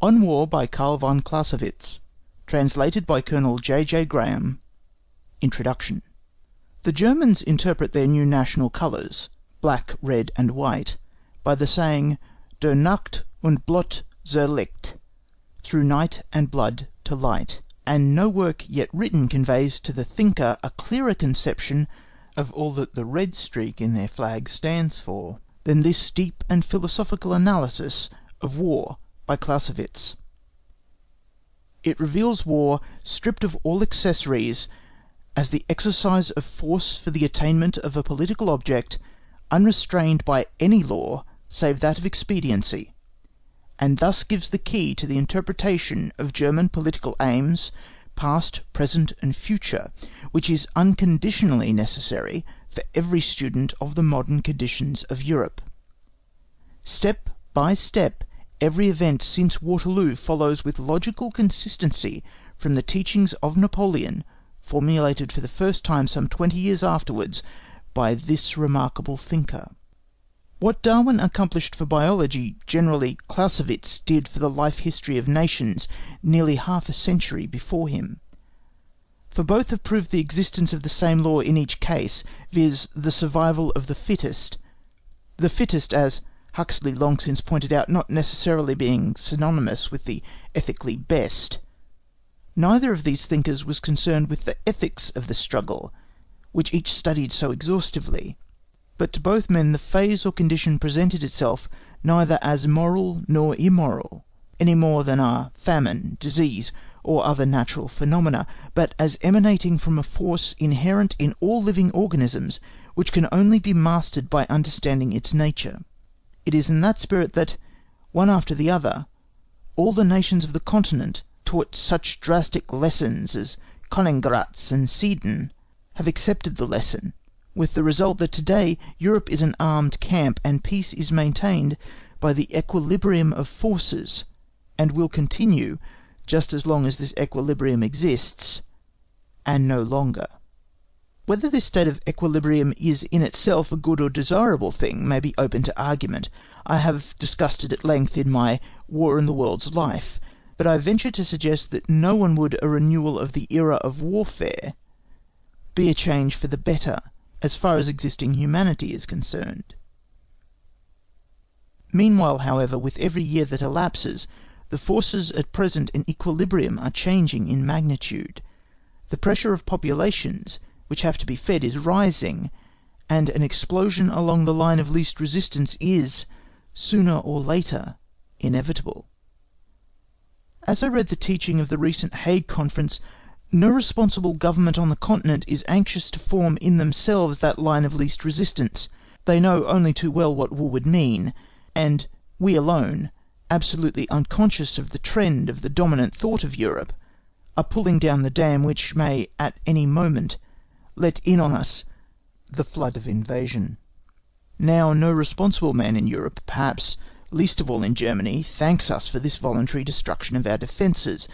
On War by Carl von Clausewitz. Translated by Colonel J. Graham. Introduction. The Germans interpret their new national colours, black, red, and white, by the saying, "Der Nacht und Blut zur Licht," through night and blood to light, and no work yet written conveys to the thinker a clearer conception of all that the red streak in their flag stands for, than this deep and philosophical analysis of war by Clausewitz. It reveals war stripped of all accessories as the exercise of force for the attainment of a political object, unrestrained by any law save that of expediency, and thus gives the key to the interpretation of German political aims, past, present, and future, which is unconditionally necessary for every student of the modern conditions of Europe. Step by step, every event since Waterloo follows with logical consistency from the teachings of Napoleon, formulated for the first time some 20 years afterwards by this remarkable thinker. What Darwin accomplished for biology, generally Clausewitz did for the life history of nations nearly half a century before him. For both have proved the existence of the same law in each case, viz. the survival of the fittest. The fittest, as Huxley long since pointed out, not necessarily being synonymous with the ethically best. Neither of these thinkers was concerned with the ethics of the struggle, which each studied so exhaustively, but to both men the phase or condition presented itself neither as moral nor immoral, any more than are famine, disease, or other natural phenomena, but as emanating from a force inherent in all living organisms, which can only be mastered by understanding its nature. It is in that spirit that, one after the other, all the nations of the continent, taught such drastic lessons as Königgrätz and Sedan, have accepted the lesson, with the result that today Europe is an armed camp, and peace is maintained by the equilibrium of forces, and will continue just as long as this equilibrium exists, and no longer. Whether this state of equilibrium is in itself a good or desirable thing may be open to argument. I have discussed it at length in my War in the World's Life, but I venture to suggest that no one would a renewal of the era of warfare be a change for the better, as far as existing humanity is concerned. Meanwhile, however, with every year that elapses, the forces at present in equilibrium are changing in magnitude. The pressure of populations which have to be fed is rising, and an explosion along the line of least resistance is, sooner or later, inevitable. As I read the teaching of the recent Hague Conference, no responsible government on the continent is anxious to form in themselves that line of least resistance. They know only too well what war would mean, and we alone, absolutely unconscious of the trend of the dominant thought of Europe, are pulling down the dam which may at any moment let in on us the flood of invasion. Now no responsible man in Europe, perhaps least of all in Germany, thanks us for this voluntary destruction of our defences,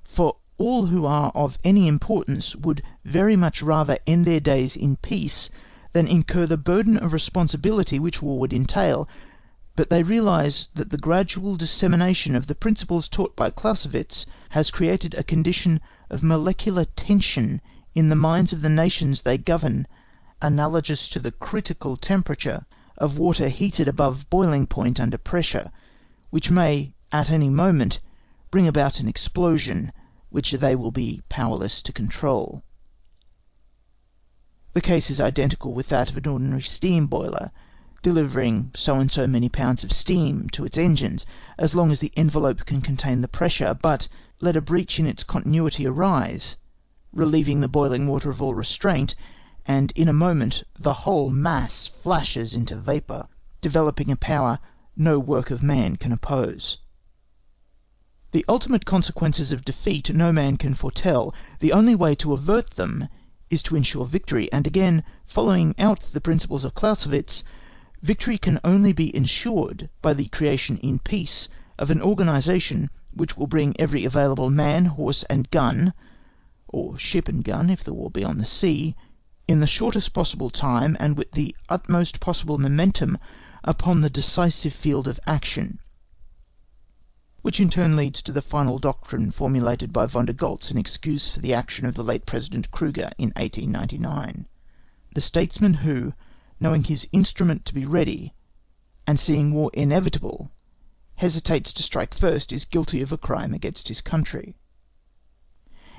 for all who are of any importance would very much rather end their days in peace than incur the burden of responsibility which war would entail, but they realise that the gradual dissemination of the principles taught by Clausewitz has created a condition of molecular tension in the minds of the nations they govern, analogous to the critical temperature of water heated above boiling point under pressure, which may at any moment bring about an explosion which they will be powerless to control. The case is identical with that of an ordinary steam boiler, delivering so and so many pounds of steam to its engines, as long as the envelope can contain the pressure, but let a breach in its continuity arise, relieving the boiling water of all restraint, and in a moment the whole mass flashes into vapour, developing a power no work of man can oppose. The ultimate consequences of defeat no man can foretell. The only way to avert them is to ensure victory, and again, following out the principles of Clausewitz, victory can only be ensured by the creation in peace of an organisation which will bring every available man, horse, and gun, or ship and gun if the war be on the sea, in the shortest possible time and with the utmost possible momentum upon the decisive field of action. which in turn leads to the final doctrine formulated by von der Goltz in excuse for the action of the late President Kruger in 1899. The statesman who, knowing his instrument to be ready, and seeing war inevitable, hesitates to strike first is guilty of a crime against his country.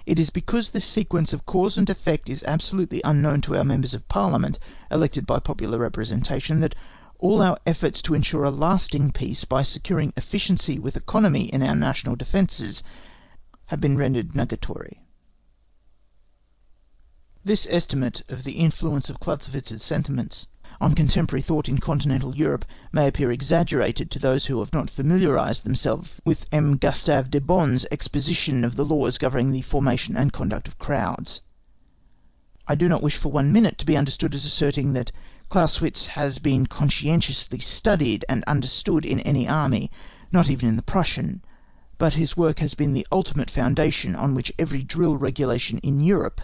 It is because this sequence of cause and effect is absolutely unknown to our members of Parliament, elected by popular representation, that all our efforts to ensure a lasting peace by securing efficiency with economy in our national defences have been rendered nugatory. This estimate of the influence of Clausewitz's sentiments on contemporary thought in continental Europe may appear exaggerated to those who have not familiarised themselves with M. Gustave de Bon's exposition of the laws governing the formation and conduct of crowds. I do not wish for 1 minute to be understood as asserting that Clausewitz has been conscientiously studied and understood in any army, not even in the Prussian, but his work has been the ultimate foundation on which every drill regulation in Europe,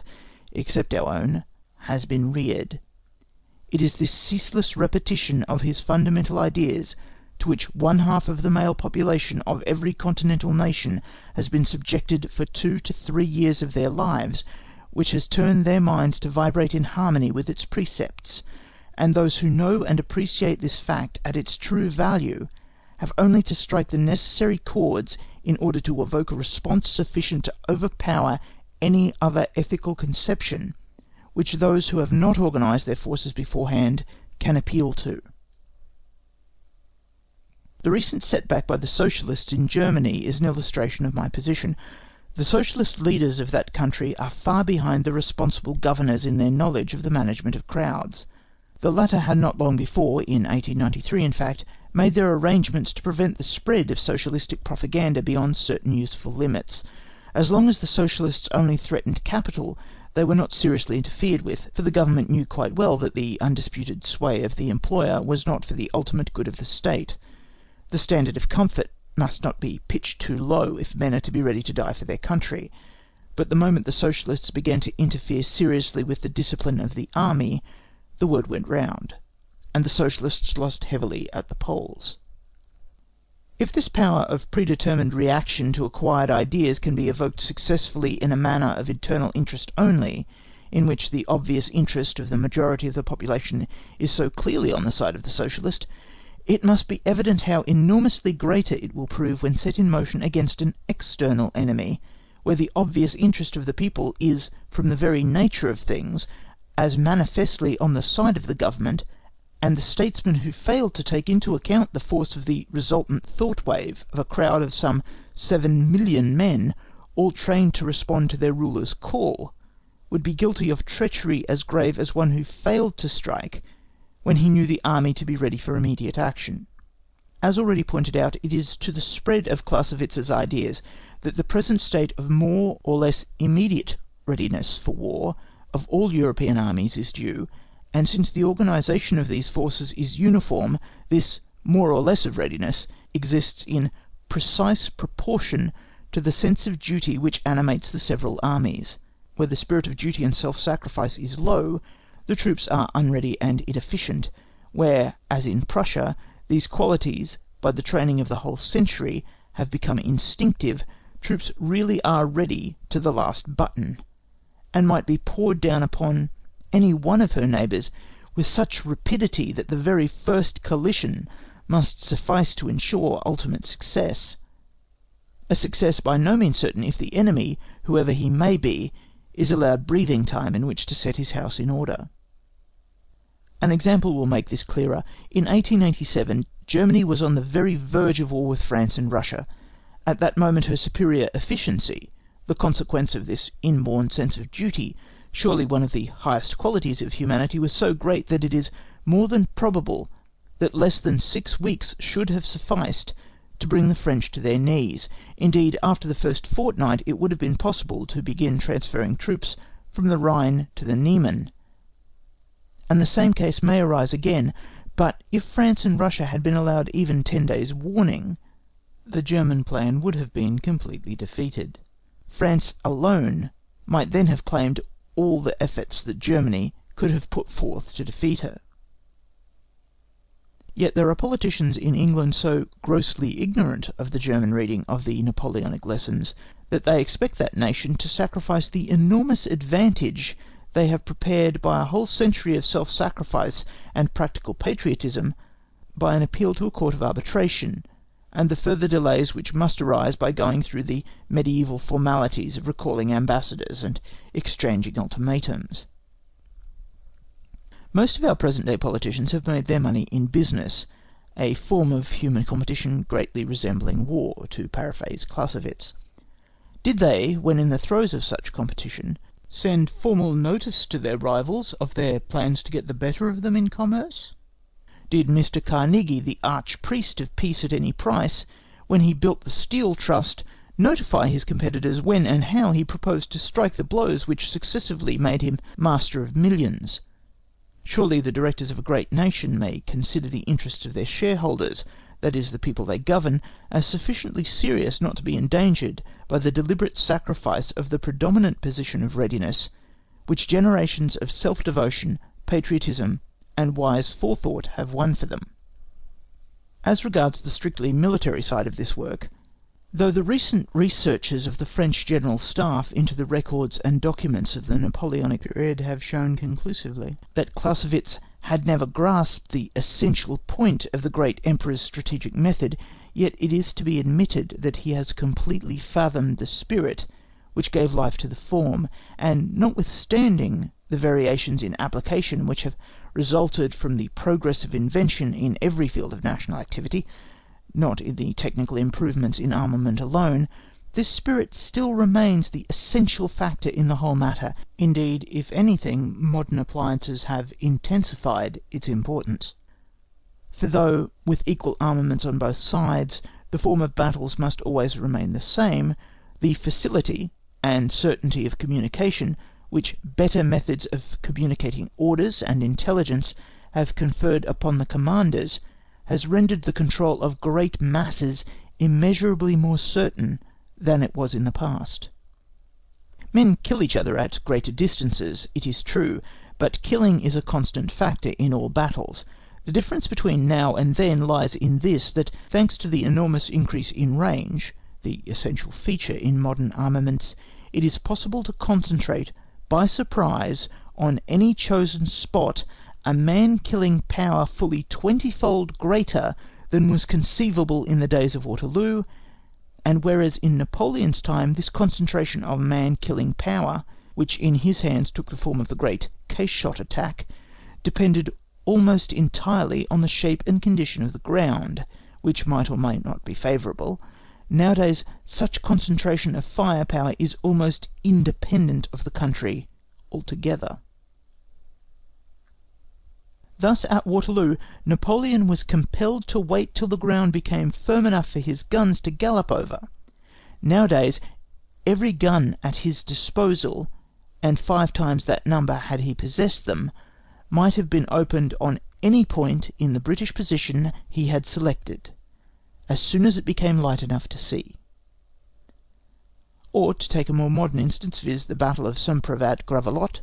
except our own, has been reared. It is this ceaseless repetition of his fundamental ideas, to which 1/2 of the male population of every continental nation has been subjected for 2 to 3 years of their lives, which has turned their minds to vibrate in harmony with its precepts, and those who know and appreciate this fact at its true value have only to strike the necessary chords in order to evoke a response sufficient to overpower any other ethical conception which those who have not organised their forces beforehand can appeal to. The recent setback by the Socialists in Germany is an illustration of my position. The Socialist leaders of that country are far behind the responsible governors in their knowledge of the management of crowds. The latter had not long before, in 1893 in fact, made their arrangements to prevent the spread of socialistic propaganda beyond certain useful limits. As long as the Socialists only threatened capital, they were not seriously interfered with, for the government knew quite well that the undisputed sway of the employer was not for the ultimate good of the state. The standard of comfort must not be pitched too low if men are to be ready to die for their country. But the moment the Socialists began to interfere seriously with the discipline of the army, the word went round, and the Socialists lost heavily at the polls. If this power of predetermined reaction to acquired ideas can be evoked successfully in a manner of internal interest only, in which the obvious interest of the majority of the population is so clearly on the side of the Socialist, it must be evident how enormously greater it will prove when set in motion against an external enemy, where the obvious interest of the people is, from the very nature of things, as manifestly on the side of the government, and the statesmen who failed to take into account the force of the resultant thought wave of a crowd of some 7 million men, all trained to respond to their ruler's call, would be guilty of treachery as grave as one who failed to strike when he knew the army to be ready for immediate action. As already pointed out, it is to the spread of Clausewitz's ideas that the present state of more or less immediate readiness for war of all European armies is due, and since the organisation of these forces is uniform, this more or less of readiness exists in precise proportion to the sense of duty which animates the several armies. Where the spirit of duty and self-sacrifice is low, the troops are unready and inefficient. Where, as in Prussia, these qualities, by the training of the whole century, have become instinctive, troops really are ready to the last button, and might be poured down upon any one of her neighbours with such rapidity that the very first collision must suffice to ensure ultimate success. A success by no means certain if the enemy, whoever he may be, is allowed breathing time in which to set his house in order. An example will make this clearer. In 1887, Germany was on the very verge of war with France and Russia. At that moment her superior efficiency, the consequence of this inborn sense of duty, surely one of the highest qualities of humanity, was so great that it is more than probable that less than 6 weeks should have sufficed to bring the French to their knees. Indeed, after the first fortnight it would have been possible to begin transferring troops from the Rhine to the Niemen. And the same case may arise again, but if France and Russia had been allowed even 10 days' warning, the German plan would have been completely defeated. France alone might then have claimed all the efforts that Germany could have put forth to defeat her. Yet there are politicians in England so grossly ignorant of the German reading of the Napoleonic lessons that they expect that nation to sacrifice the enormous advantage they have prepared by a whole century of self-sacrifice and practical patriotism by an appeal to a court of arbitration, and the further delays which must arise by going through the medieval formalities of recalling ambassadors and exchanging ultimatums. Most of our present-day politicians have made their money in business, a form of human competition greatly resembling war, to paraphrase Clausewitz. Did they, when in the throes of such competition, send formal notice to their rivals of their plans to get the better of them in commerce? Did Mr. Carnegie, the arch-priest of peace at any price, when he built the Steel Trust, notify his competitors when and how he proposed to strike the blows which successively made him master of millions? Surely the directors of a great nation may consider the interests of their shareholders, that is, the people they govern, as sufficiently serious not to be endangered by the deliberate sacrifice of the predominant position of readiness, which generations of self-devotion, patriotism, and wise forethought have won for them. As regards the strictly military side of this work, though the recent researches of the French General Staff into the records and documents of the Napoleonic period have shown conclusively that Clausewitz had never grasped the essential point of the great Emperor's strategic method, yet it is to be admitted that he has completely fathomed the spirit which gave life to the form, and notwithstanding the variations in application which have resulted from the progress of invention in every field of national activity, not in the technical improvements in armament alone, this spirit still remains the essential factor in the whole matter. Indeed, if anything, modern appliances have intensified its importance. For though, with equal armaments on both sides, the form of battles must always remain the same, the facility and certainty of communication which better methods of communicating orders and intelligence have conferred upon the commanders has rendered the control of great masses immeasurably more certain than it was in the past. Men kill each other at greater distances, it is true, but killing is a constant factor in all battles. The difference between now and then lies in this, that thanks to the enormous increase in range, the essential feature in modern armaments, it is possible to concentrate by surprise on any chosen spot a man-killing power fully 20-fold greater than was conceivable in the days of Waterloo, and whereas in Napoleon's time this concentration of man-killing power, which in his hands took the form of the great case-shot attack, depended almost entirely on the shape and condition of the ground, which might or might not be favourable, nowadays such concentration of firepower is almost independent of the country altogether. Thus at Waterloo, Napoleon was compelled to wait till the ground became firm enough for his guns to gallop over. Nowadays, every gun at his disposal, and 5 times that number had he possessed them, might have been opened on any point in the British position he had selected, as soon as it became light enough to see. Or, to take a more modern instance, viz. the Battle of Saint-Privat-Gravelotte,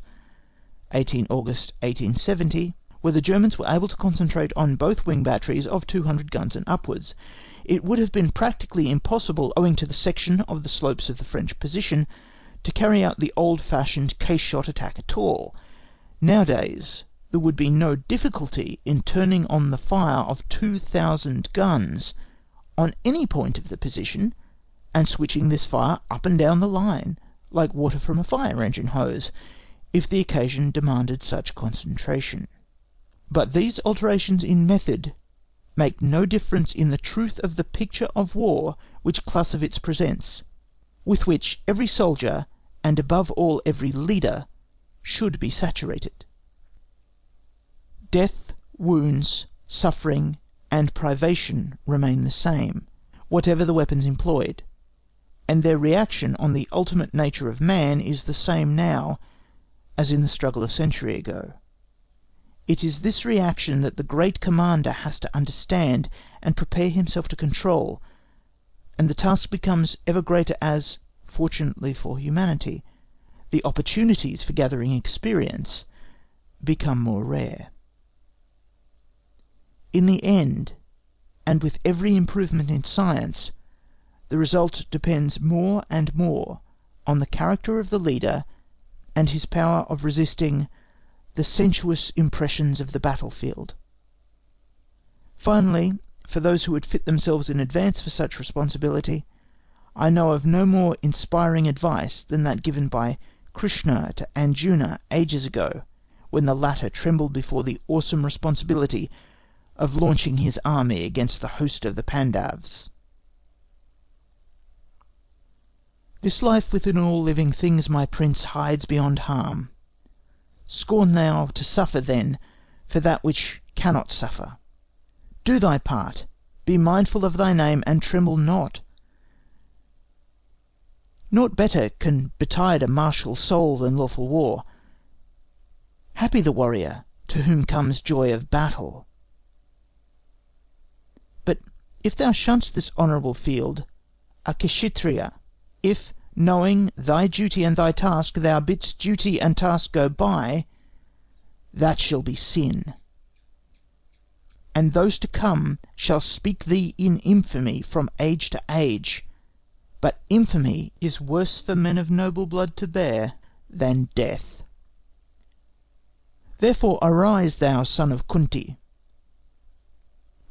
18 August 1870, where the Germans were able to concentrate on both wing batteries of 200 guns and upwards. It would have been practically impossible, owing to the section of the slopes of the French position, to carry out the old-fashioned case-shot attack at all. Nowadays, there would be no difficulty in turning on the fire of 2,000 guns on any point of the position, and switching this fire up and down the line, like water from a fire-engine hose, if the occasion demanded such concentration. But these alterations in method make no difference in the truth of the picture of war which Clausewitz presents, with which every soldier, and above all every leader, should be saturated. Death, wounds, suffering, and privation remain the same, whatever the weapons employed, and their reaction on the ultimate nature of man is the same now as in the struggle a century ago. It is this reaction that the great commander has to understand and prepare himself to control, and the task becomes ever greater as, fortunately for humanity, the opportunities for gathering experience become more rare. In the end, and with every improvement in science, the result depends more and more on the character of the leader and his power of resisting the sensuous impressions of the battlefield. Finally, for those who would fit themselves in advance for such responsibility, I know of no more inspiring advice than that given by Krishna to Arjuna ages ago, when the latter trembled before the awesome responsibility of launching his army against the host of the Pandavs. This life within all living things, my prince, hides beyond harm. Scorn thou to suffer, then, for that which cannot suffer. Do thy part, be mindful of thy name, and tremble not. Naught better can betide a martial soul than lawful war. Happy the warrior to whom comes joy of battle. But if thou shunn'st this honourable field, a Kshatriya, if, knowing thy duty and thy task, thou bidst duty and task go by, that shall be sin. And those to come shall speak thee in infamy from age to age. But infamy is worse for men of noble blood to bear than death. Therefore arise, thou son of Kunti.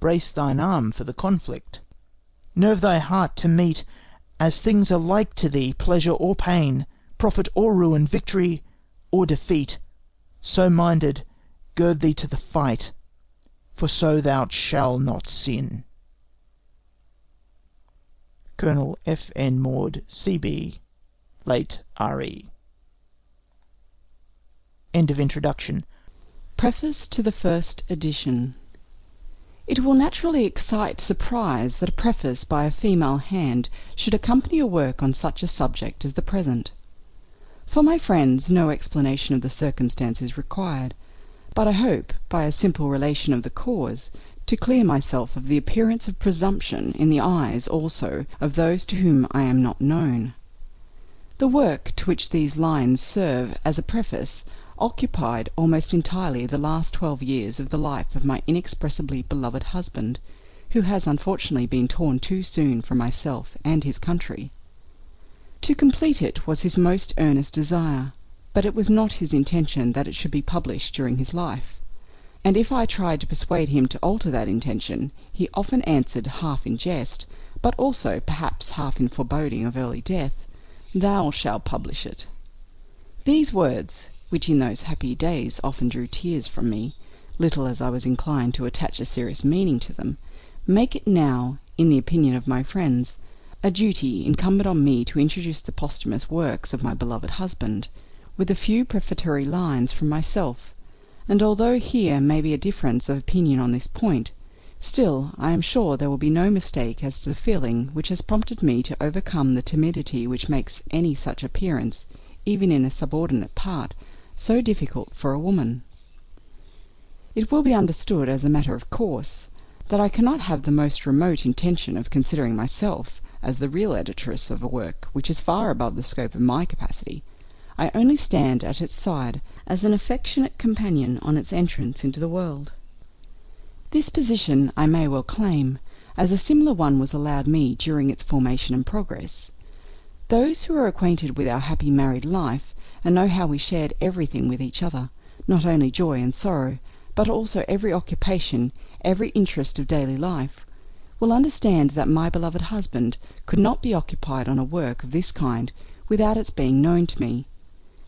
Brace thine arm for the conflict. Nerve thy heart to meet, as things are like to thee, pleasure or pain, profit or ruin, victory or defeat. So minded, gird thee to the fight, for so thou shalt not sin. Colonel F. N. Maud, C.B., late R.E. End of introduction. Preface to the first edition. It will naturally excite surprise that a preface by a female hand should accompany a work on such a subject as the present. For my friends, no explanation of the circumstance is required, but I hope, by a simple relation of the cause, to clear myself of the appearance of presumption in the eyes also of those to whom I am not known. The work to which these lines serve as a preface occupied almost entirely the last 12 years of the life of my inexpressibly beloved husband, who has unfortunately been torn too soon from myself and his country. To complete it was his most earnest desire, but it was not his intention that it should be published during his life, and if I tried to persuade him to alter that intention, he often answered, half in jest, but also perhaps half in foreboding of early death, "Thou shalt publish it." These words, which in those happy days often drew tears from me, little as I was inclined to attach a serious meaning to them, make it now, in the opinion of my friends, a duty incumbent on me to introduce the posthumous works of my beloved husband, with a few prefatory lines from myself, and although here may be a difference of opinion on this point, still I am sure there will be no mistake as to the feeling which has prompted me to overcome the timidity which makes any such appearance, even in a subordinate part, so difficult for a woman. It will be understood as a matter of course that I cannot have the most remote intention of considering myself as the real editress of a work which is far above the scope of my capacity. I only stand at its side as an affectionate companion on its entrance into the world. This position I may well claim, as a similar one was allowed me during its formation and progress. Those who are acquainted with our happy married life, and know how we shared everything with each other, not only joy and sorrow, but also every occupation, every interest of daily life, will understand that my beloved husband could not be occupied on a work of this kind without its being known to me.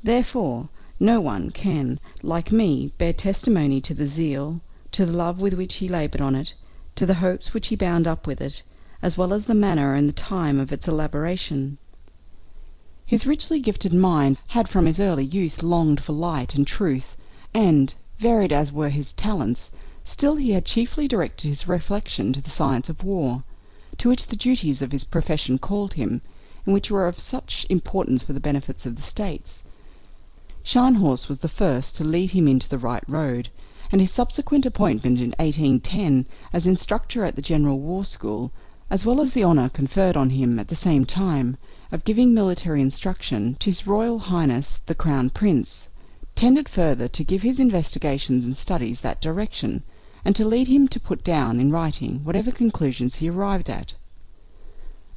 Therefore, no one can, like me, bear testimony to the zeal, to the love with which he laboured on it, to the hopes which he bound up with it, as well as the manner and the time of its elaboration. His richly gifted mind had from his early youth longed for light and truth, and, varied as were his talents, still he had chiefly directed his reflection to the science of war, to which the duties of his profession called him, and which were of such importance for the benefits of the States. Scharnhorst was the first to lead him into the right road, and his subsequent appointment in 1810 as instructor at the General War School, as well as the honour conferred on him at the same time of giving military instruction to His Royal Highness the Crown Prince, tended further to give his investigations and studies that direction, and to lead him to put down in writing whatever conclusions he arrived at.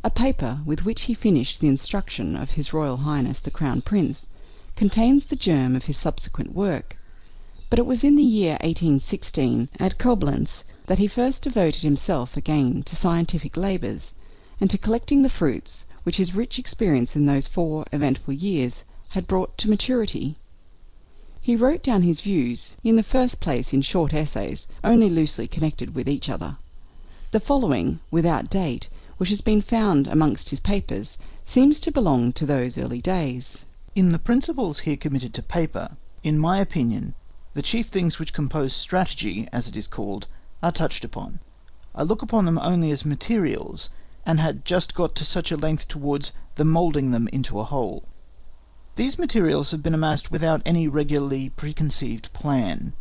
A paper with which he finished the instruction of His Royal Highness the Crown Prince contains the germ of his subsequent work, but it was in the year 1816 at Koblenz that he first devoted himself again to scientific labours, and to collecting the fruits which his rich experience in those 4 eventful years had brought to maturity. He wrote down his views, in the first place in short essays, only loosely connected with each other. The following, without date, which has been found amongst his papers, seems to belong to those early days. In the principles here committed to paper, in my opinion, the chief things which compose strategy, as it is called, are touched upon. I look upon them only as materials, and had just got to such a length towards the moulding them into a whole. These materials have been amassed without any regularly preconceived plan.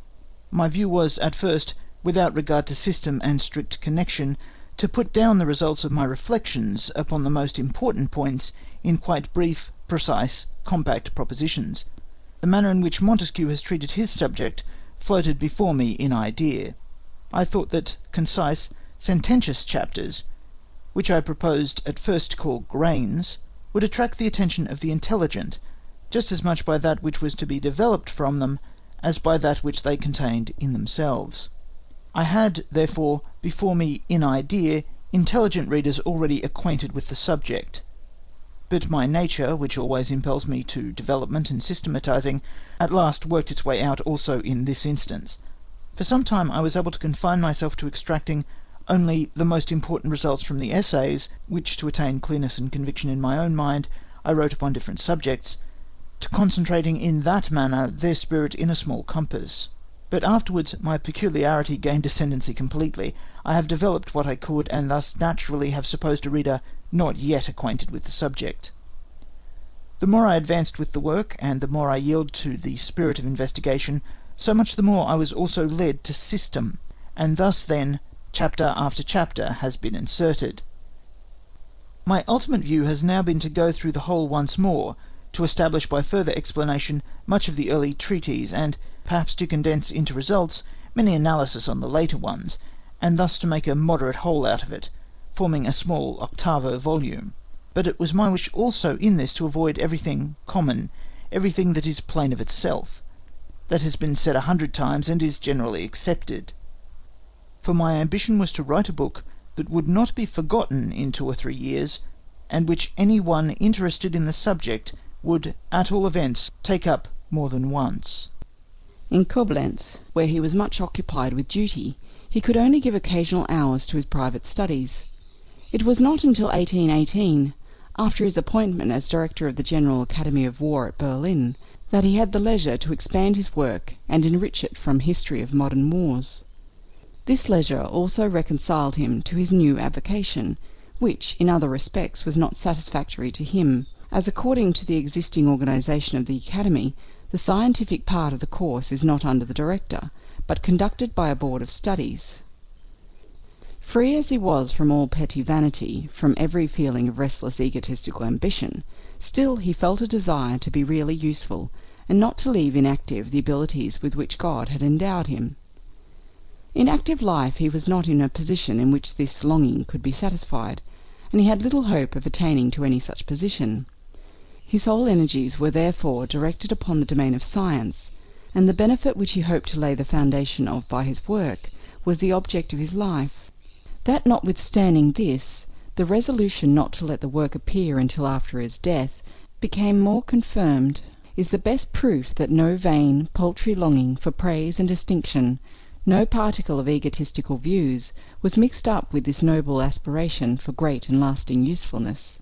My view was, at first, without regard to system and strict connection, to put down the results of my reflections upon the most important points in quite brief, precise, compact propositions. The manner in which Montesquieu has treated his subject floated before me in idea. I thought that concise, sententious chapters, which I proposed at first to call grains, would attract the attention of the intelligent, just as much by that which was to be developed from them as by that which they contained in themselves. I had, therefore, before me in idea intelligent readers already acquainted with the subject. But my nature, which always impels me to development and systematizing, at last worked its way out also in this instance. For some time I was able to confine myself to extracting only the most important results from the essays, which, to attain clearness and conviction in my own mind, I wrote upon different subjects, to concentrating in that manner their spirit in a small compass. But afterwards my peculiarity gained ascendancy completely. I have developed what I could, and thus naturally have supposed a reader not yet acquainted with the subject. The more I advanced with the work, and the more I yielded to the spirit of investigation, so much the more I was also led to system, and thus then chapter after chapter has been inserted. My ultimate view has now been to go through the whole once more, to establish by further explanation much of the early treatises, and perhaps to condense into results many analyses on the later ones, and thus to make a moderate whole out of it, forming a small octavo volume. But it was my wish also in this to avoid everything common, everything that is plain of itself, that has been said 100 times and is generally accepted. For my ambition was to write a book that would not be forgotten in 2 or 3 years, and which any one interested in the subject would, at all events, take up more than once. In Koblenz, where he was much occupied with duty, he could only give occasional hours to his private studies. It was not until 1818, after his appointment as director of the General Academy of War at Berlin, that he had the leisure to expand his work and enrich it from history of modern wars. This leisure also reconciled him to his new avocation, which, in other respects, was not satisfactory to him, as according to the existing organisation of the Academy, the scientific part of the course is not under the director, but conducted by a board of studies. Free as he was from all petty vanity, from every feeling of restless egotistical ambition, still he felt a desire to be really useful, and not to leave inactive the abilities with which God had endowed him. In active life he was not in a position in which this longing could be satisfied, and he had little hope of attaining to any such position. His whole energies were therefore directed upon the domain of science, and the benefit which he hoped to lay the foundation of by his work was the object of his life. That notwithstanding this, the resolution not to let the work appear until after his death became more confirmed, is the best proof that no vain, paltry longing for praise and distinction, no particle of egotistical views, was mixed up with this noble aspiration for great and lasting usefulness.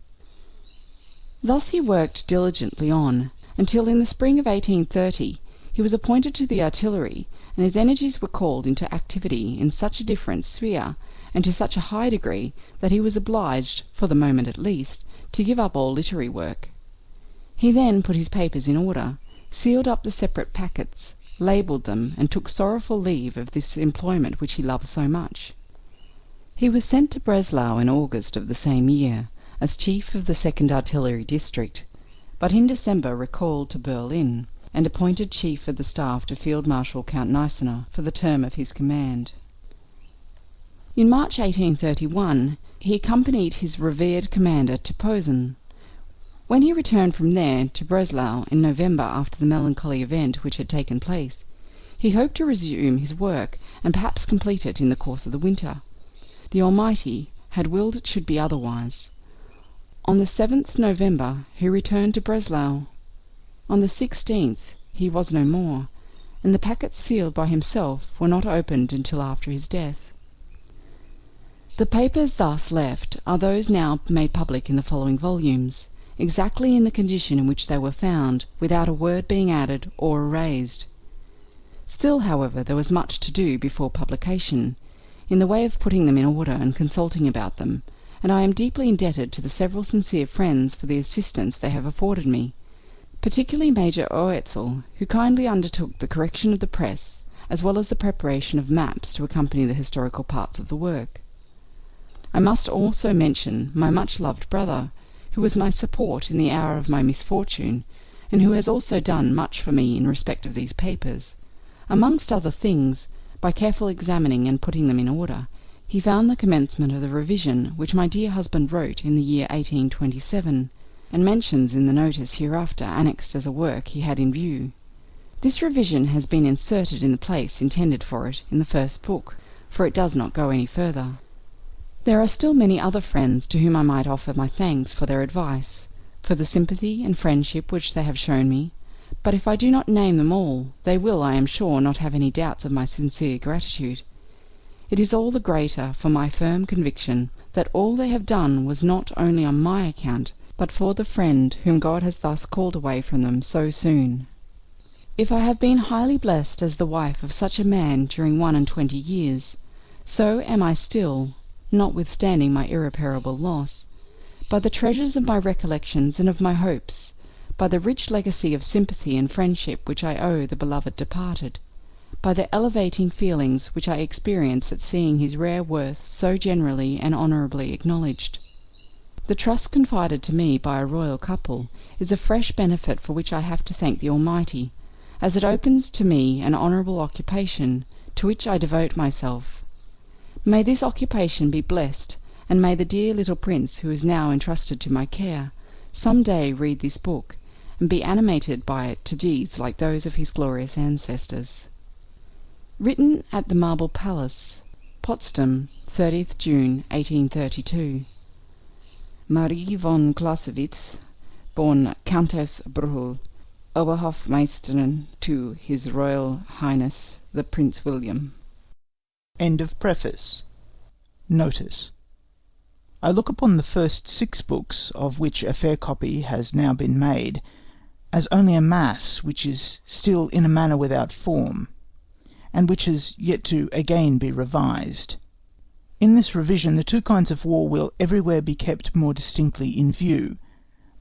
Thus he worked diligently on, until in the spring of 1830 he was appointed to the artillery, and his energies were called into activity in such a different sphere, and to such a high degree, that he was obliged, for the moment at least, to give up all literary work. He then put his papers in order, sealed up the separate packets, labelled them, and took sorrowful leave of this employment which he loved so much. He was sent to Breslau in August of the same year, as chief of the 2nd Artillery District, but in December recalled to Berlin, and appointed chief of the staff to Field Marshal Count Gneisenau for the term of his command. In March 1831 he accompanied his revered commander to Posen. When he returned from there to Breslau in November after the melancholy event which had taken place, he hoped to resume his work and perhaps complete it in the course of the winter. The Almighty had willed it should be otherwise. On the 7th November he returned to Breslau. On the 16th he was no more, and the packets sealed by himself were not opened until after his death. The papers thus left are those now made public in the following volumes, exactly in the condition in which they were found, without a word being added or erased. Still, however, there was much to do before publication, in the way of putting them in order and consulting about them, and I am deeply indebted to the several sincere friends for the assistance they have afforded me, particularly Major Oetzel, who kindly undertook the correction of the press, as well as the preparation of maps to accompany the historical parts of the work. I must also mention my much-loved brother, who was my support in the hour of my misfortune, and who has also done much for me in respect of these papers. Amongst other things, by careful examining and putting them in order, he found the commencement of the revision which my dear husband wrote in the year 1827, and mentions in the notice hereafter annexed as a work he had in view. This revision has been inserted in the place intended for it in the first book, for it does not go any further. There are still many other friends to whom I might offer my thanks for their advice, for the sympathy and friendship which they have shown me, but if I do not name them all, they will, I am sure, not have any doubts of my sincere gratitude. It is all the greater for my firm conviction that all they have done was not only on my account, but for the friend whom God has thus called away from them so soon. If I have been highly blessed as the wife of such a man during 21 years, so am I still, notwithstanding my irreparable loss, by the treasures of my recollections and of my hopes, by the rich legacy of sympathy and friendship which I owe the beloved departed, by the elevating feelings which I experience at seeing his rare worth so generally and honourably acknowledged. The trust confided to me by a royal couple is a fresh benefit for which I have to thank the Almighty, as it opens to me an honourable occupation, to which I devote myself. May this occupation be blessed, and may the dear little prince who is now entrusted to my care some day read this book, and be animated by it to deeds like those of his glorious ancestors. Written at the Marble Palace, Potsdam, 30th June 1832. Marie von Clausewitz, born Countess Bruhl, Oberhofmeisterin to His Royal Highness the Prince William. End of preface. Notice. I look upon the first 6 books, of which a fair copy has now been made, as only a mass which is still in a manner without form, and which has yet to again be revised. In this revision the two kinds of war will everywhere be kept more distinctly in view,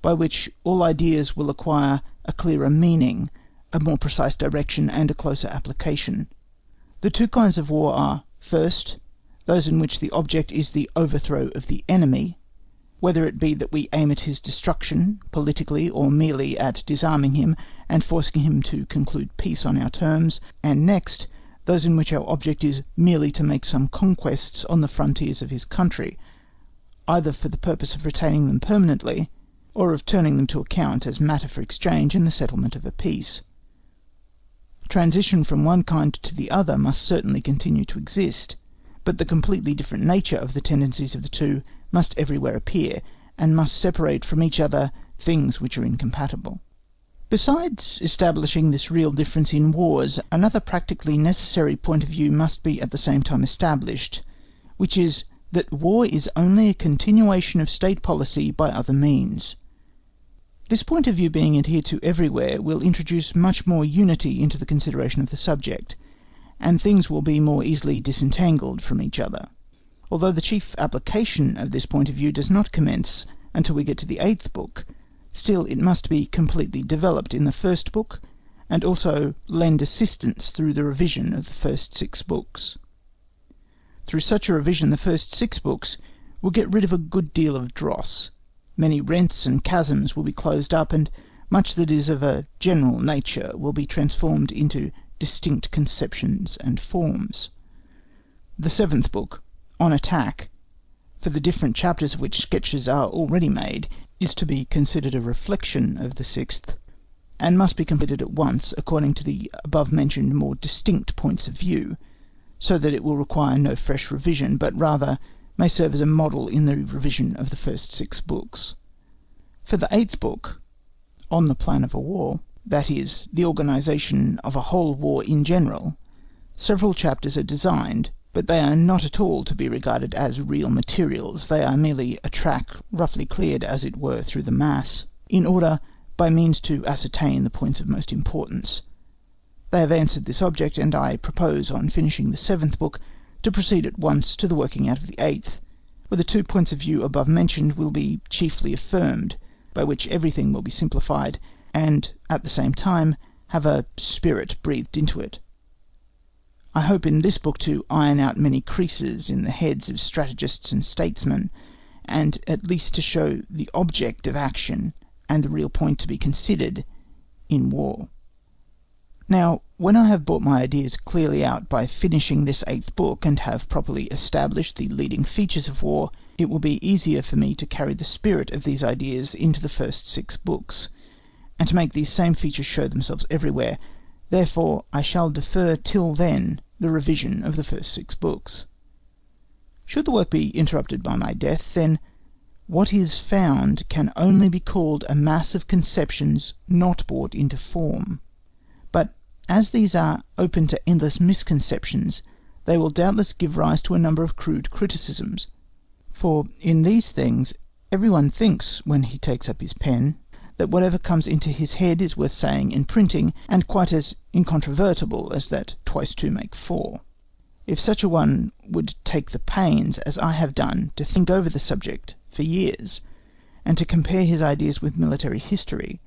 by which all ideas will acquire a clearer meaning, a more precise direction, and a closer application. The two kinds of war are, first, those in which the object is the overthrow of the enemy, whether it be that we aim at his destruction, politically, or merely at disarming him and forcing him to conclude peace on our terms, and next, those in which our object is merely to make some conquests on the frontiers of his country, either for the purpose of retaining them permanently, or of turning them to account as matter for exchange in the settlement of a peace. Transition from one kind to the other must certainly continue to exist, but the completely different nature of the tendencies of the two must everywhere appear, and must separate from each other things which are incompatible. Besides establishing this real difference in wars, another practically necessary point of view must be at the same time established, which is that war is only a continuation of state policy by other means. This point of view being adhered to everywhere will introduce much more unity into the consideration of the subject, and things will be more easily disentangled from each other. Although the chief application of this point of view does not commence until we get to the 8th book, still it must be completely developed in the first book, and also lend assistance through the revision of the first 6 books. Through such a revision the first 6 books will get rid of a good deal of dross. Many rents and chasms will be closed up, and much that is of a general nature will be transformed into distinct conceptions and forms. The 7th book, on attack, for the different chapters of which sketches are already made, is to be considered a reflection of the sixth, and must be completed at once according to the above-mentioned more distinct points of view, so that it will require no fresh revision, but rather may serve as a model in the revision of the first 6 books. For the 8th book, On the Plan of a War, that is, the organisation of a whole war in general, several chapters are designed, but they are not at all to be regarded as real materials. They are merely a track roughly cleared, as it were, through the mass, in order by means to ascertain the points of most importance. They have answered this object, and I propose, on finishing the 7th book, to proceed at once to the working out of the 8th, where the 2 points of view above mentioned will be chiefly affirmed, by which everything will be simplified, and, at the same time, have a spirit breathed into it. I hope in this book to iron out many creases in the heads of strategists and statesmen, and at least to show the object of action and the real point to be considered in war. Now, when I have brought my ideas clearly out by finishing this 8th book, and have properly established the leading features of war, it will be easier for me to carry the spirit of these ideas into the first 6 books, and to make these same features show themselves everywhere. Therefore, I shall defer till then the revision of the first 6 books. Should the work be interrupted by my death, then what is found can only be called a mass of conceptions not brought into form. But as these are open to endless misconceptions, they will doubtless give rise to a number of crude criticisms, for in these things everyone thinks, when he takes up his pen, that whatever comes into his head is worth saying in printing, and quite as incontrovertible as that 2 × 2 make 4. If such a one would take the pains, as I have done, to think over the subject for years, and to compare his ideas with military history,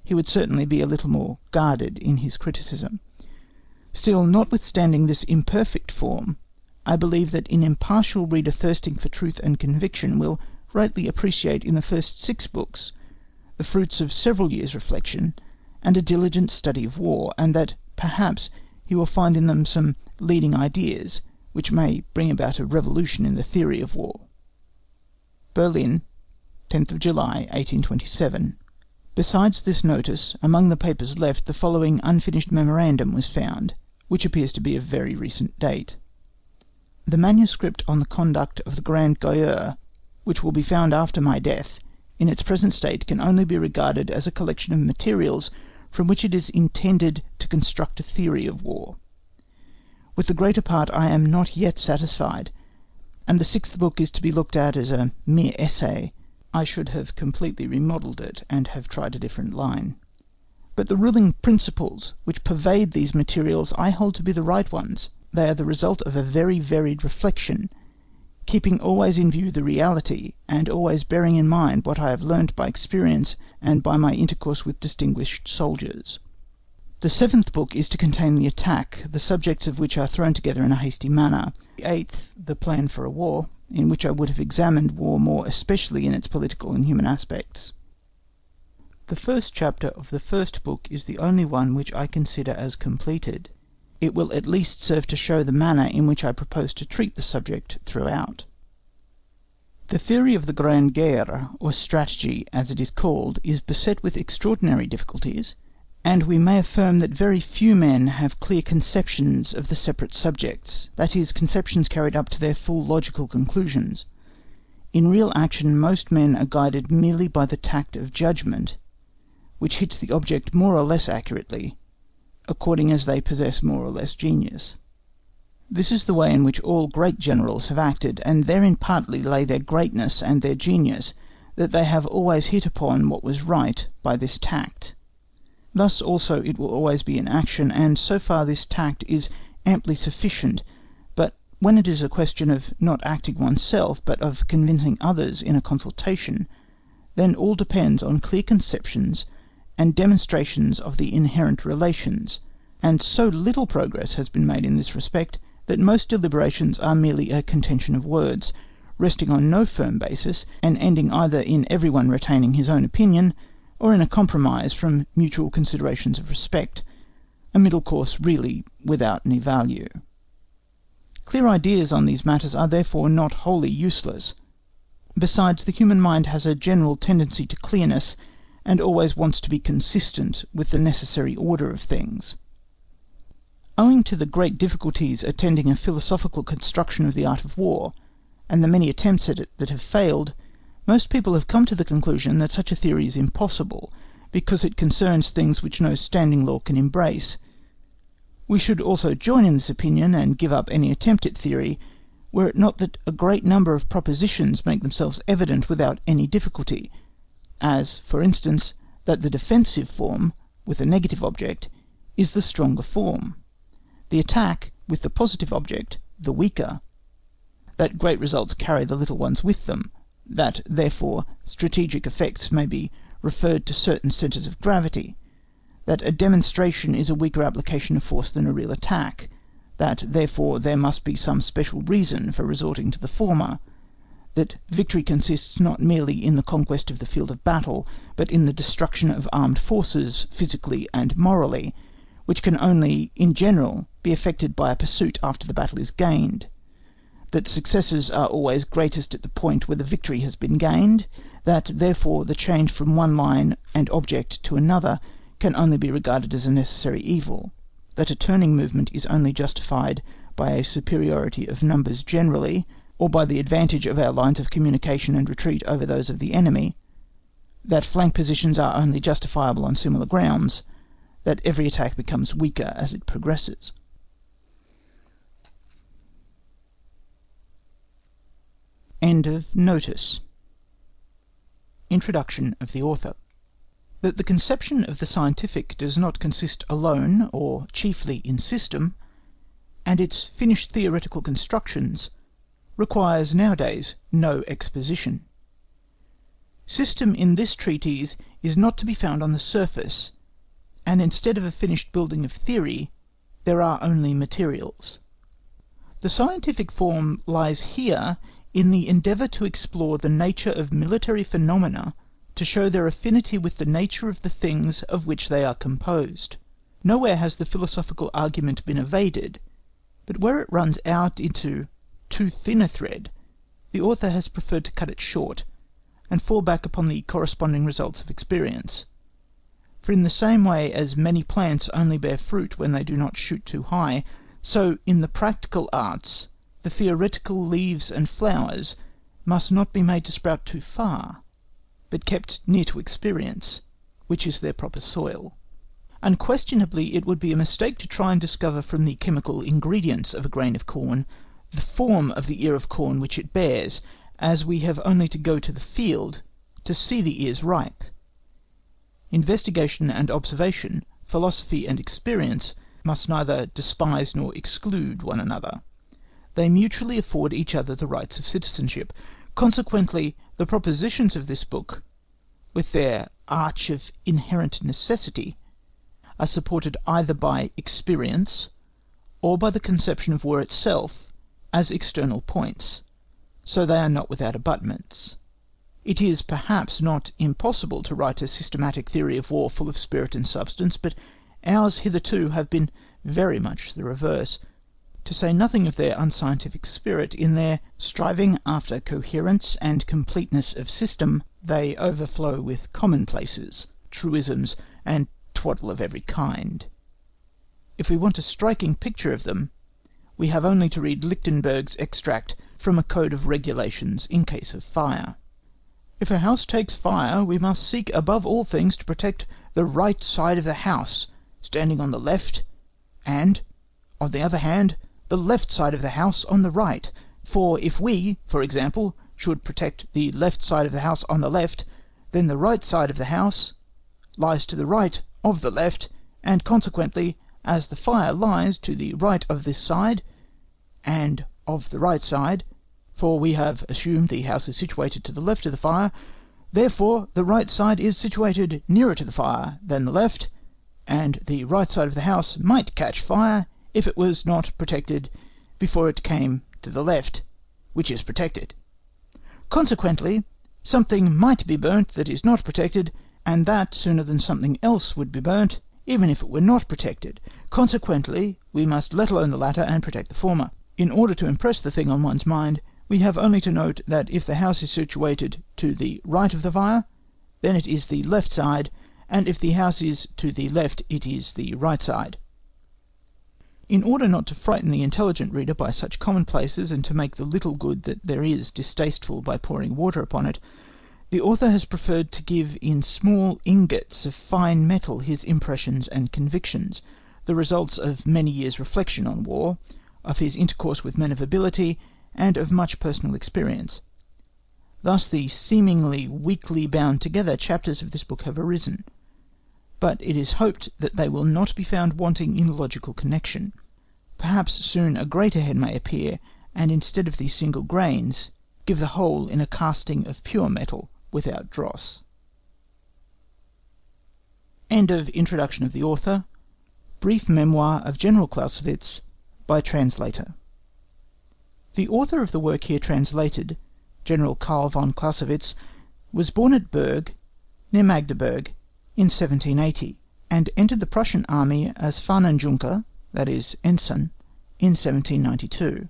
he would certainly be a little more guarded in his criticism. Still, notwithstanding this imperfect form, I believe that an impartial reader thirsting for truth and conviction will rightly appreciate in the first 6 books the fruits of several years' reflection and a diligent study of war, and that perhaps he will find in them some leading ideas which may bring about a revolution in the theory of war. Berlin, 10th of July, 1827. Besides this notice, among the papers left, the following unfinished memorandum was found, which appears to be of very recent date. The manuscript on the conduct of the Grand Guerre, which will be found after my death, in its present state can only be regarded as a collection of materials from which it is intended to construct a theory of war. With the greater part I am not yet satisfied, and the 6th book is to be looked at as a mere essay. I should have completely remodelled it, and have tried a different line. But the ruling principles which pervade these materials I hold to be the right ones. They are the result of a very varied reflection, keeping always in view the reality, and always bearing in mind what I have learnt by experience and by my intercourse with distinguished soldiers. The 7th book is to contain the attack, the subjects of which are thrown together in a hasty manner. The 8th, the plan for a war, in which I would have examined war more especially in its political and human aspects. The first chapter of the first book is the only one which I consider as completed. It will at least serve to show the manner in which I propose to treat the subject throughout. The theory of the Grande Guerre, or strategy as it is called, is beset with extraordinary difficulties, and we may affirm that very few men have clear conceptions of the separate subjects, that is, conceptions carried up to their full logical conclusions. In real action most men are guided merely by the tact of judgment, which hits the object more or less accurately, according as they possess more or less genius. This is the way in which all great generals have acted, and therein partly lay their greatness and their genius, that they have always hit upon what was right by this tact. Thus also it will always be in action, and so far this tact is amply sufficient, but when it is a question of not acting oneself, but of convincing others in a consultation, then all depends on clear conceptions and demonstrations of the inherent relations, and so little progress has been made in this respect that most deliberations are merely a contention of words, resting on no firm basis, and ending either in everyone retaining his own opinion, or in a compromise from mutual considerations of respect, a middle course really without any value. Clear ideas on these matters are therefore not wholly useless. Besides, the human mind has a general tendency to clearness, and always wants to be consistent with the necessary order of things. Owing to the great difficulties attending a philosophical construction of the art of war, and the many attempts at it that have failed, most people have come to the conclusion that such a theory is impossible, because it concerns things which no standing law can embrace. We should also join in this opinion, and give up any attempt at theory, were it not that a great number of propositions make themselves evident without any difficulty, as, for instance, that the defensive form, with a negative object, is the stronger form, the attack, with the positive object, the weaker, that great results carry the little ones with them, that, therefore, strategic effects may be referred to certain centres of gravity, that a demonstration is a weaker application of force than a real attack, that, therefore, there must be some special reason for resorting to the former, that victory consists not merely in the conquest of the field of battle, but in the destruction of armed forces, physically and morally, which can only, in general, be effected by a pursuit after the battle is gained, that successes are always greatest at the point where the victory has been gained, that, therefore, the change from one line and object to another can only be regarded as a necessary evil, that a turning movement is only justified by a superiority of numbers generally, or by the advantage of our lines of communication and retreat over those of the enemy, that flank positions are only justifiable on similar grounds, that every attack becomes weaker as it progresses. End of notice. Introduction of the author. That the conception of the scientific does not consist alone or chiefly in system, and its finished theoretical constructions, requires nowadays no exposition. System in this treatise is not to be found on the surface, and instead of a finished building of theory, there are only materials. The scientific form lies here in the endeavour to explore the nature of military phenomena, to show their affinity with the nature of the things of which they are composed. Nowhere has the philosophical argument been evaded, but where it runs out into too thin a thread, the author has preferred to cut it short, and fall back upon the corresponding results of experience. For in the same way as many plants only bear fruit when they do not shoot too high, so in the practical arts the theoretical leaves and flowers must not be made to sprout too far, but kept near to experience, which is their proper soil. Unquestionably it would be a mistake to try and discover from the chemical ingredients of a grain of corn the form of the ear of corn which it bears, as we have only to go to the field to see the ears ripe. Investigation and observation, philosophy and experience, must neither despise nor exclude one another. They mutually afford each other the rights of citizenship. Consequently, the propositions of this book, with their arch of inherent necessity, are supported either by experience, or by the conception of war itself as external points, so they are not without abutments. It is perhaps not impossible to write a systematic theory of war full of spirit and substance, but ours hitherto have been very much the reverse, to say nothing of their unscientific spirit. In their striving after coherence and completeness of system, they overflow with commonplaces, truisms, and twaddle of every kind. If we want a striking picture of them, we have only to read Lichtenberg's extract from a code of regulations in case of fire. If a house takes fire, we must seek above all things to protect the right side of the house, standing on the left, and, on the other hand, the left side of the house on the right, for if we, for example, should protect the left side of the house on the left, then the right side of the house lies to the right of the left, and consequently, as the fire lies to the right of this side, and of the right side, for we have assumed the house is situated to the left of the fire, therefore the right side is situated nearer to the fire than the left, and the right side of the house might catch fire if it was not protected before it came to the left, which is protected. Consequently, something might be burnt that is not protected, and that sooner than something else would be burnt, even if it were not protected. Consequently, we must let alone the latter and protect the former. In order to impress the thing on one's mind, we have only to note that if the house is situated to the right of the fire, then it is the left side, and if the house is to the left, it is the right side. In order not to frighten the intelligent reader by such commonplaces, and to make the little good that there is distasteful by pouring water upon it, the author has preferred to give in small ingots of fine metal his impressions and convictions, the results of many years' reflection on war, of his intercourse with men of ability, and of much personal experience. Thus the seemingly weakly bound together chapters of this book have arisen, but it is hoped that they will not be found wanting in logical connection. Perhaps soon a greater head may appear, and instead of these single grains, give the whole in a casting of pure metal, without dross. End of introduction of the author. Brief memoir of General Clausewitz, by translator. The author of the work here translated, General Carl von Clausewitz, was born at Berg, near Magdeburg, in 1780, and entered the Prussian army as Fahnenjunker, that is, ensign, in 1792.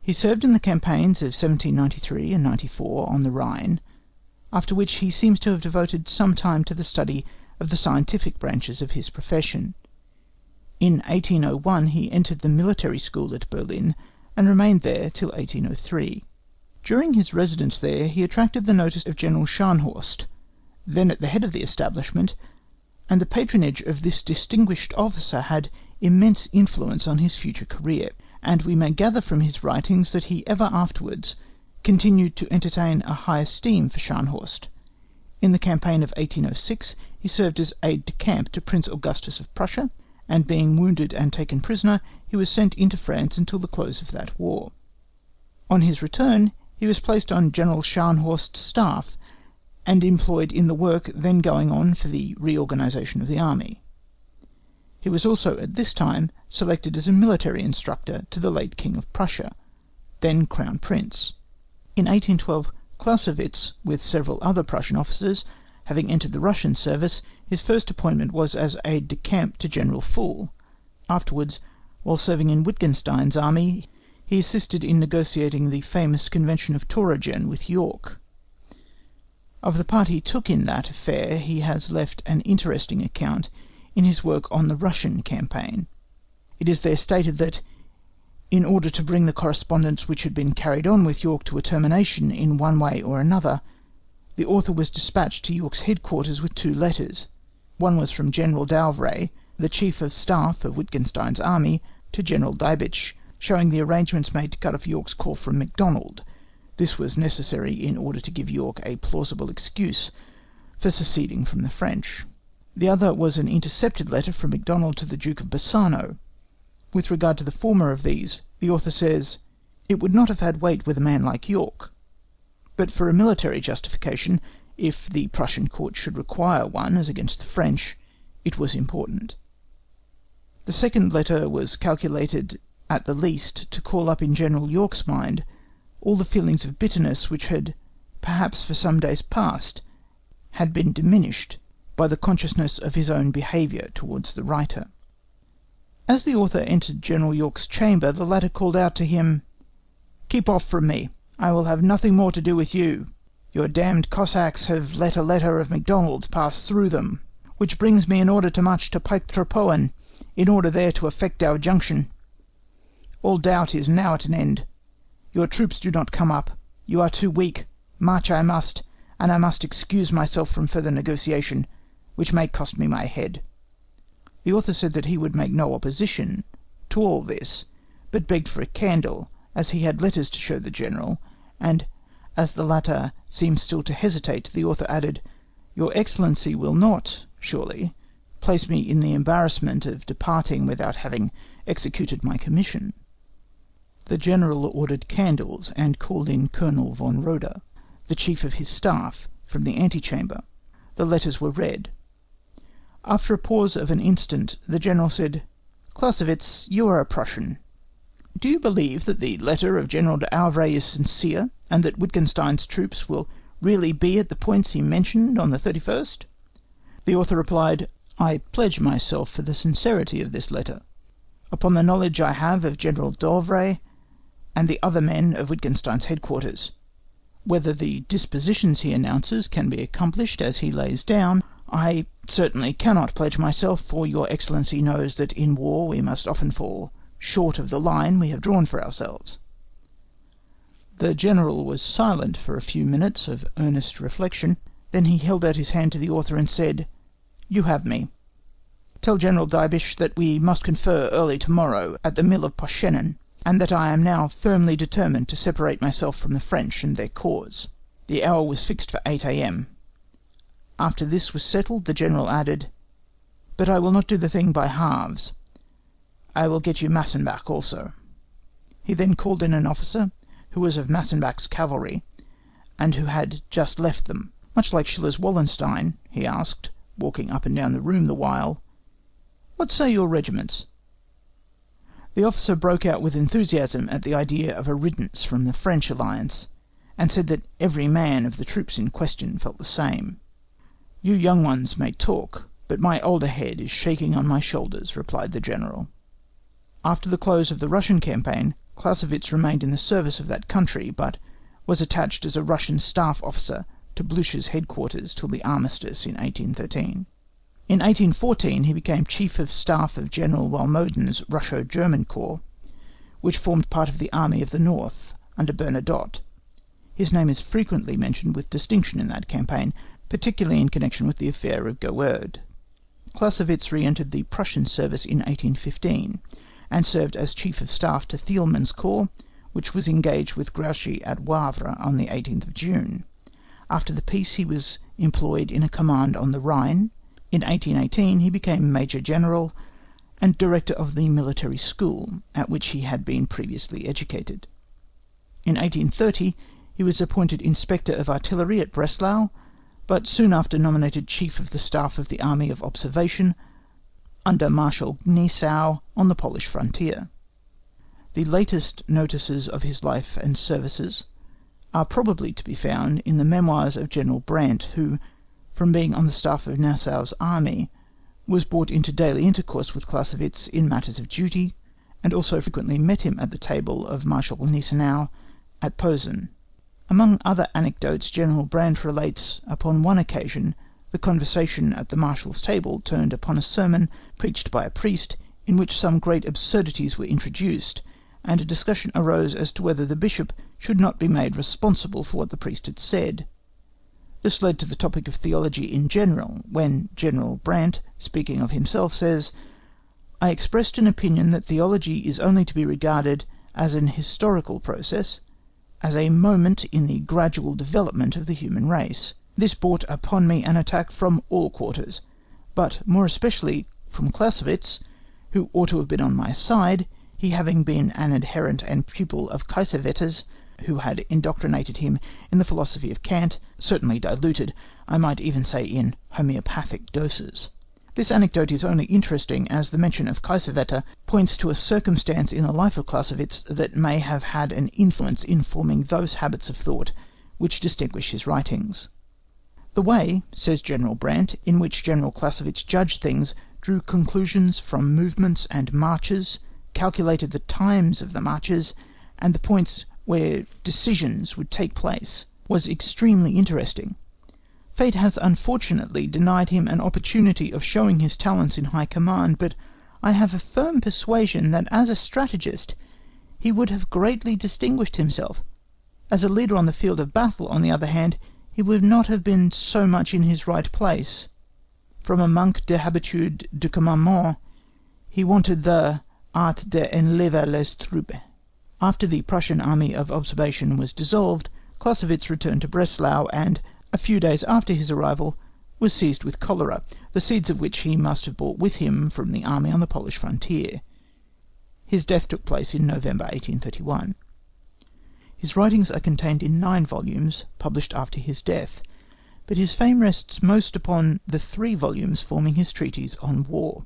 He served in the campaigns of 1793 and 94 on the Rhine, after which he seems to have devoted some time to the study of the scientific branches of his profession. In 1801 he entered the military school at Berlin, and remained there till 1803. During his residence there he attracted the notice of General Scharnhorst, then at the head of the establishment, and the patronage of this distinguished officer had immense influence on his future career, and we may gather from his writings that he ever afterwards continued to entertain a high esteem for Scharnhorst. In the campaign of 1806 he served as aide-de-camp to Prince Augustus of Prussia, and being wounded and taken prisoner, he was sent into France until the close of that war. On his return, he was placed on General Scharnhorst's staff, and employed in the work then going on for the reorganization of the army. He was also at this time selected as a military instructor to the late King of Prussia, then Crown Prince. In 1812 Clausewitz, with several other Prussian officers, having entered the Russian service, his first appointment was as aide-de-camp to General Fuhl. Afterwards, while serving in Wittgenstein's army, he assisted in negotiating the famous Convention of Torringen with York. Of the part he took in that affair he has left an interesting account in his work on the Russian campaign. It is there stated that, in order to bring the correspondence which had been carried on with York to a termination in one way or another, the author was dispatched to York's headquarters with 2 letters. One was from General d'Auvray, the chief of staff of Wittgenstein's army, to General Diebitsch, showing the arrangements made to cut off York's corps from MacDonald. This was necessary in order to give York a plausible excuse for seceding from the French. The other was an intercepted letter from MacDonald to the Duke of Bassano. With regard to the former of these, the author says, "It would not have had weight with a man like York." But for a military justification, if the Prussian court should require one as against the French, it was important. The second letter was calculated, at the least, to call up in General York's mind all the feelings of bitterness which had, perhaps for some days past, had been diminished by the consciousness of his own behaviour towards the writer. As the author entered General York's chamber, the latter called out to him, "Keep off from me. I will have nothing more to do with you. Your damned Cossacks have let a letter of MacDonald's pass through them, which brings me an order to march to Pike-Tropoen, in order there to effect our junction. All doubt is now at an end. Your troops do not come up. You are too weak. March I must, and I must excuse myself from further negotiation, which may cost me my head." The author said that he would make no opposition to all this, but begged for a candle, as he had letters to show the general, and as the latter seemed still to hesitate, the author added, "Your Excellency will not, surely, place me in the embarrassment of departing without having executed my commission." The general ordered candles, and called in Colonel von Roeder, the chief of his staff, from the antechamber. The letters were read. After a pause of an instant, the general said, "Clausewitz, you are a Prussian. Do you believe that the letter of General d'Auvray is sincere, and that Wittgenstein's troops will really be at the points he mentioned on the 31st? The author replied, "I pledge myself for the sincerity of this letter. upon the knowledge I have of General d'Auvray and the other men of Wittgenstein's headquarters. Whether the dispositions he announces can be accomplished as he lays down, I certainly cannot pledge myself, for your Excellency knows that in war we must often fall short of the line we have drawn for ourselves." The General was silent for a few minutes of earnest reflection. Then he held out his hand to the author and said, "You have me. Tell General Diebitsch that we must confer early tomorrow at the mill of Poschenen, and that I am now firmly determined to separate myself from the French and their cause." The hour was fixed for 8 a.m. After this was settled, the General added, "But I will not do the thing by halves. I will get you Massenbach also." He then called in an officer, who was of Massenbach's cavalry, and who had just left them. Much like Schiller's Wallenstein, he asked, walking up and down the room the while, "What say your regiments?" The officer broke out with enthusiasm at the idea of a riddance from the French alliance, and said that every man of the troops in question felt the same. "You young ones may talk, but my older head is shaking on my shoulders," replied the General. After the close of the Russian campaign, Clausewitz remained in the service of that country, but was attached as a Russian staff officer to Blücher's headquarters till the armistice in 1813. In 1814 he became Chief of Staff of General Walmoden's Russo-German Corps, which formed part of the Army of the North under Bernadotte. His name is frequently mentioned with distinction in that campaign, particularly in connection with the affair of Goehrde. Clausewitz re-entered the Prussian service in 1815, and served as Chief of Staff to Thielmann's Corps, which was engaged with Grouchy at Wavre on the 18th of June. After the peace he was employed in a command on the Rhine. In 1818 he became Major General and Director of the military school, at which he had been previously educated. In 1830 he was appointed Inspector of Artillery at Breslau, but soon after nominated Chief of the Staff of the Army of Observation under Marshal Gneisenau on the Polish frontier. The latest notices of his life and services are probably to be found in the memoirs of General Brandt, who, from being on the staff of Nassau's army, was brought into daily intercourse with Clausewitz in matters of duty, and also frequently met him at the table of Marshal Gneisenau at Posen. Among other anecdotes, General Brandt relates, upon one occasion, the conversation at the Marshal's table turned upon a sermon preached by a priest, in which some great absurdities were introduced, and a discussion arose as to whether the bishop should not be made responsible for what the priest had said. This led to the topic of theology in general, when General Brandt, speaking of himself, says, "I expressed an opinion that theology is only to be regarded as an historical process, as a moment in the gradual development of the human race. This brought upon me an attack from all quarters, but more especially from Clausewitz, who ought to have been on my side, he having been an adherent and pupil of Kiesewetters, who had indoctrinated him in the philosophy of Kant, certainly diluted, I might even say in homeopathic doses." This anecdote is only interesting as the mention of Kiesewetter points to a circumstance in the life of Clausewitz that may have had an influence in forming those habits of thought which distinguish his writings. "The way," says General Brandt, "in which General Clausewitz judged things, drew conclusions from movements and marches, calculated the times of the marches, and the points where decisions would take place, was extremely interesting. Fate has unfortunately denied him an opportunity of showing his talents in high command, but I have a firm persuasion that as a strategist he would have greatly distinguished himself. As a leader on the field of battle, on the other hand, he would not have been so much in his right place. From a manque de habitude de commandement, he wanted the art de enlever les troupes." After the Prussian army of observation was dissolved, Clausewitz returned to Breslau, and, a few days after his arrival, was seized with cholera, the seeds of which he must have brought with him from the army on the Polish frontier. His death took place in November 1831. His writings are contained in 9 volumes, published after his death, but his fame rests most upon the 3 volumes forming his treatise on war.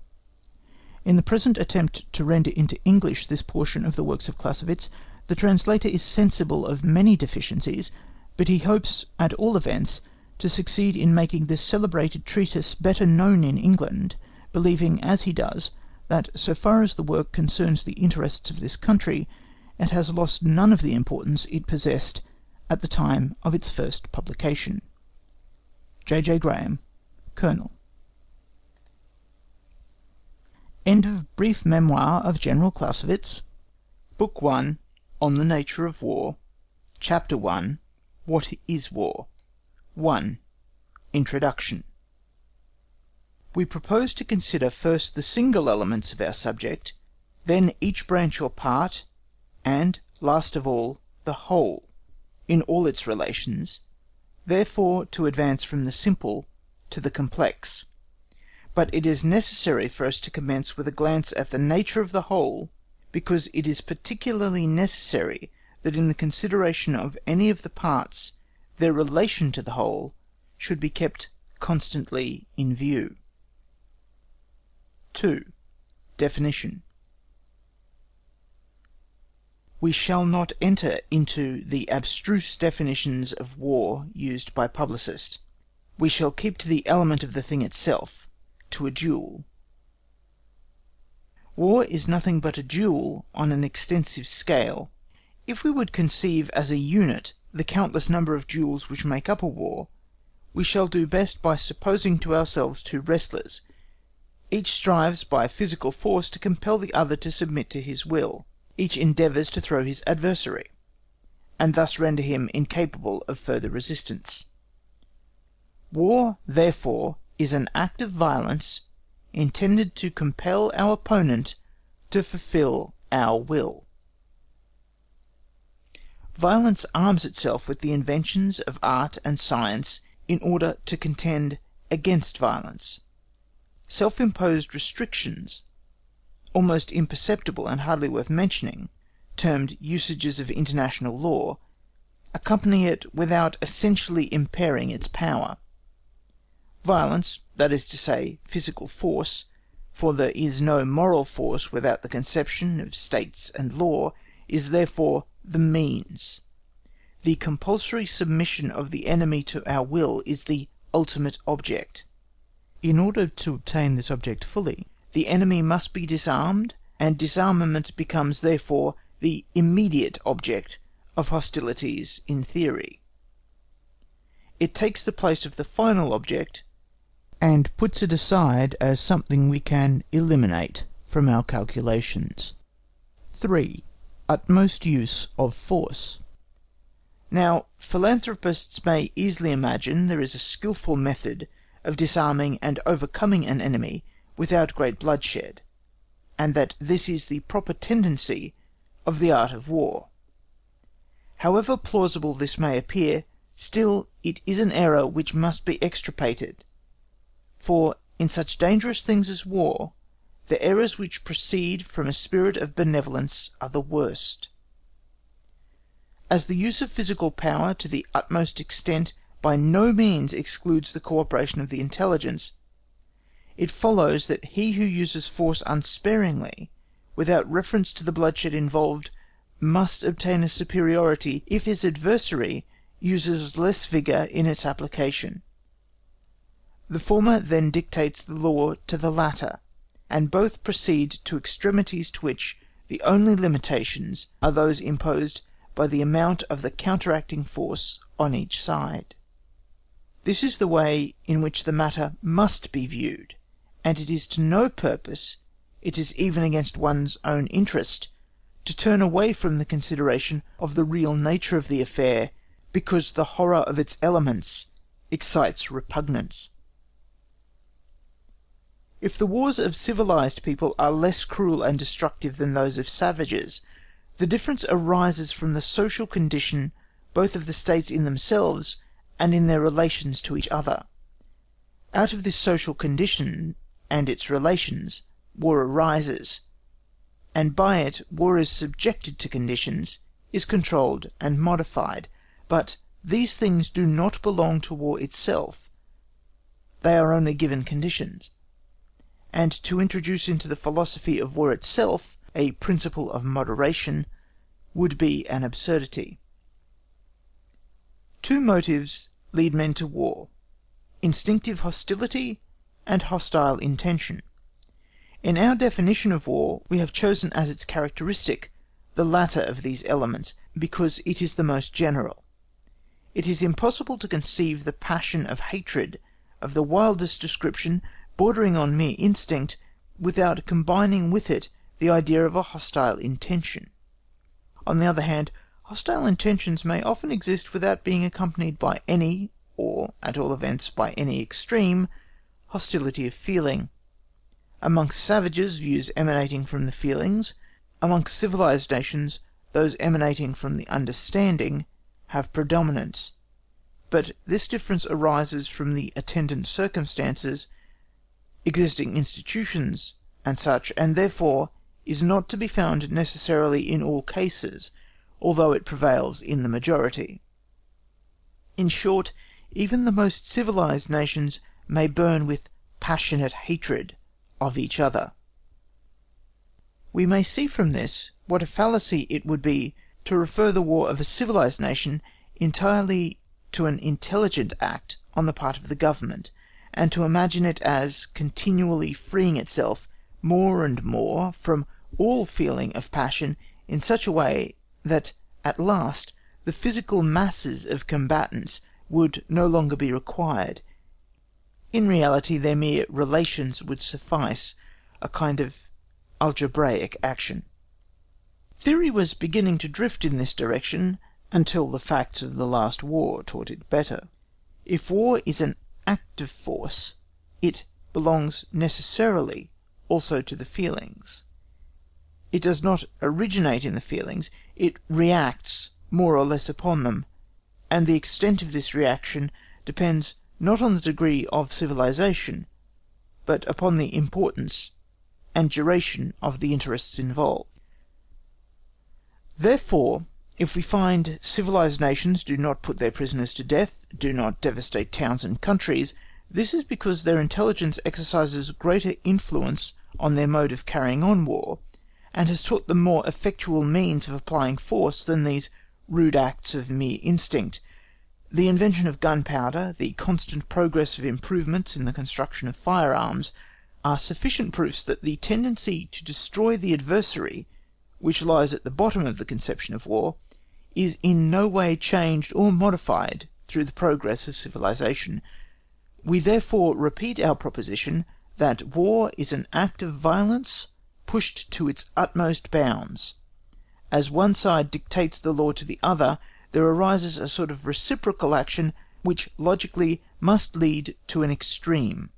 In the present attempt to render into English this portion of the works of Clausewitz, the translator is sensible of many deficiencies, but he hopes, at all events, to succeed in making this celebrated treatise better known in England, believing, as he does, that so far as the work concerns the interests of this country, it has lost none of the importance it possessed at the time of its first publication. J.J. Graham, Colonel. End of Brief Memoir of General Clausewitz, Book 1, On the Nature of War, Chapter 1, What is War? 1. Introduction. We propose to consider first the single elements of our subject, then each branch or part, and, last of all, the whole, in all its relations, therefore to advance from the simple to the complex. But it is necessary for us to commence with a glance at the nature of the whole, because it is particularly necessary that in the consideration of any of the parts, their relation to the whole should be kept constantly in view. 2. Definition. We shall not enter into the abstruse definitions of war used by publicists. We shall keep to the element of the thing itself, to a duel. War is nothing but a duel on an extensive scale. If we would conceive as a unit the countless number of duels which make up a war, we shall do best by supposing to ourselves two wrestlers. Each strives by physical force to compel the other to submit to his will. Each endeavours to throw his adversary, and thus render him incapable of further resistance. War, therefore, is an act of violence intended to compel our opponent to fulfil our will. Violence arms itself with the inventions of art and science in order to contend against violence. Self-imposed restrictions, almost imperceptible and hardly worth mentioning, termed usages of international law, accompany it without essentially impairing its power. Violence, that is to say, physical force, for there is no moral force without the conception of states and law, is therefore the means. The compulsory submission of the enemy to our will is the ultimate object. In order to obtain this object fully, the enemy must be disarmed, and disarmament becomes therefore the immediate object of hostilities in theory. It takes the place of the final object, and puts it aside as something we can eliminate from our calculations. 3. Utmost use of force. Now, philanthropists may easily imagine there is a skilful method of disarming and overcoming an enemy without great bloodshed, and that this is the proper tendency of the art of war. However plausible this may appear, still it is an error which must be extirpated, for in such dangerous things as war, the errors which proceed from a spirit of benevolence are the worst. As the use of physical power to the utmost extent by no means excludes the cooperation of the intelligence, it follows that he who uses force unsparingly, without reference to the bloodshed involved, must obtain a superiority if his adversary uses less vigour in its application. The former then dictates the law to the latter, and both proceed to extremities to which the only limitations are those imposed by the amount of the counteracting force on each side. This is the way in which the matter must be viewed, and it is to no purpose, it is even against one's own interest, to turn away from the consideration of the real nature of the affair, because the horror of its elements excites repugnance. If the wars of civilized people are less cruel and destructive than those of savages, the difference arises from the social condition both of the states in themselves and in their relations to each other. Out of this social condition and its relations, war arises, and by it war is subjected to conditions, is controlled and modified. But these things do not belong to war itself, they are only given conditions, and to introduce into the philosophy of war itself a principle of moderation would be an absurdity. Two motives lead men to war: instinctive hostility and hostile intention. In our definition of war, we have chosen as its characteristic the latter of these elements, because it is the most general. It is impossible to conceive the passion of hatred of the wildest description, bordering on mere instinct, without combining with it the idea of a hostile intention. On the other hand, hostile intentions may often exist without being accompanied by any, or at all events by any extreme, hostility of feeling. Amongst savages, views emanating from the feelings; amongst civilized nations, those emanating from the understanding, have predominance. But this difference arises from the attendant circumstances, existing institutions, and such, and therefore is not to be found necessarily in all cases, although it prevails in the majority. In short, even the most civilized nations may burn with passionate hatred of each other. We may see from this what a fallacy it would be to refer the war of a civilized nation entirely to an intelligent act on the part of the government, and to imagine it as continually freeing itself more and more from all feeling of passion in such a way that at last the physical masses of combatants would no longer be required. In reality their mere relations would suffice, a kind of algebraic action. Theory was beginning to drift in this direction until the facts of the last war taught it better. If war is an active force, it belongs necessarily also to the feelings. It does not originate in the feelings, it reacts more or less upon them, and the extent of this reaction depends not on the degree of civilization, but upon the importance and duration of the interests involved. Therefore, if we find civilized nations do not put their prisoners to death, do not devastate towns and countries, this is because their intelligence exercises greater influence on their mode of carrying on war, and has taught them more effectual means of applying force than these rude acts of mere instinct. The invention of gunpowder, the constant progress of improvements in the construction of firearms, are sufficient proofs that the tendency to destroy the adversary, which lies at the bottom of the conception of war, is in no way changed or modified through the progress of civilization. We therefore repeat our proposition that war is an act of violence pushed to its utmost bounds. As one side dictates the law to the other, there arises a sort of reciprocal action which logically must lead to an extreme.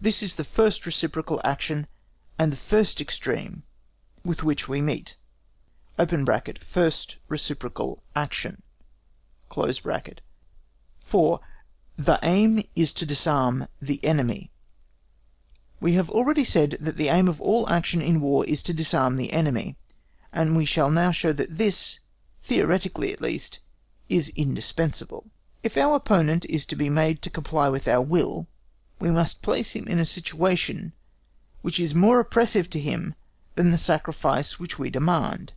This is the first reciprocal action and the first extreme with which we meet. Open bracket, first reciprocal action. Close bracket. 4. The aim is to disarm the enemy. We have already said that the aim of all action in war is to disarm the enemy, and we shall now show that this, theoretically at least, is indispensable. If our opponent is to be made to comply with our will, we must place him in a situation which is more oppressive to him than the sacrifice which we demand.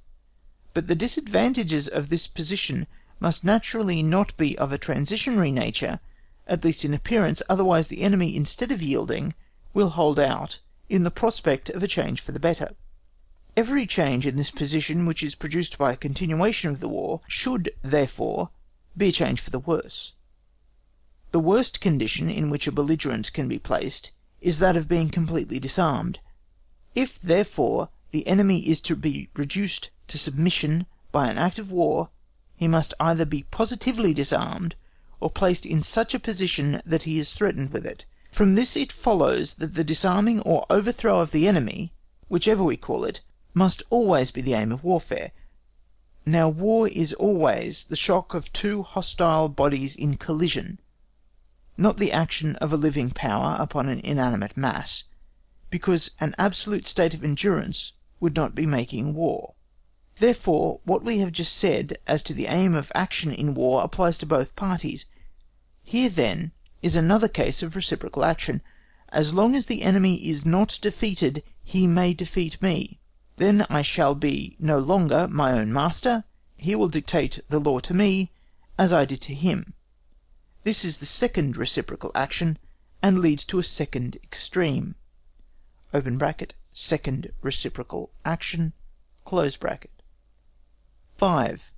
But the disadvantages of this position must naturally not be of a transitionary nature, at least in appearance, otherwise the enemy, instead of yielding, will hold out in the prospect of a change for the better. Every change in this position which is produced by a continuation of the war should, therefore, be a change for the worse. The worst condition in which a belligerent can be placed is that of being completely disarmed. If, therefore, the enemy is to be reduced to submission by an act of war, he must either be positively disarmed, or placed in such a position that he is threatened with it. From this it follows that the disarming or overthrow of the enemy, whichever we call it, must always be the aim of warfare. Now war is always the shock of two hostile bodies in collision, not the action of a living power upon an inanimate mass, because an absolute state of endurance would not be making war. Therefore, what we have just said as to the aim of action in war applies to both parties. Here, then, is another case of reciprocal action. As long as the enemy is not defeated, he may defeat me. Then I shall be no longer my own master, he will dictate the law to me, as I did to him. This is the second reciprocal action, and leads to a second extreme. open bracket, second reciprocal action, close bracket. 5.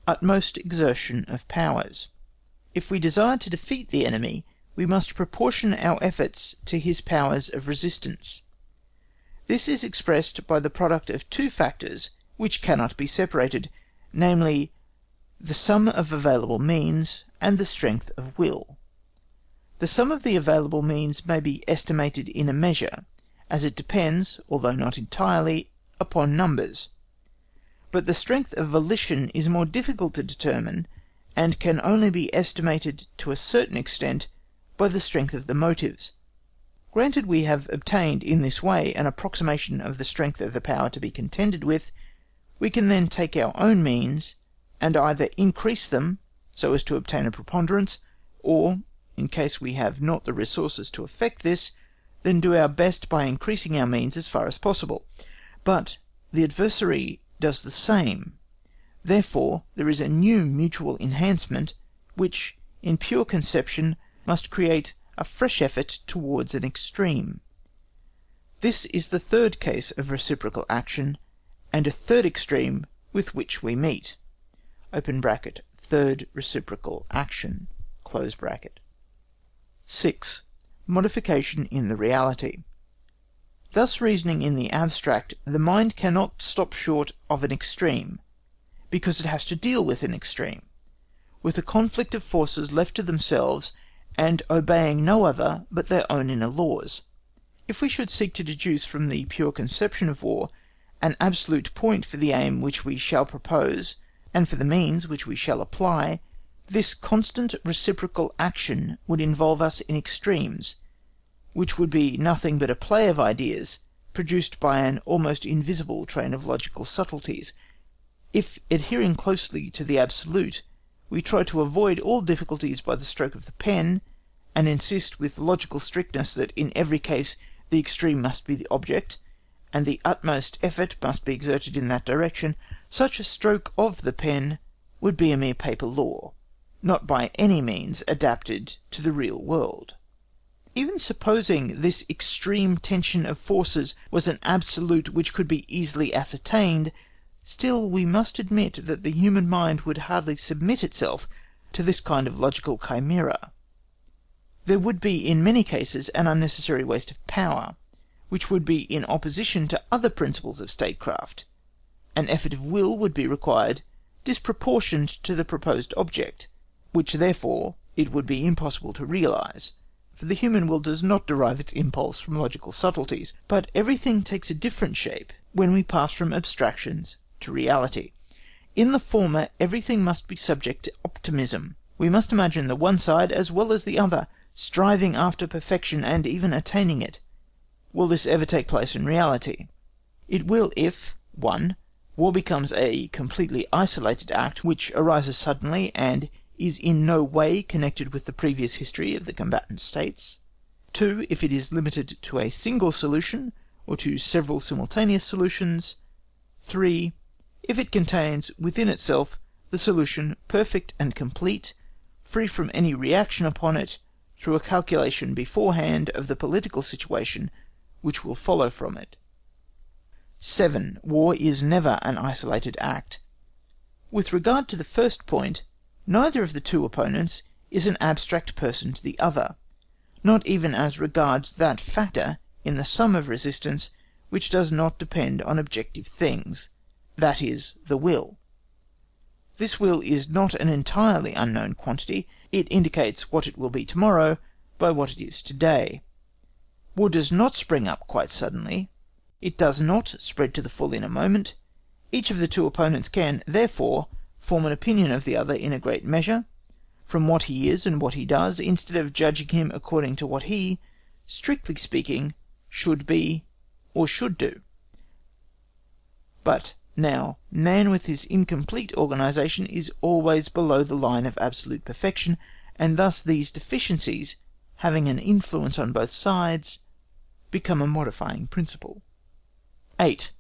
Utmost exertion of powers. If we desire to defeat the enemy, we must proportion our efforts to his powers of resistance. This is expressed by the product of two factors which cannot be separated, namely, the sum of available means and the strength of will. The sum of the available means may be estimated in a measure, as it depends, although not entirely, upon numbers. But the strength of volition is more difficult to determine, and can only be estimated to a certain extent by the strength of the motives. Granted we have obtained in this way an approximation of the strength of the power to be contended with, we can then take our own means, and either increase them so as to obtain a preponderance, or, in case we have not the resources to effect this, then do our best by increasing our means as far as possible. But the adversary does the same. Therefore there is a new mutual enhancement, which, in pure conception, must create a fresh effort towards an extreme. This is the third case of reciprocal action, and a third extreme with which we meet. Open bracket, third reciprocal action, close bracket. 6. Modification in the reality. Thus reasoning in the abstract, the mind cannot stop short of an extreme, because it has to deal with an extreme, with a conflict of forces left to themselves, and obeying no other but their own inner laws. If we should seek to deduce from the pure conception of war an absolute point for the aim which we shall propose, and for the means which we shall apply, this constant reciprocal action would involve us in extremes, which would be nothing but a play of ideas, produced by an almost invisible train of logical subtleties. If, adhering closely to the absolute, we try to avoid all difficulties by the stroke of the pen, and insist with logical strictness that in every case the extreme must be the object, and the utmost effort must be exerted in that direction, such a stroke of the pen would be a mere paper law, not by any means adapted to the real world. Even supposing this extreme tension of forces was an absolute which could be easily ascertained, still we must admit that the human mind would hardly submit itself to this kind of logical chimera. There would be in many cases an unnecessary waste of power, which would be in opposition to other principles of statecraft. An effort of will would be required disproportioned to the proposed object, which therefore it would be impossible to realise, for the human will does not derive its impulse from logical subtleties, but everything takes a different shape when we pass from abstractions to reality. In the former, everything must be subject to optimism. We must imagine the one side as well as the other, striving after perfection and even attaining it. Will this ever take place in reality? It will if 1. War becomes a completely isolated act which arises suddenly and is in no way connected with the previous history of the combatant states. 2. If it is limited to a single solution, or to several simultaneous solutions. 3. If it contains within itself the solution perfect and complete, free from any reaction upon it, through a calculation beforehand of the political situation which will follow from it. 7. War is never an isolated act. With regard to the first point, neither of the two opponents is an abstract person to the other, not even as regards that factor in the sum of resistance which does not depend on objective things, that is, the will. This will is not an entirely unknown quantity, it indicates what it will be tomorrow by what it is today. War does not spring up quite suddenly, it does not spread to the full in a moment. Each of the two opponents can, therefore, form an opinion of the other in a great measure, from what he is and what he does, instead of judging him according to what he, strictly speaking, should be or should do. But now, man with his incomplete organisation is always below the line of absolute perfection, and thus these deficiencies, having an influence on both sides, become a modifying principle. 8.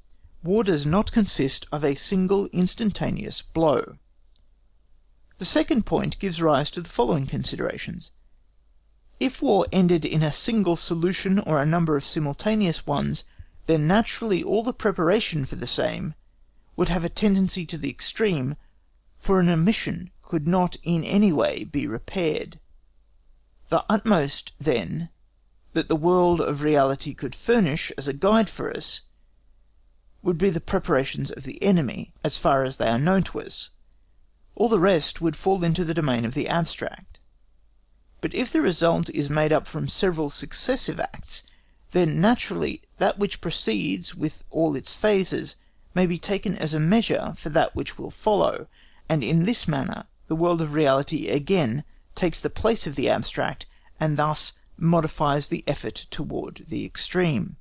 War does not consist of a single instantaneous blow. The second point gives rise to the following considerations. If war ended in a single solution or a number of simultaneous ones, then naturally all the preparation for the same would have a tendency to the extreme, for an omission could not in any way be repaired. The utmost, then, that the world of reality could furnish as a guide for us would be the preparations of the enemy, as far as they are known to us. All the rest would fall into the domain of the abstract. But if the result is made up from several successive acts, then naturally that which precedes with all its phases may be taken as a measure for that which will follow, and in this manner the world of reality again takes the place of the abstract, and thus modifies the effort toward the extreme.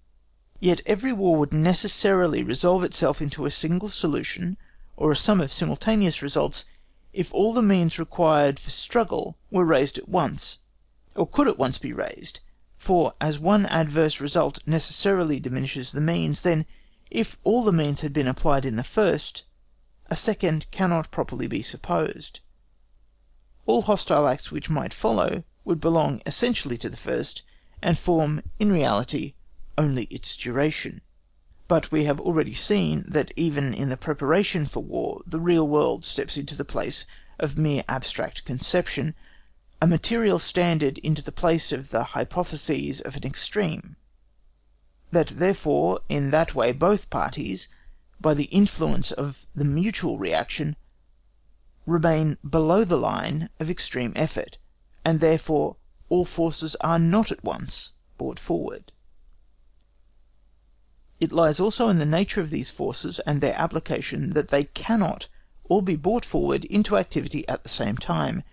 Yet every war would necessarily resolve itself into a single solution, or a sum of simultaneous results, if all the means required for struggle were raised at once, or could at once be raised, for as one adverse result necessarily diminishes the means, then if all the means had been applied in the first, a second cannot properly be supposed. All hostile acts which might follow would belong essentially to the first, and form, in reality, only its duration. But we have already seen that even in the preparation for war, the real world steps into the place of mere abstract conception, a material standard into the place of the hypotheses of an extreme. That therefore, in that way both parties, by the influence of the mutual reaction, remain below the line of extreme effort, and therefore all forces are not at once brought forward. It lies also in the nature of these forces and their application that they cannot all be brought forward into activity at the same time.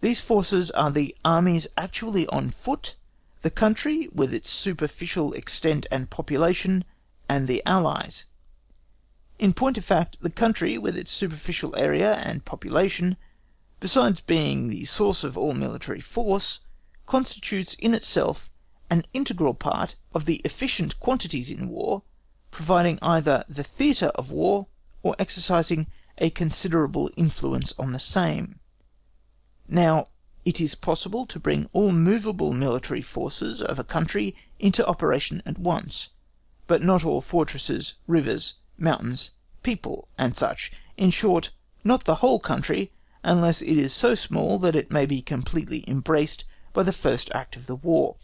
These forces are the armies actually on foot, the country with its superficial extent and population, and the Allies. In point of fact, the country with its superficial area and population, besides being the source of all military force, constitutes in itself an integral part of the efficient quantities in war, providing either the theatre of war, or exercising a considerable influence on the same. Now, it is possible to bring all movable military forces of a country into operation at once, but not all fortresses, rivers, mountains, people, and such, in short, not the whole country, unless it is so small that it may be completely embraced by the first act of the war.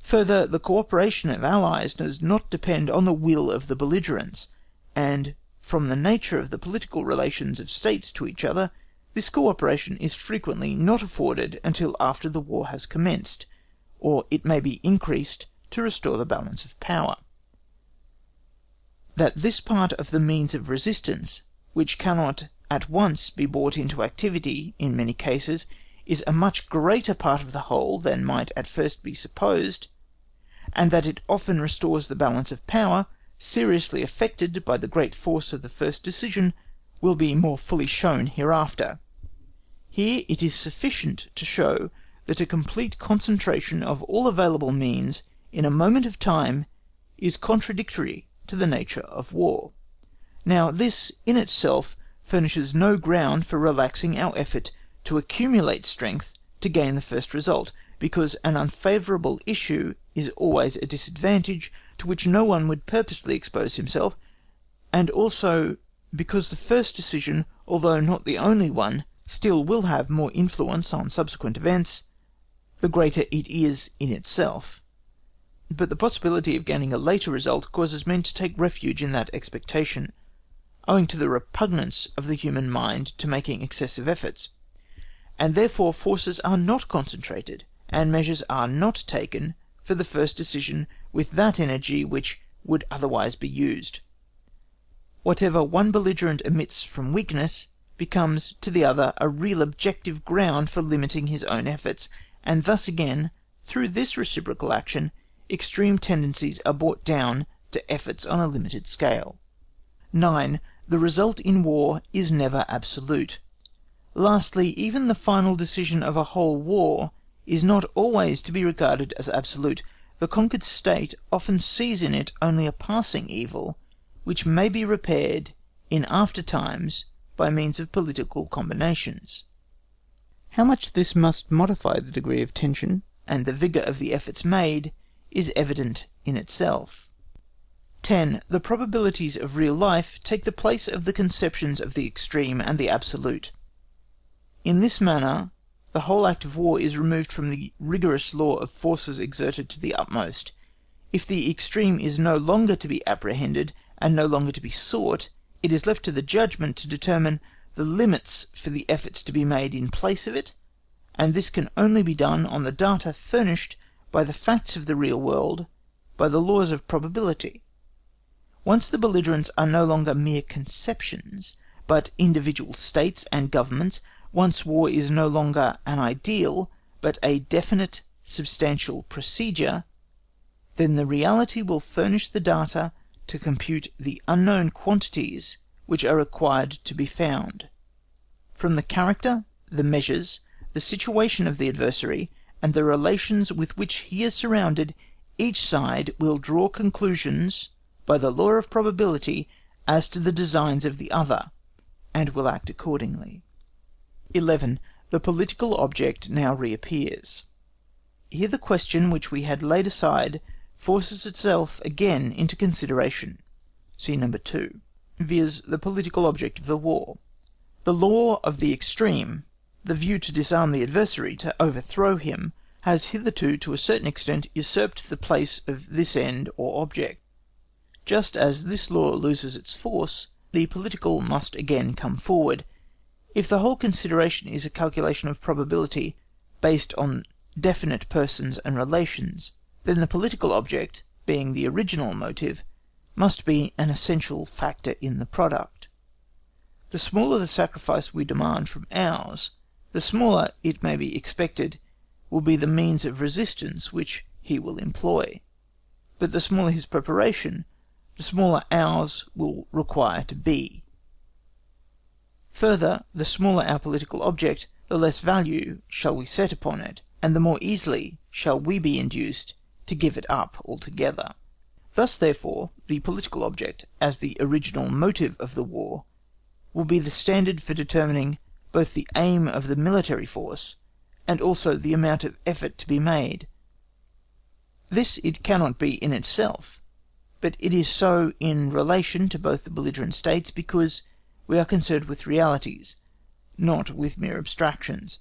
Further, the cooperation of allies does not depend on the will of the belligerents, and from the nature of the political relations of states to each other, this cooperation is frequently not afforded until after the war has commenced, or it may be increased to restore the balance of power. That this part of the means of resistance, which cannot at once be brought into activity in many cases, is a much greater part of the whole than might at first be supposed, and that it often restores the balance of power, seriously affected by the great force of the first decision, will be more fully shown hereafter. Here it is sufficient to show that a complete concentration of all available means in a moment of time is contradictory to the nature of war. Now this in itself furnishes no ground for relaxing our effort to accumulate strength to gain the first result, because an unfavourable issue is always a disadvantage to which no one would purposely expose himself, and also because the first decision, although not the only one, still will have more influence on subsequent events, the greater it is in itself. But the possibility of gaining a later result causes men to take refuge in that expectation, owing to the repugnance of the human mind to making excessive efforts, and therefore forces are not concentrated, and measures are not taken for the first decision with that energy which would otherwise be used. Whatever one belligerent emits from weakness becomes to the other a real objective ground for limiting his own efforts, and thus again, through this reciprocal action, extreme tendencies are brought down to efforts on a limited scale. 9. The result in war is never absolute. Lastly, even the final decision of a whole war is not always to be regarded as absolute. The conquered state often sees in it only a passing evil, which may be repaired in after times by means of political combinations. How much this must modify the degree of tension and the vigour of the efforts made is evident in itself. 10. The probabilities of real life take the place of the conceptions of the extreme and the absolute. In this manner, the whole act of war is removed from the rigorous law of forces exerted to the utmost. If the extreme is no longer to be apprehended, and no longer to be sought, it is left to the judgment to determine the limits for the efforts to be made in place of it, and this can only be done on the data furnished by the facts of the real world, by the laws of probability. Once the belligerents are no longer mere conceptions, but individual states and governments, once war is no longer an ideal, but a definite, substantial procedure, then the reality will furnish the data to compute the unknown quantities which are required to be found. From the character, the measures, the situation of the adversary, and the relations with which he is surrounded, each side will draw conclusions by the law of probability as to the designs of the other, and will act accordingly. 11. The political object now reappears. Here the question which we had laid aside forces itself again into consideration. See number 2, viz. The political object of the war. The law of the extreme, the view to disarm the adversary, to overthrow him, has hitherto to a certain extent usurped the place of this end or object. Just as this law loses its force, the political must again come forward. If the whole consideration is a calculation of probability based on definite persons and relations, then the political object, being the original motive, must be an essential factor in the product. The smaller the sacrifice we demand from ours, the smaller, it may be expected, will be the means of resistance which he will employ. But the smaller his preparation, the smaller ours will require to be. Further, the smaller our political object, the less value shall we set upon it, and the more easily shall we be induced to give it up altogether. Thus, therefore, the political object, as the original motive of the war, will be the standard for determining both the aim of the military force, and also the amount of effort to be made. This it cannot be in itself, but it is so in relation to both the belligerent states, because we are concerned with realities, not with mere abstractions.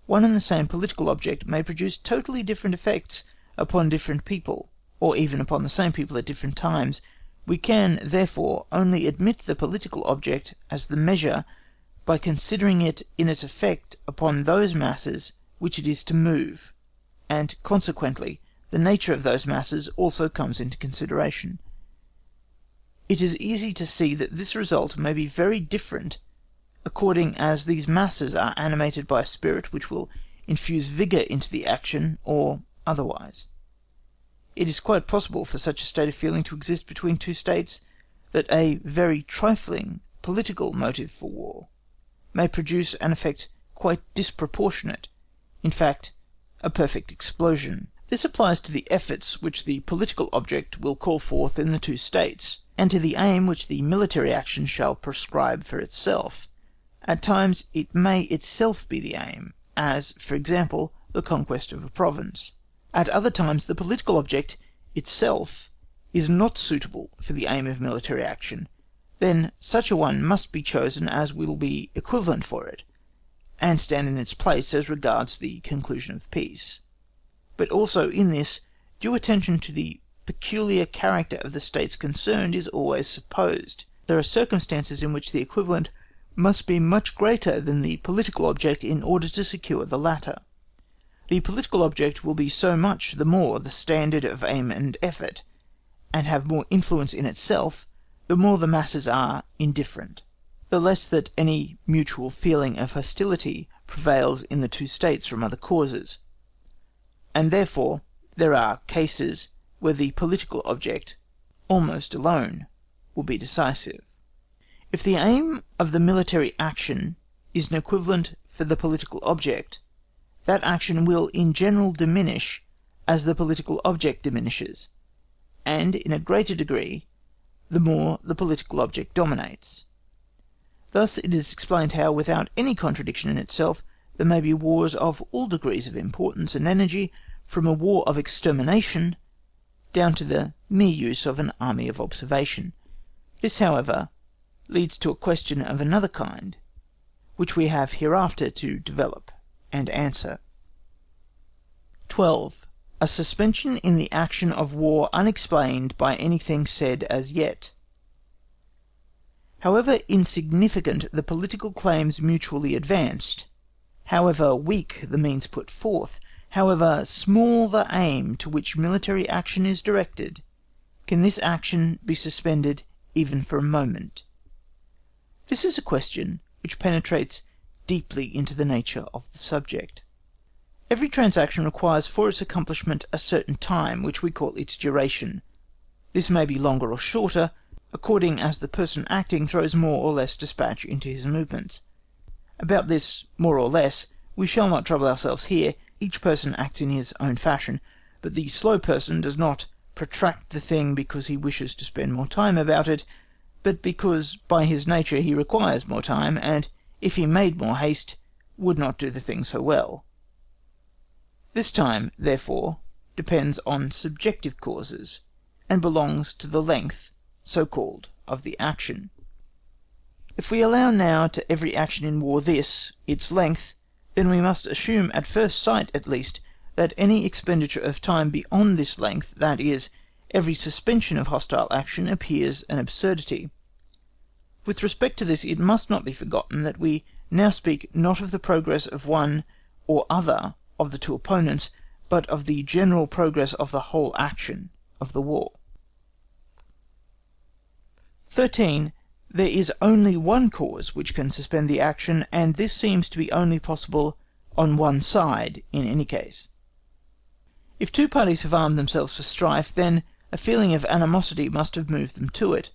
One and the same political object may produce totally different effects upon different people, or even upon the same people at different times. We can, therefore, only admit the political object as the measure by considering it in its effect upon those masses which it is to move, and consequently the nature of those masses also comes into consideration. It is easy to see that this result may be very different according as these masses are animated by a spirit which will infuse vigour into the action, or otherwise. It is quite possible for such a state of feeling to exist between two states, that a very trifling political motive for war may produce an effect quite disproportionate, in fact, a perfect explosion. This applies to the efforts which the political object will call forth in the two states, and to the aim which the military action shall prescribe for itself. At times it may itself be the aim, as, for example, the conquest of a province. At other times the political object itself is not suitable for the aim of military action. Then such a one must be chosen as will be equivalent for it, and stand in its place as regards the conclusion of peace. But also in this, due attention to the peculiar character of the states concerned is always supposed. There are circumstances in which the equivalent must be much greater than the political object in order to secure the latter. The political object will be so much the more the standard of aim and effort, and have more influence in itself, the more the masses are indifferent, the less that any mutual feeling of hostility prevails in the two states from other causes. And therefore there are cases where the political object, almost alone, will be decisive. If the aim of the military action is an equivalent for the political object, that action will in general diminish as the political object diminishes, and in a greater degree the more the political object dominates. Thus it is explained how, without any contradiction in itself, there may be wars of all degrees of importance and energy, from a war of extermination down to the mere use of an army of observation. This, however, leads to a question of another kind, which we have hereafter to develop and answer. 12. A suspension in the action of war unexplained by anything said as yet. However insignificant the political claims mutually advanced, however weak the means put forth, however small the aim to which military action is directed, can this action be suspended even for a moment? This is a question which penetrates deeply into the nature of the subject. Every transaction requires for its accomplishment a certain time, which we call its duration. This may be longer or shorter, according as the person acting throws more or less dispatch into his movements. About this more or less we shall not trouble ourselves here. Each person acts in his own fashion, but the slow person does not protract the thing because he wishes to spend more time about it, but because by his nature he requires more time, and if he made more haste, would not do the thing so well. This time, therefore, depends on subjective causes, and belongs to the length, so-called, of the action. If we allow now to every action in war this, its length, then we must assume at first sight at least that any expenditure of time beyond this length, that is, every suspension of hostile action, appears an absurdity. With respect to this, it must not be forgotten that we now speak not of the progress of one or other of the two opponents, but of the general progress of the whole action of the war. 13. There is only one cause which can suspend the action, and this seems to be only possible on one side in any case. If two parties have armed themselves for strife, then a feeling of animosity must have moved them to it.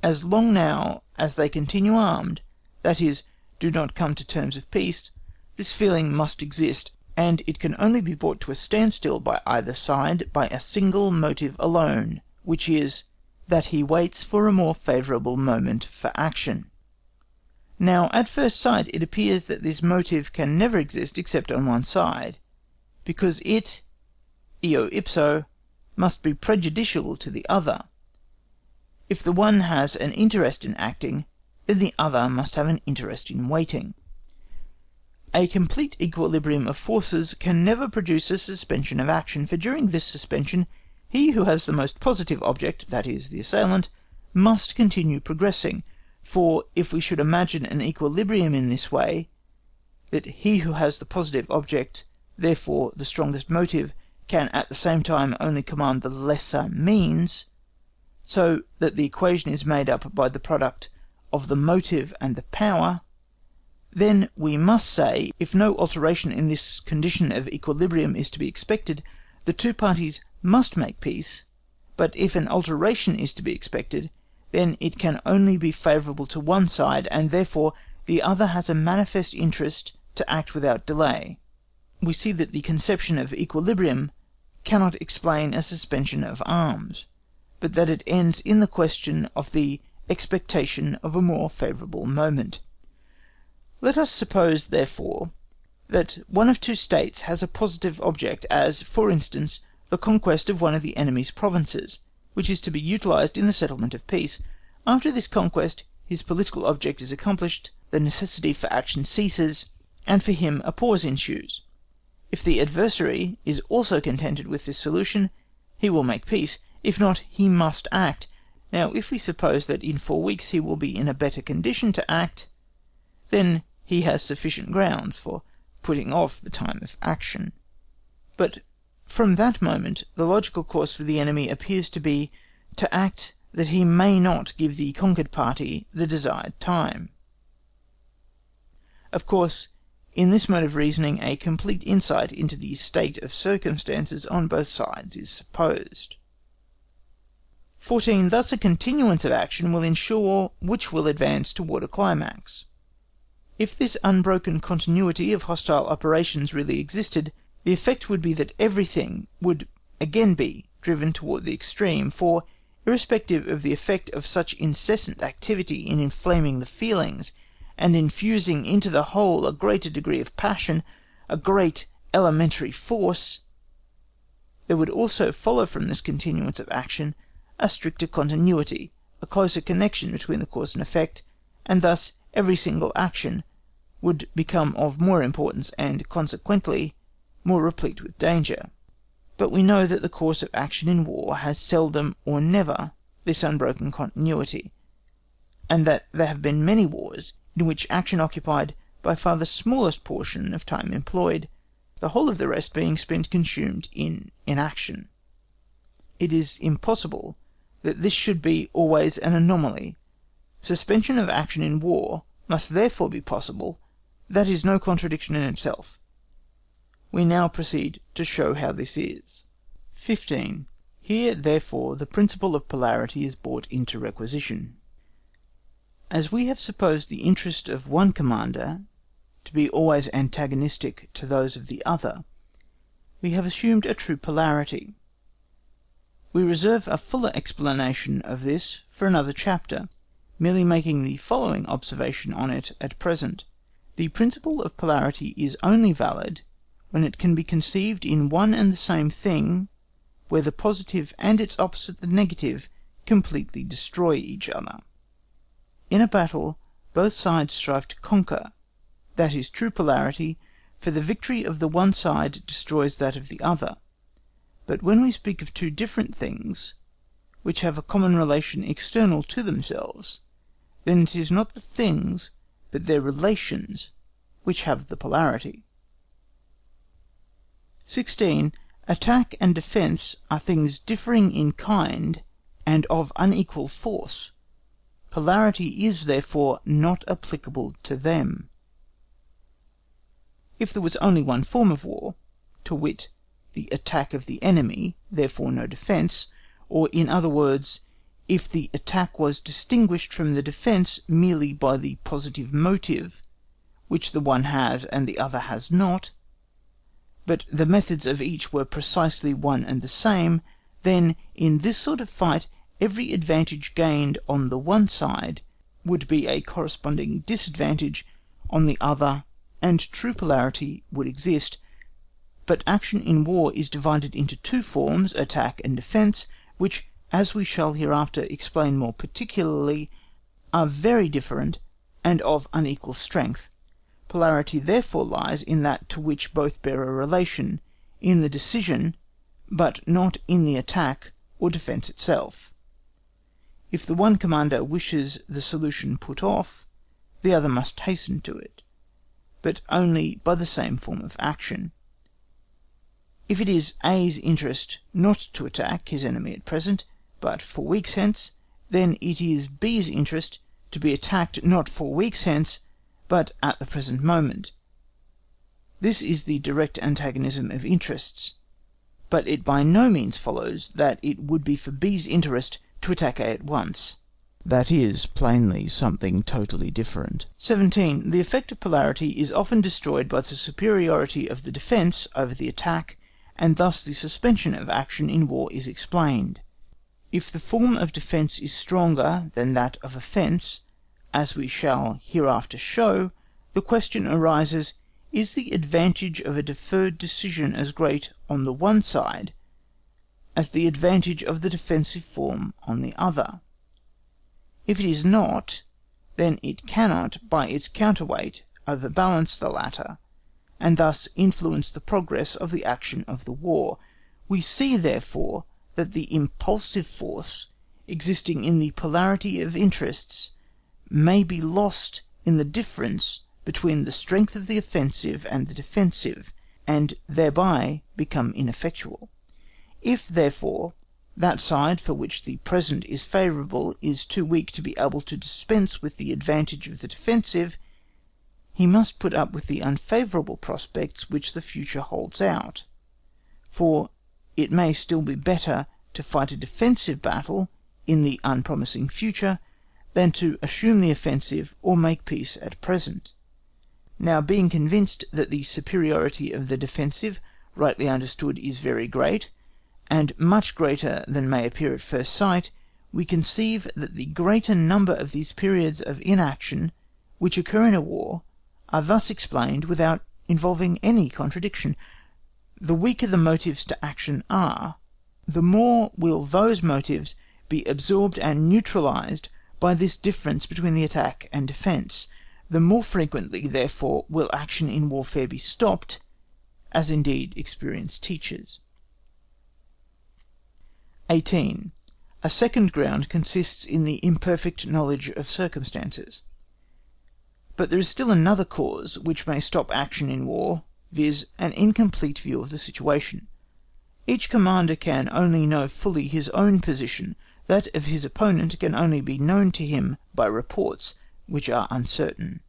As long now as they continue armed, that is, do not come to terms of peace, this feeling must exist, and it can only be brought to a standstill by either side by a single motive alone, which is, that he waits for a more favourable moment for action. Now, at first sight, it appears that this motive can never exist except on one side, because it, eo ipso, must be prejudicial to the other. If the one has an interest in acting, then the other must have an interest in waiting. A complete equilibrium of forces can never produce a suspension of action, for during this suspension he who has the most positive object, that is, the assailant, must continue progressing, for if we should imagine an equilibrium in this way, that he who has the positive object, therefore the strongest motive, can at the same time only command the lesser means, so that the equation is made up by the product of the motive and the power, then we must say, if no alteration in this condition of equilibrium is to be expected, the two parties must make peace, but if an alteration is to be expected, then it can only be favourable to one side, and therefore the other has a manifest interest to act without delay. We see that the conception of equilibrium cannot explain a suspension of arms, but that it ends in the question of the expectation of a more favourable moment. Let us suppose, therefore, that one of two states has a positive object, as, for instance, the conquest of one of the enemy's provinces, which is to be utilised in the settlement of peace. After this conquest, his political object is accomplished, the necessity for action ceases, and for him a pause ensues. If the adversary is also contented with this solution, he will make peace. If not, he must act. Now, if we suppose that in 4 weeks he will be in a better condition to act, then he has sufficient grounds for putting off the time of action. But from that moment, the logical course for the enemy appears to be to act that he may not give the conquered party the desired time. Of course, in this mode of reasoning, a complete insight into the state of circumstances on both sides is supposed. 14. Thus a continuance of action will ensure which will advance toward a climax. If this unbroken continuity of hostile operations really existed, the effect would be that everything would again be driven toward the extreme, for, irrespective of the effect of such incessant activity in inflaming the feelings, and infusing into the whole a greater degree of passion, a great elementary force, there would also follow from this continuance of action a stricter continuity, a closer connection between the cause and effect, and thus every single action would become of more importance and consequently more replete with danger. But we know that the course of action in war has seldom or never this unbroken continuity, and that there have been many wars in which action occupied by far the smallest portion of time employed, the whole of the rest being spent consumed in inaction. It is impossible that this should be always an anomaly. Suspension of action in war must therefore be possible. That is no contradiction in itself. We now proceed to show how this is. 15. Here, therefore, the principle of polarity is brought into requisition. As we have supposed the interest of one commander to be always antagonistic to those of the other, we have assumed a true polarity. We reserve a fuller explanation of this for another chapter, merely making the following observation on it at present. The principle of polarity is only valid when it can be conceived in one and the same thing, where the positive and its opposite, the negative, completely destroy each other. In a battle, both sides strive to conquer. That is true polarity, for the victory of the one side destroys that of the other. But when we speak of two different things, which have a common relation external to themselves, then it is not the things, but their relations, which have the polarity. 16. Attack and defence are things differing in kind and of unequal force. Polarity is therefore not applicable to them. If there was only one form of war, to wit, the attack of the enemy, therefore no defence, or in other words, if the attack was distinguished from the defence merely by the positive motive, which the one has and the other has not, but the methods of each were precisely one and the same, then in this sort of fight every advantage gained on the one side would be a corresponding disadvantage on the other, and true polarity would exist. But action in war is divided into two forms, attack and defence, which, as we shall hereafter explain more particularly, are very different and of unequal strength. Polarity therefore lies in that to which both bear a relation, in the decision, but not in the attack or defence itself. If the one commander wishes the solution put off, the other must hasten to it, but only by the same form of action. If it is A's interest not to attack his enemy at present, but 4 weeks hence, then it is B's interest to be attacked not 4 weeks hence, but at the present moment. This is the direct antagonism of interests, but it by no means follows that it would be for B's interest to attack A at once. That is plainly something totally different. 17. The effect of polarity is often destroyed by the superiority of the defence over the attack, and thus the suspension of action in war is explained. If the form of defence is stronger than that of offence, as we shall hereafter show, the question arises, is the advantage of a deferred decision as great on the one side as the advantage of the defensive form on the other? If it is not, then it cannot, by its counterweight, overbalance the latter, and thus influence the progress of the action of the war. We see, therefore, that the impulsive force existing in the polarity of interests may be lost in the difference between the strength of the offensive and the defensive, and thereby become ineffectual. If, therefore, that side for which the present is favourable is too weak to be able to dispense with the advantage of the defensive, he must put up with the unfavourable prospects which the future holds out, for it may still be better to fight a defensive battle in the unpromising future than to assume the offensive or make peace at present. Now, being convinced that the superiority of the defensive, rightly understood, is very great, and much greater than may appear at first sight, we conceive that the greater number of these periods of inaction which occur in a war are thus explained without involving any contradiction. The weaker the motives to action are, the more will those motives be absorbed and neutralised by this difference between the attack and defence. The more frequently, therefore, will action in warfare be stopped, as indeed experience teaches. 18. A second ground consists in the imperfect knowledge of circumstances. But there is still another cause which may stop action in war, viz., an incomplete view of the situation. Each commander can only know fully his own position, that of his opponent can only be known to him by reports which are uncertain.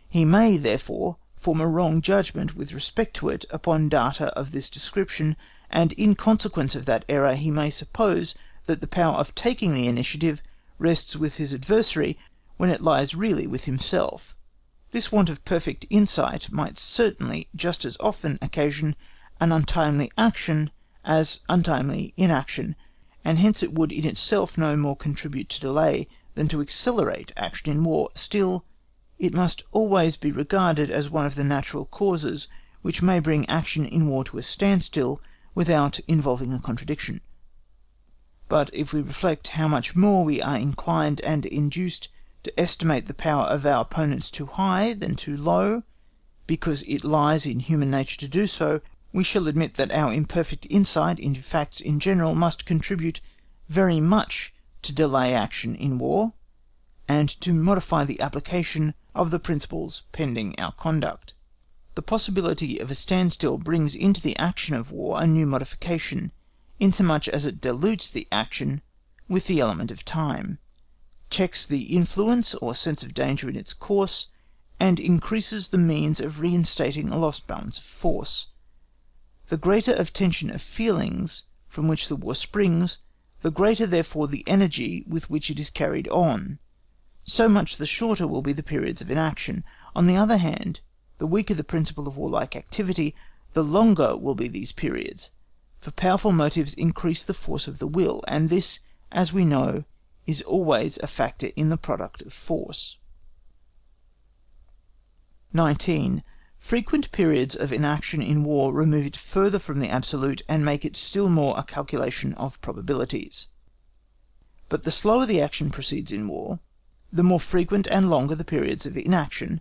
He may, therefore, form a wrong judgment with respect to it upon data of this description, and in consequence of that error he may suppose that the power of taking the initiative rests with his adversary when it lies really with himself. This want of perfect insight might certainly just as often occasion an untimely action as untimely inaction, and hence it would in itself no more contribute to delay than to accelerate action in war. Still, it must always be regarded as one of the natural causes which may bring action in war to a standstill without involving a contradiction. But if we reflect how much more we are inclined and induced to estimate the power of our opponents too high than too low, because it lies in human nature to do so, we shall admit that our imperfect insight into facts in general must contribute very much to delay action in war, and to modify the application of the principles pending our conduct. The possibility of a standstill brings into the action of war a new modification, inasmuch as it dilutes the action with the element of time, checks the influence or sense of danger in its course, and increases the means of reinstating a lost balance of force. The greater of tension of feelings from which the war springs, the greater therefore the energy with which it is carried on, so much the shorter will be the periods of inaction. On the other hand, the weaker the principle of warlike activity, the longer will be these periods, for powerful motives increase the force of the will, and this, as we know, is always a factor in the product of force. 19. Frequent periods of inaction in war remove it further from the absolute, and make it still more a calculation of probabilities. But the slower the action proceeds in war, the more frequent and longer the periods of inaction,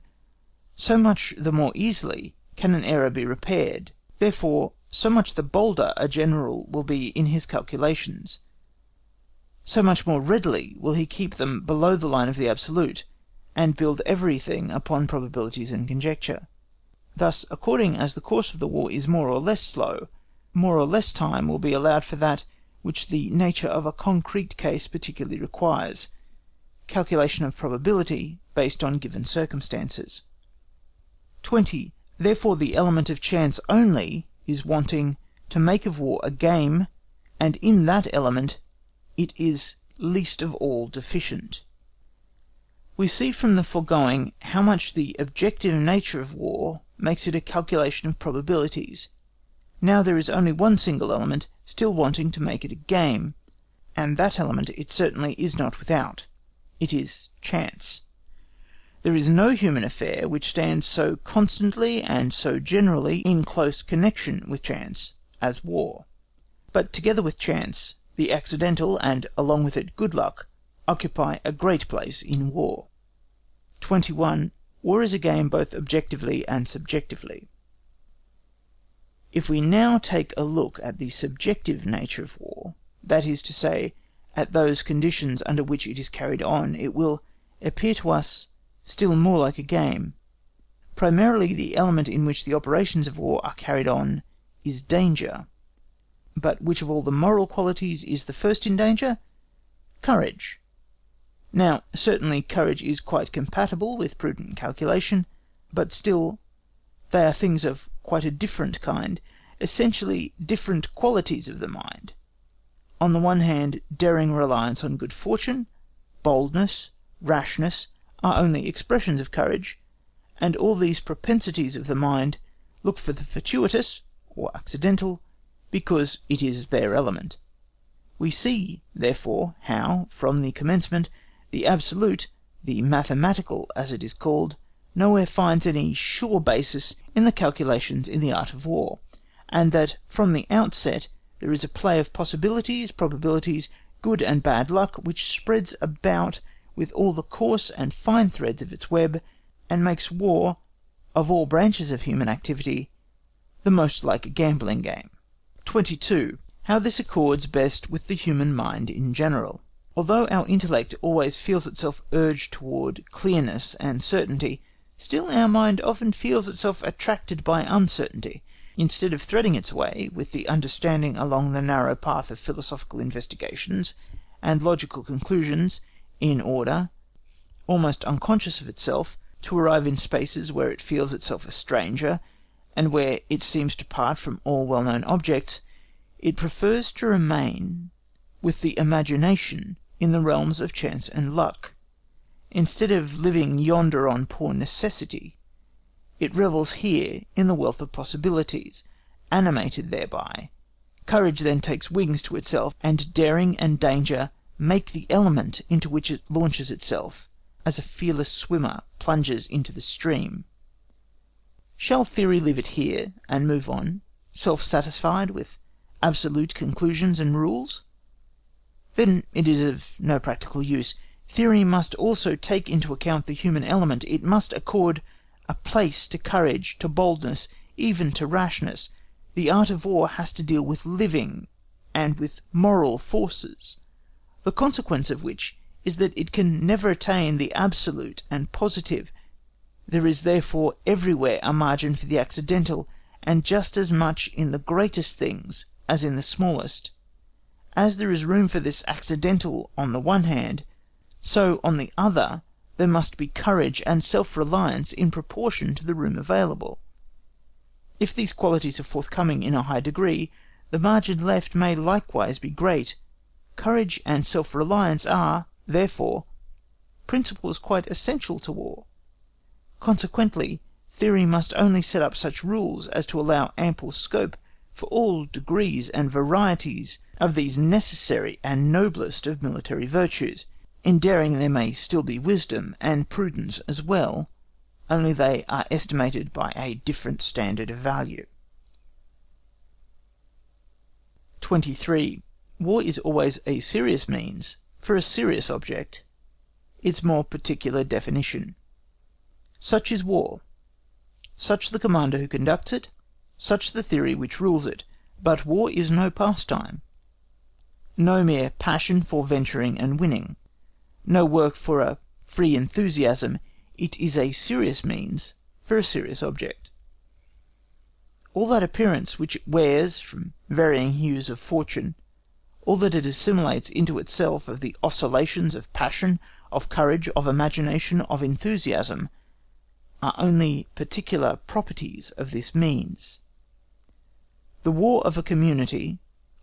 so much the more easily can an error be repaired. Therefore, so much the bolder a general will be in his calculations, so much more readily will he keep them below the line of the absolute, and build everything upon probabilities and conjecture. Thus, according as the course of the war is more or less slow, more or less time will be allowed for that which the nature of a concrete case particularly requires, calculation of probability based on given circumstances. 20. Therefore the element of chance only is wanting to make of war a game, and in that element it is least of all deficient. We see from the foregoing how much the objective nature of war makes it a calculation of probabilities. Now there is only one single element still wanting to make it a game, and that element it certainly is not without. It is chance. There is no human affair which stands so constantly and so generally in close connection with chance as war. But together with chance, the accidental, and along with it good luck, occupy a great place in war. 21. War is a game both objectively and subjectively. If we now take a look at the subjective nature of war, that is to say, at those conditions under which it is carried on, it will appear to us still more like a game. Primarily, the element in which the operations of war are carried on is danger. But which of all the moral qualities is the first in danger? Courage. Now, certainly courage is quite compatible with prudent calculation, but still they are things of quite a different kind, essentially different qualities of the mind. On the one hand, daring reliance on good fortune, boldness, rashness, are only expressions of courage, and all these propensities of the mind look for the fortuitous, or accidental, because it is their element. We see, therefore, how, from the commencement, the absolute the mathematical as it is called, nowhere finds any sure basis in the calculations in the art of war, and that from the outset there is a play of possibilities, probabilities, good and bad luck, which spreads about with all the coarse and fine threads of its web, and makes war, of all branches of human activity, the most like a gambling game. 22. How this accords best with the human mind in general. Although our intellect always feels itself urged toward clearness and certainty, still our mind often feels itself attracted by uncertainty. Instead of threading its way with the understanding along the narrow path of philosophical investigations and logical conclusions in order, almost unconscious of itself, to arrive in spaces where it feels itself a stranger, and where it seems to part from all well-known objects, it prefers to remain with the imagination in the realms of chance and luck. Instead of living yonder on poor necessity, it revels here in the wealth of possibilities, animated thereby. Courage then takes wings to itself, and daring and danger make the element into which it launches itself, as a fearless swimmer plunges into the stream. Shall theory leave it here, and move on, self-satisfied with absolute conclusions and rules? Then it is of no practical use. Theory must also take into account the human element. It must accord a place to courage, to boldness, even to rashness. The art of war has to deal with living and with moral forces, the consequence of which is that it can never attain the absolute and positive. There is therefore everywhere a margin for the accidental, and just as much in the greatest things as in the smallest. As there is room for this accidental on the one hand, so on the other there must be courage and self-reliance in proportion to the room available. If these qualities are forthcoming in a high degree, the margin left may likewise be great. Courage and self-reliance are, therefore, principles quite essential to war. Consequently, theory must only set up such rules as to allow ample scope for all degrees and varieties of these necessary and noblest of military virtues. In daring there may still be wisdom, and prudence as well, only they are estimated by a different standard of value. 23. War is always a serious means for a serious object. Its more particular definition. Such is war. Such the commander who conducts it, such the theory which rules it. But war is no pastime, no mere passion for venturing and winning, no work for a free enthusiasm. It is a serious means for a serious object. All that appearance which it wears from varying hues of fortune, all that it assimilates into itself of the oscillations of passion, of courage, of imagination, of enthusiasm, are only particular properties of this means. The war of a community,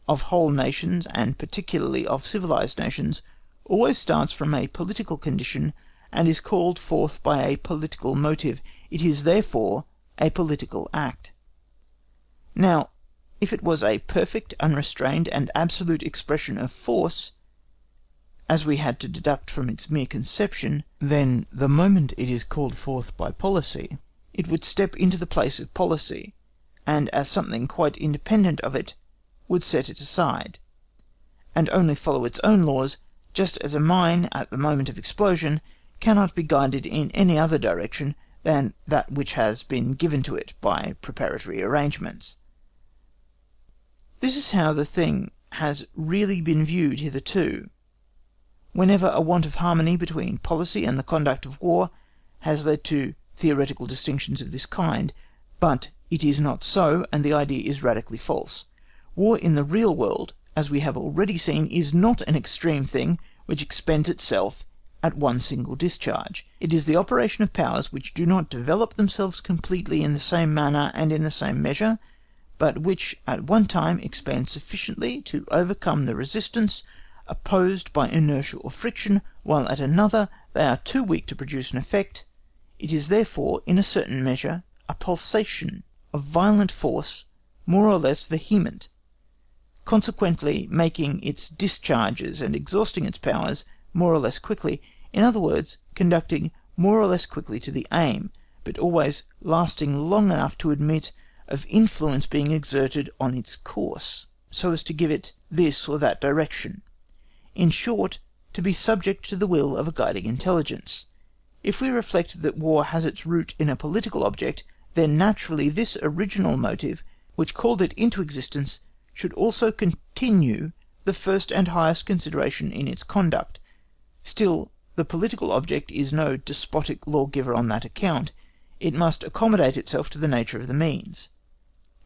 of whole nations, and particularly of civilized nations, always starts from a political condition, and is called forth by a political motive. It is therefore a political act. Now, if it was a perfect, unrestrained, and absolute expression of force, as we had to deduct from its mere conception, then the moment it is called forth by policy, it would step into the place of policy, and as something quite independent of it, would set it aside, and only follow its own laws, just as a mine at the moment of explosion cannot be guided in any other direction than that which has been given to it by preparatory arrangements. This is how the thing has really been viewed hitherto. Whenever a want of harmony between policy and the conduct of war has led to theoretical distinctions of this kind, but it is not so, and the idea is radically false. War in the real world, as we have already seen, is not an extreme thing which expends itself at one single discharge. It is the operation of powers which do not develop themselves completely in the same manner and in the same measure, but which at one time expand sufficiently to overcome the resistance opposed by inertia or friction, while at another they are too weak to produce an effect. It is therefore, in a certain measure, a pulsation of violent force, more or less vehement, consequently making its discharges and exhausting its powers more or less quickly. In other words, conducting more or less quickly to the aim, but always lasting long enough to admit of influence being exerted on its course, so as to give it this or that direction. In short, to be subject to the will of a guiding intelligence. If we reflect that War has its root in a political object, then naturally this original motive, which called it into existence, should also continue the first and highest consideration in its conduct. Still, the political object is no despotic lawgiver on that account. It must accommodate itself to the nature of the means.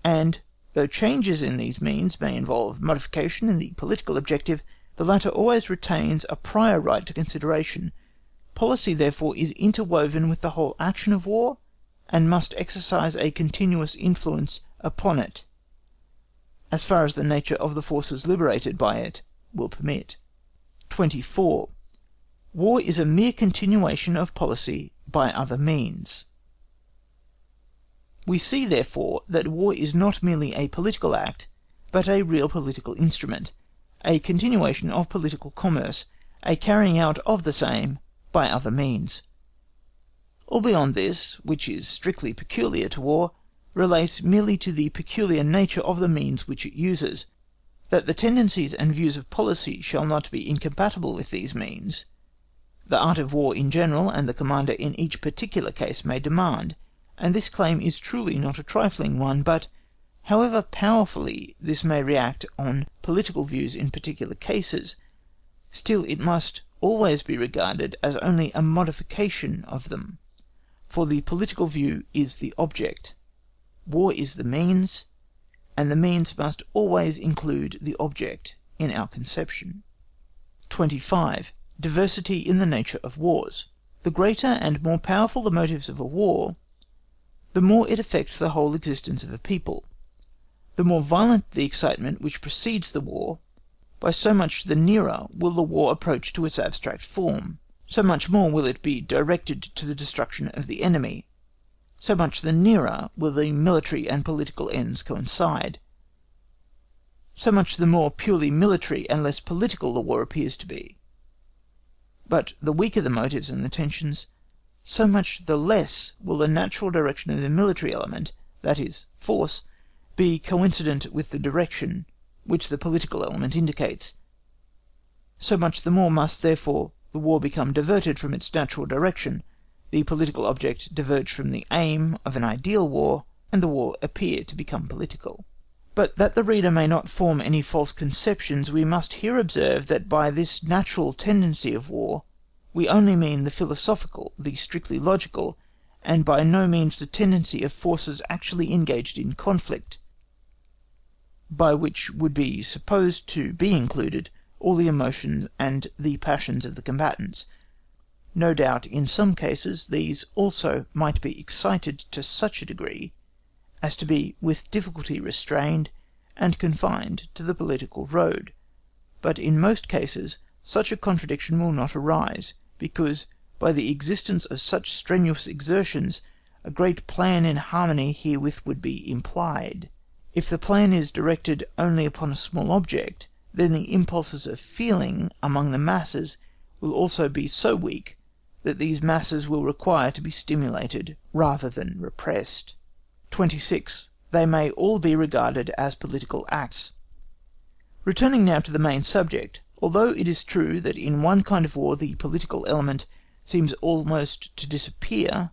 And, though changes in these means may involve modification in the political objective, the latter always retains a prior right to consideration. Policy, therefore, is interwoven with the whole action of War, and must exercise a continuous influence upon it, as far as the nature of the forces liberated by it will permit. 24. War is a mere continuation of policy by other means. We see, therefore, that War is not merely a political act, but a real political instrument, a continuation of political commerce, a carrying out of the same by other means. All beyond this, which is strictly peculiar to War, relates merely to the peculiar nature of the means which it uses. That the tendencies and views of policy shall not be incompatible with these means, the art of war in general and the commander in each particular case may demand, and this claim is truly not a trifling one, but however powerfully this may react on political views in particular cases, still it must always be regarded as only a modification of them, for the political view is the object, war is the means, and the means must always include the object in our conception. 25. Diversity in the nature of wars. The greater and more powerful the motives of a war, the more it affects the whole existence of a people. The more violent the excitement which precedes the war, by so much the nearer will the war approach to its abstract form, so much more will it be directed to the destruction of the enemy, so much the nearer will the military and political ends coincide, so much the more purely military and less political the war appears to be. But the weaker the motives and the tensions, so much the less will the natural direction of the military element, that is, force, be coincident with the direction which the political element indicates. So much the more must, therefore, the war become diverted from its natural direction, the political object diverge from the aim of an ideal war, and the war appear to become political. But that the reader may not form any false conceptions, we must here observe that by this natural tendency of war, we only mean the philosophical, the strictly logical, and by no means the tendency of forces actually engaged in conflict, by which would be supposed to be included all the emotions and the passions of the combatants. No doubt in some cases these also might be excited to such a degree as to be with difficulty restrained and confined to the political road, but in most cases such a contradiction will not arise, because by the existence of such strenuous exertions a great plan in harmony herewith would be implied. If the plan is directed only upon a small object, then the impulses of feeling among the masses will also be so weak that these masses will require to be stimulated rather than repressed. 26. They may all be regarded as political acts. Returning now to the main subject, although it is true that in one kind of war the political element seems almost to disappear,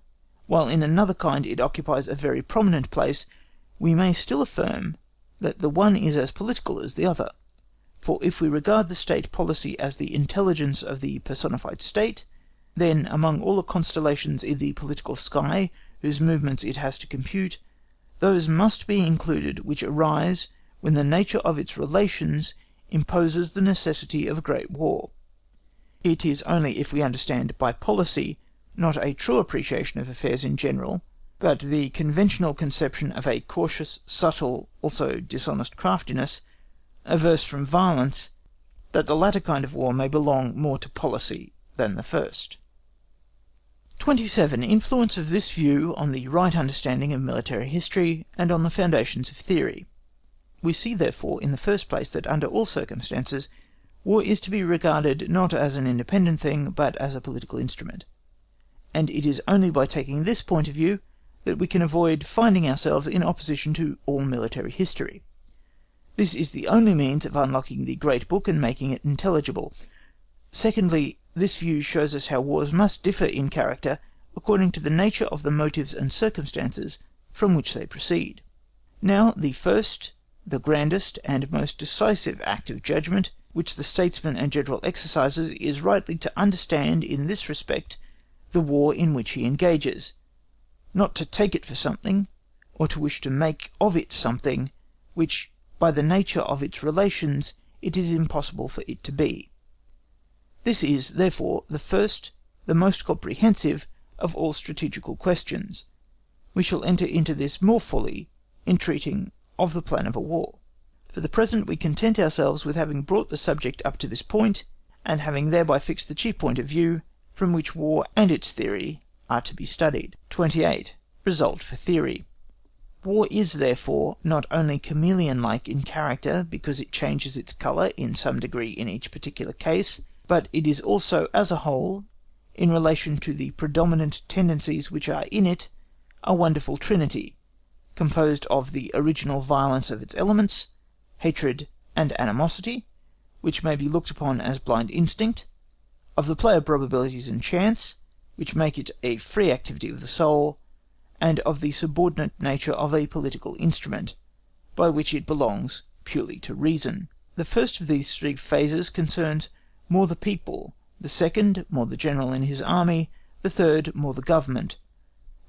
while in another kind it occupies a very prominent place, we may still affirm that the one is as political as the other. For if we regard the state policy as the intelligence of the personified state, then among all the constellations in the political sky whose movements it has to compute, those must be included which arise when the nature of its relations imposes the necessity of a great war. It is only if we understand by policy not a true appreciation of affairs in general, but the conventional conception of a cautious, subtle, also dishonest craftiness, averse from violence, that the latter kind of war may belong more to policy than the first. 27. Influence of this view on the right understanding of military history, and on the foundations of theory. We see, therefore, in the first place, that under all circumstances, War is to be regarded not as an independent thing, but as a political instrument. And it is only by taking this point of view that we can avoid finding ourselves in opposition to all military history. This is the only means of unlocking the great book and making it intelligible. Secondly, this view shows us how wars must differ in character according to the nature of the motives and circumstances from which they proceed. Now, the first, the grandest, and most decisive act of judgment which the statesman and general exercises is rightly to understand in this respect the war in which he engages, not to take it for something, or to wish to make of it something, which, by the nature of its relations, it is impossible for it to be. This is, therefore, the first, the most comprehensive of all strategical questions. We shall enter into this more fully in treating of the plan of a war. For the present we content ourselves with having brought the subject up to this point, and having thereby fixed the chief point of view from which war and its theory are to be studied. 28. Result for theory. War is, therefore, not only chameleon-like in character, because it changes its colour in some degree in each particular case, but it is also, as a whole, in relation to the predominant tendencies which are in it, a wonderful trinity, composed of the original violence of its elements, hatred and animosity, which may be looked upon as blind instinct, of the play of probabilities and chance, which make it a free activity of the soul, and of the subordinate nature of a political instrument, by which it belongs purely to reason. The first of these three phases concerns more the people, the second more the general in his army, the third more the government.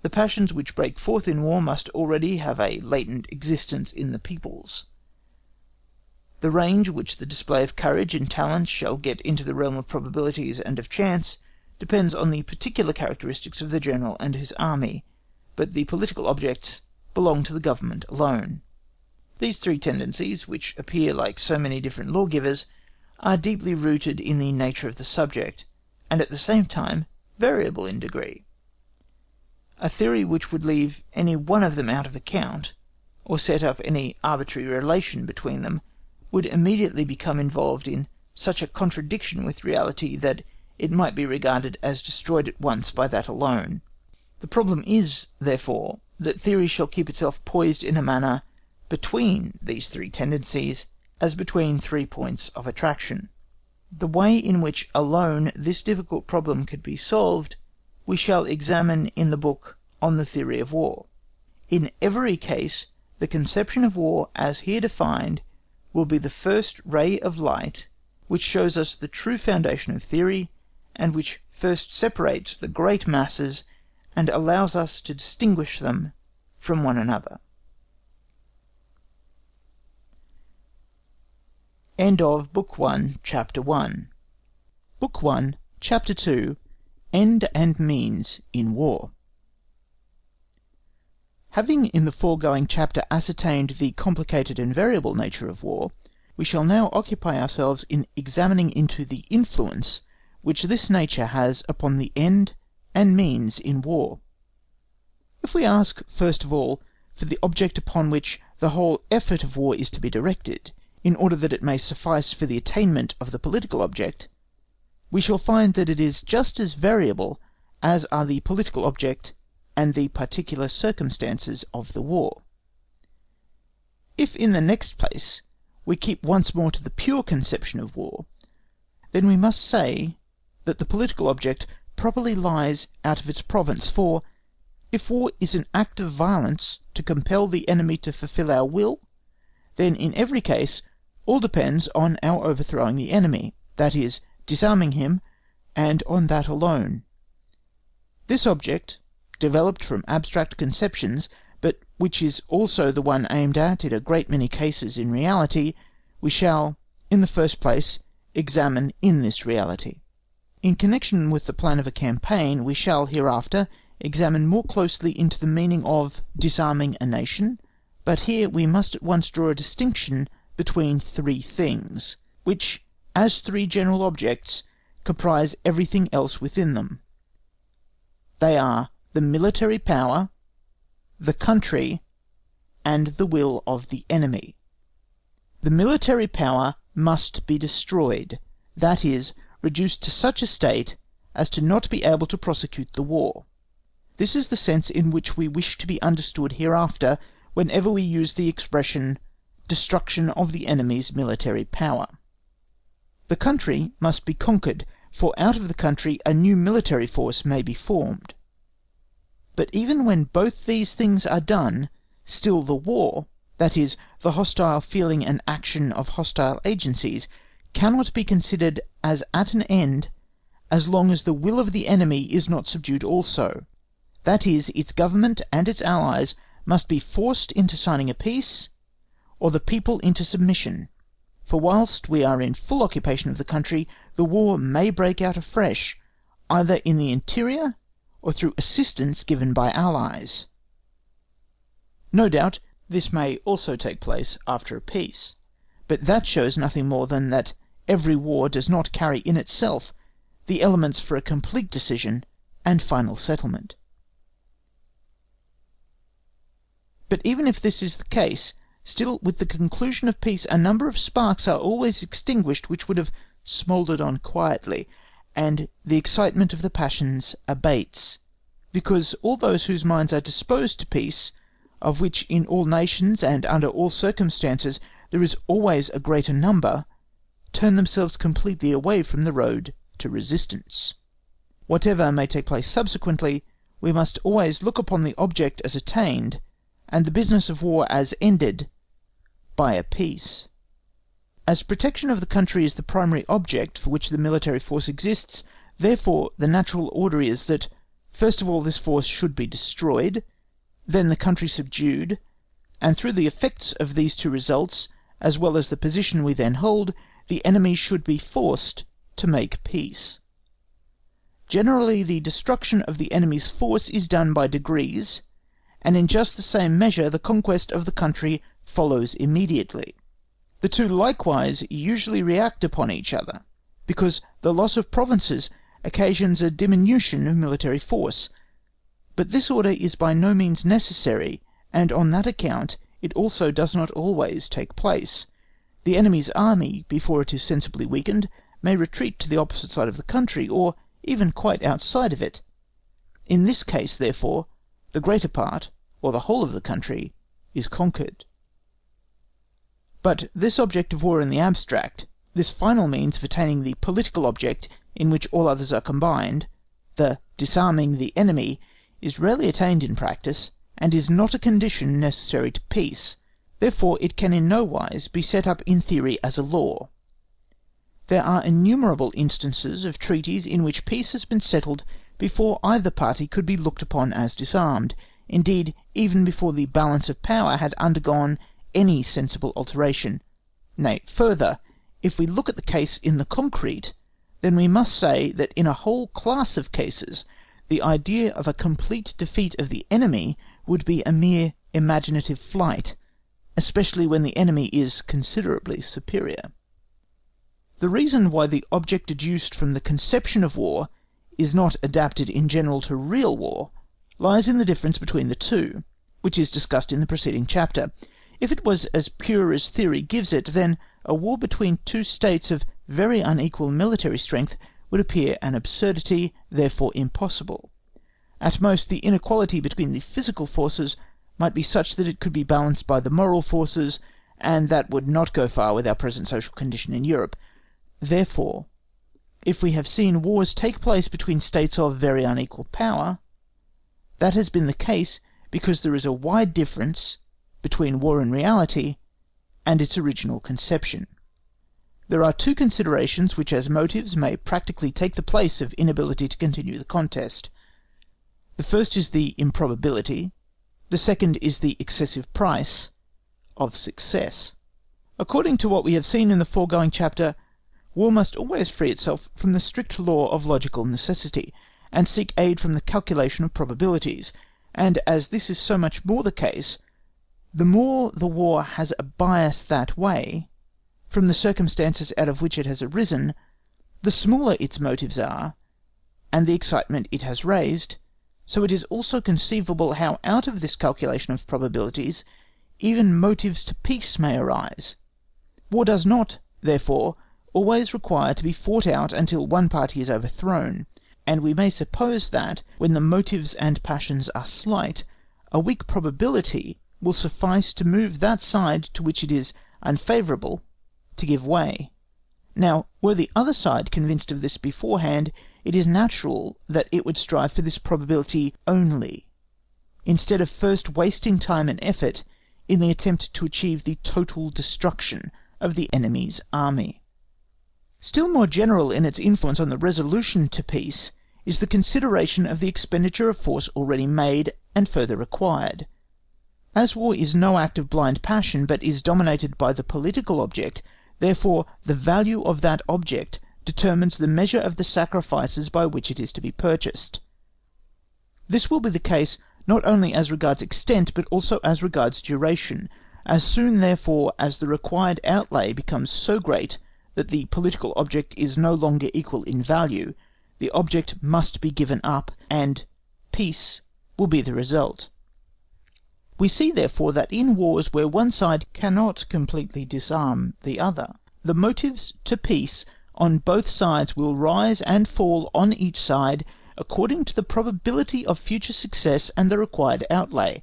The passions which break forth in war must already have a latent existence in the peoples. The range which the display of courage and talent shall get into the realm of probabilities and of chance depends on the particular characteristics of the general and his army, but the political objects belong to the government alone. These three tendencies, which appear like so many different lawgivers, are deeply rooted in the nature of the subject, and at the same time variable in degree. A theory which would leave any one of them out of account, or set up any arbitrary relation between them, would immediately become involved in such a contradiction with reality that it might be regarded as destroyed at once by that alone. The problem is, therefore, that theory shall keep itself poised in a manner between these three tendencies, as between three points of attraction. The way in which alone this difficult problem could be solved we shall examine in the book on the theory of war. In every case the conception of war as here defined will be the first ray of light which shows us the true foundation of theory, and which first separates the great masses and allows us to distinguish them from one another. End of Book 1, Chapter 1. Book 1, Chapter 2, End and Means in War. Having in the foregoing chapter ascertained the complicated and variable nature of war, we shall now occupy ourselves in examining into the influence which this nature has upon the end and means in war. If we ask, first of all, for the object upon which the whole effort of war is to be directed, in order that it may suffice for the attainment of the political object, we shall find that it is just as variable as are the political object and the particular circumstances of the war. If in the next place we keep once more to the pure conception of war, then we must say that the political object properly lies out of its province, for if war is an act of violence to compel the enemy to fulfil our will, then in every case all depends on our overthrowing the enemy, that is, disarming him, and on that alone. This object, developed from abstract conceptions, but which is also the one aimed at in a great many cases in reality, we shall, in the first place, examine in this reality. In connection with the plan of a campaign, we shall hereafter examine more closely into the meaning of disarming a nation, but here we must at once draw a distinction between three things, which, as three general objects, comprise everything else within them. They are the military power, the country, and the will of the enemy. The military power must be destroyed, that is, reduced to such a state as to not be able to prosecute the war. This is the sense in which we wish to be understood hereafter whenever we use the expression destruction of the enemy's military power. The country must be conquered, for out of the country a new military force may be formed. But even when both these things are done, still the war, that is, the hostile feeling and action of hostile agencies, cannot be considered as at an end as long as the will of the enemy is not subdued also. That is, its government and its allies must be forced into signing a peace, or the people into submission. For whilst we are in full occupation of the country, the war may break out afresh, either in the interior or through assistance given by allies. No doubt this may also take place after a peace, but that shows nothing more than that every war does not carry in itself the elements for a complete decision and final settlement. But even if this is the case, still with the conclusion of peace a number of sparks are always extinguished which would have smouldered on quietly, and the excitement of the passions abates, because all those whose minds are disposed to peace, of which in all nations and under all circumstances there is always a greater number, turn themselves completely away from the road to resistance. Whatever may take place subsequently, we must always look upon the object as attained, and the business of war as ended, by a peace. As protection of the country is the primary object for which the military force exists, therefore the natural order is that first of all this force should be destroyed, then the country subdued, and through the effects of these two results, as well as the position we then hold, the enemy should be forced to make peace. Generally the destruction of the enemy's force is done by degrees, and in just the same measure the conquest of the country follows immediately. The two likewise usually react upon each other, because the loss of provinces occasions a diminution of military force, but this order is by no means necessary, and on that account it also does not always take place. The enemy's army, before it is sensibly weakened, may retreat to the opposite side of the country, or even quite outside of it. In this case, therefore, the greater part, or the whole of the country, is conquered. But this object of war in the abstract, this final means of attaining the political object in which all others are combined, the disarming the enemy, is rarely attained in practice, and is not a condition necessary to peace. Therefore it can in no wise be set up in theory as a law. There are innumerable instances of treaties in which peace has been settled before either party could be looked upon as disarmed, indeed even before the balance of power had undergone any sensible alteration. Nay, further, if we look at the case in the concrete, then we must say that in a whole class of cases the idea of a complete defeat of the enemy would be a mere imaginative flight, especially when the enemy is considerably superior. The reason why the object deduced from the conception of war is not adapted in general to real war lies in the difference between the two, which is discussed in the preceding chapter. If it was as pure as theory gives it, then a war between two states of very unequal military strength would appear an absurdity, therefore impossible. At most, the inequality between the physical forces might be such that it could be balanced by the moral forces, and that would not go far with our present social condition in Europe. Therefore, if we have seen wars take place between states of very unequal power, that has been the case because there is a wide difference between war in reality and its original conception. There are two considerations which as motives may practically take the place of inability to continue the contest. The first is the improbability, the second is the excessive price of success. According to what we have seen in the foregoing chapter, war must always free itself from the strict law of logical necessity, and seek aid from the calculation of probabilities, and as this is so much more the case, the more the war has a bias that way, from the circumstances out of which it has arisen, the smaller its motives are, and the excitement it has raised, so it is also conceivable how out of this calculation of probabilities even motives to peace may arise. War does not, therefore, always require to be fought out until one party is overthrown, and we may suppose that, when the motives and passions are slight, a weak probability will suffice to move that side to which it is unfavourable to give way. Now, were the other side convinced of this beforehand, it is natural that it would strive for this probability only, instead of first wasting time and effort in the attempt to achieve the total destruction of the enemy's army. Still more general in its influence on the resolution to peace is the consideration of the expenditure of force already made and further required. As war is no act of blind passion, but is dominated by the political object, therefore the value of that object determines the measure of the sacrifices by which it is to be purchased. This will be the case not only as regards extent, but also as regards duration. As soon, therefore, as the required outlay becomes so great that the political object is no longer equal in value, the object must be given up, and peace will be the result. We see, therefore, that in wars where one side cannot completely disarm the other, the motives to peace on both sides will rise and fall on each side according to the probability of future success and the required outlay.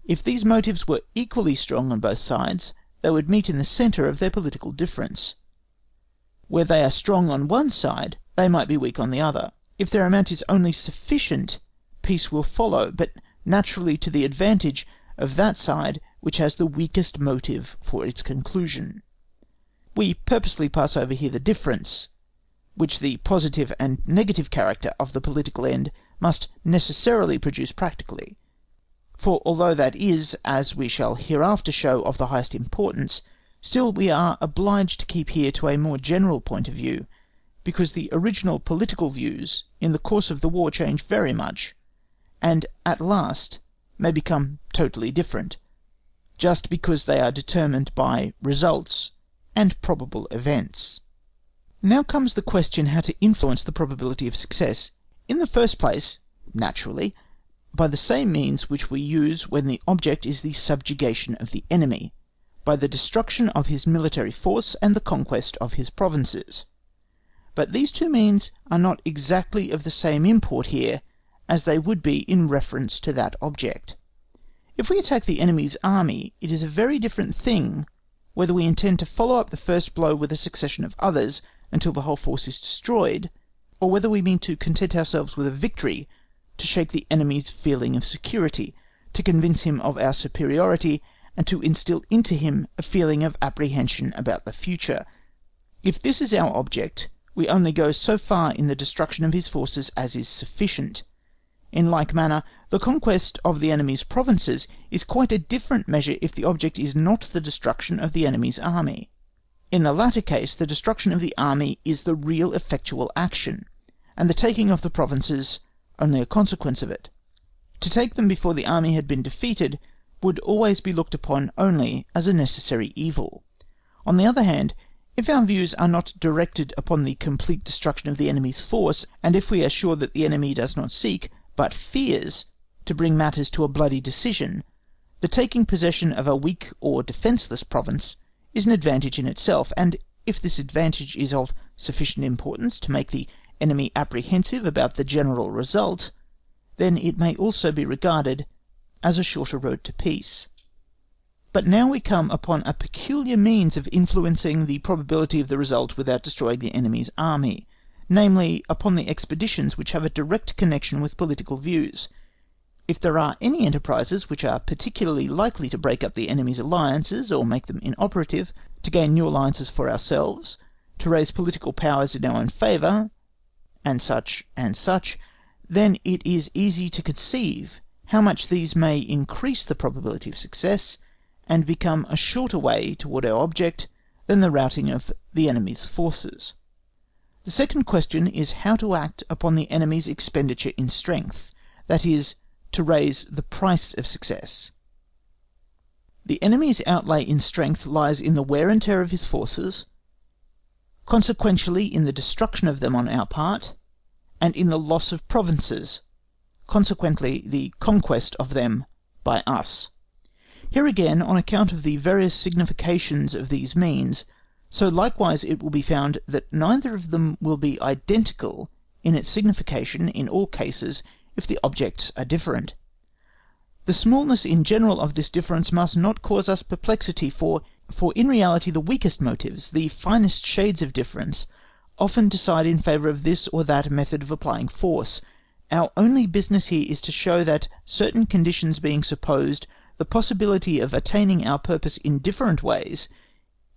If these motives were equally strong on both sides, they would meet in the centre of their political difference. Where they are strong on one side, they might be weak on the other. If their amount is only sufficient, peace will follow, but naturally to the advantage of that side which has the weakest motive for its conclusion. We purposely pass over here the difference, which the positive and negative character of the political end must necessarily produce practically. For although that is, as we shall hereafter show, of the highest importance, still we are obliged to keep here to a more general point of view, because the original political views in the course of the war change very much, and at last may become totally different, just because they are determined by results and probable events. Now comes the question how to influence the probability of success. In the first place, naturally, by the same means which we use when the object is the subjugation of the enemy, by the destruction of his military force and the conquest of his provinces. But these two means are not exactly of the same import here as they would be in reference to that object. If we attack the enemy's army, it is a very different thing whether we intend to follow up the first blow with a succession of others until the whole force is destroyed, or whether we mean to content ourselves with a victory to shake the enemy's feeling of security, to convince him of our superiority, and to instill into him a feeling of apprehension about the future. If this is our object, we only go so far in the destruction of his forces as is sufficient. In like manner, the conquest of the enemy's provinces is quite a different measure if the object is not the destruction of the enemy's army. In the latter case, the destruction of the army is the real effectual action, and the taking of the provinces only a consequence of it. To take them before the army had been defeated would always be looked upon only as a necessary evil. On the other hand, if our views are not directed upon the complete destruction of the enemy's force, and if we are sure that the enemy does not seek, but fears, to bring matters to a bloody decision, the taking possession of a weak or defenceless province is an advantage in itself, and if this advantage is of sufficient importance to make the enemy apprehensive about the general result, then it may also be regarded as a shorter road to peace. But now we come upon a peculiar means of influencing the probability of the result without destroying the enemy's army, namely upon the expeditions which have a direct connection with political views. If there are any enterprises which are particularly likely to break up the enemy's alliances or make them inoperative, to gain new alliances for ourselves, to raise political powers in our own favour, and such, then it is easy to conceive how much these may increase the probability of success, and become a shorter way toward our object than the routing of the enemy's forces. The second question is how to act upon the enemy's expenditure in strength, that is, to raise the price of success. The enemy's outlay in strength lies in the wear and tear of his forces, consequentially in the destruction of them on our part, and in the loss of provinces, consequently the conquest of them by us. Here again, on account of the various significations of these means, so likewise it will be found that neither of them will be identical in its signification in all cases if the objects are different. The smallness in general of this difference must not cause us perplexity, for in reality the weakest motives, the finest shades of difference, often decide in favour of this or that method of applying force. Our only business here is to show that, certain conditions being supposed, the possibility of attaining our purpose in different ways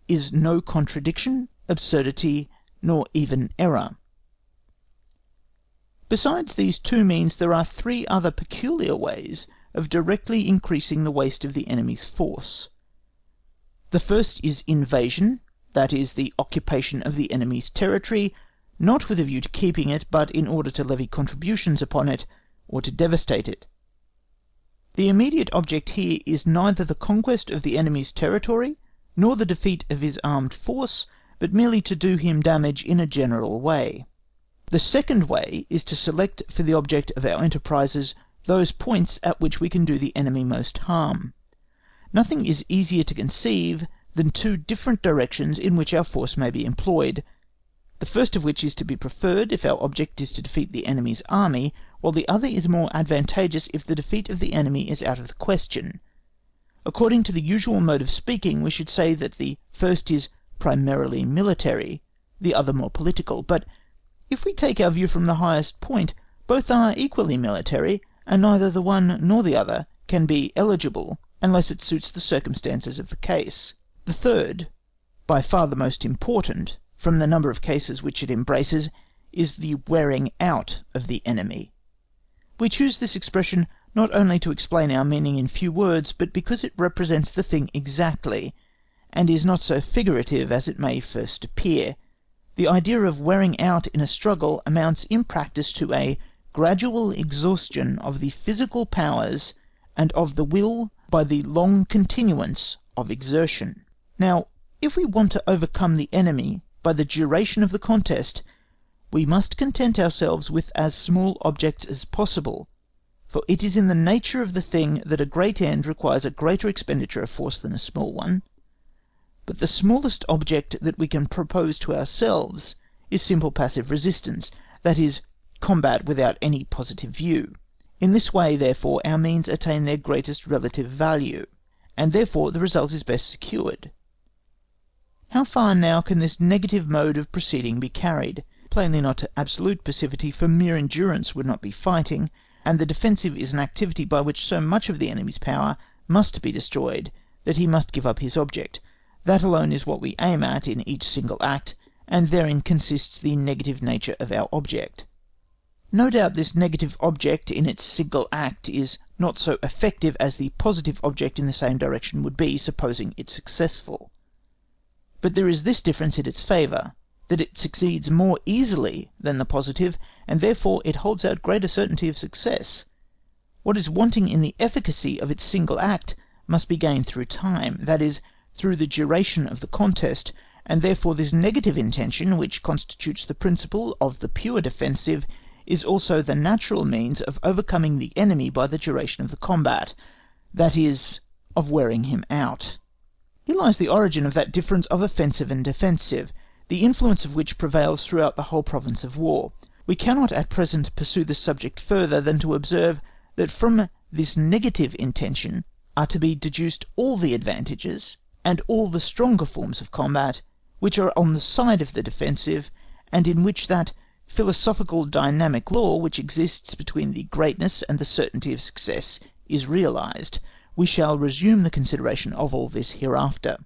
is no contradiction, absurdity, nor even error. Besides these two means, there are three other peculiar ways of directly increasing the waste of the enemy's force. The first is invasion, that is, the occupation of the enemy's territory, not with a view to keeping it, but in order to levy contributions upon it, or to devastate it. The immediate object here is neither the conquest of the enemy's territory, nor the defeat of his armed force, but merely to do him damage in a general way. The second way is to select for the object of our enterprises those points at which we can do the enemy most harm. Nothing is easier to conceive than two different directions in which our force may be employed, the first of which is to be preferred if our object is to defeat the enemy's army, while the other is more advantageous if the defeat of the enemy is out of the question. According to the usual mode of speaking, we should say that the first is primarily military, the other more political, but if we take our view from the highest point, both are equally military, and neither the one nor the other can be eligible unless it suits the circumstances of the case. The third, by far the most important, from the number of cases which it embraces, is the wearing out of the enemy. We choose this expression not only to explain our meaning in few words, but because it represents the thing exactly, and is not so figurative as it may first appear. The idea of wearing out in a struggle amounts in practice to a gradual exhaustion of the physical powers and of the will by the long continuance of exertion. Now, if we want to overcome the enemy by the duration of the contest, we must content ourselves with as small objects as possible, for it is in the nature of the thing that a great end requires a greater expenditure of force than a small one. But the smallest object that we can propose to ourselves is simple passive resistance, that is, combat without any positive view. In this way, therefore, our means attain their greatest relative value, and therefore the result is best secured. How far now can this negative mode of proceeding be carried? Plainly not to absolute passivity, for mere endurance would not be fighting, and the defensive is an activity by which so much of the enemy's power must be destroyed that he must give up his object. That alone is what we aim at in each single act, and therein consists the negative nature of our object. No doubt this negative object in its single act is not so effective as the positive object in the same direction would be, supposing it successful. But there is this difference in its favour, that it succeeds more easily than the positive, and therefore it holds out greater certainty of success. What is wanting in the efficacy of its single act must be gained through time, that is, through the duration of the contest, and therefore this negative intention, which constitutes the principle of the pure defensive, is also the natural means of overcoming the enemy by the duration of the combat, that is, of wearing him out. Here lies the origin of that difference of offensive and defensive, the influence of which prevails throughout the whole province of war. We cannot at present pursue this subject further than to observe that from this negative intention are to be deduced all the advantages, and all the stronger forms of combat, which are on the side of the defensive, and in which that philosophical dynamic law which exists between the greatness and the certainty of success is realized. We shall resume the consideration of all this hereafter.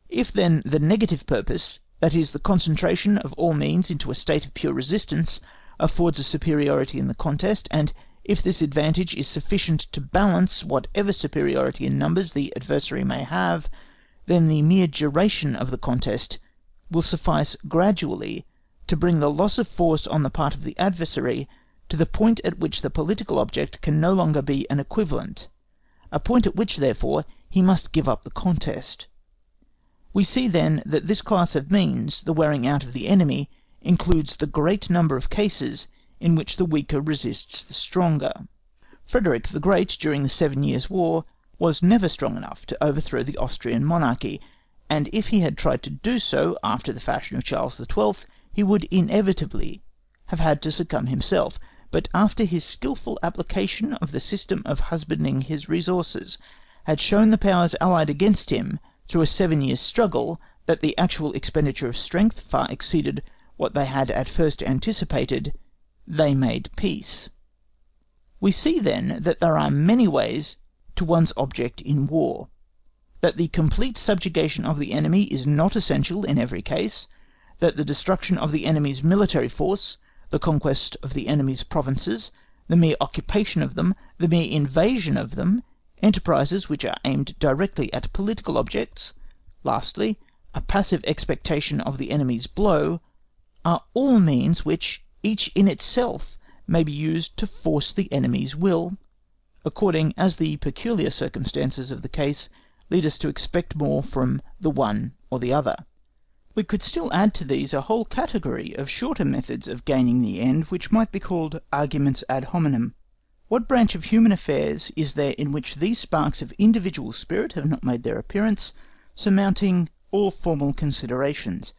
If then the negative purpose, that is, the concentration of all means into a state of pure resistance, affords a superiority in the contest, and if this advantage is sufficient to balance whatever superiority in numbers the adversary may have, then the mere duration of the contest will suffice gradually to bring the loss of force on the part of the adversary to the point at which the political object can no longer be an equivalent, a point at which, therefore, he must give up the contest. We see then that this class of means, the wearing out of the enemy, includes the great number of cases in which the weaker resists the stronger. Frederick the Great, during the 7 Years' War, was never strong enough to overthrow the Austrian monarchy, and if he had tried to do so after the fashion of Charles XII, he would inevitably have had to succumb himself. But after his skilful application of the system of husbanding his resources had shown the powers allied against him through a 7 years' struggle that the actual expenditure of strength far exceeded what they had at first anticipated, they made peace. We see then that there are many ways to one's object in war, that the complete subjugation of the enemy is not essential in every case, that the destruction of the enemy's military force, the conquest of the enemy's provinces, the mere occupation of them, the mere invasion of them, enterprises which are aimed directly at political objects, lastly, a passive expectation of the enemy's blow, are all means which, each in itself, may be used to force the enemy's will, according as the peculiar circumstances of the case lead us to expect more from the one or the other. We could still add to these a whole category of shorter methods of gaining the end, which might be called arguments ad hominem. What branch of human affairs is there in which these sparks of individual spirit have not made their appearance, surmounting all formal considerations?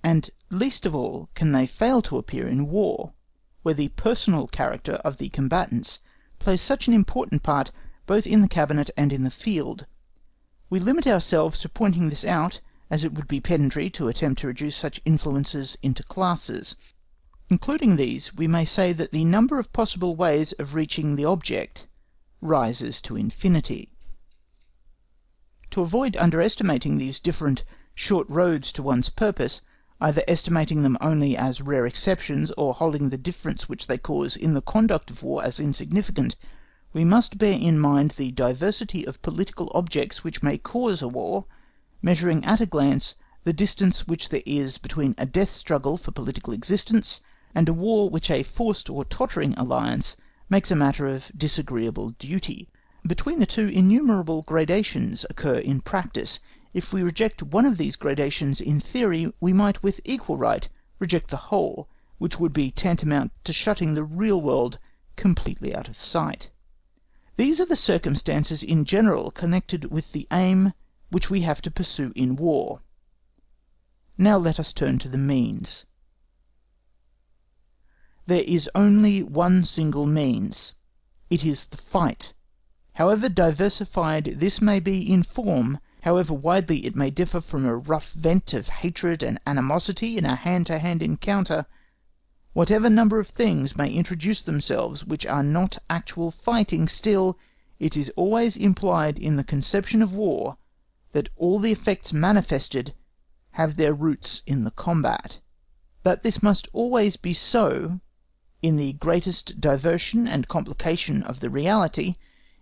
And least of all can they fail to appear in war, where the personal character of the combatants plays such an important part both in the cabinet and in the field. We limit ourselves to pointing this out, as it would be pedantry to attempt to reduce such influences into classes. Including these, we may say that the number of possible ways of reaching the object rises to infinity. To avoid underestimating these different short roads to one's purpose, either estimating them only as rare exceptions, or holding the difference which they cause in the conduct of war as insignificant, we must bear in mind the diversity of political objects which may cause a war, measuring at a glance the distance which there is between a death struggle for political existence and a war which a forced or tottering alliance makes a matter of disagreeable duty. Between the two innumerable gradations occur in practice. If we reject one of these gradations in theory, we might with equal right reject the whole, which would be tantamount to shutting the real world completely out of sight. These are the circumstances in general connected with the aim which we have to pursue in war. Now let us turn to the means. There is only one single means. It is the fight. However diversified this may be in form, however widely it may differ from a rough vent of hatred and animosity in a hand-to-hand encounter, whatever number of things may introduce themselves which are not actual fighting, still it is always implied in the conception of war that all the effects manifested have their roots in the combat. That this must always be so, in the greatest diversion and complication of the reality,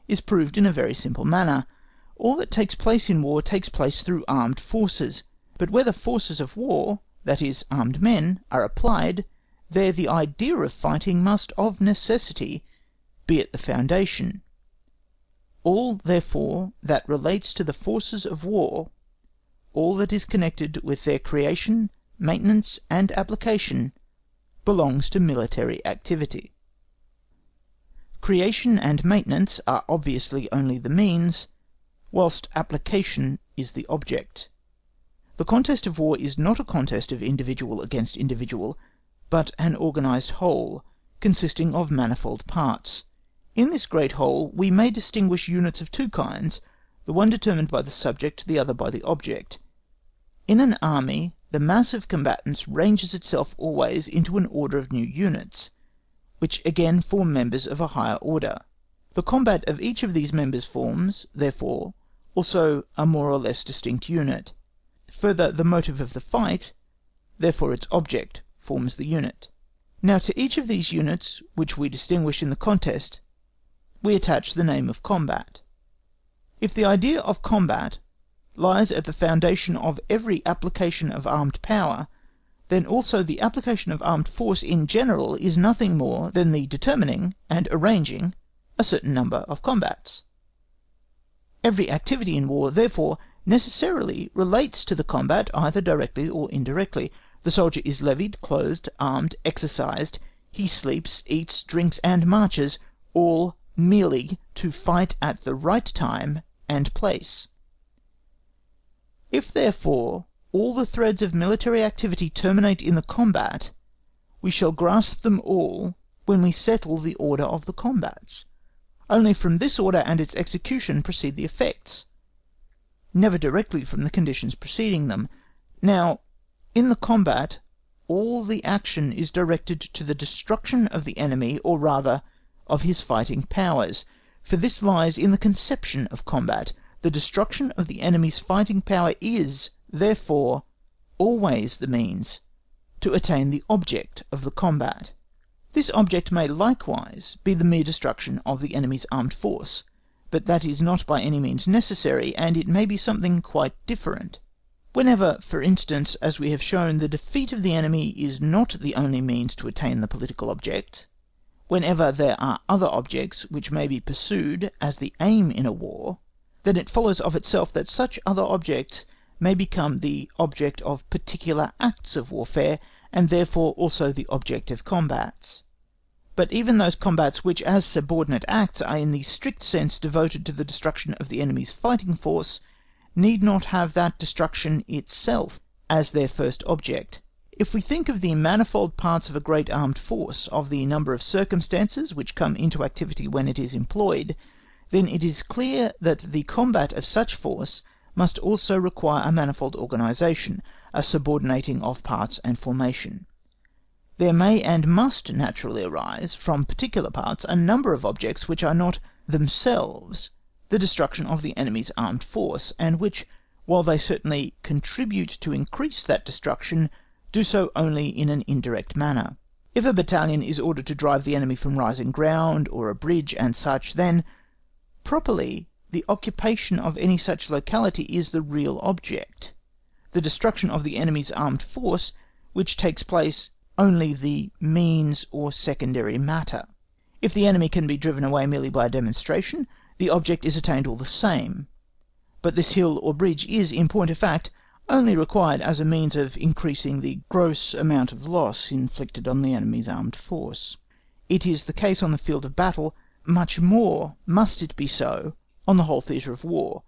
is proved in a very simple manner. All that takes place in war takes place through armed forces, but where the forces of war, that is, armed men, are applied, there the idea of fighting must of necessity be at the foundation. All, therefore, that relates to the forces of war, all that is connected with their creation, maintenance, and application, belongs to military activity. Creation and maintenance are obviously only the means, whilst application is the object. The contest of war is not a contest of individual against individual, but an organised whole, consisting of manifold parts. In this great whole we may distinguish units of two kinds, the one determined by the subject, the other by the object. In an army, the mass of combatants ranges itself always into an order of new units, which again form members of a higher order. The combat of each of these members forms, therefore, also a more or less distinct unit. Further, the motive of the fight, therefore its object, forms the unit. Now to each of these units, which we distinguish in the contest, we attach the name of combat. If the idea of combat lies at the foundation of every application of armed power, then also the application of armed force in general is nothing more than the determining and arranging a certain number of combats. Every activity in war, therefore, necessarily relates to the combat either directly or indirectly. The soldier is levied, clothed, armed, exercised, he sleeps, eats, drinks, and marches, all merely to fight at the right time and place. If therefore all the threads of military activity terminate in the combat, we shall grasp them all when we settle the order of the combats. Only from this order and its execution proceed the effects, never directly from the conditions preceding them. Now, in the combat, all the action is directed to the destruction of the enemy, or rather of his fighting powers, for this lies in the conception of combat. The destruction of the enemy's fighting power is, therefore, always the means to attain the object of the combat. This object may likewise be the mere destruction of the enemy's armed force, but that is not by any means necessary, and it may be something quite different. Whenever, for instance, as we have shown, the defeat of the enemy is not the only means to attain the political object, whenever there are other objects which may be pursued as the aim in a war, then it follows of itself that such other objects may become the object of particular acts of warfare, and therefore also the object of combats. But even those combats which as subordinate acts are in the strict sense devoted to the destruction of the enemy's fighting force, need not have that destruction itself as their first object. If we think of the manifold parts of a great armed force, of the number of circumstances which come into activity when it is employed, then it is clear that the combat of such force must also require a manifold organisation, a subordinating of parts and formation. There may and must naturally arise from particular parts a number of objects which are not themselves the destruction of the enemy's armed force, and which, while they certainly contribute to increase that destruction, do so only in an indirect manner. If a battalion is ordered to drive the enemy from rising ground, or a bridge and such, then, properly, the occupation of any such locality is the real object, the destruction of the enemy's armed force, which takes place, only the means or secondary matter. If the enemy can be driven away merely by a demonstration, the object is attained all the same, but this hill or bridge is, in point of fact, only required as a means of increasing the gross amount of loss inflicted on the enemy's armed force. It is the case on the field of battle, much more must it be so on the whole theatre of war,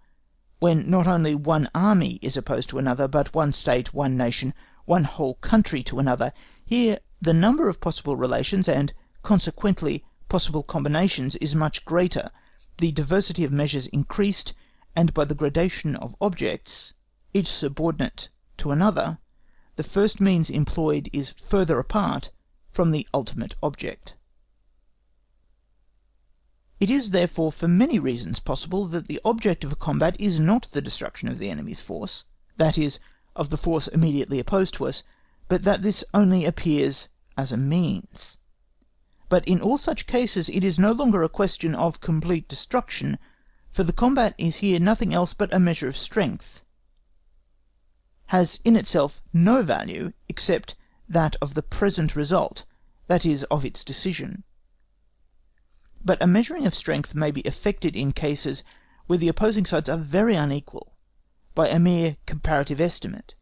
when not only one army is opposed to another, but one state, one nation, one whole country to another. Here the number of possible relations, and consequently possible combinations, is much greater, the diversity of measures increased, and by the gradation of objects, each subordinate to another, the first means employed is further apart from the ultimate object. It is therefore for many reasons possible that the object of a combat is not the destruction of the enemy's force, that is, of the force immediately opposed to us, but that this only appears as a means. But in all such cases it is no longer a question of complete destruction, for the combat is here nothing else but a measure of strength, has in itself no value except that of the present result, that is, of its decision. But a measuring of strength may be effected in cases where the opposing sides are very unequal, by a mere comparative estimate.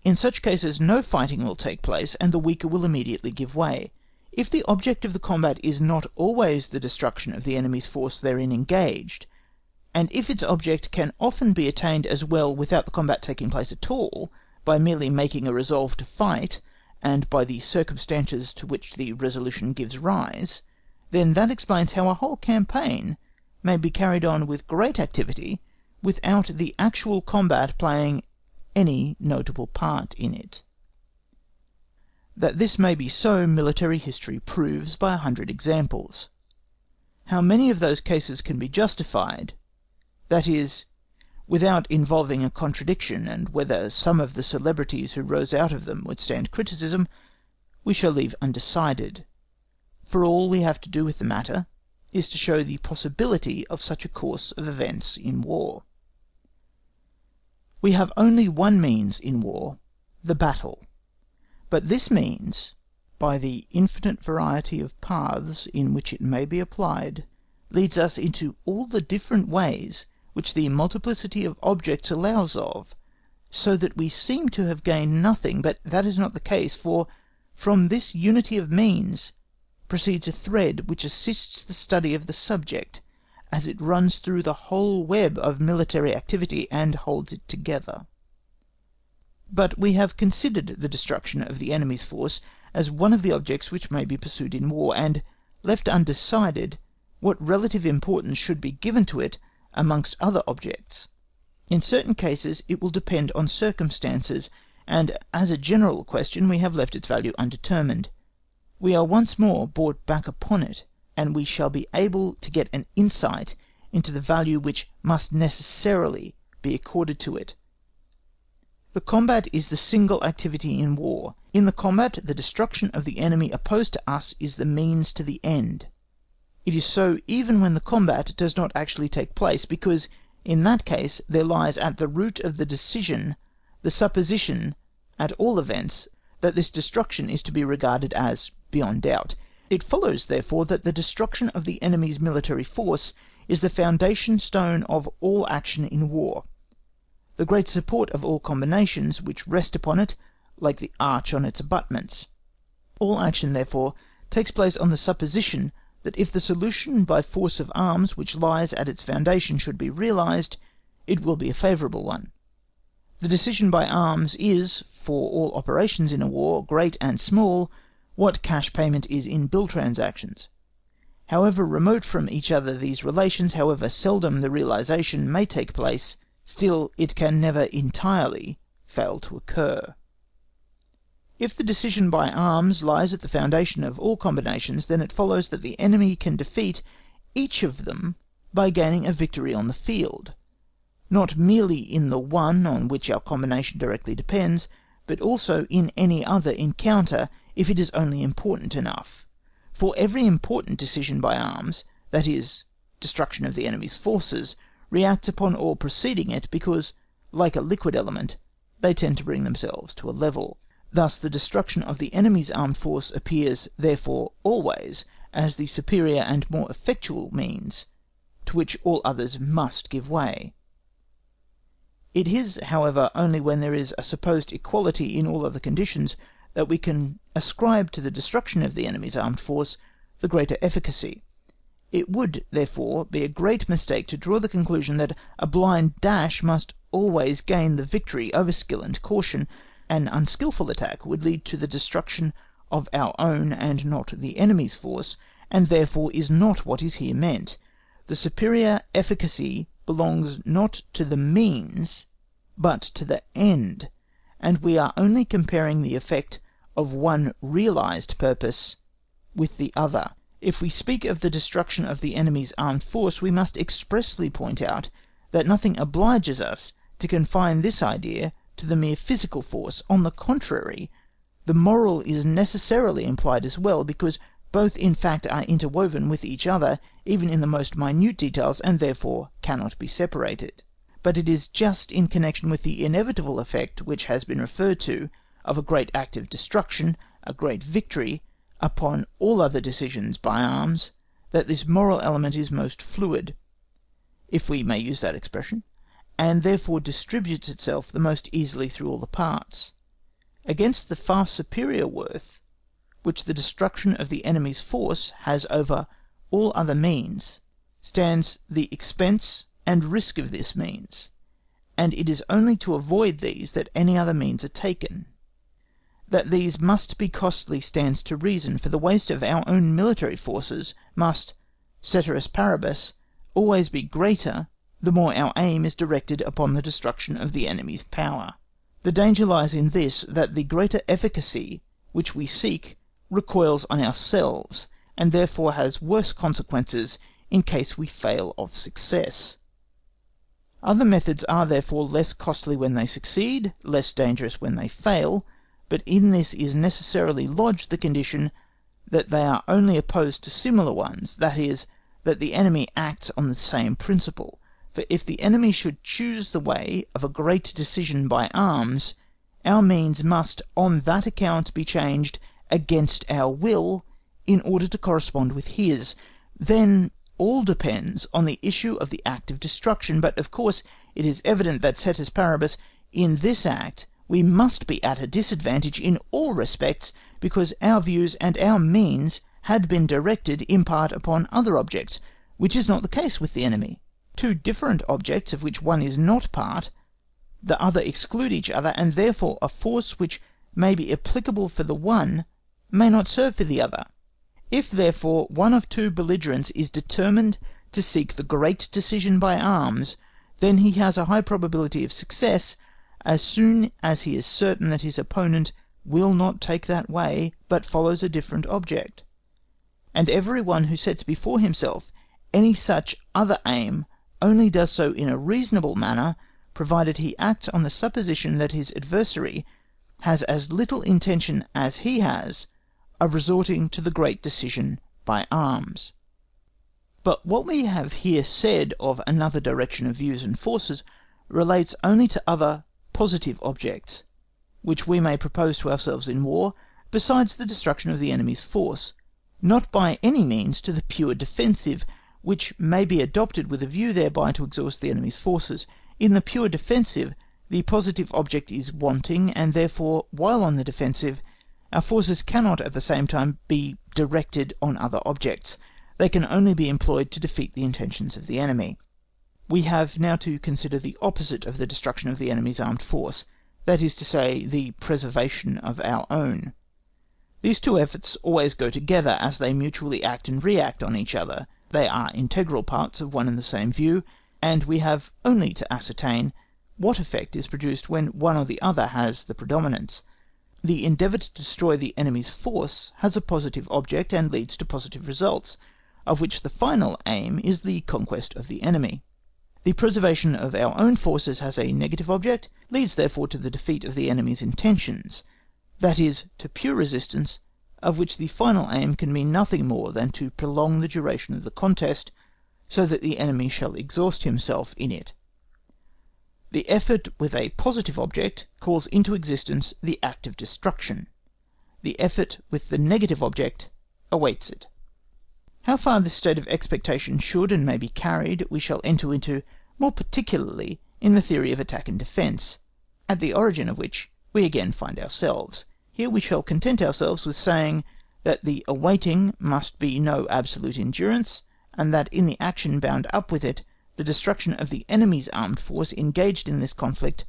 In such cases no fighting will take place, and the weaker will immediately give way. If the object of the combat is not always the destruction of the enemy's force therein engaged, and if its object can often be attained as well without the combat taking place at all, by merely making a resolve to fight, and by the circumstances to which the resolution gives rise, then that explains how a whole campaign may be carried on with great activity without the actual combat playing any notable part in it. That this may be so, military history proves by 100 examples. How many of those cases can be justified, that is, without involving a contradiction, and whether some of the celebrities who rose out of them would stand criticism, we shall leave undecided, for all we have to do with the matter is to show the possibility of such a course of events in war. We have only one means in war, the battle, but this means, by the infinite variety of paths in which it may be applied, leads us into all the different ways which the multiplicity of objects allows of, so that we seem to have gained nothing, but that is not the case, for from this unity of means proceeds a thread which assists the study of the subject, as it runs through the whole web of military activity and holds it together. But we have considered the destruction of the enemy's force as one of the objects which may be pursued in war, and left undecided what relative importance should be given to it amongst other objects. In certain cases it will depend on circumstances, and as a general question we have left its value undetermined. We are once more brought back upon it, and we shall be able to get an insight into the value which must necessarily be accorded to it. The combat is the single activity in war. In the combat, the destruction of the enemy opposed to us is the means to the end. It is so even when the combat does not actually take place, because in that case there lies at the root of the decision the supposition, at all events, that this destruction is to be regarded as beyond doubt. It follows, therefore, that the destruction of the enemy's military force is the foundation stone of all action in war, the great support of all combinations which rest upon it, like the arch on its abutments. All action, therefore, takes place on the supposition that if the solution by force of arms which lies at its foundation should be realised, it will be a favourable one. The decision by arms is, for all operations in a war, great and small, what cash payment is in bill transactions. However remote from each other these relations, however seldom the realisation may take place, still it can never entirely fail to occur. If the decision by arms lies at the foundation of all combinations, then it follows that the enemy can defeat each of them by gaining a victory on the field, not merely in the one on which our combination directly depends, but also in any other encounter, if it is only important enough. For every important decision by arms, that is, destruction of the enemy's forces, reacts upon all preceding it, because, like a liquid element, they tend to bring themselves to a level. Thus the destruction of the enemy's armed force appears, therefore, always as the superior and more effectual means, to which all others must give way. It is, however, only when there is a supposed equality in all other conditions that we can ascribe to the destruction of the enemy's armed force the greater efficacy. It would, therefore, be a great mistake to draw the conclusion that a blind dash must always gain the victory over skill and caution. An unskilful attack would lead to the destruction of our own and not the enemy's force, and therefore is not what is here meant. The superior efficacy belongs not to the means, but to the end, and we are only comparing the effect of one realised purpose with the other. If we speak of the destruction of the enemy's armed force, we must expressly point out that nothing obliges us to confine this idea to the mere physical force. On the contrary, the moral is necessarily implied as well, because both in fact are interwoven with each other, even in the most minute details, and therefore cannot be separated. But it is just in connection with the inevitable effect which has been referred to, of a great act of destruction, a great victory, upon all other decisions by arms, that this moral element is most fluid, if we may use that expression, and therefore distributes itself the most easily through all the parts. Against the far superior worth which the destruction of the enemy's force has over all other means, stands the expense and risk of this means, and it is only to avoid these that any other means are taken. That these must be costly stands to reason, for the waste of our own military forces must, ceteris paribus, always be greater the more our aim is directed upon the destruction of the enemy's power. The danger lies in this, that the greater efficacy which we seek recoils on ourselves, and therefore has worse consequences in case we fail of success. Other methods are therefore less costly when they succeed, less dangerous when they fail, but in this is necessarily lodged the condition that they are only opposed to similar ones, that is, that the enemy acts on the same principle. For if the enemy should choose the way of a great decision by arms, our means must on that account be changed against our will in order to correspond with his. Then all depends on the issue of the act of destruction, but of course it is evident that ceteris paribus, in this act we must be at a disadvantage in all respects, because our views and our means had been directed in part upon other objects, which is not the case with the enemy. Two different objects, of which one is not part, the other exclude each other, and therefore a force which may be applicable for the one may not serve for the other. If therefore one of two belligerents is determined to seek the great decision by arms, then he has a high probability of success as soon as he is certain that his opponent will not take that way, but follows a different object. And every one who sets before himself any such other aim only does so in a reasonable manner, provided he acts on the supposition that his adversary has as little intention as he has of resorting to the great decision by arms. But what we have here said of another direction of views and forces relates only to other positive objects, which we may propose to ourselves in war, besides the destruction of the enemy's force, not by any means to the pure defensive, which may be adopted with a view thereby to exhaust the enemy's forces. In the pure defensive, the positive object is wanting, and therefore, while on the defensive, our forces cannot at the same time be directed on other objects. They can only be employed to defeat the intentions of the enemy. We have now to consider the opposite of the destruction of the enemy's armed force, that is to say, the preservation of our own. These two efforts always go together, as they mutually act and react on each other. They are integral parts of one and the same view, and we have only to ascertain what effect is produced when one or the other has the predominance. The endeavour to destroy the enemy's force has a positive object and leads to positive results, of which the final aim is the conquest of the enemy. The preservation of our own forces has a negative object, leads therefore to the defeat of the enemy's intentions, that is, to pure resistance, of which the final aim can mean nothing more than to prolong the duration of the contest, so that the enemy shall exhaust himself in it. The effort with a positive object calls into existence the act of destruction. The effort with the negative object awaits it. How far this state of expectation should and may be carried, we shall enter into more particularly in the theory of attack and defence, at the origin of which we again find ourselves. Here we shall content ourselves with saying that the awaiting must be no absolute endurance, and that in the action bound up with it, the destruction of the enemy's armed force engaged in this conflict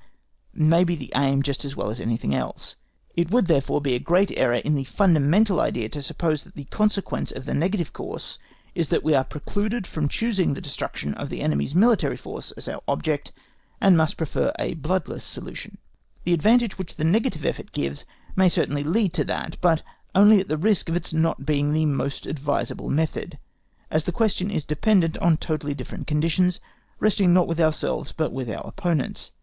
may be the aim just as well as anything else. It would therefore be a great error in the fundamental idea to suppose that the consequence of the negative course is that we are precluded from choosing the destruction of the enemy's military force as our object, and must prefer a bloodless solution. The advantage which the negative effort gives may certainly lead to that, but only at the risk of its not being the most advisable method, as the question is dependent on totally different conditions, resting not with ourselves but with our opponents.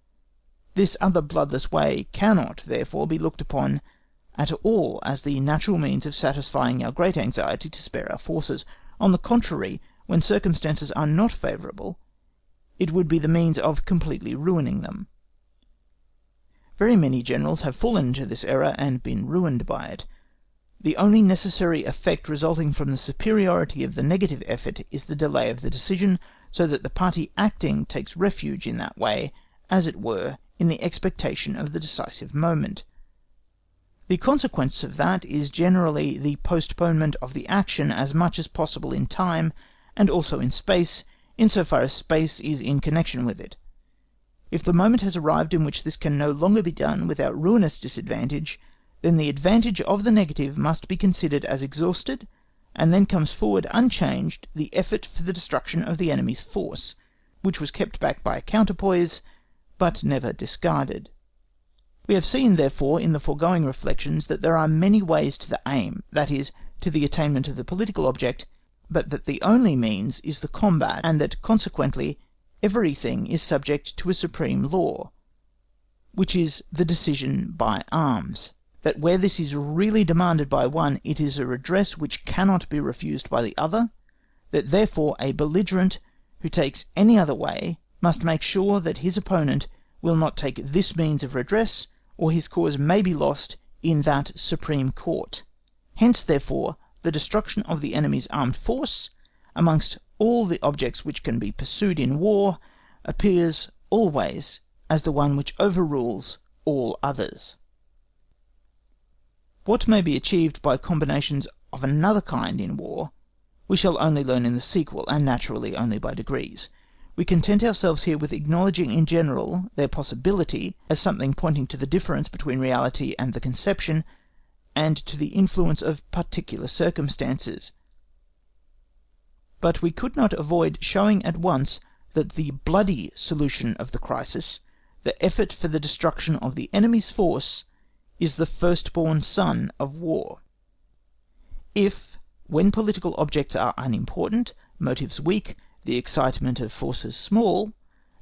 This other bloodless way cannot, therefore, be looked upon at all as the natural means of satisfying our great anxiety to spare our forces. On the contrary, when circumstances are not favourable, it would be the means of completely ruining them. Very many generals have fallen into this error and been ruined by it. The only necessary effect resulting from the superiority of the negative effort is the delay of the decision, so that the party acting takes refuge in that way, as it were, in the expectation of the decisive moment. The consequence of that is generally the postponement of the action as much as possible in time, and also in space, in so far as space is in connection with it. If the moment has arrived in which this can no longer be done without ruinous disadvantage, then the advantage of the negative must be considered as exhausted, and then comes forward unchanged the effort for the destruction of the enemy's force, which was kept back by a counterpoise, but never discarded. We have seen, therefore, in the foregoing reflections, that there are many ways to the aim, that is, to the attainment of the political object, but that the only means is the combat, and that consequently everything is subject to a supreme law, which is the decision by arms. That where this is really demanded by one, it is a redress which cannot be refused by the other, that therefore a belligerent who takes any other way must make sure that his opponent will not take this means of redress, or his cause may be lost in that supreme court. Hence, therefore, the destruction of the enemy's armed force, amongst all the objects which can be pursued in war, appears always as the one which overrules all others. What may be achieved by combinations of another kind in war, we shall only learn in the sequel, and naturally only by degrees. We content ourselves here with acknowledging in general their possibility as something pointing to the difference between reality and the conception, and to the influence of particular circumstances. But we could not avoid showing at once that the bloody solution of the crisis, the effort for the destruction of the enemy's force, is the firstborn son of war. If, when political objects are unimportant, motives weak, the excitement of forces small,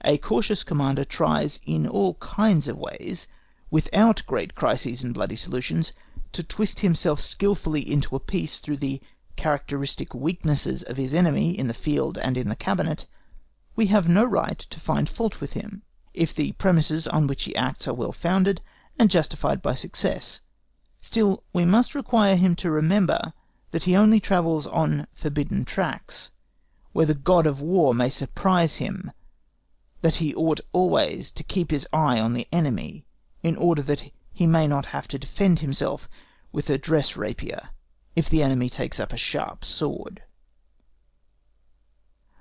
a cautious commander tries in all kinds of ways, without great crises and bloody solutions, to twist himself skilfully into a peace through the characteristic weaknesses of his enemy in the field and in the cabinet, we have no right to find fault with him, if the premises on which he acts are well founded and justified by success. Still, we must require him to remember that he only travels on forbidden tracks, where the god of war may surprise him, that he ought always to keep his eye on the enemy, in order that he may not have to defend himself with a dress rapier, if the enemy takes up a sharp sword.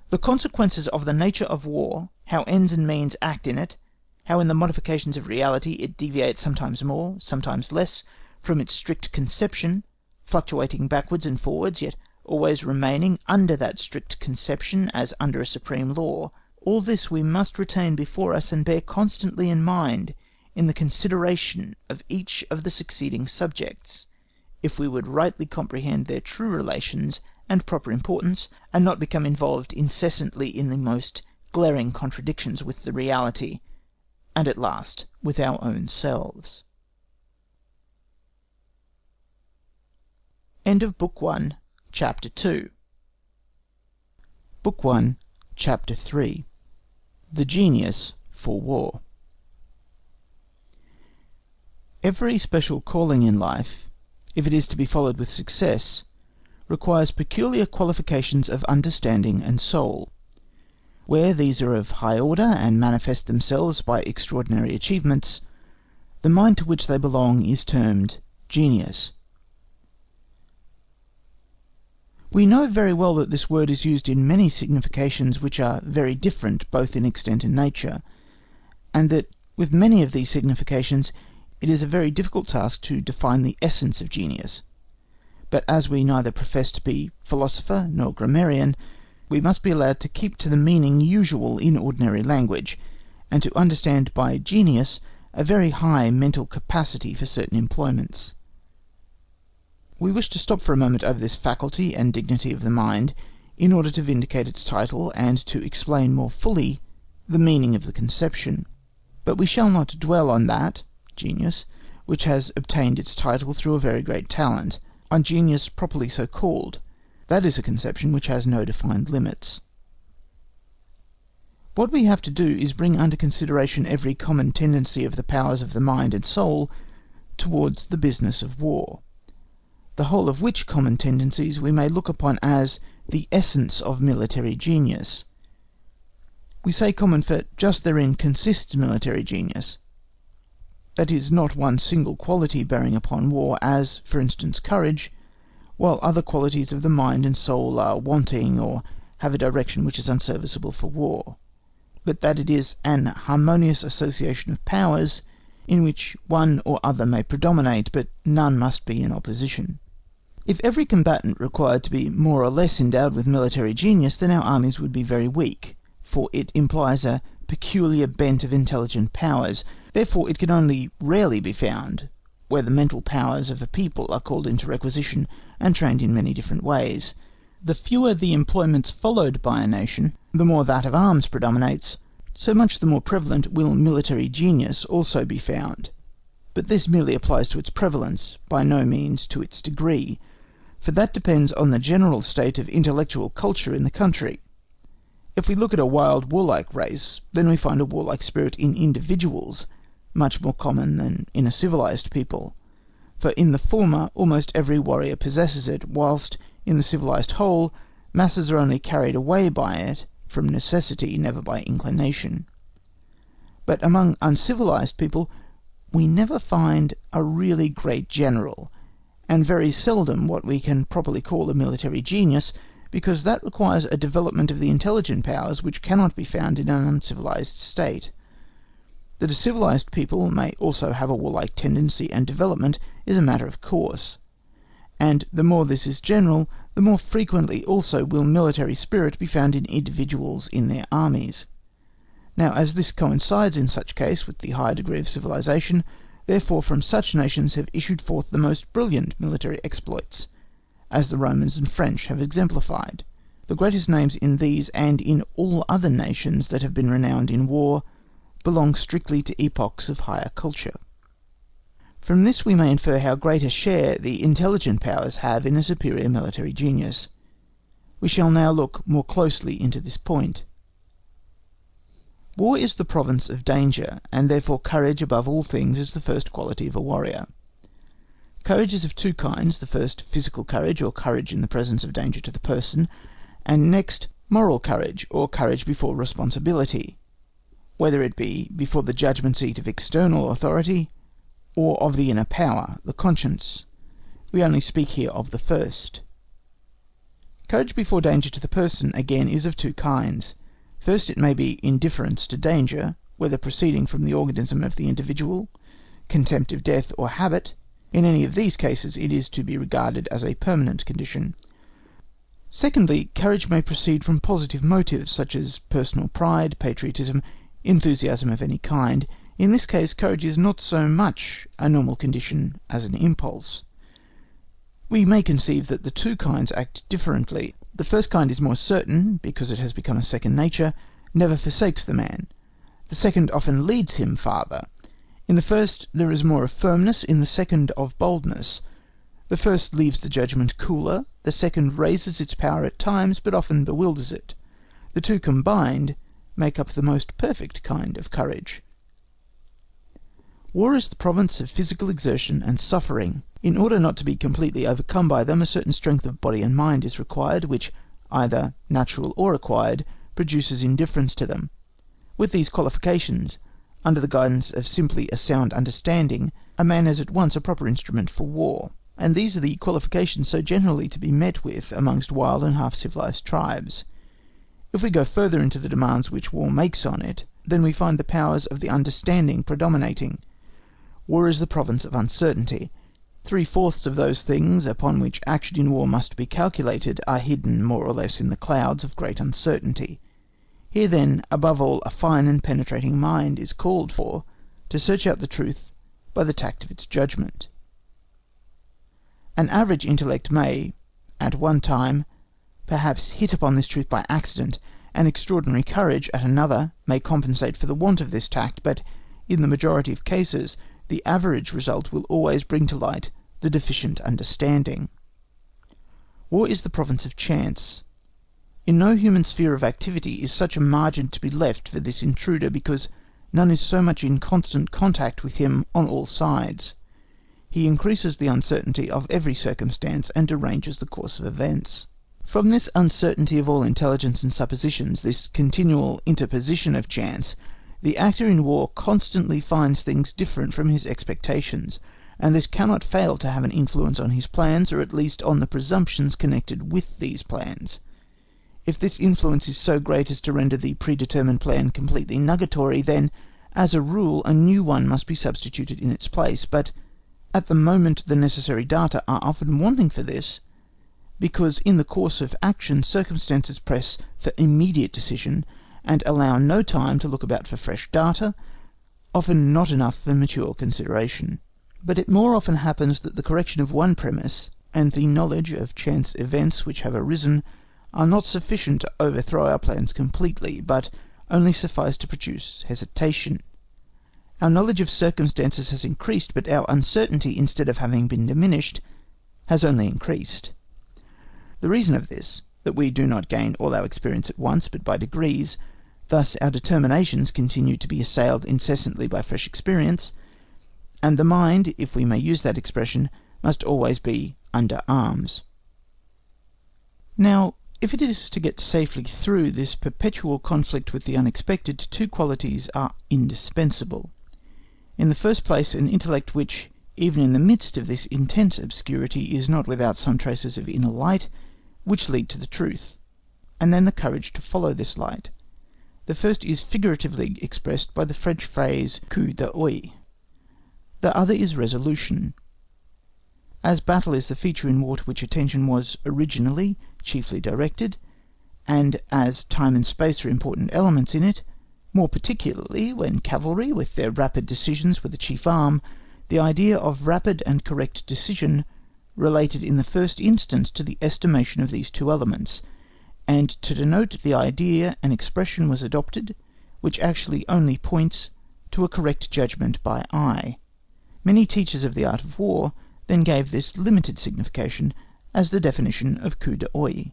The consequences of the nature of war, how ends and means act in it, how in the modifications of reality it deviates sometimes more, sometimes less, from its strict conception, fluctuating backwards and forwards, yet always remaining under that strict conception as under a supreme law, all this we must retain before us and bear constantly in mind in the consideration of each of the succeeding subjects, if we would rightly comprehend their true relations and proper importance, and not become involved incessantly in the most glaring contradictions with the reality, and at last with our own selves. End of Book 1, Chapter 2. Book 1, Chapter 3. The Genius for War. Every special calling in life, if it is to be followed with success, requires peculiar qualifications of understanding and soul. Where these are of high order and manifest themselves by extraordinary achievements, the mind to which they belong is termed genius. We know very well that this word is used in many significations which are very different both in extent and nature, and that with many of these significations it is a very difficult task to define the essence of genius. But as we neither profess to be philosopher nor grammarian, we must be allowed to keep to the meaning usual in ordinary language, and to understand by genius a very high mental capacity for certain employments. We wish to stop for a moment over this faculty and dignity of the mind, in order to vindicate its title, and to explain more fully the meaning of the conception. But we shall not dwell on that, genius, which has obtained its title through a very great talent, on genius properly so called. That is a conception which has no defined limits. What we have to do is bring under consideration every common tendency of the powers of the mind and soul towards the business of war, the whole of which common tendencies we may look upon as the essence of military genius. We say common, for just therein consists military genius. That is, not one single quality bearing upon war, as, for instance, courage, while other qualities of the mind and soul are wanting or have a direction which is unserviceable for war, but that it is an harmonious association of powers, in which one or other may predominate, but none must be in opposition. If every combatant required to be more or less endowed with military genius, then our armies would be very weak, for it implies a peculiar bent of intelligent powers. Therefore it can only rarely be found where the mental powers of a people are called into requisition and trained in many different ways. The fewer the employments followed by a nation, the more that of arms predominates, so much the more prevalent will military genius also be found. But this merely applies to its prevalence, by no means to its degree, for that depends on the general state of intellectual culture in the country. If we look at a wild warlike race, then we find a warlike spirit in individuals, much more common than in a civilized people, for in the former almost every warrior possesses it, whilst in the civilized whole masses are only carried away by it from necessity, never by inclination. But among uncivilized people we never find a really great general, and very seldom what we can properly call a military genius, because that requires a development of the intelligent powers which cannot be found in an uncivilized state. That a civilized people may also have a warlike tendency and development is a matter of course, and the more this is general, the more frequently also will military spirit be found in individuals in their armies. Now, as this coincides in such case with the higher degree of civilization, therefore from such nations have issued forth the most brilliant military exploits, as the Romans and French have exemplified. The greatest names in these and in all other nations that have been renowned in war belong strictly to epochs of higher culture. From this we may infer how great a share the intelligent powers have in a superior military genius. We shall now look more closely into this point. War is the province of danger, and therefore courage above all things is the first quality of a warrior. Courage is of two kinds: the first, physical courage, or courage in the presence of danger to the person, and next, moral courage, or courage before responsibility, whether it be before the judgment seat of external authority, or of the inner power, the conscience. We only speak here of the first. Courage before danger to the person, again, is of two kinds. First, it may be indifference to danger, whether proceeding from the organism of the individual, contempt of death, or habit. In any of these cases it is to be regarded as a permanent condition. Secondly, courage may proceed from positive motives, such as personal pride, patriotism, enthusiasm of any kind. In this case, courage is not so much a normal condition as an impulse. We may conceive that the two kinds act differently. The first kind is more certain, because it has become a second nature, never forsakes the man. The second often leads him farther. In the first there is more of firmness, in the second of boldness. The first leaves the judgment cooler, the second raises its power at times, but often bewilders it. The two combined make up the most perfect kind of courage. War is the province of physical exertion and suffering. In order not to be completely overcome by them, a certain strength of body and mind is required, which, either natural or acquired, produces indifference to them. With these qualifications, under the guidance of simply a sound understanding, a man is at once a proper instrument for war, and these are the qualifications so generally to be met with amongst wild and half-civilized tribes. If we go further into the demands which war makes on it, then we find the powers of the understanding predominating. War is the province of uncertainty. 3/4 of those things upon which action in war must be calculated are hidden more or less in the clouds of great uncertainty. Here then, above all, a fine and penetrating mind is called for to search out the truth by the tact of its judgment. An average intellect may, at one time, perhaps hit upon this truth by accident, and extraordinary courage, at another, may compensate for the want of this tact, but in the majority of cases the average result will always bring to light the deficient understanding. War is the province of chance. In no human sphere of activity is such a margin to be left for this intruder, because none is so much in constant contact with him on all sides. He increases the uncertainty of every circumstance, and deranges the course of events. From this uncertainty of all intelligence and suppositions, this continual interposition of chance, the actor in war constantly finds things different from his expectations, and this cannot fail to have an influence on his plans, or at least on the presumptions connected with these plans. If this influence is so great as to render the predetermined plan completely nugatory, then, as a rule, a new one must be substituted in its place, but at the moment the necessary data are often wanting for this, because in the course of action circumstances press for immediate decision, and allow no time to look about for fresh data, often not enough for mature consideration. But it more often happens that the correction of one premise, and the knowledge of chance events which have arisen, are not sufficient to overthrow our plans completely, but only suffice to produce hesitation. Our knowledge of circumstances has increased, but our uncertainty, instead of having been diminished, has only increased. The reason of this, that we do not gain all our experience at once, but by degrees, thus our determinations continue to be assailed incessantly by fresh experience, and the mind, if we may use that expression, must always be under arms. Now, if it is to get safely through this perpetual conflict with the unexpected, two qualities are indispensable. In the first place, an intellect which, even in the midst of this intense obscurity, is not without some traces of inner light, which lead to the truth, and then the courage to follow this light. The first is figuratively expressed by the French phrase coup d'œil. The other is resolution. As battle is the feature in war to which attention was originally chiefly directed, and as time and space are important elements in it, more particularly when cavalry with their rapid decisions were the chief arm, the idea of rapid and correct decision related in the first instance to the estimation of these two elements, and to denote the idea an expression was adopted which actually only points to a correct judgment by eye. Many teachers of the art of war then gave this limited signification as the definition of coup d'œil.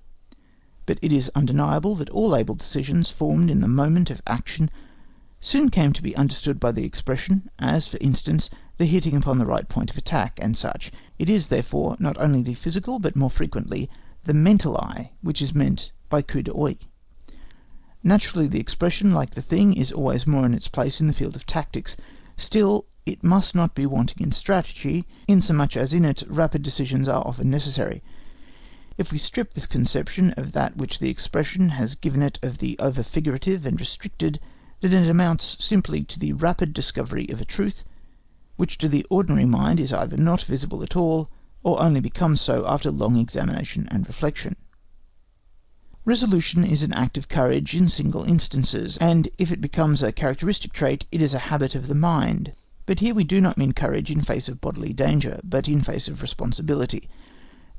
But it is undeniable that all able decisions formed in the moment of action soon came to be understood by the expression, as, for instance, the hitting upon the right point of attack, and such. It is, therefore, not only the physical, but more frequently the mental eye, which is meant by coup d'œil. Naturally, the expression, like the thing, is always more in its place in the field of tactics. Still, it must not be wanting in strategy, insomuch as in it rapid decisions are often necessary. If we strip this conception of that which the expression has given it of the over-figurative and restricted, then it amounts simply to the rapid discovery of a truth, which to the ordinary mind is either not visible at all, or only becomes so after long examination and reflection. Resolution is an act of courage in single instances, and if it becomes a characteristic trait, it is a habit of the mind. But here we do not mean courage in face of bodily danger, but in face of responsibility,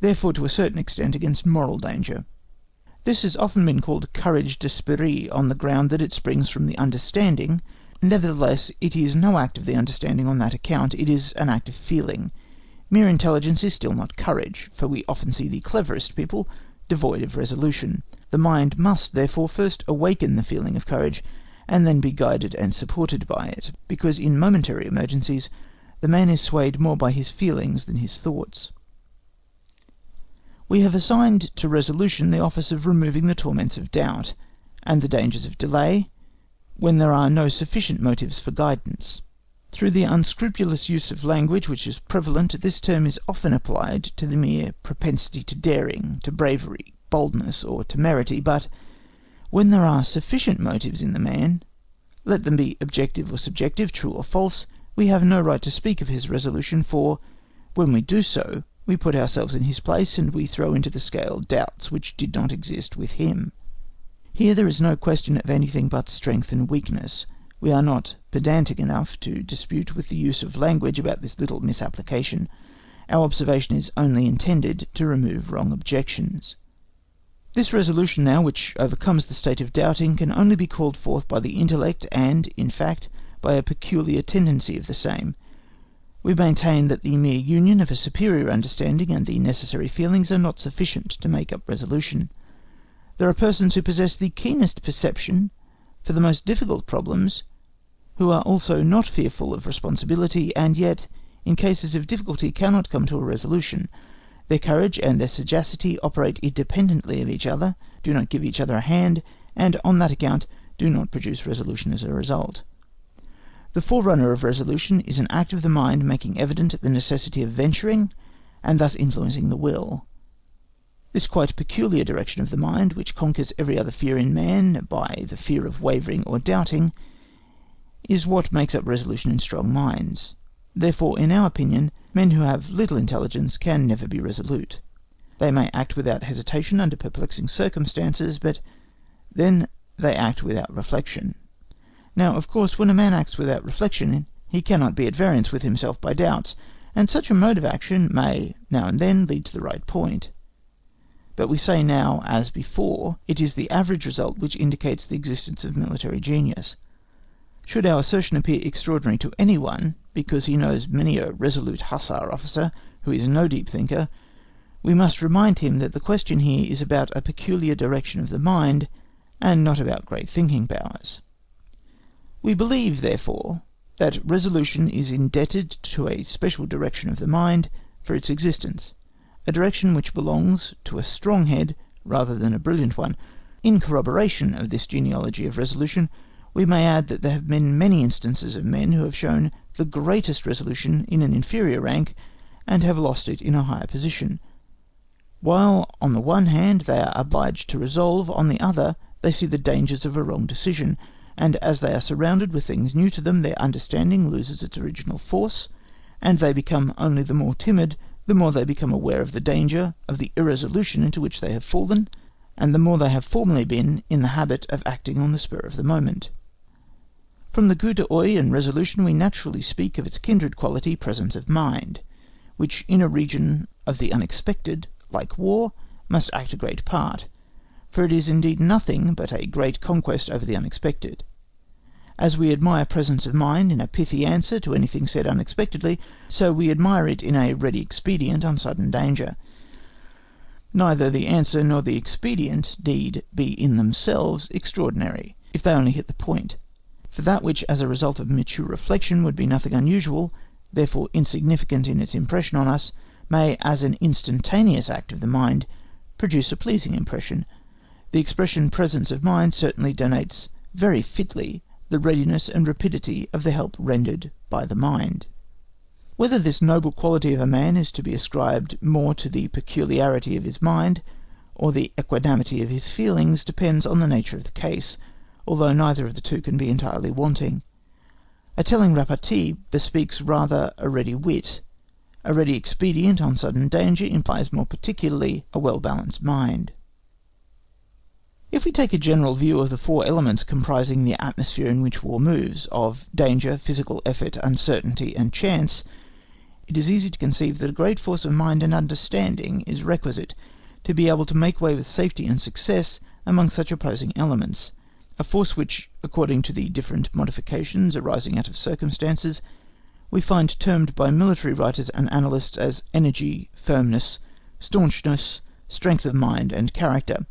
therefore to a certain extent against moral danger. This has often been called courage d'esprit on the ground that it springs from the understanding. Nevertheless, it is no act of the understanding on that account, it is an act of feeling. Mere intelligence is still not courage, for we often see the cleverest people devoid of resolution. The mind must, therefore, first awaken the feeling of courage, and then be guided and supported by it, because in momentary emergencies the man is swayed more by his feelings than his thoughts. We have assigned to resolution the office of removing the torments of doubt, and the dangers of delay, when there are no sufficient motives for guidance. Through the unscrupulous use of language which is prevalent, this term is often applied to the mere propensity to daring, to bravery, boldness, or temerity, but when there are sufficient motives in the man, let them be objective or subjective, true or false, we have no right to speak of his resolution, for when we do so, we put ourselves in his place, and we throw into the scale doubts which did not exist with him. Here there is no question of anything but strength and weakness. We are not pedantic enough to dispute with the use of language about this little misapplication. Our observation is only intended to remove wrong objections. This resolution now, which overcomes the state of doubting, can only be called forth by the intellect, and, in fact, by a peculiar tendency of the same. We maintain that the mere union of a superior understanding and the necessary feelings are not sufficient to make up resolution. There are persons who possess the keenest perception for the most difficult problems, who are also not fearful of responsibility, and yet, in cases of difficulty, cannot come to a resolution. Their courage and their sagacity operate independently of each other, do not give each other a hand, and on that account do not produce resolution as a result. The forerunner of resolution is an act of the mind making evident the necessity of venturing, and thus influencing the will. This quite peculiar direction of the mind, which conquers every other fear in man by the fear of wavering or doubting, is what makes up resolution in strong minds. Therefore, in our opinion, men who have little intelligence can never be resolute. They may act without hesitation under perplexing circumstances, but then they act without reflection. Now, of course, when a man acts without reflection, he cannot be at variance with himself by doubts, and such a mode of action may, now and then, lead to the right point. But we say now, as before, it is the average result which indicates the existence of military genius. Should our assertion appear extraordinary to anyone, because he knows many a resolute hussar officer who is no deep thinker, we must remind him that the question here is about a peculiar direction of the mind, and not about great thinking powers. We believe, therefore, that resolution is indebted to a special direction of the mind for its existence, a direction which belongs to a strong head rather than a brilliant one. In corroboration of this genealogy of resolution, we may add that there have been many instances of men who have shown the greatest resolution in an inferior rank, and have lost it in a higher position. While on the one hand they are obliged to resolve, on the other they see the dangers of a wrong decision, and as they are surrounded with things new to them, their understanding loses its original force, and they become only the more timid the more they become aware of the danger, of the irresolution into which they have fallen, and the more they have formerly been in the habit of acting on the spur of the moment. From the gute oi and resolution we naturally speak of its kindred quality, presence of mind, which in a region of the unexpected, like war, must act a great part, for it is indeed nothing but a great conquest over the unexpected. As we admire presence of mind in a pithy answer to anything said unexpectedly, so we admire it in a ready expedient on sudden danger. Neither the answer nor the expedient need be in themselves extraordinary, if they only hit the point, for that which as a result of mature reflection would be nothing unusual, therefore insignificant in its impression on us, may, as an instantaneous act of the mind, produce a pleasing impression. The expression presence of mind certainly denotes very fitly the readiness and rapidity of the help rendered by the mind. Whether this noble quality of a man is to be ascribed more to the peculiarity of his mind, or the equanimity of his feelings, depends on the nature of the case, although neither of the two can be entirely wanting. A telling repartee bespeaks rather a ready wit. A ready expedient on sudden danger implies more particularly a well-balanced mind. If we take a general view of the four elements comprising the atmosphere in which war moves, of danger, physical effort, uncertainty, and chance, it is easy to conceive that a great force of mind and understanding is requisite to be able to make way with safety and success among such opposing elements, a force which, according to the different modifications arising out of circumstances, we find termed by military writers and analysts as energy, firmness, staunchness, strength of mind, and character.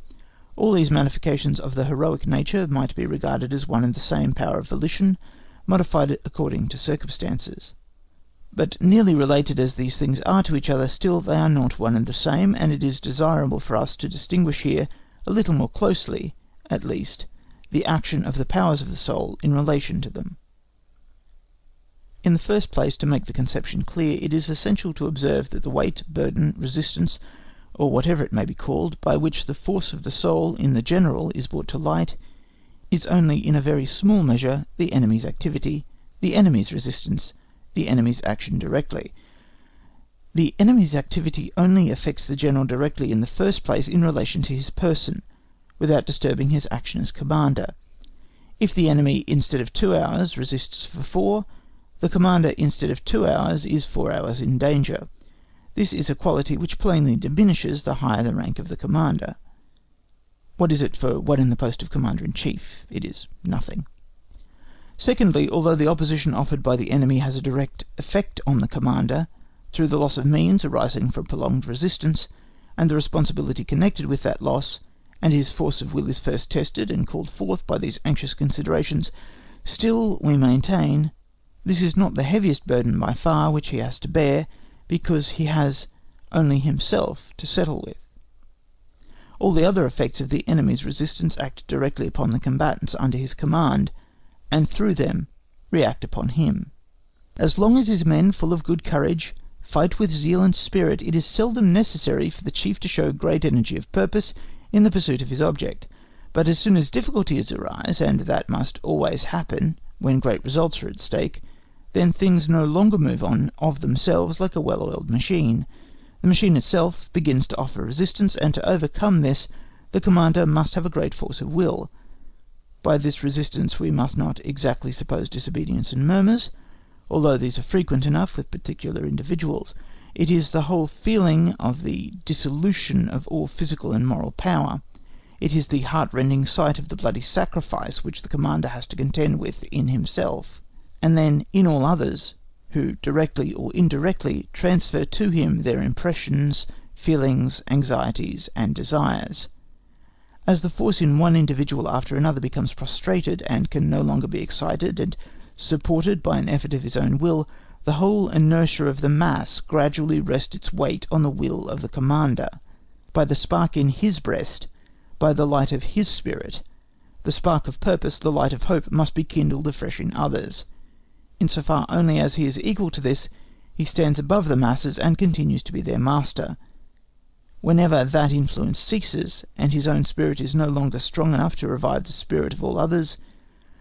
All these manifestations of the heroic nature might be regarded as one and the same power of volition, modified according to circumstances. But nearly related as these things are to each other, still they are not one and the same, and it is desirable for us to distinguish here, a little more closely, at least, the action of the powers of the soul in relation to them. In the first place, to make the conception clear, it is essential to observe that the weight, burden, resistance, or whatever it may be called, by which the force of the soul in the general is brought to light, is only in a very small measure the enemy's activity, the enemy's resistance, the enemy's action directly. The enemy's activity only affects the general directly in the first place in relation to his person, without disturbing his action as commander. If the enemy instead of 2 hours resists for 4, the commander instead of 2 hours is 4 hours in danger. This is a quality which plainly diminishes the higher the rank of the commander. What is it for one in the post of commander-in-chief? It is nothing. Secondly, although the opposition offered by the enemy has a direct effect on the commander, through the loss of means arising from prolonged resistance, and the responsibility connected with that loss, and his force of will is first tested and called forth by these anxious considerations, still, we maintain, this is not the heaviest burden by far which he has to bear, because he has only himself to settle with. All the other effects of the enemy's resistance act directly upon the combatants under his command, and through them react upon him. As long as his men, full of good courage, fight with zeal and spirit, it is seldom necessary for the chief to show great energy of purpose in the pursuit of his object, but as soon as difficulties arise, and that must always happen when great results are at stake, then things no longer move on of themselves like a well-oiled machine. The machine itself begins to offer resistance, and to overcome this, the commander must have a great force of will. By this resistance we must not exactly suppose disobedience and murmurs, although these are frequent enough with particular individuals. It is the whole feeling of the dissolution of all physical and moral power. It is the heart-rending sight of the bloody sacrifice which the commander has to contend with in himself, and then in all others, who directly or indirectly transfer to him their impressions, feelings, anxieties, and desires. As the force in one individual after another becomes prostrated, and can no longer be excited and supported by an effort of his own will, the whole inertia of the mass gradually rests its weight on the will of the commander. By the spark in his breast, by the light of his spirit, the spark of purpose, the light of hope, must be kindled afresh in others. In so far only as he is equal to this, he stands above the masses and continues to be their master. Whenever that influence ceases, and his own spirit is no longer strong enough to revive the spirit of all others,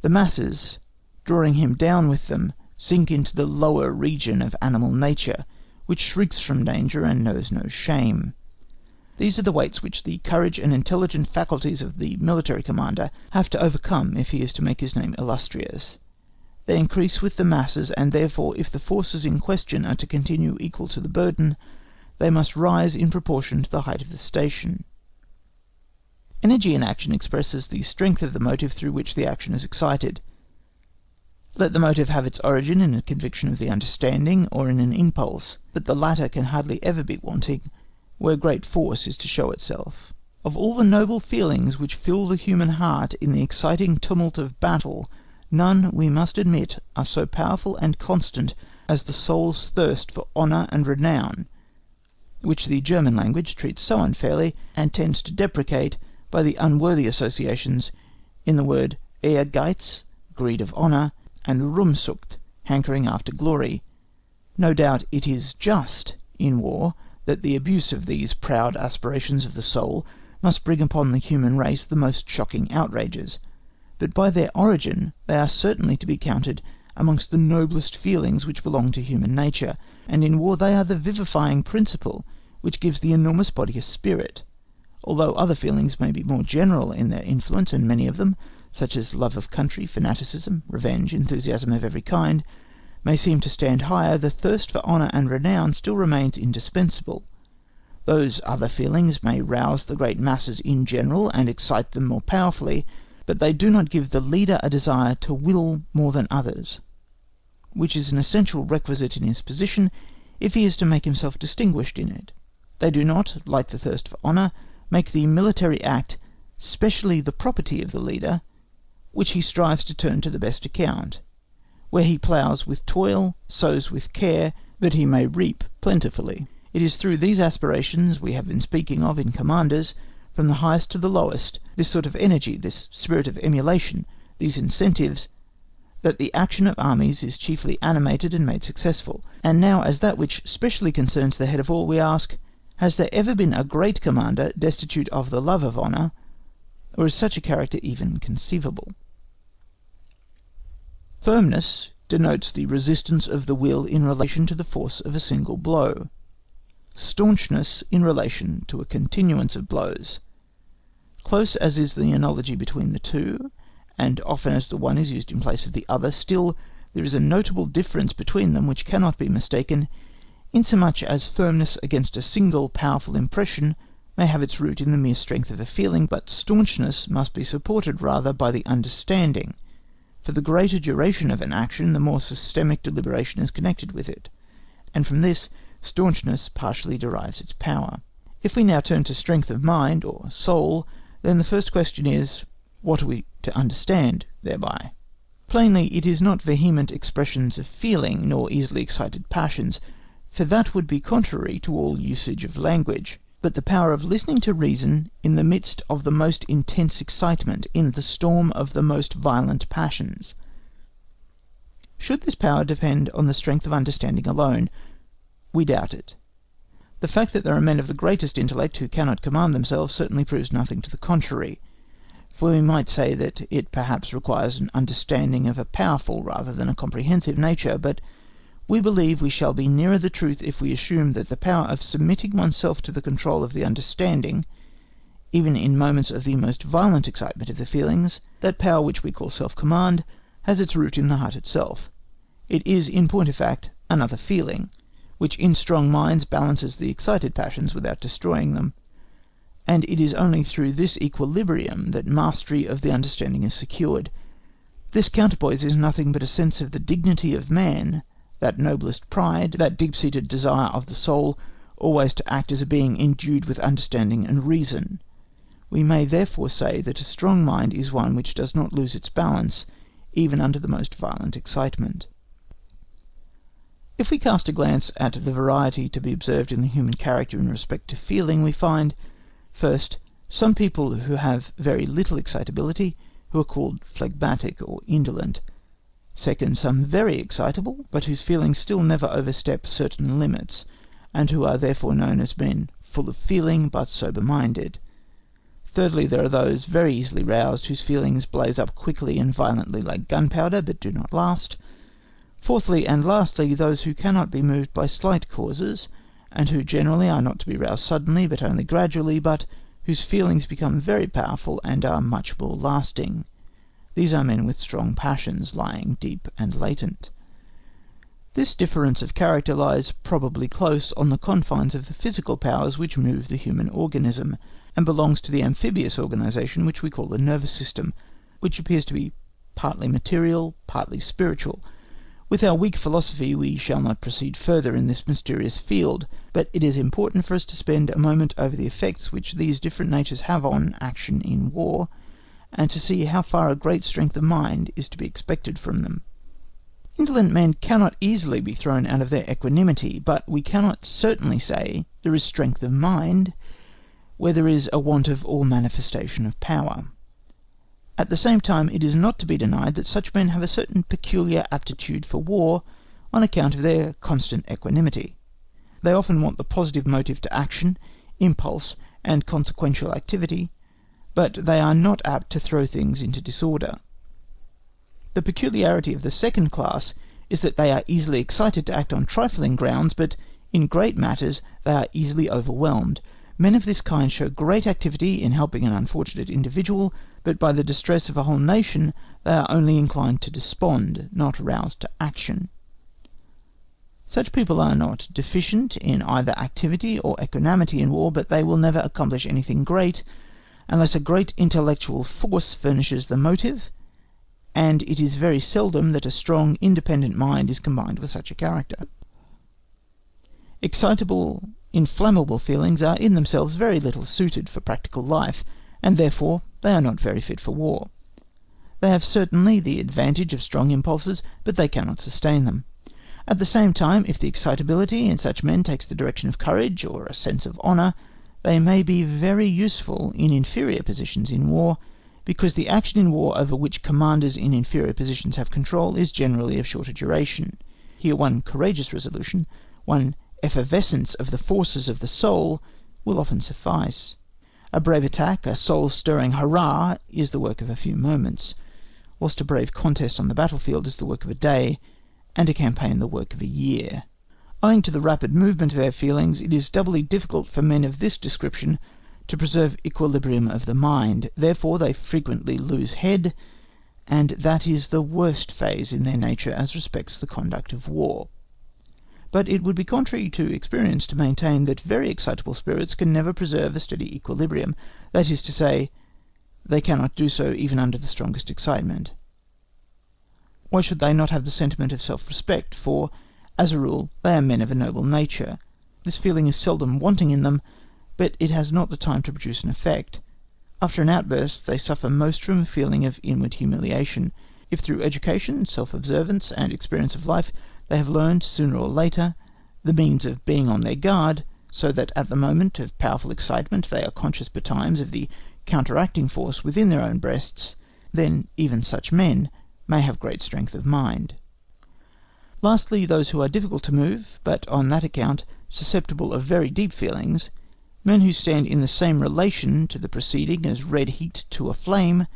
the masses, drawing him down with them, sink into the lower region of animal nature, which shrinks from danger and knows no shame. These are the weights which the courage and intelligent faculties of the military commander have to overcome if he is to make his name illustrious. They increase with the masses, and therefore, if the forces in question are to continue equal to the burden, they must rise in proportion to the height of the station. Energy in action expresses the strength of the motive through which the action is excited. Let the motive have its origin in a conviction of the understanding, or in an impulse, but the latter can hardly ever be wanting where great force is to show itself. Of all the noble feelings which fill the human heart in the exciting tumult of battle, none, we must admit, are so powerful and constant as the soul's thirst for honour and renown, which the German language treats so unfairly, and tends to deprecate by the unworthy associations in the word Ehrgeiz, greed of honour, and Ruhmsucht, hankering after glory. No doubt it is just in war that the abuse of these proud aspirations of the soul must bring upon the human race the most shocking outrages, but by their origin they are certainly to be counted amongst the noblest feelings which belong to human nature, and in war they are the vivifying principle which gives the enormous body a spirit, although other feelings may be more general in their influence, and many of them, such as love of country, fanaticism, revenge, enthusiasm of every kind, may seem to stand higher, the thirst for honour and renown still remains indispensable. Those other feelings may rouse the great masses in general and excite them more powerfully, but they do not give the leader a desire to will more than others, which is an essential requisite in his position if he is to make himself distinguished in it. They do not, like the thirst for honour, make the military act specially the property of the leader, which he strives to turn to the best account, where he ploughs with toil, sows with care, that he may reap plentifully. It is through these aspirations we have been speaking of in commanders, from the highest to the lowest, this sort of energy, this spirit of emulation, these incentives, that the action of armies is chiefly animated and made successful. And now, as that which specially concerns the head of all, we ask, has there ever been a great commander destitute of the love of honour, or is such a character even conceivable? Firmness denotes the resistance of the will in relation to the force of a single blow. Staunchness in relation to a continuance of blows. Close as is the analogy between the two, and often as the one is used in place of the other, still there is a notable difference between them which cannot be mistaken, insomuch as firmness against a single powerful impression may have its root in the mere strength of a feeling, but staunchness must be supported rather by the understanding. For the greater duration of an action, the more systemic deliberation is connected with it, and from this staunchness partially derives its power. If we now turn to strength of mind, or soul, then the first question is, what are we to understand thereby? Plainly, it is not vehement expressions of feeling, nor easily excited passions, for that would be contrary to all usage of language, but the power of listening to reason in the midst of the most intense excitement, in the storm of the most violent passions. Should this power depend on the strength of understanding alone? We doubt it. The fact that there are men of the greatest intellect who cannot command themselves certainly proves nothing to the contrary, for we might say that it perhaps requires an understanding of a powerful rather than a comprehensive nature, but we believe we shall be nearer the truth if we assume that the power of submitting oneself to the control of the understanding, even in moments of the most violent excitement of the feelings, that power which we call self-command, has its root in the heart itself. It is, in point of fact, another feeling, which in strong minds balances the excited passions without destroying them, and it is only through this equilibrium that mastery of the understanding is secured. This counterpoise is nothing but a sense of the dignity of man, that noblest pride, that deep-seated desire of the soul always to act as a being endued with understanding and reason. We may therefore say that a strong mind is one which does not lose its balance, even under the most violent excitement. If we cast a glance at the variety to be observed in the human character in respect to feeling, we find, first, some people who have very little excitability, who are called phlegmatic or indolent; second, some very excitable, but whose feelings still never overstep certain limits, and who are therefore known as men full of feeling, but sober-minded. Thirdly, there are those very easily roused, whose feelings blaze up quickly and violently like gunpowder, but do not last. Fourthly and lastly, those who cannot be moved by slight causes, and who generally are not to be roused suddenly, but only gradually, but whose feelings become very powerful and are much more lasting. These are men with strong passions, lying deep and latent. This difference of character lies probably close on the confines of the physical powers which move the human organism, and belongs to the amphibious organisation which we call the nervous system, which appears to be partly material, partly spiritual. With our weak philosophy we shall not proceed further in this mysterious field, but it is important for us to spend a moment over the effects which these different natures have on action in war, and to see how far a great strength of mind is to be expected from them. Indolent men cannot easily be thrown out of their equanimity, but we cannot certainly say there is strength of mind where there is a want of all manifestation of power. At the same time, it is not to be denied that such men have a certain peculiar aptitude for war on account of their constant equanimity. They often want the positive motive to action, impulse, and consequential activity, but they are not apt to throw things into disorder. The peculiarity of the second class is that they are easily excited to act on trifling grounds, but in great matters they are easily overwhelmed. Men of this kind show great activity in helping an unfortunate individual, but by the distress of a whole nation they are only inclined to despond, not roused to action. Such people are not deficient in either activity or equanimity in war, but they will never accomplish anything great unless a great intellectual force furnishes the motive, and it is very seldom that a strong, independent mind is combined with such a character. Excitable, inflammable feelings are in themselves very little suited for practical life, and therefore they are not very fit for war. They have certainly the advantage of strong impulses, but they cannot sustain them. At the same time, if the excitability in such men takes the direction of courage or a sense of honour, they may be very useful in inferior positions in war, because the action in war over which commanders in inferior positions have control is generally of shorter duration. Here one courageous resolution, one effervescence of the forces of the soul, will often suffice. A brave attack, a soul-stirring hurrah, is the work of a few moments, whilst a brave contest on the battlefield is the work of a day, and a campaign the work of a year. Owing to the rapid movement of their feelings, it is doubly difficult for men of this description to preserve equilibrium of the mind. Therefore they frequently lose head, and that is the worst phase in their nature as respects the conduct of war. But it would be contrary to experience to maintain that very excitable spirits can never preserve a steady equilibrium, that is to say, they cannot do so even under the strongest excitement. Why should they not have the sentiment of self-respect? For, as a rule, they are men of a noble nature. This feeling is seldom wanting in them, but it has not the time to produce an effect. After an outburst, they suffer most from a feeling of inward humiliation. If through education, self-observance, and experience of life, they have learned, sooner or later, the means of being on their guard, so that at the moment of powerful excitement they are conscious betimes of the counteracting force within their own breasts, then even such men may have great strength of mind. Lastly, those who are difficult to move, but on that account susceptible of very deep feelings, men who stand in the same relation to the preceding as red heat to a flame,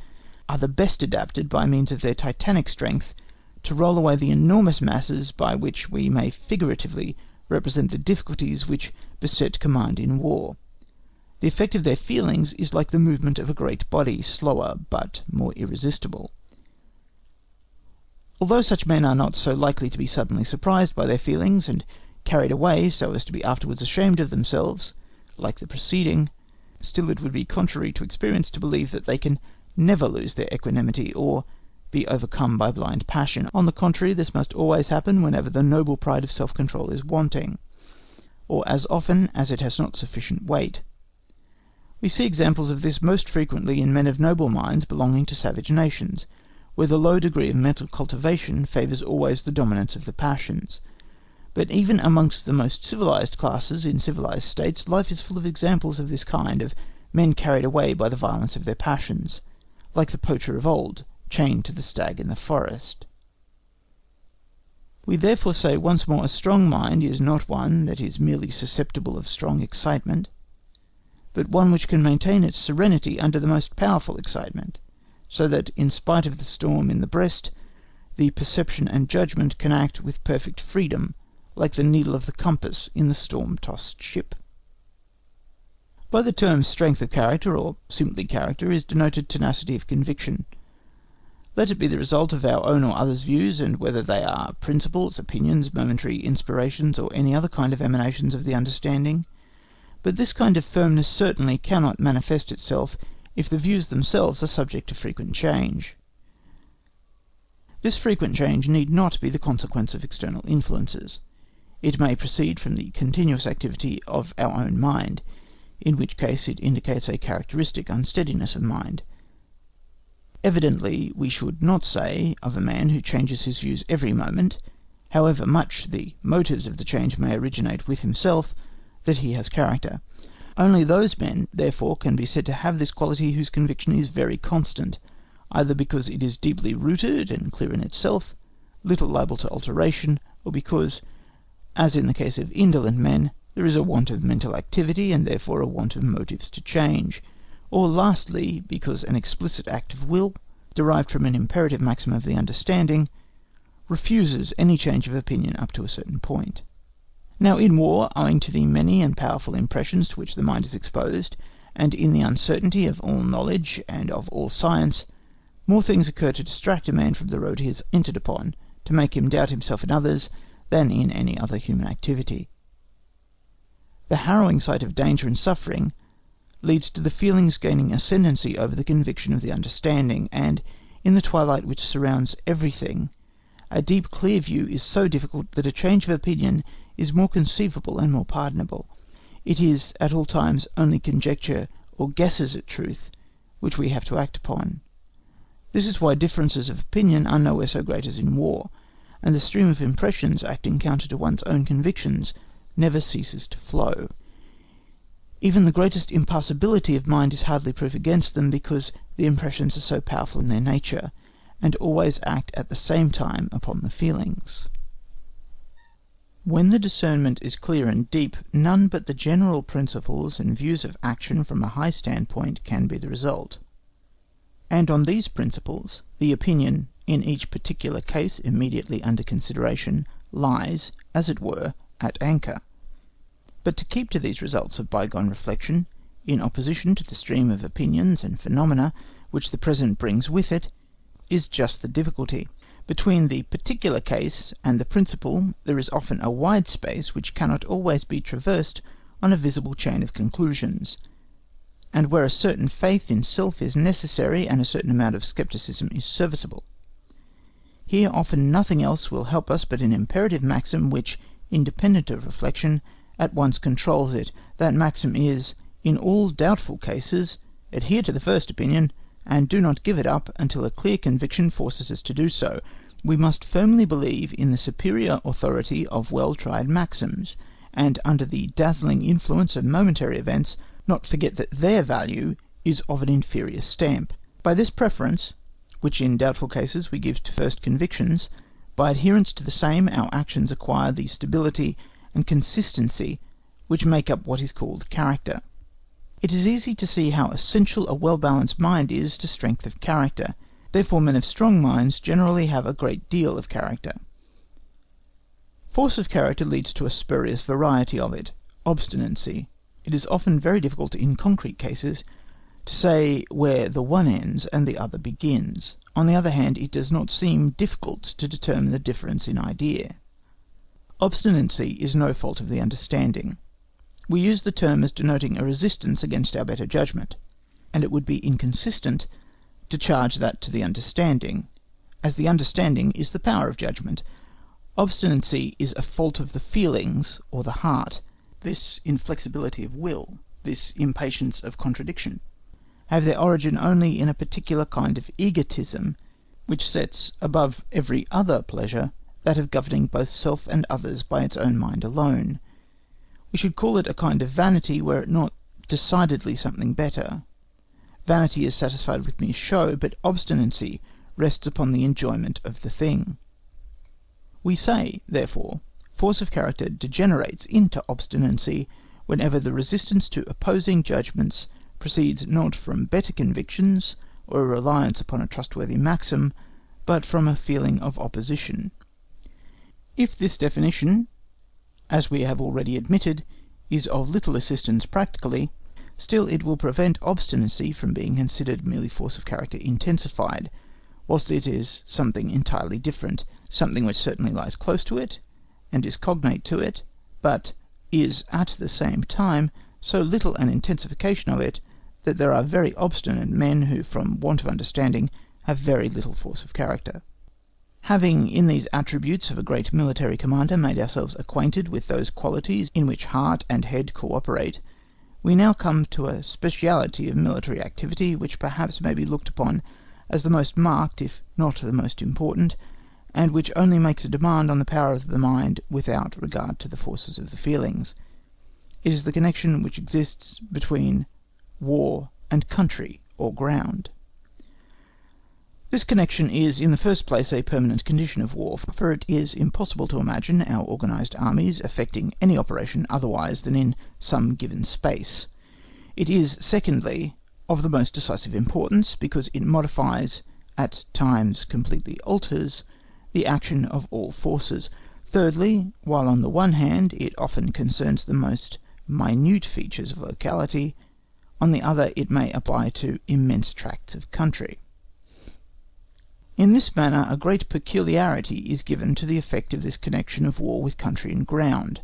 are the best adapted by means of their titanic strength to roll away the enormous masses by which we may figuratively represent the difficulties which beset command in war. The effect of their feelings is like the movement of a great body, slower but more irresistible. Although such men are not so likely to be suddenly surprised by their feelings and carried away so as to be afterwards ashamed of themselves, like the preceding, still it would be contrary to experience to believe that they can never lose their equanimity or be overcome by blind passion. On the contrary, this must always happen whenever the noble pride of self-control is wanting, or as often as it has not sufficient weight. We see examples of this most frequently in men of noble minds belonging to savage nations, where the low degree of mental cultivation favours always the dominance of the passions. But even amongst the most civilized classes in civilized states, life is full of examples of this kind, of men carried away by the violence of their passions, like the poacher of old, chained to the stag in the forest. We therefore say once more, a strong mind is not one that is merely susceptible of strong excitement. but one which can maintain its serenity under the most powerful excitement, so that, in spite of the storm in the breast, the perception and judgment can act with perfect freedom, like the needle of the compass in the storm-tossed ship. By the term strength of character, or simply character, is denoted tenacity of conviction. Let it be the result of our own or others' views, and whether they are principles, opinions, momentary inspirations, or any other kind of emanations of the understanding. But this kind of firmness certainly cannot manifest itself if the views themselves are subject to frequent change. This frequent change need not be the consequence of external influences. It may proceed from the continuous activity of our own mind, in which case it indicates a characteristic unsteadiness of mind. Evidently, we should not say of a man who changes his views every moment, however much the motives of the change may originate with himself, that he has character. Only those men, therefore, can be said to have this quality whose conviction is very constant, either because it is deeply rooted and clear in itself, little liable to alteration, or because, as in the case of indolent men, there is a want of mental activity, and therefore a want of motives to change, or lastly, because an explicit act of will, derived from an imperative maxim of the understanding, refuses any change of opinion up to a certain point. Now in war, owing to the many and powerful impressions to which the mind is exposed, and in the uncertainty of all knowledge and of all science, more things occur to distract a man from the road he has entered upon, to make him doubt himself in others, than in any other human activity. The harrowing sight of danger and suffering leads to the feelings gaining ascendancy over the conviction of the understanding, and, in the twilight which surrounds everything, a deep clear view is so difficult that a change of opinion is more conceivable and more pardonable. It is at all times only conjecture or guesses at truth which we have to act upon. This is why differences of opinion are nowhere so great as in war, and the stream of impressions acting counter to one's own convictions never ceases to flow. Even the greatest impassibility of mind is hardly proof against them, because the impressions are so powerful in their nature, and always act at the same time upon the feelings. When the discernment is clear and deep, none but the general principles and views of action from a high standpoint can be the result. And on these principles, the opinion, in each particular case immediately under consideration, lies, as it were, at anchor. But to keep to these results of bygone reflection, in opposition to the stream of opinions and phenomena which the present brings with it, is just the difficulty. Between the particular case and the principle there is often a wide space which cannot always be traversed on a visible chain of conclusions, and where a certain faith in self is necessary and a certain amount of scepticism is serviceable. Here often nothing else will help us but an imperative maxim which, independent of reflection, at once controls it. That maxim is, in all doubtful cases, adhere to the first opinion, and do not give it up until a clear conviction forces us to do so. We must firmly believe in the superior authority of well-tried maxims, and under the dazzling influence of momentary events, not forget that their value is of an inferior stamp. By this preference, which in doubtful cases we give to first convictions, by adherence to the same our actions acquire the stability and consistency which make up what is called character. It is easy to see how essential a well-balanced mind is to strength of character. Therefore men of strong minds generally have a great deal of character. Force of character leads to a spurious variety of it, obstinacy. It is often very difficult in concrete cases to say where the one ends and the other begins. On the other hand, it does not seem difficult to determine the difference in idea. Obstinacy is no fault of the understanding. We use the term as denoting a resistance against our better judgment, and it would be inconsistent to charge that to the understanding, as the understanding is the power of judgment. Obstinacy is a fault of the feelings or the heart. This inflexibility of will, this impatience of contradiction, have their origin only in a particular kind of egotism, which sets above every other pleasure that of governing both self and others by its own mind alone. We should call it a kind of vanity, were it not decidedly something better. Vanity is satisfied with mere show, but obstinacy rests upon the enjoyment of the thing. We say, therefore, force of character degenerates into obstinacy whenever the resistance to opposing judgments proceeds not from better convictions or a reliance upon a trustworthy maxim, but from a feeling of opposition. If this definition, as we have already admitted, is of little assistance practically, still it will prevent obstinacy from being considered merely force of character intensified, whilst it is something entirely different, something which certainly lies close to it, and is cognate to it, but is at the same time so little an intensification of it, that there are very obstinate men who, from want of understanding, have very little force of character. Having in these attributes of a great military commander made ourselves acquainted with those qualities in which heart and head co-operate, we now come to a speciality of military activity which perhaps may be looked upon as the most marked, if not the most important, and which only makes a demand on the power of the mind without regard to the forces of the feelings. It is the connection which exists between war and country or ground. This connection is, in the first place, a permanent condition of war, for it is impossible to imagine our organised armies effecting any operation otherwise than in some given space. It is, secondly, of the most decisive importance, because it modifies, at times completely alters, the action of all forces. Thirdly, while on the one hand it often concerns the most minute features of locality, on the other it may apply to immense tracts of country. In this manner a great peculiarity is given to the effect of this connection of war with country and ground.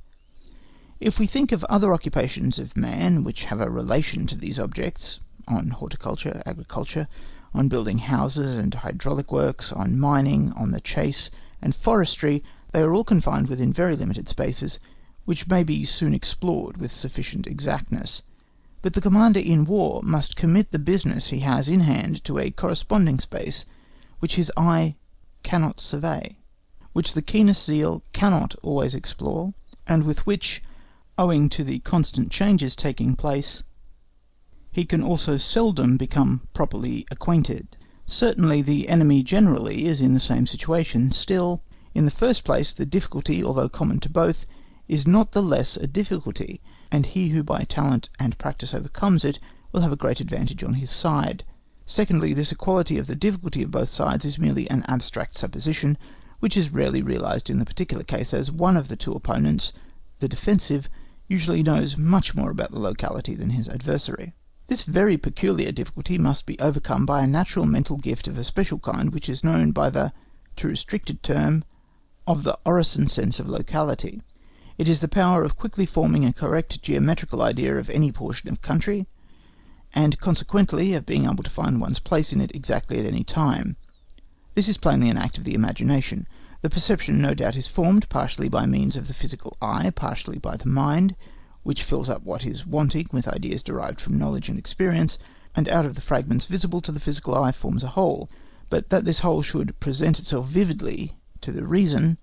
If we think of other occupations of man which have a relation to these objects, on horticulture, agriculture, on building houses and hydraulic works, on mining, on the chase, and forestry, they are all confined within very limited spaces, which may be soon explored with sufficient exactness. But the commander in war must commit the business he has in hand to a corresponding space which his eye cannot survey, which the keenest zeal cannot always explore, and with which, owing to the constant changes taking place, he can also seldom become properly acquainted. Certainly the enemy generally is in the same situation. Still, in the first place, the difficulty, although common to both, is not the less a difficulty, and he who by talent and practice overcomes it will have a great advantage on his side. Secondly, this equality of the difficulty of both sides is merely an abstract supposition, which is rarely realized in the particular case, as one of the two opponents, the defensive, usually knows much more about the locality than his adversary. This very peculiar difficulty must be overcome by a natural mental gift of a special kind, which is known by the, too restricted term, of the Orison sense of locality. It is the power of quickly forming a correct geometrical idea of any portion of country, and consequently of being able to find one's place in it exactly at any time. This is plainly an act of the imagination. The perception no doubt is formed partially by means of the physical eye, partially by the mind, which fills up what is wanting with ideas derived from knowledge and experience, and out of the fragments visible to the physical eye forms a whole. But that this whole should present itself vividly to the reason,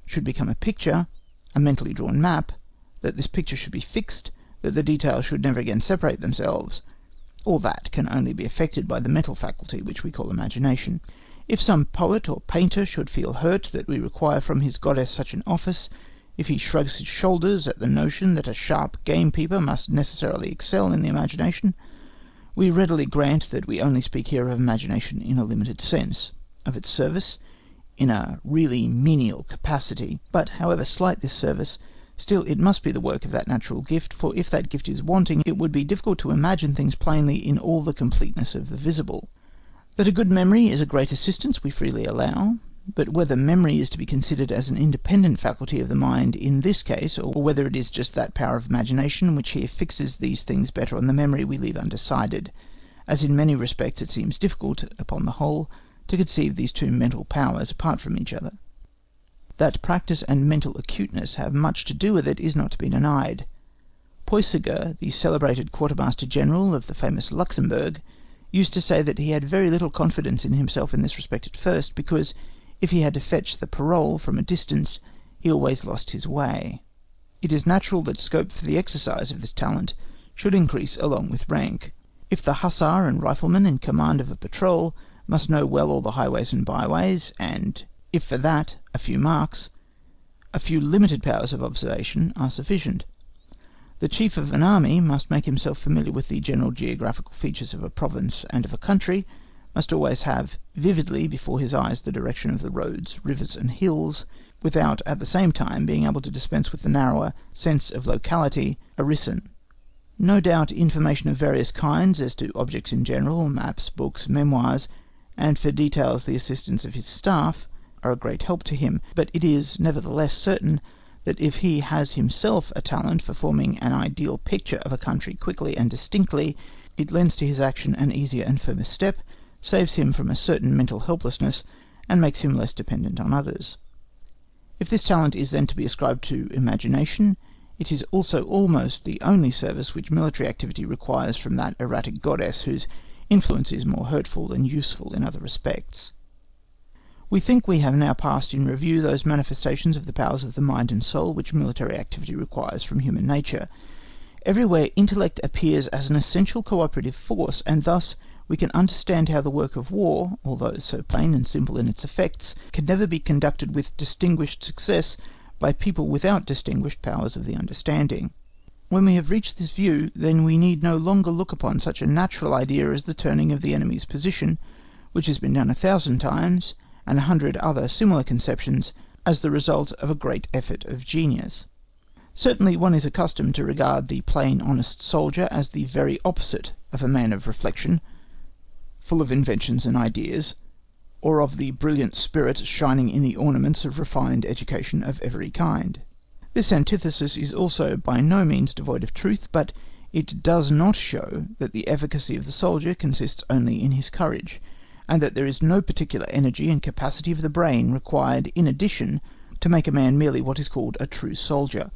should become a picture, a mentally drawn map, that this picture should be fixed, that the details should never again separate themselves, all that can only be effected by the mental faculty which we call imagination. If some poet or painter should feel hurt that we require from his goddess such an office, if he shrugs his shoulders at the notion that a sharp gamekeeper must necessarily excel in the imagination, we readily grant that we only speak here of imagination in a limited sense, of its service in a really menial capacity. But however slight this service, still it must be the work of that natural gift, for if that gift is wanting, it would be difficult to imagine things plainly in all the completeness of the visible. That a good memory is a great assistance we freely allow, but whether memory is to be considered as an independent faculty of the mind in this case, or whether it is just that power of imagination which here fixes these things better on the memory, we leave undecided, as in many respects it seems difficult, upon the whole, to conceive these two mental powers apart from each other. That practice and mental acuteness have much to do with it is not to be denied. Puysegur, the celebrated quartermaster general of the famous Luxembourg, used to say that he had very little confidence in himself in this respect at first, because if he had to fetch the parole from a distance, he always lost his way. It is natural that scope for the exercise of this talent should increase along with rank. If the hussar and rifleman in command of a patrol must know well all the highways and byways, and if for that a few marks, a few limited powers of observation are sufficient. The chief of an army must make himself familiar with the general geographical features of a province and of a country, must always have vividly before his eyes the direction of the roads, rivers, and hills, without at the same time being able to dispense with the narrower sense of locality arisen. No doubt information of various kinds as to objects in general, maps, books, memoirs, and for details the assistance of his staff, are a great help to him, but it is nevertheless certain that if he has himself a talent for forming an ideal picture of a country quickly and distinctly, it lends to his action an easier and firmer step, saves him from a certain mental helplessness, and makes him less dependent on others. If this talent is then to be ascribed to imagination, it is also almost the only service which military activity requires from that erratic goddess whose influence is more hurtful than useful in other respects. We think we have now passed in review those manifestations of the powers of the mind and soul which military activity requires from human nature. Everywhere intellect appears as an essential cooperative force, and thus we can understand how the work of war, although so plain and simple in its effects, can never be conducted with distinguished success by people without distinguished powers of the understanding. When we have reached this view, then we need no longer look upon such a natural idea as the turning of the enemy's position, which has been done 1,000 times, and 100 other similar conceptions, as the result of a great effort of genius. Certainly one is accustomed to regard the plain honest soldier as the very opposite of a man of reflection, full of inventions and ideas, or of the brilliant spirit shining in the ornaments of refined education of every kind. This antithesis is also by no means devoid of truth, but it does not show that the efficacy of the soldier consists only in his courage, and that there is no particular energy and capacity of the brain required in addition to make a man merely what is called a true soldier.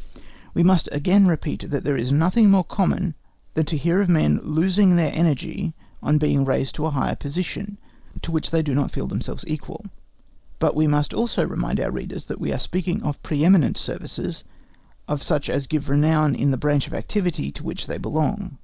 We must again repeat that there is nothing more common than to hear of men losing their energy on being raised to a higher position, to which they do not feel themselves equal. But we must also remind our readers that we are speaking of preeminent services, of such as give renown in the branch of activity to which they belong.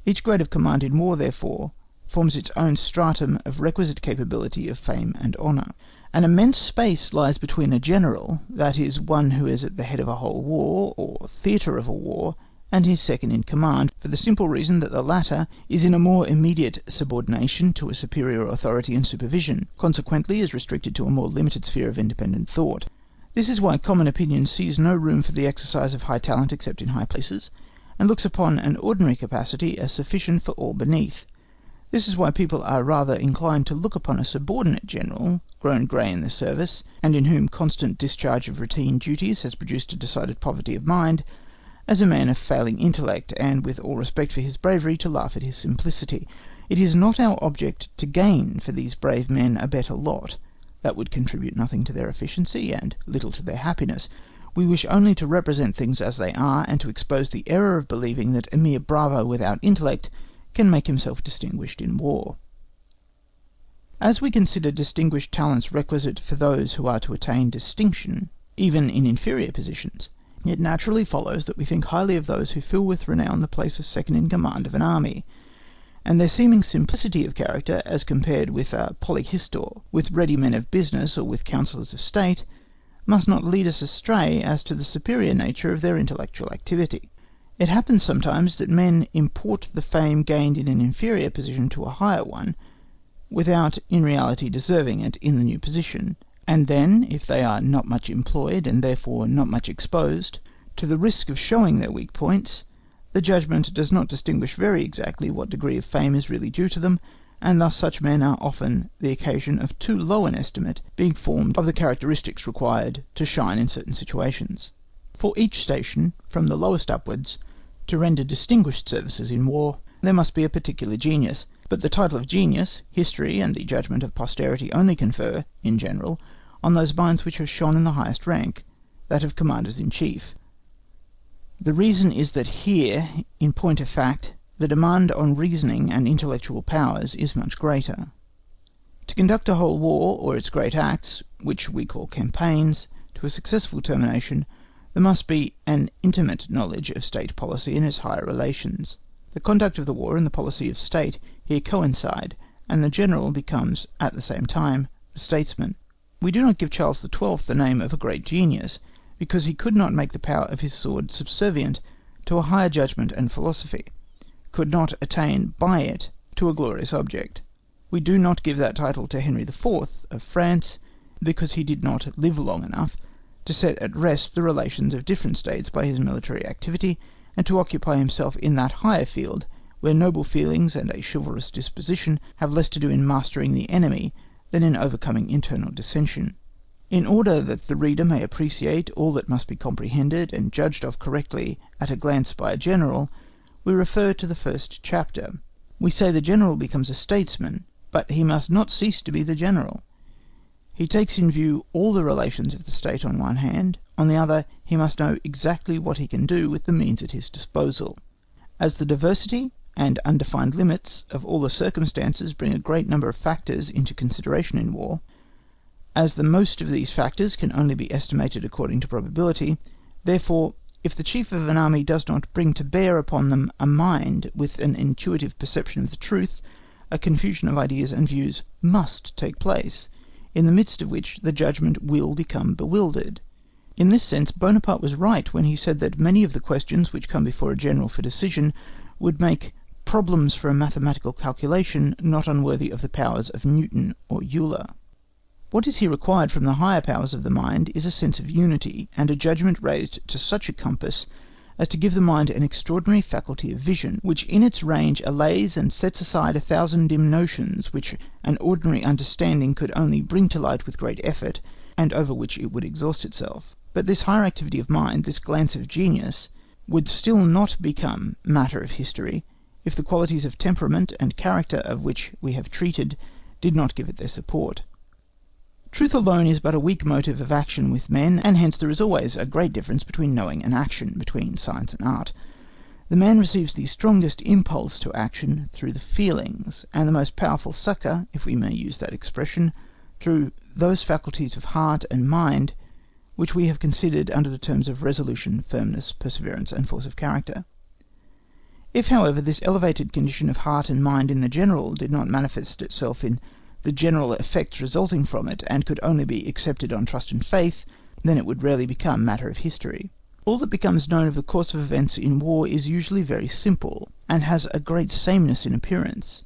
Each grade of command in war, therefore, forms its own stratum of requisite capability of fame and honour. An immense space lies between a general, that is, one who is at the head of a whole war, or theatre of a war, and his second in command, for the simple reason that the latter is in a more immediate subordination to a superior authority and supervision, consequently is restricted to a more limited sphere of independent thought. This is why common opinion sees no room for the exercise of high talent except in high places, and looks upon an ordinary capacity as sufficient for all beneath. This is why people are rather inclined to look upon a subordinate general, grown grey in the service, and in whom constant discharge of routine duties has produced a decided poverty of mind, as a man of failing intellect, and with all respect for his bravery to laugh at his simplicity. It is not our object to gain for these brave men a better lot. That would contribute nothing to their efficiency, and little to their happiness. We wish only to represent things as they are, and to expose the error of believing that a mere bravo without intellect can make himself distinguished in war. As we consider distinguished talents requisite for those who are to attain distinction, even in inferior positions, it naturally follows that we think highly of those who fill with renown the place of second in command of an army, and their seeming simplicity of character as compared with a polyhistor, with ready men of business, or with councillors of state, must not lead us astray as to the superior nature of their intellectual activity. It happens sometimes that men import the fame gained in an inferior position to a higher one, without in reality deserving it in the new position, and then, if they are not much employed, and therefore not much exposed to the risk of showing their weak points, the judgment does not distinguish very exactly what degree of fame is really due to them, and thus such men are often the occasion of too low an estimate being formed of the characteristics required to shine in certain situations. For each station, from the lowest upwards, to render distinguished services in war, there must be a particular genius, but the title of genius, history and the judgment of posterity only confer, in general, on those minds which have shone in the highest rank, that of commanders-in-chief. The reason is that here, in point of fact, the demand on reasoning and intellectual powers is much greater. To conduct a whole war, or its great acts, which we call campaigns, to a successful termination, there must be an intimate knowledge of state policy and its higher relations. The conduct of the war and the policy of state here coincide, and the general becomes, at the same time, the statesman. We do not give Charles XII the name of a great genius, because he could not make the power of his sword subservient to a higher judgment and philosophy, could not attain by it to a glorious object. We do not give that title to Henry IV. of France, because he did not live long enough to set at rest the relations of different states by his military activity, and to occupy himself in that higher field where noble feelings and a chivalrous disposition have less to do in mastering the enemy than in overcoming internal dissension. In order that the reader may appreciate all that must be comprehended and judged of correctly at a glance by a general, we refer to the first chapter. We say the general becomes a statesman, but he must not cease to be the general. He takes in view all the relations of the state on one hand, on the other he must know exactly what he can do with the means at his disposal. As the diversity and undefined limits of all the circumstances bring a great number of factors into consideration in war, as the most of these factors can only be estimated according to probability, therefore, if the chief of an army does not bring to bear upon them a mind with an intuitive perception of the truth, a confusion of ideas and views must take place, in the midst of which the judgment will become bewildered. In this sense, Bonaparte was right when he said that many of the questions which come before a general for decision would make problems for a mathematical calculation not unworthy of the powers of Newton or Euler. What is here required from the higher powers of the mind is a sense of unity, and a judgment raised to such a compass as to give the mind an extraordinary faculty of vision, which in its range allays and sets aside 1,000 dim notions which an ordinary understanding could only bring to light with great effort, and over which it would exhaust itself. But this higher activity of mind, this glance of genius, would still not become matter of history if the qualities of temperament and character of which we have treated did not give it their support. Truth alone is but a weak motive of action with men, and hence there is always a great difference between knowing and action, between science and art. The man receives the strongest impulse to action through the feelings, and the most powerful succour, if we may use that expression, through those faculties of heart and mind which we have considered under the terms of resolution, firmness, perseverance, and force of character. If, however, this elevated condition of heart and mind in the general did not manifest itself in the general effects resulting from it, and could only be accepted on trust and faith, then it would rarely become matter of history. All that becomes known of the course of events in war is usually very simple, and has a great sameness in appearance.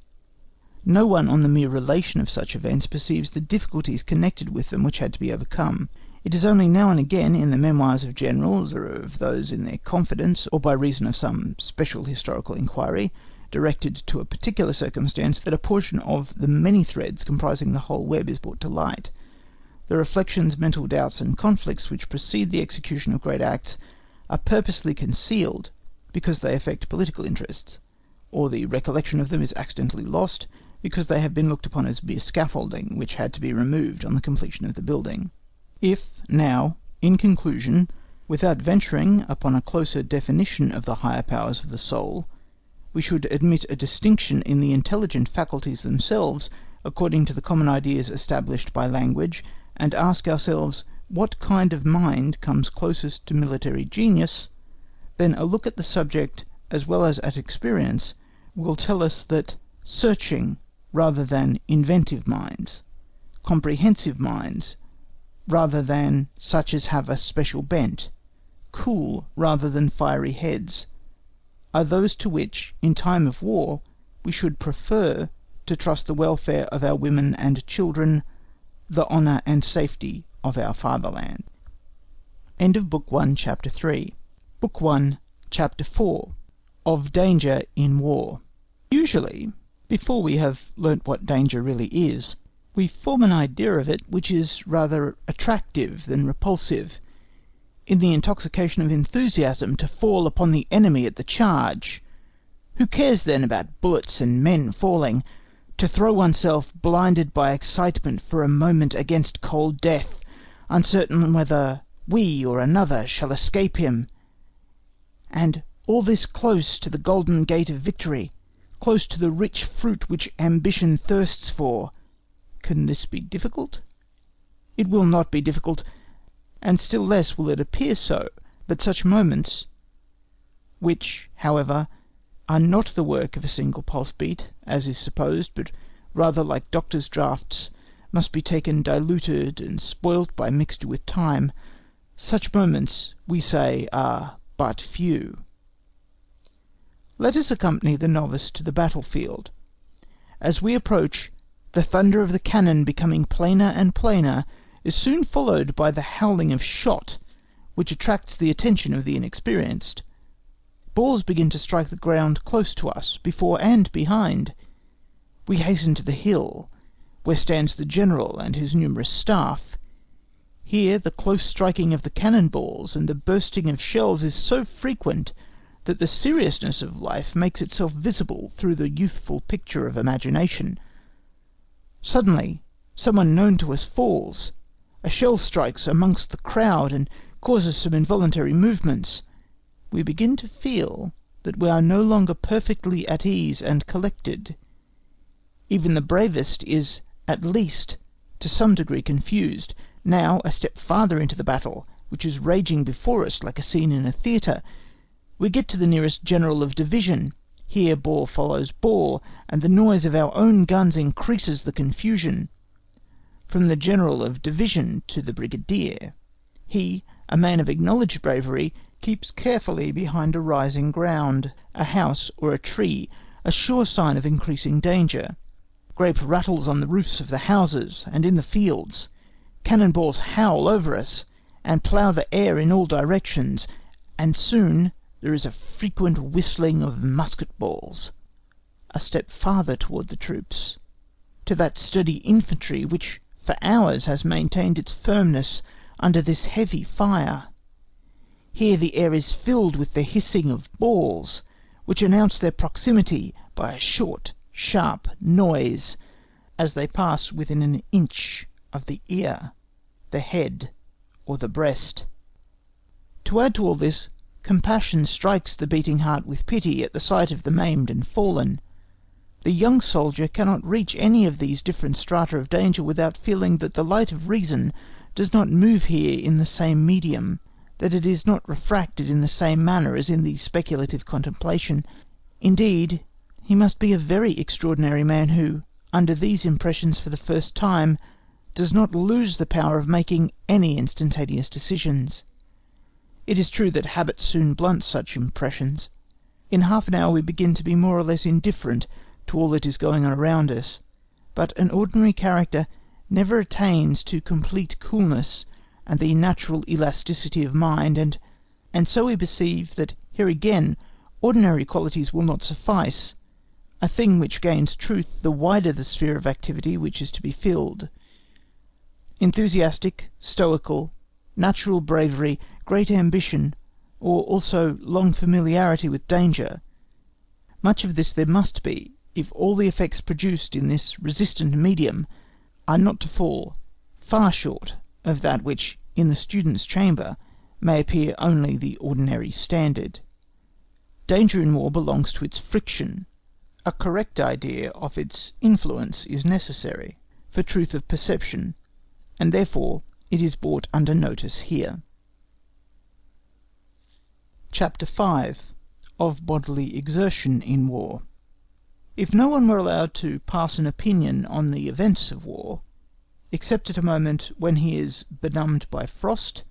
No one on the mere relation of such events perceives the difficulties connected with them which had to be overcome. It is only now and again in the memoirs of generals, or of those in their confidence, or by reason of some special historical inquiry, directed to a particular circumstance, that a portion of the many threads comprising the whole web is brought to light. The reflections, mental doubts, and conflicts which precede the execution of great acts are purposely concealed because they affect political interests, or the recollection of them is accidentally lost because they have been looked upon as mere scaffolding which had to be removed on the completion of the building. If, now, in conclusion, without venturing upon a closer definition of the higher powers of the soul, we should admit a distinction in the intelligent faculties themselves according to the common ideas established by language, and ask ourselves what kind of mind comes closest to military genius, then a look at the subject as well as at experience will tell us that searching rather than inventive minds, comprehensive minds rather than such as have a special bent, cool rather than fiery heads, are those to which, in time of war, we should prefer to trust the welfare of our women and children, the honour and safety of our fatherland. End of Book 1, Chapter 3. Book 1, Chapter 4. Of Danger in War. Usually, before we have learnt what danger really is, we form an idea of it which is rather attractive than repulsive, in the intoxication of enthusiasm to fall upon the enemy at the charge. Who cares then about bullets and men falling? To throw oneself, blinded by excitement for a moment against cold death, uncertain whether we or another shall escape him. And all this close to the golden gate of victory, close to the rich fruit which ambition thirsts for. Can this be difficult? It will not be difficult, and still less will it appear so, but such moments, which, however, are not the work of a single pulse beat, as is supposed, but rather like doctors' draughts, must be taken diluted and spoilt by mixture with time, such moments, we say, are but few. Let us accompany the novice to the battlefield. As we approach, the thunder of the cannon, becoming plainer and plainer, is soon followed by the howling of shot, which attracts the attention of the inexperienced. Balls begin to strike the ground close to us, before and behind. We hasten to the hill, where stands the general and his numerous staff. Here the close striking of the cannon balls and the bursting of shells is so frequent that the seriousness of life makes itself visible through the youthful picture of imagination. Suddenly someone known to us falls. A shell strikes amongst the crowd and causes some involuntary movements. We begin to feel that we are no longer perfectly at ease and collected. Even the bravest is, at least, to some degree confused. Now a step farther into the battle, which is raging before us like a scene in a theatre. We get to the nearest general of division. Here ball follows ball, and the noise of our own guns increases the confusion. From the general of division to the brigadier. He, a man of acknowledged bravery, keeps carefully behind a rising ground, a house or a tree, a sure sign of increasing danger. Grape rattles on the roofs of the houses and in the fields. Cannon balls howl over us, and plough the air in all directions, and soon there is a frequent whistling of musket balls. A step farther toward the troops, to that sturdy infantry which for hours has maintained its firmness under this heavy fire. Here the air is filled with the hissing of balls, which announce their proximity by a short, sharp noise, as they pass within an inch of the ear, the head, or the breast. To add to all this, compassion strikes the beating heart with pity at the sight of the maimed and fallen. The young soldier cannot reach any of these different strata of danger without feeling that the light of reason does not move here in the same medium, that it is not refracted in the same manner as in the speculative contemplation. Indeed, he must be a very extraordinary man who, under these impressions for the first time, does not lose the power of making any instantaneous decisions. It is true that habit soon blunts such impressions. In half an hour we begin to be more or less indifferent to all that is going on around us, but an ordinary character never attains to complete coolness and the natural elasticity of mind, and so we perceive that here again ordinary qualities will not suffice, a thing which gains truth the wider the sphere of activity which is to be filled. Enthusiastic, stoical, natural bravery, great ambition, or also long familiarity with danger. Much of this there must be, if all the effects produced in this resistant medium are not to fall far short of that which, in the student's chamber, may appear only the ordinary standard. Danger in war belongs to its friction. A correct idea of its influence is necessary for truth of perception, and therefore it is brought under notice here. Chapter 5. Of bodily exertion in war. If no one were allowed to pass an opinion on the events of war, except at a moment when he is benumbed by frost,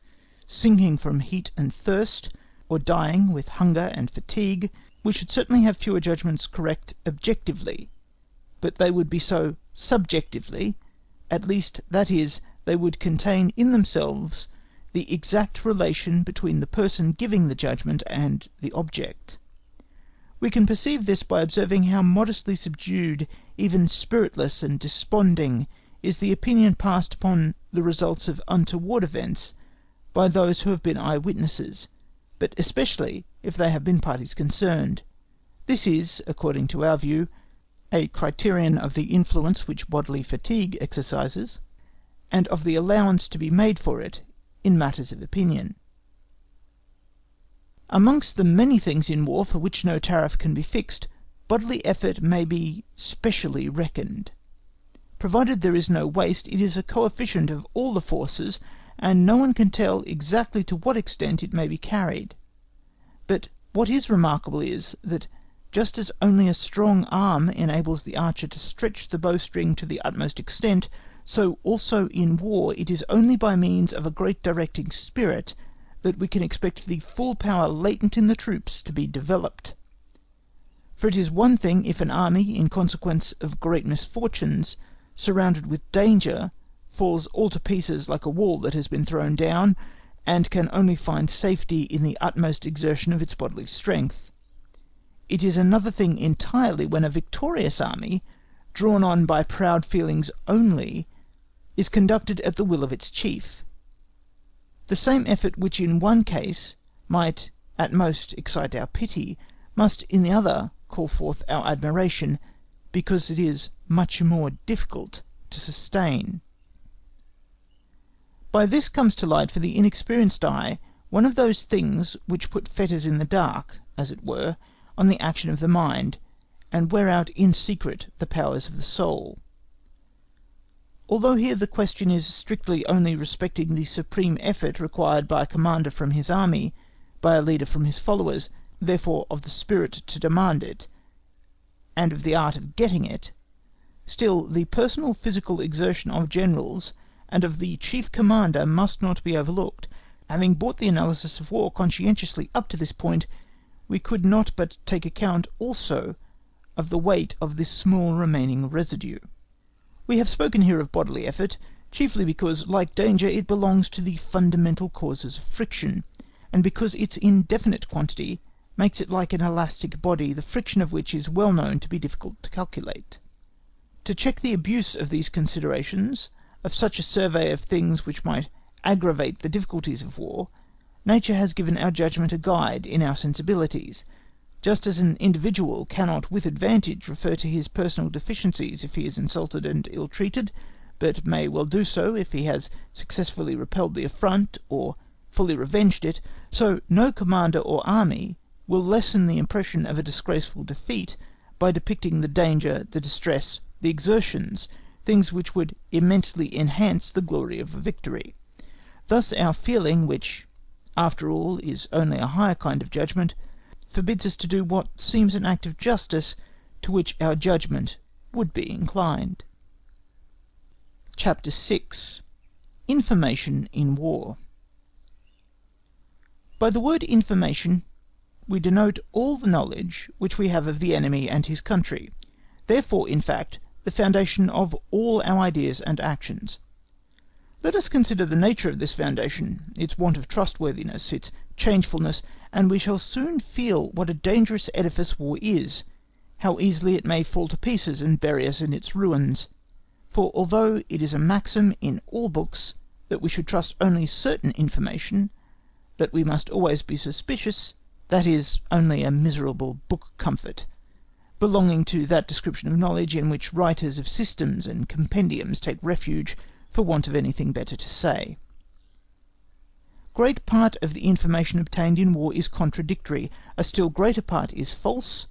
sinking from heat and thirst, or dying with hunger and fatigue, we should certainly have fewer judgments correct objectively, but they would be so subjectively, at least, that is, they would contain in themselves the exact relation between the person giving the judgment and the object. We can perceive this by observing how modestly subdued, even spiritless and desponding, is the opinion passed upon the results of untoward events by those who have been eye-witnesses, but especially if they have been parties concerned. This is, according to our view, a criterion of the influence which bodily fatigue exercises, and of the allowance to be made for it in matters of opinion. Amongst the many things in war for which no tariff can be fixed, bodily effort may be specially reckoned. Provided there is no waste, it is a coefficient of all the forces, and no one can tell exactly to what extent it may be carried. But what is remarkable is, that just as only a strong arm enables the archer to stretch the bowstring to the utmost extent, so also in war it is only by means of a great directing spirit that we can expect the full power latent in the troops to be developed. For it is one thing if an army, in consequence of great misfortunes, surrounded with danger, falls all to pieces like a wall that has been thrown down, and can only find safety in the utmost exertion of its bodily strength. It is another thing entirely when a victorious army, drawn on by proud feelings only, is conducted at the will of its chief. The same effort which in one case might at most excite our pity, must in the other call forth our admiration, because it is much more difficult to sustain. By this comes to light for the inexperienced eye one of those things which put fetters in the dark, as it were, on the action of the mind, and wear out in secret the powers of the soul. Although here the question is strictly only respecting the supreme effort required by a commander from his army, by a leader from his followers, therefore of the spirit to demand it, and of the art of getting it, still the personal physical exertion of generals and of the chief commander must not be overlooked. Having brought the analysis of war conscientiously up to this point, we could not but take account also of the weight of this small remaining residue. We have spoken here of bodily effort, chiefly because, like danger, it belongs to the fundamental causes of friction, and because its indefinite quantity makes it like an elastic body, the friction of which is well known to be difficult to calculate. To check the abuse of these considerations, of such a survey of things which might aggravate the difficulties of war, nature has given our judgment a guide in our sensibilities, just as an individual cannot with advantage refer to his personal deficiencies if he is insulted and ill-treated, but may well do so if he has successfully repelled the affront, or fully revenged it, so no commander or army will lessen the impression of a disgraceful defeat by depicting the danger, the distress, the exertions, things which would immensely enhance the glory of a victory. Thus our feeling, which after all is only a higher kind of judgment, forbids us to do what seems an act of justice to which our judgment would be inclined. Chapter 6. Information in War. By the word information we denote all the knowledge which we have of the enemy and his country, therefore, in fact, the foundation of all our ideas and actions. Let us consider the nature of this foundation, its want of trustworthiness, its changefulness, and we shall soon feel what a dangerous edifice war is, how easily it may fall to pieces and bury us in its ruins. For although it is a maxim in all books that we should trust only certain information, that we must always be suspicious, that is only a miserable book comfort, belonging to that description of knowledge in which writers of systems and compendiums take refuge for want of anything better to say. Great part of the information obtained in war is contradictory, a still greater part is false,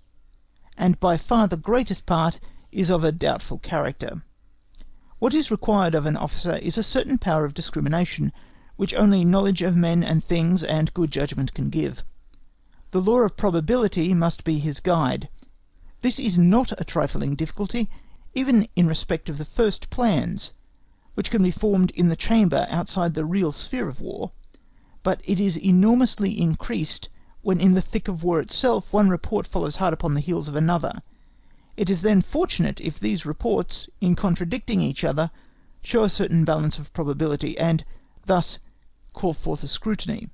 and by far the greatest part is of a doubtful character. What is required of an officer is a certain power of discrimination, which only knowledge of men and things and good judgment can give. The law of probability must be his guide. This is not a trifling difficulty, even in respect of the first plans, which can be formed in the chamber outside the real sphere of war, but it is enormously increased when in the thick of war itself one report follows hard upon the heels of another. It is then fortunate if these reports, in contradicting each other, show a certain balance of probability, and thus call forth a scrutiny.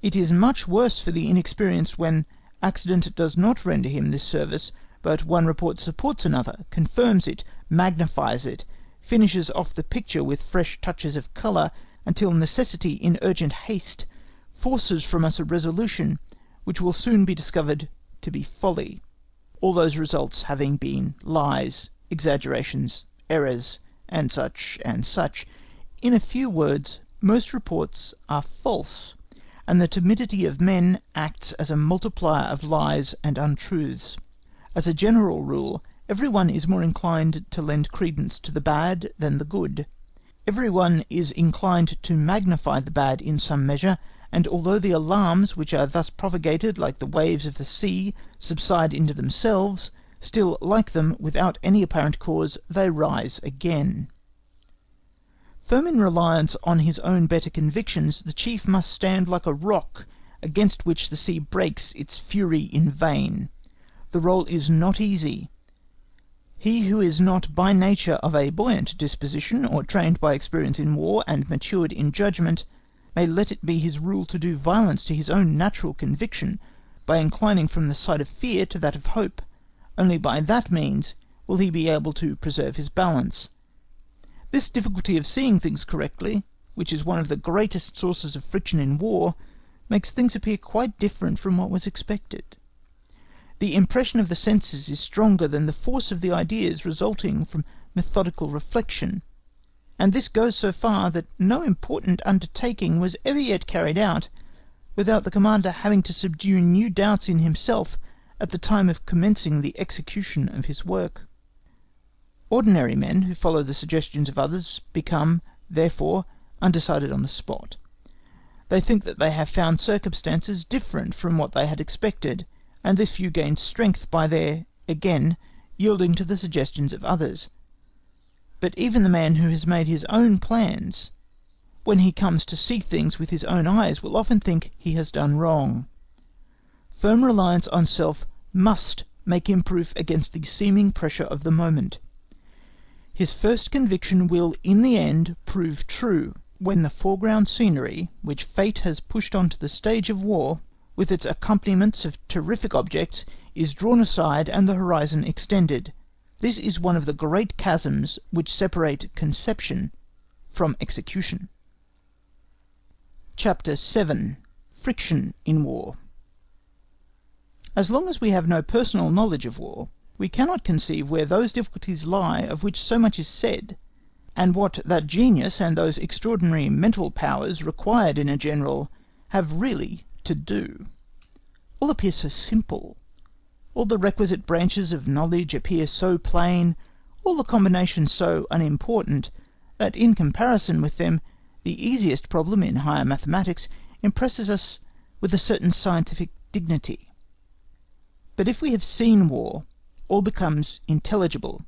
It is much worse for the inexperienced when accident does not render him this service, but one report supports another, confirms it, magnifies it, finishes off the picture with fresh touches of colour, until necessity in urgent haste forces from us a resolution which will soon be discovered to be folly, all those results having been lies, exaggerations, errors, and such and such. In a few words, most reports are false, and the timidity of men acts as a multiplier of lies and untruths. As a general rule, every one is more inclined to lend credence to the bad than the good. Every one is inclined to magnify the bad in some measure, and although the alarms which are thus propagated like the waves of the sea subside into themselves, still, like them, without any apparent cause, they rise again. Firm in reliance on his own better convictions, the chief must stand like a rock against which the sea breaks its fury in vain. The role is not easy. He who is not by nature of a buoyant disposition, or trained by experience in war, and matured in judgment, may let it be his rule to do violence to his own natural conviction, by inclining from the side of fear to that of hope. Only by that means will he be able to preserve his balance. This difficulty of seeing things correctly, which is one of the greatest sources of friction in war, makes things appear quite different from what was expected. The impression of the senses is stronger than the force of the ideas resulting from methodical reflection, and this goes so far that no important undertaking was ever yet carried out without the commander having to subdue new doubts in himself at the time of commencing the execution of his work. Ordinary men who follow the suggestions of others become, therefore, undecided on the spot. They think that they have found circumstances different from what they had expected, and this view gains strength by their, again, yielding to the suggestions of others. But even the man who has made his own plans, when he comes to see things with his own eyes, will often think he has done wrong. Firm reliance on self must make him proof against the seeming pressure of the moment. His first conviction will in the end prove true, when the foreground scenery, which fate has pushed onto the stage of war, with its accompaniments of terrific objects, is drawn aside and the horizon extended. This is one of the great chasms which separate conception from execution. Chapter 7. Friction in War. As long as we have no personal knowledge of war, we cannot conceive where those difficulties lie of which so much is said, and what that genius and those extraordinary mental powers required in a general have really to do. All appear so simple, all the requisite branches of knowledge appear so plain, all the combinations so unimportant, that in comparison with them the easiest problem in higher mathematics impresses us with a certain scientific dignity. But if we have seen war, all becomes intelligible,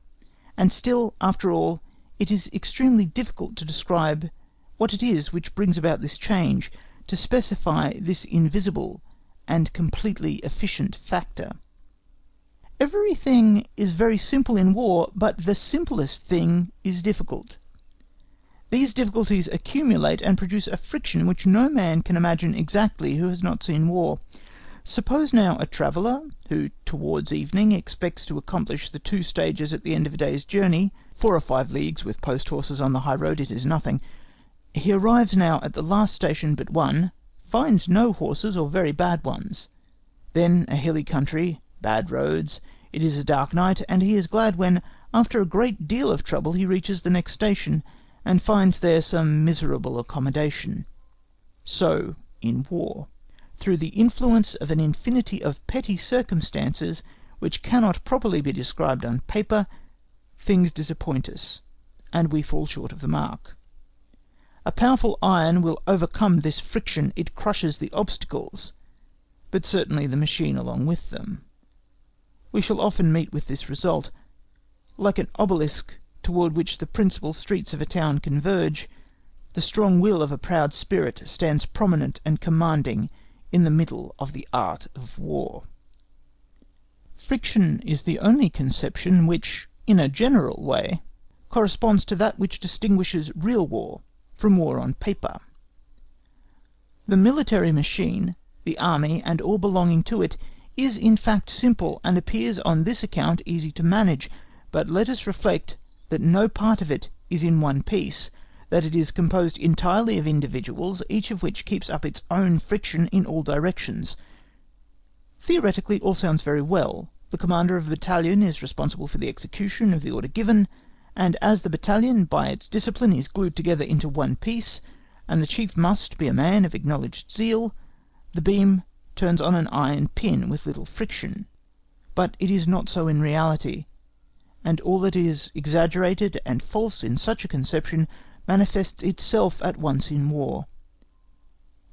and still, after all, it is extremely difficult to describe what it is which brings about this change, to specify this invisible and completely efficient factor. Everything is very simple in war, but the simplest thing is difficult. These difficulties accumulate and produce a friction which no man can imagine exactly who has not seen war. Suppose now a traveller, who towards evening expects to accomplish the 2 stages at the end of a day's journey, 4 or 5 leagues with post horses on the high road, it is nothing. He arrives now at the last station but one, finds no horses or very bad ones. Then a hilly country, bad roads, it is a dark night, and he is glad when, after a great deal of trouble, he reaches the next station, and finds there some miserable accommodation. So in war. Through the influence of an infinity of petty circumstances which cannot properly be described on paper, things disappoint us, and we fall short of the mark. A powerful iron will overcome this friction, it crushes the obstacles, but certainly the machine along with them. We shall often meet with this result. Like an obelisk toward which the principal streets of a town converge, the strong will of a proud spirit stands prominent and commanding in the middle of the art of war. Friction is the only conception which, in a general way, corresponds to that which distinguishes real war from war on paper. The military machine, the army, and all belonging to it, is in fact simple, and appears on this account easy to manage, but let us reflect that no part of it is in one piece, that it is composed entirely of individuals, each of which keeps up its own friction in all directions. Theoretically all sounds very well. The commander of a battalion is responsible for the execution of the order given, and as the battalion by its discipline is glued together into one piece, and the chief must be a man of acknowledged zeal, the beam turns on an iron pin with little friction. But it is not so in reality, and all that is exaggerated and false in such a conception manifests itself at once in war.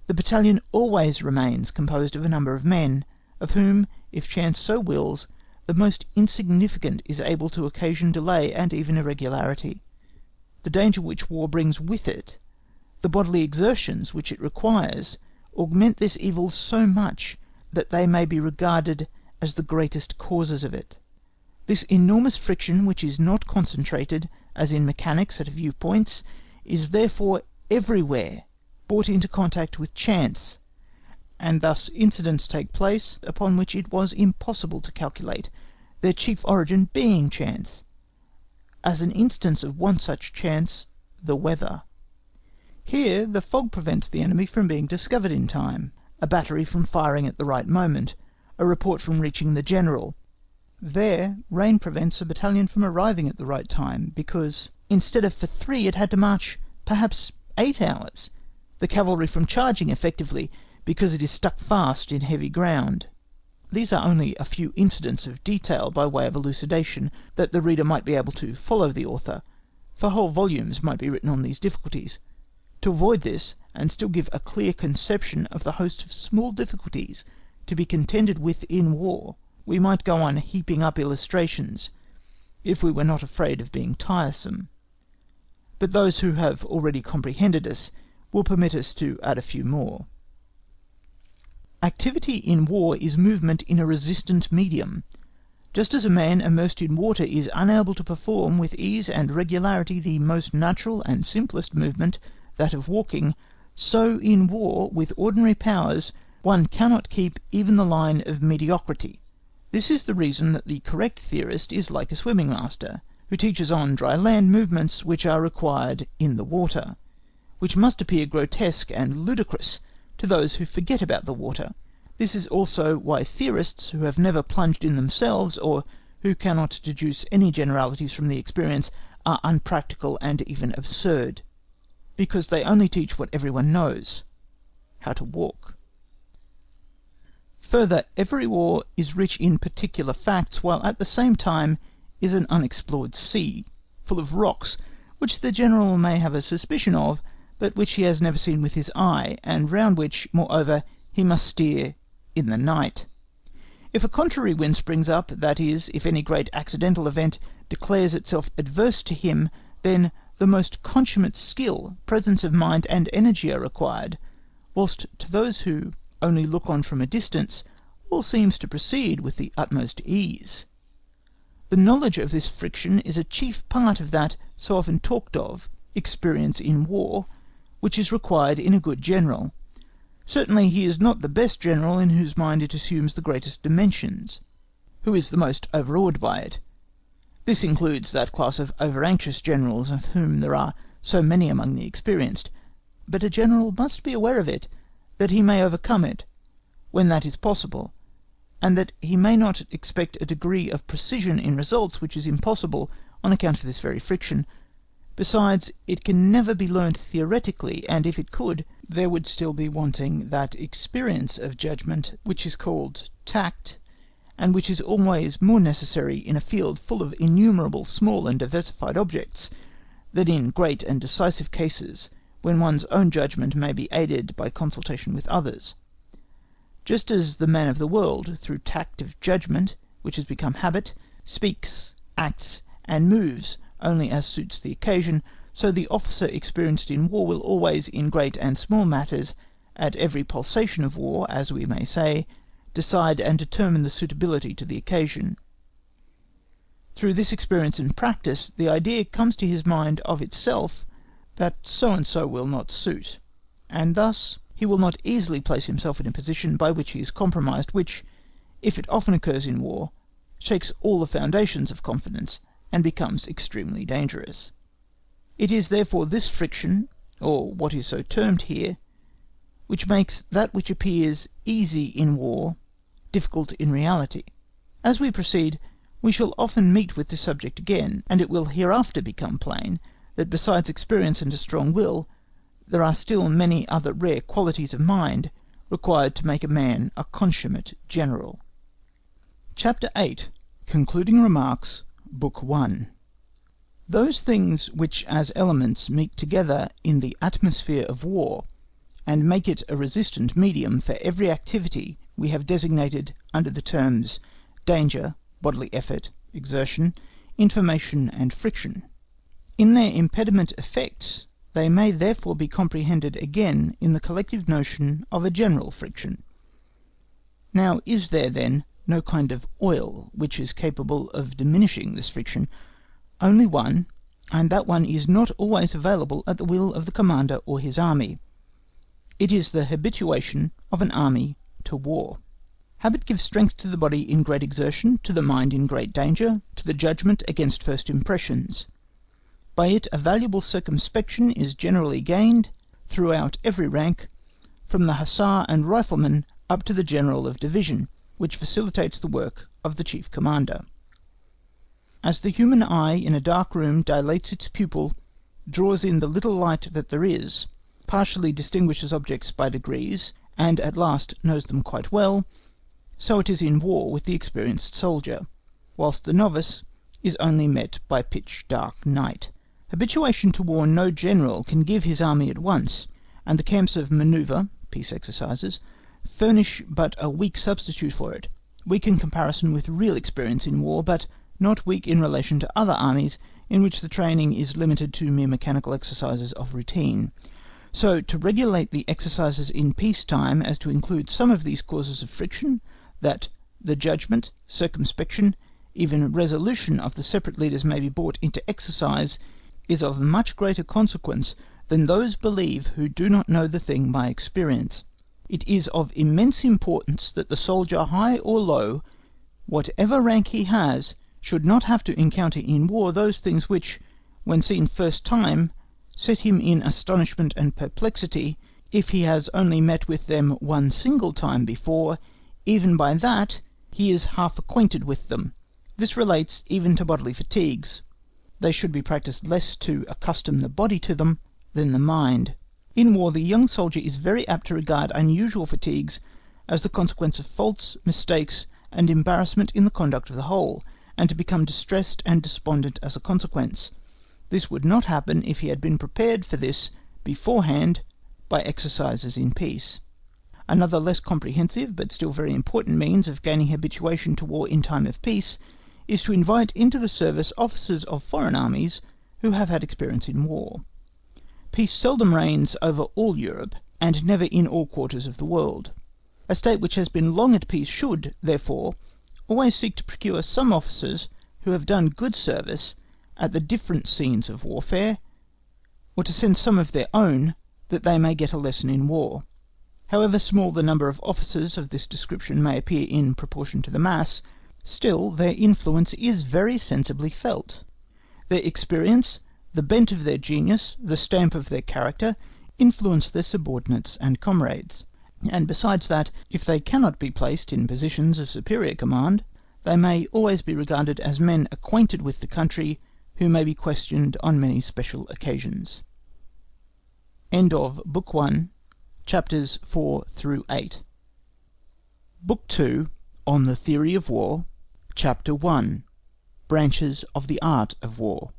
The battalion always remains composed of a number of men, of whom, if chance so wills, the most insignificant is able to occasion delay and even irregularity. The danger which war brings with it, the bodily exertions which it requires, augment this evil so much that they may be regarded as the greatest causes of it. This enormous friction, which is not concentrated, as in mechanics at a few points, is therefore everywhere brought into contact with chance, and thus incidents take place upon which it was impossible to calculate, their chief origin being chance. As an instance of one such chance, the weather. Here the fog prevents the enemy from being discovered in time, a battery from firing at the right moment, a report from reaching the general. There, rain prevents a battalion from arriving at the right time, because instead of for 3 it had to march perhaps 8 hours, the cavalry from charging effectively, because it is stuck fast in heavy ground. These are only a few incidents of detail by way of elucidation, that the reader might be able to follow the author, for whole volumes might be written on these difficulties. To avoid this, and still give a clear conception of the host of small difficulties to be contended with in war, we might go on heaping up illustrations, if we were not afraid of being tiresome. But those who have already comprehended us will permit us to add a few more. Activity in war is movement in a resistant medium. Just as a man immersed in water is unable to perform with ease and regularity the most natural and simplest movement, that of walking, so in war, with ordinary powers, one cannot keep even the line of mediocrity. This is the reason that the correct theorist is like a swimming master, who teaches on dry land movements which are required in the water, which must appear grotesque and ludicrous to those who forget about the water. This is also why theorists who have never plunged in themselves, or who cannot deduce any generalities from the experience, are unpractical and even absurd, because they only teach what everyone knows, how to walk. Further, every war is rich in particular facts, while at the same time is an unexplored sea, full of rocks, which the general may have a suspicion of, but which he has never seen with his eye, and round which, moreover, he must steer in the night. If a contrary wind springs up, that is, if any great accidental event declares itself adverse to him, then the most consummate skill, presence of mind, and energy are required, whilst to those who only look on from a distance, all seems to proceed with the utmost ease. The knowledge of this friction is a chief part of that so often talked of, experience in war, which is required in a good general. Certainly he is not the best general in whose mind it assumes the greatest dimensions, who is the most overawed by it. This includes that class of over-anxious generals of whom there are so many among the experienced, but a general must be aware of it, that he may overcome it, when that is possible, and that he may not expect a degree of precision in results which is impossible on account of this very friction. Besides, it can never be learnt theoretically, and if it could, there would still be wanting that experience of judgment which is called tact, and which is always more necessary in a field full of innumerable small and diversified objects, than in great and decisive cases, when one's own judgment may be aided by consultation with others. Just as the man of the world, through tact of judgment, which has become habit, speaks, acts, and moves only as suits the occasion, so the officer experienced in war will always, in great and small matters, at every pulsation of war, as we may say, decide and determine the suitability to the occasion. Through this experience and practice, the idea comes to his mind of itself that so-and-so will not suit, and thus he will not easily place himself in a position by which he is compromised, which, if it often occurs in war, shakes all the foundations of confidence, and becomes extremely dangerous. It is therefore this friction, or what is so termed here, which makes that which appears easy in war difficult in reality. As we proceed, we shall often meet with this subject again, and it will hereafter become plain that besides experience and a strong will, there are still many other rare qualities of mind required to make a man a consummate general. Chapter 8. Concluding Remarks, Book 1. Those things which as elements meet together in the atmosphere of war, and make it a resistant medium for every activity, we have designated under the terms danger, bodily effort, exertion, information, and friction. In their impediment effects, they may therefore be comprehended again in the collective notion of a general friction. Now is there, then, no kind of oil which is capable of diminishing this friction, only one, and that one is not always available at the will of the commander or his army. It is the habituation of an army to war. Habit gives strength to the body in great exertion, to the mind in great danger, to the judgment against first impressions. By it a valuable circumspection is generally gained throughout every rank, from the hussar and rifleman up to the general of division, which facilitates the work of the chief commander. As the human eye in a dark room dilates its pupil, draws in the little light that there is, partially distinguishes objects by degrees, and at last knows them quite well, so it is in war with the experienced soldier, whilst the novice is only met by pitch-dark night. Habituation to war no general can give his army at once, and the camps of manoeuvre, peace exercises, furnish but a weak substitute for it, weak in comparison with real experience in war, but not weak in relation to other armies in which the training is limited to mere mechanical exercises of routine. So to regulate the exercises in peacetime as to include some of these causes of friction, that the judgment, circumspection, even resolution of the separate leaders may be brought into exercise, is of much greater consequence than those believe who do not know the thing by experience. It is of immense importance that the soldier, high or low, whatever rank he has, should not have to encounter in war those things which, when seen first time, set him in astonishment and perplexity, if he has only met with them one single time before. Even by that he is half acquainted with them. This relates even to bodily fatigues. They should be practised less to accustom the body to them than the mind. In war the young soldier is very apt to regard unusual fatigues as the consequence of faults, mistakes, and embarrassment in the conduct of the whole, and to become distressed and despondent as a consequence. This would not happen if he had been prepared for this beforehand by exercises in peace. Another less comprehensive but still very important means of gaining habituation to war in time of peace is to invite into the service officers of foreign armies who have had experience in war. Peace seldom reigns over all Europe, and never in all quarters of the world. A state which has been long at peace should, therefore, always seek to procure some officers who have done good service at the different scenes of warfare, or to send some of their own, that they may get a lesson in war. However small the number of officers of this description may appear in proportion to the mass, still their influence is very sensibly felt. Their experience, the bent of their genius, the stamp of their character, influence their subordinates and comrades. And besides that, if they cannot be placed in positions of superior command, they may always be regarded as men acquainted with the country, who may be questioned on many special occasions. End of Book 1, Chapters 4 through 8. Book 2, On the Theory of War, Chapter 1, Branches of the Art of War.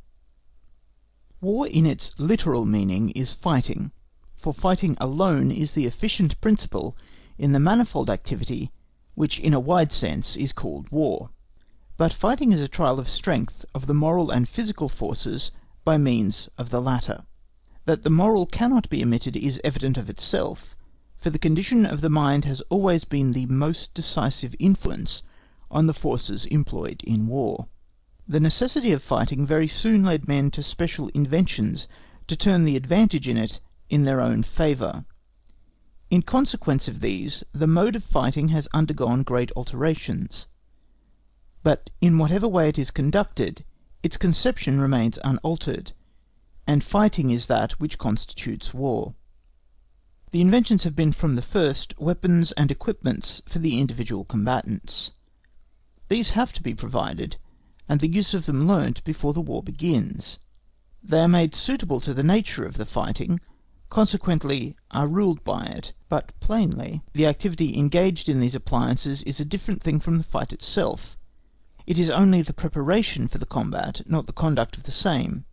War in its literal meaning is fighting, for fighting alone is the efficient principle in the manifold activity which in a wide sense is called war. But fighting is a trial of strength of the moral and physical forces by means of the latter. That the moral cannot be omitted is evident of itself, for the condition of the mind has always been the most decisive influence on the forces employed in war. The necessity of fighting very soon led men to special inventions to turn the advantage in it in their own favour. In consequence of these, the mode of fighting has undergone great alterations. But in whatever way it is conducted, its conception remains unaltered, and fighting is that which constitutes war. The inventions have been from the first weapons and equipments for the individual combatants. These have to be provided, and the use of them learnt before the war begins. They are made suitable to the nature of the fighting, consequently are ruled by it, but plainly the activity engaged in these appliances is a different thing from the fight itself. It is only the preparation for the combat, not the conduct of the same.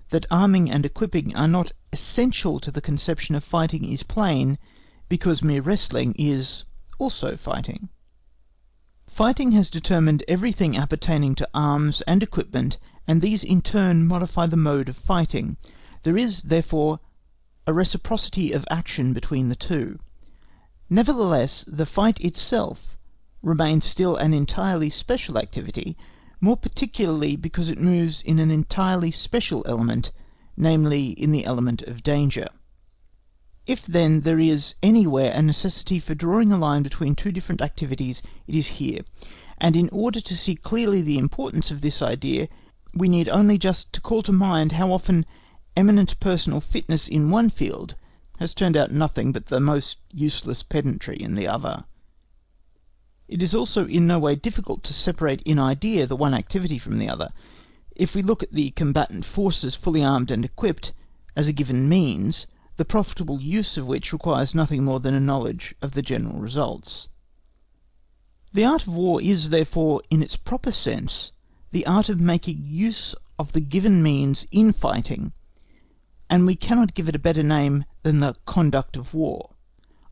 That arming and equipping are not essential to the conception of fighting is plain, because mere wrestling is also fighting. Fighting has determined everything appertaining to arms and equipment, and these in turn modify the mode of fighting. There is, therefore, a reciprocity of action between the two. Nevertheless, the fight itself, remains still an entirely special activity, more particularly because it moves in an entirely special element, namely in the element of danger. If then there is anywhere a necessity for drawing a line between two different activities, it is here, and in order to see clearly the importance of this idea, we need only just to call to mind how often eminent personal fitness in one field has turned out nothing but the most useless pedantry in the other. It is also in no way difficult to separate in idea the one activity from the other. If we look at the combatant forces fully armed and equipped as a given means, the profitable use of which requires nothing more than a knowledge of the general results. The art of war is, therefore, in its proper sense, the art of making use of the given means in fighting, and we cannot give it a better name than the conduct of war.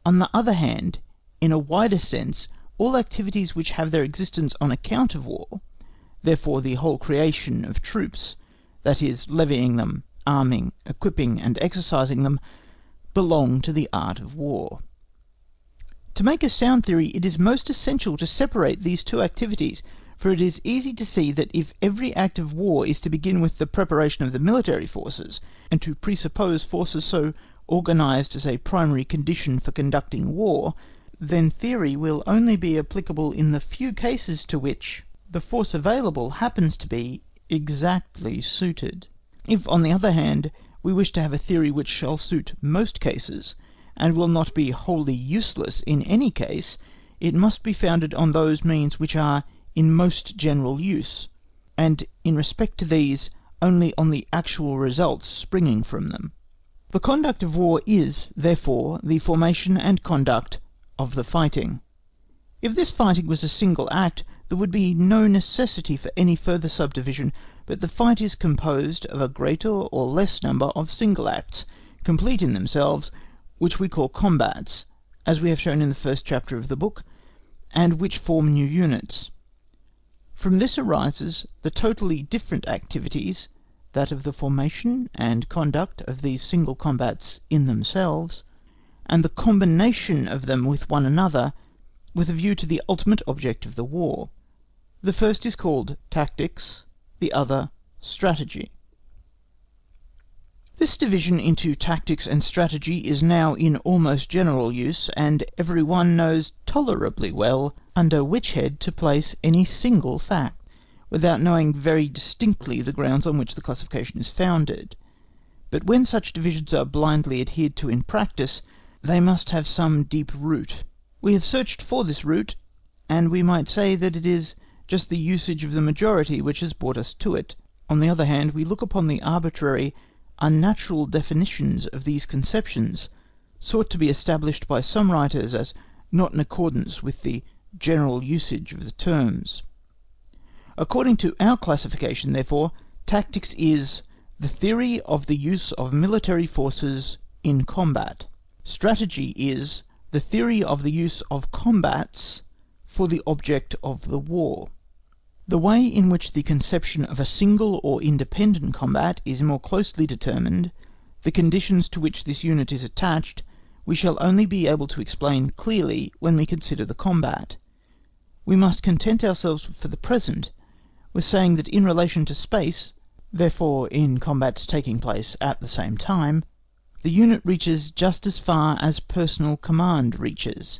On the other hand, in a wider sense, all activities which have their existence on account of war, therefore the whole creation of troops, that is, levying them, arming, equipping, and exercising them, belong to the art of war. To make a sound theory, it is most essential to separate these two activities, for it is easy to see that if every act of war is to begin with the preparation of the military forces, and to presuppose forces so organised as a primary condition for conducting war, then theory will only be applicable in the few cases to which the force available happens to be exactly suited. If, on the other hand, we wish to have a theory which shall suit most cases, and will not be wholly useless in any case, it must be founded on those means which are in most general use, and in respect to these, only on the actual results springing from them. The conduct of war is, therefore, the formation and conduct of the fighting. If this fighting was a single act, there would be no necessity for any further subdivision, but the fight is composed of a greater or less number of single acts, complete in themselves, which we call combats, as we have shown in the first chapter of the book, and which form new units. From this arises the totally different activities, that of the formation and conduct of these single combats in themselves, and the combination of them with one another, with a view to the ultimate object of the war. The first is called tactics, the other strategy. This division into tactics and strategy is now in almost general use, and every one knows tolerably well under which head to place any single fact, without knowing very distinctly the grounds on which the classification is founded. But when such divisions are blindly adhered to in practice, they must have some deep root. We have searched for this root, and we might say that it is just the usage of the majority which has brought us to it. On the other hand, we look upon the arbitrary, unnatural definitions of these conceptions, sought to be established by some writers as not in accordance with the general usage of the terms. According to our classification, therefore, tactics is the theory of the use of military forces in combat. Strategy is the theory of the use of combats for the object of the war. The way in which the conception of a single or independent combat is more closely determined, the conditions to which this unit is attached, we shall only be able to explain clearly when we consider the combat. We must content ourselves for the present with saying that in relation to space, therefore in combats taking place at the same time, the unit reaches just as far as personal command reaches,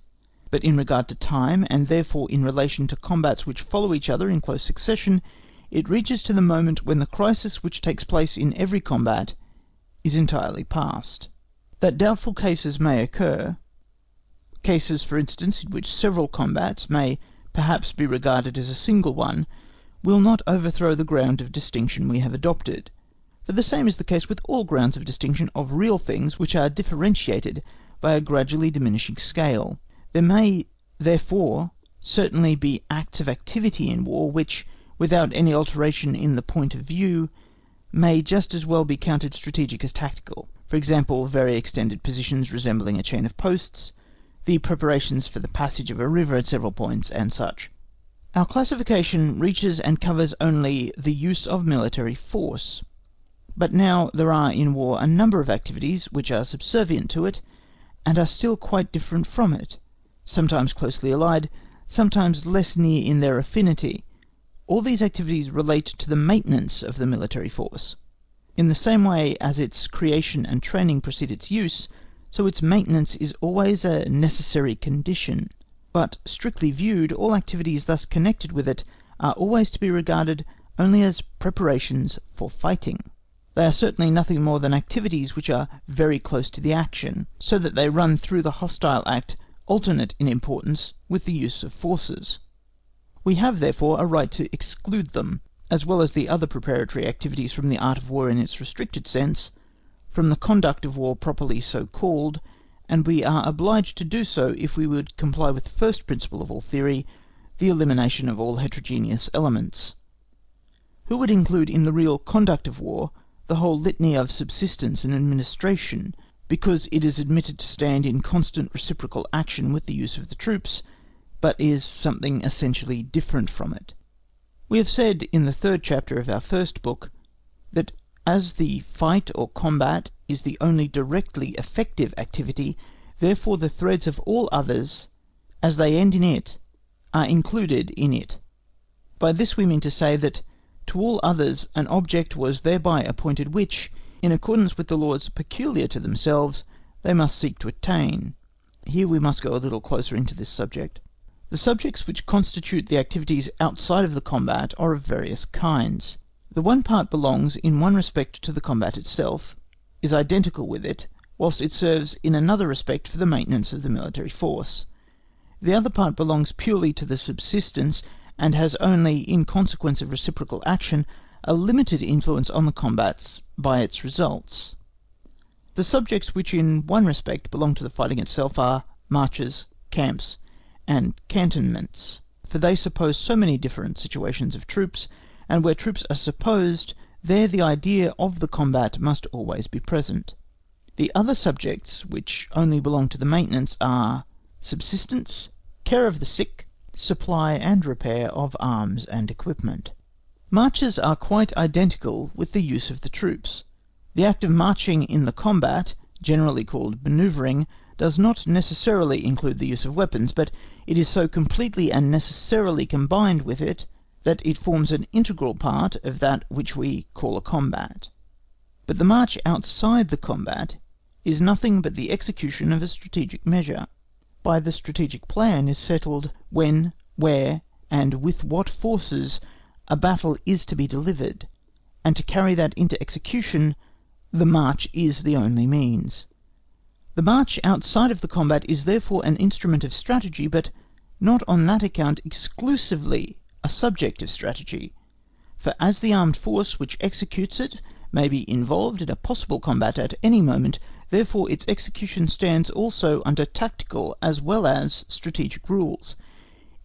but in regard to time, and therefore in relation to combats which follow each other in close succession, it reaches to the moment when the crisis which takes place in every combat is entirely past. That doubtful cases may occur, cases for instance in which several combats may perhaps be regarded as a single one, will not overthrow the ground of distinction we have adopted, for the same is the case with all grounds of distinction of real things which are differentiated by a gradually diminishing scale. There may, therefore, certainly be acts of activity in war which, without any alteration in the point of view, may just as well be counted strategic as tactical. For example, very extended positions resembling a chain of posts, the preparations for the passage of a river at several points, and such. Our classification reaches and covers only the use of military force. But now there are in war a number of activities which are subservient to it, and are still quite different from it, sometimes closely allied, sometimes less near in their affinity. All these activities relate to the maintenance of the military force. In the same way as its creation and training precede its use, so its maintenance is always a necessary condition. But, strictly viewed, all activities thus connected with it are always to be regarded only as preparations for fighting. They are certainly nothing more than activities which are very close to the action, so that they run through the hostile act alternate in importance with the use of forces. We have therefore a right to exclude them, as well as the other preparatory activities from the art of war in its restricted sense, from the conduct of war properly so called, and we are obliged to do so if we would comply with the first principle of all theory, the elimination of all heterogeneous elements. Who would include in the real conduct of war the whole litany of subsistence and administration, because it is admitted to stand in constant reciprocal action with the use of the troops, but is something essentially different from it? We have said in the third chapter of our first book that as the fight or combat is the only directly effective activity, therefore the threads of all others, as they end in it, are included in it. By this we mean to say that to all others an object was thereby appointed which, in accordance with the laws peculiar to themselves, they must seek to attain. Here we must go a little closer into this subject. The subjects which constitute the activities outside of the combat are of various kinds. The one part belongs in one respect to the combat itself, is identical with it, whilst it serves in another respect for the maintenance of the military force. The other part belongs purely to the subsistence, and has only, in consequence of reciprocal action, a limited influence on the combats by its results. The subjects which in one respect belong to the fighting itself are marches, camps, and cantonments, for they suppose so many different situations of troops, and where troops are supposed, there the idea of the combat must always be present. The other subjects, which only belong to the maintenance, are subsistence, care of the sick, supply and repair of arms and equipment. Marches are quite identical with the use of the troops. The act of marching in the combat, generally called manoeuvring, does not necessarily include the use of weapons, but it is so completely and necessarily combined with it that it forms an integral part of that which we call a combat. But the march outside the combat is nothing but the execution of a strategic measure. By the strategic plan is settled when, where, and with what forces a battle is to be delivered, and to carry that into execution, the march is the only means. The march outside of the combat is therefore an instrument of strategy, but not on that account exclusively a subject of strategy, for as the armed force which executes it may be involved in a possible combat at any moment, therefore its execution stands also under tactical as well as strategic rules.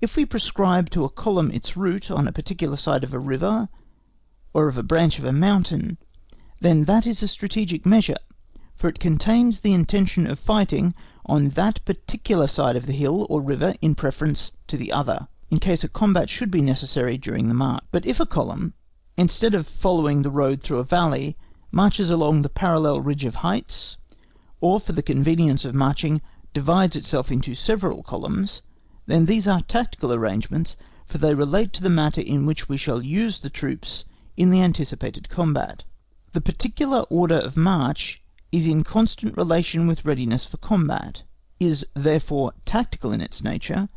If we prescribe to a column its route on a particular side of a river, or of a branch of a mountain, then that is a strategic measure, for it contains the intention of fighting on that particular side of the hill or river in preference to the other, in case a combat should be necessary during the march. But if a column, instead of following the road through a valley, marches along the parallel ridge of heights, or for the convenience of marching divides itself into several columns, then these are tactical arrangements, for they relate to the matter in which we shall use the troops in the anticipated combat. The particular order of march is in constant relation with readiness for combat, is therefore tactical in its nature,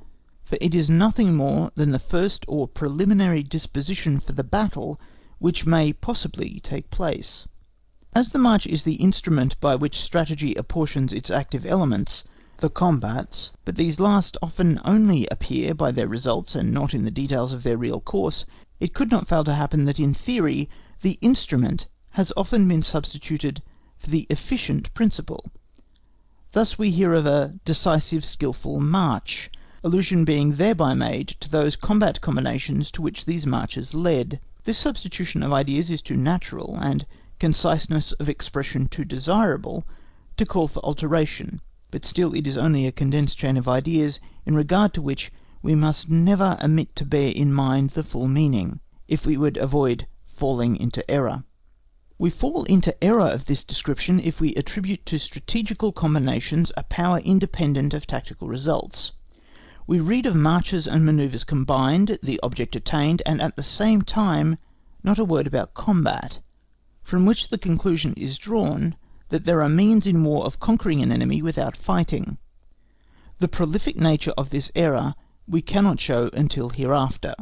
for it is nothing more than the first or preliminary disposition for the battle which may possibly take place. As the march is the instrument by which strategy apportions its active elements, the combats, but these last often only appear by their results and not in the details of their real course, it could not fail to happen that in theory the instrument has often been substituted for the efficient principle. Thus we hear of a decisive skilful march, allusion being thereby made to those combat combinations to which these marches led. This substitution of ideas is too natural, and conciseness of expression too desirable, to call for alteration, but still it is only a condensed chain of ideas, in regard to which we must never omit to bear in mind the full meaning, if we would avoid falling into error. We fall into error of this description if we attribute to strategical combinations a power independent of tactical results. we read of marches and manoeuvres combined, the object attained, and at the same time not a word about combat, from which the conclusion is drawn that there are means in war of conquering an enemy without fighting. The prolific nature of this error we cannot show until hereafter.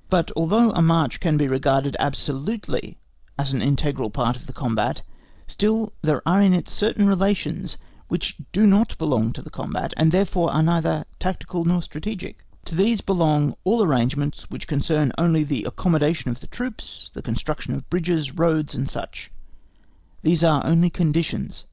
But although a march can be regarded absolutely as an integral part of the combat, still there are in it certain relations which do not belong to the combat, and therefore are neither tactical nor strategic. To these belong all arrangements which concern only the accommodation of the troops, the construction of bridges, roads, and such. These are only conditions.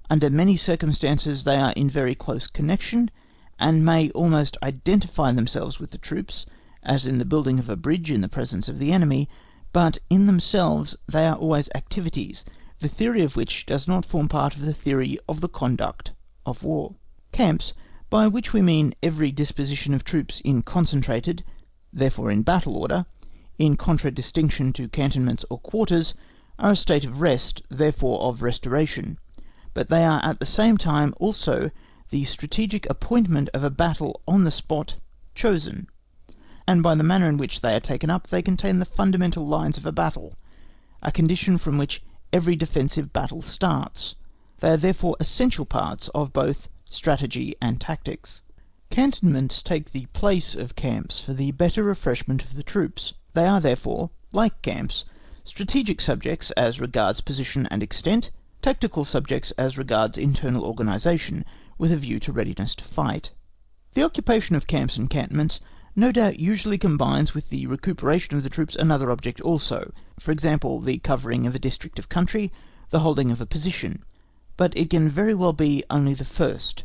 Under many circumstances they are in very close connection, and may almost identify themselves with the troops, as in the building of a bridge in the presence of the enemy, but in themselves they are always activities, the theory of which does not form part of the theory of the conduct of war. Camps, by which we mean every disposition of troops in concentrated, therefore in battle order, in contradistinction to cantonments or quarters, are a state of rest, therefore of restoration, but they are at the same time also the strategic appointment of a battle on the spot chosen, and by the manner in which they are taken up they contain the fundamental lines of a battle, a condition from which every defensive battle starts. They are therefore essential parts of both strategy and tactics. Cantonments take the place of camps for the better refreshment of the troops. They are therefore, like camps, strategic subjects as regards position and extent, tactical subjects as regards internal organisation, with a view to readiness to fight. The occupation of camps and cantonments no doubt usually combines with the recuperation of the troops another object also, for example, the covering of a district of country, the holding of a position, but it can very well be only the first.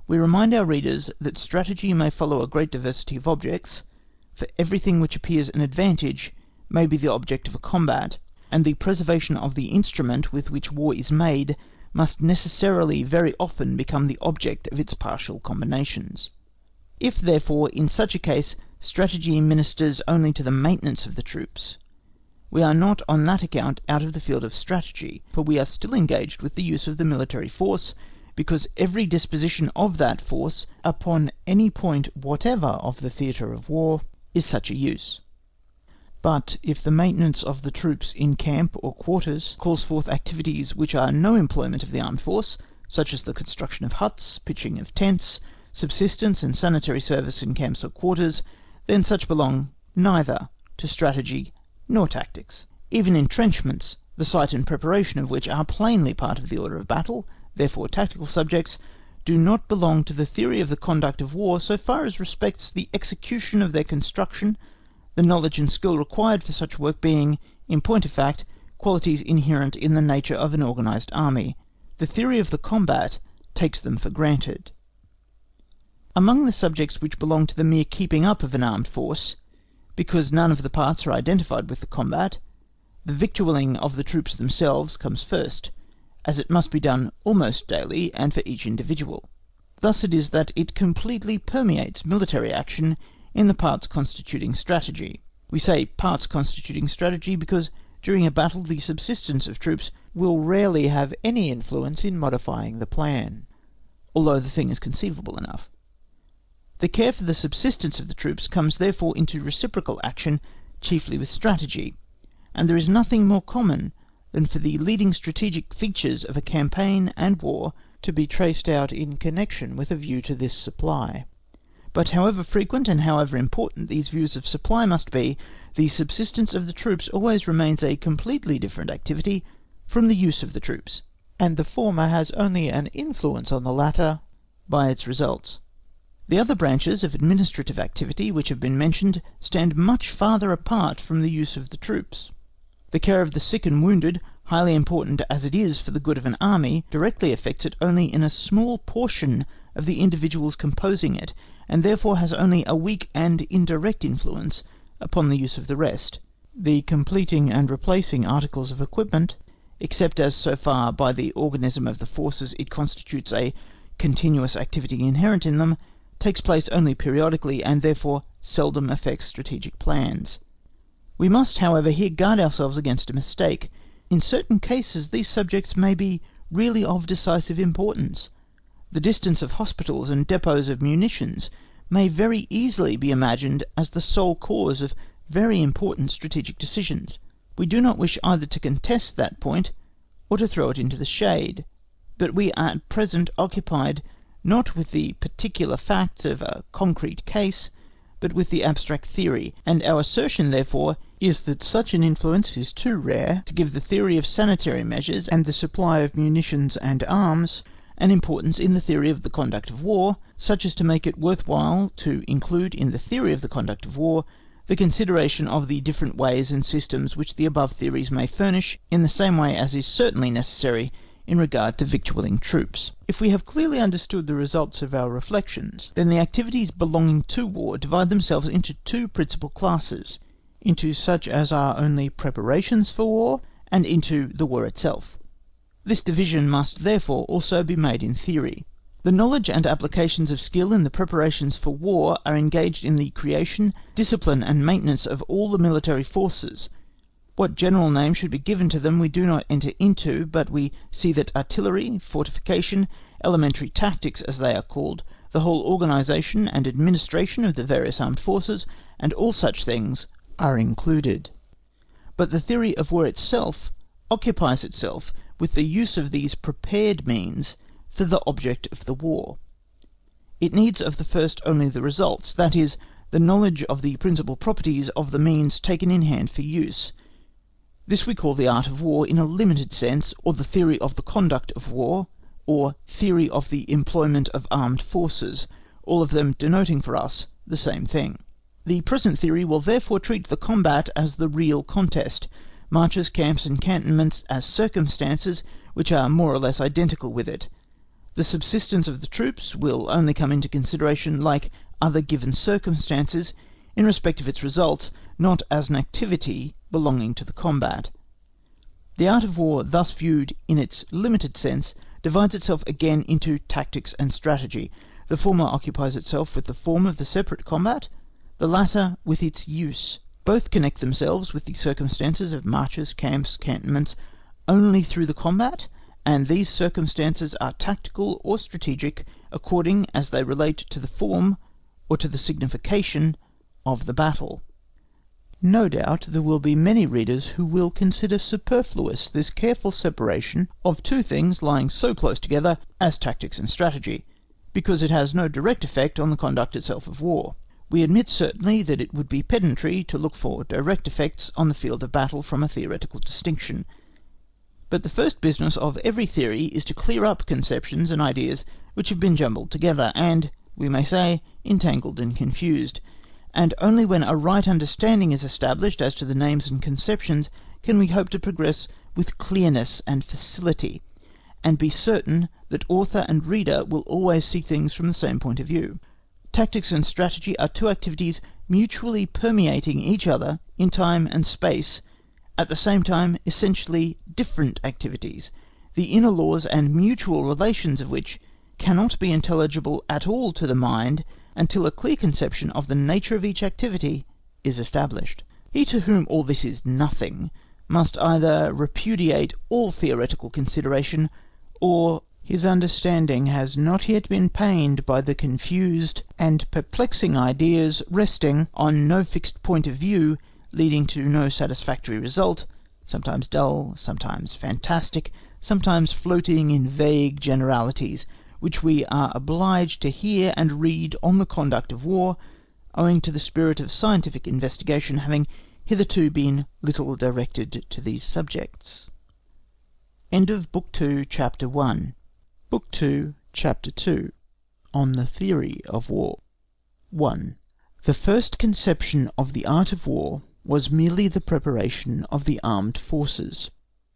We remind our readers that strategy may follow a great diversity of objects, for everything which appears an advantage may be the object of a combat, and the preservation of the instrument with which war is made must necessarily very often become the object of its partial combinations. If, therefore, in such a case, strategy ministers only to the maintenance of the troops, we are not on that account out of the field of strategy, for we are still engaged with the use of the military force, because every disposition of that force upon any point whatever of the theatre of war is such a use. But if the maintenance of the troops in camp or quarters calls forth activities which are no employment of the armed force, such as the construction of huts, pitching of tents, subsistence and sanitary service in camps or quarters, then such belong neither to strategy nor tactics. Even entrenchments, the site and preparation of which are plainly part of the order of battle, therefore tactical subjects, do not belong to the theory of the conduct of war so far as respects the execution of their construction, the knowledge and skill required for such work being, in point of fact, qualities inherent in the nature of an organised army. The theory of the combat takes them for granted. Among the subjects which belong to the mere keeping up of an armed force, because none of the parts are identified with the combat, the victualling of the troops themselves comes first, as it must be done almost daily and for each individual. Thus it is that it completely permeates military action in the parts constituting strategy. We say parts constituting strategy because during a battle the subsistence of troops will rarely have any influence in modifying the plan, although the thing is conceivable enough. The care for the subsistence of the troops comes therefore into reciprocal action chiefly with strategy, and there is nothing more common than for the leading strategic features of a campaign and war to be traced out in connection with a view to this supply. But however frequent and however important these views of supply must be, the subsistence of the troops always remains a completely different activity from the use of the troops, and the former has only an influence on the latter by its results. The other branches of administrative activity which have been mentioned stand much farther apart from the use of the troops. The care of the sick and wounded, highly important as it is for the good of an army, directly affects it only in a small portion of the individuals composing it, and therefore has only a weak and indirect influence upon the use of the rest. The completing and replacing articles of equipment, except as so far by the organism of the forces it constitutes a continuous activity inherent in them, takes place only periodically, and therefore seldom affects strategic plans. We must, however, here guard ourselves against a mistake. In certain cases these subjects may be really of decisive importance. The distance of hospitals and depots of munitions may very easily be imagined as the sole cause of very important strategic decisions. We do not wish either to contest that point or to throw it into the shade, but we are at present occupied not with the particular facts of a concrete case, but with the abstract theory, and our assertion therefore is that such an influence is too rare to give the theory of sanitary measures and the supply of munitions and arms an importance in the theory of the conduct of war, such as to make it worthwhile to include in the theory of the conduct of war the consideration of the different ways and systems which the above theories may furnish, in the same way as is certainly necessary in regard to victualling troops. If we have clearly understood the results of our reflections, then the activities belonging to war divide themselves into two principal classes, into such as are only preparations for war, and into the war itself. This division must therefore also be made in theory. The knowledge and applications of skill in the preparations for war are engaged in the creation, discipline, and maintenance of all the military forces. What general name should be given to them we do not enter into, but we see that artillery, fortification, elementary tactics as they are called, the whole organisation and administration of the various armed forces, and all such things are included. But the theory of war itself occupies itself with the use of these prepared means for the object of the war. It needs of the first only the results, that is, the knowledge of the principal properties of the means taken in hand for use. This we call the art of war in a limited sense, or the theory of the conduct of war, or theory of the employment of armed forces, all of them denoting for us the same thing. The present theory will therefore treat the combat as the real contest, marches, camps, and cantonments as circumstances which are more or less identical with it. The subsistence of the troops will only come into consideration like other given circumstances in respect of its results, not as an activity belonging to the combat. The art of war, thus viewed in its limited sense, divides itself again into tactics and strategy. The former occupies itself with the form of the separate combat, the latter with its use. Both connect themselves with the circumstances of marches, camps, cantonments only through the combat, and these circumstances are tactical or strategic according as they relate to the form or to the signification of the battle. No doubt there will be many readers who will consider superfluous this careful separation of two things lying so close together as tactics and strategy, because it has no direct effect on the conduct itself of war. We admit certainly that it would be pedantry to look for direct effects on the field of battle from a theoretical distinction. But the first business of every theory is to clear up conceptions and ideas which have been jumbled together, and, we may say, entangled and confused, and only when a right understanding is established as to the names and conceptions can we hope to progress with clearness and facility, and be certain that author and reader will always see things from the same point of view. Tactics and strategy are two activities mutually permeating each other in time and space, at the same time essentially different activities, the inner laws and mutual relations of which cannot be intelligible at all to the mind until a clear conception of the nature of each activity is established. He to whom all this is nothing must either repudiate all theoretical consideration, or his understanding has not yet been pained by the confused and perplexing ideas resting on no fixed point of view, leading to no satisfactory result, sometimes dull, sometimes fantastic, sometimes floating in vague generalities, which we are obliged to hear and read on the conduct of war, owing to the spirit of scientific investigation having hitherto been little directed to these subjects. End of Book 2, Chapter 1. Book 2, Chapter 2. On the Theory of War. 1. The first conception of the art of war was merely the preparation of the armed forces.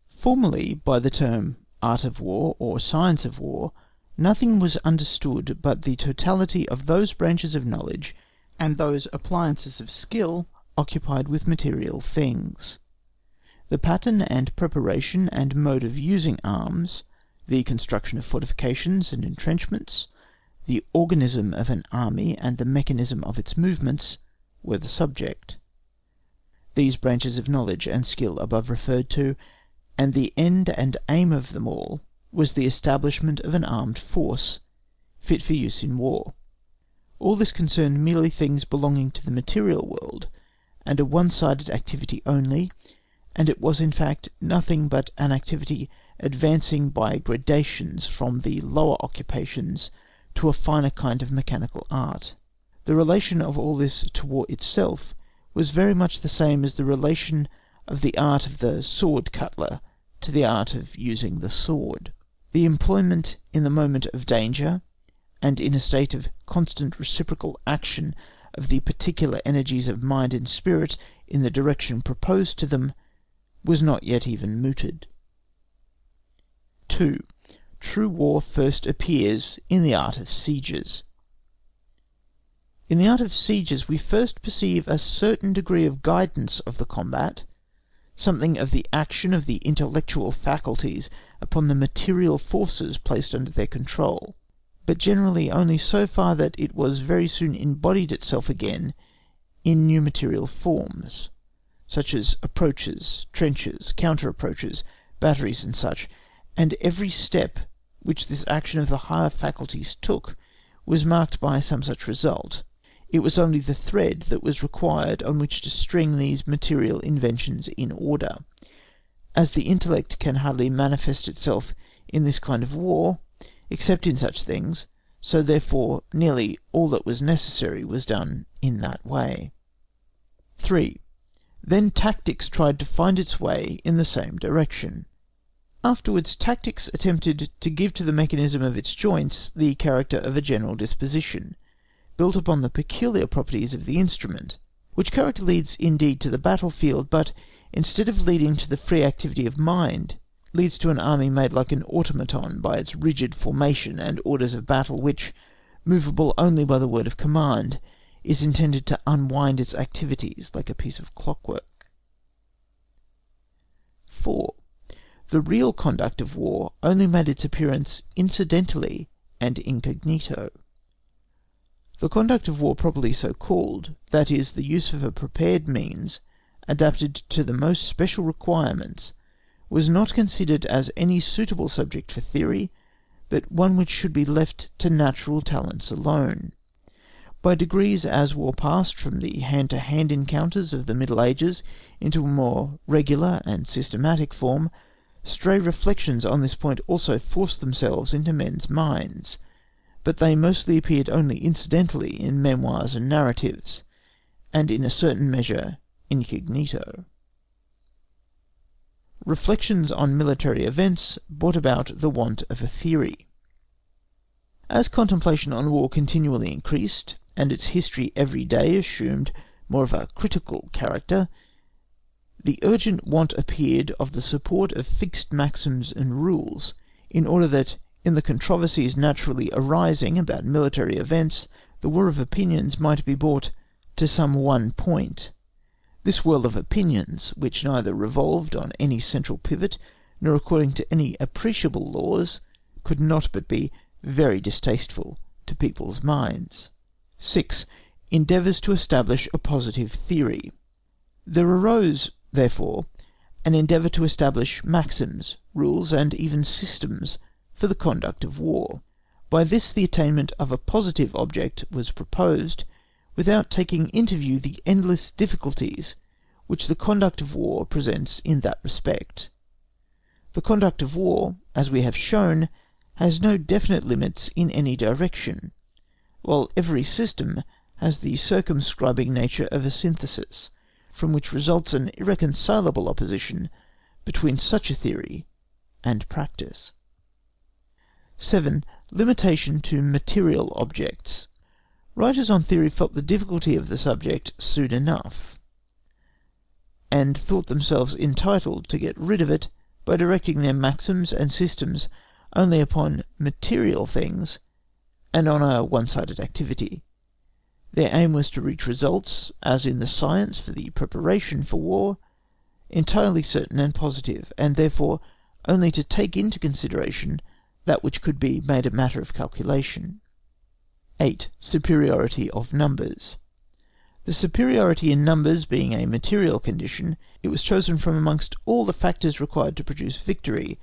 Formerly, by the term art of war or science of war, nothing was understood but the totality of those branches of knowledge and those appliances of skill occupied with material things. The pattern and preparation and mode of using arms, the construction of fortifications and entrenchments, the organism of an army and the mechanism of its movements were the subject. These branches of knowledge and skill above referred to, and the end and aim of them all, was the establishment of an armed force, fit for use in war. All this concerned merely things belonging to the material world, and a one-sided activity only, and it was in fact nothing but an activity advancing by gradations from the lower occupations to a finer kind of mechanical art. The relation of all this to war itself was very much the same as the relation of the art of the sword cutler to the art of using the sword. The employment in the moment of danger, and in a state of constant reciprocal action of the particular energies of mind and spirit in the direction proposed to them, was not yet even mooted. 2. True war first appears in the art of sieges. In the art of sieges we first perceive a certain degree of guidance of the combat, something of the action of the intellectual faculties upon the material forces placed under their control, but generally only so far that it was very soon embodied itself again in new material forms, such as approaches, trenches, counter-approaches, batteries and such, and every step which this action of the higher faculties took was marked by some such result. It was only the thread that was required on which to string these material inventions in order. As the intellect can hardly manifest itself in this kind of war, except in such things, so therefore nearly all that was necessary was done in that way. 3. Then tactics tried to find its way in the same direction. Afterwards tactics attempted to give to the mechanism of its joints the character of a general disposition, built upon the peculiar properties of the instrument, which character leads indeed to the battlefield, but instead of leading to the free activity of mind, leads to an army made like an automaton by its rigid formation and orders of battle, which, movable only by the word of command, is intended to unwind its activities like a piece of clockwork. 4. The real conduct of war only made its appearance incidentally and incognito. The conduct of war properly so called, that is, the use of a prepared means, adapted to the most special requirements, was not considered as any suitable subject for theory, but one which should be left to natural talents alone. By degrees, as war passed from the hand-to-hand encounters of the Middle Ages into a more regular and systematic form, stray reflections on this point also forced themselves into men's minds, but they mostly appeared only incidentally in memoirs and narratives, and in a certain measure incognito. Reflections on military events brought about the want of a theory. As contemplation on war continually increased, and its history every day assumed more of a critical character, the urgent want appeared of the support of fixed maxims and rules, in order that, in the controversies naturally arising about military events, the war of opinions might be brought to some one point. This whirl of opinions, which neither revolved on any central pivot, nor according to any appreciable laws, could not but be very distasteful to people's minds. 6. Endeavours to establish a positive theory. There arose, therefore, an endeavour to establish maxims, rules, and even systems for the conduct of war. By this the attainment of a positive object was proposed, without taking into view the endless difficulties which the conduct of war presents in that respect. The conduct of war, as we have shown, has no definite limits in any direction, while every system has the circumscribing nature of a synthesis, from which results an irreconcilable opposition between such a theory and practice. 7. Limitation to material objects. Writers on theory felt the difficulty of the subject soon enough, and thought themselves entitled to get rid of it by directing their maxims and systems only upon material things and on a one-sided activity. Their aim was to reach results, as in the science for the preparation for war, entirely certain and positive, and therefore only to take into consideration that which could be made a matter of calculation. 8. Superiority of numbers. The superiority in numbers being a material condition, it was chosen from amongst all the factors required to produce victory,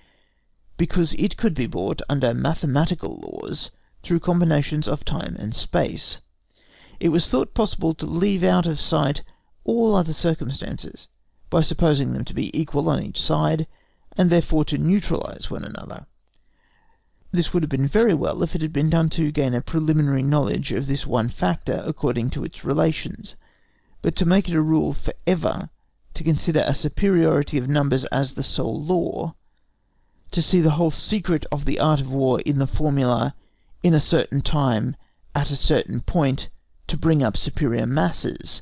because it could be brought under mathematical laws through combinations of time and space. It was thought possible to leave out of sight all other circumstances, by supposing them to be equal on each side, and therefore to neutralise one another. This would have been very well if it had been done to gain a preliminary knowledge of this one factor according to its relations, but to make it a rule for ever to consider a superiority of numbers as the sole law, to see the whole secret of the art of war in the formula, in a certain time, at a certain point, to bring up superior masses,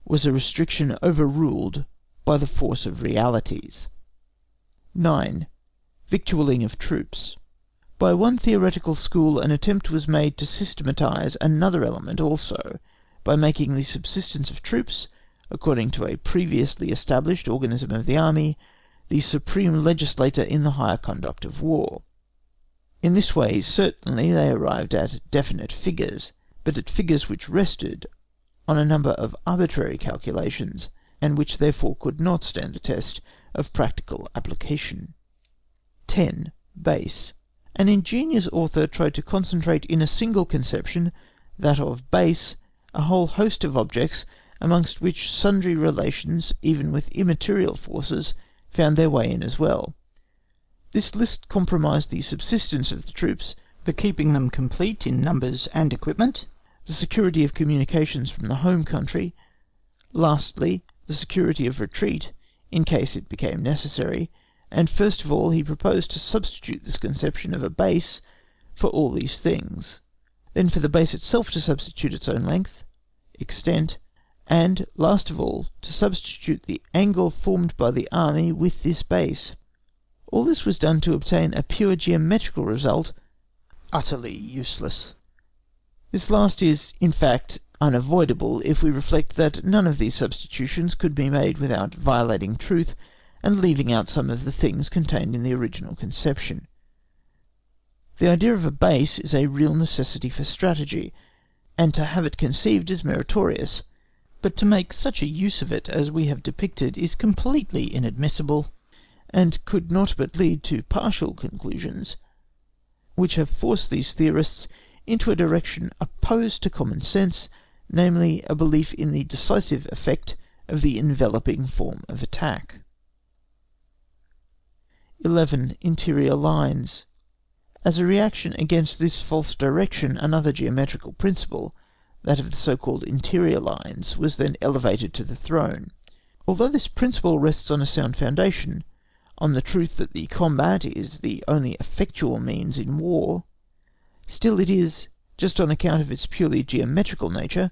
was a restriction overruled by the force of realities. 9. Victualling of troops. By one theoretical school an attempt was made to systematise another element also, by making the subsistence of troops, according to a previously established organism of the army, the supreme legislator in the higher conduct of war. In this way certainly they arrived at definite figures, but at figures which rested on a number of arbitrary calculations, and which therefore could not stand the test of practical application. 10. Base. An ingenious author tried to concentrate in a single conception, that of base, a whole host of objects, amongst which sundry relations, even with immaterial forces, found their way in as well. This list comprised the subsistence of the troops, the keeping them complete in numbers and equipment, the security of communications from the home country, lastly, the security of retreat, in case it became necessary, and first of all he proposed to substitute this conception of a base for all these things, then for the base itself to substitute its own length, extent, and, last of all, to substitute the angle formed by the army with this base. All this was done to obtain a pure geometrical result, utterly useless. This last is, in fact, unavoidable if we reflect that none of these substitutions could be made without violating truth and leaving out some of the things contained in the original conception. The idea of a base is a real necessity for strategy, and to have it conceived is meritorious, but to make such a use of it as we have depicted is completely inadmissible, and could not but lead to partial conclusions, which have forced these theorists into a direction opposed to common sense, namely a belief in the decisive effect of the enveloping form of attack. 11. Interior lines. As a reaction against this false direction, another geometrical principle, that of the so-called interior lines, was then elevated to the throne. Although this principle rests on a sound foundation, on the truth that the combat is the only effectual means in war, still it is, just on account of its purely geometrical nature,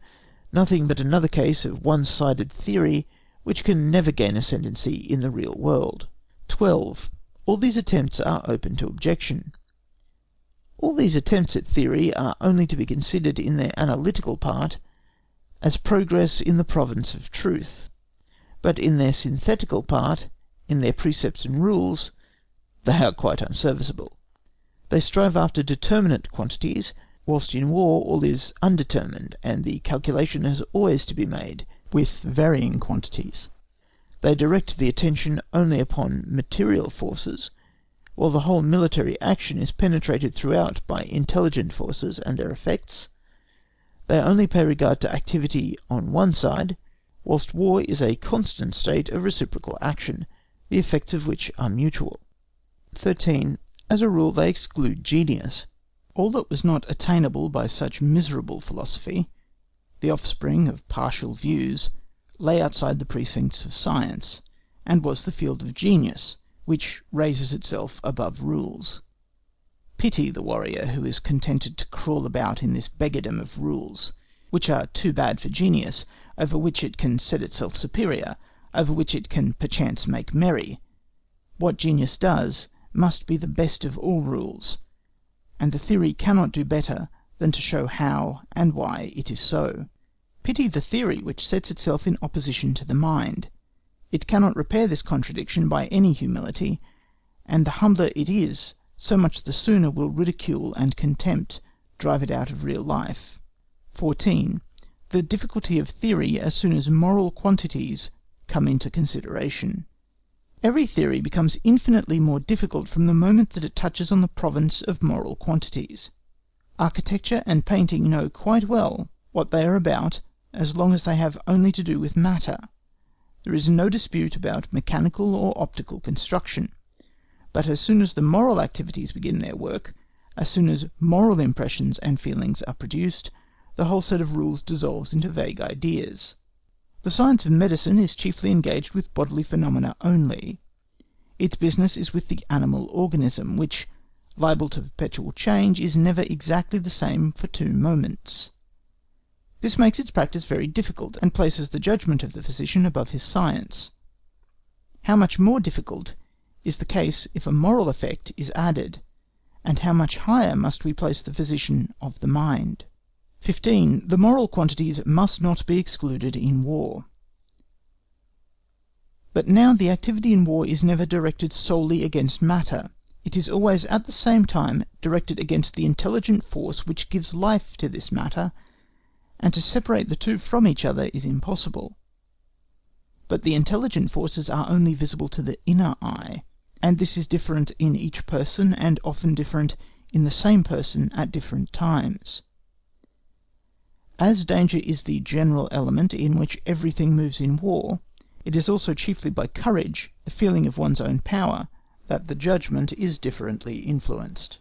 nothing but another case of one-sided theory which can never gain ascendancy in the real world. 12. All these attempts are open to objection. All these attempts at theory are only to be considered in their analytical part as progress in the province of truth, but in their synthetical part, in their precepts and rules, they are quite unserviceable. They strive after determinate quantities, whilst in war all is undetermined, and the calculation has always to be made with varying quantities. They direct the attention only upon material forces, while the whole military action is penetrated throughout by intelligent forces and their effects. They only pay regard to activity on one side, whilst war is a constant state of reciprocal action, the effects of which are mutual. 13. As a rule they exclude genius. All that was not attainable by such miserable philosophy, the offspring of partial views, lay outside the precincts of science, and was the field of genius, which raises itself above rules. Pity the warrior who is contented to crawl about in this beggardom of rules, which are too bad for genius, over which it can set itself superior, over which it can perchance make merry. What genius does must be the best of all rules, and the theory cannot do better than to show how and why it is so. Pity the theory which sets itself in opposition to the mind. It cannot repair this contradiction by any humility, and the humbler it is, so much the sooner will ridicule and contempt drive it out of real life. 14. The difficulty of theory as soon as moral quantities come into consideration. Every theory becomes infinitely more difficult from the moment that it touches on the province of moral quantities. Architecture and painting know quite well what they are about as long as they have only to do with matter. There is no dispute about mechanical or optical construction. But as soon as the moral activities begin their work, as soon as moral impressions and feelings are produced, the whole set of rules dissolves into vague ideas. The science of medicine is chiefly engaged with bodily phenomena only. Its business is with the animal organism, which, liable to perpetual change, is never exactly the same for 2 moments. This makes its practice very difficult, and places the judgment of the physician above his science. How much more difficult is the case if a moral effect is added, and how much higher must we place the physician of the mind. 15. The moral quantities must not be excluded in war. But now the activity in war is never directed solely against matter. It is always at the same time directed against the intelligent force which gives life to this matter, and to separate the two from each other is impossible. But the intelligent forces are only visible to the inner eye, and this is different in each person, and often different in the same person at different times. As danger is the general element in which everything moves in war, it is also chiefly by courage, the feeling of one's own power, that the judgment is differently influenced.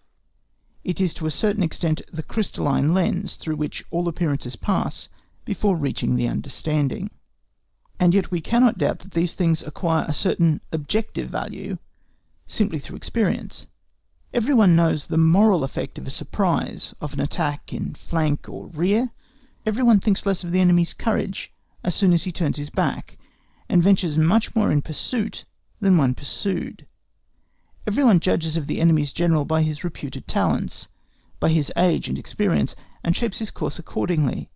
It is to a certain extent the crystalline lens through which all appearances pass before reaching the understanding. And yet we cannot doubt that these things acquire a certain objective value simply through experience. Everyone knows the moral effect of a surprise, of an attack in flank or rear. Everyone thinks less of the enemy's courage as soon as he turns his back, and ventures much more in pursuit than one pursued. Everyone judges of the enemy's general by his reputed talents, by his age and experience, and shapes his course accordingly.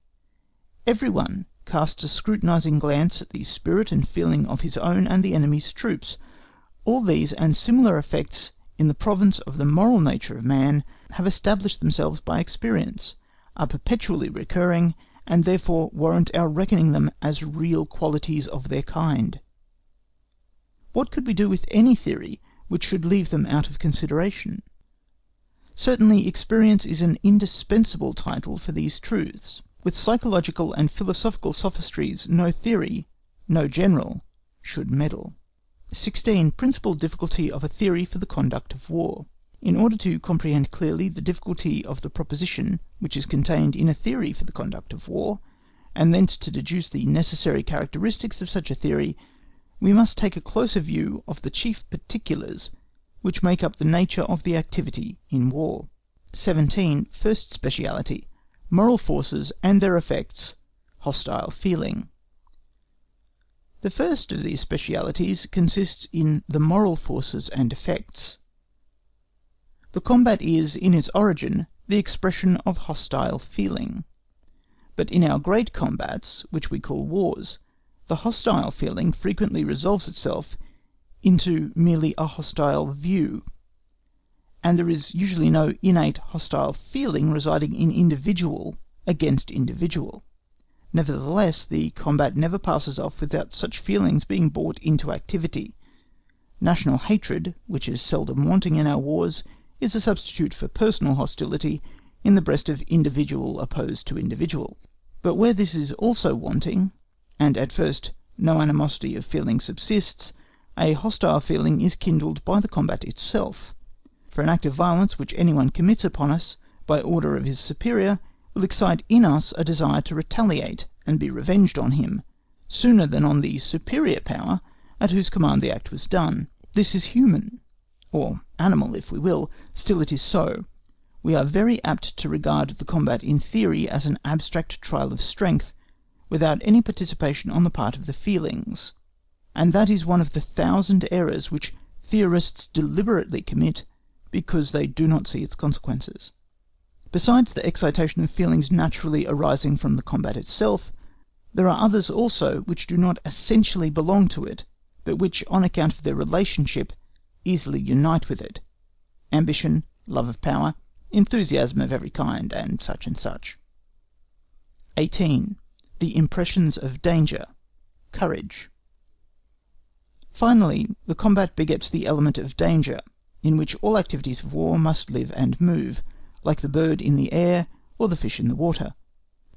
Everyone casts a scrutinizing glance at the spirit and feeling of his own and the enemy's troops. All these and similar effects in the province of the moral nature of man have established themselves by experience, are perpetually recurring, and therefore warrant our reckoning them as real qualities of their kind. What could we do with any theory which should leave them out of consideration? Certainly experience is an indispensable title for these truths. With psychological and philosophical sophistries no theory, no general, should meddle. 16. Principal difficulty of a theory for the conduct of war. In order to comprehend clearly the difficulty of the proposition which is contained in a theory for the conduct of war, and thence to deduce the necessary characteristics of such a theory, we must take a closer view of the chief particulars which make up the nature of the activity in war. 17. First speciality: moral forces and their effects, hostile feeling. The first of these specialities consists in the moral forces and effects. The combat is, in its origin, the expression of hostile feeling. But in our great combats, which we call wars, the hostile feeling frequently resolves itself into merely a hostile view, and there is usually no innate hostile feeling residing in individual against individual. Nevertheless, the combat never passes off without such feelings being brought into activity. National hatred, which is seldom wanting in our wars, is a substitute for personal hostility in the breast of individual opposed to individual. But where this is also wanting, and at first no animosity of feeling subsists, a hostile feeling is kindled by the combat itself. For an act of violence which anyone commits upon us, by order of his superior, will excite in us a desire to retaliate and be revenged on him, sooner than on the superior power at whose command the act was done. This is human, or animal if we will, still it is so. We are very apt to regard the combat in theory as an abstract trial of strength, without any participation on the part of the feelings, and that is one of the 1,000 errors which theorists deliberately commit because they do not see its consequences. Besides the excitation of feelings naturally arising from the combat itself, there are others also which do not essentially belong to it, but which, on account of their relationship, easily unite with it: ambition, love of power, enthusiasm of every kind, and such and such. 18. The impressions of danger, courage. Finally, the combat begets the element of danger, in which all activities of war must live and move, like the bird in the air or the fish in the water.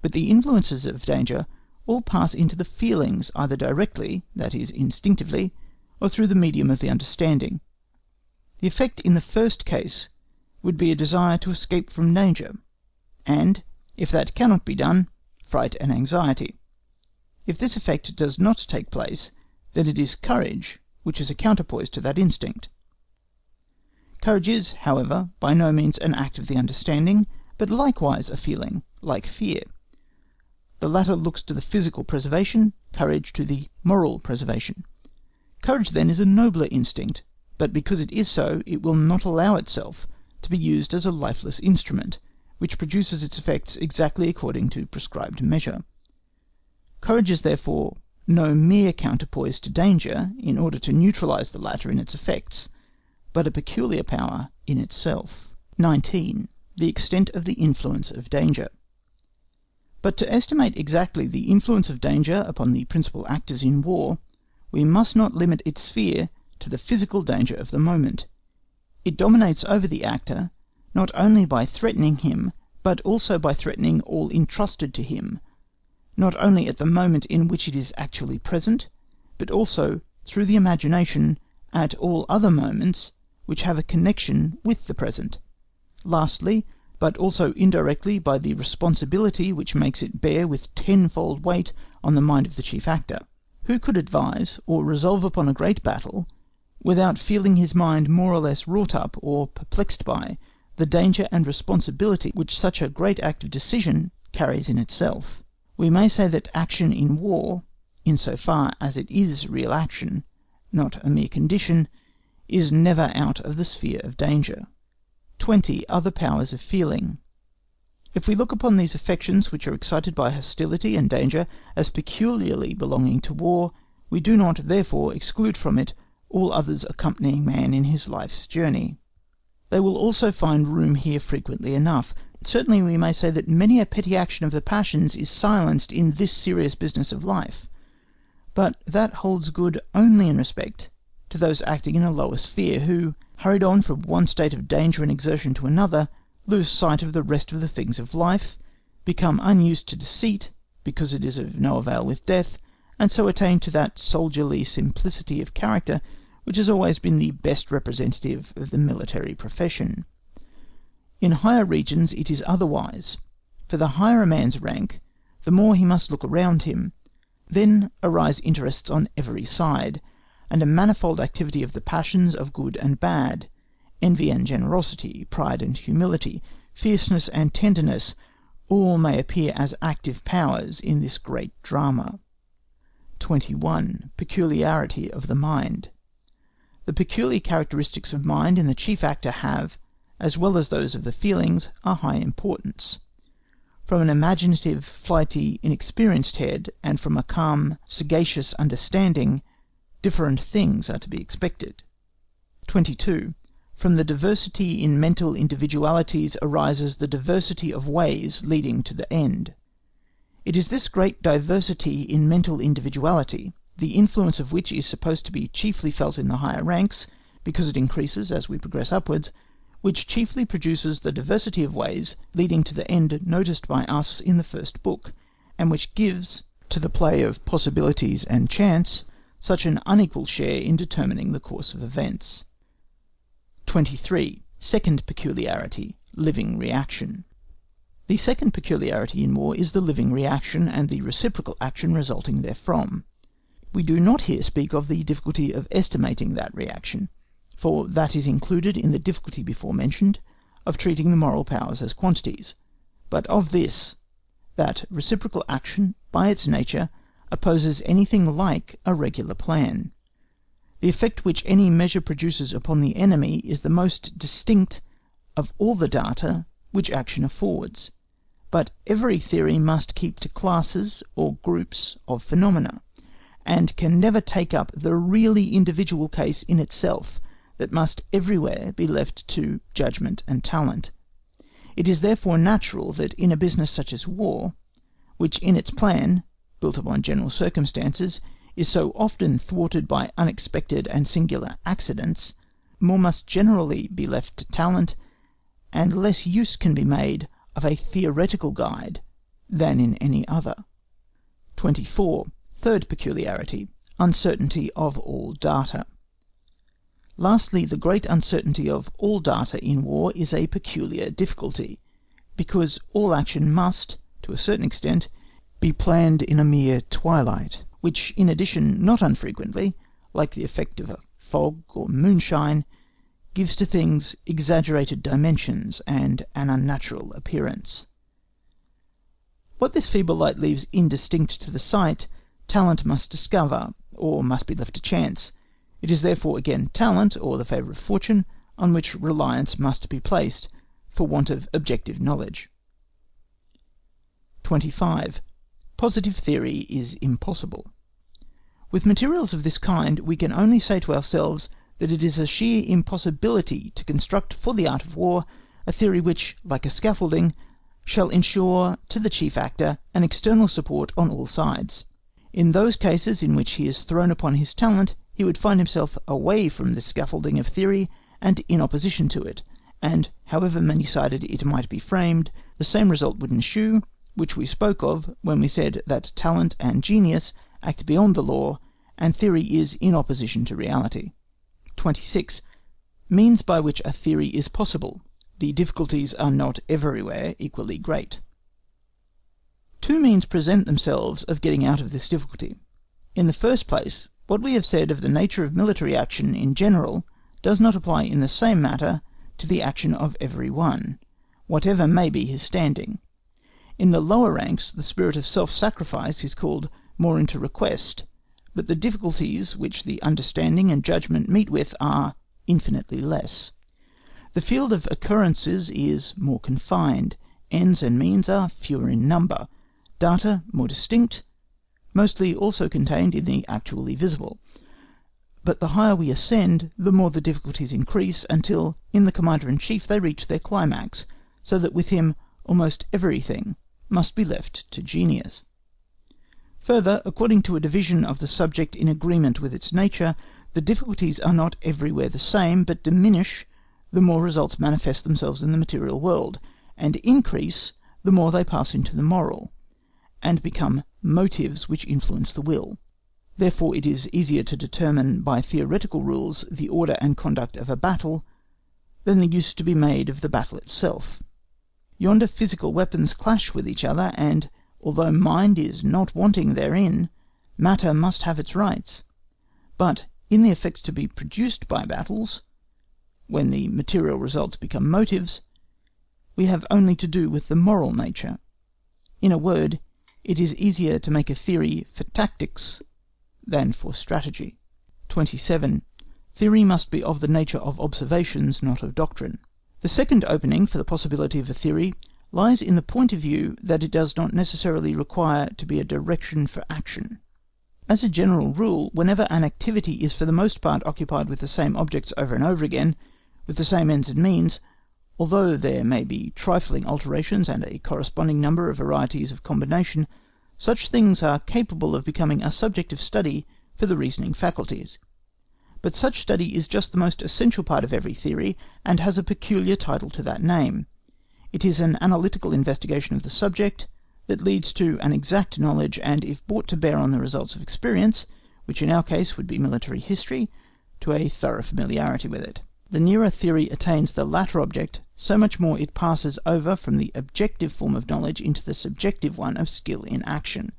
But the influences of danger all pass into the feelings, either directly, that is, instinctively, or through the medium of the understanding. The effect in the first case would be a desire to escape from danger, and, if that cannot be done, fright and anxiety. If this effect does not take place, then it is courage, which is a counterpoise to that instinct. Courage is, however, by no means an act of the understanding, but likewise a feeling, like fear. The latter looks to the physical preservation, courage to the moral preservation. Courage then is a nobler instinct, but because it is so, it will not allow itself to be used as a lifeless instrument, which produces its effects exactly according to prescribed measure. Courage is therefore no mere counterpoise to danger in order to neutralize the latter in its effects, but a peculiar power in itself. 19. The extent of the influence of danger. But to estimate exactly the influence of danger upon the principal actors in war, we must not limit its sphere to the physical danger of the moment. It dominates over the actor, not only by threatening him, but also by threatening all entrusted to him, not only at the moment in which it is actually present, but also through the imagination at all other moments which have a connection with the present. Lastly, but also indirectly by the responsibility which makes it bear with tenfold weight on the mind of the chief actor. Who could advise or resolve upon a great battle without feeling his mind more or less wrought up or perplexed by the danger and responsibility which such a great act of decision carries in itself? We may say that action in war, in so far as it is real action, not a mere condition, is never out of the sphere of danger. 20. Other powers of feeling. If we look upon these affections which are excited by hostility and danger as peculiarly belonging to war, we do not therefore exclude from it all others accompanying man in his life's journey. They will also find room here frequently enough. Certainly we may say that many a petty action of the passions is silenced in this serious business of life, but that holds good only in respect to those acting in a lower sphere, who, hurried on from one state of danger and exertion to another, lose sight of the rest of the things of life, become unused to deceit, because it is of no avail with death, and so attain to that soldierly simplicity of character which has always been the best representative of the military profession. In higher regions it is otherwise, for the higher a man's rank, the more he must look around him. Then arise interests on every side, and a manifold activity of the passions of good and bad, envy and generosity, pride and humility, fierceness and tenderness, all may appear as active powers in this great drama. 21. Peculiarity of the mind. The peculiar characteristics of mind in the chief actor have, as well as those of the feelings, a high importance. From an imaginative, flighty, inexperienced head, and from a calm, sagacious understanding, different things are to be expected. 22. From the diversity in mental individualities arises the diversity of ways leading to the end. It is this great diversity in mental individuality, the influence of which is supposed to be chiefly felt in the higher ranks, because it increases as we progress upwards, which chiefly produces the diversity of ways leading to the end noticed by us in the first book, and which gives to the play of possibilities and chance such an unequal share in determining the course of events. 23. Second peculiarity, living reaction. The second peculiarity in war is the living reaction and the reciprocal action resulting therefrom. We do not here speak of the difficulty of estimating that reaction, for that is included in the difficulty before mentioned of treating the moral powers as quantities, but of this, that reciprocal action, by its nature, opposes anything like a regular plan. The effect which any measure produces upon the enemy is the most distinct of all the data which action affords, but every theory must keep to classes or groups of phenomena, and can never take up the really individual case in itself that must everywhere be left to judgment and talent. It is therefore natural that in a business such as war, which in its plan, built upon general circumstances, is so often thwarted by unexpected and singular accidents, more must generally be left to talent, and less use can be made of a theoretical guide than in any other. 24. Third peculiarity: uncertainty of all data. Lastly, the great uncertainty of all data in war is a peculiar difficulty, because all action must, to a certain extent, be planned in a mere twilight, which in addition not unfrequently, like the effect of a fog or moonshine, gives to things exaggerated dimensions and an unnatural appearance. What this feeble light leaves indistinct to the sight, talent must discover, or must be left to chance. It is therefore again talent, or the favour of fortune, on which reliance must be placed, for want of objective knowledge. 25. Positive theory is impossible. With materials of this kind, we can only say to ourselves that it is a sheer impossibility to construct for the art of war a theory which, like a scaffolding, shall ensure to the chief actor an external support on all sides. In those cases in which he is thrown upon his talent, he would find himself away from this scaffolding of theory and in opposition to it, and however many-sided it might be framed, the same result would ensue, which we spoke of when we said that talent and genius act beyond the law, and theory is in opposition to reality. 26. Means by which a theory is possible. The difficulties are not everywhere equally great. Two means present themselves of getting out of this difficulty. In the first place, what we have said of the nature of military action in general does not apply in the same matter to the action of every one, whatever may be his standing. In the lower ranks, the spirit of self-sacrifice is called more into request, but the difficulties which the understanding and judgment meet with are infinitely less. The field of occurrences is more confined, ends and means are fewer in number, data more distinct, mostly also contained in the actually visible. But the higher we ascend, the more the difficulties increase, until in the Commander-in-Chief they reach their climax, so that with him almost everything must be left to genius. Further, according to a division of the subject in agreement with its nature, the difficulties are not everywhere the same, but diminish the more results manifest themselves in the material world, and increase the more they pass into the moral, and become motives which influence the will. Therefore it is easier to determine by theoretical rules the order and conduct of a battle, than the use to be made of the battle itself. Yonder physical weapons clash with each other, and although mind is not wanting therein, matter must have its rights. But in the effects to be produced by battles, when the material results become motives, we have only to do with the moral nature. In a word, it is easier to make a theory for tactics than for strategy. 27. Theory must be of the nature of observations, not of doctrine. The second opening for the possibility of a theory lies in the point of view that it does not necessarily require to be a direction for action. As a general rule, whenever an activity is for the most part occupied with the same objects over and over again, with the same ends and means, although there may be trifling alterations and a corresponding number of varieties of combination, such things are capable of becoming a subject of study for the reasoning faculties. But such study is just the most essential part of every theory, and has a peculiar title to that name. It is an analytical investigation of the subject that leads to an exact knowledge, and if brought to bear on the results of experience, which in our case would be military history, to a thorough familiarity with it. The nearer theory attains the latter object, so much more it passes over from the objective form of knowledge into the subjective one of skill in action,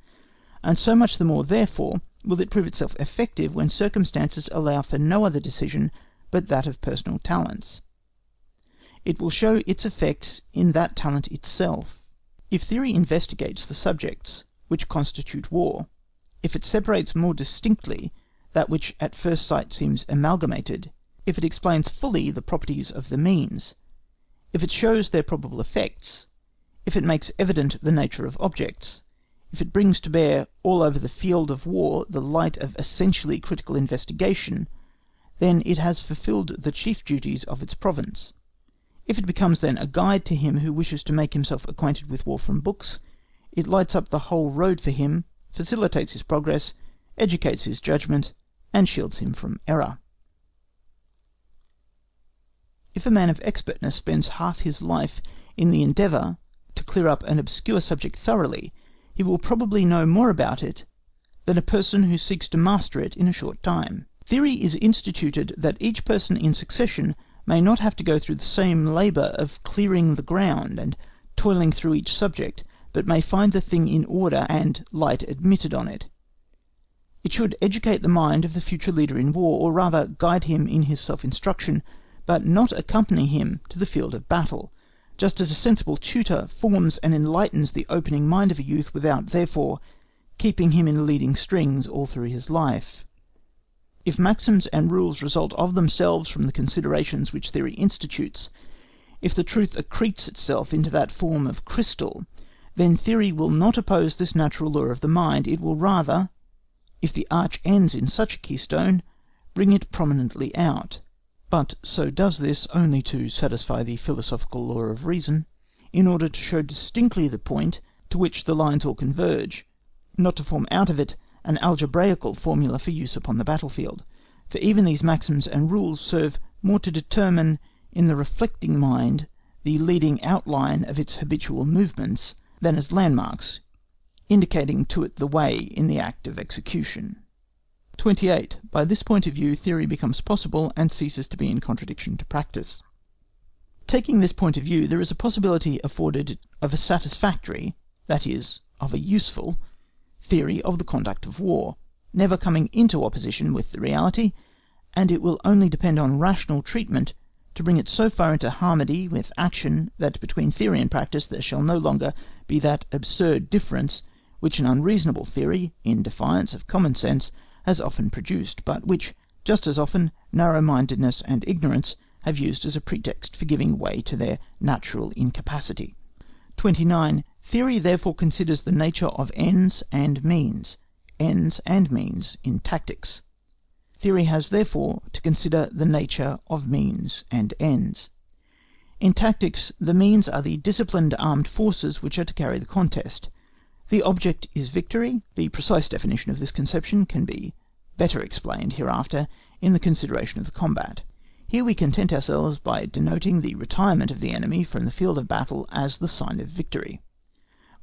and so much the more therefore will it prove itself effective when circumstances allow for no other decision but that of personal talents. It will show its effects in that talent itself. If theory investigates the subjects which constitute war, if it separates more distinctly that which at first sight seems amalgamated, if it explains fully the properties of the means, if it shows their probable effects, if it makes evident the nature of objects, if it brings to bear all over the field of war the light of essentially critical investigation, then it has fulfilled the chief duties of its province. If it becomes then a guide to him who wishes to make himself acquainted with war from books, it lights up the whole road for him, facilitates his progress, educates his judgment, and shields him from error. if a man of expertness spends half his life in the endeavour to clear up an obscure subject thoroughly, he will probably know more about it than a person who seeks to master it in a short time. Theory is instituted that each person in succession may not have to go through the same labour of clearing the ground and toiling through each subject, but may find the thing in order and light admitted on it. It should educate the mind of the future leader in war, or rather guide him in his self-instruction, but not accompany him to the field of battle, just as a sensible tutor forms and enlightens the opening mind of a youth without, therefore, keeping him in leading strings all through his life. If maxims and rules result of themselves from the considerations which theory institutes, if the truth accretes itself into that form of crystal, then theory will not oppose this natural law of the mind. It will rather, if the arch ends in such a keystone, bring it prominently out. But so does this only to satisfy the philosophical law of reason, in order to show distinctly the point to which the lines all converge, not to form out of it an algebraical formula for use upon the battlefield, for even these maxims and rules serve more to determine in the reflecting mind the leading outline of its habitual movements than as landmarks, indicating to it the way in the act of execution. 28. By this point of view, theory becomes possible and ceases to be in contradiction to practice. Taking this point of view, there is a possibility afforded of a satisfactory, that is, of a useful, theory of the conduct of war, never coming into opposition with the reality, and it will only depend on rational treatment to bring it so far into harmony with action that between theory and practice there shall no longer be that absurd difference which an unreasonable theory, in defiance of common sense, has often produced, but which, just as often, narrow-mindedness and ignorance have used as a pretext for giving way to their natural incapacity. 29. Theory therefore considers the nature of ends and means in tactics. Theory has therefore to consider the nature of means and ends. In tactics, the means are the disciplined armed forces which are to carry the contest. The object is victory. The precise definition of this conception can be better explained hereafter in the consideration of the combat. Here we content ourselves by denoting the retirement of the enemy from the field of battle as the sign of victory.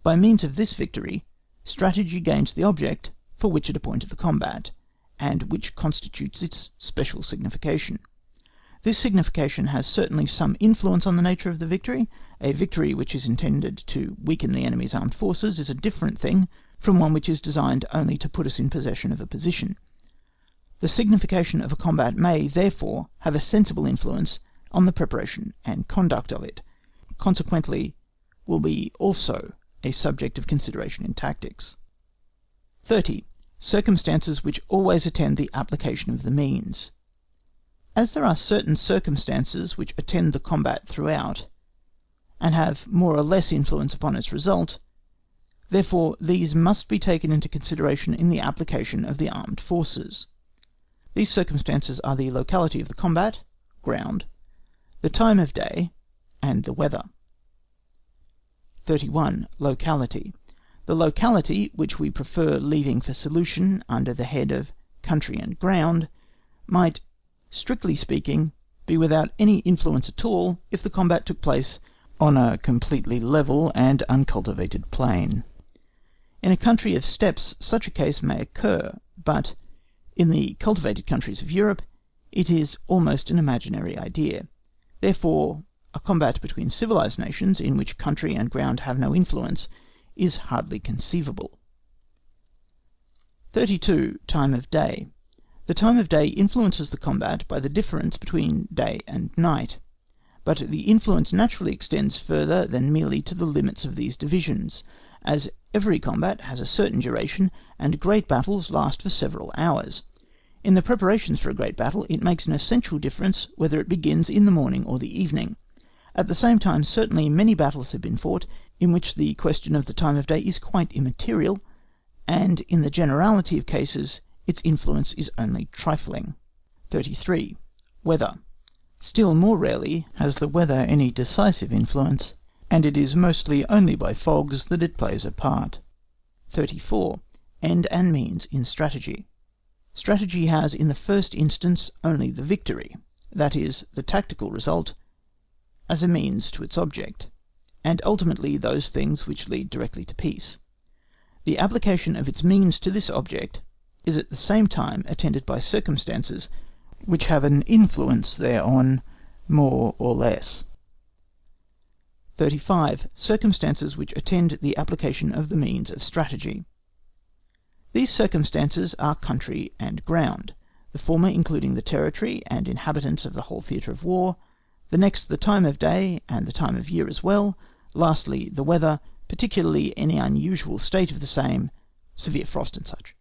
By means of this victory, strategy gains the object for which it appointed the combat, and which constitutes its special signification. This signification has certainly some influence on the nature of the victory. A victory which is intended to weaken the enemy's armed forces is a different thing from one which is designed only to put us in possession of a position. The signification of a combat may, therefore, have a sensible influence on the preparation and conduct of it, consequently will be also a subject of consideration in tactics. 30. Circumstances which always attend the application of the means. As there are certain circumstances which attend the combat throughout, and have more or less influence upon its result, therefore these must be taken into consideration in the application of the armed forces. These circumstances are the locality of the combat, ground, the time of day, and the weather. 31. Locality. The locality, which we prefer leaving for solution under the head of country and ground, might, strictly speaking, be without any influence at all if the combat took place on a completely level and uncultivated plain. In a country of steppes such a case may occur, but in the cultivated countries of Europe it is almost an imaginary idea. Therefore, a combat between civilized nations, in which country and ground have no influence, is hardly conceivable. 32. Time of day. The time of day influences the combat by the difference between day and night, but the influence naturally extends further than merely to the limits of these divisions, as every combat has a certain duration, and great battles last for several hours. In the preparations for a great battle, it makes an essential difference whether it begins in the morning or the evening. At the same time, certainly many battles have been fought in which the question of the time of day is quite immaterial, and in the generality of cases its influence is only trifling. 33. Weather. Still more rarely has the weather any decisive influence, and it is mostly only by fogs that it plays a part. 34. End and means in strategy. Strategy has in the first instance only the victory, that is, the tactical result, as a means to its object, and ultimately those things which lead directly to peace. The application of its means to this object is at the same time attended by circumstances which have an influence thereon more or less. 35. Circumstances which attend the application of the means of strategy. These circumstances are country and ground, the former including the territory and inhabitants of the whole theatre of war, the next the time of day and the time of year as well, lastly the weather, particularly any unusual state of the same, severe frost and such.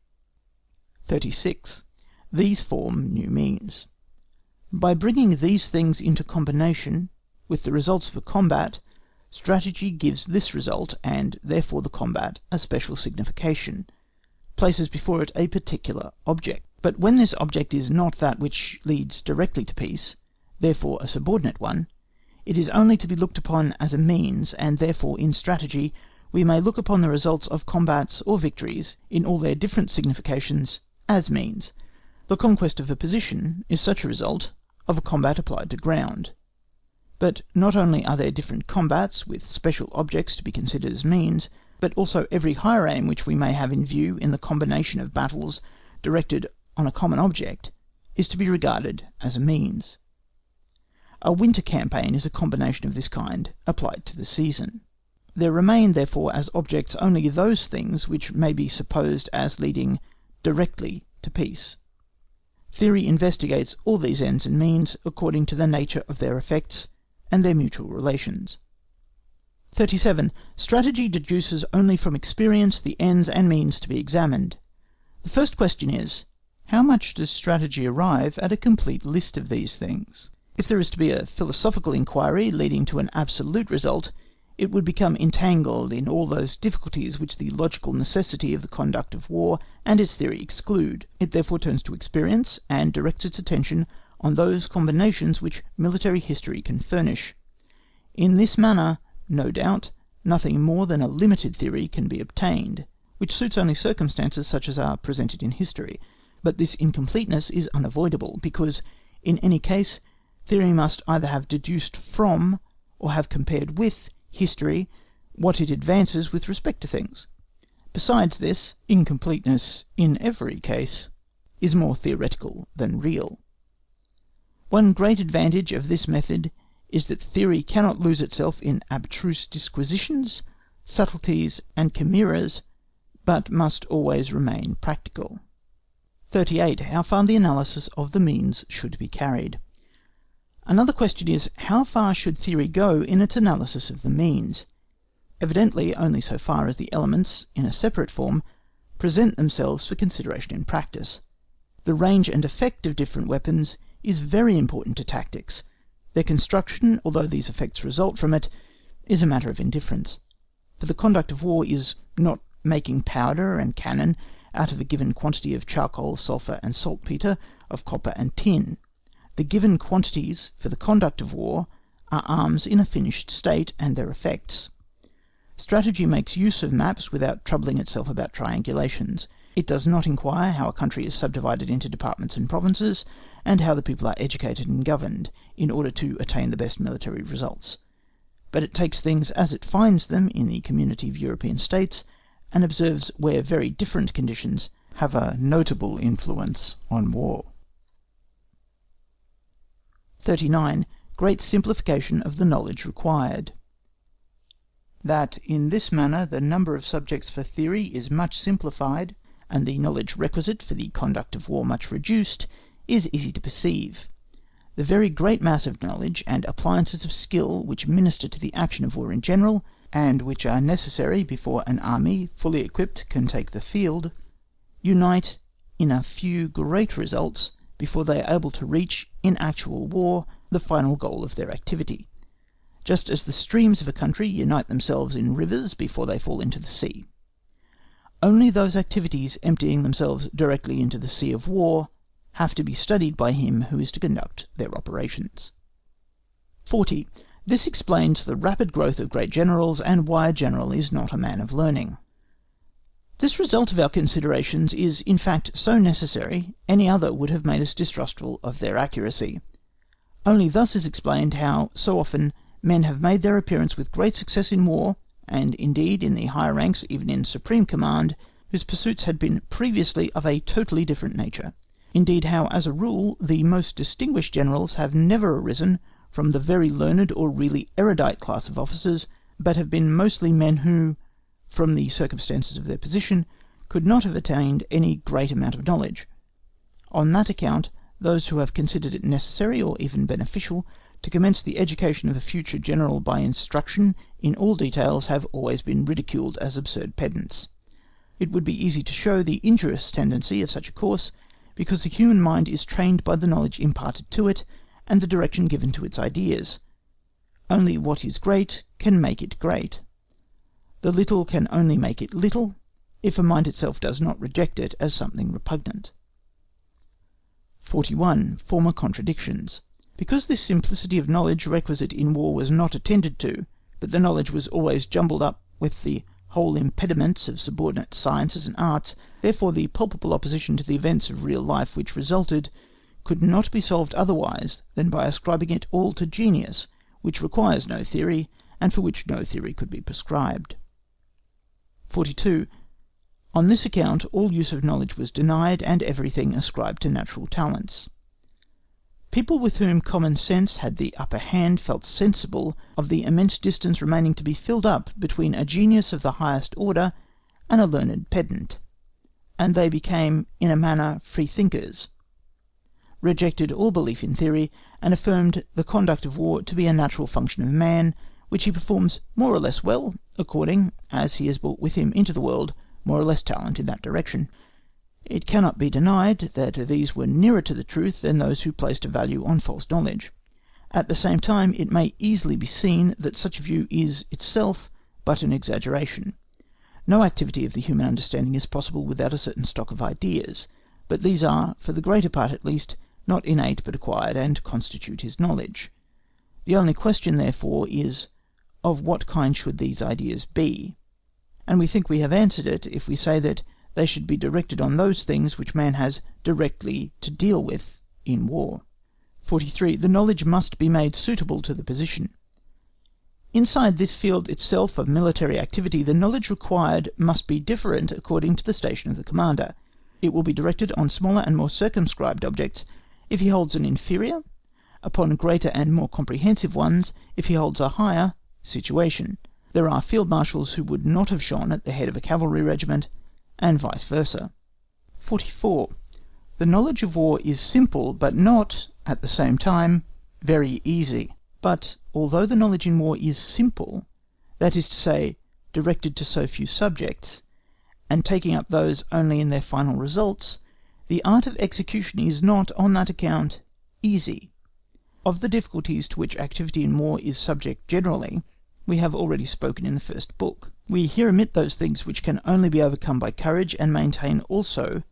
36. These form new means. By bringing these things into combination with the results of a combat, strategy gives this result, and therefore the combat, a special signification, places before it a particular object. But when this object is not that which leads directly to peace, therefore a subordinate one, it is only to be looked upon as a means, and therefore in strategy we may look upon the results of combats or victories in all their different significations as means. The conquest of a position is such a result of a combat applied to ground. But not only are there different combats with special objects to be considered as means, but also every higher aim which we may have in view in the combination of battles directed on a common object is to be regarded as a means. A winter campaign is a combination of this kind applied to the season. There remain therefore as objects only those things which may be supposed as leading directly to peace. Theory investigates all these ends and means according to the nature of their effects and their mutual relations. 37. Strategy deduces only from experience the ends and means to be examined. The first question is, how much does strategy arrive at a complete list of these things? If there is to be a philosophical inquiry leading to an absolute result, it would become entangled in all those difficulties which the logical necessity of the conduct of war and its theory exclude. It therefore turns to experience, and directs its attention on those combinations which military history can furnish. In this manner, no doubt, nothing more than a limited theory can be obtained, which suits only circumstances such as are presented in history. But this incompleteness is unavoidable, because, in any case, theory must either have deduced from, or have compared with, history what it advances with respect to things. Besides this, incompleteness, in every case, is more theoretical than real. One great advantage of this method is that theory cannot lose itself in abstruse disquisitions, subtleties, and chimeras, but must always remain practical. 38. How far the analysis of the means should be carried. Another question is, how far should theory go in its analysis of the means? Evidently only so far as the elements, in a separate form, present themselves for consideration in practice. The range and effect of different weapons is very important to tactics. Their construction, although these effects result from it, is a matter of indifference. For the conduct of war is not making powder and cannon out of a given quantity of charcoal, sulphur, and saltpetre, of copper and tin. The given quantities for the conduct of war are arms in a finished state, and their effects. Strategy makes use of maps without troubling itself about triangulations. It does not inquire how a country is subdivided into departments and provinces, and how the people are educated and governed, in order to attain the best military results. But it takes things as it finds them in the community of European states, and observes where very different conditions have a notable influence on war. 39. Great simplification of the knowledge required. That in this manner the number of subjects for theory is much simplified, and the knowledge requisite for the conduct of war much reduced, is easy to perceive. The very great mass of knowledge and appliances of skill which minister to the action of war in general, and which are necessary before an army fully equipped can take the field, unite in a few great results before they are able to reach, in actual war, the final goal of their activity, just as the streams of a country unite themselves in rivers before they fall into the sea. Only those activities emptying themselves directly into the sea of war have to be studied by him who is to conduct their operations. 40. This explains the rapid growth of great generals, and why a general is not a man of learning. This result of our considerations is, in fact, so necessary, any other would have made us distrustful of their accuracy. Only thus is explained how, so often, Men have made their appearance with great success in war, and indeed in the higher ranks, even in supreme command, whose pursuits had been previously of a totally different nature. Indeed, how, as a rule, the most distinguished generals have never arisen from the very learned or really erudite class of officers, but have been mostly men who, from the circumstances of their position, could not have attained any great amount of knowledge. On that account, those who have considered it necessary, or even beneficial, to commence the education of a future general by instruction in all details have always been ridiculed as absurd pedants. It would be easy to show the injurious tendency of such a course, because the human mind is trained by the knowledge imparted to it, and the direction given to its ideas. Only what is great can make it great. The little can only make it little, if a mind itself does not reject it as something repugnant. 41. Former contradictions. Because this simplicity of knowledge requisite in war was not attended to, but the knowledge was always jumbled up with the whole impediments of subordinate sciences and arts, therefore the palpable opposition to the events of real life which resulted could not be solved otherwise than by ascribing it all to genius, which requires no theory, and for which no theory could be prescribed. 42. On this account all use of knowledge was denied, and everything ascribed to natural talents. People with whom common sense had the upper hand felt sensible of the immense distance remaining to be filled up between a genius of the highest order and a learned pedant, and they became in a manner free-thinkers, rejected all belief in theory, and affirmed the conduct of war to be a natural function of man, which he performs more or less well, according as he has brought with him into the world more or less talent in that direction. It cannot be denied that these were nearer to the truth than those who placed a value on false knowledge. At the same time, it may easily be seen that such a view is itself but an exaggeration. No activity of the human understanding is possible without a certain stock of ideas, but these are, for the greater part at least, not innate but acquired, and constitute his knowledge. The only question, therefore, is, of what kind should these ideas be? And we think we have answered it if we say that they should be directed on those things which man has directly to deal with in war. 43. The knowledge must be made suitable to the position. Inside this field itself of military activity, the knowledge required must be different according to the station of the commander. It will be directed on smaller and more circumscribed objects if he holds an inferior, upon greater and more comprehensive ones if he holds a higher situation. There are field marshals who would not have shone at the head of a cavalry regiment, and vice versa. 44. The knowledge of war is simple, but not, at the same time, very easy. But, although the knowledge in war is simple, that is to say, directed to so few subjects, and taking up those only in their final results, the art of execution is not, on that account, easy. Of the difficulties to which activity in war is subject generally, we have already spoken in the first book. We here omit those things which can only be overcome by courage, and maintain also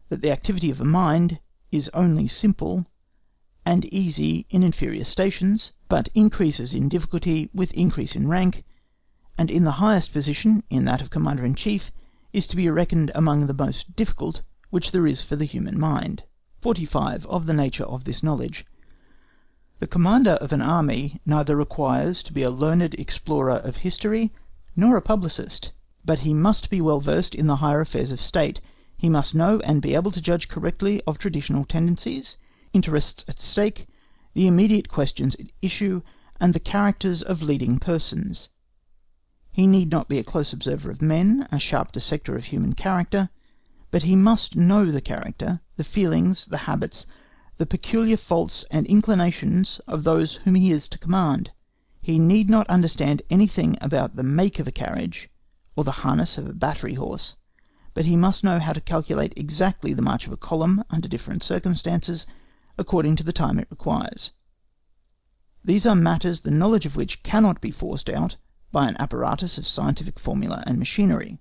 that the activity of a mind is only simple and easy in inferior stations, but increases in difficulty with increase in rank, and in the highest position, in that of Commander-in-Chief, is to be reckoned among the most difficult which there is for the human mind. 45. Of the nature of this knowledge. The commander of an army neither requires to be a learned explorer of history, nor a publicist, but he must be well versed in the higher affairs of state. He must know and be able to judge correctly of traditional tendencies, interests at stake, the immediate questions at issue, and the characters of leading persons. He need not be a close observer of men, a sharp dissector of human character, but he must know the character, the feelings, the habits, the peculiar faults and inclinations of those whom he is to command. He need not understand anything about the make of a carriage, or the harness of a battery horse, but he must know how to calculate exactly the march of a column under different circumstances, according to the time it requires. These are matters the knowledge of which cannot be forced out by an apparatus of scientific formula and machinery.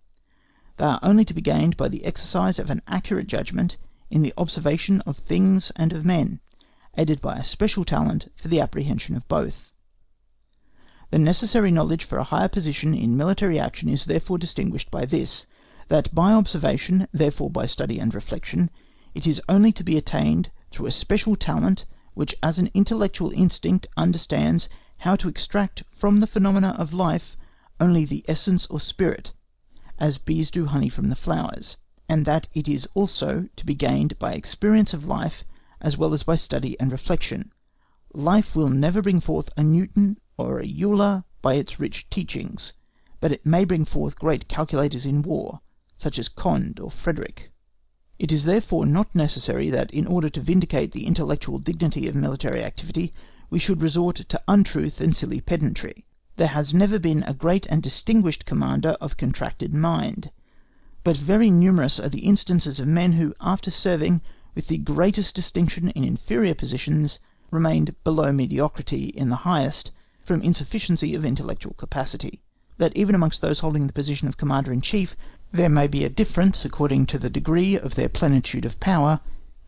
They are only to be gained by the exercise of an accurate judgment in the observation of things and of men, aided by a special talent for the apprehension of both. The necessary knowledge for a higher position in military action is therefore distinguished by this, that by observation, therefore by study and reflection, it is only to be attained through a special talent which as an intellectual instinct understands how to extract from the phenomena of life only the essence or spirit, as bees do honey from the flowers, and that it is also to be gained by experience of life as well as by study and reflection. Life will never bring forth a Newton or a Euler by its rich teachings, but it may bring forth great calculators in war, such as Conde or Frederick. It is therefore not necessary that, in order to vindicate the intellectual dignity of military activity, we should resort to untruth and silly pedantry. There has never been a great and distinguished commander of contracted mind, but very numerous are the instances of men who, after serving with the greatest distinction in inferior positions, remained below mediocrity in the highest, from insufficiency of intellectual capacity. That even amongst those holding the position of Commander-in-Chief there may be a difference according to the degree of their plenitude of power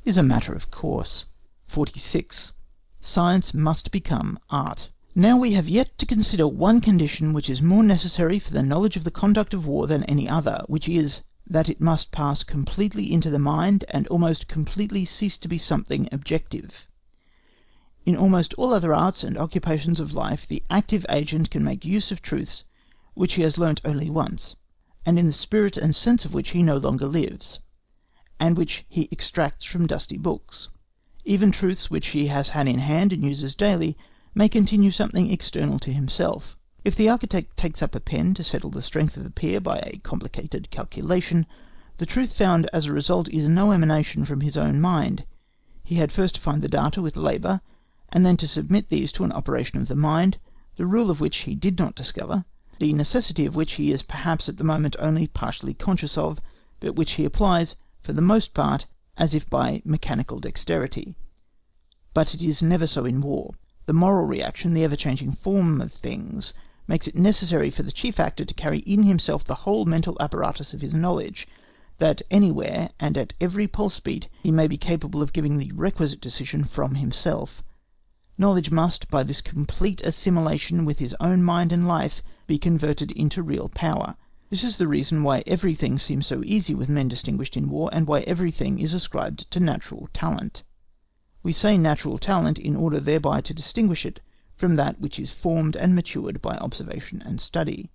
is a matter of course. 46. Science must become art. Now we have yet to consider one condition which is more necessary for the knowledge of the conduct of war than any other, which is, that it must pass completely into the mind and almost completely cease to be something objective. In almost all other arts and occupations of life, the active agent can make use of truths which he has learnt only once, and in the spirit and sense of which he no longer lives, and which he extracts from dusty books. Even truths which he has had in hand and uses daily may continue something external to himself. If the architect takes up a pen to settle the strength of a pier by a complicated calculation, the truth found as a result is no emanation from his own mind. He had first to find the data with labour, and then to submit these to an operation of the mind, the rule of which he did not discover, the necessity of which he is perhaps at the moment only partially conscious of, but which he applies, for the most part, as if by mechanical dexterity. But it is never so in war. The moral reaction, the ever-changing form of things, makes it necessary for the chief actor to carry in himself the whole mental apparatus of his knowledge, that anywhere and at every pulse beat he may be capable of giving the requisite decision from himself. Knowledge must, by this complete assimilation with his own mind and life, be converted into real power. This is the reason why everything seems so easy with men distinguished in war, and why everything is ascribed to natural talent. We say natural talent in order thereby to distinguish it from that which is formed and matured by observation and study.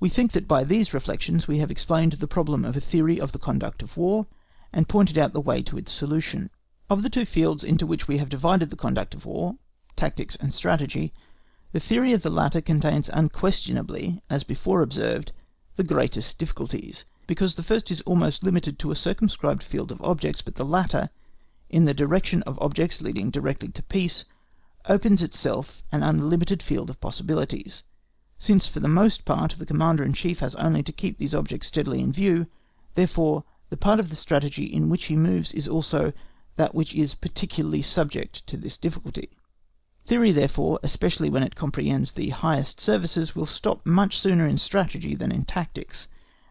We think that by these reflections we have explained the problem of a theory of the conduct of war, and pointed out the way to its solution. Of the two fields into which we have divided the conduct of war, tactics and strategy, the theory of the latter contains unquestionably, as before observed, the greatest difficulties, because the first is almost limited to a circumscribed field of objects, but the latter, in the direction of objects leading directly to peace, opens itself an unlimited field of possibilities. Since for the most part the Commander-in-Chief has only to keep these objects steadily in view, therefore the part of the strategy in which he moves is also that which is particularly subject to this difficulty. Theory, therefore, especially when it comprehends the highest services, will stop much sooner in strategy than in tactics,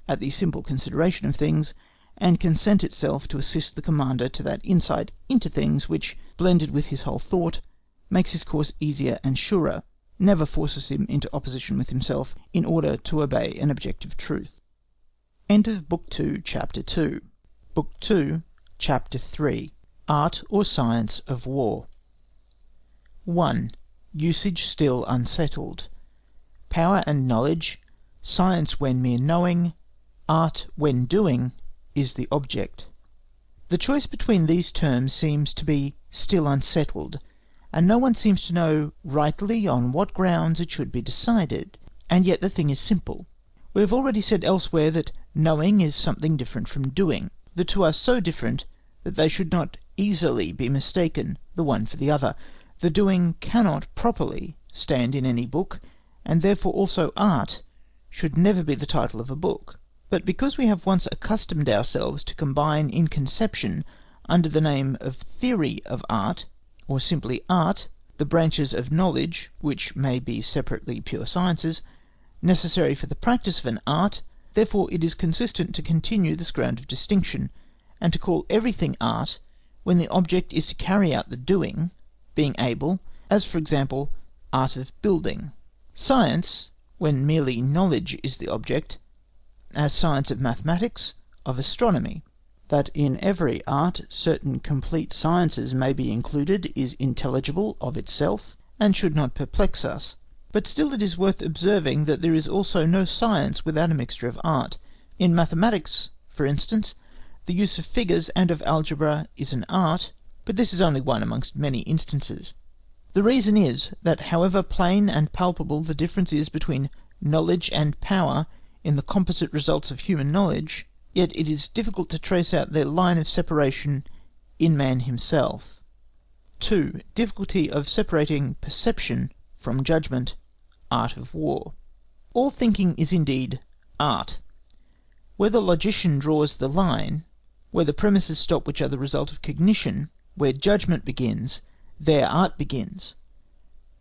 at the simple consideration of things, and consent itself to assist the commander to that insight into things which, blended with his whole thought, makes his course easier and surer, never forces him into opposition with himself in order to obey an objective truth. End of Book 2, Chapter 2. Book 2, Chapter 3. Art or Science of War. 1. Usage still unsettled. Power and knowledge, science when mere knowing, art when doing, is the object. The choice between these terms seems to be still unsettled, and no one seems to know rightly on what grounds it should be decided, and yet the thing is simple. We have already said elsewhere that knowing is something different from doing. The two are so different that they should not easily be mistaken the one for the other. The doing cannot properly stand in any book, and therefore also art should never be the title of a book. But because we have once accustomed ourselves to combine in conception, under the name of theory of art, or simply art, the branches of knowledge, which may be separately pure sciences, necessary for the practice of an art, therefore it is consistent to continue this ground of distinction, and to call everything art when the object is to carry out the doing, being able, as for example, art of building. Science, when merely knowledge is the object, as science of mathematics, of astronomy. That in every art certain complete sciences may be included is intelligible of itself, and should not perplex us. But still it is worth observing that there is also no science without a mixture of art. In mathematics, for instance, the use of figures and of algebra is an art, but this is only one amongst many instances. The reason is that however plain and palpable the difference is between knowledge and power in the composite results of human knowledge, yet it is difficult to trace out their line of separation in man himself. 2. Difficulty of separating perception from judgment. Art of war. All thinking is indeed art. Where the logician draws the line, where the premises stop which are the result of cognition, where judgment begins, there art begins.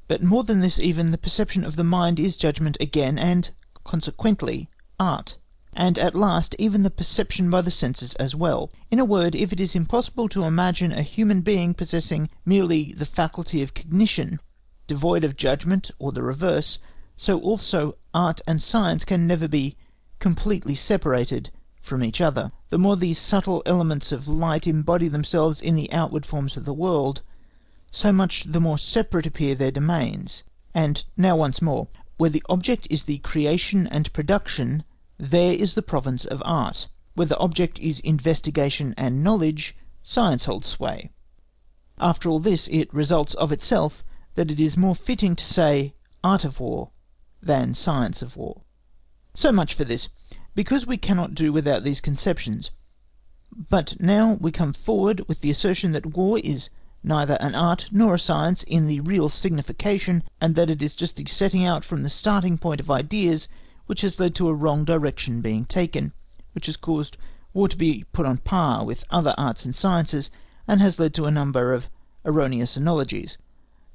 But more than this even, the perception of the mind is judgment again, and, consequently, art. And at last, even the perception by the senses as well. In a word, if it is impossible to imagine a human being possessing merely the faculty of cognition, devoid of judgment, or the reverse, so also art and science can never be completely separated from each other. The more these subtle elements of light embody themselves in the outward forms of the world, so much the more separate appear their domains. And now once more, where the object is the creation and production, there is the province of art. Where the object is investigation and knowledge, science holds sway. After all this, it results of itself that it is more fitting to say art of war than science of war. So much for this, because we cannot do without these conceptions. But now we come forward with the assertion that war is neither an art nor a science in the real signification, and that it is just the setting out from the starting point of ideas which has led to a wrong direction being taken, which has caused war to be put on par with other arts and sciences, and has led to a number of erroneous analogies.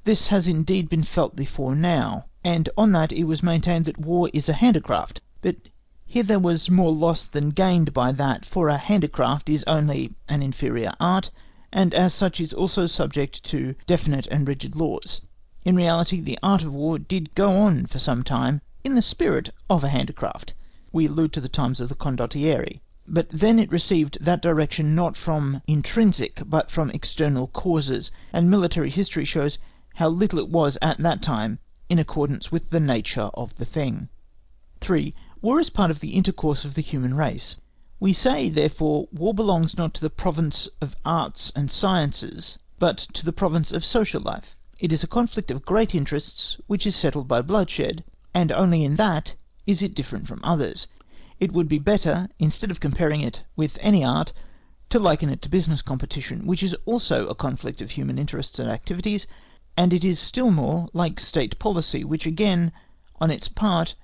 This has indeed been felt before now, and on that it was maintained that war is a handicraft, but here there was more loss than gained by that, for a handicraft is only an inferior art, and as such is also subject to definite and rigid laws. In reality, the art of war did go on for some time in the spirit of a handicraft. We allude to the times of the condottieri. But then it received that direction not from intrinsic, but from external causes, and military history shows how little it was at that time in accordance with the nature of the thing. 3. War is part of the intercourse of the human race. We say, therefore, war belongs not to the province of arts and sciences, but to the province of social life. It is a conflict of great interests, which is settled by bloodshed, and only in that is it different from others. It would be better, instead of comparing it with any art, to liken it to business competition, which is also a conflict of human interests and activities, and it is still more like state policy, which again, on its part,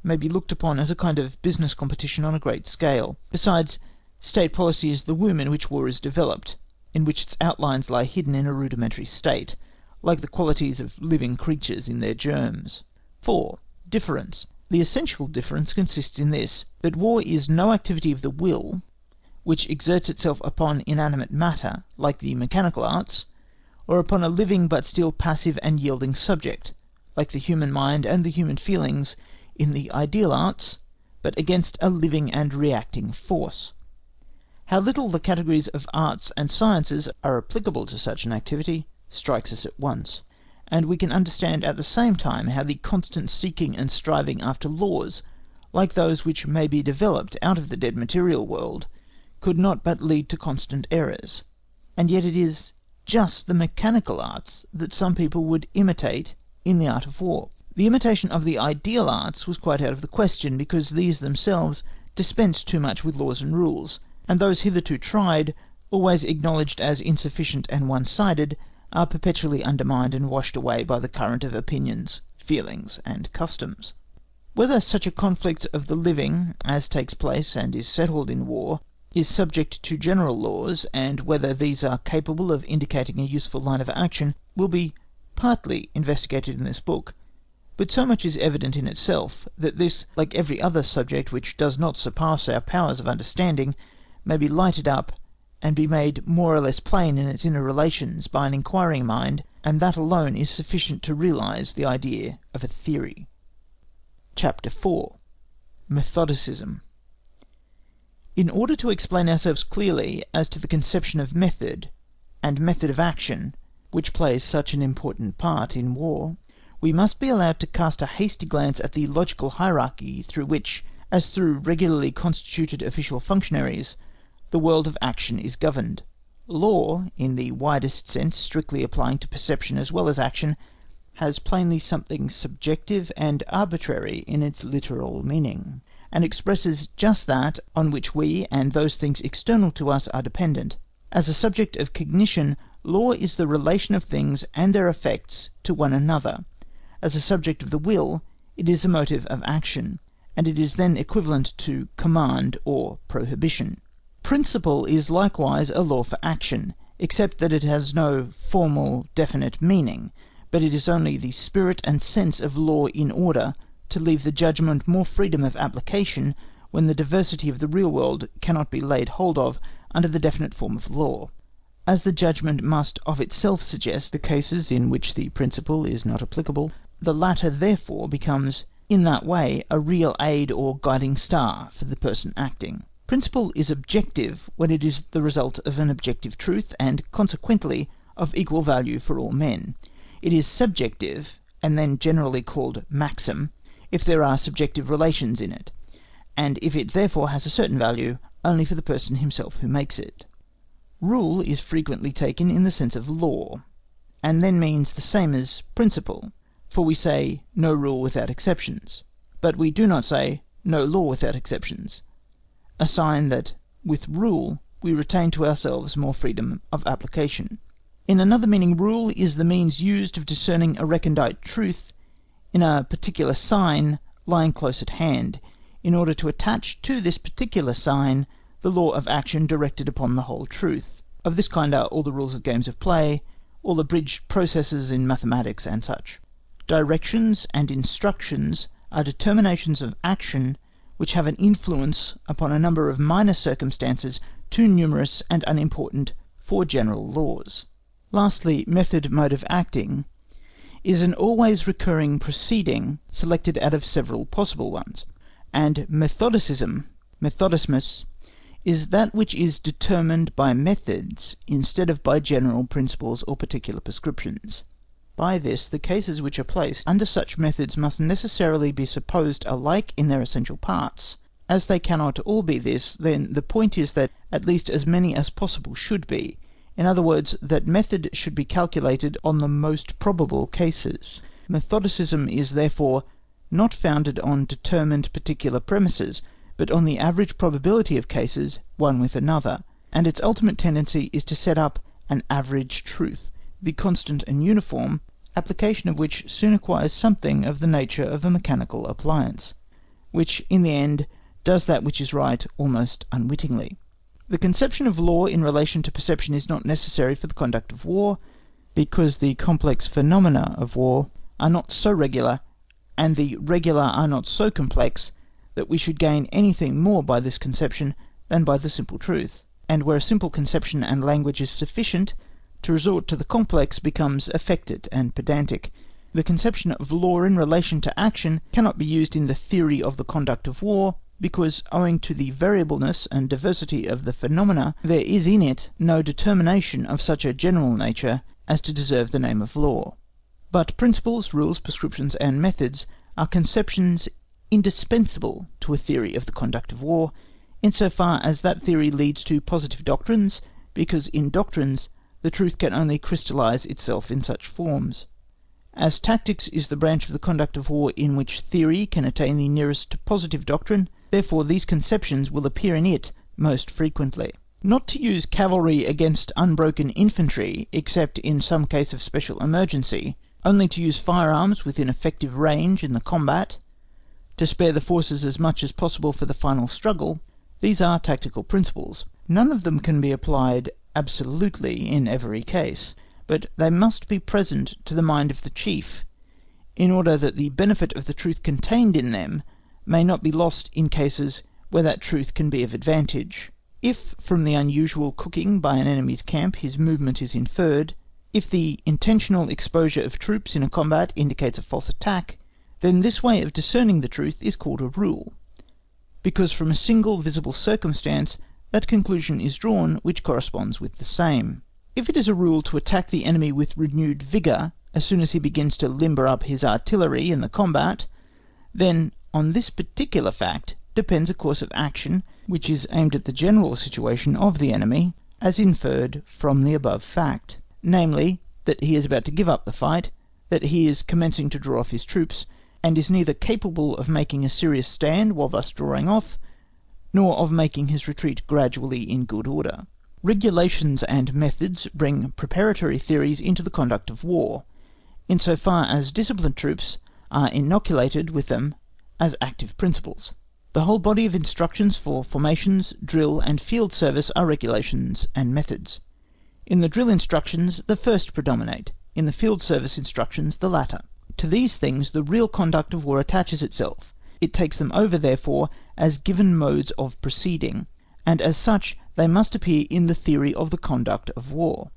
may be looked upon as a kind of business competition on a great scale. Besides, state policy is the womb in which war is developed, in which its outlines lie hidden in a rudimentary state, like the qualities of living creatures in their germs. 4. Difference. The essential difference consists in this, that war is no activity of the will, which exerts itself upon inanimate matter, like the mechanical arts, or upon a living but still passive and yielding subject, like the human mind and the human feelings in the ideal arts, but against a living and reacting force. How little the categories of arts and sciences are applicable to such an activity strikes us at once, and we can understand at the same time how the constant seeking and striving after laws, like those which may be developed out of the dead material world, could not but lead to constant errors. And yet it is just the mechanical arts that some people would imitate in the art of war. The imitation of the ideal arts was quite out of the question, because these themselves dispense too much with laws and rules, and those hitherto tried, always acknowledged as insufficient and one-sided, are perpetually undermined and washed away by the current of opinions, feelings, and customs. Whether such a conflict of the living as takes place and is settled in war is subject to general laws, and whether these are capable of indicating a useful line of action, will be partly investigated in this book, but so much is evident in itself, that this, like every other subject which does not surpass our powers of understanding, may be lighted up and be made more or less plain in its inner relations by an inquiring mind, and that alone is sufficient to realise the idea of a theory. Chapter 4. Methodicism. In order to explain ourselves clearly as to the conception of method and method of action, which plays such an important part in war, we must be allowed to cast a hasty glance at the logical hierarchy through which, as through regularly constituted official functionaries, the world of action is governed. Law, in the widest sense strictly applying to perception as well as action, has plainly something subjective and arbitrary in its literal meaning, and expresses just that on which we and those things external to us are dependent. As a subject of cognition, law is the relation of things and their effects to one another. As a subject of the will, it is a motive of action, and it is then equivalent to command or prohibition. Principle is likewise a law for action, except that it has no formal, definite meaning, but it is only the spirit and sense of law in order to leave the judgment more freedom of application when the diversity of the real world cannot be laid hold of under the definite form of law. As the judgment must of itself suggest the cases in which the principle is not applicable, the latter therefore becomes in that way a real aid or guiding star for the person acting. Principle is objective when it is the result of an objective truth, and consequently of equal value for all men. It is subjective, and then generally called maxim, if there are subjective relations in it, and if it therefore has a certain value only for the person himself who makes it. Rule is frequently taken in the sense of law, and then means the same as principle, for we say no rule without exceptions, but we do not say no law without exceptions, a sign that with rule we retain to ourselves more freedom of application. In another meaning, rule is the means used of discerning a recondite truth in a particular sign lying close at hand, in order to attach to this particular sign the law of action directed upon the whole truth. Of this kind are all the rules of games of play, all the bridge processes in mathematics and such. Directions and instructions are determinations of action which have an influence upon a number of minor circumstances too numerous and unimportant for general laws. Lastly, method mode of acting is an always recurring proceeding selected out of several possible ones, and methodicism, methodismus, is that which is determined by methods instead of by general principles or particular prescriptions. By this, the cases which are placed under such methods must necessarily be supposed alike in their essential parts. As they cannot all be this, then the point is that at least as many as possible should be. In other words, that method should be calculated on the most probable cases. Methodicism is therefore not founded on determined particular premises, but on the average probability of cases one with another, and its ultimate tendency is to set up an average truth, the constant and uniform application of which soon acquires something of the nature of a mechanical appliance, which in the end does that which is right almost unwittingly. The conception of law in relation to perception is not necessary for the conduct of war, because the complex phenomena of war are not so regular, and the regular are not so complex, that we should gain anything more by this conception than by the simple truth. And where a simple conception and language is sufficient, to resort to the complex becomes affected and pedantic. The conception of law in relation to action cannot be used in the theory of the conduct of war, because owing to the variableness and diversity of the phenomena, there is in it no determination of such a general nature as to deserve the name of law. But principles, rules, prescriptions, and methods are conceptions indispensable to a theory of the conduct of war, insofar as that theory leads to positive doctrines, because in doctrines the truth can only crystallize itself in such forms. As tactics is the branch of the conduct of war in which theory can attain the nearest to positive doctrine, therefore these conceptions will appear in it most frequently. Not to use cavalry against unbroken infantry, except in some case of special emergency, only to use firearms within effective range in the combat, to spare the forces as much as possible for the final struggle, these are tactical principles. None of them can be applied absolutely in every case, but they must be present to the mind of the chief, in order that the benefit of the truth contained in them may not be lost in cases where that truth can be of advantage. If from the unusual cooking by an enemy's camp his movement is inferred, if the intentional exposure of troops in a combat indicates a false attack, then this way of discerning the truth is called a rule, because from a single visible circumstance that conclusion is drawn which corresponds with the same. If it is a rule to attack the enemy with renewed vigour as soon as he begins to limber up his artillery in the combat, then on this particular fact depends a course of action which is aimed at the general situation of the enemy, as inferred from the above fact, namely, that he is about to give up the fight, that he is commencing to draw off his troops, and is neither capable of making a serious stand while thus drawing off, nor of making his retreat gradually in good order. Regulations and methods bring preparatory theories into the conduct of war, in so far as disciplined troops are inoculated with them as active principles. The whole body of instructions for formations, drill, and field service are regulations and methods. In the drill instructions, the first predominate, in the field service instructions, the latter. To these things the real conduct of war attaches itself. It takes them over, therefore, as given modes of proceeding, and as such they must appear in the theory of the conduct of war.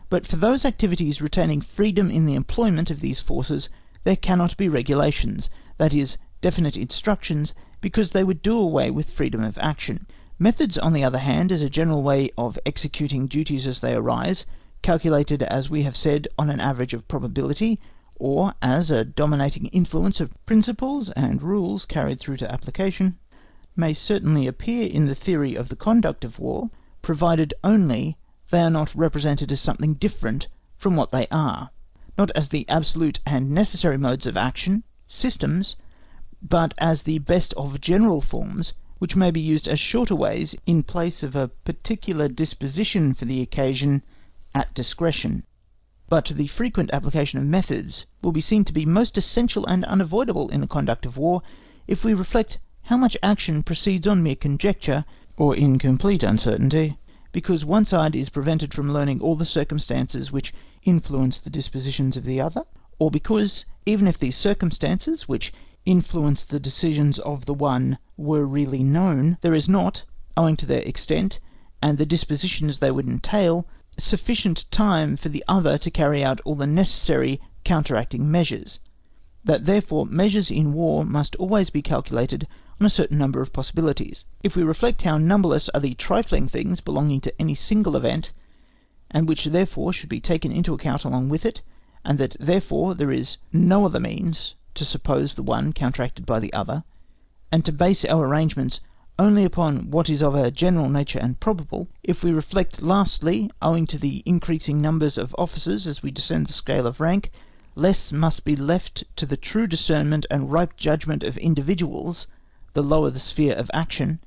But for those activities retaining freedom in the employment of these forces, there cannot be regulations, that is, definite instructions, because they would do away with freedom of action. Methods, on the other hand, as a general way of executing duties as they arise, calculated, as we have said, on an average of probability, or as a dominating influence of principles and rules carried through to application, may certainly appear in the theory of the conduct of war, provided only they are not represented as something different from what they are, not as the absolute and necessary modes of action, systems, but as the best of general forms, which may be used as shorter ways in place of a particular disposition for the occasion at discretion. But the frequent application of methods will be seen to be most essential and unavoidable in the conduct of war, if we reflect how much action proceeds on mere conjecture, or in complete uncertainty, because one side is prevented from learning all the circumstances which influence the dispositions of the other, or because, even if these circumstances which influence the decisions of the one were really known, there is not, owing to their extent and the dispositions they would entail, sufficient time for the other to carry out all the necessary counteracting measures, that therefore measures in war must always be calculated on a certain number of possibilities. If we reflect how numberless are the trifling things belonging to any single event, and which therefore should be taken into account along with it, and that therefore there is no other means to suppose the one counteracted by the other, and to base our arrangements only upon what is of a general nature and probable, if we reflect lastly, owing to the increasing numbers of officers as we descend the scale of rank, less must be left to the true discernment and ripe judgment of individuals, the lower the sphere of action,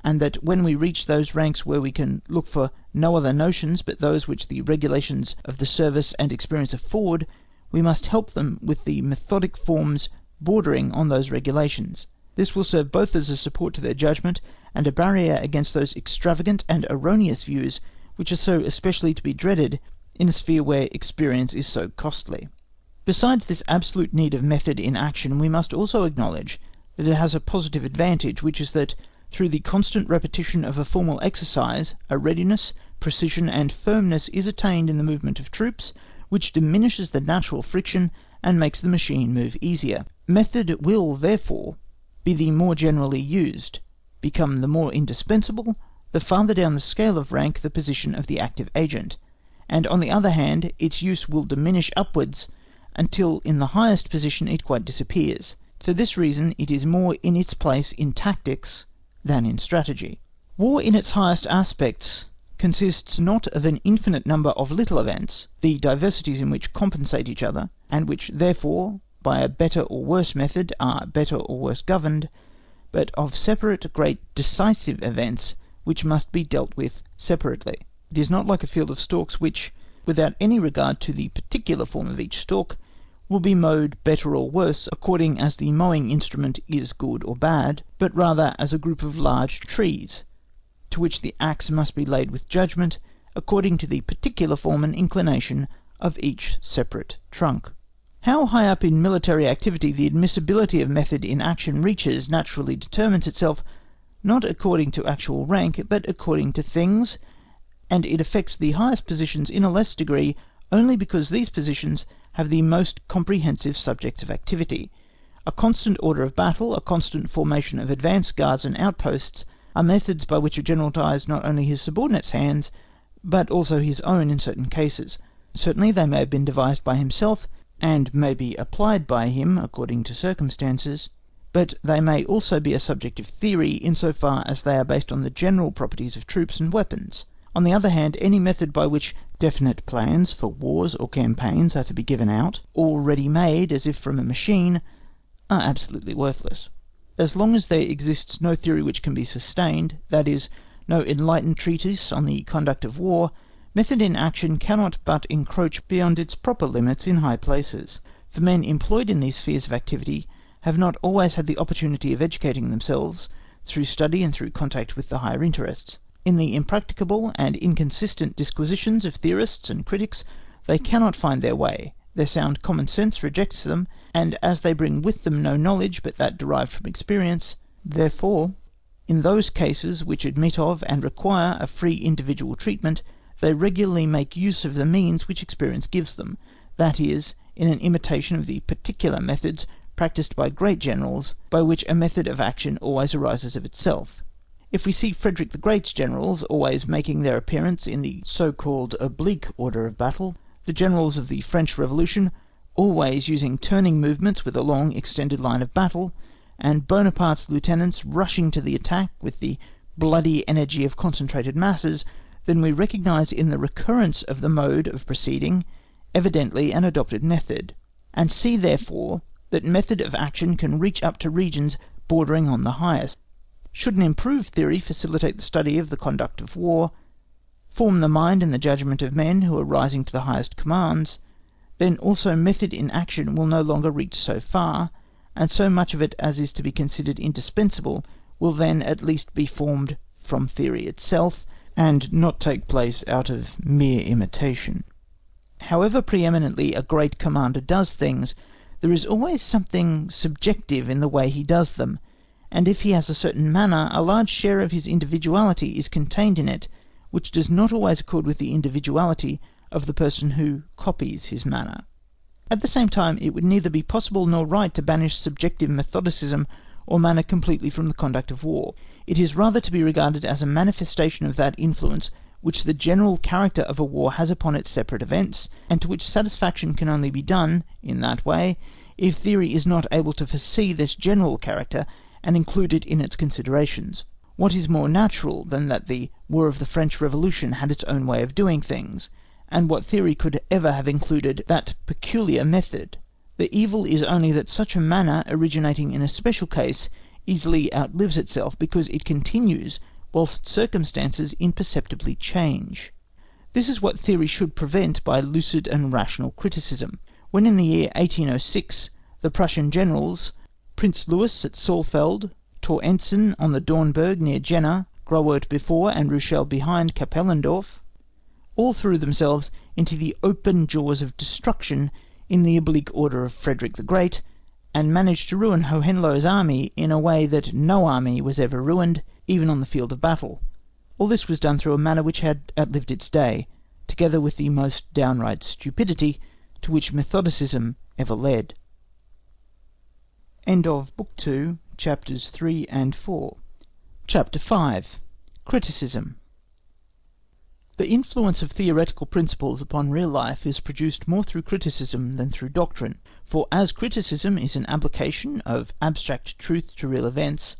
and that when we reach those ranks where we can look for no other notions but those which the regulations of the service and experience afford, we must help them with the methodic forms bordering on those regulations. This will serve both as a support to their judgment and a barrier against those extravagant and erroneous views which are so especially to be dreaded in a sphere where experience is so costly. Besides this absolute need of method in action, we must also acknowledge that it has a positive advantage, which is that through the constant repetition of a formal exercise, a readiness, precision, and firmness is attained in the movement of troops, which diminishes the natural friction and makes the machine move easier. Method will, therefore, be the more generally used, become the more indispensable, the farther down the scale of rank the position of the active agent, and on the other hand its use will diminish upwards until in the highest position it quite disappears. For this reason it is more in its place in tactics than in strategy. War in its highest aspects consists not of an infinite number of little events, the diversities in which compensate each other, and which therefore by a better or worse method are better or worse governed, but of separate great decisive events which must be dealt with separately. It is not like a field of stalks which, without any regard to the particular form of each stalk, will be mowed better or worse according as the mowing instrument is good or bad, but rather as a group of large trees, to which the axe must be laid with judgment, according to the particular form and inclination of each separate trunk. How high up in military activity the admissibility of method in action reaches naturally determines itself not according to actual rank, but according to things, and it affects the highest positions in a less degree only because these positions have the most comprehensive subjects of activity. A constant order of battle, a constant formation of advance guards and outposts, are methods by which a general ties not only his subordinates' hands, but also his own in certain cases. Certainly they may have been devised by himself, and may be applied by him according to circumstances, but they may also be a subject of theory insofar as they are based on the general properties of troops and weapons. On the other hand, any method by which definite plans for wars or campaigns are to be given out, all ready-made as if from a machine, are absolutely worthless. As long as there exists no theory which can be sustained, that is, no enlightened treatise on the conduct of war, method in action cannot but encroach beyond its proper limits in high places, for men employed in these spheres of activity have not always had the opportunity of educating themselves through study and through contact with the higher interests. In the impracticable and inconsistent disquisitions of theorists and critics they cannot find their way, their sound common sense rejects them, and as they bring with them no knowledge but that derived from experience, therefore, in those cases which admit of and require a free individual treatment, they regularly make use of the means which experience gives them, that is, in an imitation of the particular methods practised by great generals, by which a method of action always arises of itself. If we see Frederick the Great's generals always making their appearance in the so-called oblique order of battle, the generals of the French Revolution always using turning movements with a long extended line of battle, and Bonaparte's lieutenants rushing to the attack with the bloody energy of concentrated masses, then we recognise in the recurrence of the mode of proceeding evidently an adopted method, and see therefore that method of action can reach up to regions bordering on the highest. Should an improved theory facilitate the study of the conduct of war, form the mind and the judgment of men who are rising to the highest commands, then also method in action will no longer reach so far, and so much of it as is to be considered indispensable will then at least be formed from theory itself, and not take place out of mere imitation. However preeminently a great commander does things, there is always something subjective in the way he does them, and if he has a certain manner, a large share of his individuality is contained in it, which does not always accord with the individuality of the person who copies his manner. At the same time, it would neither be possible nor right to banish subjective methodicism or manner completely from the conduct of war. It is rather to be regarded as a manifestation of that influence which the general character of a war has upon its separate events, and to which satisfaction can only be done, in that way, if theory is not able to foresee this general character and include it in its considerations. What is more natural than that the War of the French Revolution had its own way of doing things, and what theory could ever have included that peculiar method? The evil is only that such a manner, originating in a special case, easily outlives itself, because it continues whilst circumstances imperceptibly change. This is what theory should prevent by lucid and rational criticism. When in the year 1806 the Prussian generals, Prince Louis at Saalfeld, Torrentzen on the Dornberg near Jena, Groeert before and Ruchel behind Kapellendorf, all threw themselves into the open jaws of destruction in the oblique order of Frederick the Great, and managed to ruin Hohenlohe's army in a way that no army was ever ruined, even on the field of battle. All this was done through a manner which had outlived its day, together with the most downright stupidity to which methodicism ever led. End of Book 2, Chapters 3 and 4. Chapter 5. Criticism. The influence of theoretical principles upon real life is produced more through criticism than through doctrine, for as criticism is an application of abstract truth to real events,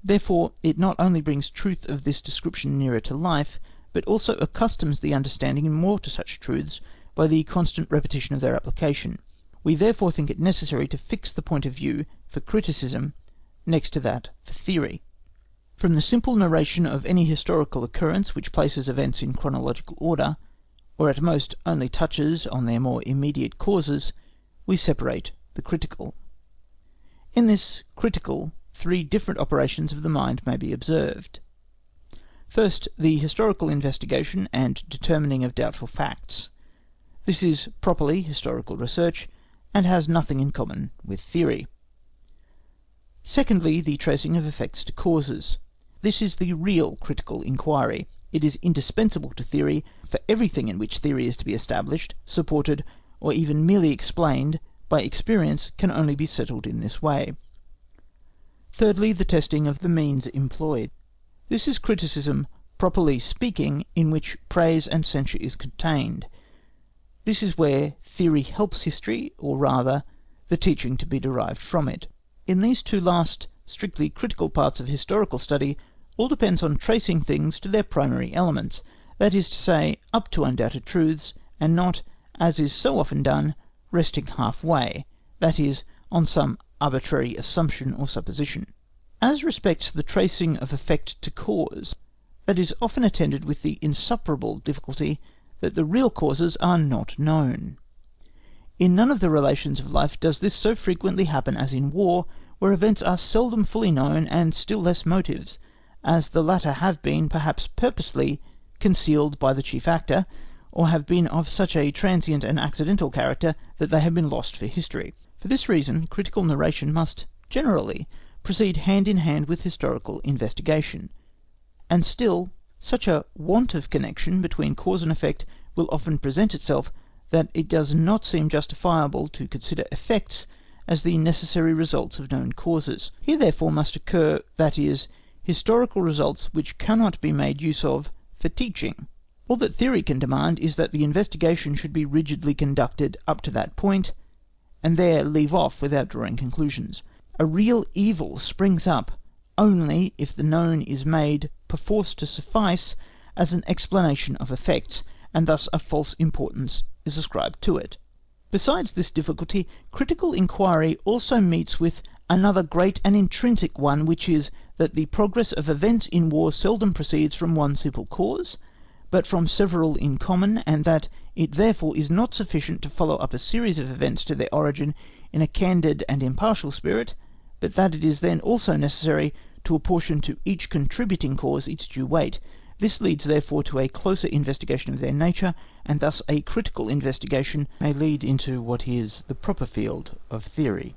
therefore it not only brings truth of this description nearer to life, but also accustoms the understanding more to such truths by the constant repetition of their application. We therefore think it necessary to fix the point of view for criticism next to that for theory. From the simple narration of any historical occurrence which places events in chronological order, or at most only touches on their more immediate causes, we separate the critical. In this critical, three different operations of the mind may be observed. First, the historical investigation and determining of doubtful facts. This is properly historical research, and has nothing in common with theory. Secondly, the tracing of effects to causes. This is the real critical inquiry. It is indispensable to theory, for everything in which theory is to be established, supported, or even merely explained by experience can only be settled in this way. Thirdly, the testing of the means employed. This is criticism properly speaking, in which praise and censure is contained. This is where theory helps history, or rather, the teaching to be derived from it. In these two last strictly critical parts of historical study, all depends on tracing things to their primary elements, that is to say, up to undoubted truths, and not, as is so often done, resting halfway, that is, on some arbitrary assumption or supposition. As respects the tracing of effect to cause, that is often attended with the insuperable difficulty that the real causes are not known. In none of the relations of life does this so frequently happen as in war, where events are seldom fully known, and still less motives, as the latter have been, perhaps purposely, concealed by the chief actor, or have been of such a transient and accidental character that they have been lost for history. For this reason, critical narration must, generally, proceed hand in hand with historical investigation, and still, such a want of connection between cause and effect will often present itself that it does not seem justifiable to consider effects as the necessary results of known causes. Here therefore must occur, that is, historical results which cannot be made use of for teaching. All that theory can demand is that the investigation should be rigidly conducted up to that point, and there leave off without drawing conclusions. A real evil springs up only if the known is made perforce to suffice as an explanation of effects, and thus a false importance is ascribed to it. Besides this difficulty, critical inquiry also meets with another great and intrinsic one, which is that the progress of events in war seldom proceeds from one simple cause, but from several in common, and that it therefore is not sufficient to follow up a series of events to their origin in a candid and impartial spirit, but that it is then also necessary to apportion to each contributing cause its due weight. This leads therefore to a closer investigation of their nature, and thus a critical investigation may lead into what is the proper field of theory.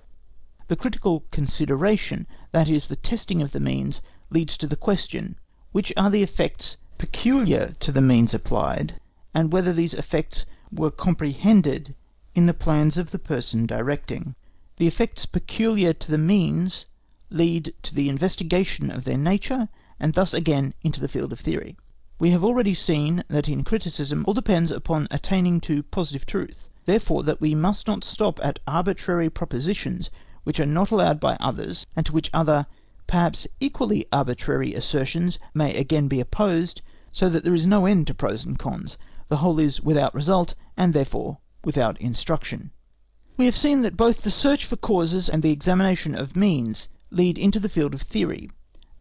The critical consideration, that is, the testing of the means, leads to the question, which are the effects peculiar to the means applied, and whether these effects were comprehended in the plans of the person directing. The effects peculiar to the means lead to the investigation of their nature, and thus again into the field of theory. We have already seen that in criticism all depends upon attaining to positive truth, therefore that we must not stop at arbitrary propositions which are not allowed by others, and to which other, perhaps equally arbitrary assertions may again be opposed, so that there is no end to pros and cons. The whole is without result, and therefore without instruction. We have seen that both the search for causes and the examination of means lead into the field of theory,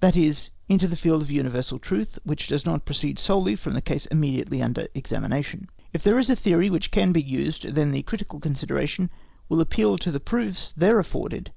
that is, into the field of universal truth, which does not proceed solely from the case immediately under examination. If there is a theory which can be used, then the critical consideration will appeal to the proofs there afforded,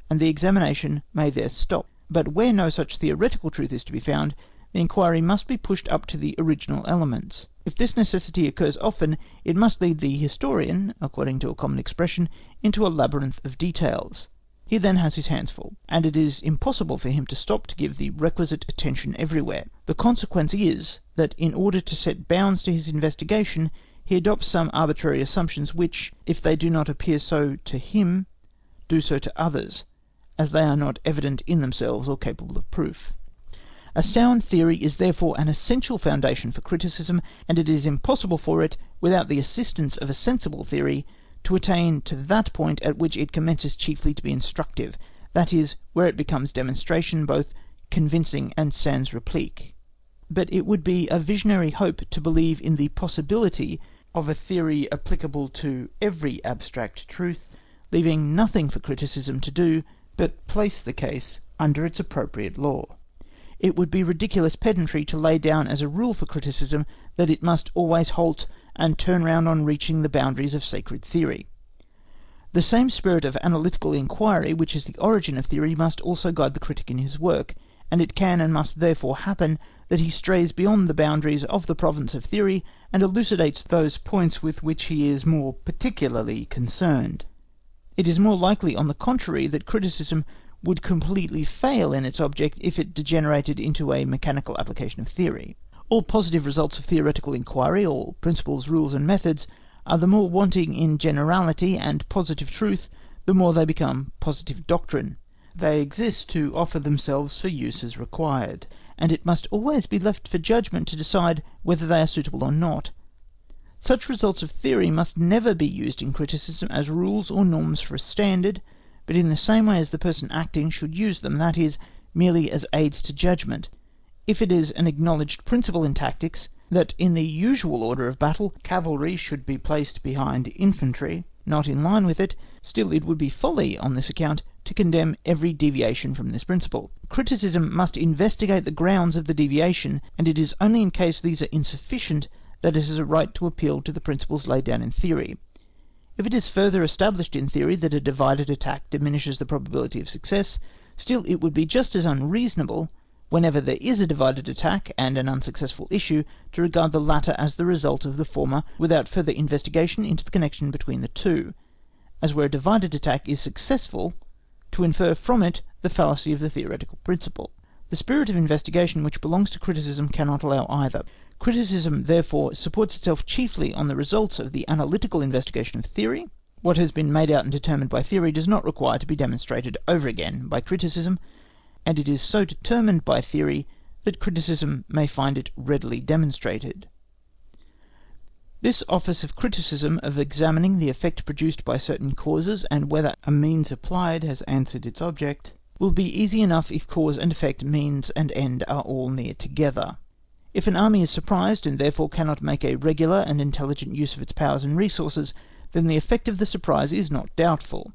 and the examination may there stop. But where no such theoretical truth is to be found, the inquiry must be pushed up to the original elements. If this necessity occurs often, it must lead the historian, according to a common expression, into a labyrinth of details. He then has his hands full, and it is impossible for him to stop to give the requisite attention everywhere. The consequence is, that in order to set bounds to his investigation, he adopts some arbitrary assumptions which, if they do not appear so to him, do so to others, as they are not evident in themselves or capable of proof. A sound theory is therefore an essential foundation for criticism, and it is impossible for it, without the assistance of a sensible theory, to attain to that point at which it commences chiefly to be instructive, that is, where it becomes demonstration both convincing and sans réplique. But it would be a visionary hope to believe in the possibility of a theory applicable to every abstract truth, leaving nothing for criticism to do but place the case under its appropriate law. It would be ridiculous pedantry to lay down as a rule for criticism that it must always halt and turn round on reaching the boundaries of sacred theory. The same spirit of analytical inquiry which is the origin of theory must also guide the critic in his work, and it can and must therefore happen that he strays beyond the boundaries of the province of theory and elucidates those points with which he is more particularly concerned. It is more likely, on the contrary, that criticism would completely fail in its object if it degenerated into a mechanical application of theory. All positive results of theoretical inquiry, all principles, rules, and methods, are the more wanting in generality and positive truth, the more they become positive doctrine. They exist to offer themselves for use as required, and it must always be left for judgment to decide whether they are suitable or not. Such results of theory must never be used in criticism as rules or norms for a standard, but in the same way as the person acting should use them, that is, merely as aids to judgment. If it is an acknowledged principle in tactics that in the usual order of battle cavalry should be placed behind infantry, not in line with it, still it would be folly on this account to condemn every deviation from this principle. Criticism must investigate the grounds of the deviation, and it is only in case these are insufficient that it has a right to appeal to the principles laid down in theory. If it is further established in theory that a divided attack diminishes the probability of success, still it would be just as unreasonable, whenever there is a divided attack and an unsuccessful issue, to regard the latter as the result of the former without further investigation into the connection between the two, as where a divided attack is successful, to infer from it the fallacy of the theoretical principle. The spirit of investigation which belongs to criticism cannot allow either. Criticism, therefore, supports itself chiefly on the results of the analytical investigation of theory. What has been made out and determined by theory does not require to be demonstrated over again by criticism, and it is so determined by theory that criticism may find it readily demonstrated. This office of criticism, of examining the effect produced by certain causes and whether a means applied has answered its object, will be easy enough if cause and effect, means and end are all near together. If an army is surprised and therefore cannot make a regular and intelligent use of its powers and resources, then the effect of the surprise is not doubtful.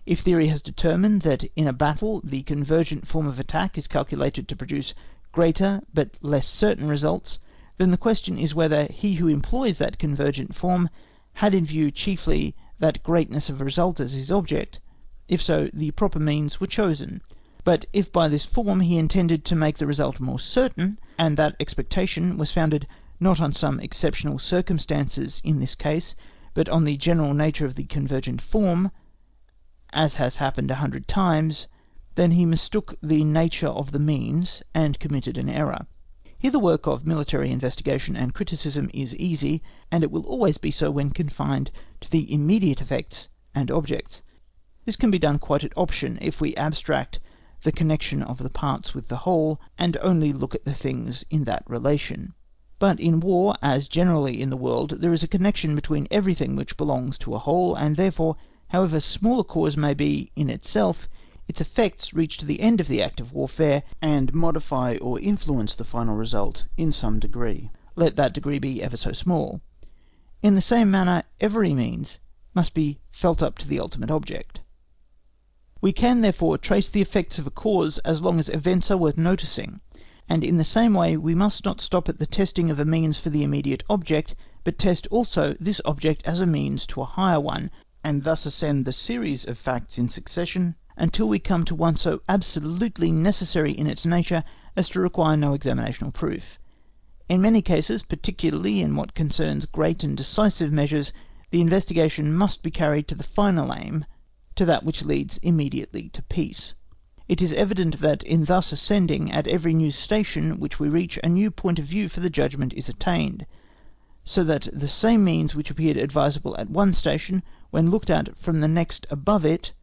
If theory has determined that in a battle the convergent form of attack is calculated to produce greater but less certain results, then the question is whether he who employs that convergent form had in view chiefly that greatness of result as his object. If so, the proper means were chosen. But if by this form he intended to make the result more certain, and that expectation was founded not on some exceptional circumstances in this case, but on the general nature of the convergent form, as has happened 100 times, then he mistook the nature of the means, and committed an error. Here the work of military investigation and criticism is easy, and it will always be so when confined to the immediate effects and objects. This can be done quite at option if we abstract the connection of the parts with the whole, and only look at the things in that relation. But in war, as generally in the world, there is a connection between everything which belongs to a whole, and therefore, however small a cause may be in itself, its effects reach to the end of the act of warfare, and modify or influence the final result in some degree, let that degree be ever so small. In the same manner, every means must be felt up to the ultimate object. We can, therefore, trace the effects of a cause as long as events are worth noticing, and in the same way we must not stop at the testing of a means for the immediate object, but test also this object as a means to a higher one, and thus ascend the series of facts in succession until we come to one so absolutely necessary in its nature as to require no examinational proof. In many cases, particularly in what concerns great and decisive measures, the investigation must be carried to the final aim, to that which leads immediately to peace. It is evident that in thus ascending, at every new station which we reach, a new point of view for the judgment is attained, so that the same means which appeared advisable at one station, when looked at from the next above it,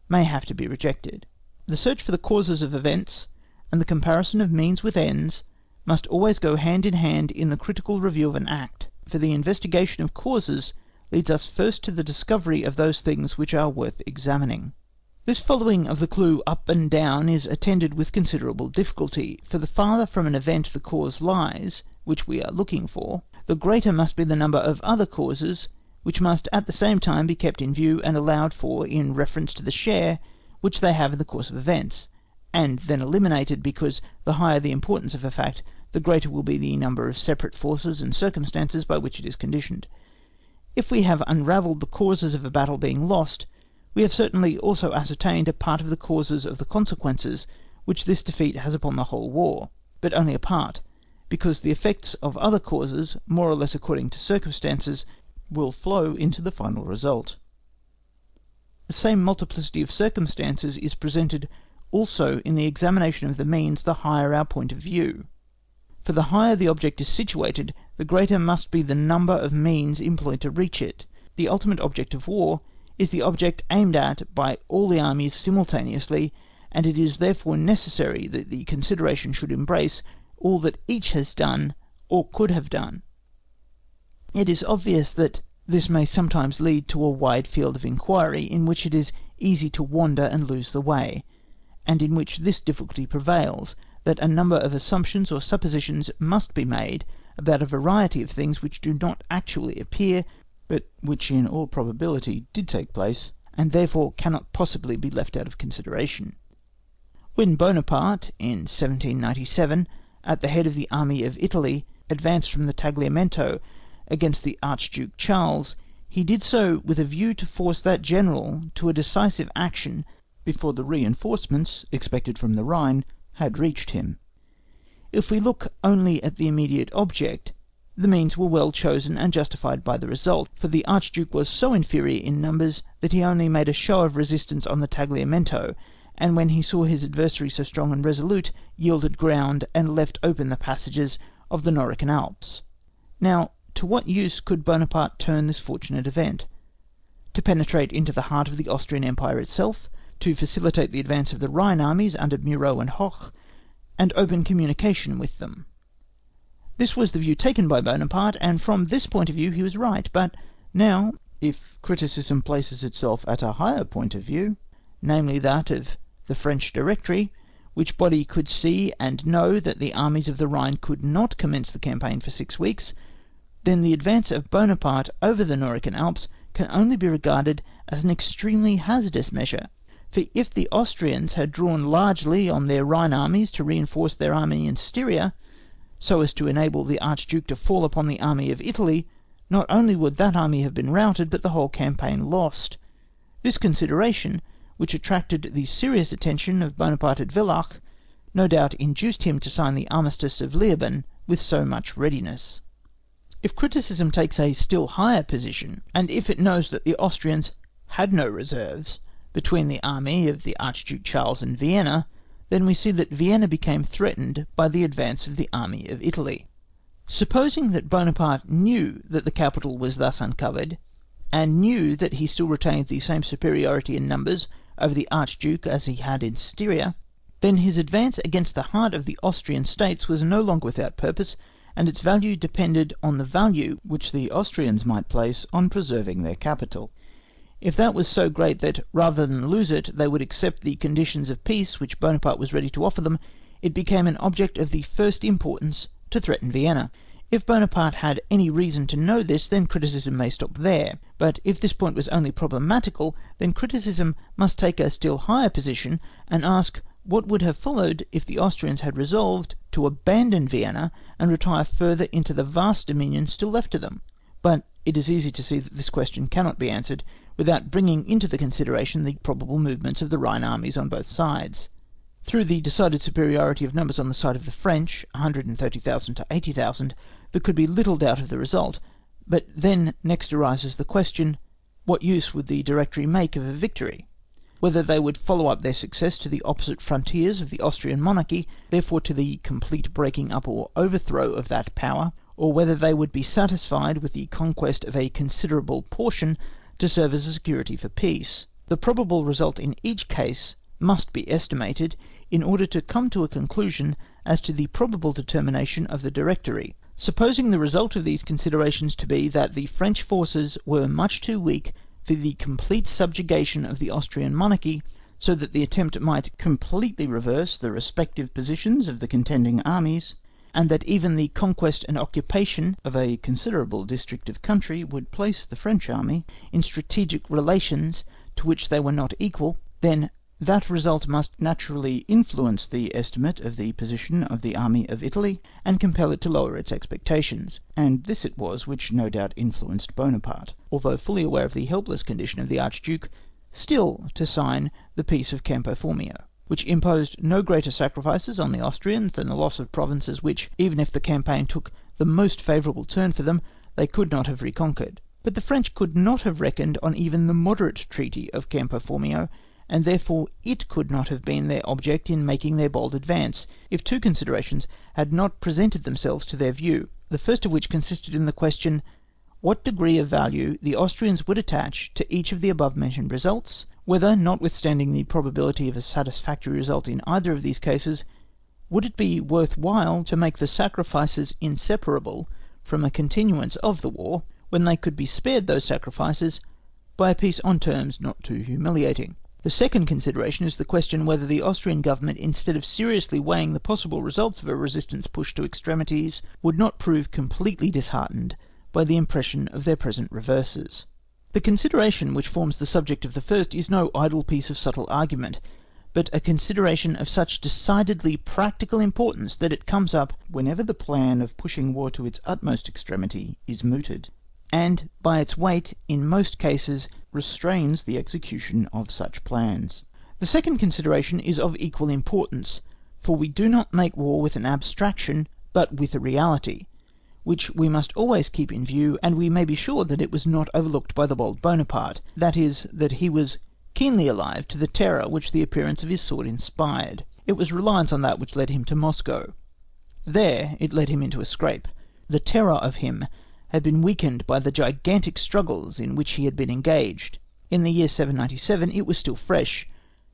may have to be rejected. The search for the causes of events, and the comparison of means with ends, must always go hand in hand in the critical review of an act, for the investigation of causes leads us first to the discovery of those things which are worth examining. This following of the clue up and down is attended with considerable difficulty, for the farther from an event the cause lies, which we are looking for, the greater must be the number of other causes, which must at the same time be kept in view and allowed for in reference to the share which they have in the course of events, and then eliminated, because the higher the importance of a fact, the greater will be the number of separate forces and circumstances by which it is conditioned. If we have unravelled the causes of a battle being lost, we have certainly also ascertained a part of the causes of the consequences which this defeat has upon the whole war, but only a part, because the effects of other causes, more or less according to circumstances, will flow into the final result. The same multiplicity of circumstances is presented also in the examination of the means the higher our point of view. For the higher the object is situated, the greater must be the number of means employed to reach it. The ultimate object of war is the object aimed at by all the armies simultaneously, and it is therefore necessary that the consideration should embrace all that each has done or could have done. It is obvious that this may sometimes lead to a wide field of inquiry, in which it is easy to wander and lose the way, and in which this difficulty prevails, that a number of assumptions or suppositions must be made about a variety of things which do not actually appear, but which in all probability did take place, and therefore cannot possibly be left out of consideration. When Bonaparte, in 1797, at the head of the army of Italy, advanced from the Tagliamento against the Archduke Charles, he did so with a view to force that general to a decisive action before the reinforcements expected from the Rhine had reached him. If we look only at the immediate object, the means were well chosen and justified by the result, for the Archduke was so inferior in numbers that he only made a show of resistance on the Tagliamento, and when he saw his adversary so strong and resolute, yielded ground and left open the passages of the Norican Alps. Now, to what use could Bonaparte turn this fortunate event? To penetrate into the heart of the Austrian Empire itself, to facilitate the advance of the Rhine armies under Murat and Hoch, and open communication with them. This was the view taken by Bonaparte, and from this point of view he was right. But now, if criticism places itself at a higher point of view, namely that of the French Directory, which body could see and know that the armies of the Rhine could not commence the campaign for 6 weeks, then the advance of Bonaparte over the Norican Alps can only be regarded as an extremely hazardous measure, for if the Austrians had drawn largely on their Rhine armies to reinforce their army in Styria, so as to enable the Archduke to fall upon the army of Italy, not only would that army have been routed, but the whole campaign lost. This consideration, which attracted the serious attention of Bonaparte at Villach, no doubt induced him to sign the armistice of Leoben with so much readiness. If criticism takes a still higher position, and if it knows that the Austrians had no reserves between the army of the Archduke Charles and Vienna, then we see that Vienna became threatened by the advance of the army of Italy. Supposing that Bonaparte knew that the capital was thus uncovered, and knew that he still retained the same superiority in numbers over the Archduke as he had in Styria, then his advance against the heart of the Austrian states was no longer without purpose, and its value depended on the value which the Austrians might place on preserving their capital. If that was so great that, rather than lose it, they would accept the conditions of peace which Bonaparte was ready to offer them, it became an object of the first importance to threaten Vienna. If Bonaparte had any reason to know this, then criticism may stop there, but if this point was only problematical, then criticism must take a still higher position, and ask what would have followed if the Austrians had resolved to abandon Vienna and retire further into the vast dominions still left to them. But it is easy to see that this question cannot be answered without bringing into the consideration the probable movements of the Rhine armies on both sides. Through the decided superiority of numbers on the side of the French, 130,000 to 80,000, there could be little doubt of the result, but then next arises the question, what use would the Directory make of a victory? Whether they would follow up their success to the opposite frontiers of the Austrian monarchy, therefore to the complete breaking up or overthrow of that power, or whether they would be satisfied with the conquest of a considerable portion to serve as a security for peace. The probable result in each case must be estimated in order to come to a conclusion as to the probable determination of the Directory. Supposing the result of these considerations to be that the French forces were much too weak for the complete subjugation of the Austrian monarchy, so that the attempt might completely reverse the respective positions of the contending armies, and that even the conquest and occupation of a considerable district of country would place the French army in strategic relations to which they were not equal, then that result must naturally influence the estimate of the position of the army of Italy, and compel it to lower its expectations. And this it was which no doubt influenced Bonaparte, although fully aware of the helpless condition of the Archduke, still to sign the Peace of Campo Formio, which imposed no greater sacrifices on the Austrians than the loss of provinces which, even if the campaign took the most favourable turn for them, they could not have reconquered. But the French could not have reckoned on even the moderate treaty of Campo Formio, and therefore it could not have been their object in making their bold advance, if two considerations had not presented themselves to their view, the first of which consisted in the question, what degree of value the Austrians would attach to each of the above-mentioned results, whether, notwithstanding the probability of a satisfactory result in either of these cases, Would it be worthwhile to make the sacrifices inseparable from a continuance of the war, when they could be spared those sacrifices by a peace on terms not too humiliating? The second consideration is the question whether the Austrian government, instead of seriously weighing the possible results of a resistance pushed to extremities, would not prove completely disheartened by the impression of their present reverses. The consideration which forms the subject of the first is no idle piece of subtle argument, but a consideration of such decidedly practical importance that it comes up whenever the plan of pushing war to its utmost extremity is mooted, and by its weight in most cases restrains the execution of such plans. The second consideration is of equal importance, for we do not make war with an abstraction, but with a reality, which we must always keep in view, and we may be sure that it was not overlooked by the bold Bonaparte, that is, that he was keenly alive to the terror which the appearance of his sword inspired. It was reliance on that which led him to Moscow. There it led him into a scrape. The terror of him had been weakened by the gigantic struggles in which he had been engaged. In the year 797 it was still fresh,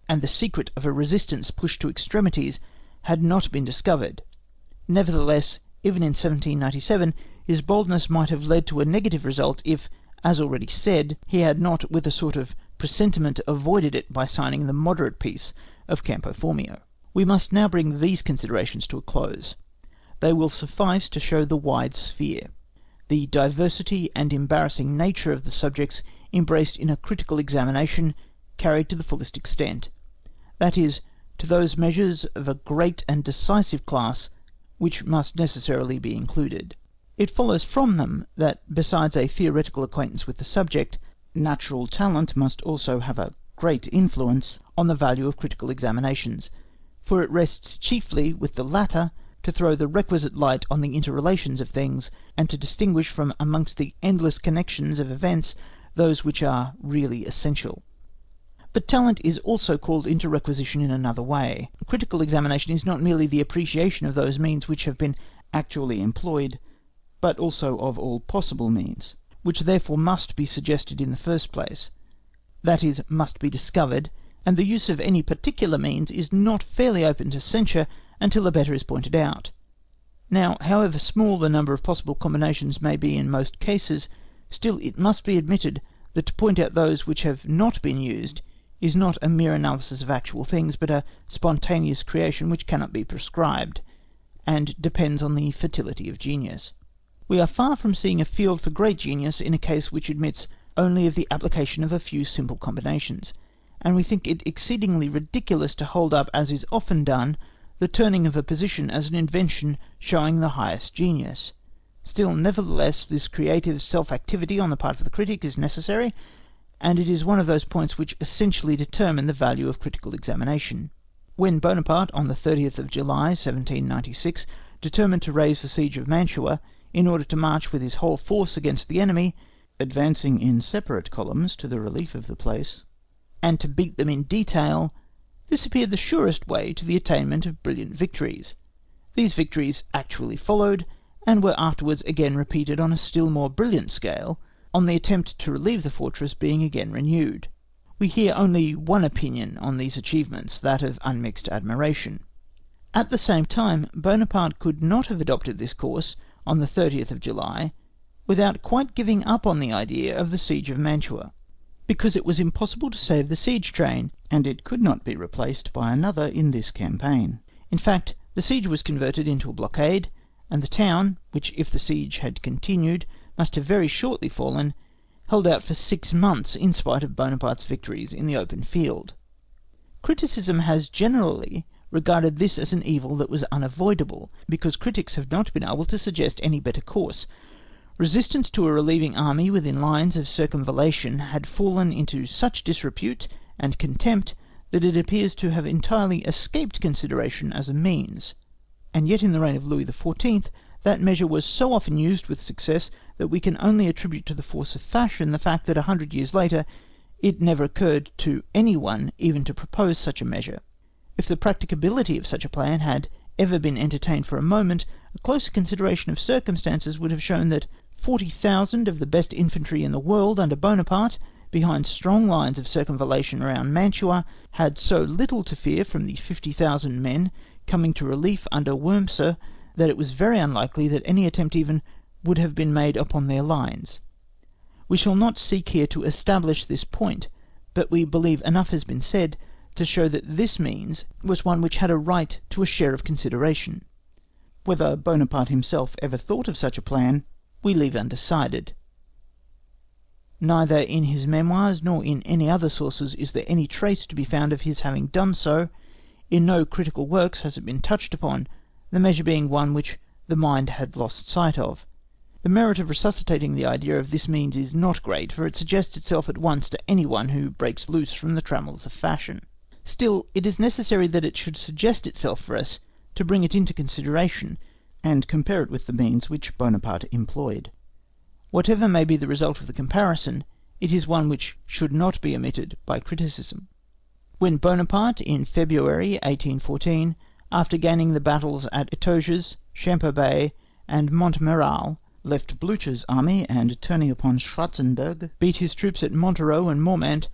and the secret of a resistance pushed to extremities had not been discovered. Nevertheless, even in 1797, his boldness might have led to a negative result if, as already said, he had not with a sort of presentiment avoided it by signing the moderate peace of Campo Formio. We must now bring these considerations to a close. They will suffice to show the wide sphere, the diversity and embarrassing nature of the subjects embraced in a critical examination carried to the fullest extent, that is, to those measures of a great and decisive class which must necessarily be included. It follows from them that, besides a theoretical acquaintance with the subject, natural talent must also have a great influence on the value of critical examinations, for it rests chiefly with the latter to throw the requisite light on the interrelations of things, and to distinguish from amongst the endless connections of events those which are really essential. But talent is also called into requisition in another way. Critical examination is not merely the appreciation of those means which have been actually employed, but also of all possible means, which therefore must be suggested in the first place, that is, must be discovered, and the use of any particular means is not fairly open to censure until a better is pointed out. Now, however small the number of possible combinations may be in most cases, still it must be admitted that to point out those which have not been used is not a mere analysis of actual things, but a spontaneous creation which cannot be prescribed, and depends on the fertility of genius. We are far from seeing a field for great genius in a case which admits only of the application of a few simple combinations, and we think it exceedingly ridiculous to hold up, as is often done, the turning of a position as an invention showing the highest genius. Still, nevertheless, this creative self-activity on the part of the critic is necessary, and it is one of those points which essentially determine the value of critical examination. When Bonaparte, on the 30th of July, 1796, determined to raise the siege of Mantua, in order to march with his whole force against the enemy, advancing in separate columns to the relief of the place, and to beat them in detail, this appeared the surest way to the attainment of brilliant victories. These victories actually followed, and were afterwards again repeated on a still more brilliant scale, on the attempt to relieve the fortress being again renewed. We hear only one opinion on these achievements, that of unmixed admiration. At the same time, Bonaparte could not have adopted this course on the 30th of July without quite giving up on the idea of the siege of Mantua, because it was impossible to save the siege train, and it could not be replaced by another in this campaign. In fact, the siege was converted into a blockade, and the town, which if the siege had continued must have very shortly fallen, held out for 6 months in spite of Bonaparte's victories in the open field. Criticism has generally regarded this as an evil that was unavoidable, because critics have not been able to suggest any better course. Resistance to a relieving army within lines of circumvallation had fallen into such disrepute and contempt that it appears to have entirely escaped consideration as a means, and yet in the reign of Louis XIV that measure was so often used with success that we can only attribute to the force of fashion the fact that 100 years later it never occurred to any one even to propose such a measure. If the practicability of such a plan had ever been entertained for a moment, a closer consideration of circumstances would have shown that 40,000 of the best infantry in the world under Bonaparte, behind strong lines of circumvallation around Mantua, had so little to fear from the 50,000 men coming to relief under Wurmser, that it was very unlikely that any attempt even would have been made upon their lines. We shall not seek here to establish this point, but we believe enough has been said to show that this means was one which had a right to a share of consideration. Whether Bonaparte himself ever thought of such a plan, we leave undecided. Neither in his memoirs nor in any other sources is there any trace to be found of his having done so. In no critical works has it been touched upon, the measure being one which the mind had lost sight of. The merit of resuscitating the idea of this means is not great, for it suggests itself at once to any one who breaks loose from the trammels of fashion. Still, it is necessary that it should suggest itself for us to bring it into consideration, and compare it with the means which Bonaparte employed. Whatever may be the result of the comparison, it is one which should not be omitted by criticism. When Bonaparte, in February 1814, after gaining the battles at Étauges, Champaubert, and Montmirail, left Blücher's army, and turning upon Schwarzenberg, beat his troops at Montereau and Mormant,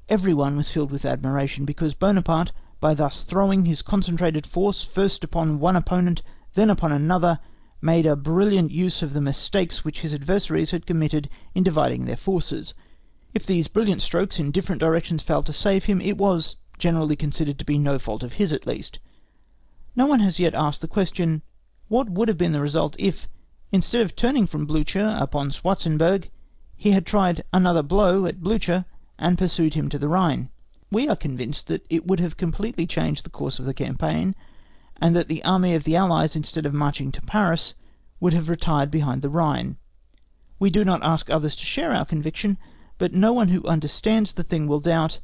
every one was filled with admiration, because Bonaparte, by thus throwing his concentrated force first upon one opponent, then upon another, made a brilliant use of the mistakes which his adversaries had committed in dividing their forces. If these brilliant strokes in different directions failed to save him, it was generally considered to be no fault of his at least. No one has yet asked the question, what would have been the result if, instead of turning from Blücher upon Schwarzenberg, he had tried another blow at Blücher and pursued him to the Rhine? We are convinced that it would have completely changed the course of the campaign, and that the army of the Allies, instead of marching to Paris, would have retired behind the Rhine. We do not ask others to share our conviction, but no one who understands the thing will doubt,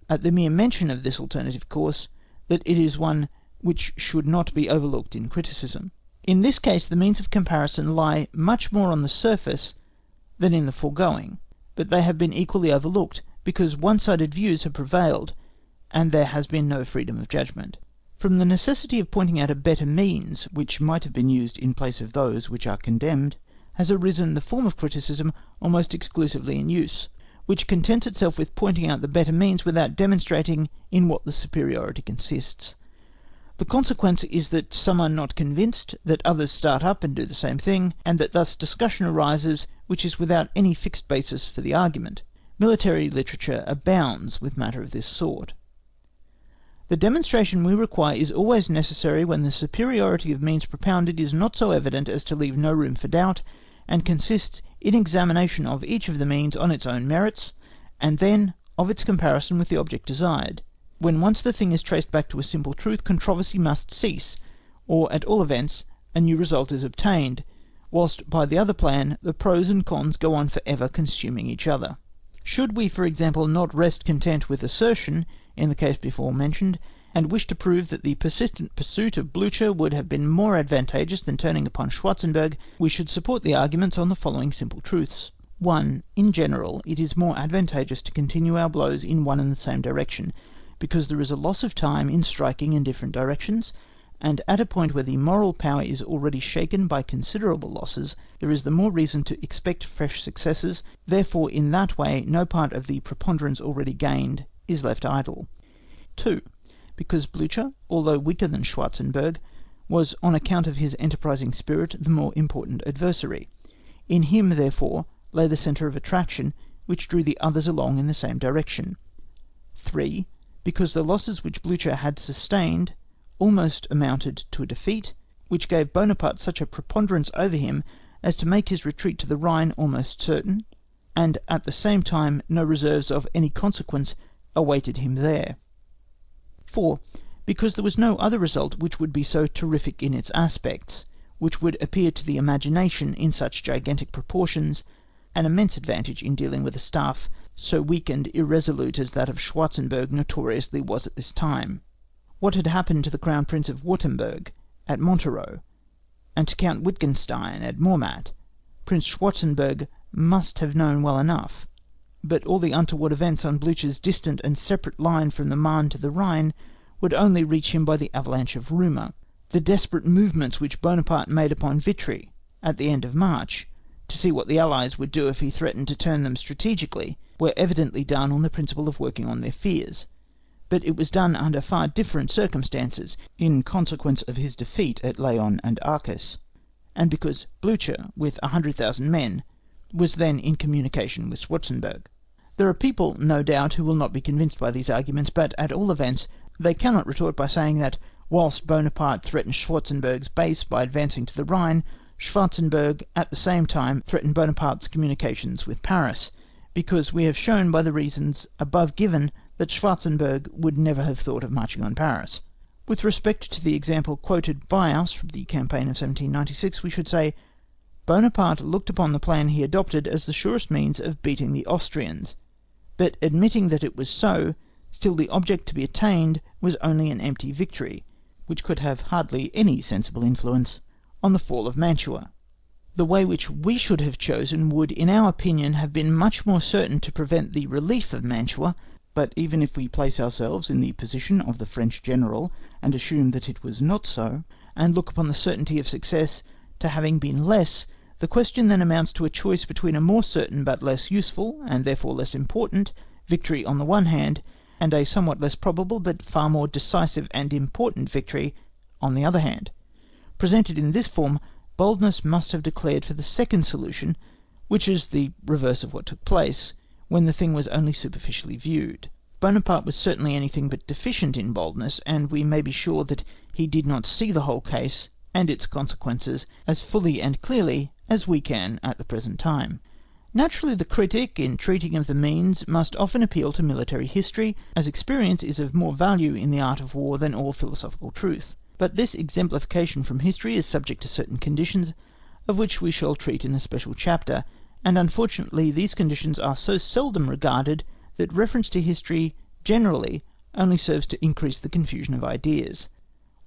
at the mere mention of this alternative course, that it is one which should not be overlooked in criticism. In this case the means of comparison lie much more on the surface than in the foregoing, but they have been equally overlooked, because one-sided views have prevailed, and there has been no freedom of judgment. From the necessity of pointing out a better means, which might have been used in place of those which are condemned, has arisen the form of criticism almost exclusively in use, which contents itself with pointing out the better means without demonstrating in what the superiority consists. The consequence is that some are not convinced, that others start up and do the same thing, and that thus discussion arises which is without any fixed basis for the argument. Military literature abounds with matter of this sort. The demonstration we require is always necessary when the superiority of means propounded is not so evident as to leave no room for doubt, and consists in examination of each of the means on its own merits, and then of its comparison with the object desired. When once the thing is traced back to a simple truth, controversy must cease, or at all events a new result is obtained, whilst by the other plan the pros and cons go on for ever consuming each other. Should we, for example, not rest content with assertion, in the case before mentioned, and wish to prove that the persistent pursuit of Blücher would have been more advantageous than turning upon Schwarzenberg, we should support the arguments on the following simple truths. 1. In general, it is more advantageous to continue our blows in one and the same direction, because there is a loss of time in striking in different directions, and at a point where the moral power is already shaken by considerable losses, there is the more reason to expect fresh successes. Therefore, in that way, no part of the preponderance already gained is left idle. 2. Because Blücher, although weaker than Schwarzenberg, was, on account of his enterprising spirit, the more important adversary. In him, therefore, lay the centre of attraction, which drew the others along in the same direction. 3. Because the losses which Blücher had sustained almost amounted to a defeat, which gave Bonaparte such a preponderance over him as to make his retreat to the Rhine almost certain, and at the same time no reserves of any consequence awaited him there. 4. Because there was no other result which would be so terrific in its aspects, which would appear to the imagination in such gigantic proportions, an immense advantage in dealing with a staff so weak and irresolute as that of Schwarzenberg notoriously was at this time. What had happened to the Crown Prince of Württemberg at Montereau, and to Count Wittgenstein at Mormat, Prince Schwarzenberg must have known well enough, but all the untoward events on Blücher's distant and separate line from the Marne to the Rhine would only reach him by the avalanche of rumour. The desperate movements which Bonaparte made upon Vitry at the end of March, to see what the Allies would do if he threatened to turn them strategically, were evidently done on the principle of working on their fears. but it was done under far different circumstances, in consequence of his defeat at Laon and Arcus, and because Blücher, with 100,000 men, was then in communication with Schwarzenberg. There are people, no doubt, who will not be convinced by these arguments, but at all events they cannot retort by saying that whilst Bonaparte threatened Schwarzenberg's base by advancing to the Rhine, Schwarzenberg at the same time threatened Bonaparte's communications with Paris, because we have shown by the reasons above given that Schwarzenberg would never have thought of marching on Paris. With respect to the example quoted by us from the campaign of 1796, we should say, Bonaparte looked upon the plan he adopted as the surest means of beating the Austrians, but admitting that it was so, still the object to be attained was only an empty victory, which could have hardly any sensible influence on the fall of Mantua. The way which we should have chosen would, in our opinion, have been much more certain to prevent the relief of Mantua, but even if we place ourselves in the position of the French general, and assume that it was not so, and look upon the certainty of success to having been less, the question then amounts to a choice between a more certain but less useful, and therefore less important, victory on the one hand, and a somewhat less probable but far more decisive and important victory on the other hand. Presented in this form, boldness must have declared for the second solution, which is the reverse of what took place, when the thing was only superficially viewed. Bonaparte was certainly anything but deficient in boldness, and we may be sure that he did not see the whole case and its consequences as fully and clearly as we can at the present time. Naturally, the critic, in treating of the means, must often appeal to military history, as experience is of more value in the art of war than all philosophical truth. But this exemplification from history is subject to certain conditions, of which we shall treat in a special chapter, and unfortunately these conditions are so seldom regarded that reference to history generally only serves to increase the confusion of ideas.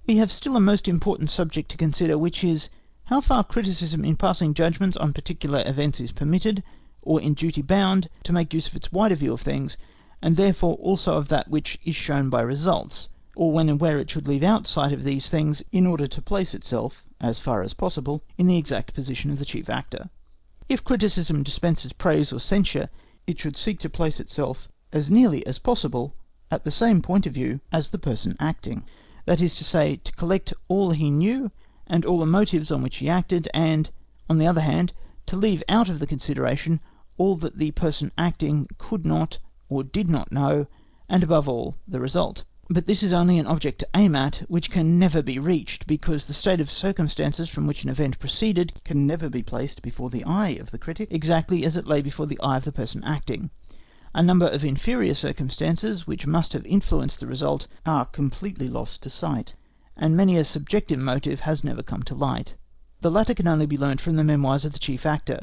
We have still a most important subject to consider, which is how far criticism in passing judgments on particular events is permitted, or in duty bound, to make use of its wider view of things, and therefore also of that which is shown by results, or when and where it should leave out sight of these things in order to place itself, as far as possible, in the exact position of the chief actor. If criticism dispenses praise or censure, it should seek to place itself as nearly as possible at the same point of view as the person acting, that is to say, to collect all he knew and all the motives on which he acted, and, on the other hand, to leave out of the consideration all that the person acting could not or did not know, and above all, the result. But this is only an object to aim at, which can never be reached, because the state of circumstances from which an event proceeded can never be placed before the eye of the critic exactly as it lay before the eye of the person acting. A number of inferior circumstances, which must have influenced the result, are completely lost to sight, and many a subjective motive has never come to light. The latter can only be learnt from the memoirs of the chief actor,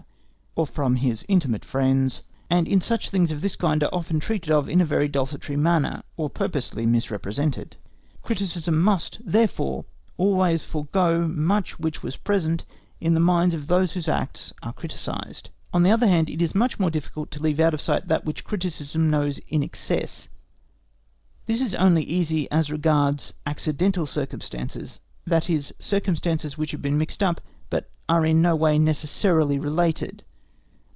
or from his intimate friends, and in such things of this kind are often treated of in a very desultory manner, or purposely misrepresented. Criticism must, therefore, always forego much which was present in the minds of those whose acts are criticised. On the other hand, it is much more difficult to leave out of sight that which criticism knows in excess. This is only easy as regards accidental circumstances, that is, circumstances which have been mixed up, but are in no way necessarily related.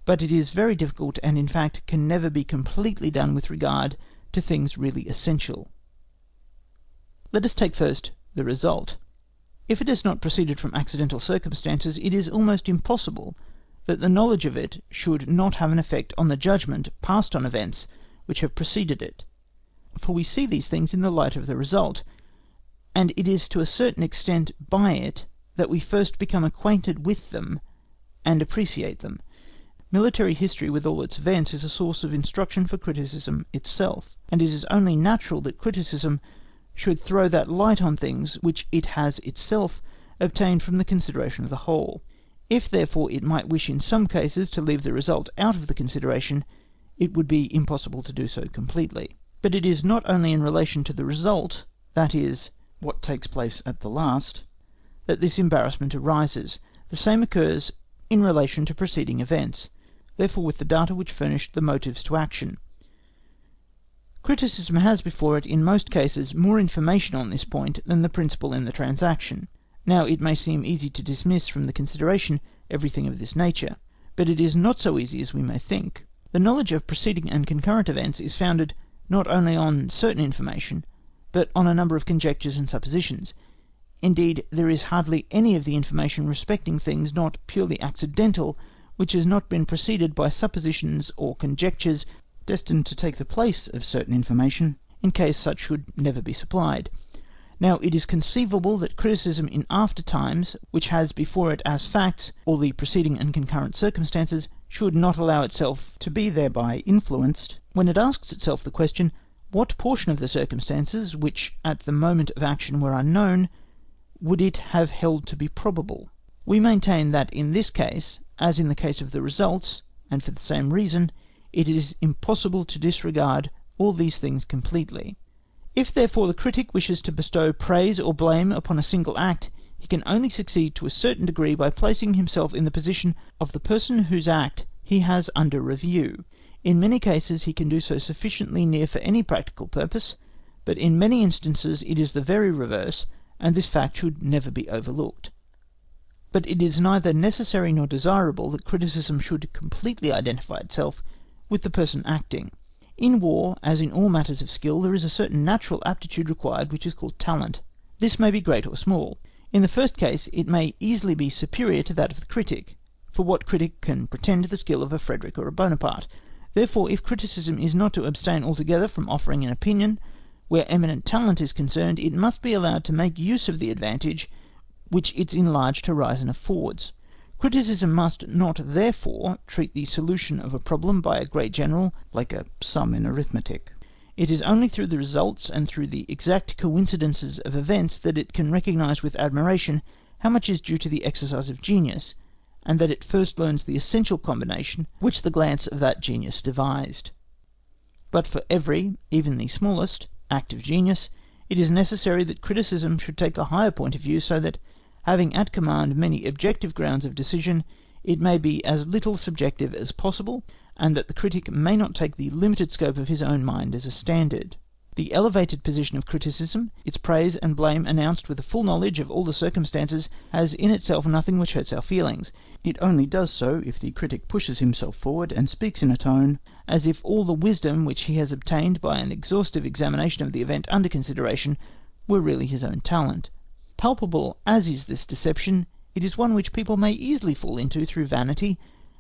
But it is very difficult, and in fact can never be completely done with regard to things really essential. Let us take first the result. If it has not proceeded from accidental circumstances, it is almost impossible that the knowledge of it should not have an effect on the judgment passed on events which have preceded it. For we see these things in the light of the result, and it is to a certain extent by it that we first become acquainted with them and appreciate them. Military history with all its events is a source of instruction for criticism itself, and it is only natural that criticism should throw that light on things which it has itself obtained from the consideration of the whole. If therefore it might wish in some cases to leave the result out of the consideration, it would be impossible to do so completely. But it is not only in relation to the result, that is, what takes place at the last, that this embarrassment arises. The same occurs in relation to preceding events, therefore with the data which furnished the motives to action. Criticism has before it, in most cases, more information on this point than the principal in the transaction. Now it may seem easy to dismiss from the consideration everything of this nature, but it is not so easy as we may think. The knowledge of preceding and concurrent events is founded not only on certain information, but on a number of conjectures and suppositions. Indeed, there is hardly any of the information respecting things not purely accidental which has not been preceded by suppositions or conjectures destined to take the place of certain information, in case such should never be supplied. Now, it is conceivable that criticism in after times, which has before it as facts all the preceding and concurrent circumstances, should not allow itself to be thereby influenced, when it asks itself the question, what portion of the circumstances, which at the moment of action were unknown, would it have held to be probable? We maintain that in this case, as in the case of the results, and for the same reason, it is impossible to disregard all these things completely. If therefore the critic wishes to bestow praise or blame upon a single act, he can only succeed to a certain degree by placing himself in the position of the person whose act he has under review. In many cases he can do so sufficiently near for any practical purpose, but in many instances it is the very reverse, and this fact should never be overlooked. But it is neither necessary nor desirable that criticism should completely identify itself with the person acting. In war, as in all matters of skill, there is a certain natural aptitude required which is called talent. This may be great or small. In the first case it may easily be superior to that of the critic, for what critic can pretend to the skill of a Frederick or a Bonaparte? Therefore, if criticism is not to abstain altogether from offering an opinion, where eminent talent is concerned, it must be allowed to make use of the advantage which its enlarged horizon affords. Criticism must not therefore treat the solution of a problem by a great general like a sum in arithmetic. It is only through the results and through the exact coincidences of events that it can recognise with admiration how much is due to the exercise of genius, and that it first learns the essential combination which the glance of that genius devised. But for every, even the smallest, act of genius, it is necessary that criticism should take a higher point of view, so that, having at command many objective grounds of decision, it may be as little subjective as possible, and that the critic may not take the limited scope of his own mind as a standard. The elevated position of criticism, its praise and blame announced with a full knowledge of all the circumstances, has in itself nothing which hurts our feelings. It only does so if the critic pushes himself forward and speaks in a tone as if all the wisdom which he has obtained by an exhaustive examination of the event under consideration were really his own talent. Palpable as is this deception, it is one which people may easily fall into through vanity,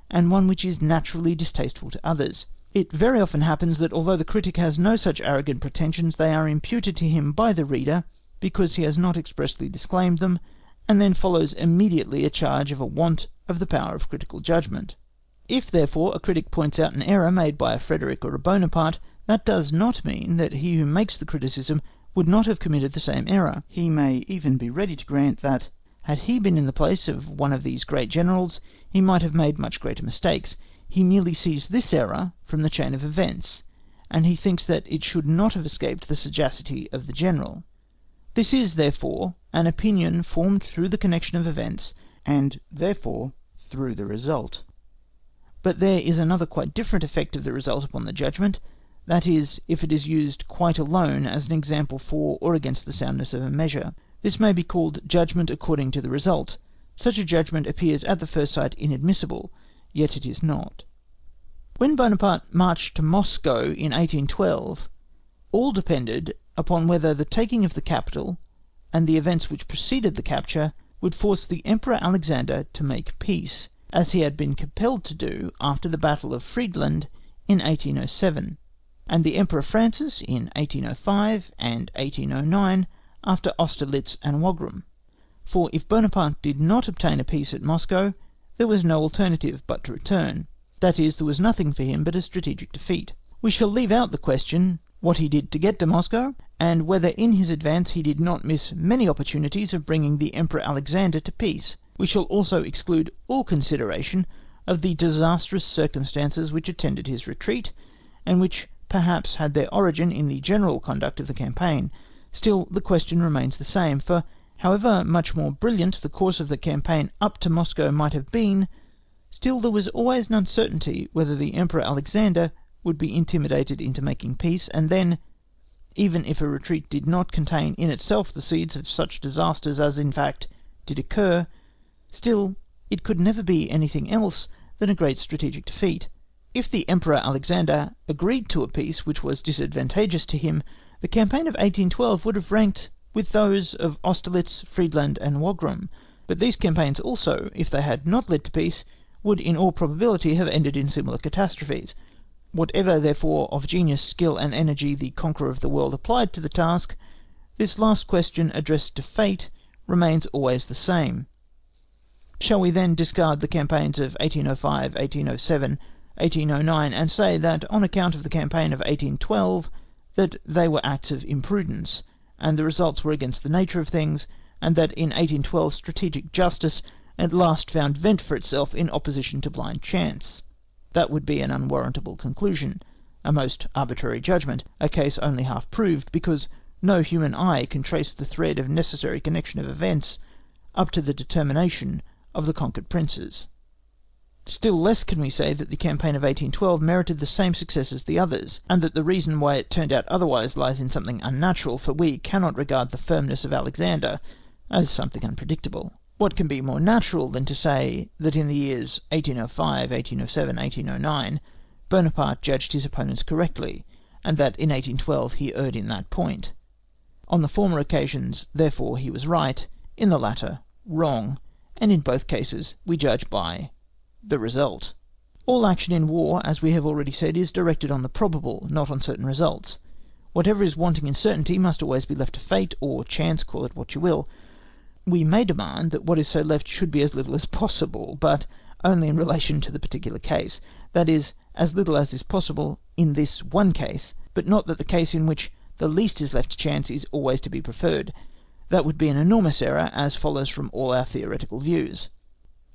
and one which is naturally distasteful to others. It very often happens that although the critic has no such arrogant pretensions, they are imputed to him by the reader, because he has not expressly disclaimed them, and then follows immediately a charge of a want of the power of critical judgment. If therefore a critic points out an error made by a Frederick or a Bonaparte, that does not mean that he who makes the criticism would not have committed the same error. He may even be ready to grant that, had he been in the place of one of these great generals, he might have made much greater mistakes. He merely sees this error from the chain of events, and he thinks that it should not have escaped the sagacity of the general. This is, therefore, an opinion formed through the connection of events, and, therefore, through the result. But there is another quite different effect of the result upon the judgment, that is, if it is used quite alone as an example for or against the soundness of a measure. This may be called judgment according to the result. Such a judgment appears at the first sight inadmissible, yet it is not. When Bonaparte marched to Moscow in 1812, all depended upon whether the taking of the capital, and the events which preceded the capture, would force the Emperor Alexander to make peace, as he had been compelled to do after the Battle of Friedland in 1807, and the Emperor Francis in 1805 and 1809 after Austerlitz and Wagram. For if Bonaparte did not obtain a peace at Moscow, there was no alternative but to return. That is, there was nothing for him but a strategic defeat. We shall leave out the question what he did to get to Moscow, and whether in his advance he did not miss many opportunities of bringing the Emperor Alexander to peace. We shall also exclude all consideration of the disastrous circumstances which attended his retreat, and which perhaps had their origin in the general conduct of the campaign. Still, the question remains the same, for however much more brilliant the course of the campaign up to Moscow might have been, still there was always an uncertainty whether the Emperor Alexander would be intimidated into making peace, and then, even if a retreat did not contain in itself the seeds of such disasters as in fact did occur, still it could never be anything else than a great strategic defeat, If the Emperor Alexander agreed to a peace which was disadvantageous to him, the campaign of 1812 would have ranked with those of Austerlitz, Friedland, and Wagram, but these campaigns also, if they had not led to peace, would in all probability have ended in similar catastrophes. Whatever, therefore, of genius, skill, and energy the conqueror of the world applied to the task, this last question addressed to fate remains always the same. Shall we then discard the campaigns of 1805, 1807, 1809, and say that on account of the campaign of 1812, that they were acts of imprudence, and the results were against the nature of things, and that in 1812 strategic justice at last found vent for itself in opposition to blind chance? That would be an unwarrantable conclusion, a most arbitrary judgment, a case only half proved, because no human eye can trace the thread of necessary connection of events up to the determination of the conquered princes. Still less can we say that the campaign of 1812 merited the same success as the others, and that the reason why it turned out otherwise lies in something unnatural, for we cannot regard the firmness of Alexander as something unpredictable. What can be more natural than to say that in the years 1805, 1807, 1809, Bonaparte judged his opponents correctly, and that in 1812 he erred in that point? On the former occasions, therefore, he was right, in the latter, wrong, and in both cases we judge by the result. All action in war, as we have already said, is directed on the probable, not on certain results. Whatever is wanting in certainty must always be left to fate, or chance, call it what you will. We may demand that what is so left should be as little as possible, but only in relation to the particular case, that is, as little as is possible in this one case, but not that the case in which the least is left to chance is always to be preferred. That would be an enormous error, as follows from all our theoretical views.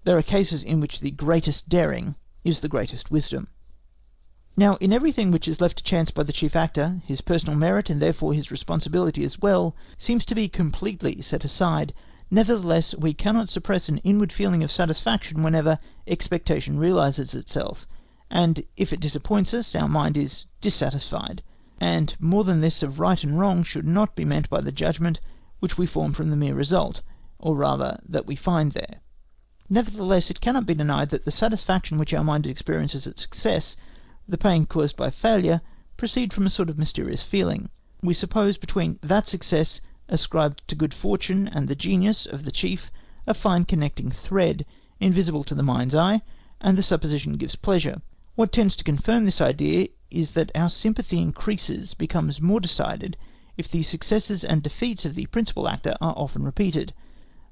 There are cases in which the greatest daring is the greatest wisdom. Now, in everything which is left to chance by the chief actor, his personal merit, and therefore his responsibility as well, seems to be completely set aside. Nevertheless, we cannot suppress an inward feeling of satisfaction whenever expectation realises itself, and if it disappoints us, our mind is dissatisfied, and more than this of right and wrong should not be meant by the judgment which we form from the mere result, or rather that we find there. Nevertheless, it cannot be denied that the satisfaction which our mind experiences at success, the pain caused by failure, proceed from a sort of mysterious feeling. We suppose between that success ascribed to good fortune and the genius of the chief a fine connecting thread, invisible to the mind's eye, and the supposition gives pleasure. What tends to confirm this idea is that our sympathy increases, becomes more decided, if the successes and defeats of the principal actor are often repeated.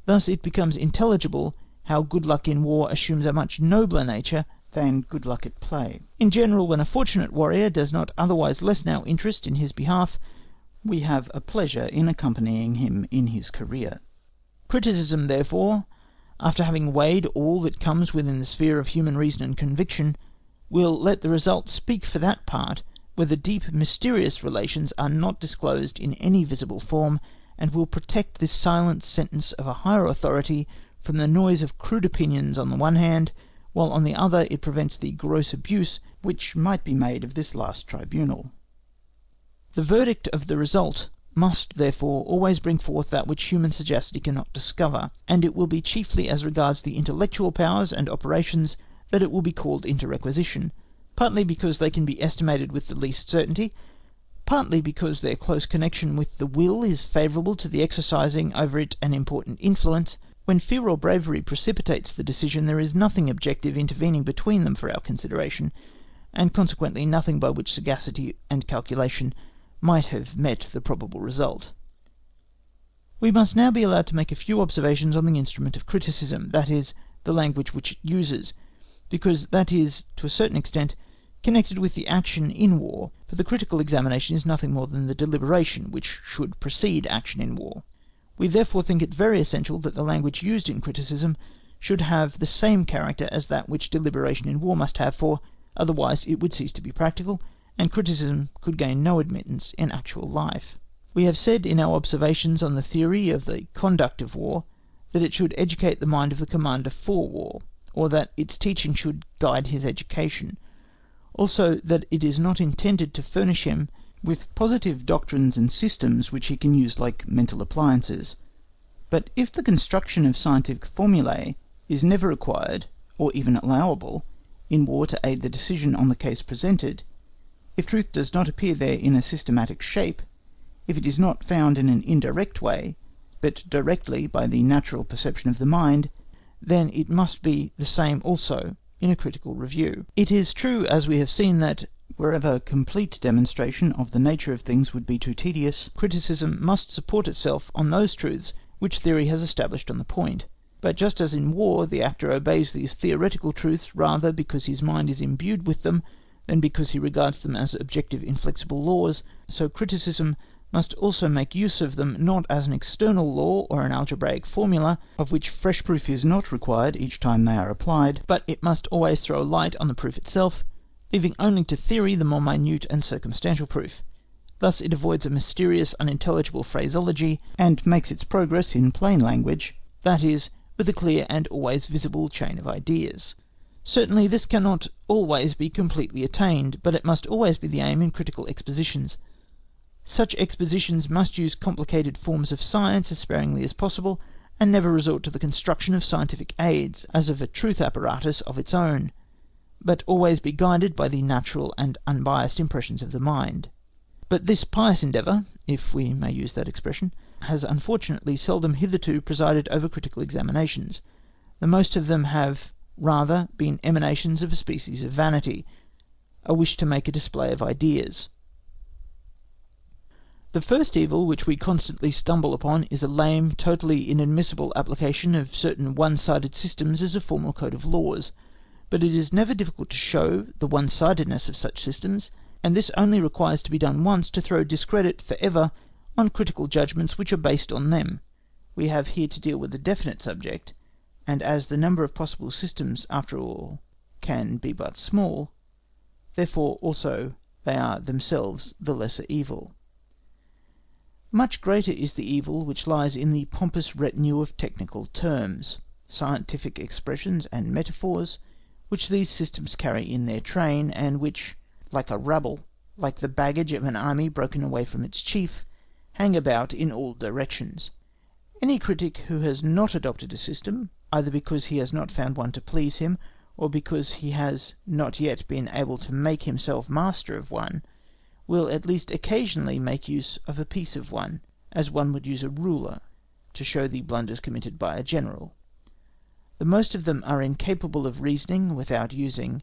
Thus it becomes intelligible how good luck in war assumes a much nobler nature than good luck at play. In general, when a fortunate warrior does not otherwise lessen our interest in his behalf, we have a pleasure in accompanying him in his career. Criticism, therefore, after having weighed all that comes within the sphere of human reason and conviction, will let the result speak for that part where the deep mysterious relations are not disclosed in any visible form, and will protect this silent sentence of a higher authority from the noise of crude opinions on the one hand, while on the other it prevents the gross abuse which might be made of this last tribunal. The verdict of the result must, therefore, always bring forth that which human sagacity cannot discover, and it will be chiefly as regards the intellectual powers and operations that it will be called into requisition, partly because they can be estimated with the least certainty, partly because their close connection with the will is favourable to the exercising over it an important influence. When fear or bravery precipitates the decision, there is nothing objective intervening between them for our consideration, and consequently nothing by which sagacity and calculation might have met the probable result. We must now be allowed to make a few observations on the instrument of criticism, that is, the language which it uses, because that is, to a certain extent, connected with the action in war, for the critical examination is nothing more than the deliberation which should precede action in war. We therefore think it very essential that the language used in criticism should have the same character as that which deliberation in war must have, for otherwise it would cease to be practical, and criticism could gain no admittance in actual life. We have said in our observations on the theory of the conduct of war that it should educate the mind of the commander for war, or that its teaching should guide his education. Also that it is not intended to furnish him with positive doctrines and systems which he can use like mental appliances. But if the construction of scientific formulae is never required, or even allowable, in war to aid the decision on the case presented, if truth does not appear there in a systematic shape, if it is not found in an indirect way, but directly by the natural perception of the mind, then it must be the same also in a critical review. It is true, as we have seen, that wherever complete demonstration of the nature of things would be too tedious, criticism must support itself on those truths which theory has established on the point. But just as in war the actor obeys these theoretical truths rather because his mind is imbued with them than because he regards them as objective inflexible laws, so criticism must also make use of them not as an external law or an algebraic formula, of which fresh proof is not required each time they are applied, but it must always throw light on the proof itself, leaving only to theory the more minute and circumstantial proof. Thus it avoids a mysterious, unintelligible phraseology, and makes its progress in plain language, that is, with a clear and always visible chain of ideas. Certainly this cannot always be completely attained, but it must always be the aim in critical expositions. Such expositions must use complicated forms of science as sparingly as possible, and never resort to the construction of scientific aids, as of a truth apparatus of its own, but always be guided by the natural and unbiased impressions of the mind. But this pious endeavour, if we may use that expression, has unfortunately seldom hitherto presided over critical examinations. The most of them have rather been emanations of a species of vanity, a wish to make a display of ideas. The first evil which we constantly stumble upon is a lame, totally inadmissible application of certain one-sided systems as a formal code of laws. But it is never difficult to show the one-sidedness of such systems, and this only requires to be done once to throw discredit for ever on critical judgments which are based on them. We have here to deal with a definite subject, and as the number of possible systems after all can be but small, therefore also they are themselves the lesser evil. Much greater is the evil which lies in the pompous retinue of technical terms, scientific expressions and metaphors, which these systems carry in their train, and which, like a rabble, like the baggage of an army broken away from its chief, hang about in all directions. Any critic who has not adopted a system, either because he has not found one to please him, or because he has not yet been able to make himself master of one, will at least occasionally make use of a piece of one, as one would use a ruler, to show the blunders committed by a general. The most of them are incapable of reasoning without using,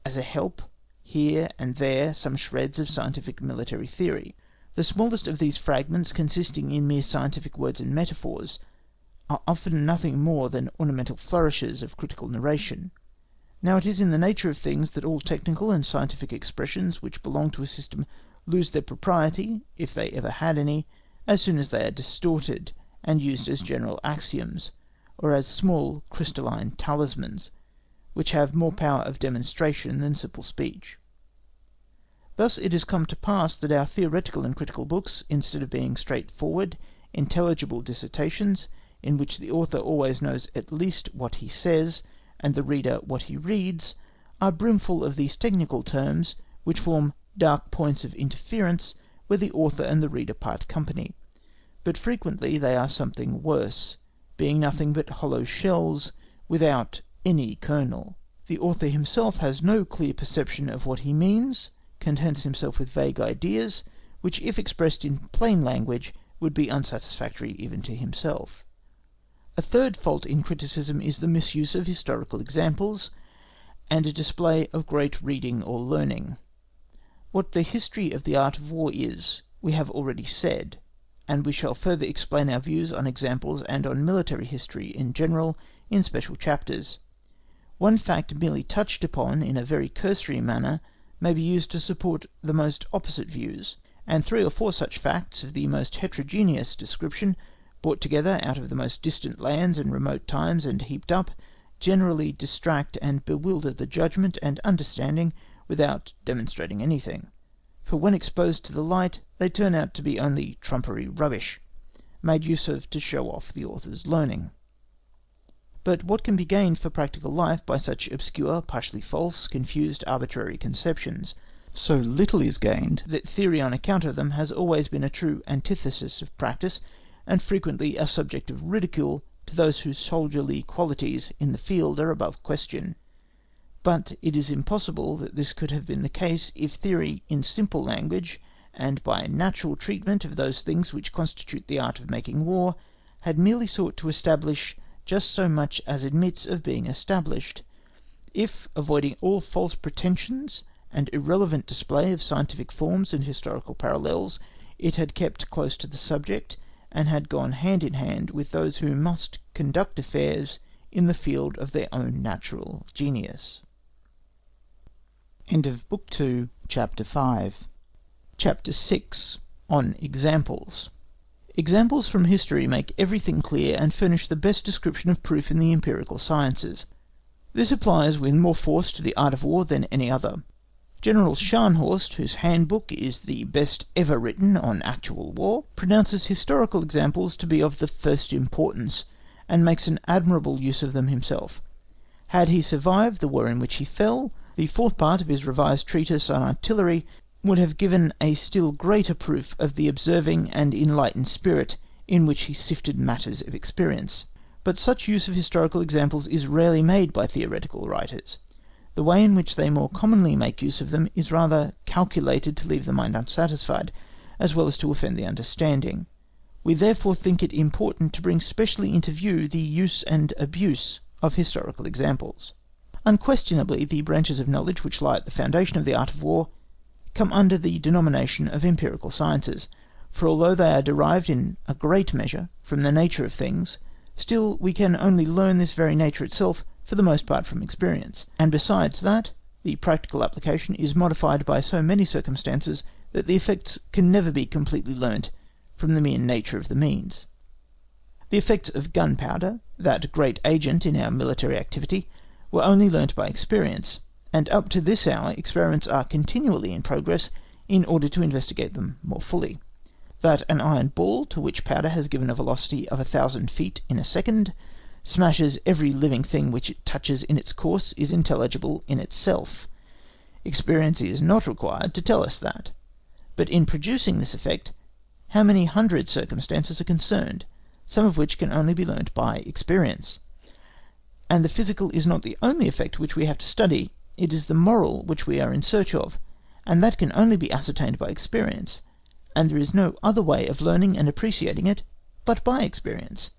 as a help, here and there some shreds of scientific military theory. The smallest of these fragments, consisting in mere scientific words and metaphors, are often nothing more than ornamental flourishes of critical narration. Now it is in the nature of things that all technical and scientific expressions which belong to a system lose their propriety, if they ever had any, as soon as they are distorted and used as general axioms, or as small crystalline talismans, which have more power of demonstration than simple speech. Thus it has come to pass that our theoretical and critical books, instead of being straightforward, intelligible dissertations, in which the author always knows at least what he says, and the reader what he reads, are brimful of these technical terms, which form dark points of interference where the author and the reader part company. But frequently they are something worse, being nothing but hollow shells without any kernel. The author himself has no clear perception of what he means, contents himself with vague ideas, which if expressed in plain language would be unsatisfactory even to himself. A third fault in criticism is the misuse of historical examples, and a display of great reading or learning. What the history of the art of war is, we have already said, and we shall further explain our views on examples and on military history in general in special chapters. One fact merely touched upon in a very cursory manner may be used to support the most opposite views, and 3 or 4 such facts of the most heterogeneous description, brought together out of the most distant lands and remote times and heaped up, generally distract and bewilder the judgment and understanding without demonstrating anything. For when exposed to the light, they turn out to be only trumpery rubbish, made use of to show off the author's learning. But what can be gained for practical life by such obscure, partially false, confused, arbitrary conceptions? So little is gained, that theory on account of them has always been a true antithesis of practice, and frequently a subject of ridicule to those whose soldierly qualities in the field are above question. but it is impossible that this could have been the case if theory in simple language, and by natural treatment of those things which constitute the art of making war, had merely sought to establish just so much as admits of being established; if, avoiding all false pretensions and irrelevant display of scientific forms and historical parallels, it had kept close to the subject, and had gone hand in hand with those who must conduct affairs in the field of their own natural genius. End of Book 2, Chapter 5. Chapter 6. On Examples. Examples from history make everything clear and furnish the best description of proof in the empirical sciences. This applies with more force to the art of war than any other. General Scharnhorst, whose handbook is the best ever written on actual war, pronounces historical examples to be of the first importance, and makes an admirable use of them himself. Had he survived the war in which he fell, the fourth part of his revised treatise on artillery would have given a still greater proof of the observing and enlightened spirit in which he sifted matters of experience. But such use of historical examples is rarely made by theoretical writers. The way in which they more commonly make use of them is rather calculated to leave the mind unsatisfied, as well as to offend the understanding. We therefore think it important to bring specially into view the use and abuse of historical examples. Unquestionably, the branches of knowledge which lie at the foundation of the art of war come under the denomination of empirical sciences, for although they are derived in a great measure from the nature of things, still we can only learn this very nature itself for the most part from experience, and besides that, the practical application is modified by so many circumstances that the effects can never be completely learnt from the mere nature of the means. The effects of gunpowder, that great agent in our military activity, were only learnt by experience, and up to this hour experiments are continually in progress in order to investigate them more fully. That an iron ball, to which powder has given a velocity of 1,000 feet in a second, smashes every living thing which it touches in its course, is intelligible in itself. Experience is not required to tell us that. But in producing this effect, how many hundred circumstances are concerned, some of which can only be learnt by experience? And the physical is not the only effect which we have to study, it is the moral which we are in search of, and that can only be ascertained by experience, and there is no other way of learning and appreciating it but by experience.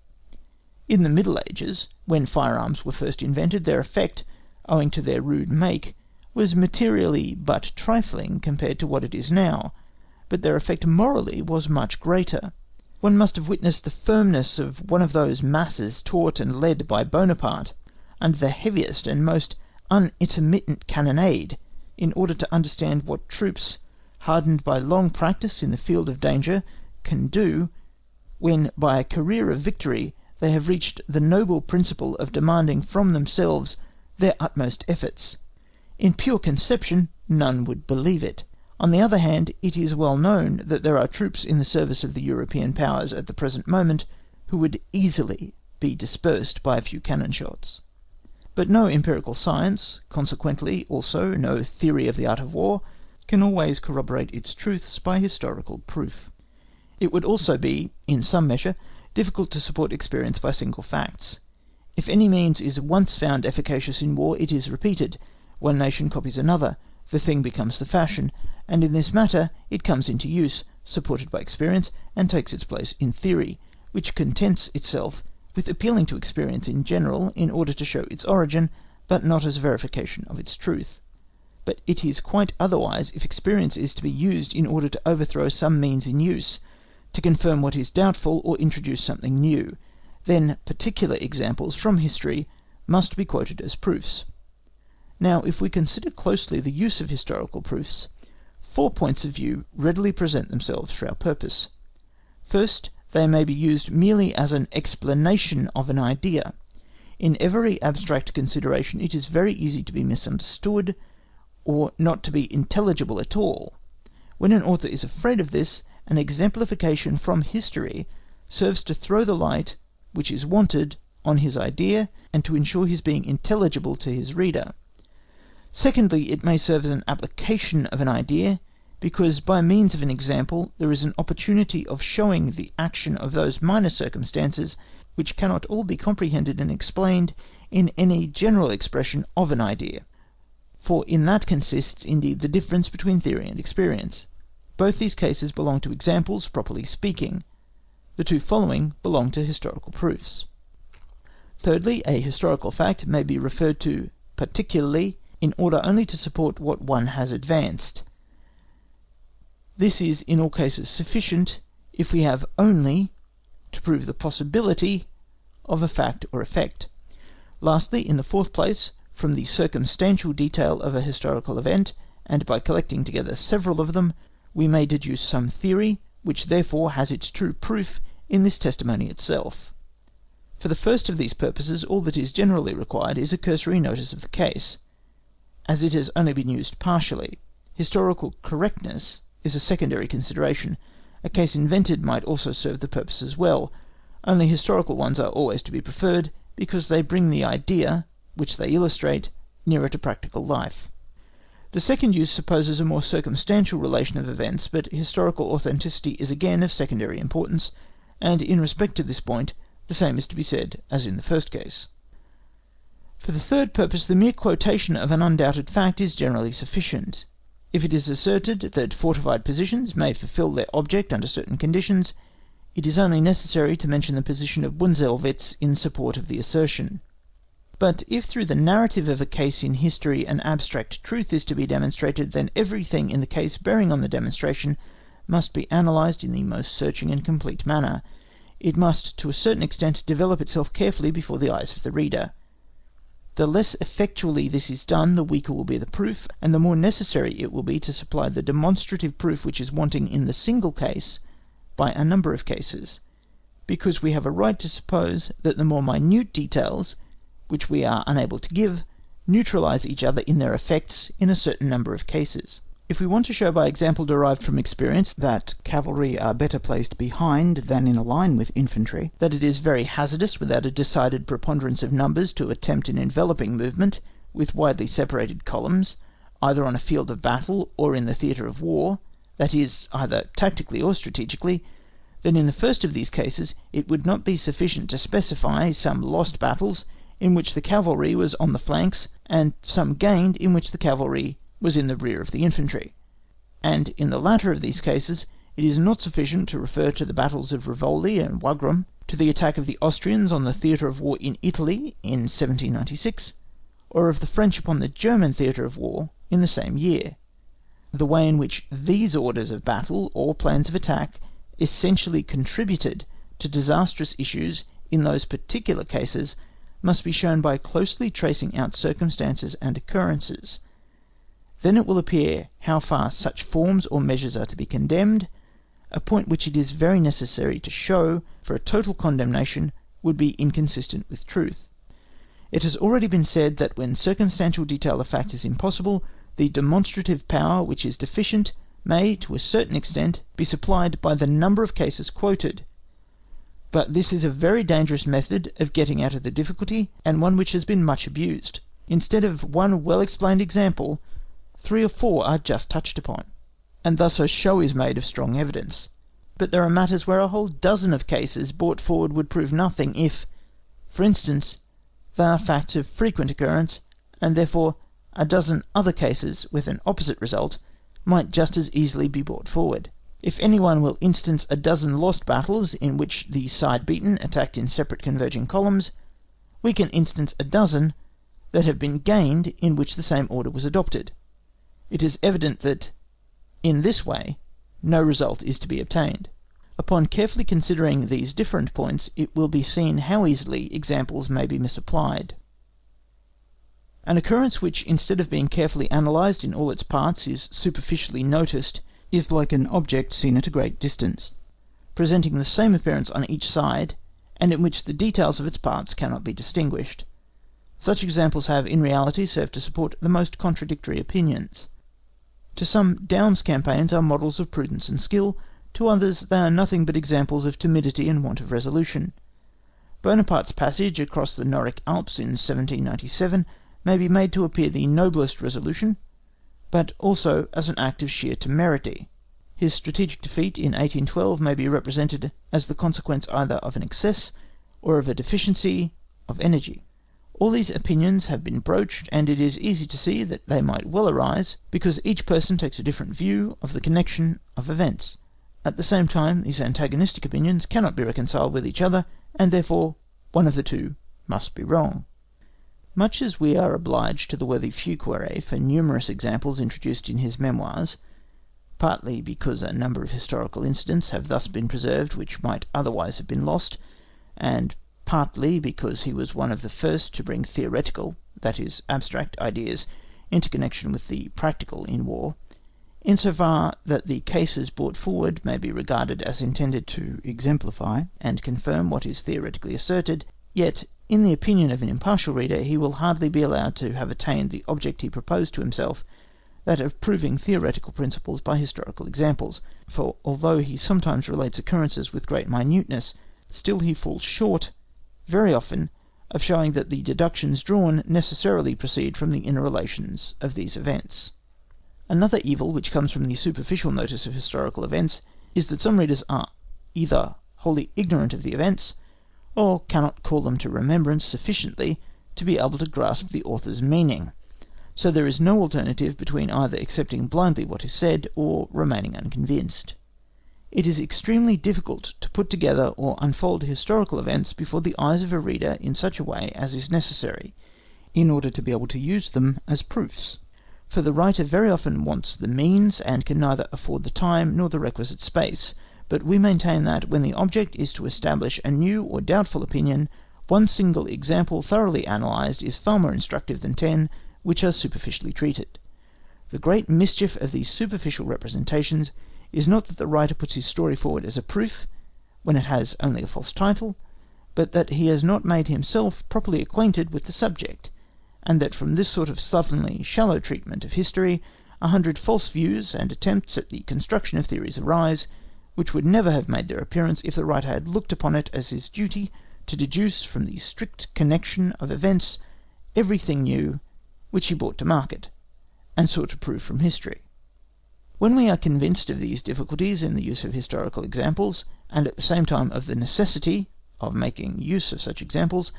In the Middle Ages, when firearms were first invented, their effect, owing to their rude make, was materially but trifling compared to what it is now, but their effect morally was much greater. One must have witnessed the firmness of one of those masses taught and led by Bonaparte, under the heaviest and most unintermittent cannonade, in order to understand what troops, hardened by long practice in the field of danger, can do, when by a career of victory they have reached the noble principle of demanding from themselves their utmost efforts. In pure conception, none would believe it. On the other hand, it is well known that there are troops in the service of the European powers at the present moment who would easily be dispersed by a few cannon shots. But no empirical science, consequently also no theory of the art of war, can always corroborate its truths by historical proof. It would also be, in some measure, difficult to support experience by single facts. If any means is once found efficacious in war, it is repeated. One nation copies another, the thing becomes the fashion, and in this matter it comes into use, supported by experience, and takes its place in theory, which contents itself with appealing to experience in general in order to show its origin, but not as verification of its truth. But it is quite otherwise if experience is to be used in order to overthrow some means in use, to confirm what is doubtful, or introduce something new. Then particular examples from history must be quoted as proofs. Now, if we consider closely the use of historical proofs, 4 points of view readily present themselves for our purpose. First, they may be used merely as an explanation of an idea. In every abstract consideration it is very easy to be misunderstood, or not to be intelligible at all. When an author is afraid of this, an exemplification from history serves to throw the light which is wanted on his idea, and to ensure his being intelligible to his reader. Secondly, it may serve as an application of an idea, because by means of an example there is an opportunity of showing the action of those minor circumstances which cannot all be comprehended and explained in any general expression of an idea. for in that consists indeed the difference between theory and experience. Both these cases belong to examples, properly speaking. The two following belong to historical proofs. Thirdly, a historical fact may be referred to particularly in order only to support what one has advanced. This is in all cases sufficient if we have only to prove the possibility of a fact or effect. Lastly, in the fourth place, from the circumstantial detail of a historical event, and by collecting together several of them, we may deduce some theory, which therefore has its true proof in this testimony itself. For the first of these purposes, all that is generally required is a cursory notice of the case, as it has only been used partially. Historical correctness is a secondary consideration. A case invented might also serve the purpose as well, only historical ones are always to be preferred, because they bring the idea, which they illustrate, nearer to practical life. The second use supposes a more circumstantial relation of events, but historical authenticity is again of secondary importance, and in respect to this point, the same is to be said as in the first case. For the third purpose, the mere quotation of an undoubted fact is generally sufficient. If it is asserted that fortified positions may fulfil their object under certain conditions, it is only necessary to mention the position of Bunzelwitz in support of the assertion. But if through the narrative of a case in history an abstract truth is to be demonstrated, then everything in the case bearing on the demonstration must be analysed in the most searching and complete manner. It must to a certain extent develop itself carefully before the eyes of the reader. The less effectually this is done, the weaker will be the proof, and the more necessary it will be to supply the demonstrative proof which is wanting in the single case by a number of cases, because we have a right to suppose that the more minute details, which we are unable to give, neutralise each other in their effects in a certain number of cases. If we want to show by example derived from experience that cavalry are better placed behind than in a line with infantry, that it is very hazardous without a decided preponderance of numbers to attempt an enveloping movement with widely separated columns, either on a field of battle or in the theatre of war, that is, either tactically or strategically, then in the first of these cases it would not be sufficient to specify some lost battles in which the cavalry was on the flanks, and some gained in which the cavalry was in the rear of the infantry. And in the latter of these cases, it is not sufficient to refer to the battles of Rivoli and Wagram, to the attack of the Austrians on the theatre of war in Italy in 1796, or of the French upon the German theatre of war in the same year. The way in which these orders of battle or plans of attack essentially contributed to disastrous issues in those particular cases must be shown by closely tracing out circumstances and occurrences. Then it will appear how far such forms or measures are to be condemned, a point which it is very necessary to show, for a total condemnation would be inconsistent with truth. It has already been said that when circumstantial detail of fact is impossible, the demonstrative power which is deficient may, to a certain extent, be supplied by the number of cases quoted. But this is a very dangerous method of getting out of the difficulty, and one which has been much abused. Instead of one well-explained example, 3 or 4 are just touched upon, and thus a show is made of strong evidence. But there are matters where a whole dozen of cases brought forward would prove nothing if, for instance, they are facts of frequent occurrence, and therefore a dozen other cases with an opposite result might just as easily be brought forward. If anyone will instance a dozen lost battles in which the side beaten attacked in separate converging columns, we can instance a dozen that have been gained in which the same order was adopted. It is evident that, in this way, no result is to be obtained. Upon carefully considering these different points, it will be seen how easily examples may be misapplied. An occurrence which, instead of being carefully analysed in all its parts, is superficially noticed, is like an object seen at a great distance, presenting the same appearance on each side, and in which the details of its parts cannot be distinguished. Such examples have, in reality, served to support the most contradictory opinions. To some, Daun's campaigns are models of prudence and skill, to others they are nothing but examples of timidity and want of resolution. Bonaparte's passage across the Noric Alps in 1797 may be made to appear the noblest resolution, but also as an act of sheer temerity. His strategic defeat in 1812 may be represented as the consequence either of an excess or of a deficiency of energy. All these opinions have been broached, and it is easy to see that they might well arise, because each person takes a different view of the connection of events. At the same time, these antagonistic opinions cannot be reconciled with each other, and therefore one of the two must be wrong. Much as we are obliged to the worthy Feuquieres for numerous examples introduced in his memoirs, partly because a number of historical incidents have thus been preserved which might otherwise have been lost, and partly because he was one of the first to bring theoretical, that is, abstract ideas into connection with the practical in war, insofar that the cases brought forward may be regarded as intended to exemplify and confirm what is theoretically asserted, yet, in the opinion of an impartial reader, he will hardly be allowed to have attained the object he proposed to himself, that of proving theoretical principles by historical examples, for although he sometimes relates occurrences with great minuteness, still he falls short, very often, of showing that the deductions drawn necessarily proceed from the inner relations of these events. Another evil which comes from the superficial notice of historical events is that some readers are either wholly ignorant of the events, or cannot call them to remembrance sufficiently to be able to grasp the author's meaning, so there is no alternative between either accepting blindly what is said, or remaining unconvinced. It is extremely difficult to put together or unfold historical events before the eyes of a reader in such a way as is necessary, in order to be able to use them as proofs. For the writer very often wants the means, and can neither afford the time nor the requisite space, but we maintain that, when the object is to establish a new or doubtful opinion, one single example thoroughly analysed is far more instructive than 10 which are superficially treated. The great mischief of these superficial representations is not that the writer puts his story forward as a proof, when it has only a false title, but that he has not made himself properly acquainted with the subject, and that from this sort of slovenly, shallow treatment of history, 100 false views and attempts at the construction of theories arise, which would never have made their appearance if the writer had looked upon it as his duty to deduce from the strict connection of events everything new which he brought to market, and sought to prove from history. When we are convinced of these difficulties in the use of historical examples, and at the same time of the necessity of making use of such examples,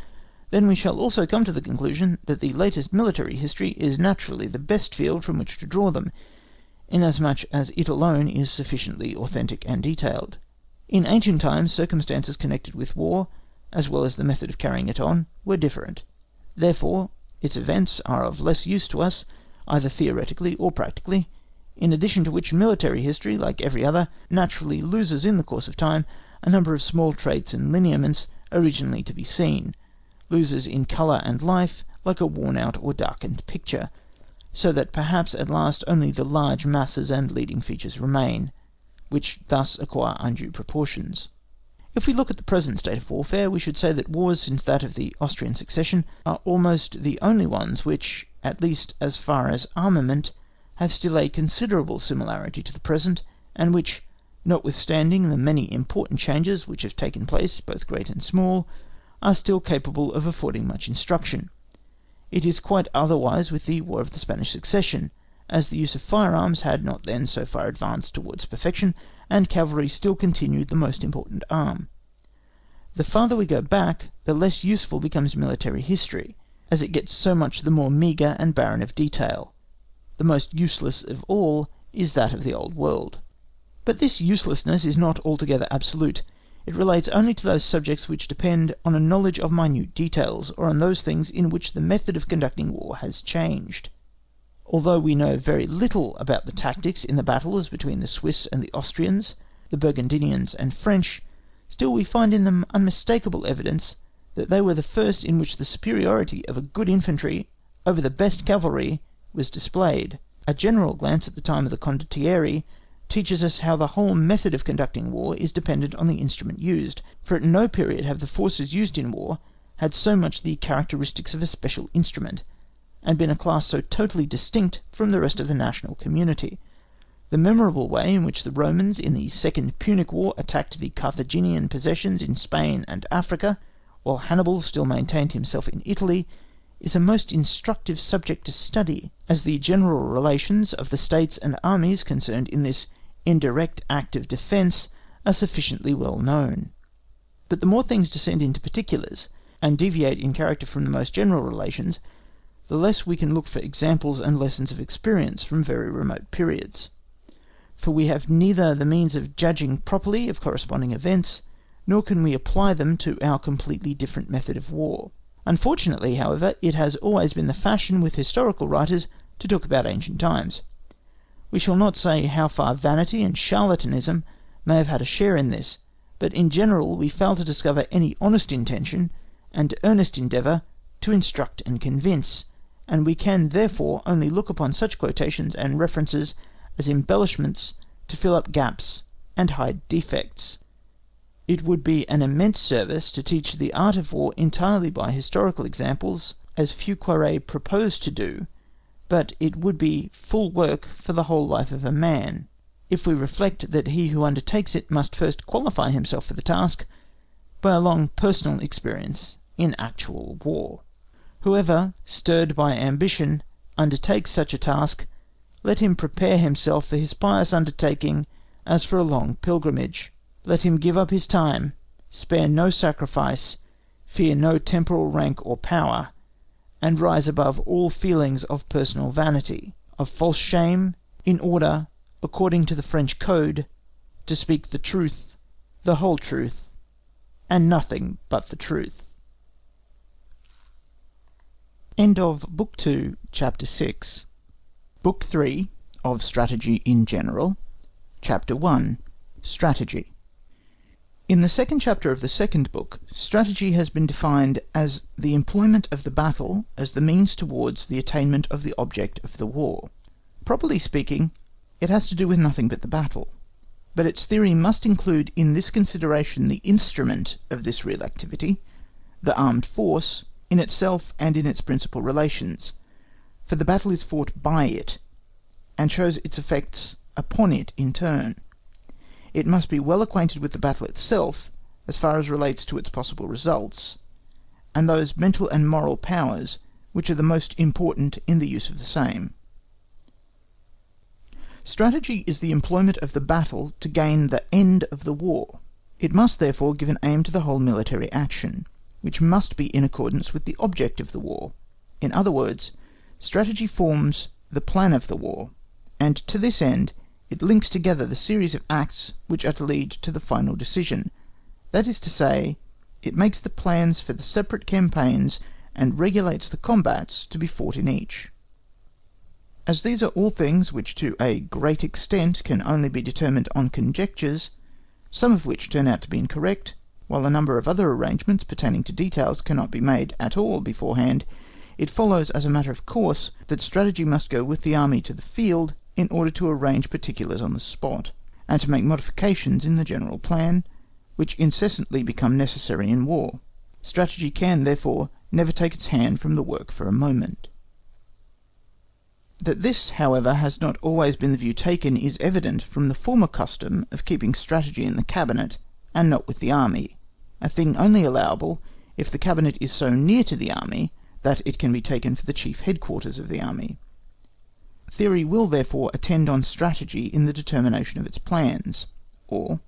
then we shall also come to the conclusion that the latest military history is naturally the best field from which to draw them, inasmuch as it alone is sufficiently authentic and detailed. In ancient times, circumstances connected with war, as well as the method of carrying it on, were different. Therefore, its events are of less use to us, either theoretically or practically, in addition to which military history, like every other, naturally loses in the course of time a number of small traits and lineaments originally to be seen, loses in colour and life like a worn-out or darkened picture, so that perhaps at last only the large masses and leading features remain, which thus acquire undue proportions. If we look at the present state of warfare, we should say that wars since that of the Austrian succession are almost the only ones which, at least as far as armament, have still a considerable similarity to the present, and which, notwithstanding the many important changes which have taken place, both great and small, are still capable of affording much instruction. It is quite otherwise with the War of the Spanish Succession, as the use of firearms had not then so far advanced towards perfection, and cavalry still continued the most important arm. The farther we go back, the less useful becomes military history, as it gets so much the more meagre and barren of detail. The most useless of all is that of the Old World. But this uselessness is not altogether absolute. It relates only to those subjects which depend on a knowledge of minute details, or on those things in which the method of conducting war has changed. Although we know very little about the tactics in the battles between the Swiss and the Austrians, the Burgundians and French, still we find in them unmistakable evidence that they were the first in which the superiority of a good infantry over the best cavalry was displayed. A general glance at the time of the Condottieri teaches us how the whole method of conducting war is dependent on the instrument used, for at no period have the forces used in war had so much the characteristics of a special instrument, and been a class so totally distinct from the rest of the national community. The memorable way in which the Romans in the Second Punic War attacked the Carthaginian possessions in Spain and Africa, while Hannibal still maintained himself in Italy, is a most instructive subject to study, as the general relations of the states and armies concerned in this indirect act of defence are sufficiently well known. But the more things descend into particulars, and deviate in character from the most general relations, the less we can look for examples and lessons of experience from very remote periods. For we have neither the means of judging properly of corresponding events, nor can we apply them to our completely different method of war. Unfortunately, however, it has always been the fashion with historical writers to talk about ancient times. We shall not say how far vanity and charlatanism may have had a share in this, but in general we fail to discover any honest intention and earnest endeavour to instruct and convince, and we can therefore only look upon such quotations and references as embellishments to fill up gaps and hide defects. It would be an immense service to teach the art of war entirely by historical examples, as Feuquieres proposed to do, but it would be full work for the whole life of a man, if we reflect that he who undertakes it must first qualify himself for the task by a long personal experience in actual war. Whoever, stirred by ambition, undertakes such a task, let him prepare himself for his pious undertaking as for a long pilgrimage. Let him give up his time, spare no sacrifice, fear no temporal rank or power, and rise above all feelings of personal vanity, of false shame, in order, according to the French code, to speak the truth, the whole truth, and nothing but the truth. End of Book 2, Chapter 6. Book 3, of Strategy in General, Chapter 1, Strategy. In the second chapter of the second book, strategy has been defined as the employment of the battle as the means towards the attainment of the object of the war. Properly speaking, it has to do with nothing but the battle, but its theory must include in this consideration the instrument of this real activity, the armed force, in itself and in its principal relations, for the battle is fought by it, and shows its effects upon it in turn. It must be well acquainted with the battle itself, as far as relates to its possible results, and those mental and moral powers which are the most important in the use of the same. Strategy is the employment of the battle to gain the end of the war. It must therefore give an aim to the whole military action, which must be in accordance with the object of the war. In other words, strategy forms the plan of the war, and to this end it links together the series of acts which are to lead to the final decision. That is to say, it makes the plans for the separate campaigns and regulates the combats to be fought in each. As these are all things which to a great extent can only be determined on conjectures, some of which turn out to be incorrect, while a number of other arrangements pertaining to details cannot be made at all beforehand, it follows as a matter of course that strategy must go with the army to the field in order to arrange particulars on the spot, and to make modifications in the general plan, which incessantly become necessary in war. Strategy can, therefore, never take its hand from the work for a moment. That this, however, has not always been the view taken is evident from the former custom of keeping strategy in the cabinet, and not with the army, a thing only allowable if the cabinet is so near to the army that it can be taken for the chief headquarters of the army. Theory will therefore attend on strategy in the determination of its plans, or,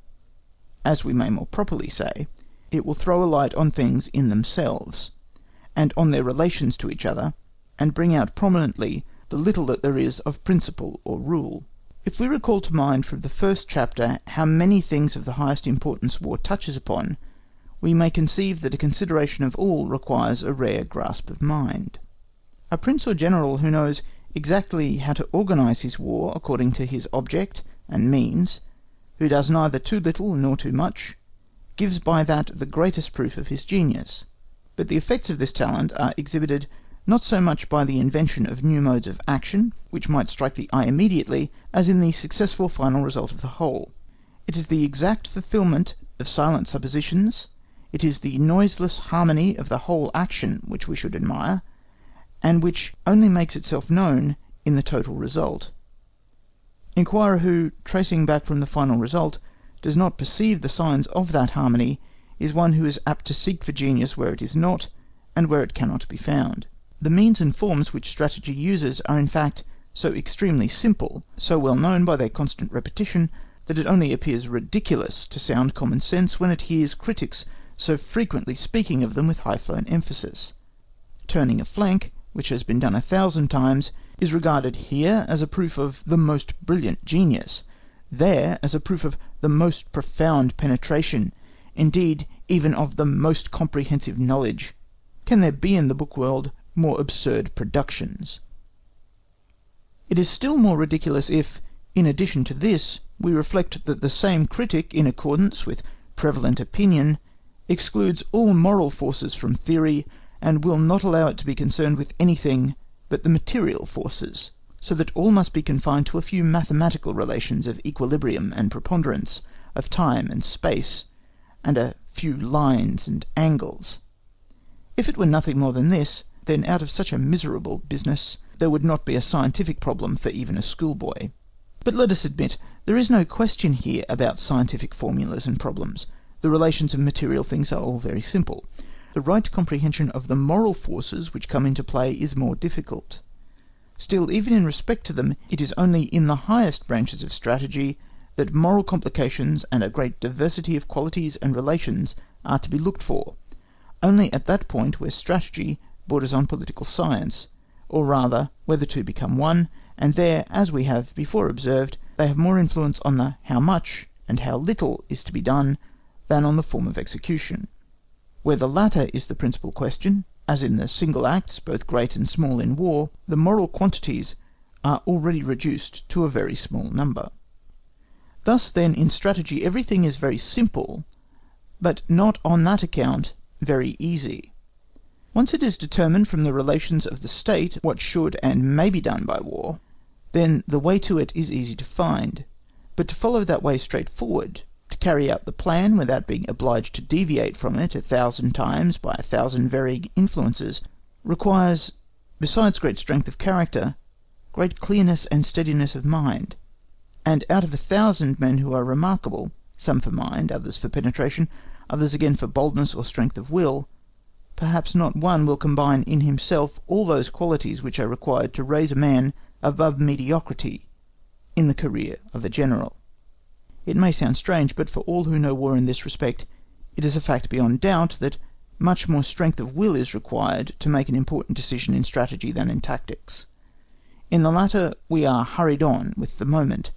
as we may more properly say, it will throw a light on things in themselves, and on their relations to each other, and bring out prominently the little that there is of principle or rule. If we recall to mind from the first chapter how many things of the highest importance war touches upon, we may conceive that a consideration of all requires a rare grasp of mind. A prince or general who knows exactly how to organize his war according to his object and means, who does neither too little nor too much, gives by that the greatest proof of his genius. But the effects of this talent are exhibited not so much by the invention of new modes of action, which might strike the eye immediately, as in the successful final result of the whole. It is the exact fulfilment of silent suppositions, it is the noiseless harmony of the whole action which we should admire, and which only makes itself known in the total result. Inquirer who, tracing back from the final result, does not perceive the signs of that harmony, is one who is apt to seek for genius where it is not, and where it cannot be found. The means and forms which strategy uses are in fact so extremely simple, so well known by their constant repetition, that it only appears ridiculous to sound common sense when it hears critics so frequently speaking of them with high-flown emphasis. Turning a flank, which has been done 1,000 times, is regarded here as a proof of the most brilliant genius, there as a proof of the most profound penetration, indeed even of the most comprehensive knowledge. Can there be in the book world more absurd productions? It is still more ridiculous if, in addition to this, we reflect that the same critic, in accordance with prevalent opinion, excludes all moral forces from theory, and will not allow it to be concerned with anything but the material forces, so that all must be confined to a few mathematical relations of equilibrium and preponderance, of time and space, and a few lines and angles. If it were nothing more than this, then out of such a miserable business there would not be a scientific problem for even a schoolboy. But let us admit, there is no question here about scientific formulas and problems. The relations of material things are all very simple. The right comprehension of the moral forces which come into play is more difficult. Still, even in respect to them, it is only in the highest branches of strategy that moral complications and a great diversity of qualities and relations are to be looked for, only at that point where strategy borders on political science, or rather where the two become one, and there, as we have before observed, they have more influence on the how much and how little is to be done than on the form of execution. Where the latter is the principal question, as in the single acts, both great and small in war, the moral quantities are already reduced to a very small number. Thus then in strategy everything is very simple, but not on that account very easy. Once it is determined from the relations of the state what should and may be done by war, then the way to it is easy to find, but to follow that way straight forward, to carry out the plan without being obliged to deviate from it 1,000 times by 1,000 varying influences, requires, besides great strength of character, great clearness and steadiness of mind. And out of 1,000 men who are remarkable, some for mind, others for penetration, others again for boldness or strength of will, perhaps not one will combine in himself all those qualities which are required to raise a man above mediocrity in the career of a general. It may sound strange, but for all who know war in this respect, it is a fact beyond doubt that much more strength of will is required to make an important decision in strategy than in tactics. In the latter we are hurried on with the moment.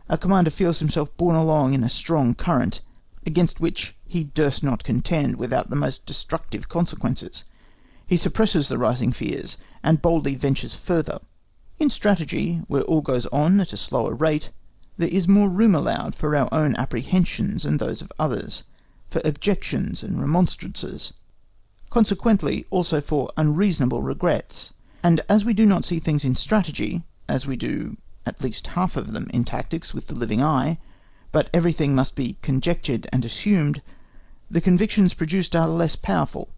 A commander feels himself borne along in a strong current, against which he durst not contend without the most destructive consequences. He suppresses the rising fears, and boldly ventures further. In strategy, where all goes on at a slower rate, there is more room allowed for our own apprehensions and those of others, for objections and remonstrances, consequently also for unreasonable regrets. And as we do not see things in strategy, as we do at least half of them in tactics with the living eye, but everything must be conjectured and assumed, the convictions produced are less powerful.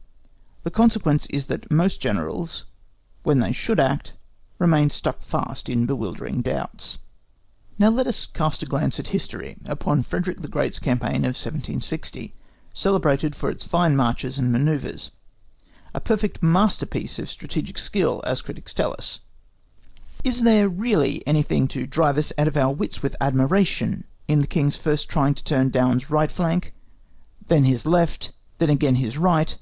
The consequence is that most generals, when they should act, remain stuck fast in bewildering doubts. Now let us cast a glance at history, upon Frederick the Great's campaign of 1760, celebrated for its fine marches and manoeuvres. A perfect masterpiece of strategic skill, as critics tell us. Is there really anything to drive us out of our wits with admiration in the King's first trying to turn Daun's right flank, then his left, then again his right,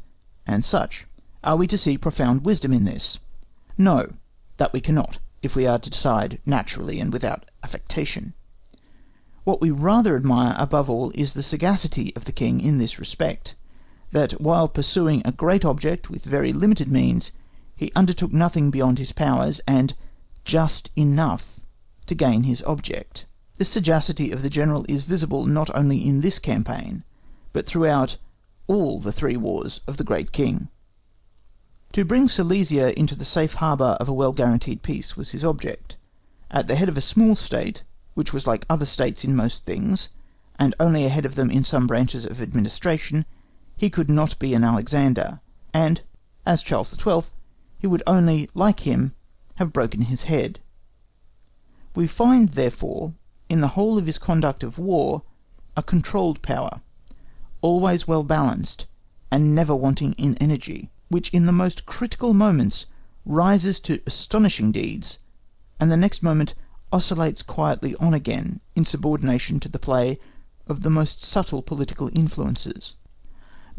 and such? Are we to see profound wisdom in this? No, that we cannot, if we are to decide naturally and without affectation. What we rather admire above all is the sagacity of the King in this respect, that while pursuing a great object with very limited means, he undertook nothing beyond his powers, and just enough to gain his object. This sagacity of the general is visible not only in this campaign, but throughout all the 3 wars of the great King. To bring Silesia into the safe harbour of a well-guaranteed peace was his object. At the head of a small state, which was like other states in most things, and only ahead of them in some branches of administration, he could not be an Alexander, and, as Charles XII, he would only, like him, have broken his head. We find, therefore, in the whole of his conduct of war, a controlled power, always well balanced, and never wanting in energy, which in the most critical moments rises to astonishing deeds, and the next moment oscillates quietly on again in subordination to the play of the most subtle political influences.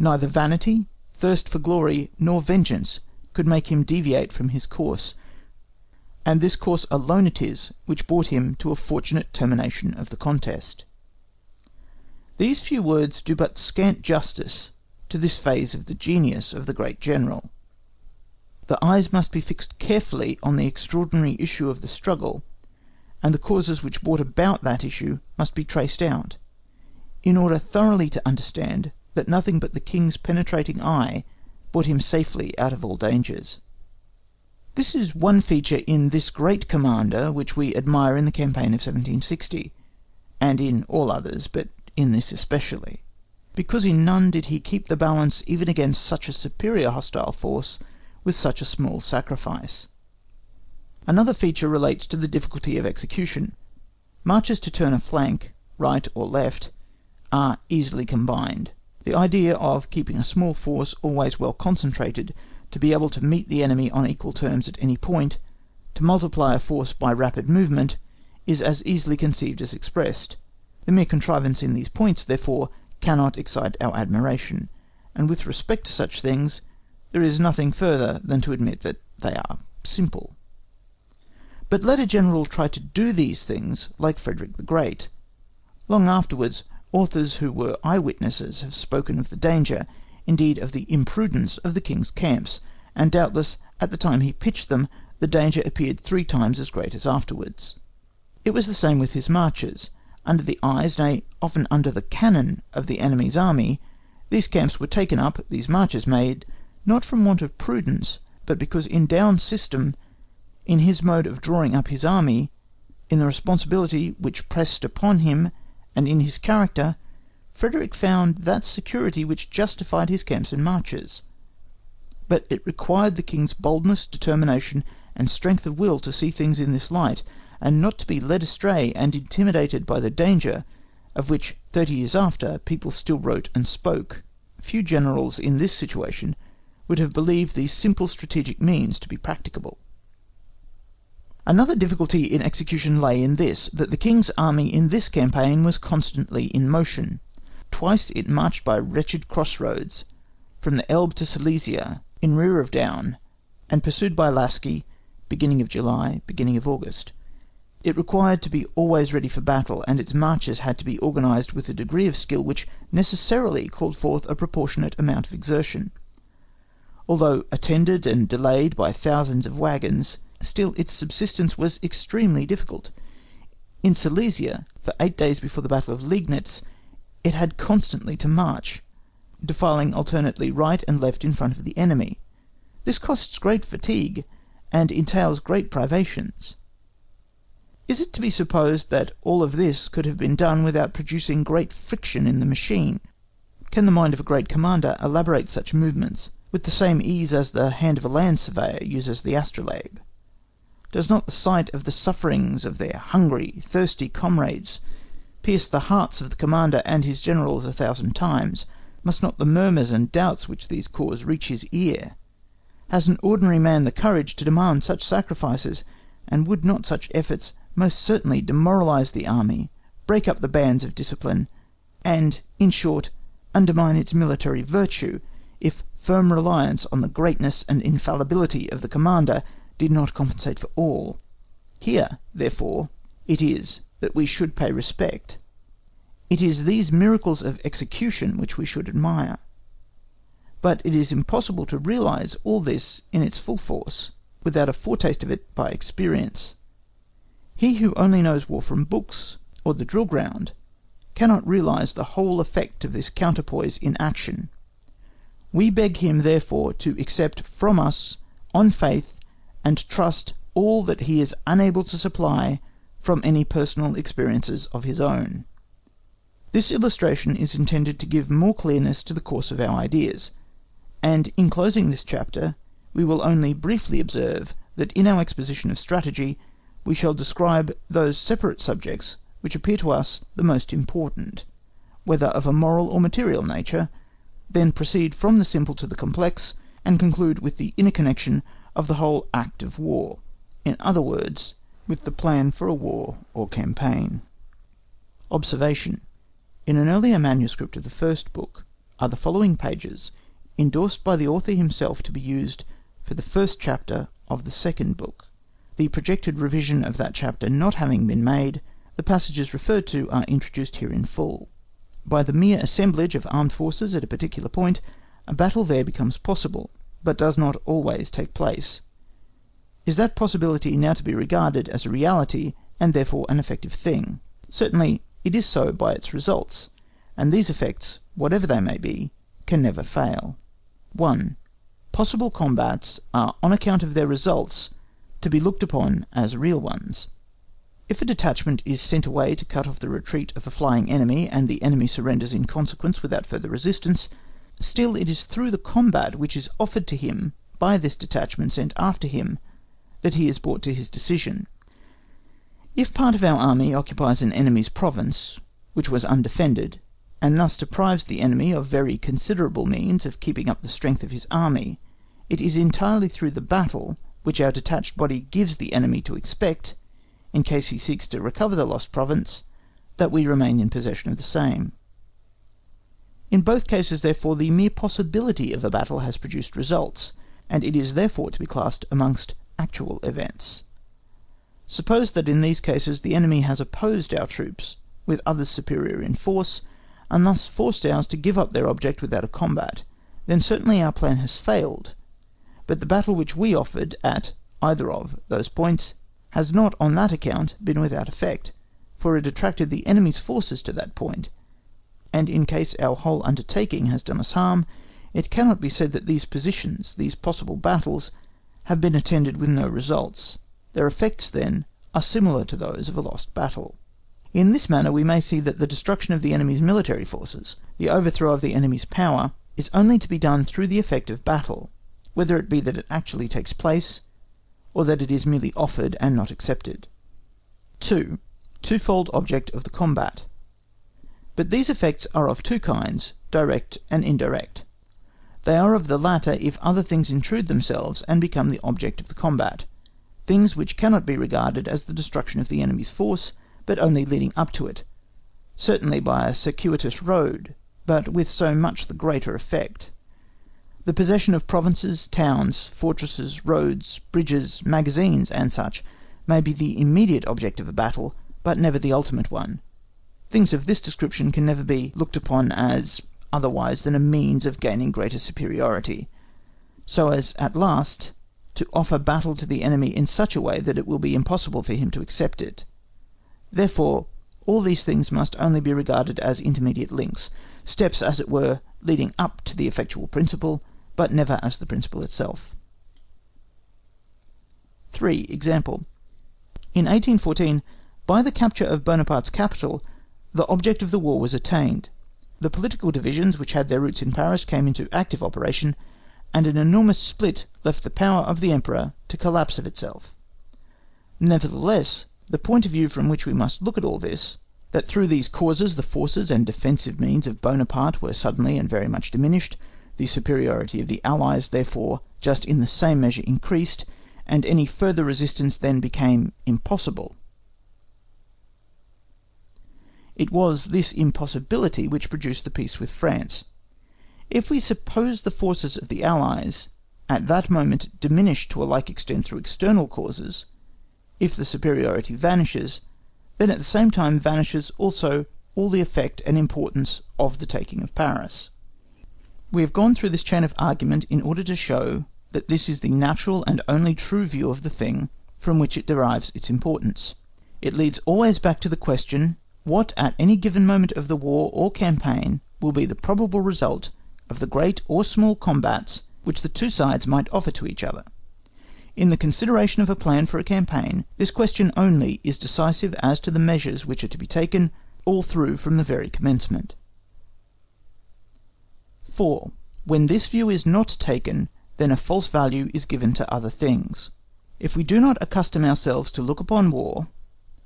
Neither vanity, thirst for glory, nor vengeance could make him deviate from his course, and this course alone it is which brought him to a fortunate termination of the contest. These few words do but scant justice to this phase of the genius of the great general. The eyes must be fixed carefully on the extraordinary issue of the struggle, and the causes which brought about that issue must be traced out, in order thoroughly to understand that nothing but the king's penetrating eye brought him safely out of all dangers. This is one feature in this great commander which we admire in the campaign of 1760, and in all others, but in this especially, because in none did he keep the balance even against such a superior hostile force with such a small sacrifice. Another feature relates to the difficulty of execution. Marches to turn a flank, right or left, are easily combined. The idea of keeping a small force always well concentrated, to be able to meet the enemy on equal terms at any point, to multiply a force by rapid movement, is as easily conceived as expressed. The mere contrivance in these points, therefore, cannot excite our admiration, and with respect to such things, there is nothing further than to admit that they are simple. But let a general try to do these things like Frederick the Great. Long afterwards, authors who were eyewitnesses have spoken of the danger, indeed of the imprudence of the king's camps, and doubtless at the time he pitched them the danger appeared 3 times as great as afterwards. It was the same with his marches. Under the eyes, nay, often under the cannon of the enemy's army, these camps were taken up, these marches made, not from want of prudence, but because in Daun's system, in his mode of drawing up his army, in the responsibility which pressed upon him, and in his character, Frederick found that security which justified his camps and marches. But it required the king's boldness, determination, and strength of will to see things in this light, and not to be led astray and intimidated by the danger, of which 30 years after people still wrote and spoke. Few generals in this situation would have believed these simple strategic means to be practicable. Another difficulty in execution lay in this, that the king's army in this campaign was constantly in motion. Twice it marched by wretched crossroads, from the Elbe to Silesia, in rear of Daun, and pursued by Lasky, beginning of July, beginning of August. It required to be always ready for battle, and its marches had to be organised with a degree of skill which necessarily called forth a proportionate amount of exertion. Although attended and delayed by thousands of waggons, still its subsistence was extremely difficult. In Silesia, for 8 days before the Battle of Liegnitz, it had constantly to march, defiling alternately right and left in front of the enemy. This costs great fatigue, and entails great privations. Is it to be supposed that all of this could have been done without producing great friction in the machine? Can the mind of a great commander elaborate such movements with the same ease as the hand of a land surveyor uses the astrolabe? Does not the sight of the sufferings of their hungry, thirsty comrades pierce the hearts of the commander and his generals 1,000 times? Must not the murmurs and doubts which these cause reach his ear? Has an ordinary man the courage to demand such sacrifices, and would not such efforts most certainly demoralize the army, break up the bands of discipline, and, in short, undermine its military virtue, if firm reliance on the greatness and infallibility of the commander did not compensate for all? Here, therefore, it is that we should pay respect. It is these miracles of execution which we should admire. But it is impossible to realize all this in its full force without a foretaste of it by experience. He who only knows war from books, or the drill ground, cannot realize the whole effect of this counterpoise in action. We beg him, therefore, to accept from us, on faith and trust, all that he is unable to supply from any personal experiences of his own. This illustration is intended to give more clearness to the course of our ideas, and in closing this chapter we will only briefly observe that in our exposition of strategy we shall describe those separate subjects which appear to us the most important, whether of a moral or material nature, then proceed from the simple to the complex, and conclude with the inner connection of the whole act of war, in other words, with the plan for a war or campaign. Observation. In an earlier manuscript of the first book, are the following pages, endorsed by the author himself to be used for the first chapter of the second book. The projected revision of that chapter not having been made, the passages referred to are introduced here in full. By the mere assemblage of armed forces at a particular point, a battle there becomes possible, but does not always take place. Is that possibility now to be regarded as a reality, and therefore an effective thing? Certainly it is so by its results, and these effects, whatever they may be, can never fail. 1. Possible combats are, on account of their results, to be looked upon as real ones. If a detachment is sent away to cut off the retreat of a flying enemy, and the enemy surrenders in consequence without further resistance, still it is through the combat which is offered to him by this detachment sent after him that he is brought to his decision. If part of our army occupies an enemy's province, which was undefended, and thus deprives the enemy of very considerable means of keeping up the strength of his army, it is entirely through the battle which our detached body gives the enemy to expect, in case he seeks to recover the lost province, that we remain in possession of the same. In both cases, therefore, the mere possibility of a battle has produced results, and it is therefore to be classed amongst actual events. Suppose that in these cases the enemy has opposed our troops with others superior in force, and thus forced ours to give up their object without a combat, then certainly our plan has failed, but the battle which we offered at either of those points has not on that account been without effect, for it attracted the enemy's forces to that point, and in case our whole undertaking has done us harm, it cannot be said that these positions, these possible battles, have been attended with no results. Their effects, then, are similar to those of a lost battle. In this manner we may see that the destruction of the enemy's military forces, the overthrow of the enemy's power, is only to be done through the effect of battle, whether it be that it actually takes place, or that it is merely offered and not accepted. 2. Twofold object of the combat. But these effects are of two kinds, direct and indirect. They are of the latter if other things intrude themselves and become the object of the combat, things which cannot be regarded as the destruction of the enemy's force, but only leading up to it, certainly by a circuitous road, but with so much the greater effect. The possession of provinces, towns, fortresses, roads, bridges, magazines, and such, may be the immediate object of a battle, but never the ultimate one. Things of this description can never be looked upon as otherwise than a means of gaining greater superiority, so as at last to offer battle to the enemy in such a way that it will be impossible for him to accept it. Therefore, all these things must only be regarded as intermediate links, steps, as it were, leading up to the effectual principle, but never as the principle itself. 3. Example. In 1814, by the capture of Bonaparte's capital, the object of the war was attained. The political divisions which had their roots in Paris came into active operation, and an enormous split left the power of the Emperor to collapse of itself. Nevertheless, the point of view from which we must look at all this, that through these causes the forces and defensive means of Bonaparte were suddenly and very much diminished, the superiority of the Allies therefore just in the same measure increased, and any further resistance then became impossible. It was this impossibility which produced the peace with France. If we suppose the forces of the Allies at that moment diminished to a like extent through external causes, if the superiority vanishes, then at the same time vanishes also all the effect and importance of the taking of Paris. We have gone through this chain of argument in order to show that this is the natural and only true view of the thing from which it derives its importance. It leads always back to the question, what at any given moment of the war or campaign will be the probable result of the great or small combats which the two sides might offer to each other. In the consideration of a plan for a campaign, this question only is decisive as to the measures which are to be taken all through from the very commencement. 4. When this view is not taken, then a false value is given to other things. If we do not accustom ourselves to look upon war,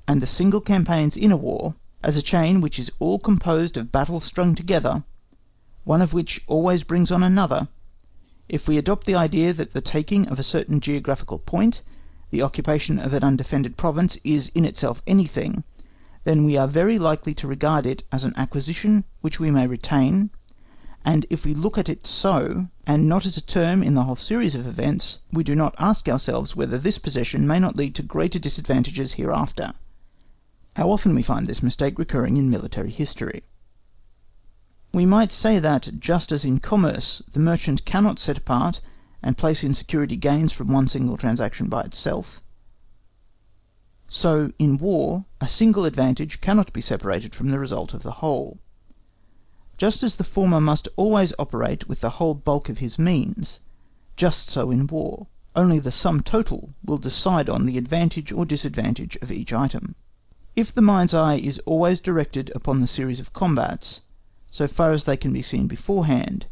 and the single campaigns in a war, as a chain which is all composed of battles strung together, one of which always brings on another, if we adopt the idea that the taking of a certain geographical point, the occupation of an undefended province, is in itself anything, then we are very likely to regard it as an acquisition which we may retain, and if we look at it so, and not as a term in the whole series of events, we do not ask ourselves whether this possession may not lead to greater disadvantages hereafter. How often we find this mistake recurring in military history. We might say that, just as in commerce, the merchant cannot set apart and place in security gains from one single transaction by itself, so in war a single advantage cannot be separated from the result of the whole. Just as the former must always operate with the whole bulk of his means, just so in war, only the sum total will decide on the advantage or disadvantage of each item. If the mind's eye is always directed upon the series of combats, so far as they can be seen beforehand,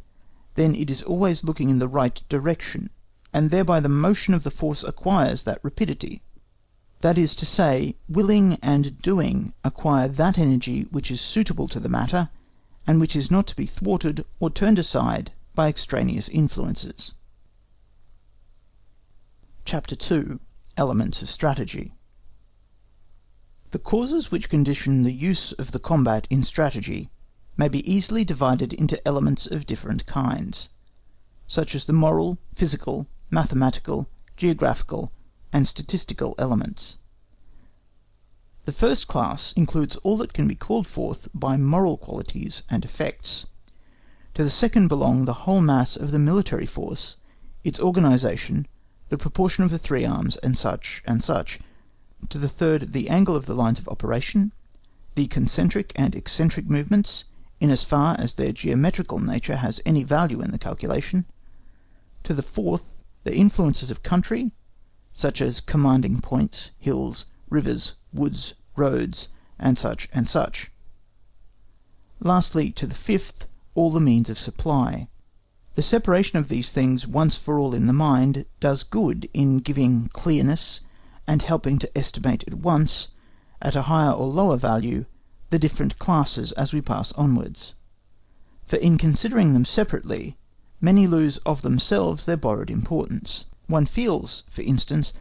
then it is always looking in the right direction, and thereby the motion of the force acquires that rapidity. That is to say, willing and doing acquire that energy which is suitable to the matter, and which is not to be thwarted or turned aside by extraneous influences. Chapter 2. Elements of Strategy. The causes which condition the use of the combat in strategy may be easily divided into elements of different kinds, such as the moral, physical, mathematical, geographical, and statistical elements. The first class includes all that can be called forth by moral qualities and effects. To the second belong the whole mass of the military force, its organisation, the proportion of the three arms, and such, and such. To the third the angle of the lines of operation, the concentric and eccentric movements, in as far as their geometrical nature has any value in the calculation. To the fourth the influences of country, such as commanding points, hills, rivers, woods, roads, and such and such. Lastly, to the fifth, all the means of supply. The separation of these things once for all in the mind does good in giving clearness, and helping to estimate at once, at a higher or lower value, the different classes as we pass onwards. For in considering them separately, many lose of themselves their borrowed importance. One feels, for instance,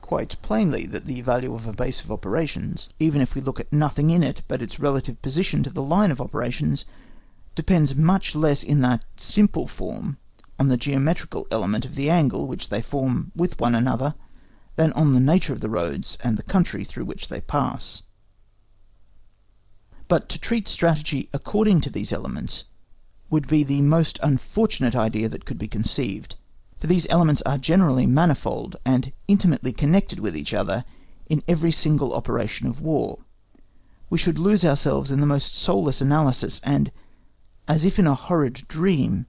quite plainly that the value of a base of operations, even if we look at nothing in it but its relative position to the line of operations, depends much less in that simple form on the geometrical element of the angle which they form with one another, than on the nature of the roads and the country through which they pass. But to treat strategy according to these elements would be the most unfortunate idea that could be conceived, for these elements are generally manifold and intimately connected with each other in every single operation of war. We should lose ourselves in the most soulless analysis, and, as if in a horrid dream,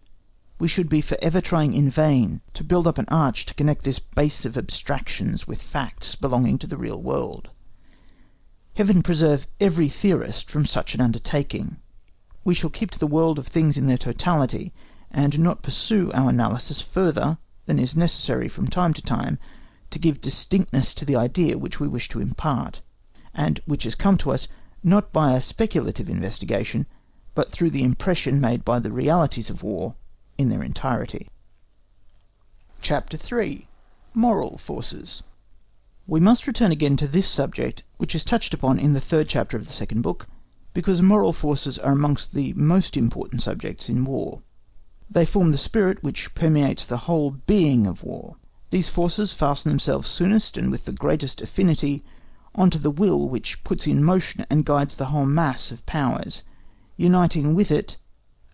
we should be for ever trying in vain to build up an arch to connect this base of abstractions with facts belonging to the real world. Heaven preserve every theorist from such an undertaking. We shall keep to the world of things in their totality, and not pursue our analysis further than is necessary from time to time to give distinctness to the idea which we wish to impart, and which has come to us not by a speculative investigation, but through the impression made by the realities of war in their entirety. Chapter 3. Moral Forces. We must return again to this subject, which is touched upon in the third chapter of the second book, because moral forces are amongst the most important subjects in war. They form the spirit which permeates the whole being of war. These forces fasten themselves soonest and with the greatest affinity onto the will which puts in motion and guides the whole mass of powers, uniting with it,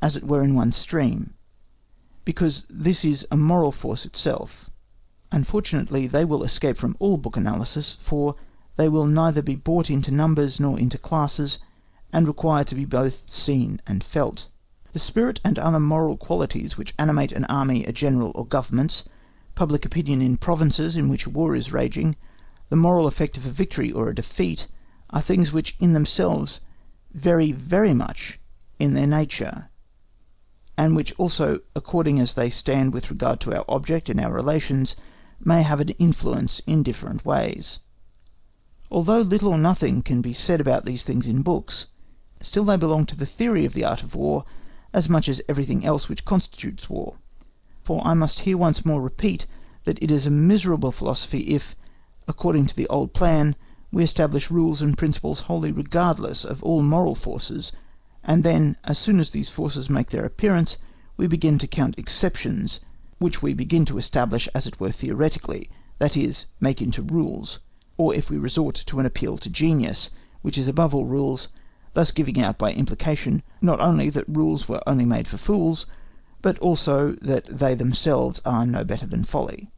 as it were in one stream, because this is a moral force itself. Unfortunately, they will escape from all book analysis, for they will neither be brought into numbers nor into classes, and require to be both seen and felt. The spirit and other moral qualities which animate an army, a general, or governments, public opinion in provinces in which war is raging, the moral effect of a victory or a defeat, are things which in themselves vary very much in their nature, and which also, according as they stand with regard to our object and our relations, may have an influence in different ways. Although little or nothing can be said about these things in books, still they belong to the theory of the art of war as much as everything else which constitutes war. For I must here once more repeat that it is a miserable philosophy if, according to the old plan, we establish rules and principles wholly regardless of all moral forces, and then, as soon as these forces make their appearance, we begin to count exceptions, which we begin to establish as it were theoretically, that is, make into rules, or if we resort to an appeal to genius, which is above all rules, thus giving out by implication not only that rules were only made for fools, but also that they themselves are no better than folly.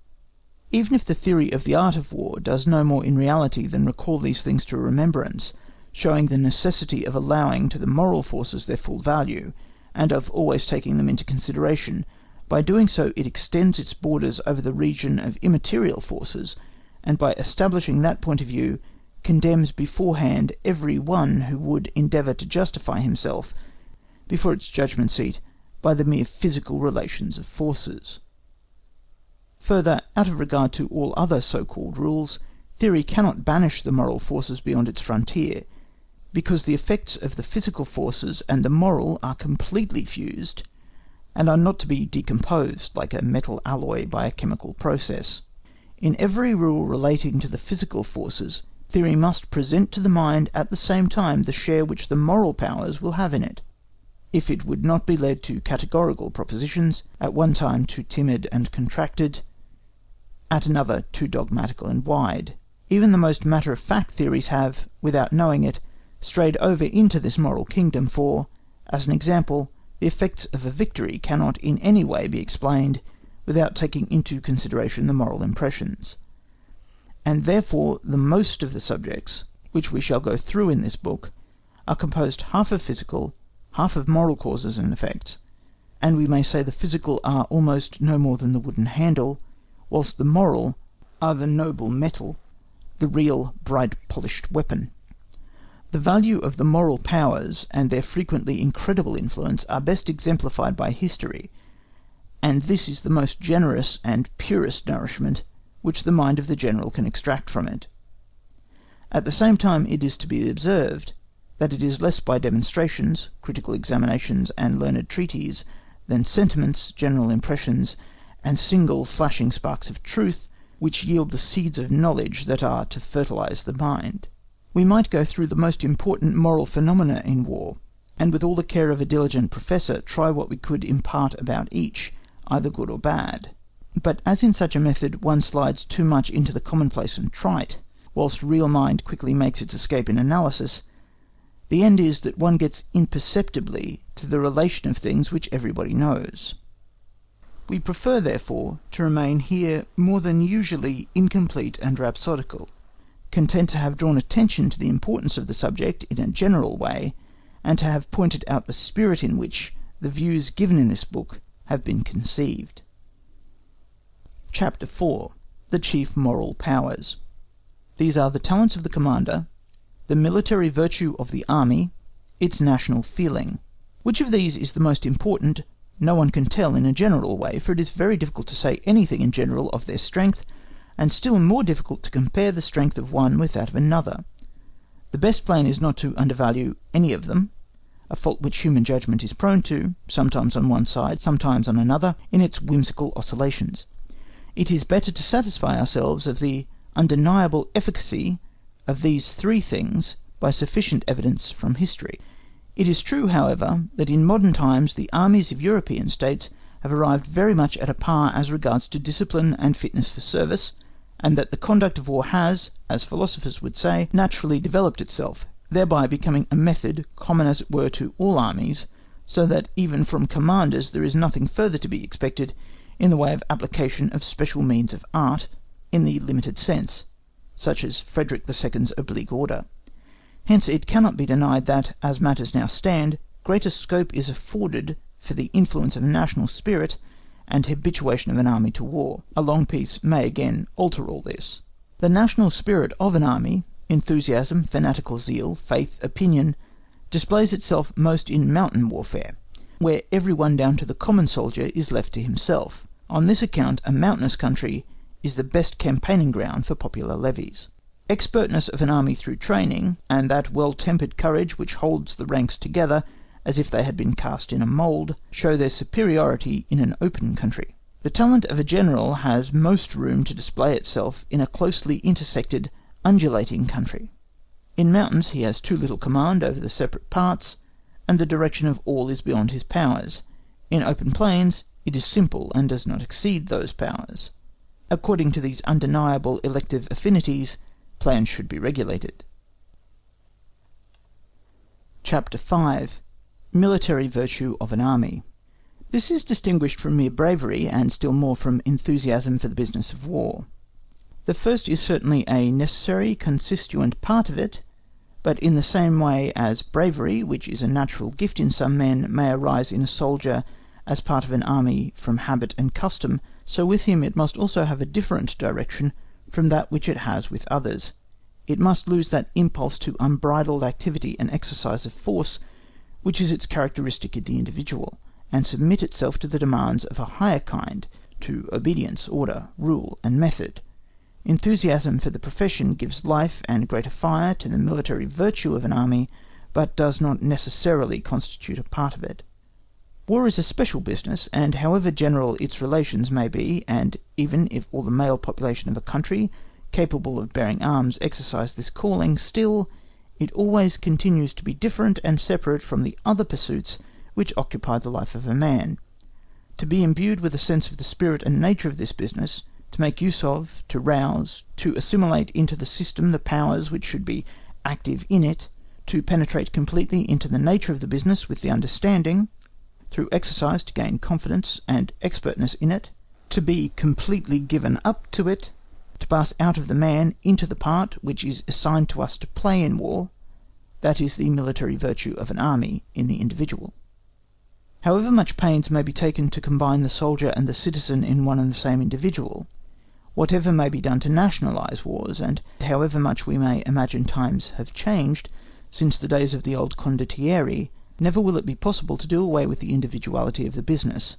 Even if the theory of the art of war does no more in reality than recall these things to remembrance, showing the necessity of allowing to the moral forces their full value, and of always taking them into consideration, by doing so it extends its borders over the region of immaterial forces, and by establishing that point of view, condemns beforehand every one who would endeavour to justify himself before its judgment seat by the mere physical relations of forces. Further, out of regard to all other so-called rules, theory cannot banish the moral forces beyond its frontier, because the effects of the physical forces and the moral are completely fused, and are not to be decomposed like a metal alloy by a chemical process. In every rule relating to the physical forces, theory must present to the mind at the same time the share which the moral powers will have in it. If it would not be led to categorical propositions, at one time too timid and contracted, at another too dogmatical and wide, even the most matter-of-fact theories have, without knowing it, strayed over into this moral kingdom, for, as an example, the effects of a victory cannot in any way be explained without taking into consideration the moral impressions. And therefore the most of the subjects, which we shall go through in this book, are composed half of physical, half of moral causes and effects, and we may say the physical are almost no more than the wooden handle, whilst the moral are the noble metal, the real bright polished weapon. The value of the moral powers and their frequently incredible influence are best exemplified by history, and this is the most generous and purest nourishment which the mind of the general can extract from it. At the same time it is to be observed that it is less by demonstrations, critical examinations, and learned treatises, than sentiments, general impressions, and single flashing sparks of truth, which yield the seeds of knowledge that are to fertilise the mind. We might go through the most important moral phenomena in war, and with all the care of a diligent professor try what we could impart about each, either good or bad. But as in such a method one slides too much into the commonplace and trite, whilst real mind quickly makes its escape in analysis, the end is that one gets imperceptibly to the relation of things which everybody knows. We prefer, therefore, to remain here more than usually incomplete and rhapsodical, content to have drawn attention to the importance of the subject in a general way, and to have pointed out the spirit in which the views given in this book have been conceived. Chapter 4. The chief moral powers. These are the talents of the commander, the military virtue of the army, its national feeling. Which of these is the most important, no one can tell in a general way, for it is very difficult to say anything in general of their strength, and still more difficult to compare the strength of one with that of another. The best plan is not to undervalue any of them, a fault which human judgment is prone to, sometimes on one side, sometimes on another, in its whimsical oscillations. It is better to satisfy ourselves of the undeniable efficacy of these three things by sufficient evidence from history. It is true, however, that in modern times the armies of European states have arrived very much at a par as regards to discipline and fitness for service, and that the conduct of war has, as philosophers would say, naturally developed itself, thereby becoming a method common as it were to all armies, so that even from commanders there is nothing further to be expected in the way of application of special means of art, in the limited sense, such as Frederick II's oblique order. Hence it cannot be denied that, as matters now stand, greater scope is afforded for the influence of national spirit and habituation of an army to war. A long peace may again alter all this. The national spirit of an army, enthusiasm, fanatical zeal, faith, opinion, displays itself most in mountain warfare, where everyone down to the common soldier is left to himself. On this account a mountainous country is the best campaigning ground for popular levies. Expertness of an army through training, and that well-tempered courage which holds the ranks together as if they had been cast in a mould, show their superiority in an open country. The talent of a general has most room to display itself in a closely intersected, undulating country. In mountains he has too little command over the separate parts, and the direction of all is beyond his powers, In open plains it is simple and does not exceed those powers. According to these undeniable elective affinities, plans should be regulated. Chapter 5. Military Virtue of an Army. This is distinguished from mere bravery, and still more from enthusiasm for the business of war. The first is certainly a necessary constituent part of it, but in the same way as bravery, which is a natural gift in some men, may arise in a soldier as part of an army from habit and custom, so with him it must also have a different direction from that which it has with others. It must lose that impulse to unbridled activity and exercise of force which is its characteristic in the individual, and submit itself to the demands of a higher kind, to obedience, order, rule, and method. Enthusiasm for the profession gives life and greater fire to the military virtue of an army, but does not necessarily constitute a part of it. War is a special business, and however general its relations may be, and even if all the male population of a country capable of bearing arms exercise this calling, still it always continues to be different and separate from the other pursuits which occupy the life of a man. To be imbued with a sense of the spirit and nature of this business, to make use of, to rouse, to assimilate into the system the powers which should be active in it, to penetrate completely into the nature of the business with the understanding, through exercise to gain confidence and expertness in it, to be completely given up to it, to pass out of the man into the part which is assigned to us to play in war, that is the military virtue of an army in the individual. However much pains may be taken to combine the soldier and the citizen in one and the same individual, whatever may be done to nationalize wars, and however much we may imagine times have changed since the days of the old condottieri, never will it be possible to do away with the individuality of the business,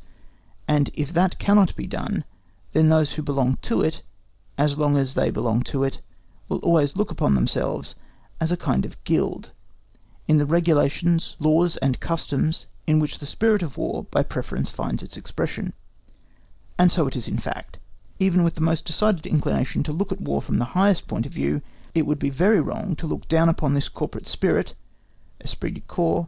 and if that cannot be done, then those who belong to it, as long as they belong to it, will always look upon themselves as a kind of guild, in the regulations, laws, and customs in which the spirit of war by preference finds its expression. And so it is in fact. Even with the most decided inclination to look at war from the highest point of view, it would be very wrong to look down upon this corporate spirit, esprit de corps,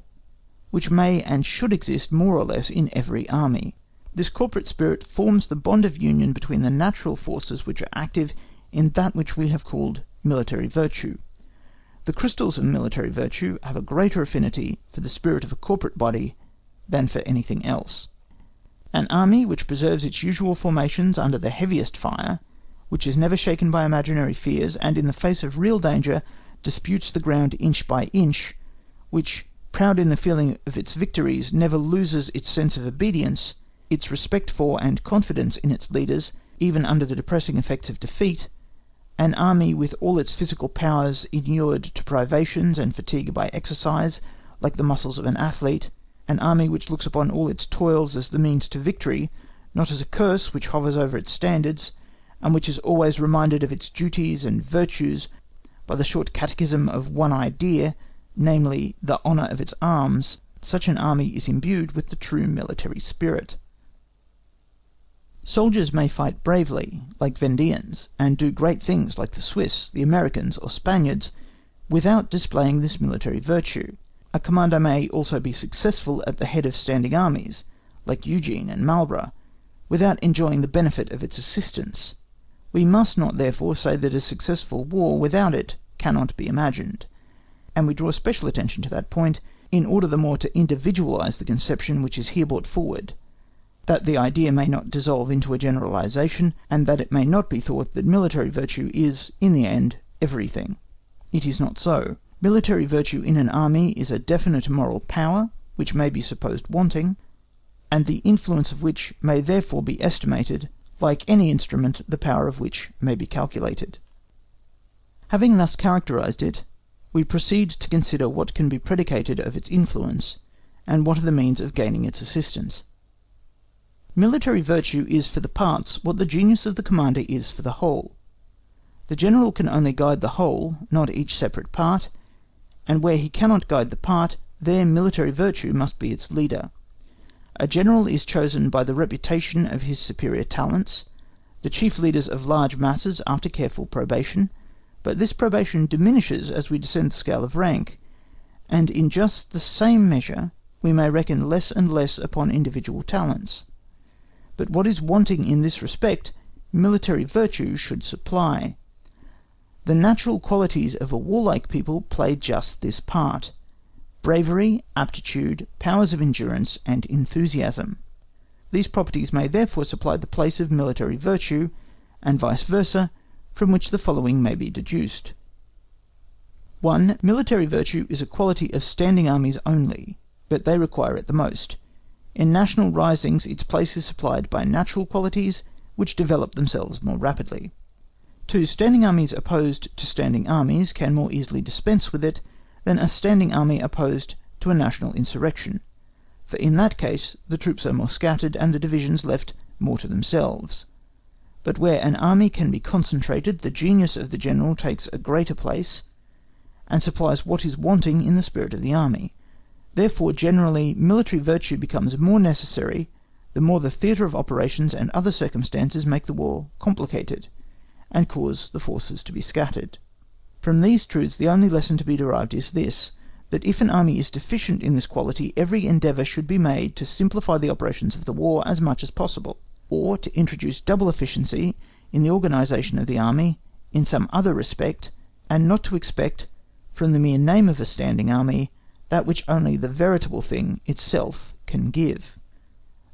which may and should exist more or less in every army. This corporate spirit forms the bond of union between the natural forces which are active in that which we have called military virtue. The crystals of military virtue have a greater affinity for the spirit of a corporate body than for anything else. An army which preserves its usual formations under the heaviest fire, which is never shaken by imaginary fears, and in the face of real danger disputes the ground inch by inch, which, proud in the feeling of its victories, never loses its sense of obedience, its respect for and confidence in its leaders, even under the depressing effects of defeat, an army with all its physical powers inured to privations and fatigue by exercise, like the muscles of an athlete, an army which looks upon all its toils as the means to victory, not as a curse which hovers over its standards, and which is always reminded of its duties and virtues by the short catechism of one idea, namely the honour of its arms, such an army is imbued with the true military spirit. Soldiers may fight bravely, like Vendeans, and do great things like the Swiss, the Americans, or Spaniards, without displaying this military virtue. A commander may also be successful at the head of standing armies, like Eugene and Marlborough, without enjoying the benefit of its assistance. We must not therefore say that a successful war without it cannot be imagined, and we draw special attention to that point in order the more to individualize the conception which is here brought forward, that the idea may not dissolve into a generalization, and that it may not be thought that military virtue is, in the end, everything. It is not so. Military virtue in an army is a definite moral power, which may be supposed wanting, and the influence of which may therefore be estimated, like any instrument the power of which may be calculated. Having thus characterized it, we proceed to consider what can be predicated of its influence, and what are the means of gaining its assistance. Military virtue is for the parts what the genius of the commander is for the whole. The general can only guide the whole, not each separate part, and where he cannot guide the part, there military virtue must be its leader. A general is chosen by the reputation of his superior talents, the chief leaders of large masses after careful probation, but this probation diminishes as we descend the scale of rank, and in just the same measure we may reckon less and less upon individual talents. But what is wanting in this respect, military virtue should supply. The natural qualities of a warlike people play just this part: bravery, aptitude, powers of endurance, and enthusiasm. These properties may therefore supply the place of military virtue, and vice versa, from which the following may be deduced. 1. Military virtue is a quality of standing armies only, but they require it the most. In national risings its place is supplied by natural qualities, which develop themselves more rapidly. 2. Standing armies opposed to standing armies can more easily dispense with it than a standing army opposed to a national insurrection, for in that case the troops are more scattered and the divisions left more to themselves. But where an army can be concentrated, the genius of the general takes a greater place, and supplies what is wanting in the spirit of the army. Therefore generally military virtue becomes more necessary the more the theatre of operations and other circumstances make the war complicated, and cause the forces to be scattered. From these truths the only lesson to be derived is this, that if an army is deficient in this quality, every endeavour should be made to simplify the operations of the war as much as possible, or to introduce double efficiency in the organisation of the army in some other respect, and not to expect, from the mere name of a standing army, that which only the veritable thing itself can give.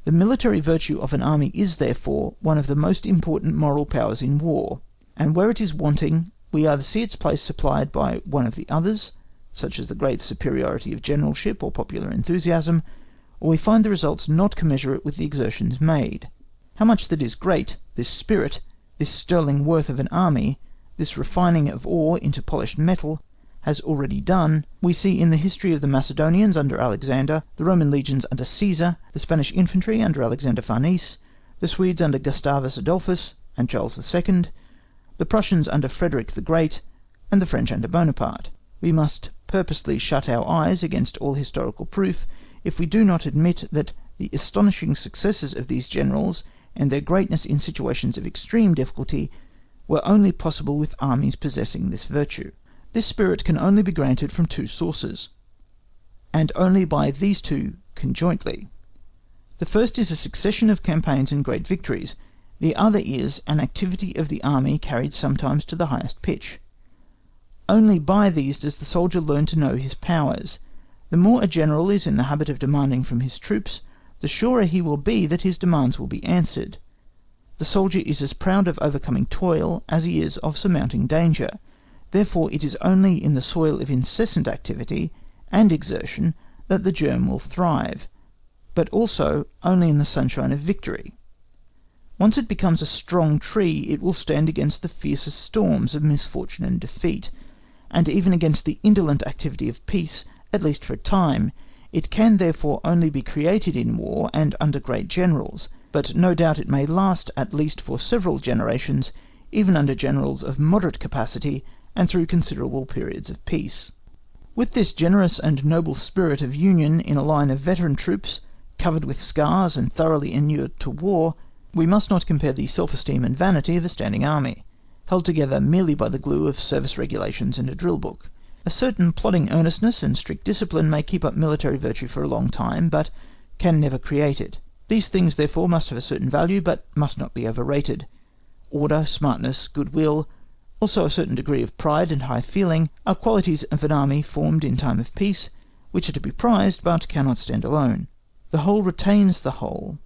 The military virtue of an army is therefore one of the most important moral powers in war, and where it is wanting, we either see its place supplied by one of the others, such as the great superiority of generalship or popular enthusiasm, or we find the results not commensurate with the exertions made. How much that is great, this spirit, this sterling worth of an army, this refining of ore into polished metal, has already done, we see in the history of the Macedonians under Alexander, the Roman legions under Caesar, the Spanish infantry under Alexander Farnese, the Swedes under Gustavus Adolphus and Charles II, the Prussians under Frederick the Great, and the French under Bonaparte. We must purposely shut our eyes against all historical proof if we do not admit that the astonishing successes of these generals and their greatness in situations of extreme difficulty were only possible with armies possessing this virtue. This spirit can only be granted from two sources, and only by these two conjointly. The first is a succession of campaigns and great victories, the other is an activity of the army carried sometimes to the highest pitch. Only by these does the soldier learn to know his powers. The more a general is in the habit of demanding from his troops, the surer he will be that his demands will be answered. The soldier is as proud of overcoming toil as he is of surmounting danger. Therefore it is only in the soil of incessant activity and exertion that the germ will thrive, but also only in the sunshine of victory. Once it becomes a strong tree, it will stand against the fiercest storms of misfortune and defeat, and even against the indolent activity of peace, at least for a time. It can therefore only be created in war and under great generals, but no doubt it may last at least for several generations, even under generals of moderate capacity, and through considerable periods of peace. With this generous and noble spirit of union in a line of veteran troops, covered with scars and thoroughly inured to war, we must not compare the self-esteem and vanity of a standing army, held together merely by the glue of service regulations and a drill book. A certain plodding earnestness and strict discipline may keep up military virtue for a long time, but can never create it. These things therefore must have a certain value, but must not be overrated. Order, smartness, goodwill, also a certain degree of pride and high feeling, are qualities of an army formed in time of peace, which are to be prized, but cannot stand alone. The whole retains the whole,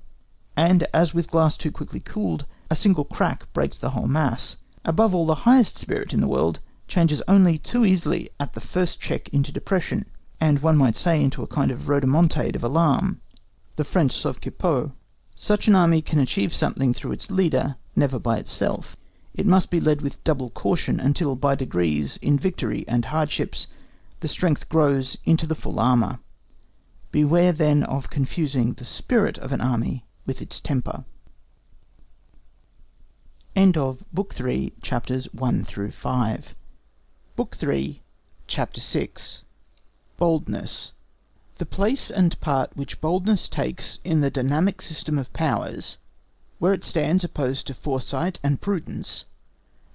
and, as with glass too quickly cooled, a single crack breaks the whole mass. Above all, the highest spirit in the world changes only too easily at the first check into depression, and one might say into a kind of rhodomontade of alarm, the French sauve-qui-peut. Such an army can achieve something through its leader, never by itself. It must be led with double caution until by degrees, in victory and hardships, the strength grows into the full armour. Beware then of confusing the spirit of an army with its temper. End of Book 3, Chapters 1 through 5. Book 3, Chapter 6. Boldness. The place and part which boldness takes in the dynamic system of powers, where it stands opposed to foresight and prudence,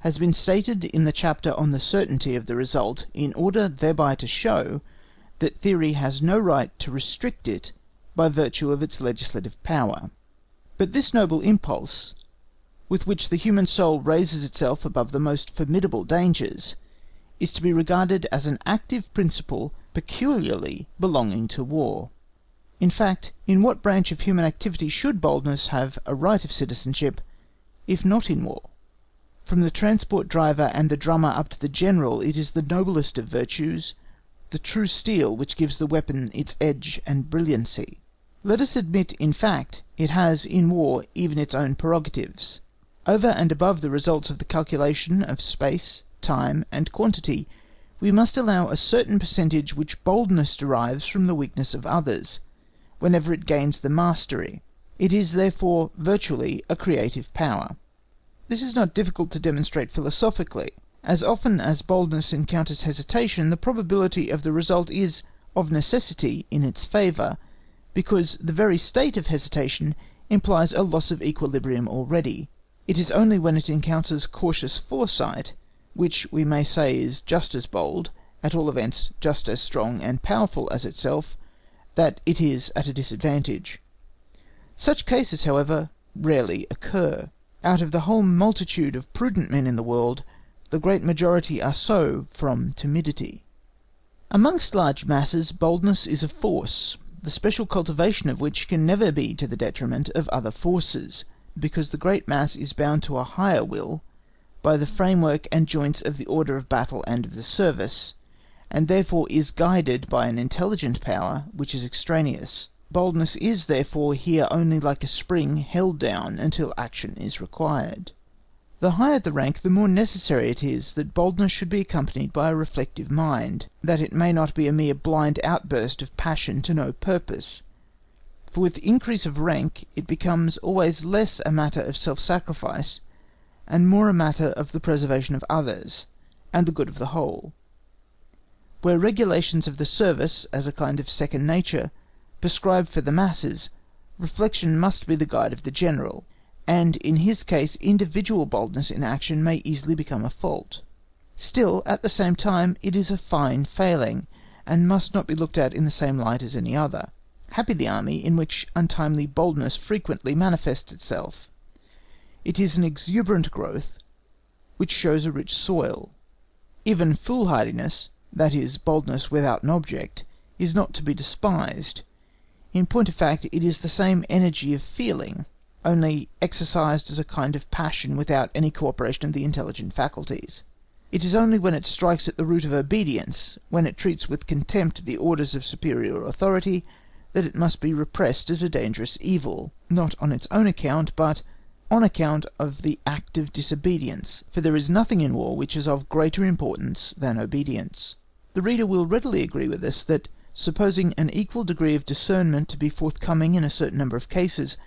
has been stated in the chapter on the certainty of the result, in order thereby to show that theory has no right to restrict it by virtue of its legislative power. But this noble impulse, with which the human soul raises itself above the most formidable dangers, is to be regarded as an active principle peculiarly belonging to war. In fact, in what branch of human activity should boldness have a right of citizenship, if not in war? From the transport driver and the drummer up to the general, it is the noblest of virtues, the true steel which gives the weapon its edge and brilliancy. Let us admit, in fact, it has in war even its own prerogatives. Over and above the results of the calculation of space, time, and quantity, we must allow a certain percentage which boldness derives from the weakness of others, whenever it gains the mastery. It is therefore virtually a creative power. This is not difficult to demonstrate philosophically. As often as boldness encounters hesitation, the probability of the result is, of necessity, in its favour, because the very state of hesitation implies a loss of equilibrium already. It is only when it encounters cautious foresight, which we may say is just as bold, at all events just as strong and powerful as itself, that it is at a disadvantage. Such cases, however, rarely occur. Out of the whole multitude of prudent men in the world, the great majority are so from timidity. Amongst large masses, boldness is a force, the special cultivation of which can never be to the detriment of other forces, because the great mass is bound to a higher will by the framework and joints of the order of battle and of the service, and therefore is guided by an intelligent power which is extraneous. Boldness is therefore here only like a spring held down until action is required. The higher the rank, the more necessary it is that boldness should be accompanied by a reflective mind, that it may not be a mere blind outburst of passion to no purpose. For with increase of rank it becomes always less a matter of self-sacrifice, and more a matter of the preservation of others, and the good of the whole. Where regulations of the service, as a kind of second nature, prescribe for the masses, reflection must be the guide of the general, and in his case individual boldness in action may easily become a fault. Still, at the same time, it is a fine failing, and must not be looked at in the same light as any other. Happy the army in which untimely boldness frequently manifests itself. It is an exuberant growth which shows a rich soil. Even foolhardiness, that is, boldness without an object, is not to be despised. In point of fact, it is the same energy of feeling, only exercised as a kind of passion without any co-operation of the intelligent faculties. It is only when it strikes at the root of obedience, when it treats with contempt the orders of superior authority, that it must be repressed as a dangerous evil, not on its own account, but on account of the act of disobedience, for there is nothing in war which is of greater importance than obedience. The reader will readily agree with us that, supposing an equal degree of discernment to be forthcoming in a certain number of cases,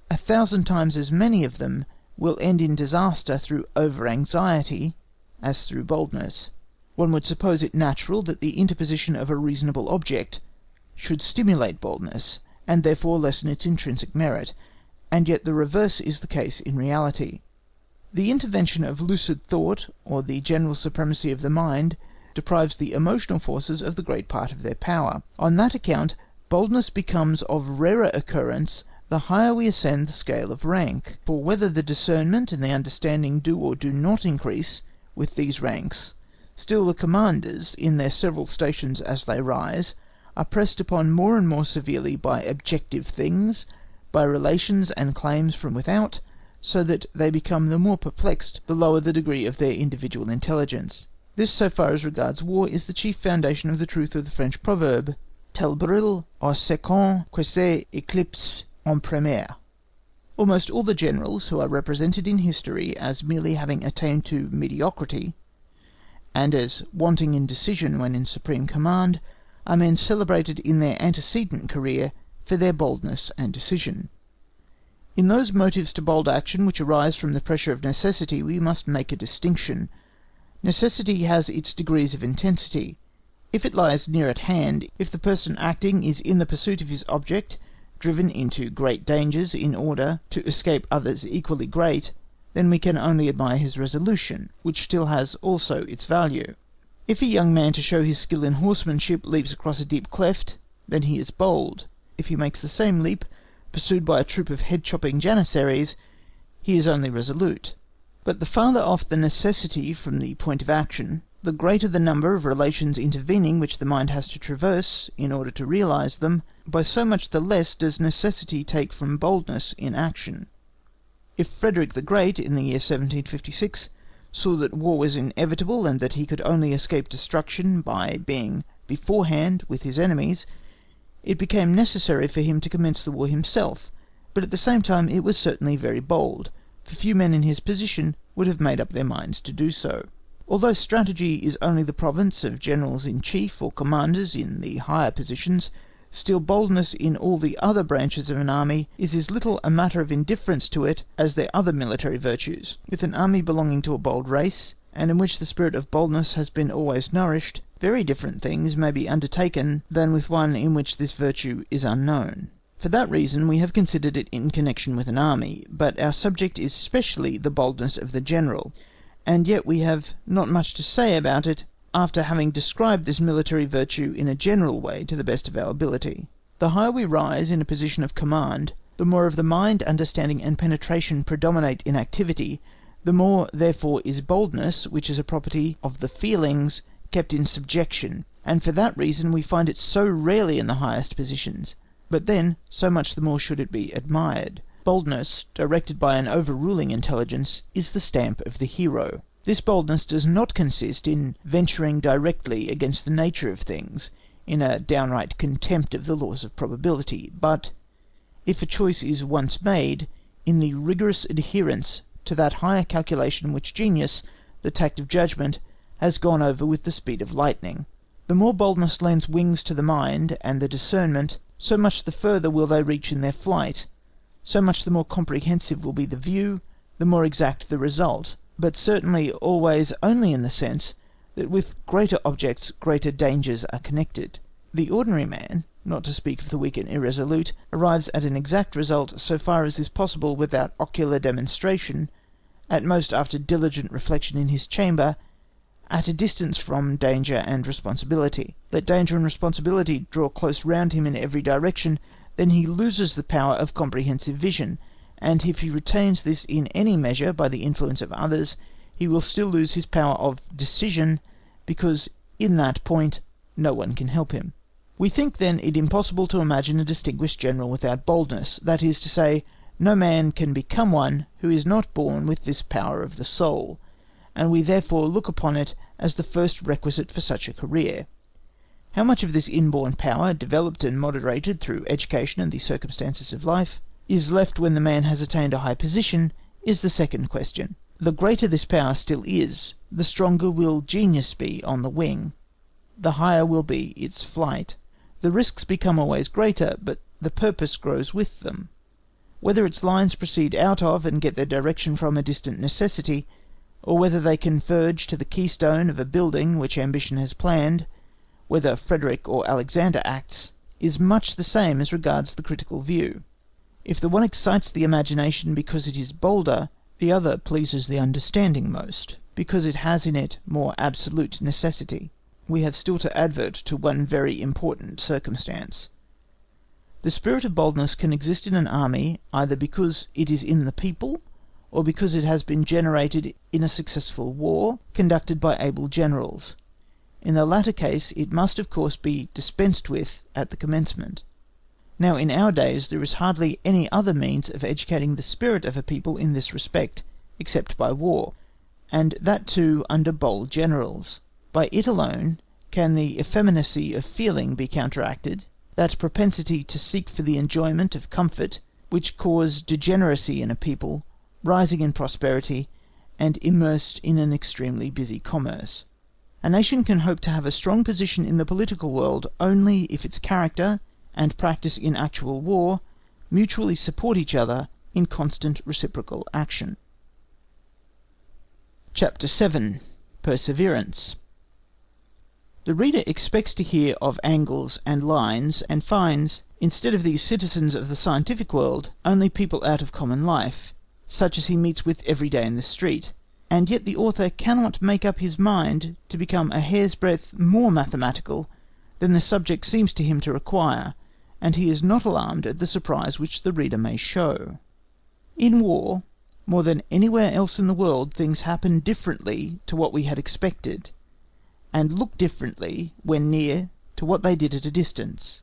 1,000 times as many of them will end in disaster through over-anxiety as through boldness. One would suppose it natural that the interposition of a reasonable object should stimulate boldness, and therefore lessen its intrinsic merit, and yet the reverse is the case in reality. The intervention of lucid thought, or the general supremacy of the mind, deprives the emotional forces of the great part of their power. On that account, boldness becomes of rarer occurrence the higher we ascend the scale of rank, for whether the discernment and the understanding do or do not increase with these ranks, still the commanders, in their several stations as they rise, are pressed upon more and more severely by objective things, by relations and claims from without, so that they become the more perplexed the lower the degree of their individual intelligence. This, so far as regards war, is the chief foundation of the truth of the French proverb, tel brille au second que s'éclipse en premier. Almost all the generals who are represented in history as merely having attained to mediocrity, and as wanting in decision when in supreme command, are men celebrated in their antecedent career for their boldness and decision. In those motives to bold action which arise from the pressure of necessity, we must make a distinction. Necessity has its degrees of intensity. If it lies near at hand, if the person acting is in the pursuit of his object, driven into great dangers in order to escape others equally great, then we can only admire his resolution, which still has also its value. If a young man, to show his skill in horsemanship, leaps across a deep cleft, then he is bold. If he makes the same leap, pursued by a troop of head-chopping janissaries, he is only resolute. But the farther off the necessity from the point of action, the greater the number of relations intervening which the mind has to traverse in order to realise them, by so much the less does necessity take from boldness in action. If Frederick the Great, in the year 1756, saw that war was inevitable and that he could only escape destruction by being beforehand with his enemies, it became necessary for him to commence the war himself, but at the same time it was certainly very bold, for few men in his position would have made up their minds to do so. Although strategy is only the province of generals-in-chief or commanders in the higher positions, still boldness in all the other branches of an army is as little a matter of indifference to it as their other military virtues. With an army belonging to a bold race, and in which the spirit of boldness has been always nourished, very different things may be undertaken than with one in which this virtue is unknown. For that reason we have considered it in connection with an army, but our subject is specially the boldness of the general, and yet we have not much to say about it after having described this military virtue in a general way to the best of our ability. The higher we rise in a position of command, the more of the mind, understanding, and penetration predominate in activity, the more therefore is boldness, which is a property of the feelings, kept in subjection, and for that reason we find it so rarely in the highest positions, but then so much the more should it be admired. Boldness, directed by an overruling intelligence, is the stamp of the hero. This boldness does not consist in venturing directly against the nature of things, in a downright contempt of the laws of probability, but, if a choice is once made, in the rigorous adherence to that higher calculation which genius, the tact of judgment, has gone over with the speed of lightning. The more boldness lends wings to the mind and the discernment, so much the further will they reach in their flight, so much the more comprehensive will be the view, the more exact the result, but certainly always only in the sense that with greater objects greater dangers are connected. The ordinary man, not to speak of the weak and irresolute, arrives at an exact result so far as is possible without ocular demonstration, at most after diligent reflection in his chamber, at a distance from danger and responsibility. Let danger and responsibility draw close round him in every direction, then he loses the power of comprehensive vision, and if he retains this in any measure by the influence of others, he will still lose his power of decision, because in that point no one can help him. We think then it impossible to imagine a distinguished general without boldness, that is to say, no man can become one who is not born with this power of the soul, and we therefore look upon it as the first requisite for such a career. How much of this inborn power, developed and moderated through education and the circumstances of life, is left when the man has attained a high position, is the second question. The greater this power still is, the stronger will genius be on the wing, the higher will be its flight. The risks become always greater, but the purpose grows with them. Whether its lines proceed out of and get their direction from a distant necessity, or whether they converge to the keystone of a building which ambition has planned, whether Frederick or Alexander acts, is much the same as regards the critical view. If the one excites the imagination because it is bolder, the other pleases the understanding most, because it has in it more absolute necessity. We have still to advert to one very important circumstance. The spirit of boldness can exist in an army either because it is in the people, or because it has been generated in a successful war, conducted by able generals. In the latter case it must of course be dispensed with at the commencement. Now in our days there is hardly any other means of educating the spirit of a people in this respect, except by war, and that too under bold generals. By it alone can the effeminacy of feeling be counteracted, that propensity to seek for the enjoyment of comfort which cause degeneracy in a people, rising in prosperity, and immersed in an extremely busy commerce. A nation can hope to have a strong position in the political world only if its character and practice in actual war mutually support each other in constant reciprocal action. Chapter 7. Perseverance. The reader expects to hear of angles and lines, and finds, instead of these citizens of the scientific world, only people out of common life, such as he meets with every day in the street, and yet the author cannot make up his mind to become a hair's breadth more mathematical than the subject seems to him to require, and he is not alarmed at the surprise which the reader may show. In war, more than anywhere else in the world, things happen differently to what we had expected, and look differently when near to what they did at a distance.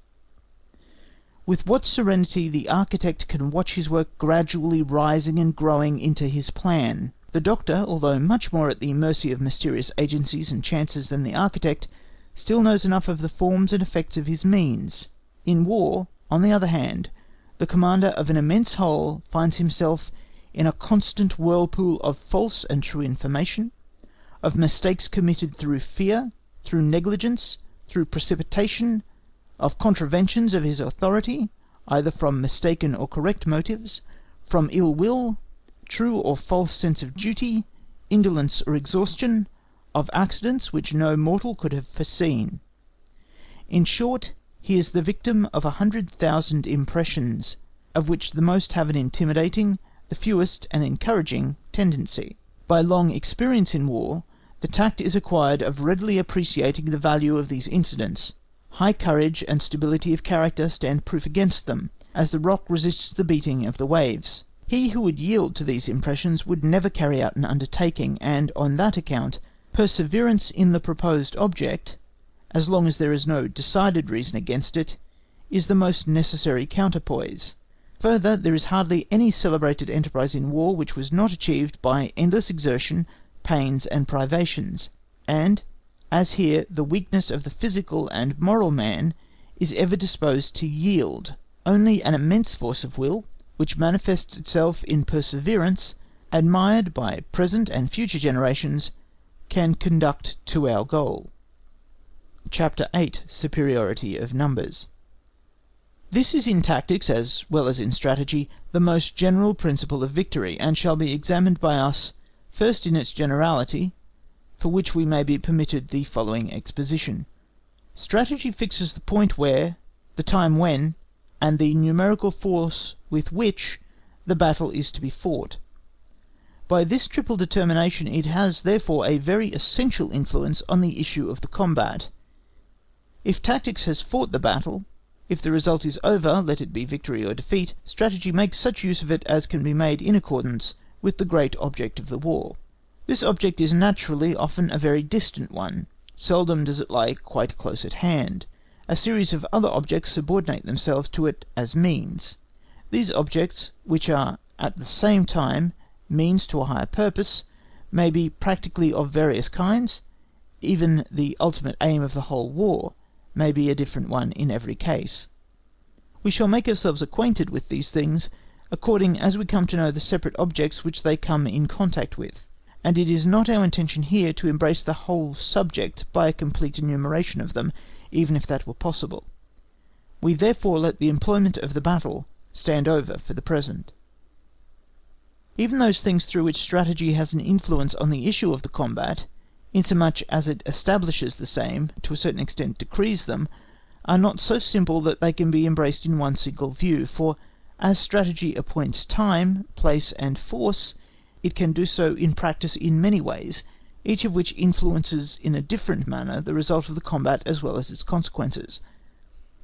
With what serenity the architect can watch his work gradually rising and growing into his plan. The doctor, although much more at the mercy of mysterious agencies and chances than the architect, still knows enough of the forms and effects of his means. In war, on the other hand, the commander of an immense whole finds himself in a constant whirlpool of false and true information, of mistakes committed through fear, through negligence, through precipitation, of contraventions of his authority, either from mistaken or correct motives, from ill will, true or false sense of duty, indolence or exhaustion, of accidents which no mortal could have foreseen. In short, he is the victim of 100,000 impressions, of which the most have an intimidating, the fewest an encouraging tendency. By long experience in war, the tact is acquired of readily appreciating the value of these incidents. High courage and stability of character stand proof against them, as the rock resists the beating of the waves. He who would yield to these impressions would never carry out an undertaking, and on that account, perseverance in the proposed object, as long as there is no decided reason against it, is the most necessary counterpoise. Further, there is hardly any celebrated enterprise in war which was not achieved by endless exertion, pains, and privations, and, as here, the weakness of the physical and moral man is ever disposed to yield. Only an immense force of will, which manifests itself in perseverance, admired by present and future generations, can conduct to our goal. Chapter 8. Superiority of Numbers. This is in tactics, as well as in strategy, the most general principle of victory, and shall be examined by us first in its generality, for which we may be permitted the following exposition. Strategy fixes the point where, the time when, and the numerical force with which the battle is to be fought. By this triple determination it has therefore a very essential influence on the issue of the combat. If tactics has fought the battle, if the result is over, let it be victory or defeat, strategy makes such use of it as can be made in accordance with the great object of the war. This object is naturally often a very distant one. Seldom does it lie quite close at hand. A series of other objects subordinate themselves to it as means. These objects, which are at the same time means to a higher purpose, may be practically of various kinds. Even the ultimate aim of the whole war may be a different one in every case. We shall make ourselves acquainted with these things according as we come to know the separate objects which they come in contact with, and it is not our intention here to embrace the whole subject by a complete enumeration of them, even if that were possible. We therefore let the employment of the battle stand over for the present. Even those things through which strategy has an influence on the issue of the combat, inasmuch as it establishes the same, to a certain extent decrees them, are not so simple that they can be embraced in one single view, for as strategy appoints time, place, and force, it can do so in practice in many ways, each of which influences in a different manner the result of the combat as well as its consequences.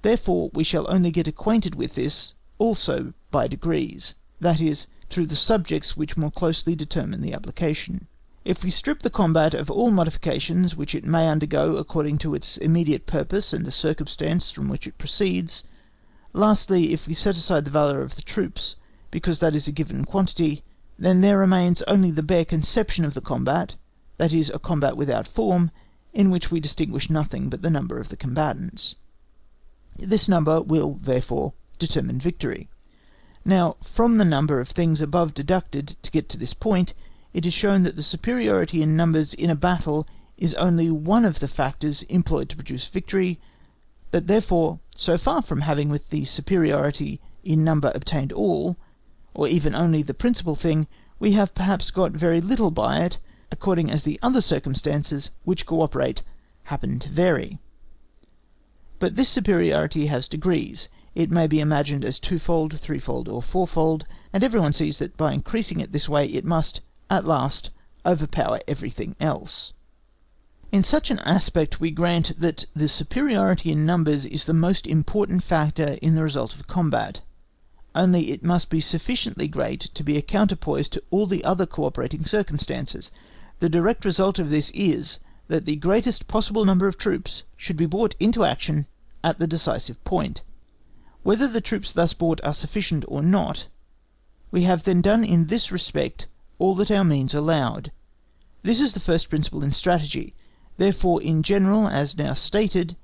Therefore we shall only get acquainted with this also by degrees, that is, through the subjects which more closely determine the application. If we strip the combat of all modifications which it may undergo according to its immediate purpose and the circumstance from which it proceeds, lastly, if we set aside the valour of the troops, because that is a given quantity, then there remains only the bare conception of the combat, that is, a combat without form, in which we distinguish nothing but the number of the combatants. This number will, therefore, determine victory. Now, from the number of things above deducted to get to this point, it is shown that the superiority in numbers in a battle is only one of the factors employed to produce victory, that therefore, so far from having with the superiority in number obtained all, or even only the principal thing, we have perhaps got very little by it, according as the other circumstances which co-operate happen to vary. But this superiority has degrees. It may be imagined as twofold, threefold, or fourfold, and everyone sees that by increasing it this way it must, at last, overpower everything else. In such an aspect we grant that the superiority in numbers is the most important factor in the result of a combat, only it must be sufficiently great to be a counterpoise to all the other cooperating circumstances. The direct result of this is, that the greatest possible number of troops should be brought into action at the decisive point. Whether the troops thus brought are sufficient or not, we have then done in this respect all that our means allowed. This is the first principle in strategy. Therefore, in general, as now stated,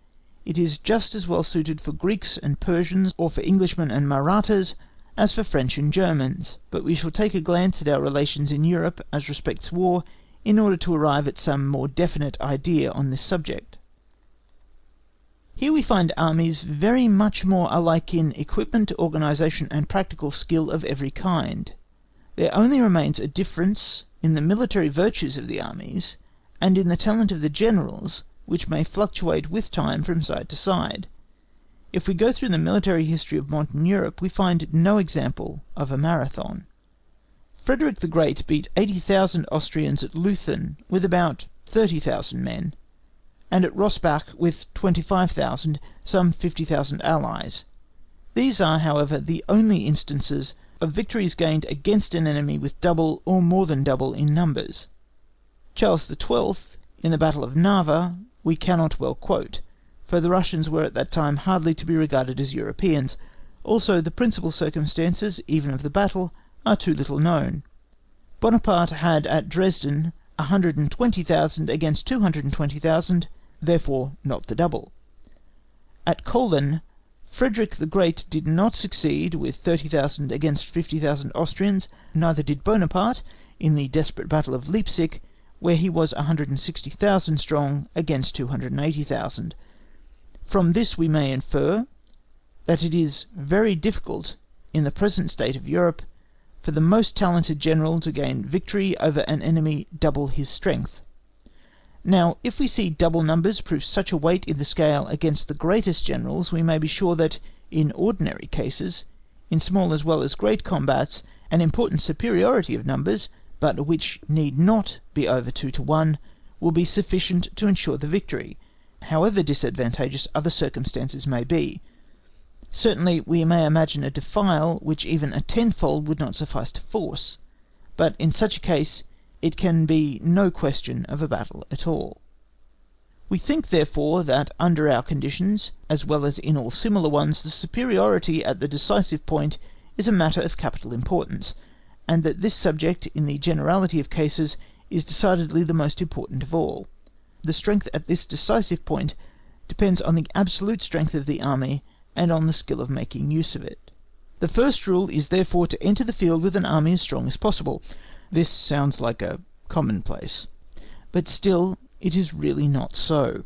it is just as well suited for Greeks and Persians, or for Englishmen and Marathas, as for French and Germans. But we shall take a glance at our relations in Europe as respects war, in order to arrive at some more definite idea on this subject. Here we find armies very much more alike in equipment, organisation, and practical skill of every kind. There only remains a difference in the military virtues of the armies, and in the talent of the generals, which may fluctuate with time from side to side. If we go through the military history of modern Europe, we find no example of a marathon. Frederick the Great beat 80,000 Austrians at Leuthen with about 30,000 men, and at Rossbach with 25,000, some 50,000 allies. These are, however, the only instances of victories gained against an enemy with double or more than double in numbers. Charles XII, in the Battle of Narva, we cannot well quote, for the Russians were at that time hardly to be regarded as Europeans. Also, the principal circumstances, even of the battle, are too little known. Bonaparte had at Dresden 120,000 against 220,000, therefore not the double. At Kolin, Frederick the Great did not succeed with 30,000 against 50,000 Austrians, neither did Bonaparte in the desperate battle of Leipzig, where he was 160,000 strong against 280,000. From this we may infer that it is very difficult in the present state of Europe for the most talented general to gain victory over an enemy double his strength. Now, if we see double numbers prove such a weight in the scale against the greatest generals, we may be sure that, in ordinary cases, in small as well as great combats, an important superiority of numbers, but which need not be over 2 to 1, will be sufficient to ensure the victory, however disadvantageous other circumstances may be. Certainly we may imagine a defile which even a tenfold would not suffice to force, but in such a case it can be no question of a battle at all. We think therefore that under our conditions, as well as in all similar ones, the superiority at the decisive point is a matter of capital importance, and that this subject in the generality of cases is decidedly the most important of all. The strength at this decisive point depends on the absolute strength of the army and on the skill of making use of it. The first rule is therefore to enter the field with an army as strong as possible. This sounds like a commonplace, but still it is really not so.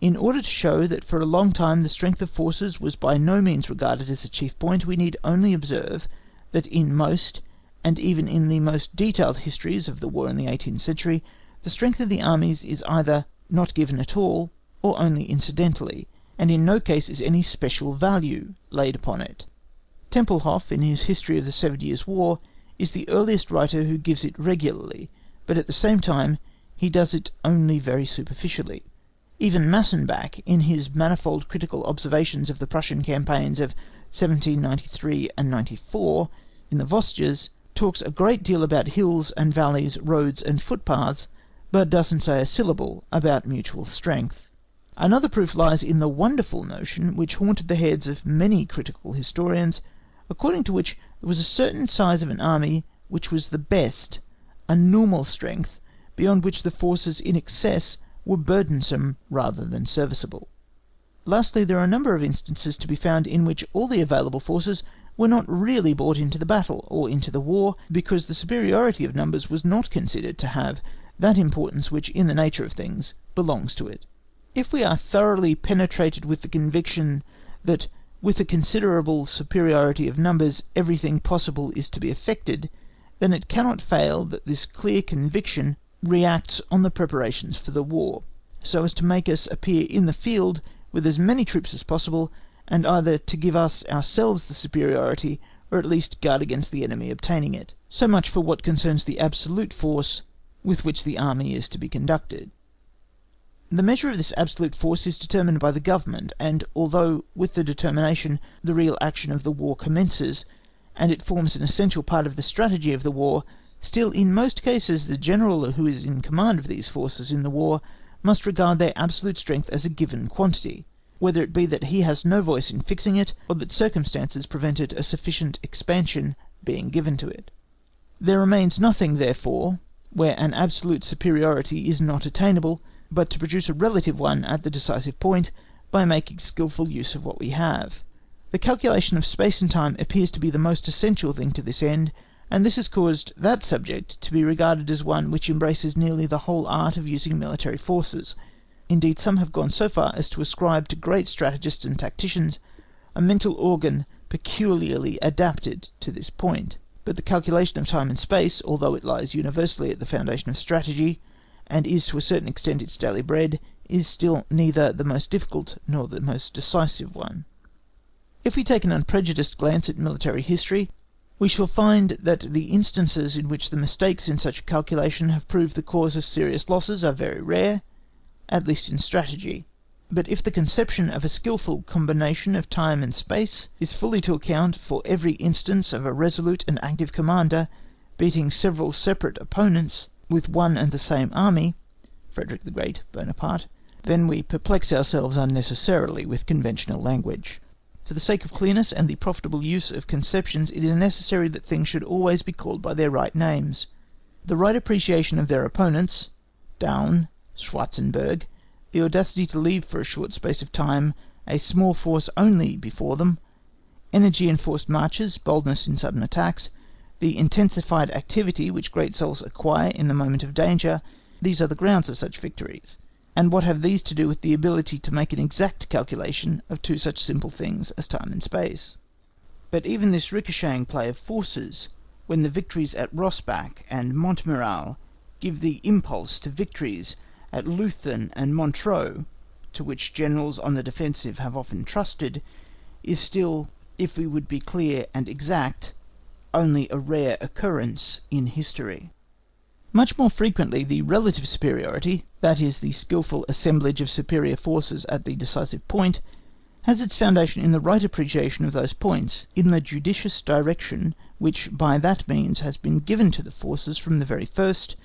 In order to show that for a long time the strength of forces was by no means regarded as a chief point, we need only observe that in most, and even in the most detailed histories of the war in the 18th century, the strength of the armies is either not given at all, or only incidentally, and in no case is any special value laid upon it. Tempelhof, in his History of the 7 Years' War, is the earliest writer who gives it regularly, but at the same time he does it only very superficially. Even Massenbach, in his manifold critical observations of the Prussian campaigns of 1793 and 94, in the Vosges, talks a great deal about hills and valleys, roads and footpaths, but doesn't say a syllable about mutual strength. Another proof lies in the wonderful notion which haunted the heads of many critical historians, according to which there was a certain size of an army which was the best, a normal strength, beyond which the forces in excess were burdensome rather than serviceable. Lastly, there are a number of instances to be found in which all the available forces were not really brought into the battle or into the war, because the superiority of numbers was not considered to have that importance which, in the nature of things, belongs to it. If we are thoroughly penetrated with the conviction that with a considerable superiority of numbers everything possible is to be effected, then it cannot fail that this clear conviction reacts on the preparations for the war, so as to make us appear in the field with as many troops as possible, and either to give us ourselves the superiority, or at least guard against the enemy obtaining it. So much for what concerns the absolute force with which the army is to be conducted. The measure of this absolute force is determined by the government, and although with the determination the real action of the war commences, and it forms an essential part of the strategy of the war, still in most cases the general who is in command of these forces in the war must regard their absolute strength as a given quantity, whether it be that he has no voice in fixing it, or that circumstances prevented a sufficient expansion being given to it. There remains nothing, therefore, where an absolute superiority is not attainable, but to produce a relative one at the decisive point by making skilful use of what we have. The calculation of space and time appears to be the most essential thing to this end, and this has caused that subject to be regarded as one which embraces nearly the whole art of using military forces. Indeed, some have gone so far as to ascribe to great strategists and tacticians a mental organ peculiarly adapted to this point. But the calculation of time and space, although it lies universally at the foundation of strategy, and is to a certain extent its daily bread, is still neither the most difficult nor the most decisive one. If we take an unprejudiced glance at military history, we shall find that the instances in which the mistakes in such a calculation have proved the cause of serious losses are very rare, at least in strategy. But if the conception of a skilful combination of time and space is fully to account for every instance of a resolute and active commander beating several separate opponents with one and the same army, Frederick the Great, Bonaparte, then we perplex ourselves unnecessarily with conventional language. For the sake of clearness and the profitable use of conceptions, it is necessary that things should always be called by their right names. The right appreciation of their opponents, Daun, Schwarzenberg, the audacity to leave for a short space of time a small force only before them, energy in forced marches, boldness in sudden attacks, the intensified activity which great souls acquire in the moment of danger, these are the grounds of such victories. And what have these to do with the ability to make an exact calculation of two such simple things as time and space? But even this ricocheting play of forces, when the victories at Rossbach and Montmiral give the impulse to victories at Leuthen and Montreux, to which generals on the defensive have often trusted, is still, if we would be clear and exact, only a rare occurrence in history. Much more frequently the relative superiority, that is, the skilful assemblage of superior forces at the decisive point, has its foundation in the right appreciation of those points, in the judicious direction which by that means has been given to the forces from the very first,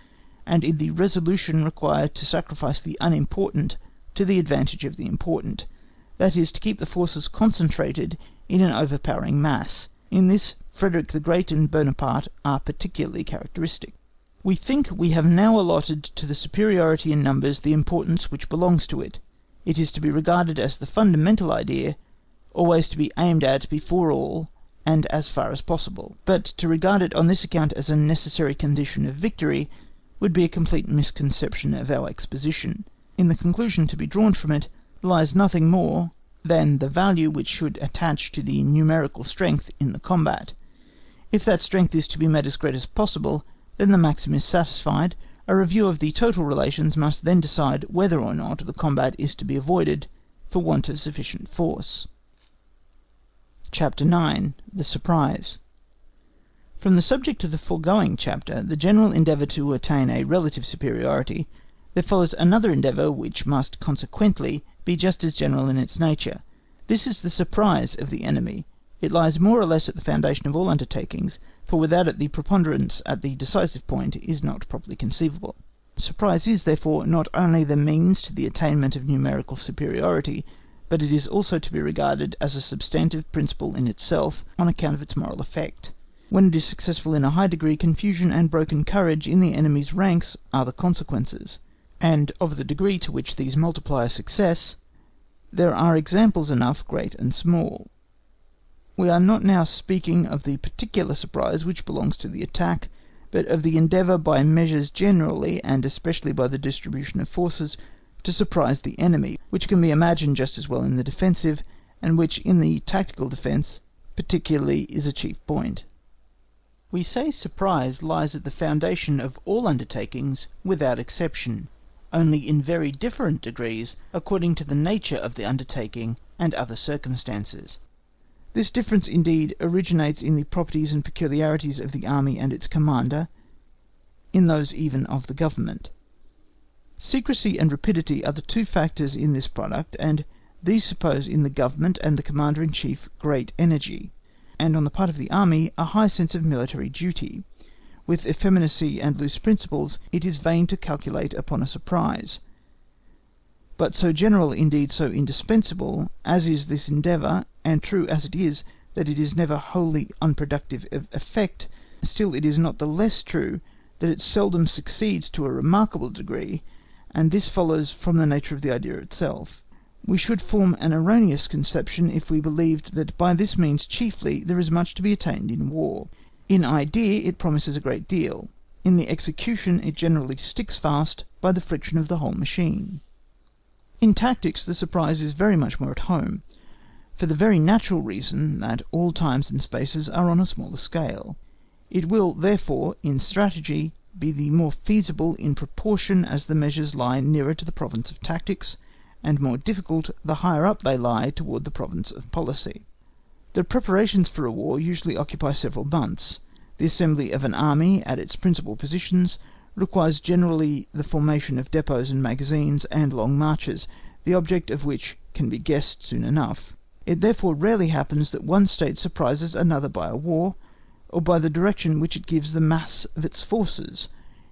and in the resolution required to sacrifice the unimportant to the advantage of the important, that is, to keep the forces concentrated in an overpowering mass. In this, Frederick the Great and Bonaparte are particularly characteristic. We think we have now allotted to the superiority in numbers the importance which belongs to it. It is to be regarded as the fundamental idea, always to be aimed at before all, and as far as possible. But to regard it on this account as a necessary condition of victory would be a complete misconception of our exposition. In the conclusion to be drawn from it lies nothing more than the value which should attach to the numerical strength in the combat. If that strength is to be made as great as possible, then the maxim is satisfied. A review of the total relations must then decide whether or not the combat is to be avoided for want of sufficient force. Chapter 9. The Surprise. From the subject of the foregoing chapter, the general endeavour to attain a relative superiority, there follows another endeavour which must consequently be just as general in its nature. This is the surprise of the enemy. It lies more or less at the foundation of all undertakings, for without it the preponderance at the decisive point is not properly conceivable. Surprise is, therefore, not only the means to the attainment of numerical superiority, but it is also to be regarded as a substantive principle in itself, on account of its moral effect. When it is successful in a high degree, confusion and broken courage in the enemy's ranks are the consequences, and of the degree to which these multiply a success, there are examples enough, great and small. We are not now speaking of the particular surprise which belongs to the attack, but of the endeavour by measures generally, and especially by the distribution of forces, to surprise the enemy, which can be imagined just as well in the defensive, and which in the tactical defence particularly is a chief point. We say surprise lies at the foundation of all undertakings without exception, only in very different degrees according to the nature of the undertaking and other circumstances. This difference indeed originates in the properties and peculiarities of the army and its commander, in those even of the government. Secrecy and rapidity are the two factors in this product, and these suppose in the government and the commander-in-chief great energy, and on the part of the army a high sense of military duty. With effeminacy and loose principles, it is vain to calculate upon a surprise. But so general, indeed so indispensable, as is this endeavour, and true as it is that it is never wholly unproductive of effect, still it is not the less true that it seldom succeeds to a remarkable degree, and this follows from the nature of the idea itself. We should form an erroneous conception if we believed that by this means chiefly there is much to be attained in war. In idea it promises a great deal. In the execution it generally sticks fast by the friction of the whole machine. In tactics the surprise is very much more at home, for the very natural reason that all times and spaces are on a smaller scale. It will, therefore, in strategy, be the more feasible in proportion as the measures lie nearer to the province of tactics, and more difficult the higher up they lie toward the province of policy. The preparations for a war usually occupy several months. The assembly of an army at its principal positions requires generally the formation of depots and magazines, and long marches, the object of which can be guessed soon enough. It therefore rarely happens that one state surprises another by a war, or by the direction which it gives the mass of its forces.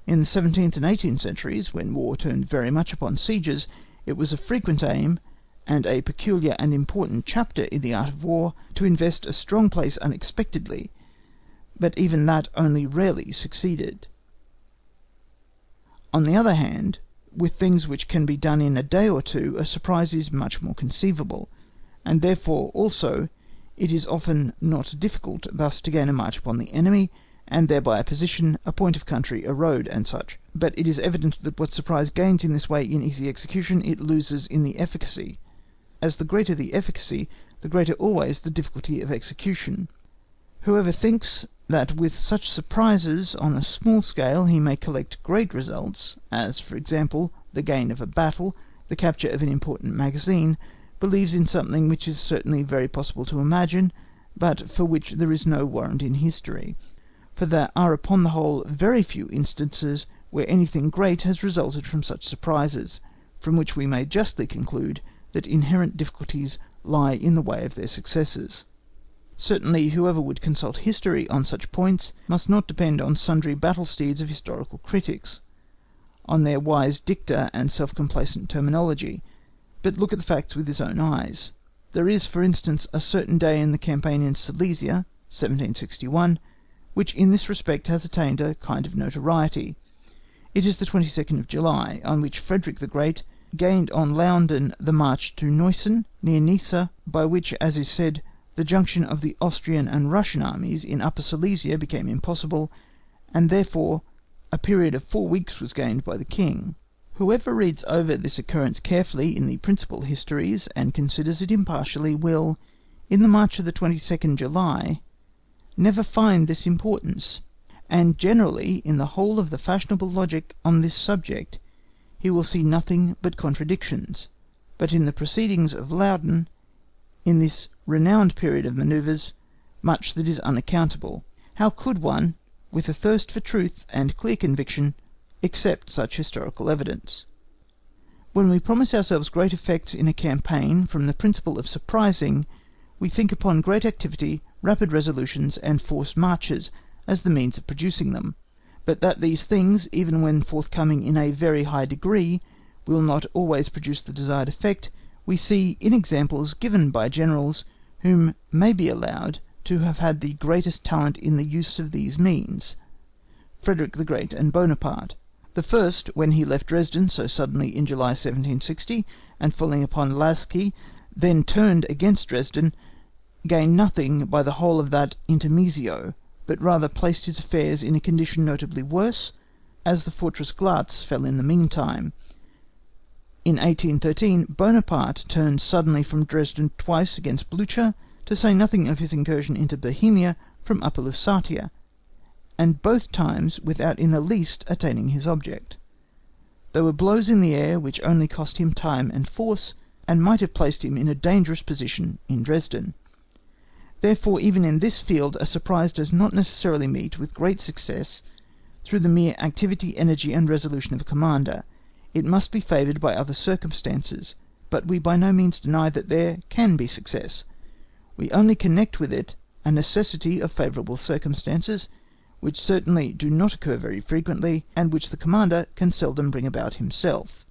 In the 17th and 18th centuries, when war turned very much upon sieges, it was a frequent aim, and a peculiar and important chapter in the art of war, to invest a strong place unexpectedly, but even that only rarely succeeded. On the other hand, with things which can be done in a day or two, a surprise is much more conceivable, and therefore also it is often not difficult thus to gain a march upon the enemy, and thereby a position, a point of country, a road, and such. But it is evident that what surprise gains in this way in easy execution, it loses in the efficacy. As the greater the efficacy, the greater always the difficulty of execution. Whoever thinks that with such surprises on a small scale he may collect great results, as, for example, the gain of a battle, the capture of an important magazine, believes in something which is certainly very possible to imagine, but for which there is no warrant in history. For there are upon the whole very few instances where anything great has resulted from such surprises, from which we may justly conclude that inherent difficulties lie in the way of their successes. Certainly whoever would consult history on such points must not depend on sundry battle-steeds of historical critics, on their wise dicta and self-complacent terminology, but look at the facts with his own eyes. There is, for instance, a certain day in the campaign in Silesia, 1761, which in this respect has attained a kind of notoriety. It is the 22nd of July, on which Frederick the Great gained on Launden the march to Neussen, near Nice, by which, as is said, the junction of the Austrian and Russian armies in Upper Silesia became impossible, and therefore a period of 4 weeks was gained by the king. Whoever reads over this occurrence carefully in the principal histories, and considers it impartially, will, in the march of the 22nd July, never find this importance, and generally in the whole of the fashionable logic on this subject he will see nothing but contradictions. But in the proceedings of Launden, in this renowned period of manoeuvres, much that is unaccountable. How could one, with a thirst for truth and clear conviction, accept such historical evidence? When we promise ourselves great effects in a campaign from the principle of surprising, we think upon great activity, rapid resolutions, and forced marches as the means of producing them, but that these things, even when forthcoming in a very high degree, will not always produce the desired effect, we see in examples given by generals whom may be allowed to have had the greatest talent in the use of these means, Frederick the Great and Bonaparte. The first, when he left Dresden so suddenly in July 1760, and falling upon Lasky, then turned against Dresden, gained nothing by the whole of that intermezzo, but rather placed his affairs in a condition notably worse, as the fortress Glatz fell in the meantime. In 1813 Bonaparte turned suddenly from Dresden twice against Blucher, to say nothing of his incursion into Bohemia from Upper Lusatia, and both times without in the least attaining his object. There were blows in the air which only cost him time and force, and might have placed him in a dangerous position in Dresden. Therefore even in this field a surprise does not necessarily meet with great success through the mere activity, energy, and resolution of a commander. It must be favoured by other circumstances, but we by no means deny that there can be success. We only connect with it a necessity of favourable circumstances, which certainly do not occur very frequently, and which the commander can seldom bring about himself.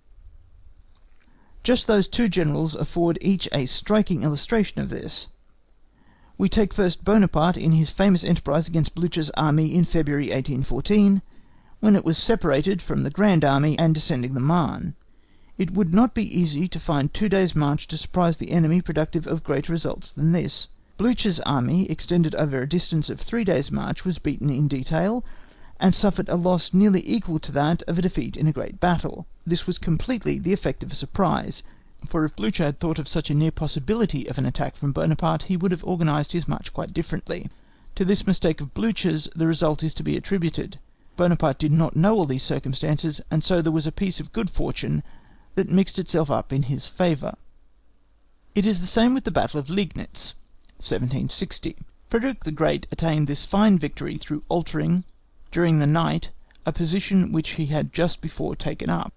Just those two generals afford each a striking illustration of this. We take first Bonaparte in his famous enterprise against Blücher's army in February 1814, when it was separated from the Grand Army and descending the Marne. It would not be easy to find 2 days' march to surprise the enemy productive of greater results than this. Blücher's army, extended over a distance of 3 days' march, was beaten in detail, and suffered a loss nearly equal to that of a defeat in a great battle. This was completely the effect of a surprise, for if Blücher had thought of such a near possibility of an attack from Bonaparte, he would have organised his march quite differently. To this mistake of Blücher's the result is to be attributed. Bonaparte did not know all these circumstances, and so there was a piece of good fortune that mixed itself up in his favour. It is the same with the Battle of Liegnitz, 1760. Frederick the Great attained this fine victory through altering, during the night, a position which he had just before taken up.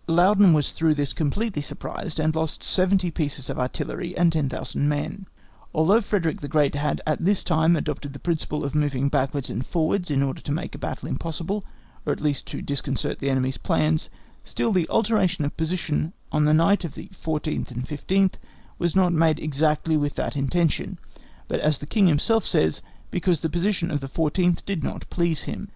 Loudon was through this completely surprised, and lost 70 pieces of artillery and 10,000 men. Although Frederick the Great had at this time adopted the principle of moving backwards and forwards in order to make a battle impossible, or at least to disconcert the enemy's plans, still the alteration of position on the night of the 14th and 15th was not made exactly with that intention, but as the King himself says, because the position of the 14th did not please him.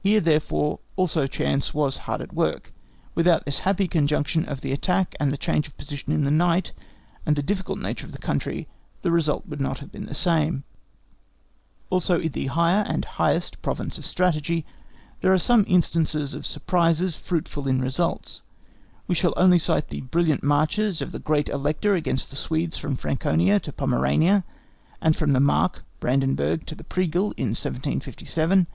Here therefore also chance was hard at work. Without this happy conjunction of the attack and the change of position in the night, and the difficult nature of the country, the result would not have been the same. Also in the higher and highest province of strategy, there are some instances of surprises fruitful in results. We shall only cite the brilliant marches of the great Elector against the Swedes from Franconia to Pomerania, and from the Mark, Brandenburg, to the Pregel in 1757,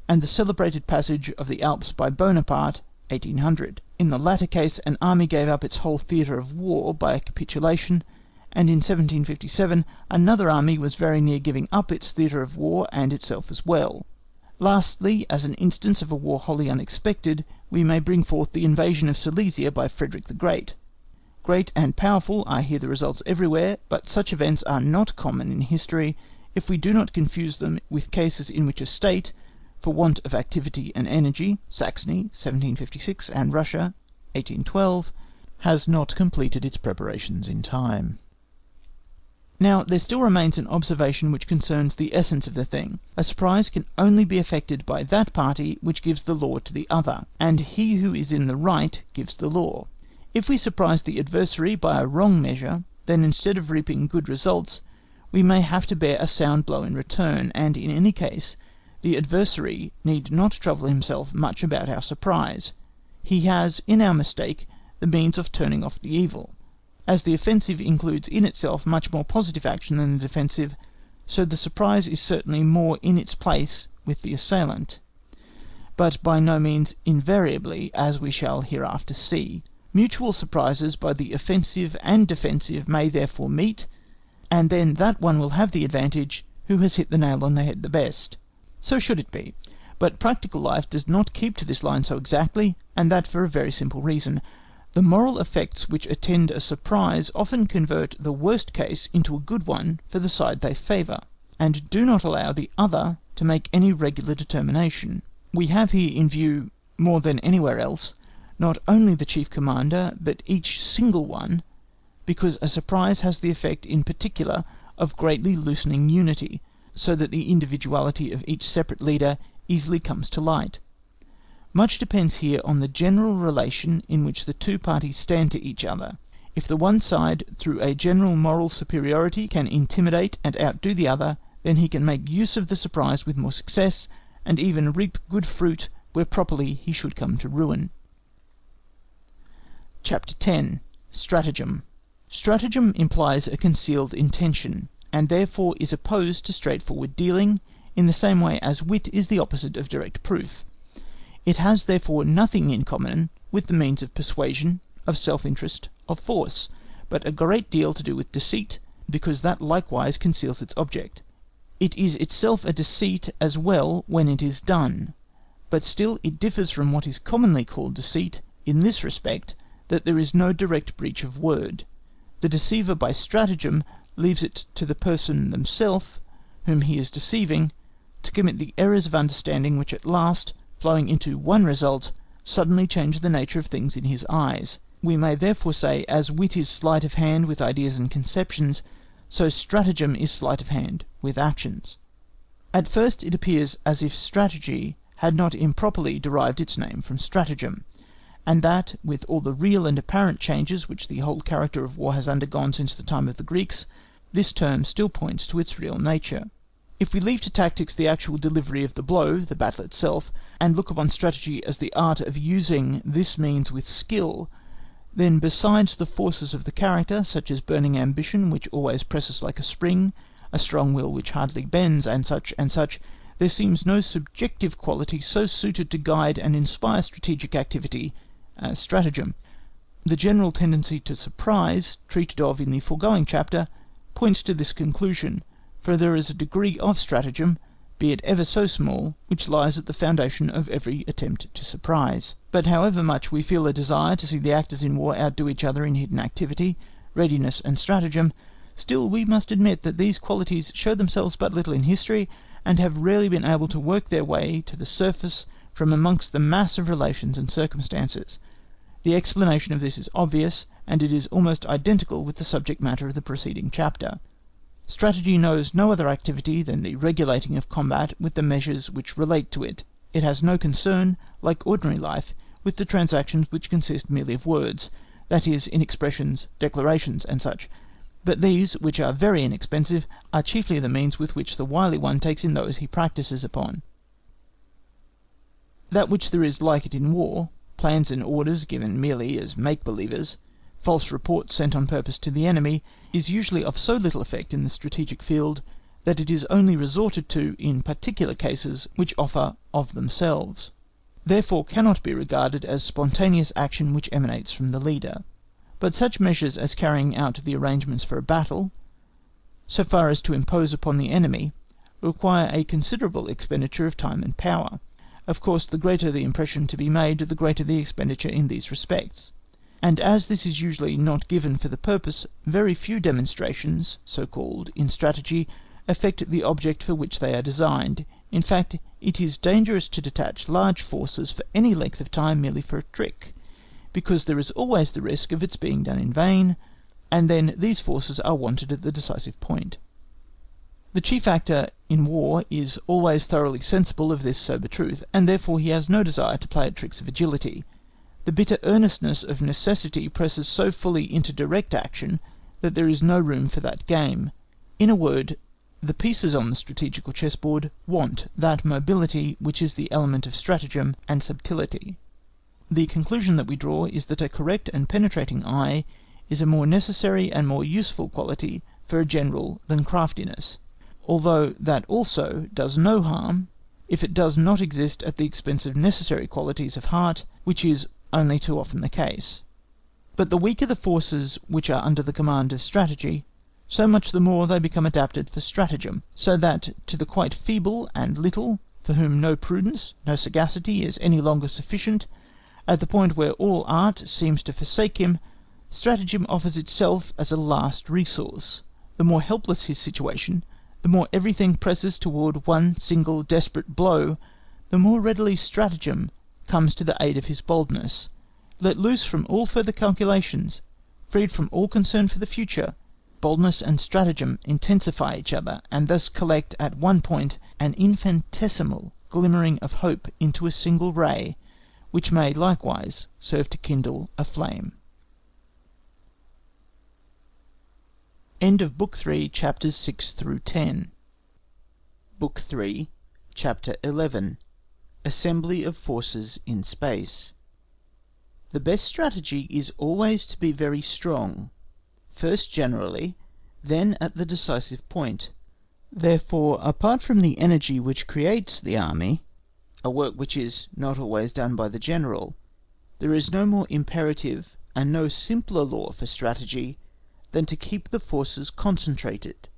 and the celebrated passage of the Alps by Bonaparte, 1800. In the latter case an army gave up its whole theatre of war by a capitulation, and in 1757 another army was very near giving up its theatre of war and itself as well. Lastly, as an instance of a war wholly unexpected, we may bring forth the invasion of Silesia by Frederick the Great. Great and powerful are here the results everywhere, but such events are not common in history if we do not confuse them with cases in which a state, for want of activity and energy, Saxony, 1756, and Russia, 1812, has not completed its preparations in time. Now, there still remains an observation which concerns the essence of the thing. A surprise can only be effected by that party which gives the law to the other, and he who is in the right gives the law. If we surprise the adversary by a wrong measure, then instead of reaping good results, we may have to bear a sound blow in return, and in any case, the adversary need not trouble himself much about our surprise. He has, in our mistake, the means of turning off the evil. As the offensive includes in itself much more positive action than the defensive, so the surprise is certainly more in its place with the assailant, but by no means invariably, as we shall hereafter see. Mutual surprises by the offensive and defensive may therefore meet, and then that one will have the advantage who has hit the nail on the head the best. So should it be, but practical life does not keep to this line so exactly, and that for a very simple reason. The moral effects which attend a surprise often convert the worst case into a good one for the side they favour, and do not allow the other to make any regular determination. We have here in view, more than anywhere else, not only the chief commander, but each single one, because a surprise has the effect in particular of greatly loosening unity, so that the individuality of each separate leader easily comes to light. Much depends here on the general relation in which the two parties stand to each other. If the one side, through a general moral superiority, can intimidate and outdo the other, then he can make use of the surprise with more success, and even reap good fruit where properly he should come to ruin. Chapter 10. Stratagem. Stratagem implies a concealed intention, and therefore is opposed to straightforward dealing, in the same way as wit is the opposite of direct proof. It has therefore nothing in common with the means of persuasion, of self-interest, of force, but a great deal to do with deceit, because that likewise conceals its object. It is itself a deceit as well when it is done, but still it differs from what is commonly called deceit in this respect, that there is no direct breach of word. The deceiver by stratagem leaves it to the person themselves, whom he is deceiving, to commit the errors of understanding which at last, flowing into one result, suddenly change the nature of things in his eyes. We may therefore say, as wit is sleight of hand with ideas and conceptions, so stratagem is sleight of hand with actions. At first it appears as if strategy had not improperly derived its name from stratagem, and that, with all the real and apparent changes which the whole character of war has undergone since the time of the Greeks, this term still points to its real nature. If we leave to tactics the actual delivery of the blow, the battle itself, and look upon strategy as the art of using this means with skill, then besides the forces of the character, such as burning ambition which always presses like a spring, a strong will which hardly bends, and such, there seems no subjective quality so suited to guide and inspire strategic activity as stratagem. The general tendency to surprise, treated of in the foregoing chapter, points to this conclusion, for there is a degree of stratagem, be it ever so small, which lies at the foundation of every attempt to surprise. But however much we feel a desire to see the actors in war outdo each other in hidden activity, readiness, and stratagem, still we must admit that these qualities show themselves but little in history, and have rarely been able to work their way to the surface from amongst the mass of relations and circumstances. The explanation of this is obvious, and it is almost identical with the subject matter of the preceding chapter. Strategy knows no other activity than the regulating of combat with the measures which relate to it. It has no concern, like ordinary life, with the transactions which consist merely of words, that is, in expressions, declarations, and such. But these, which are very inexpensive, are chiefly the means with which the wily one takes in those he practises upon. That which there is like it in war, plans and orders given merely as make-believers, false reports sent on purpose to the enemy, is usually of so little effect in the strategic field that it is only resorted to in particular cases which offer of themselves, therefore cannot be regarded as spontaneous action which emanates from the leader. But such measures as carrying out the arrangements for a battle, so far as to impose upon the enemy, require a considerable expenditure of time and power. Of course, the greater the impression to be made, the greater the expenditure in these respects. And as this is usually not given for the purpose, very few demonstrations, so called, in strategy, effect the object for which they are designed. In fact, it is dangerous to detach large forces for any length of time merely for a trick, because there is always the risk of its being done in vain, and then these forces are wanted at the decisive point. The chief actor in war is always thoroughly sensible of this sober truth, and therefore he has no desire to play at tricks of agility. The bitter earnestness of necessity presses so fully into direct action that there is no room for that game. In a word, the pieces on the strategical chessboard want that mobility which is the element of stratagem and subtlety. The conclusion that we draw is that a correct and penetrating eye is a more necessary and more useful quality for a general than craftiness, although that also does no harm if it does not exist at the expense of necessary qualities of heart, which is only too often the case. But the weaker the forces which are under the command of strategy, so much the more they become adapted for stratagem, so that to the quite feeble and little, for whom no prudence, no sagacity is any longer sufficient, at the point where all art seems to forsake him, stratagem offers itself as a last resource. The more helpless his situation, the more everything presses toward one single desperate blow, the more readily stratagem comes to the aid of his boldness. Let loose from all further calculations, freed from all concern for the future, boldness and stratagem intensify each other, and thus collect at one point an infinitesimal glimmering of hope into a single ray, which may likewise serve to kindle a flame. End of Book 3, Chapters 6 through 10. Book 3, Chapter 11. Assembly of Forces in Space. The best strategy is always to be very strong, first generally, then at the decisive point. Therefore, apart from the energy which creates the army, a work which is not always done by the general, there is no more imperative and no simpler law for strategy than to keep the forces concentrated.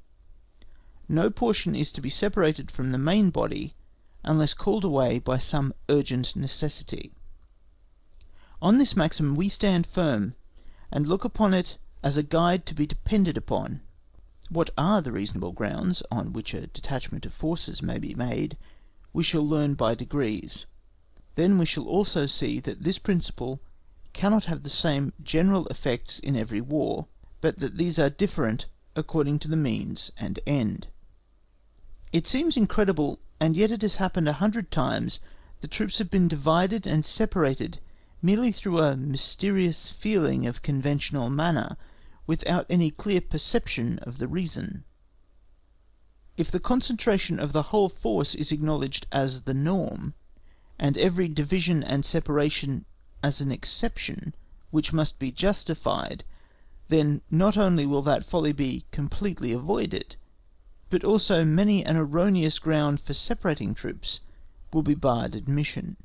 No portion is to be separated from the main body unless called away by some urgent necessity. On this maxim we stand firm, and look upon it as a guide to be depended upon. What are the reasonable grounds on which a detachment of forces may be made, we shall learn by degrees. Then we shall also see that this principle cannot have the same general effects in every war, but that these are different according to the means and end. It seems incredible, and yet it has happened 100 times, that troops have been divided and separated merely through a mysterious feeling of conventional manner, without any clear perception of the reason. If the concentration of the whole force is acknowledged as the norm, and every division and separation as an exception which must be justified, then not only will that folly be completely avoided, but also many an erroneous ground for separating troops will be barred admission.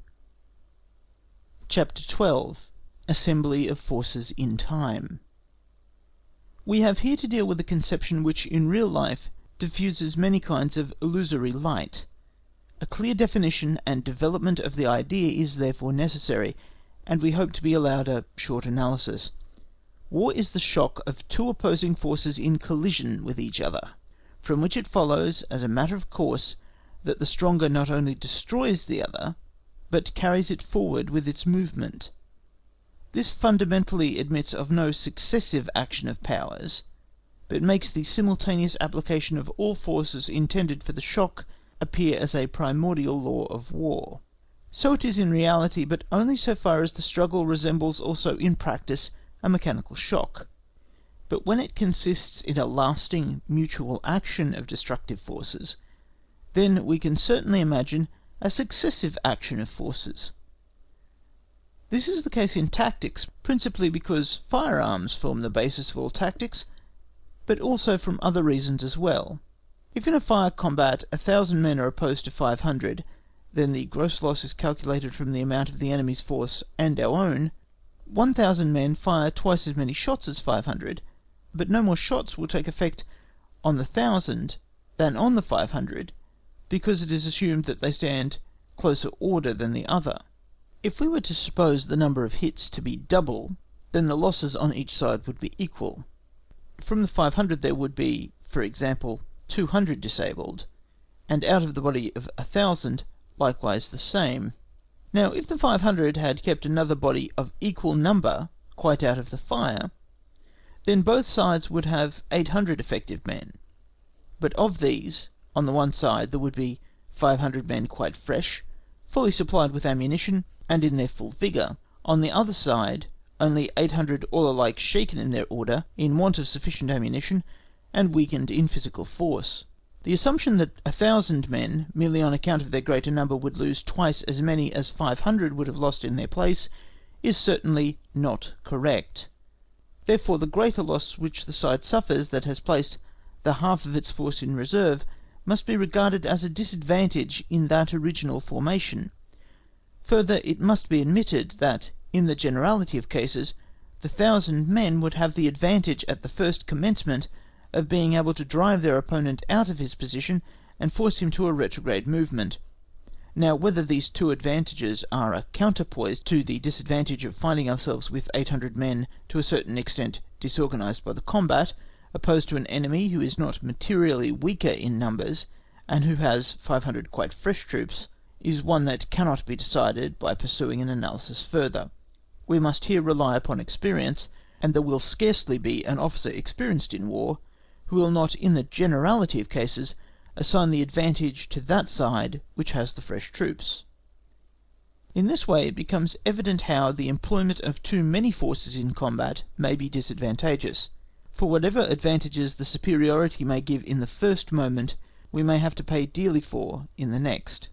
Chapter 12. Assembly of Forces in Time. We have here to deal with a conception which in real life diffuses many kinds of illusory light. A clear definition and development of the idea is therefore necessary, and we hope to be allowed a short analysis. War is the shock of two opposing forces in collision with each other, from which it follows, as a matter of course, that the stronger not only destroys the other, but carries it forward with its movement. This fundamentally admits of no successive action of powers, but makes the simultaneous application of all forces intended for the shock appear as a primordial law of war. So it is in reality, but only so far as the struggle resembles also in practice a mechanical shock. But when it consists in a lasting mutual action of destructive forces, then we can certainly imagine a successive action of forces. This is the case in tactics, principally because firearms form the basis of all tactics, but also from other reasons as well. If in a fire combat 1,000 men are opposed to 500, then the gross loss is calculated from the amount of the enemy's force and our own. 1,000 men fire twice as many shots as 500, but no more shots will take effect on the 1,000 than on the 500, because it is assumed that they stand closer order than the other. If we were to suppose the number of hits to be double, then the losses on each side would be equal. From the 500 there would be, for example, 200 disabled, and out of the body of 1,000 likewise the same. Now if the 500 had kept another body of equal number quite out of the fire, then both sides would have 800 effective men. But of these, on the one side there would be 500 men quite fresh, fully supplied with ammunition, and in their full vigour. On the other side, only 800 all alike shaken in their order, in want of sufficient ammunition, and weakened in physical force. The assumption that 1,000 men, merely on account of their greater number, would lose twice as many as 500 would have lost in their place, is certainly not correct. Therefore the greater loss which the side suffers that has placed the half of its force in reserve must be regarded as a disadvantage in that original formation. Further, it must be admitted that, in the generality of cases, the 1,000 men would have the advantage at the first commencement of being able to drive their opponent out of his position and force him to a retrograde movement. Now, whether these two advantages are a counterpoise to the disadvantage of finding ourselves with 800 men to a certain extent disorganized by the combat, opposed to an enemy who is not materially weaker in numbers, and who has 500 quite fresh troops, is one that cannot be decided by pursuing an analysis further. We must here rely upon experience, and there will scarcely be an officer experienced in war who will not, in the generality of cases, assign the advantage to that side which has the fresh troops. In this way it becomes evident how the employment of too many forces in combat may be disadvantageous, for whatever advantages the superiority may give in the first moment, we may have to pay dearly for in the next.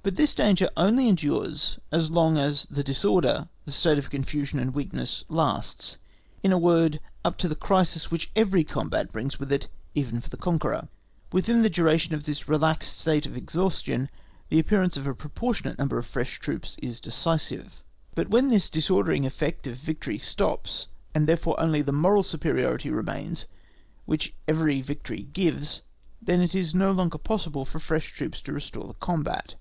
But this danger only endures as long as the disorder, the state of confusion and weakness, lasts. In a word, up to the crisis which every combat brings with it, even for the conqueror. Within the duration of this relaxed state of exhaustion, the appearance of a proportionate number of fresh troops is decisive. But when this disordering effect of victory stops, and therefore only the moral superiority remains, which every victory gives, then it is no longer possible for fresh troops to restore the combat.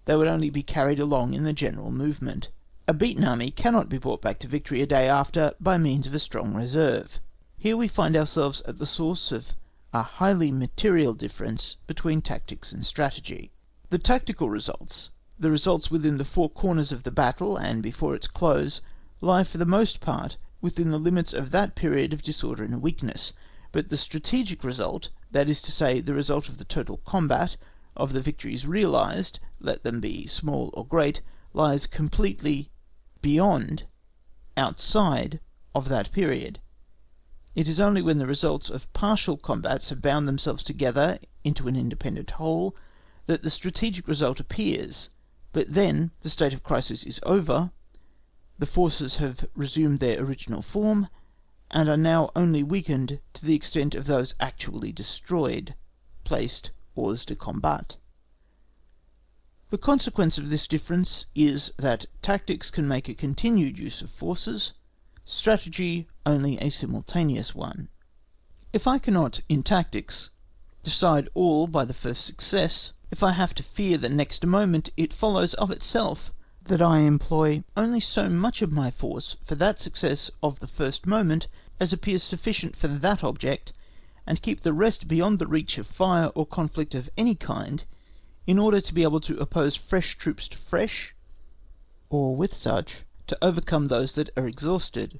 they would only be carried along in the general movement. A beaten army cannot be brought back to victory a day after by means of a strong reserve. Here we find ourselves at the source of a highly material difference between tactics and strategy. The tactical results, the results within the four corners of the battle and before its close, lie for the most part within the limits of that period of disorder and weakness, but the strategic result, that is to say, the result of the total combat, of the victories realized, let them be small or great, lies completely beyond, outside of that period. It is only when the results of partial combats have bound themselves together into an independent whole that the strategic result appears, but then the state of crisis is over, the forces have resumed their original form, and are now only weakened to the extent of those actually destroyed, placed hors de combat. The consequence of this difference is that tactics can make a continued use of forces, strategy only a simultaneous one. If I cannot, in tactics, decide all by the first success, if I have to fear the next moment, it follows of itself that I employ only so much of my force for that success of the first moment as appears sufficient for that object, and keep the rest beyond the reach of fire or conflict of any kind, in order to be able to oppose fresh troops to fresh, or with such to overcome those that are exhausted.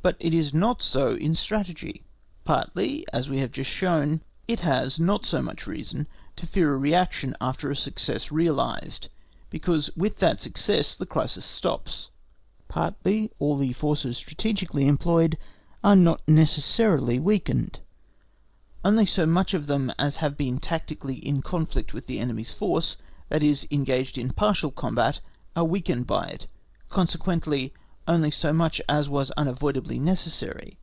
But it is not so in strategy. Partly, as we have just shown, it has not so much reason to fear a reaction after a success realized, because with that success the crisis stops. Partly, all the forces strategically employed are not necessarily weakened. Only so much of them as have been tactically in conflict with the enemy's force, that is, engaged in partial combat, are weakened by it, consequently only so much as was unavoidably necessary,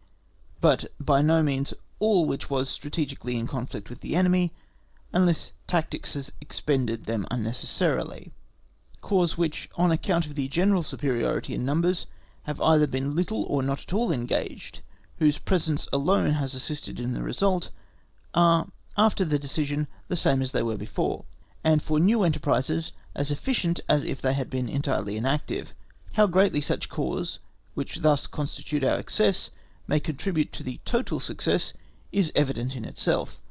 but by no means all which was strategically in conflict with the enemy, unless tactics has expended them unnecessarily, corps which, on account of the general superiority in numbers, have either been little or not at all engaged, whose presence alone has assisted in the result, are, after the decision, the same as they were before, and for new enterprises as efficient as if they had been entirely inactive. How greatly such corps, which thus constitute our excess, may contribute to the total success, is evident in itself.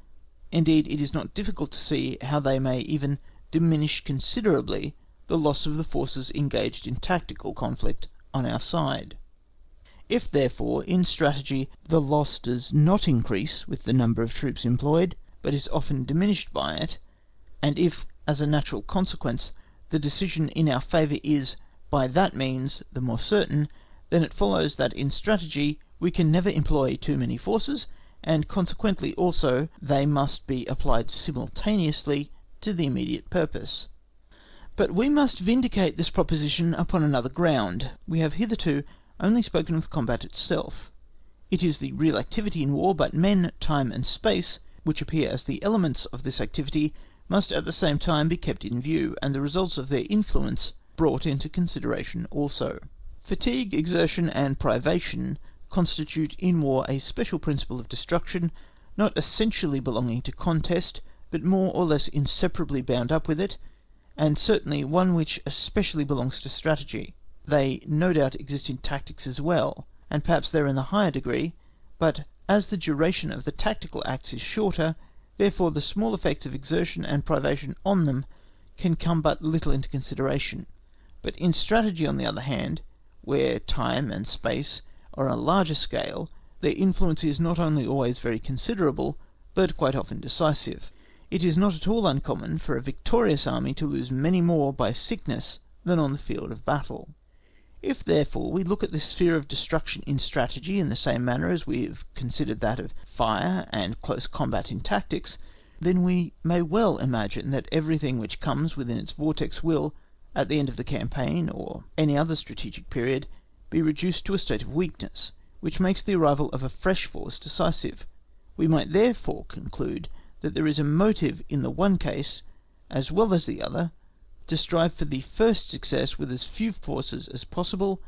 Indeed, it is not difficult to see how they may even diminish considerably the loss of the forces engaged in tactical conflict on our side. If, therefore, in strategy the loss does not increase with the number of troops employed, but is often diminished by it, and if, as a natural consequence, the decision in our favour is, by that means, the more certain, then it follows that in strategy we can never employ too many forces, and consequently also they must be applied simultaneously to the immediate purpose. But we must vindicate this proposition upon another ground. We have hitherto only spoken of the combat itself. It is the real activity in war, but men, time, and space, which appear as the elements of this activity, must at the same time be kept in view, and the results of their influence brought into consideration also. Fatigue, exertion, and privation constitute in war a special principle of destruction, not essentially belonging to contest, but more or less inseparably bound up with it, and certainly one which especially belongs to strategy. They no doubt exist in tactics as well, and perhaps there in the higher degree, but as the duration of the tactical acts is shorter, therefore the small effects of exertion and privation on them can come but little into consideration. But in strategy, on the other hand, where time and space are on a larger scale, their influence is not only always very considerable, but quite often decisive. It is not at all uncommon for a victorious army to lose many more by sickness than on the field of battle. If, therefore, we look at the sphere of destruction in strategy in the same manner as we have considered that of fire and close combat in tactics, then we may well imagine that everything which comes within its vortex will, at the end of the campaign or any other strategic period, be reduced to a state of weakness, which makes the arrival of a fresh force decisive. We might therefore conclude that there is a motive in the one case, as well as the other, to strive for the first success with as few forces as possible,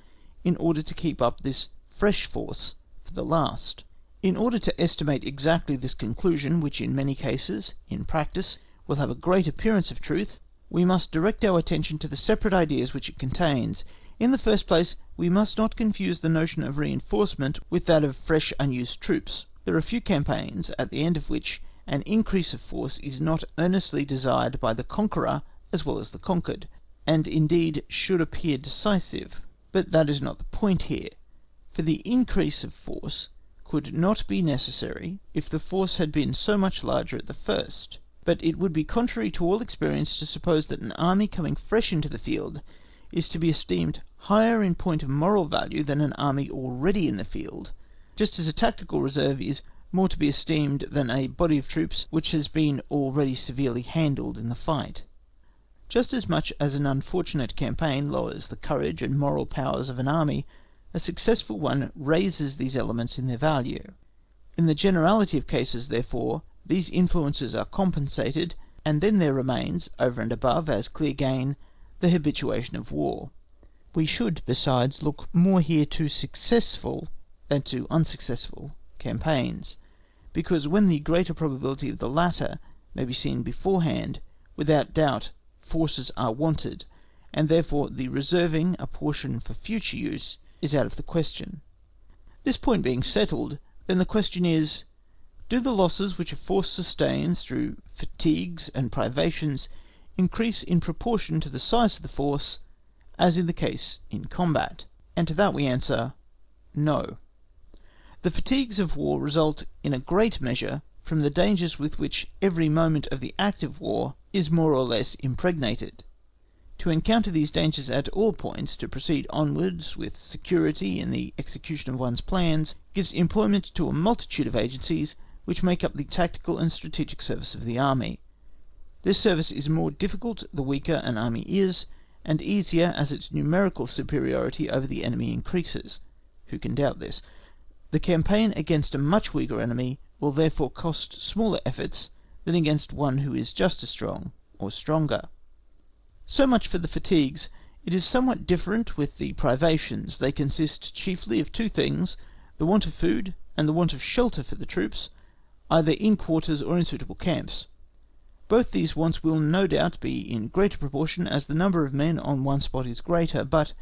in order to keep up this fresh force for the last. In order to estimate exactly this conclusion, which in many cases, in practice, will have a great appearance of truth, we must direct our attention to the separate ideas which it contains. In the first place, we must not confuse the notion of reinforcement with that of fresh unused troops. There are few campaigns, at the end of which an increase of force is not earnestly desired by the conqueror as well as the conquered, and indeed should appear decisive. But that is not the point here, for the increase of force could not be necessary if the force had been so much larger at the first. But it would be contrary to all experience to suppose that an army coming fresh into the field is to be esteemed higher in point of moral value than an army already in the field, just as a tactical reserve is more to be esteemed than a body of troops which has been already severely handled in the fight. Just as much as an unfortunate campaign lowers the courage and moral powers of an army, a successful one raises these elements in their value. In the generality of cases, therefore, these influences are compensated, and then there remains, over and above, as clear gain, the habituation of war. We should, besides, look more here to successful than to unsuccessful campaigns, because when the greater probability of the latter may be seen beforehand, without doubt forces are wanted, and therefore the reserving a portion for future use is out of the question. This point being settled, then the question is, do the losses which a force sustains through fatigues and privations increase in proportion to the size of the force, as in the case in combat? And to that we answer, no. The fatigues of war result in a great measure from the dangers with which every moment of the active war is more or less impregnated. To encounter these dangers at all points, to proceed onwards with security in the execution of one's plans, gives employment to a multitude of agencies which make up the tactical and strategic service of the army. This service is more difficult the weaker an army is, and easier as its numerical superiority over the enemy increases. Who can doubt this? The campaign against a much weaker enemy will therefore cost smaller efforts than against one who is just as strong or stronger. So much for the fatigues. It is somewhat different with the privations. They consist chiefly of two things, the want of food and the want of shelter for the troops, either in quarters or in suitable camps. Both these wants will no doubt be in greater proportion as the number of men on one spot is greater, but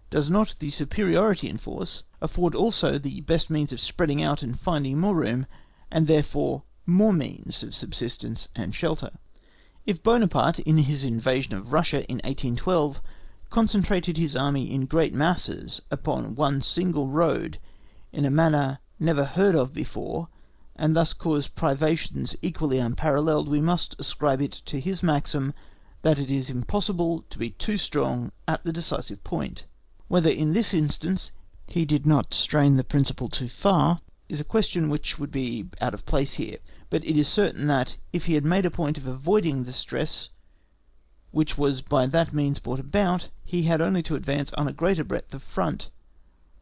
does not the superiority in force afford also the best means of spreading out and finding more room, and therefore more means of subsistence and shelter? If Bonaparte, in his invasion of Russia in 1812, concentrated his army in great masses upon one single road in a manner never heard of before, and thus caused privations equally unparalleled, we must ascribe it to his maxim that it is impossible to be too strong at the decisive point. Whether in this instance he did not strain the principle too far is a question which would be out of place here, but it is certain that, if he had made a point of avoiding the stress which was by that means brought about, he had only to advance on a greater breadth of front.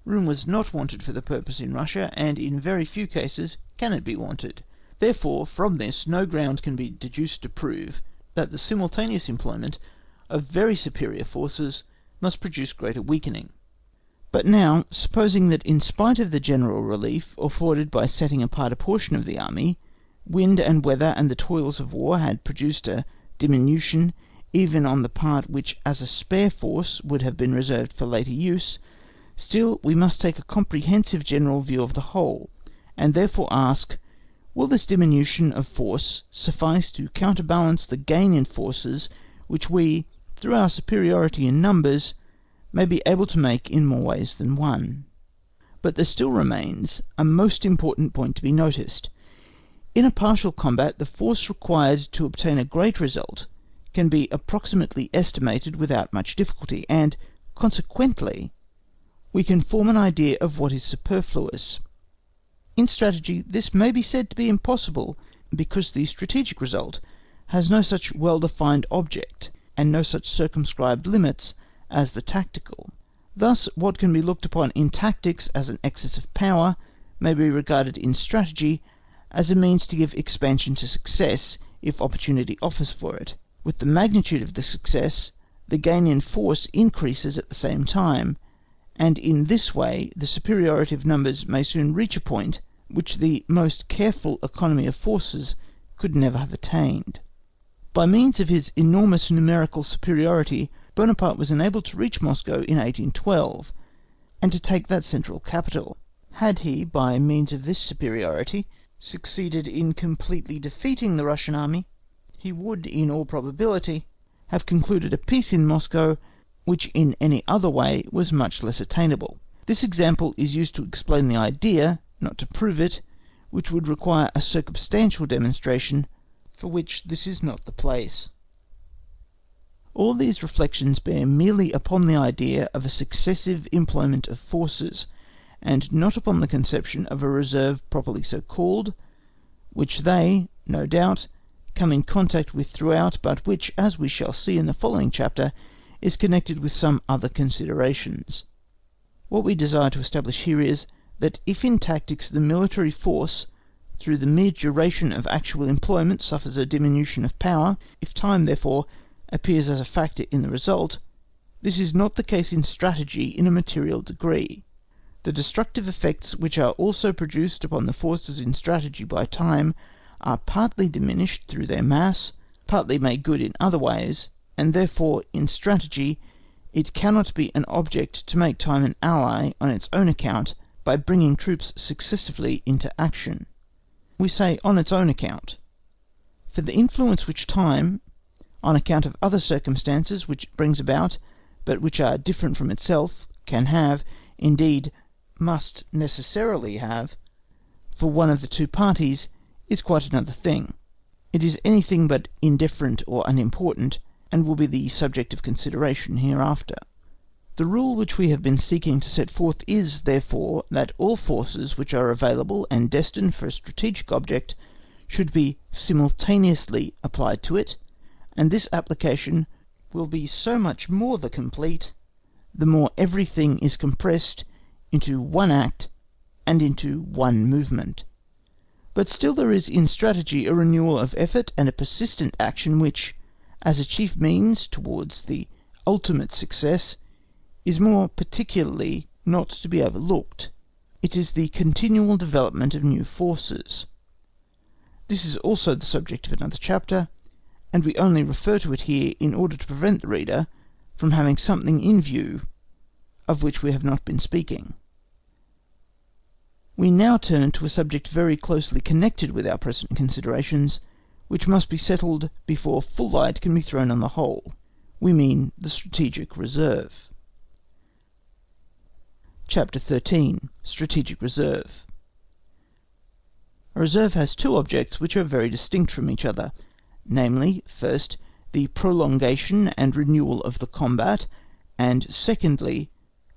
Room was not wanted for the purpose in Russia, and in very few cases can it be wanted. Therefore, from this no ground can be deduced to prove that the simultaneous employment of very superior forces must produce greater weakening. But now, supposing that in spite of the general relief afforded by setting apart a portion of the army, wind and weather and the toils of war had produced a diminution even on the part which as a spare force would have been reserved for later use, still we must take a comprehensive general view of the whole, and therefore ask, will this diminution of force suffice to counterbalance the gain in forces which we, through our superiority in numbers, may be able to make in more ways than one? But there still remains a most important point to be noticed. In a partial combat, the force required to obtain a great result can be approximately estimated without much difficulty, and, consequently, we can form an idea of what is superfluous. In strategy, this may be said to be impossible, because the strategic result has no such well-defined object, and no such circumscribed limits as the tactical. Thus, what can be looked upon in tactics as an excess of power may be regarded in strategy as a means to give expansion to success, if opportunity offers for it. With the magnitude of the success, the gain in force increases at the same time, and in this way the superiority of numbers may soon reach a point which the most careful economy of forces could never have attained. By means of his enormous numerical superiority, Bonaparte was enabled to reach Moscow in 1812, and to take that central capital. Had he, by means of this superiority, succeeded in completely defeating the Russian army, he would, in all probability, have concluded a peace in Moscow, which in any other way was much less attainable. This example is used to explain the idea, not to prove it, which would require a circumstantial demonstration, for which this is not the place. All these reflections bear merely upon the idea of a successive employment of forces, and not upon the conception of a reserve properly so called, which they, no doubt, come in contact with throughout, but which, as we shall see in the following chapter, is connected with some other considerations. What we desire to establish here is, that if in tactics the military force, through the mere duration of actual employment, suffers a diminution of power, if time, therefore, appears as a factor in the result, this is not the case in strategy in a material degree. The destructive effects which are also produced upon the forces in strategy by time are partly diminished through their mass, partly made good in other ways, and therefore in strategy it cannot be an object to make time an ally on its own account by bringing troops successively into action. We say on its own account, for the influence which time, on account of other circumstances which it brings about, but which are different from itself, can have, indeed must necessarily have, for one of the two parties, is quite another thing. It is anything but indifferent or unimportant, and will be the subject of consideration hereafter. The rule which we have been seeking to set forth is, therefore, that all forces which are available and destined for a strategic object should be simultaneously applied to it, and this application will be so much more the complete, the more everything is compressed into one act and into one movement. But still there is in strategy a renewal of effort and a persistent action which, as a chief means towards the ultimate success, is more particularly not to be overlooked. It is the continual development of new forces. This is also the subject of another chapter, and we only refer to it here in order to prevent the reader from having something in view of which we have not been speaking. We now turn to a subject very closely connected with our present considerations, which must be settled before full light can be thrown on the whole. We mean the strategic reserve. Chapter 13. Strategic Reserve. A reserve has two objects which are very distinct from each other, namely, first, the prolongation and renewal of the combat, and secondly,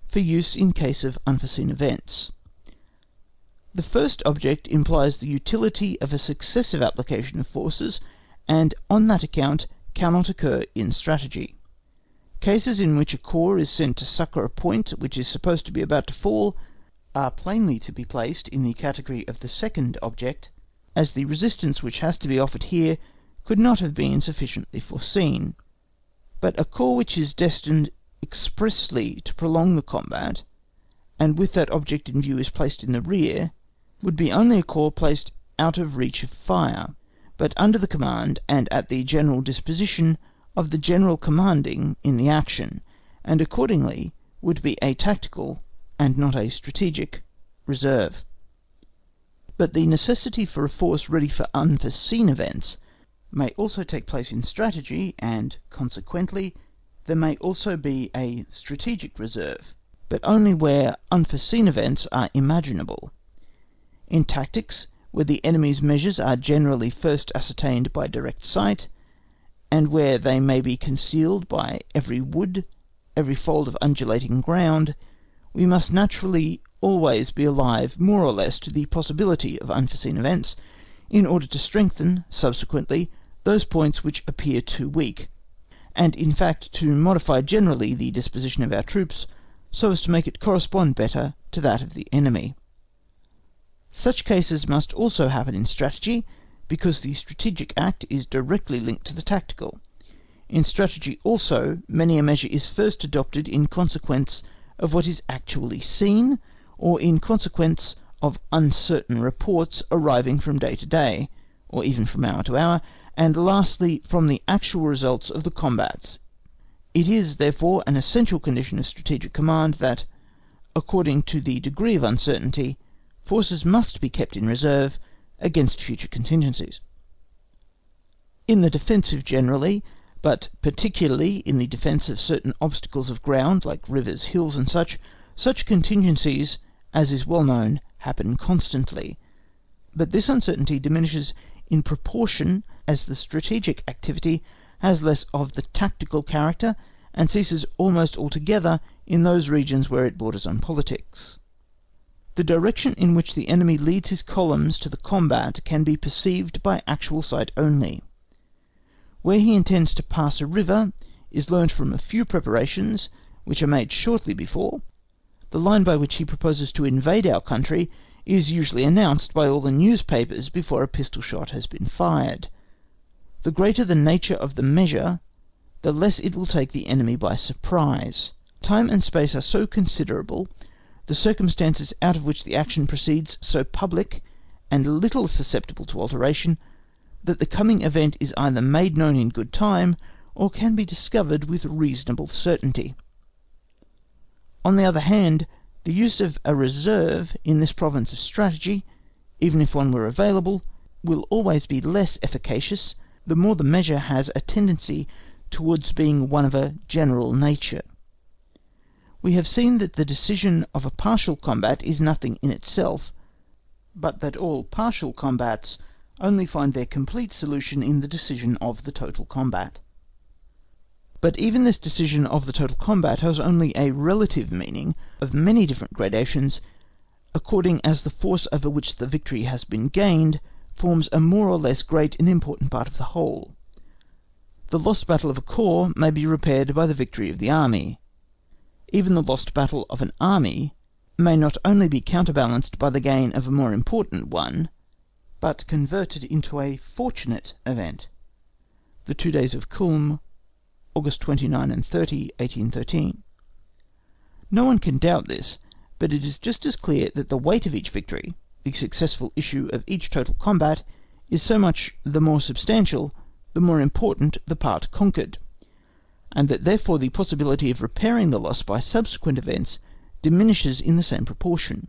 for use in case of unforeseen events. The first object implies the utility of a successive application of forces, and on that account cannot occur in strategy. Cases in which a corps is sent to succour a point which is supposed to be about to fall are plainly to be placed in the category of the second object, as the resistance which has to be offered here could not have been sufficiently foreseen. But a corps which is destined expressly to prolong the combat, and with that object in view is placed in the rear, would be only a corps placed out of reach of fire, but under the command and at the general disposition of the general commanding in the action, and accordingly would be a tactical and not a strategic reserve. But the necessity for a force ready for unforeseen events may also take place in strategy, and consequently there may also be a strategic reserve, but only where unforeseen events are imaginable. In tactics, where the enemy's measures are generally first ascertained by direct sight, and where they may be concealed by every wood, every fold of undulating ground, we must naturally always be alive more or less to the possibility of unforeseen events, in order to strengthen, subsequently, those points which appear too weak, and in fact to modify generally the disposition of our troops, so as to make it correspond better to that of the enemy. Such cases must also happen in strategy, because the strategic act is directly linked to the tactical. In strategy also, many a measure is first adopted in consequence of what is actually seen, or in consequence of uncertain reports arriving from day to day, or even from hour to hour, and lastly from the actual results of the combats. It is, therefore, an essential condition of strategic command that, according to the degree of uncertainty, forces must be kept in reserve against future contingencies. In the defensive generally, but particularly in the defence of certain obstacles of ground like rivers, hills, and such contingencies, as is well known, happen constantly. But this uncertainty diminishes in proportion as the strategic activity has less of the tactical character, and ceases almost altogether in those regions where it borders on politics. The direction in which the enemy leads his columns to the combat can be perceived by actual sight only. Where he intends to pass a river is learnt from a few preparations which are made shortly before. The line by which he proposes to invade our country is usually announced by all the newspapers before a pistol shot has been fired. The greater the nature of the measure, the less it will take the enemy by surprise. Time and space are so considerable, the circumstances out of which the action proceeds so public and little susceptible to alteration, that the coming event is either made known in good time, or can be discovered with reasonable certainty. On the other hand, the use of a reserve in this province of strategy, even if one were available, will always be less efficacious, the more the measure has a tendency towards being one of a general nature. We have seen that the decision of a partial combat is nothing in itself, but that all partial combats only find their complete solution in the decision of the total combat. But even this decision of the total combat has only a relative meaning of many different gradations, according as the force over which the victory has been gained forms a more or less great and important part of the whole. The lost battle of a corps may be repaired by the victory of the army. Even the lost battle of an army may not only be counterbalanced by the gain of a more important one, but converted into a fortunate event. The 2 days of Kulm, August 29 and 30, 1813. No one can doubt this, but it is just as clear that the weight of each victory, the successful issue of each total combat, is so much the more substantial, the more important the part conquered, and that therefore the possibility of repairing the loss by subsequent events diminishes in the same proportion.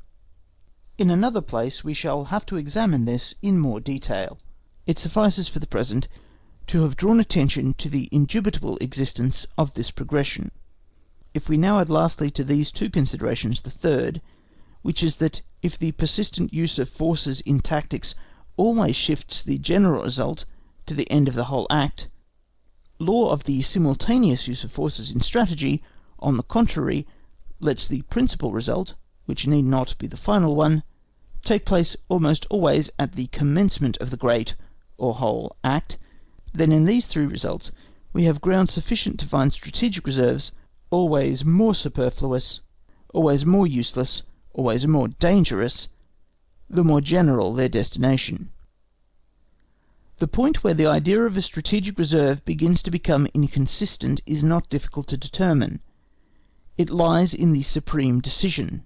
In another place we shall have to examine this in more detail. It suffices for the present to have drawn attention to the indubitable existence of this progression. If we now add lastly to these two considerations the third, which is that if the persistent use of forces in tactics always shifts the general result to the end of the whole act, law of the simultaneous use of forces in strategy, on the contrary, lets the principal result, which need not be the final one, take place almost always at the commencement of the great or whole act, then in these three results we have ground sufficient to find strategic reserves always more superfluous, always more useless, always more dangerous, the more general their destination. The point where the idea of a strategic reserve begins to become inconsistent is not difficult to determine. It lies in the supreme decision.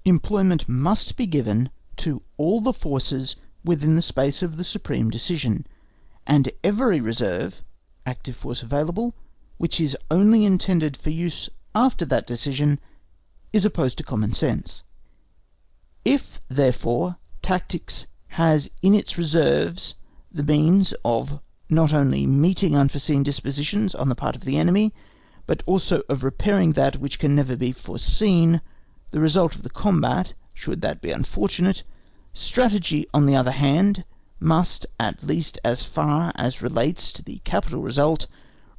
Employment must be given to all the forces within the space of the supreme decision, and every reserve, active force available, which is only intended for use after that decision, is opposed to common sense. If, therefore, tactics has in its reserves the means of not only meeting unforeseen dispositions on the part of the enemy, but also of repairing that which can never be foreseen, the result of the combat, should that be unfortunate, strategy, on the other hand, must, at least as far as relates to the capital result,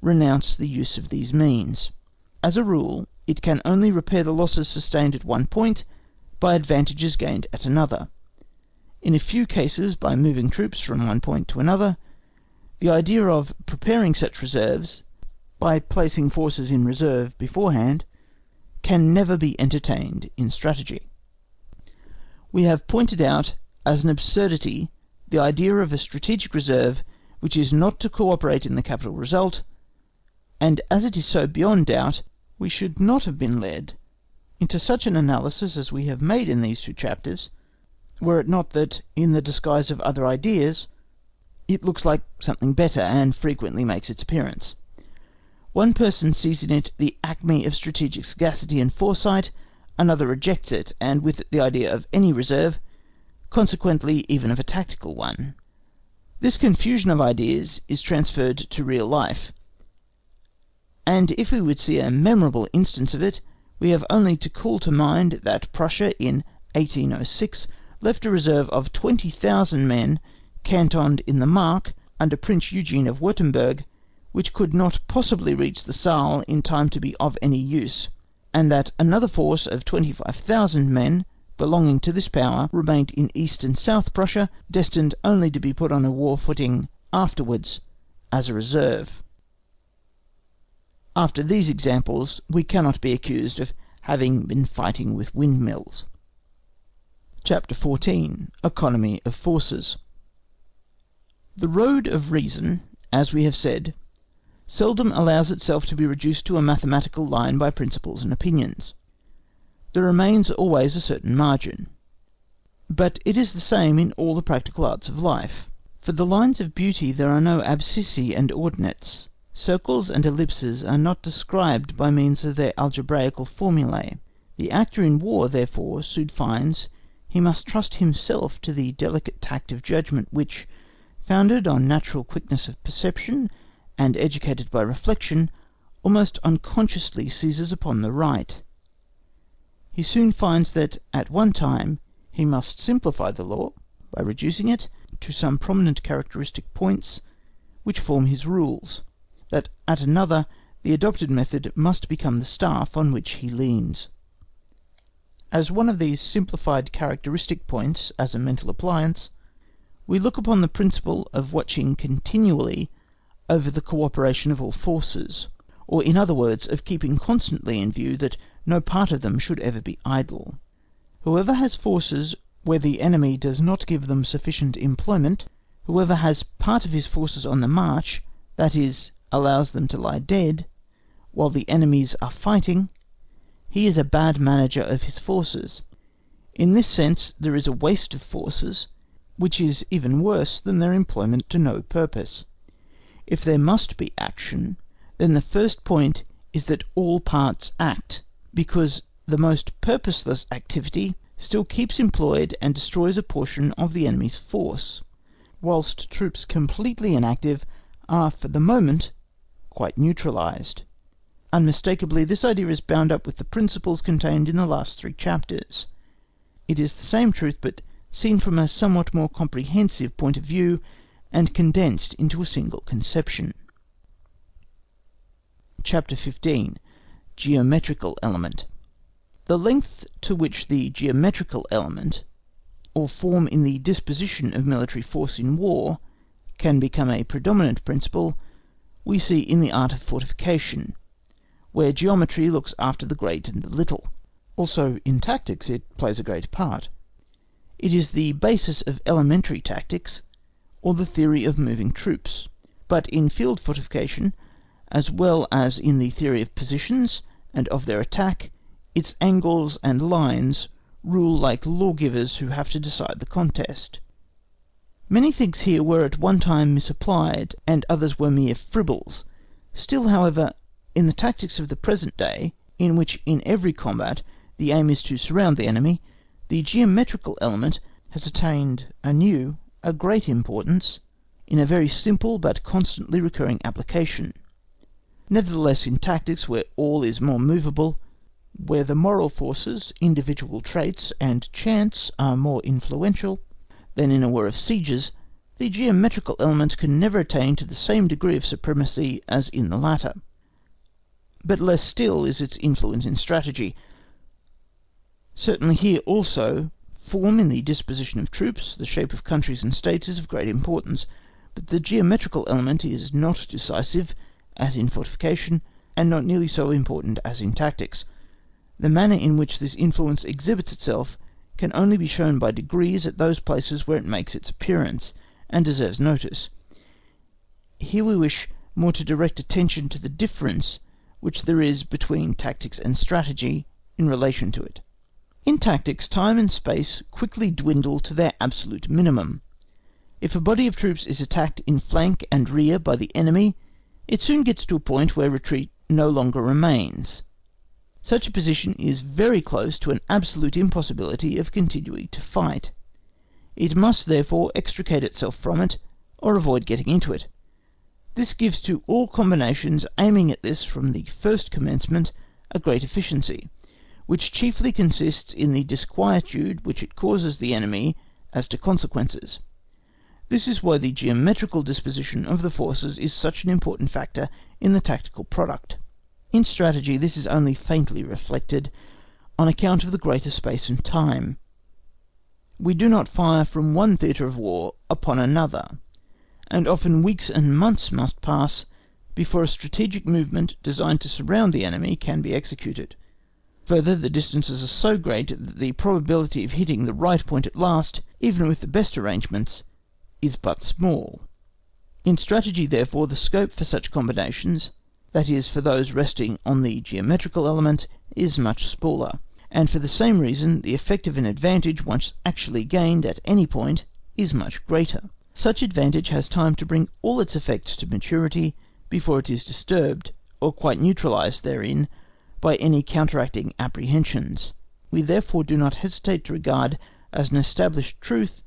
renounce the use of these means. As a rule, it can only repair the losses sustained at one point by advantages gained at another. In a few cases by moving troops from one point to another. The idea of preparing such reserves, by placing forces in reserve beforehand, can never be entertained in strategy. We have pointed out as an absurdity the idea of a strategic reserve which is not to co-operate in the capital result, and as it is so beyond doubt, we should not have been led into such an analysis as we have made in these two chapters, were it not that, in the disguise of other ideas, it looks like something better and frequently makes its appearance. One person sees in it the acme of strategic sagacity and foresight, another rejects it, and with it the idea of any reserve, consequently even of a tactical one. This confusion of ideas is transferred to real life, and if we would see a memorable instance of it, we have only to call to mind that Prussia in 1806 left a reserve of 20,000 men cantoned in the Mark under Prince Eugene of Württemberg, which could not possibly reach the Saale in time to be of any use, and that another force of 25,000 men belonging to this power remained in East and South Prussia, destined only to be put on a war footing afterwards as a reserve. After these examples, we cannot be accused of having been fighting with windmills. Chapter 14. Economy of Forces. The road of reason, as we have said, seldom allows itself to be reduced to a mathematical line by principles and opinions. There remains always a certain margin. But it is the same in all the practical arts of life. For the lines of beauty there are no abscissae and ordinates. Circles and ellipses are not described by means of their algebraical formulae. The actor in war, therefore, soon finds he must trust himself to the delicate tact of judgment which, founded on natural quickness of perception and educated by reflection, almost unconsciously seizes upon the right. He soon finds that at one time he must simplify the law by reducing it to some prominent characteristic points which form his rules, that at another the adopted method must become the staff on which he leans. As one of these simplified characteristic points as a mental appliance, we look upon the principle of watching continually over the cooperation of all forces, or in other words, of keeping constantly in view that no part of them should ever be idle. Whoever has forces where the enemy does not give them sufficient employment, whoever has part of his forces on the march, that is, allows them to lie dead, while the enemies are fighting, he is a bad manager of his forces. In this sense there is a waste of forces, which is even worse than their employment to no purpose. If there must be action, then the first point is that all parts act, because the most purposeless activity still keeps employed and destroys a portion of the enemy's force, whilst troops completely inactive are for the moment quite neutralized. Unmistakably this idea is bound up with the principles contained in the last 3 chapters. It is the same truth, but seen from a somewhat more comprehensive point of view and condensed into a single conception. Chapter 15. Geometrical Element. The length to which the geometrical element, or form in the disposition of military force in war, can become a predominant principle, we see in the art of fortification, where geometry looks after the great and the little. Also in tactics it plays a great part. It is the basis of elementary tactics, or the theory of moving troops. But in field fortification, as well as in the theory of positions and of their attack, its angles and lines rule like lawgivers who have to decide the contest. Many things here were at one time misapplied, and others were mere fribbles. Still, however, in the tactics of the present day, in which in every combat the aim is to surround the enemy, the geometrical element has attained anew a great importance in a very simple but constantly recurring application. Nevertheless, in tactics where all is more movable, where the moral forces, individual traits, and chance are more influential than in a war of sieges, the geometrical element can never attain to the same degree of supremacy as in the latter. But less still is its influence in strategy. Certainly here also, form in the disposition of troops, the shape of countries and states is of great importance, but the geometrical element is not decisive, as in fortification, and not nearly so important as in tactics. The manner in which this influence exhibits itself can only be shown by degrees at those places where it makes its appearance, and deserves notice. Here we wish more to direct attention to the difference which there is between tactics and strategy in relation to it. In tactics, time and space quickly dwindle to their absolute minimum. If a body of troops is attacked in flank and rear by the enemy, it soon gets to a point where retreat no longer remains. Such a position is very close to an absolute impossibility of continuing to fight. It must therefore extricate itself from it, or avoid getting into it. This gives to all combinations aiming at this from the first commencement a great efficiency, which chiefly consists in the disquietude which it causes the enemy as to consequences. This is why the geometrical disposition of the forces is such an important factor in the tactical product. In strategy this is only faintly reflected, on account of the greater space and time. We do not fire from one theatre of war upon another, and often weeks and months must pass before a strategic movement designed to surround the enemy can be executed. Further, the distances are so great that the probability of hitting the right point at last, even with the best arrangements, is but small. In strategy, therefore, the scope for such combinations, that is, for those resting on the geometrical element, is much smaller, and for the same reason the effect of an advantage once actually gained at any point is much greater. Such advantage has time to bring all its effects to maturity before it is disturbed, or quite neutralised therein, by any counteracting apprehensions. We therefore do not hesitate to regard as an established truth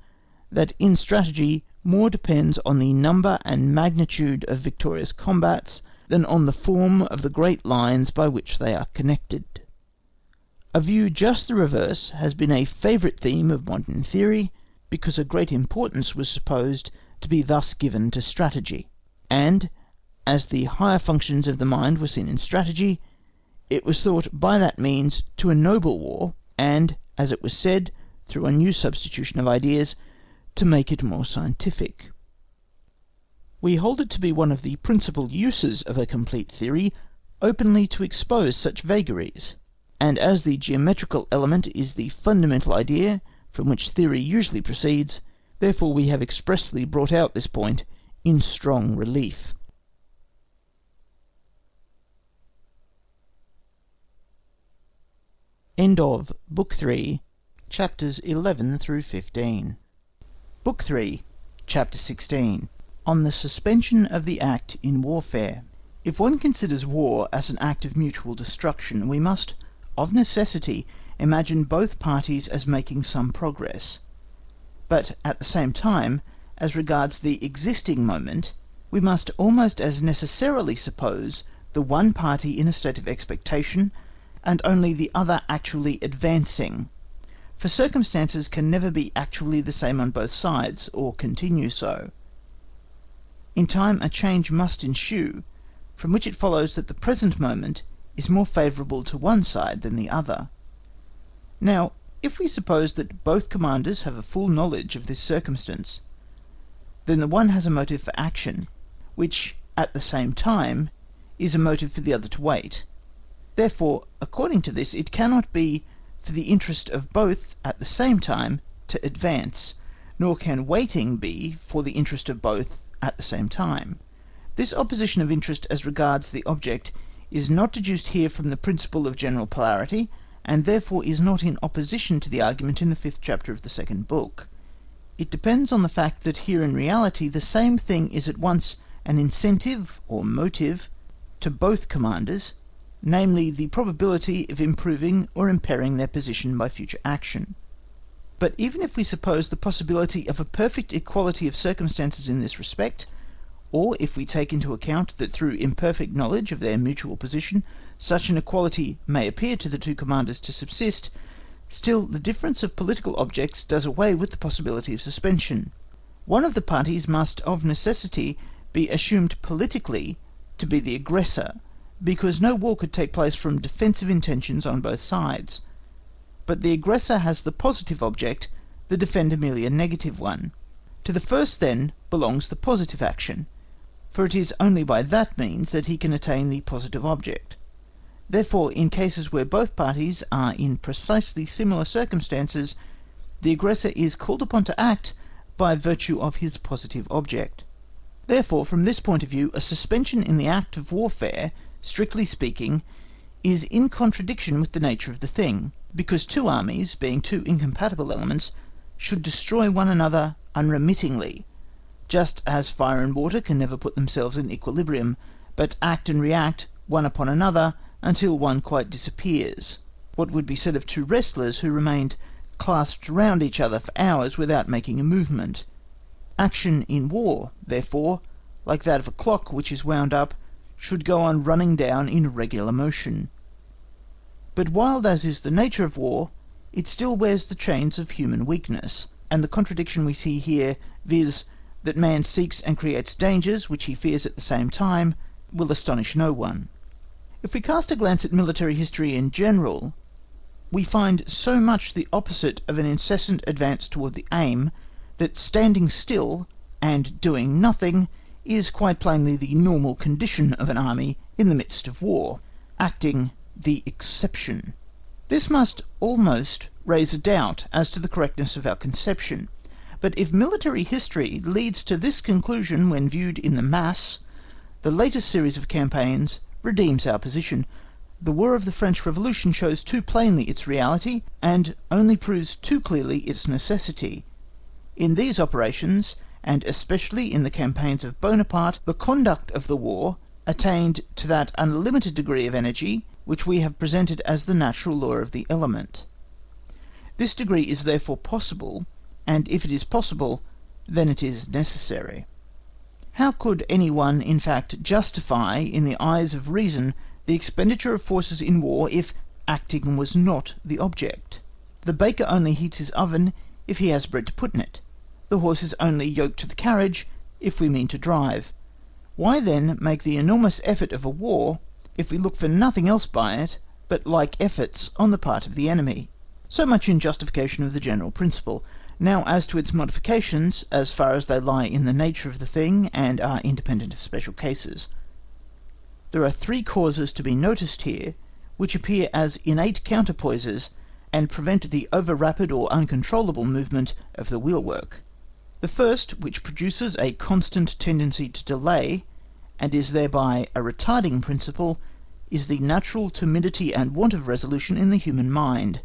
that in strategy more depends on the number and magnitude of victorious combats than on the form of the great lines by which they are connected. A view just the reverse has been a favourite theme of modern theory, because a great importance was supposed to be thus given to strategy, and, as the higher functions of the mind were seen in strategy, it was thought by that means to ennoble war, and, as it was said, through a new substitution of ideas, to make it more scientific. We hold it to be one of the principal uses of a complete theory openly to expose such vagaries, and as the geometrical element is the fundamental idea from which theory usually proceeds, therefore we have expressly brought out this point in strong relief. End of Book 3, Chapters 11 through 15. Book 3, Chapter 16. On the suspension of the act in warfare. If one considers war as an act of mutual destruction, we must, of necessity, imagine both parties as making some progress. But at the same time, as regards the existing moment, we must almost as necessarily suppose the one party in a state of expectation, and only the other actually advancing, for circumstances can never be actually the same on both sides, or continue so. In time a change must ensue, from which it follows that the present moment is more favourable to one side than the other. Now, if we suppose that both commanders have a full knowledge of this circumstance, then the one has a motive for action, which, at the same time, is a motive for the other to wait. Therefore, according to this, it cannot be for the interest of both at the same time to advance, nor can waiting be for the interest of both at the same time. This opposition of interest as regards the object is not deduced here from the principle of general polarity, and therefore is not in opposition to the argument in the 5th chapter of the 2nd book. It depends on the fact that here in reality the same thing is at once an incentive or motive to both commanders, namely the probability of improving or impairing their position by future action. But even if we suppose the possibility of a perfect equality of circumstances in this respect, or if we take into account that through imperfect knowledge of their mutual position such an equality may appear to the two commanders to subsist, still the difference of political objects does away with the possibility of suspension. One of the parties must of necessity be assumed politically to be the aggressor, because no war could take place from defensive intentions on both sides. But the aggressor has the positive object, the defender merely a negative one. To the first, then, belongs the positive action, for it is only by that means that he can attain the positive object. Therefore, in cases where both parties are in precisely similar circumstances, the aggressor is called upon to act by virtue of his positive object. Therefore, from this point of view, a suspension in the act of warfare, strictly speaking, is in contradiction with the nature of the thing, because two armies, being two incompatible elements, should destroy one another unremittingly, just as fire and water can never put themselves in equilibrium, but act and react one upon another until one quite disappears. What would be said of two wrestlers who remained clasped round each other for hours without making a movement. Action in war, therefore, like that of a clock which is wound up, should go on running down in regular motion. But wild as is the nature of war, it still wears the chains of human weakness, and the contradiction we see here, viz., that man seeks and creates dangers which he fears at the same time, will astonish no one. If we cast a glance at military history in general, we find so much the opposite of an incessant advance toward the aim, that standing still and doing nothing is quite plainly the normal condition of an army in the midst of war, acting the exception. This must almost raise a doubt as to the correctness of our conception, but if military history leads to this conclusion when viewed in the mass, the latest series of campaigns redeems our position. The War of the French Revolution shows too plainly its reality, and only proves too clearly its necessity. In these operations, and especially in the campaigns of Bonaparte, the conduct of the war attained to that unlimited degree of energy which we have presented as the natural law of the element. This degree is therefore possible, and if it is possible, then it is necessary. How could anyone, in fact, justify, in the eyes of reason, the expenditure of forces in war if acting was not the object? The baker only heats his oven if he has bread to put in it. The horse is only yoked to the carriage if we mean to drive. Why then make the enormous effort of a war if we look for nothing else by it but like efforts on the part of the enemy? So much in justification of the general principle. Now as to its modifications, as far as they lie in the nature of the thing and are independent of special cases. There are three causes to be noticed here, which appear as innate counterpoises and prevent the over-rapid or uncontrollable movement of the wheelwork. The first, which produces a constant tendency to delay, and is thereby a retarding principle, is the natural timidity and want of resolution in the human mind,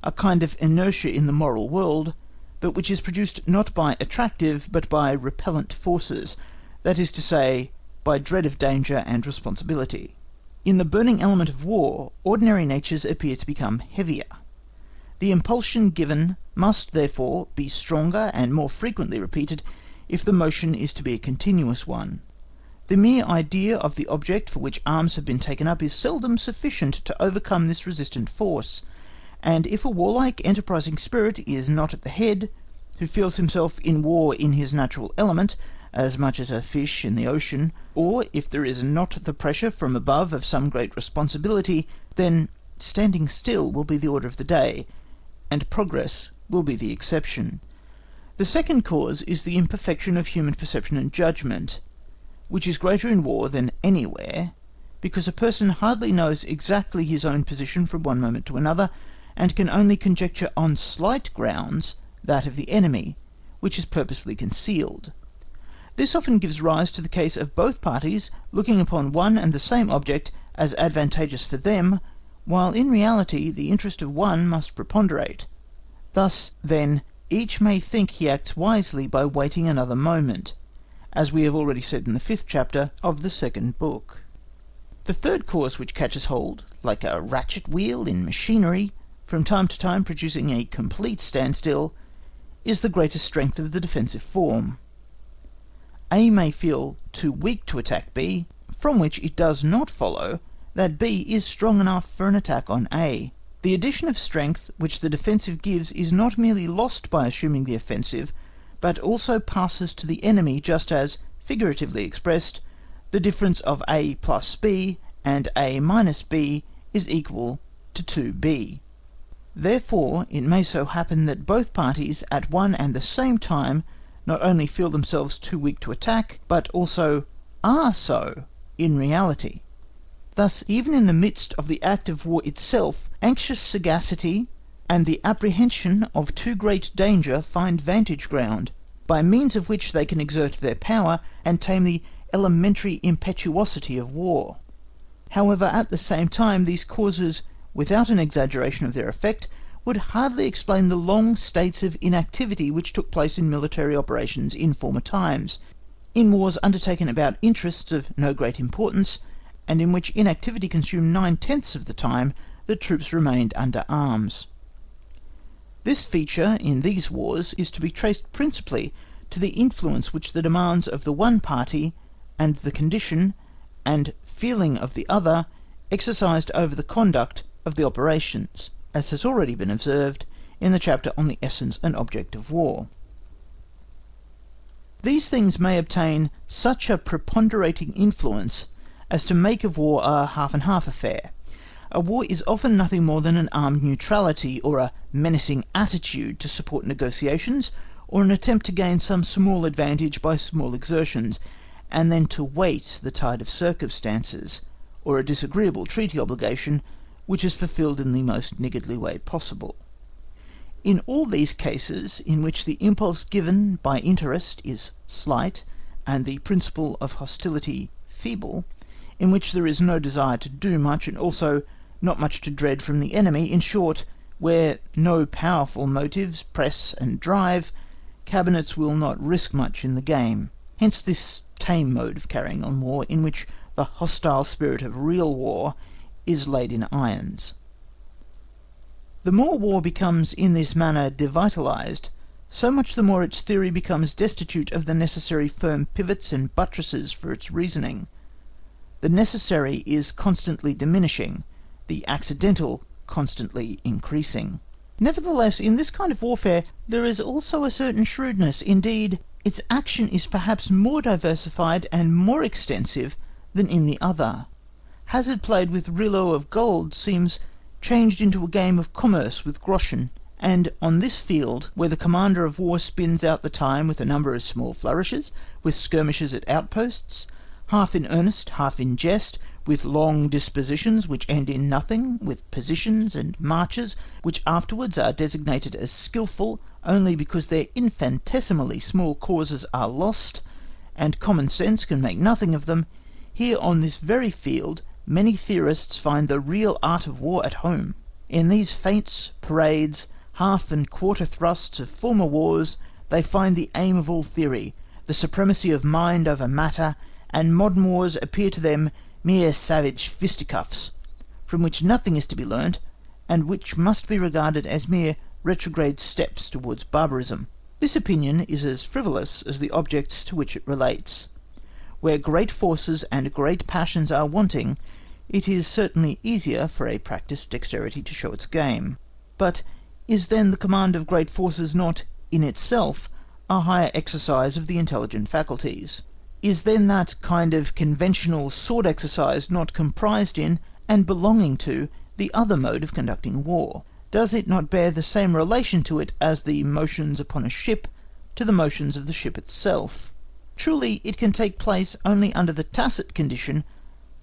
a kind of inertia in the moral world, but which is produced not by attractive but by repellent forces, that is to say, by dread of danger and responsibility. In the burning element of war, ordinary natures appear to become heavier. The impulsion given must therefore be stronger and more frequently repeated if the motion is to be a continuous one. The mere idea of the object for which arms have been taken up is seldom sufficient to overcome this resistant force, and if a warlike enterprising spirit is not at the head, who feels himself in war in his natural element, as much as a fish in the ocean, or if there is not the pressure from above of some great responsibility, then standing still will be the order of the day, and progress will be the exception. The second cause is the imperfection of human perception and judgment, which is greater in war than anywhere, because a person hardly knows exactly his own position from one moment to another, and can only conjecture on slight grounds that of the enemy, which is purposely concealed. This often gives rise to the case of both parties looking upon one and the same object as advantageous for them, while in reality the interest of one must preponderate. Thus, then, each may think he acts wisely by waiting another moment, as we have already said in the 5th chapter of the 2nd book. The third cause which catches hold, like a ratchet wheel in machinery, from time to time producing a complete standstill, is the greater strength of the defensive form. A may feel too weak to attack B, from which it does not follow that B is strong enough for an attack on A. The addition of strength which the defensive gives is not merely lost by assuming the offensive, but also passes to the enemy, just as, figuratively expressed, the difference of A plus B and A minus B is equal to 2B. Therefore, it may so happen that both parties at one and the same time not only feel themselves too weak to attack, but also are so in reality. Thus, even in the midst of the act of war itself, anxious sagacity and the apprehension of too great danger find vantage ground, by means of which they can exert their power and tame the elementary impetuosity of war. However, at the same time, these causes, without an exaggeration of their effect, would hardly explain the long states of inactivity which took place in military operations in former times, in wars undertaken about interests of no great importance, and in which inactivity consumed 9/10 of the time that troops remained under arms. This feature in these wars is to be traced principally to the influence which the demands of the one party, and the condition and feeling of the other, exercised over the conduct of the operations, as has already been observed in the chapter on the essence and object of war. These things may obtain such a preponderating influence as to make of war a half-and-half affair. A war is often nothing more than an armed neutrality, or a menacing attitude to support negotiations, or an attempt to gain some small advantage by small exertions, and then to wait the tide of circumstances, or a disagreeable treaty obligation, which is fulfilled in the most niggardly way possible. In all these cases in which the impulse given by interest is slight, and the principle of hostility feeble, in which there is no desire to do much, and also not much to dread from the enemy, in short, where no powerful motives press and drive, cabinets will not risk much in the game. Hence this tame mode of carrying on war, in which the hostile spirit of real war is laid in irons. The more war becomes in this manner devitalised, so much the more its theory becomes destitute of the necessary firm pivots and buttresses for its reasoning. The necessary is constantly diminishing, the accidental constantly increasing. Nevertheless, in this kind of warfare there is also a certain shrewdness. Indeed, its action is perhaps more diversified and more extensive than in the other. Hazard played with rouleaux of gold seems changed into a game of commerce with groschen, and on this field, where the commander of war spins out the time with a number of small flourishes, with skirmishes at outposts, half in earnest, half in jest, with long dispositions which end in nothing, with positions and marches which afterwards are designated as skilful only because their infinitesimally small causes are lost, and common sense can make nothing of them, here on this very field many theorists find the real art of war at home. In these feints, parades, half and quarter thrusts of former wars, they find the aim of all theory, the supremacy of mind over matter, and modern wars appear to them mere savage fisticuffs, from which nothing is to be learnt, and which must be regarded as mere retrograde steps towards barbarism. This opinion is as frivolous as the objects to which it relates. Where great forces and great passions are wanting, it is certainly easier for a practised dexterity to show its game. But is then the command of great forces not, in itself, a higher exercise of the intelligent faculties? Is then that kind of conventional sword exercise not comprised in, and belonging to, the other mode of conducting war? Does it not bear the same relation to it as the motions upon a ship to the motions of the ship itself? Truly it can take place only under the tacit condition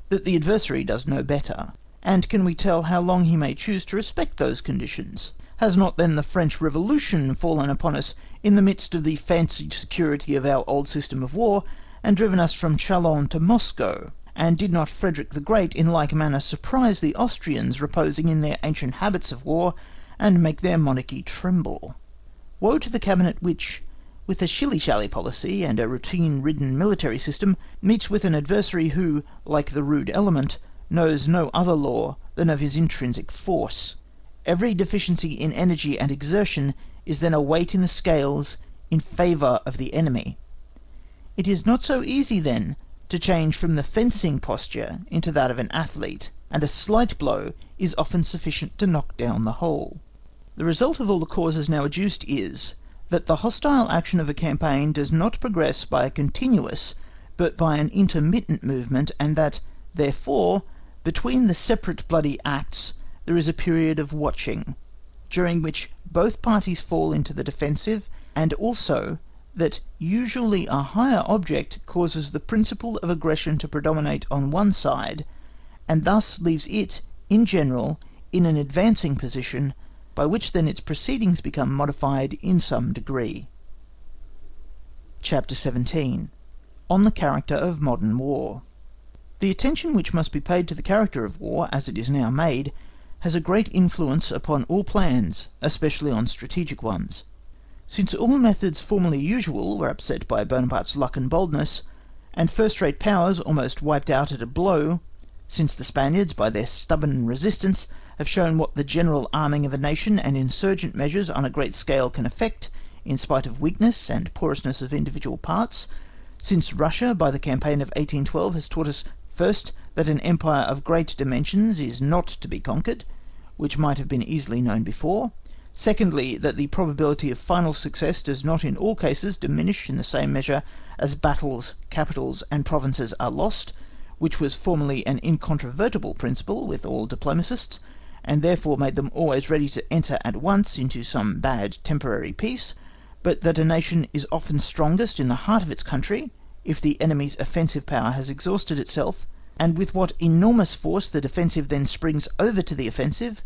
that the adversary does no better. And can we tell how long he may choose to respect those conditions? Has not then the French Revolution fallen upon us in the midst of the fancied security of our old system of war, and driven us from Chalons to Moscow? And did not Frederick the Great in like manner surprise the Austrians reposing in their ancient habits of war, and make their monarchy tremble? Woe to the cabinet which, with a shilly-shally policy and a routine-ridden military system, meets with an adversary who, like the rude element, knows no other law than of his intrinsic force. Every deficiency in energy and exertion is then a weight in the scales in favour of the enemy. It is not so easy then to change from the fencing posture into that of an athlete, and a slight blow is often sufficient to knock down the whole. The result of all the causes now adduced is, that the hostile action of a campaign does not progress by a continuous, but by an intermittent movement, and that, therefore, between the separate bloody acts there is a period of watching, during which both parties fall into the defensive, and also that usually a higher object causes the principle of aggression to predominate on one side, and thus leaves it, in general, in an advancing position, by which then its proceedings become modified in some degree. Chapter 17. On the Character of Modern War. The attention which must be paid to the character of war, as it is now made, has a great influence upon all plans, especially on strategic ones. Since all methods formerly usual were upset by Bonaparte's luck and boldness, and first-rate powers almost wiped out at a blow, since the Spaniards, by their stubborn resistance, have shown what the general arming of a nation and insurgent measures on a great scale can effect, in spite of weakness and porousness of individual parts, since Russia, by the campaign of 1812, has taught us, first, that an empire of great dimensions is not to be conquered, which might have been easily known before; secondly, that the probability of final success does not in all cases diminish in the same measure as battles, capitals, and provinces are lost, which was formerly an incontrovertible principle with all diplomacists, and therefore made them always ready to enter at once into some bad temporary peace, but that a nation is often strongest in the heart of its country, if the enemy's offensive power has exhausted itself, and with what enormous force the defensive then springs over to the offensive.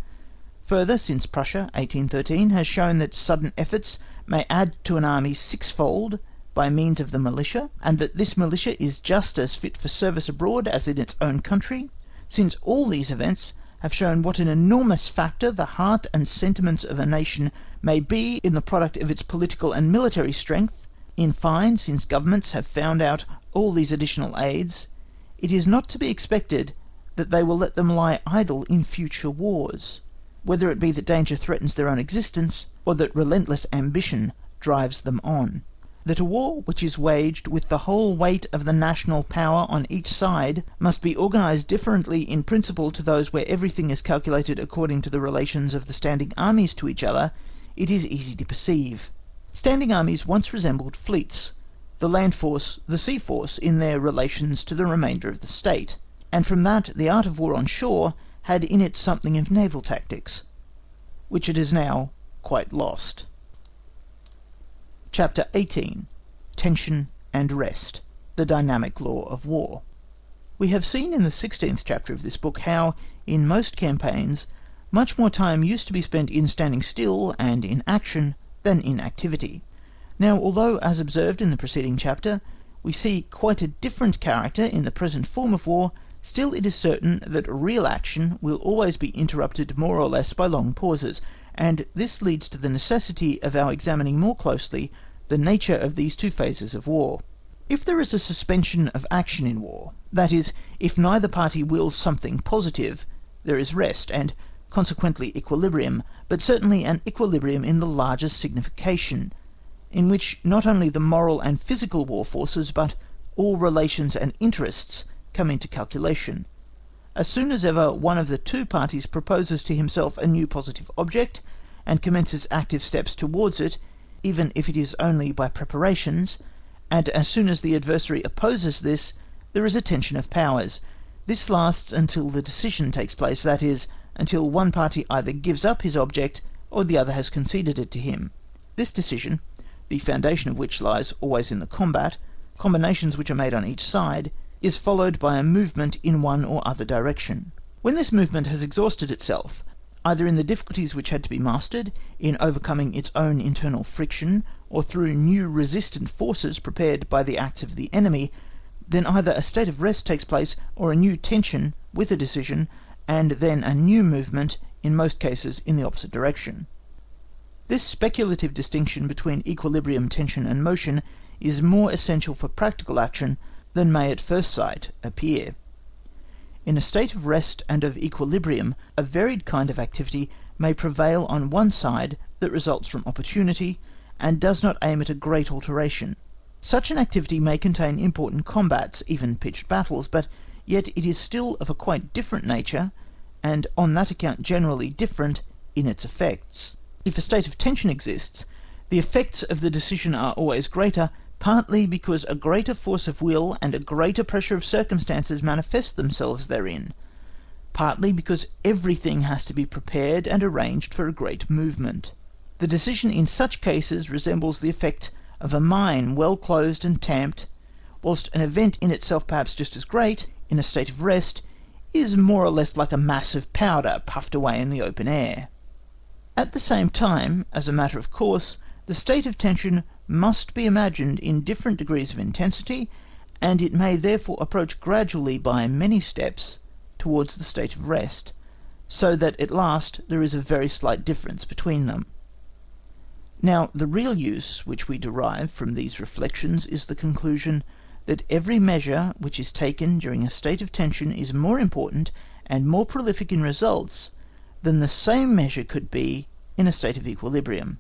Further, since Prussia, 1813, has shown that sudden efforts may add to an army sixfold by means of the militia, and that this militia is just as fit for service abroad as in its own country, since all these events have shown what an enormous factor the heart and sentiments of a nation may be in the product of its political and military strength, in fine, since governments have found out all these additional aids, it is not to be expected that they will let them lie idle in future wars, whether it be that danger threatens their own existence, or that relentless ambition drives them on. That a war which is waged with the whole weight of the national power on each side must be organised differently in principle to those where everything is calculated according to the relations of the standing armies to each other, it is easy to perceive. Standing armies once resembled fleets, the land force, the sea force, in their relations to the remainder of the state, and from that the art of war on shore had in it something of naval tactics, which it has now quite lost. Chapter 18. Tension and Rest, the Dynamic Law of War. We have seen in the 16th chapter of this book how, in most campaigns, much more time used to be spent in standing still and in action than in activity. Now, although, as observed in the preceding chapter, we see quite a different character in the present form of war, still it is certain that real action will always be interrupted more or less by long pauses, and this leads to the necessity of our examining more closely the nature of these two phases of war. If there is a suspension of action in war, that is, if neither party wills something positive, there is rest, and consequently equilibrium, but certainly an equilibrium in the largest signification, in which not only the moral and physical war forces, but all relations and interests come into calculation. As soon as ever one of the two parties proposes to himself a new positive object, and commences active steps towards it, even if it is only by preparations, and as soon as the adversary opposes this, there is a tension of powers. This lasts until the decision takes place, that is, until one party either gives up his object, or the other has conceded it to him. This decision, the foundation of which lies always in the combat, combinations which are made on each side, is followed by a movement in one or other direction. When this movement has exhausted itself, either in the difficulties which had to be mastered, in overcoming its own internal friction, or through new resistant forces prepared by the acts of the enemy, then either a state of rest takes place, or a new tension with a decision, and then a new movement, in most cases in the opposite direction. This speculative distinction between equilibrium, tension, and motion is more essential for practical action than may at first sight appear. In a state of rest and of equilibrium, a varied kind of activity may prevail on one side that results from opportunity, and does not aim at a great alteration. Such an activity may contain important combats, even pitched battles, but yet it is still of a quite different nature, and on that account generally different in its effects. If a state of tension exists, the effects of the decision are always greater, partly because a greater force of will and a greater pressure of circumstances manifest themselves therein, partly because everything has to be prepared and arranged for a great movement. The decision in such cases resembles the effect of a mine well closed and tamped, whilst an event in itself perhaps just as great, in a state of rest, is more or less like a mass of powder puffed away in the open air. At the same time, as a matter of course, the state of tension must be imagined in different degrees of intensity, and it may therefore approach gradually by many steps towards the state of rest, so that at last there is a very slight difference between them. Now, the real use which we derive from these reflections is the conclusion that every measure which is taken during a state of tension is more important and more prolific in results than the same measure could be in a state of equilibrium,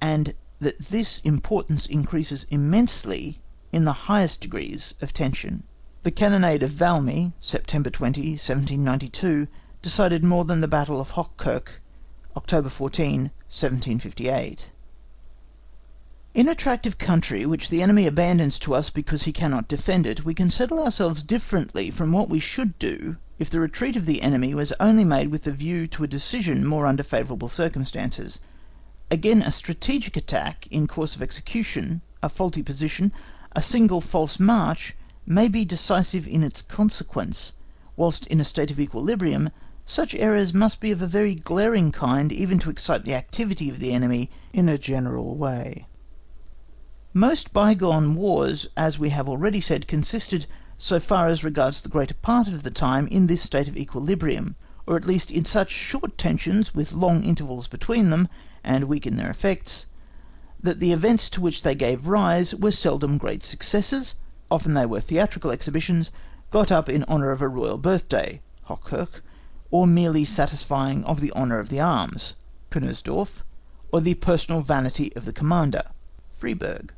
and that this importance increases immensely in the highest degrees of tension. The cannonade of Valmy, September 20, 1792, decided more than the Battle of Hochkirch, October 14, 1758. In a tract of country which the enemy abandons to us because he cannot defend it, we can settle ourselves differently from what we should do if the retreat of the enemy was only made with a view to a decision more under favourable circumstances. Again, a strategic attack in course of execution, a faulty position, a single false march, may be decisive in its consequence, whilst in a state of equilibrium such errors must be of a very glaring kind even to excite the activity of the enemy in a general way. Most bygone wars, as we have already said, consisted, so far as regards the greater part of the time, in this state of equilibrium, or at least in such short tensions with long intervals between them, and weak in their effects, that the events to which they gave rise were seldom great successes. Often they were theatrical exhibitions, got up in honour of a royal birthday, Hochkirch, or merely satisfying of the honour of the arms, Kunersdorf, or the personal vanity of the commander, Freiburg.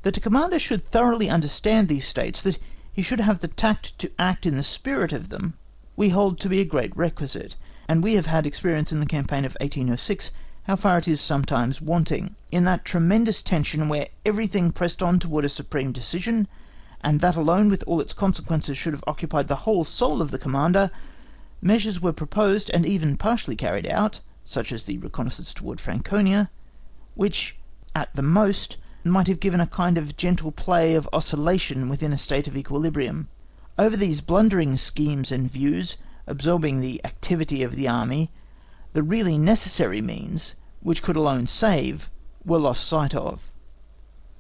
That a commander should thoroughly understand these states, that he should have the tact to act in the spirit of them, we hold to be a great requisite, and we have had experience in the campaign of 1806 how far it is sometimes wanting. In that tremendous tension where everything pressed on toward a supreme decision, and that alone with all its consequences should have occupied the whole soul of the commander, measures were proposed and even partially carried out, such as the reconnaissance toward Franconia, which, at the most, might have given a kind of gentle play of oscillation within a state of equilibrium. Over these blundering schemes and views, absorbing the activity of the army, the really necessary means, which could alone save, were lost sight of.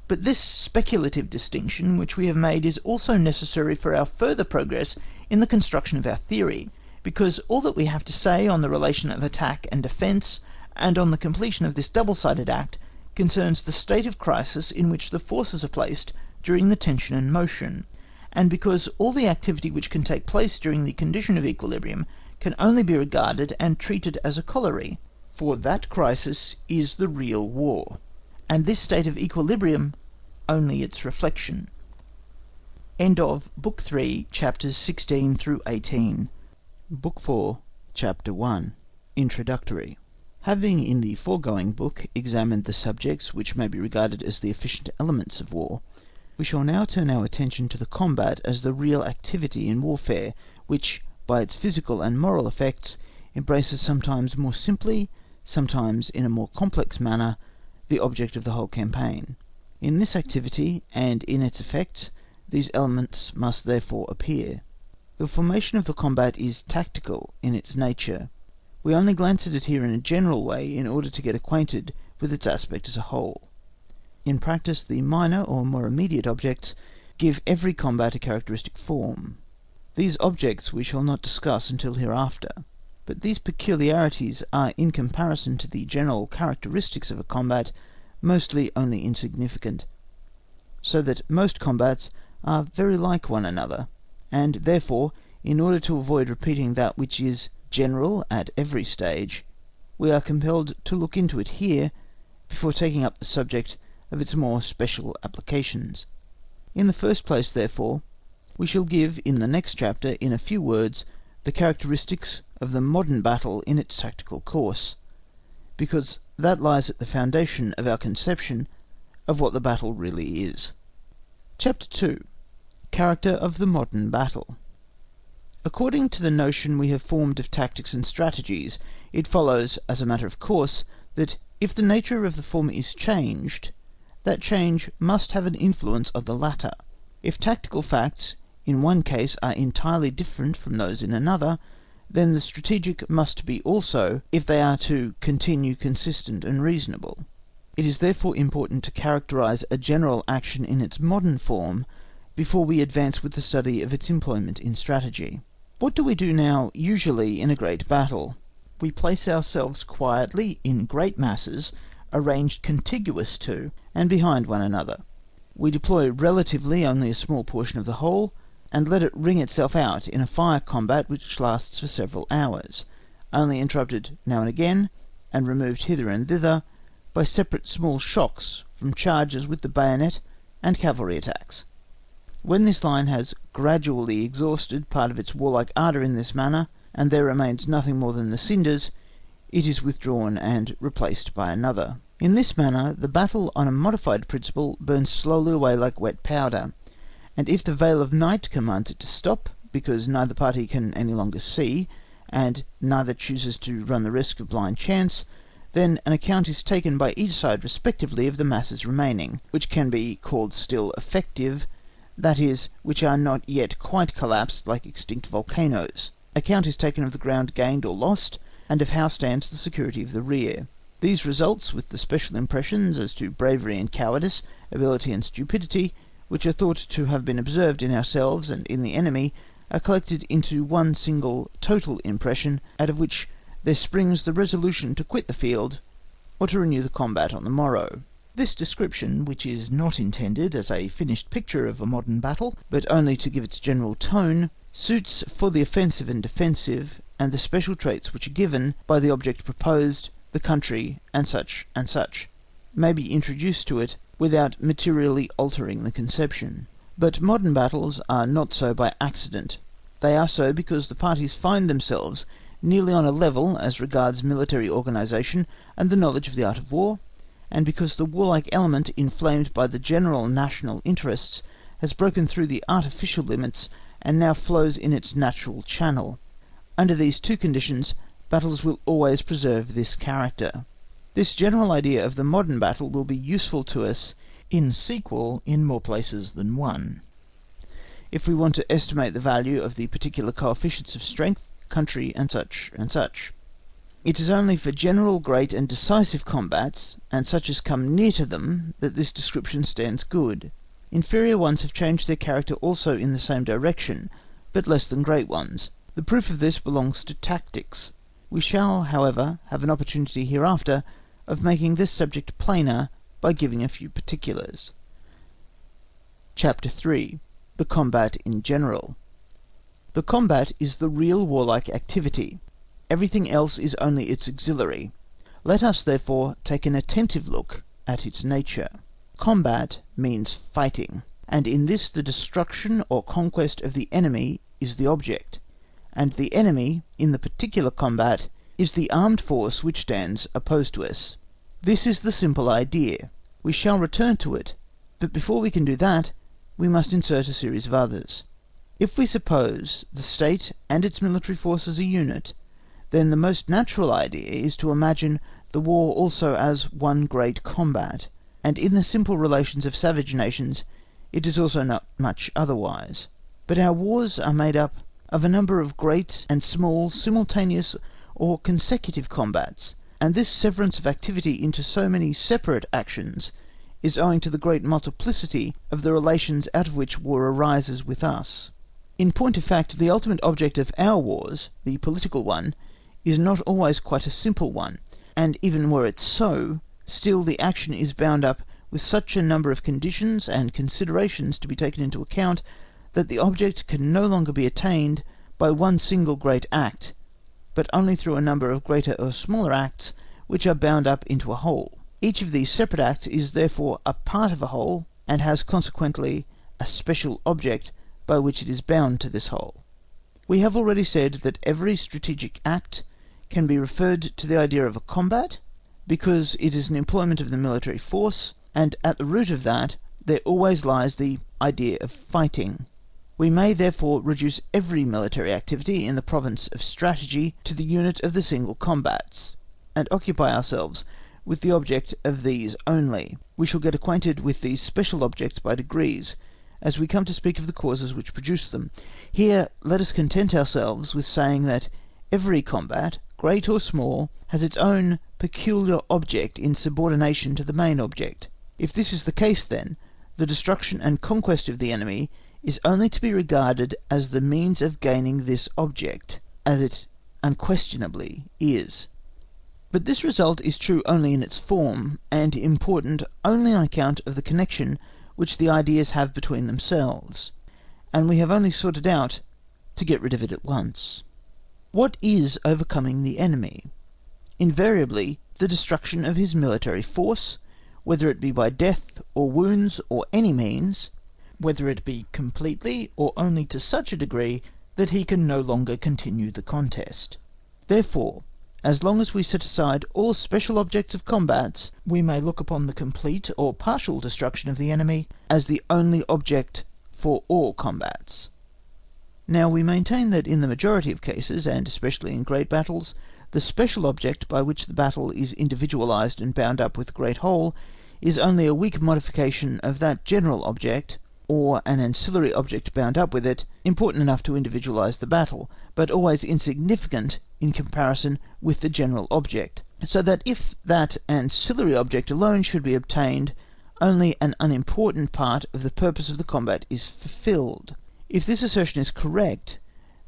But this speculative distinction which we have made is also necessary for our further progress in the construction of our theory, because all that we have to say on the relation of attack and defence, and on the completion of this double-sided act, concerns the state of crisis in which the forces are placed during the tension and motion, and because all the activity which can take place during the condition of equilibrium can only be regarded and treated as a corollary, for that crisis is the real war, and this state of equilibrium only its reflection. End of Book 3, Chapters 16 through 18. Book 4, Chapter 1. Introductory. Having in the foregoing book examined the subjects which may be regarded as the efficient elements of war, we shall now turn our attention to the combat as the real activity in warfare, which, by its physical and moral effects, embraces sometimes more simply, sometimes in a more complex manner, the object of the whole campaign. In this activity, and in its effects, these elements must therefore appear. The formation of the combat is tactical in its nature. We only glance at it here in a general way in order to get acquainted with its aspect as a whole. In practice, the minor or more immediate objects give every combat a characteristic form. These objects we shall not discuss until hereafter, but these peculiarities are in comparison to the general characteristics of a combat mostly only insignificant, so that most combats are very like one another, and therefore, in order to avoid repeating that which is general at every stage, we are compelled to look into it here before taking up the subject of its more special applications. In the first place, therefore, we shall give in the next chapter, in a few words, the characteristics of the modern battle in its tactical course, because that lies at the foundation of our conception of what the battle really is. Chapter 2. Character of the modern battle. According to the notion we have formed of tactics and strategies, it follows, as a matter of course, that if the nature of the former is changed, that change must have an influence on the latter. If tactical facts in one case are entirely different from those in another, then the strategic must be also, if they are to continue consistent and reasonable. It is therefore important to characterize a general action in its modern form before we advance with the study of its employment in strategy. What do we do now usually in a great battle? We place ourselves quietly in great masses, arranged contiguous to and behind one another. We deploy relatively only a small portion of the whole, and let it ring itself out in a fire combat which lasts for several hours, only interrupted now and again, and removed hither and thither, by separate small shocks from charges with the bayonet and cavalry attacks. When this line has gradually exhausted part of its warlike ardour in this manner, and there remains nothing more than the cinders, it is withdrawn and replaced by another. In this manner the battle on a modified principle burns slowly away like wet powder, and if the veil of night commands it to stop, because neither party can any longer see, and neither chooses to run the risk of blind chance, then an account is taken by each side respectively of the masses remaining, which can be called still effective, that is, which are not yet quite collapsed like extinct volcanoes. Account is taken of the ground gained or lost, and of how stands the security of the rear. These results, with the special impressions as to bravery and cowardice, ability and stupidity, which are thought to have been observed in ourselves and in the enemy, are collected into one single total impression, out of which there springs the resolution to quit the field, or to renew the combat on the morrow. This description, which is not intended as a finished picture of a modern battle, but only to give its general tone, suits for the offensive and defensive, and the special traits which are given by the object proposed, the country, and such, may be introduced to it without materially altering the conception. But modern battles are not so by accident. They are so because the parties find themselves nearly on a level as regards military organisation and the knowledge of the art of war, and because the warlike element inflamed by the general national interests has broken through the artificial limits and now flows in its natural channel. Under these two conditions, battles will always preserve this character. This general idea of the modern battle will be useful to us in sequel in more places than one, if we want to estimate the value of the particular coefficients of strength, country, and such. It is only for general, great, and decisive combats, and such as come near to them, that this description stands good. Inferior ones have changed their character also in the same direction, but less than great ones. The proof of this belongs to tactics. We shall, however, have an opportunity hereafter of making this subject plainer by giving a few particulars. Chapter 3. The Combat in General. The combat is the real warlike activity. Everything else is only its auxiliary. Let us therefore take an attentive look at its nature. Combat means fighting, and in this the destruction or conquest of the enemy is the object, and the enemy, in the particular combat, is the armed force which stands opposed to us. This is the simple idea. We shall return to it, but before we can do that, we must insert a series of others. If we suppose the state and its military force as a unit, then the most natural idea is to imagine the war also as one great combat, and in the simple relations of savage nations it is also not much otherwise. But our wars are made up of a number of great and small simultaneous or consecutive combats, and this severance of activity into so many separate actions is owing to the great multiplicity of the relations out of which war arises with us. In point of fact, the ultimate object of our wars, the political one, is not always quite a simple one, and even were it so, still the action is bound up with such a number of conditions and considerations to be taken into account, that the object can no longer be attained by one single great act, but only through a number of greater or smaller acts which are bound up into a whole. Each of these separate acts is therefore a part of a whole, and has consequently a special object by which it is bound to this whole. We have already said that every strategic act can be referred to the idea of a combat, because it is an employment of the military force, and at the root of that there always lies the idea of fighting. We may therefore reduce every military activity in the province of strategy to the unit of the single combats, and occupy ourselves with the object of these only. We shall get acquainted with these special objects by degrees, as we come to speak of the causes which produce them. Here let us content ourselves with saying that every combat, great or small, has its own peculiar object in subordination to the main object. If this is the case, then, the destruction and conquest of the enemy is only to be regarded as the means of gaining this object, as it unquestionably is. But this result is true only in its form, and important only on account of the connection which the ideas have between themselves, and we have only sought it out to get rid of it at once. What is overcoming the enemy? Invariably the destruction of his military force, whether it be by death or wounds or any means, whether it be completely or only to such a degree that he can no longer continue the contest. Therefore, as long as we set aside all special objects of combats, we may look upon the complete or partial destruction of the enemy as the only object for all combats. Now we maintain that in the majority of cases, and especially in great battles, the special object by which the battle is individualized and bound up with the great whole is only a weak modification of that general object, or an ancillary object bound up with it, important enough to individualize the battle, but always insignificant in comparison with the general object, so that if that ancillary object alone should be obtained, only an unimportant part of the purpose of the combat is fulfilled. If this assertion is correct,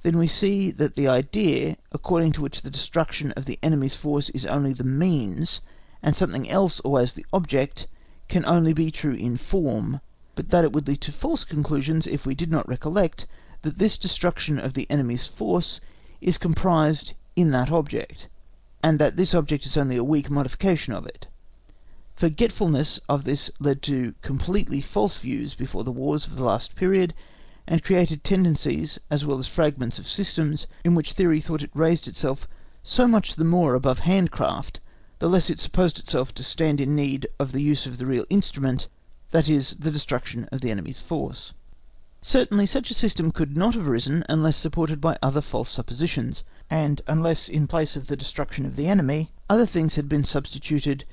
then we see that the idea, according to which the destruction of the enemy's force is only the means, and something else always the object, can only be true in form, but that it would lead to false conclusions if we did not recollect that this destruction of the enemy's force is comprised in that object, and that this object is only a weak modification of it. Forgetfulness of this led to completely false views before the wars of the last period, and created tendencies, as well as fragments of systems, in which theory thought it raised itself so much the more above handcraft, the less it supposed itself to stand in need of the use of the real instrument, that is, the destruction of the enemy's force. Certainly such a system could not have arisen unless supported by other false suppositions, and unless in place of the destruction of the enemy, other things had been substituted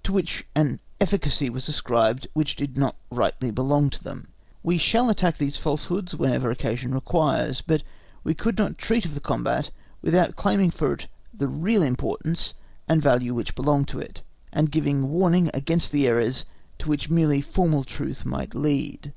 to which an efficacy was ascribed which did not rightly belong to them. We shall attack these falsehoods whenever occasion requires, but we could not treat of the combat without claiming for it the real importance and value which belong to it, and giving warning against the errors to which merely formal truth might lead.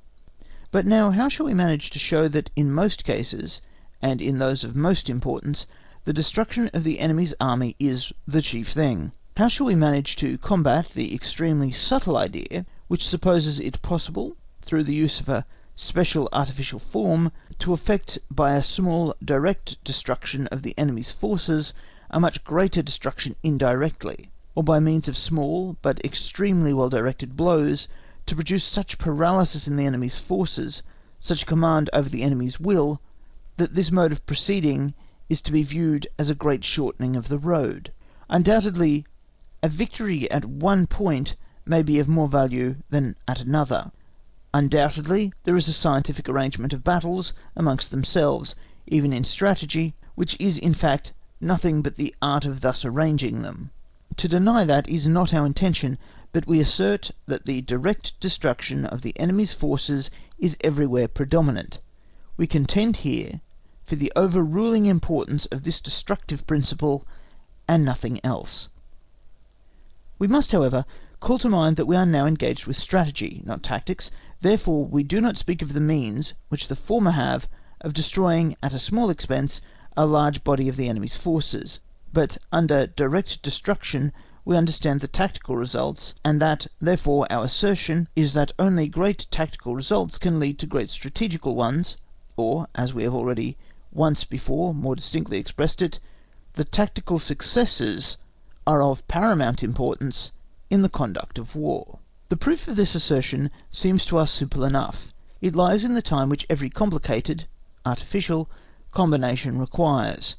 But now how shall we manage to show that in most cases, and in those of most importance, the destruction of the enemy's army is the chief thing? How shall we manage to combat the extremely subtle idea which supposes it possible, through the use of a special artificial form, to effect by a small direct destruction of the enemy's forces a much greater destruction indirectly, or by means of small but extremely well directed blows to produce such paralysis in the enemy's forces, such command over the enemy's will, that this mode of proceeding is to be viewed as a great shortening of the road? Undoubtedly a victory at one point may be of more value than at another. Undoubtedly there is a scientific arrangement of battles amongst themselves, even in strategy, which is in fact nothing but the art of thus arranging them. To deny that is not our intention, but we assert that the direct destruction of the enemy's forces is everywhere predominant. We contend here for the overruling importance of this destructive principle, and nothing else. We must, however, call to mind that we are now engaged with strategy, not tactics. Therefore we do not speak of the means which the former have of destroying at a small expense a large body of the enemy's forces, but under direct destruction we understand the tactical results, and that therefore our assertion is that only great tactical results can lead to great strategical ones, or, as we have already once before more distinctly expressed it, the tactical successes are of paramount importance in the conduct of war. The proof of this assertion seems to us simple enough. It lies in the time which every complicated, artificial, combination requires.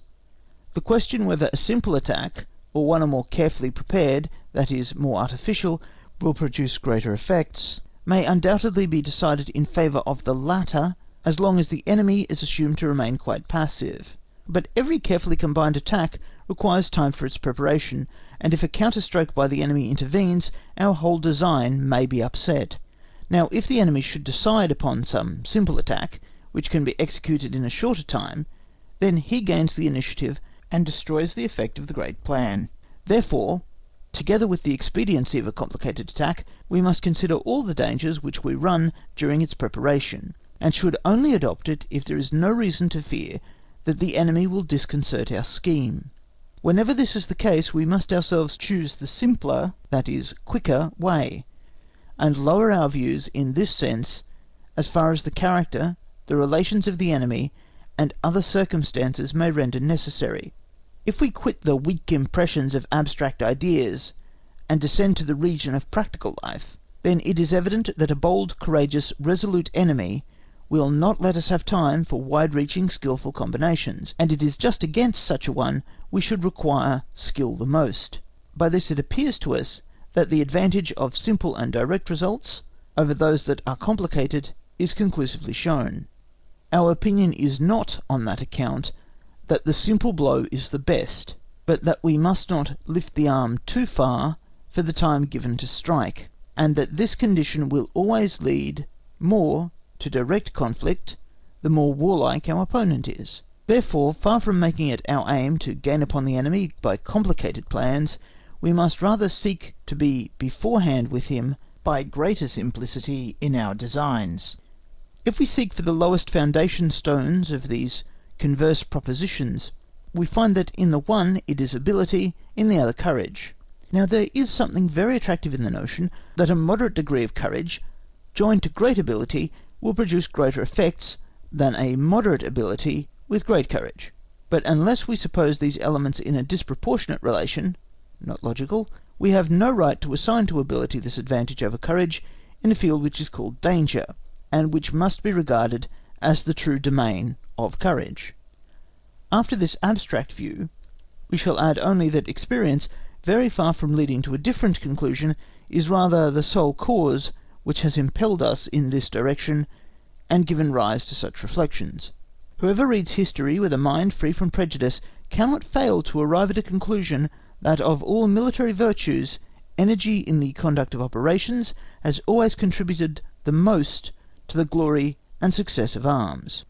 The question whether a simple attack, or one or more carefully prepared, that is, more artificial, will produce greater effects, may undoubtedly be decided in favour of the latter, as long as the enemy is assumed to remain quite passive. But every carefully combined attack requires time for its preparation, and if a counterstroke by the enemy intervenes, our whole design may be upset. Now if the enemy should decide upon some simple attack, which can be executed in a shorter time, then he gains the initiative and destroys the effect of the great plan. Therefore, together with the expediency of a complicated attack, we must consider all the dangers which we run during its preparation, and should only adopt it if there is no reason to fear that the enemy will disconcert our scheme. Whenever this is the case, we must ourselves choose the simpler, that is, quicker way, and lower our views in this sense as far as the character, the relations of the enemy, and other circumstances may render necessary. If we quit the weak impressions of abstract ideas, and descend to the region of practical life, then it is evident that a bold, courageous, resolute enemy will not let us have time for wide-reaching, skilful combinations, and it is just against such a one we should require skill the most. By this it appears to us that the advantage of simple and direct results over those that are complicated is conclusively shown. Our opinion is not on that account that the simple blow is the best, but that we must not lift the arm too far for the time given to strike, and that this condition will always lead more to direct conflict the more warlike our opponent is. Therefore, far from making it our aim to gain upon the enemy by complicated plans, we must rather seek to be beforehand with him by greater simplicity in our designs. If we seek for the lowest foundation stones of these converse propositions, we find that in the one it is ability, in the other courage. Now there is something very attractive in the notion that a moderate degree of courage, joined to great ability, will produce greater effects than a moderate ability with great courage. But unless we suppose these elements in a disproportionate relation, not logical, we have no right to assign to ability this advantage over courage in a field which is called danger, and which must be regarded as the true domain of courage. After this abstract view, we shall add only that experience, very far from leading to a different conclusion, is rather the sole cause which has impelled us in this direction, and given rise to such reflections. Whoever reads history with a mind free from prejudice cannot fail to arrive at a conclusion that of all military virtues, energy in the conduct of operations has always contributed the most to the glory and success of arms.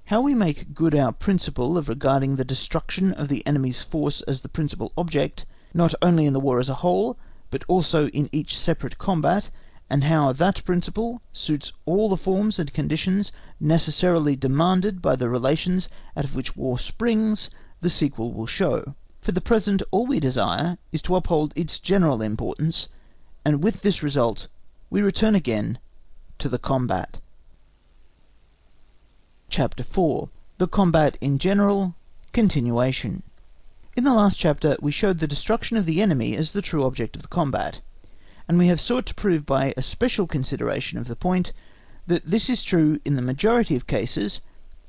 How we make good our principle of regarding the destruction of the enemy's force as the principal object, not only in the war as a whole, but also in each separate combat, and how that principle suits all the forms and conditions necessarily demanded by the relations out of which war springs, the sequel will show. For the present all we desire is to uphold its general importance, and with this result we return again to the combat. Chapter 4. The Combat in General, Continuation. In the last chapter we showed the destruction of the enemy as the true object of the combat, and we have sought to prove by a special consideration of the point that this is true in the majority of cases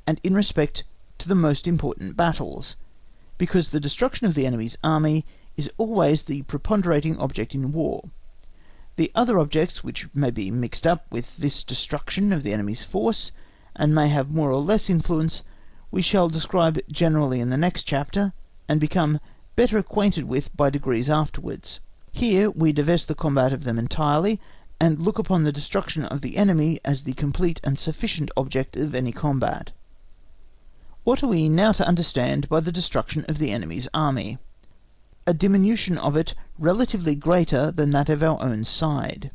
and in respect to the most important battles, because the destruction of the enemy's army is always the preponderating object in war. The other objects which may be mixed up with this destruction of the enemy's force, and may have more or less influence, we shall describe generally in the next chapter, and become better acquainted with by degrees afterwards. Here we divest the combat of them entirely, and look upon the destruction of the enemy as the complete and sufficient object of any combat. What are we now to understand by the destruction of the enemy's army? A diminution of it relatively greater than that of our own side.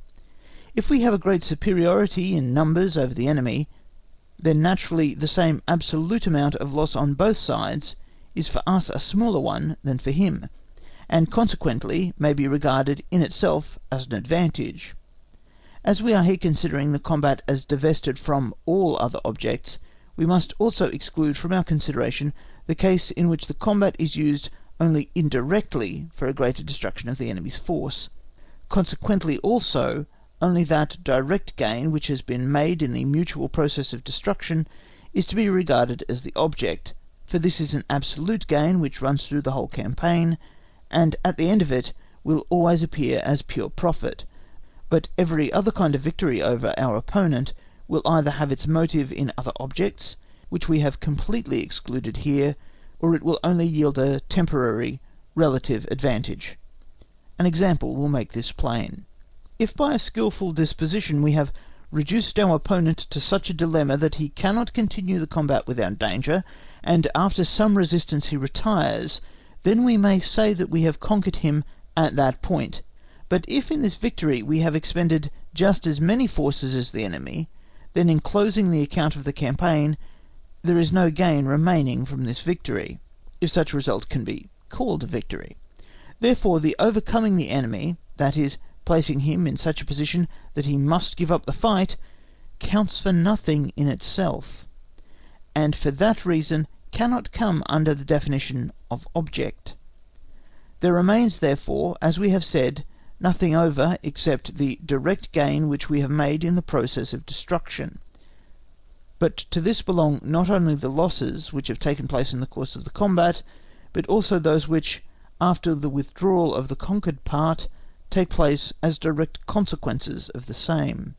If we have a great superiority in numbers over the enemy, then naturally the same absolute amount of loss on both sides is for us a smaller one than for him, and consequently may be regarded in itself as an advantage. As we are here considering the combat as divested from all other objects, we must also exclude from our consideration the case in which the combat is used only indirectly for a greater destruction of the enemy's force. Consequently also, only that direct gain which has been made in the mutual process of destruction is to be regarded as the object, for this is an absolute gain which runs through the whole campaign, and at the end of it will always appear as pure profit. But every other kind of victory over our opponent will either have its motive in other objects, which we have completely excluded here, or it will only yield a temporary relative advantage. An example will make this plain. If by a skilful disposition we have reduced our opponent to such a dilemma that he cannot continue the combat without danger, and after some resistance he retires, then we may say that we have conquered him at that point. But if in this victory we have expended just as many forces as the enemy, then in closing the account of the campaign, there is no gain remaining from this victory, if such a result can be called a victory. Therefore, the overcoming the enemy, that is, placing him in such a position that he must give up the fight, counts for nothing in itself, and for that reason cannot come under the definition of object. There remains, therefore, as we have said, nothing over except the direct gain which we have made in the process of destruction. But to this belong not only the losses which have taken place in the course of the combat, but also those which, after the withdrawal of the conquered part, take place as direct consequences of the same.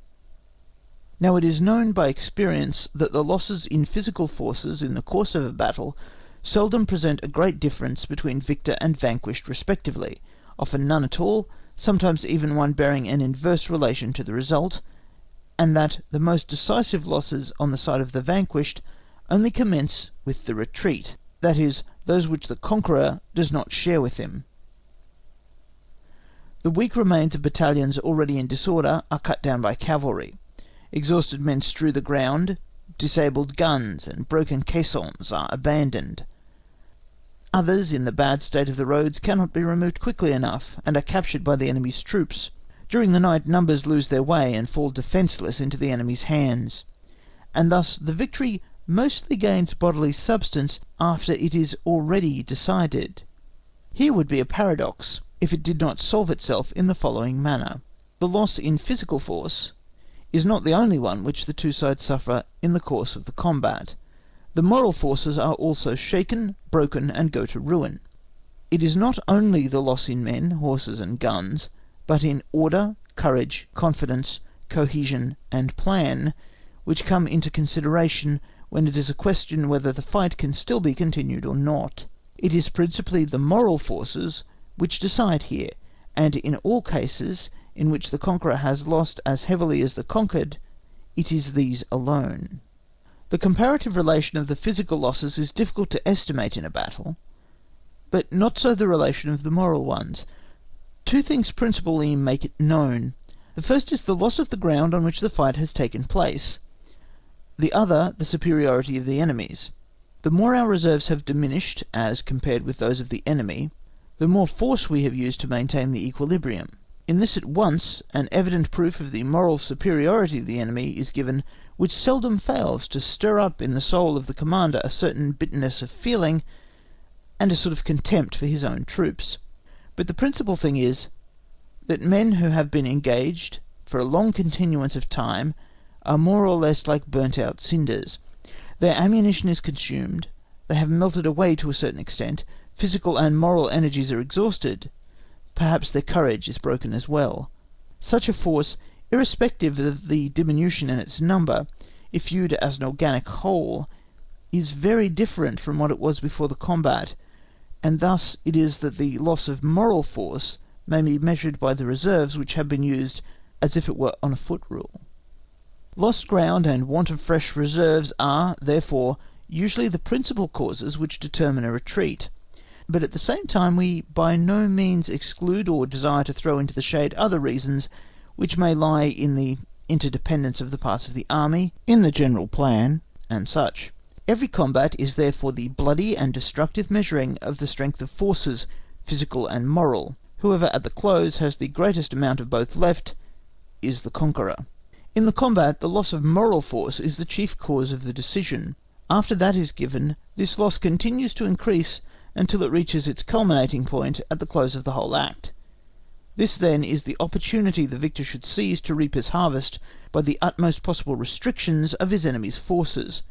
Now it is known by experience that the losses in physical forces in the course of a battle seldom present a great difference between victor and vanquished respectively, often none at all, sometimes even one bearing an inverse relation to the result, and that the most decisive losses on the side of the vanquished only commence with the retreat, that is, those which the conqueror does not share with him. The weak remains of battalions already in disorder are cut down by cavalry. Exhausted men strew the ground, disabled guns and broken caissons are abandoned. Others, in the bad state of the roads, cannot be removed quickly enough, and are captured by the enemy's troops. During the night numbers lose their way and fall defenceless into the enemy's hands, and thus the victory mostly gains bodily substance after it is already decided. Here would be a paradox if it did not solve itself in the following manner. The loss in physical force is not the only one which the two sides suffer in the course of the combat. The moral forces are also shaken, broken, and go to ruin. It is not only the loss in men, horses, and guns, but in order, courage, confidence, cohesion, and plan, which come into consideration when it is a question whether the fight can still be continued or not. It is principally the moral forces which decide here, and in all cases in which the conqueror has lost as heavily as the conquered, it is these alone. The comparative relation of the physical losses is difficult to estimate in a battle, but not so the relation of the moral ones. Two things principally make it known. The first is the loss of the ground on which the fight has taken place. The other, the superiority of the enemies. The more our reserves have diminished as compared with those of the enemy, the more force we have used to maintain the equilibrium. In this at once an evident proof of the moral superiority of the enemy is given, which seldom fails to stir up in the soul of the commander a certain bitterness of feeling, and a sort of contempt for his own troops. But the principal thing is, that men who have been engaged for a long continuance of time are more or less like burnt-out cinders. Their ammunition is consumed, they have melted away to a certain extent, physical and moral energies are exhausted, perhaps their courage is broken as well. Such a force, irrespective of the diminution in its number, if viewed as an organic whole, is very different from what it was before the combat, and thus it is that the loss of moral force may be measured by the reserves which have been used as if it were on a foot rule. Lost ground and want of fresh reserves are, therefore, usually the principal causes which determine a retreat, but at the same time we by no means exclude or desire to throw into the shade other reasons which may lie in the interdependence of the parts of the army, in the general plan, and such. Every combat is therefore the bloody and destructive measuring of the strength of forces, physical and moral. Whoever at the close has the greatest amount of both left is the conqueror. In the combat, the loss of moral force is the chief cause of the decision. After that is given, this loss continues to increase until it reaches its culminating point at the close of the whole act. This then is the opportunity the victor should seize to reap his harvest by the utmost possible restrictions of his enemy's forces,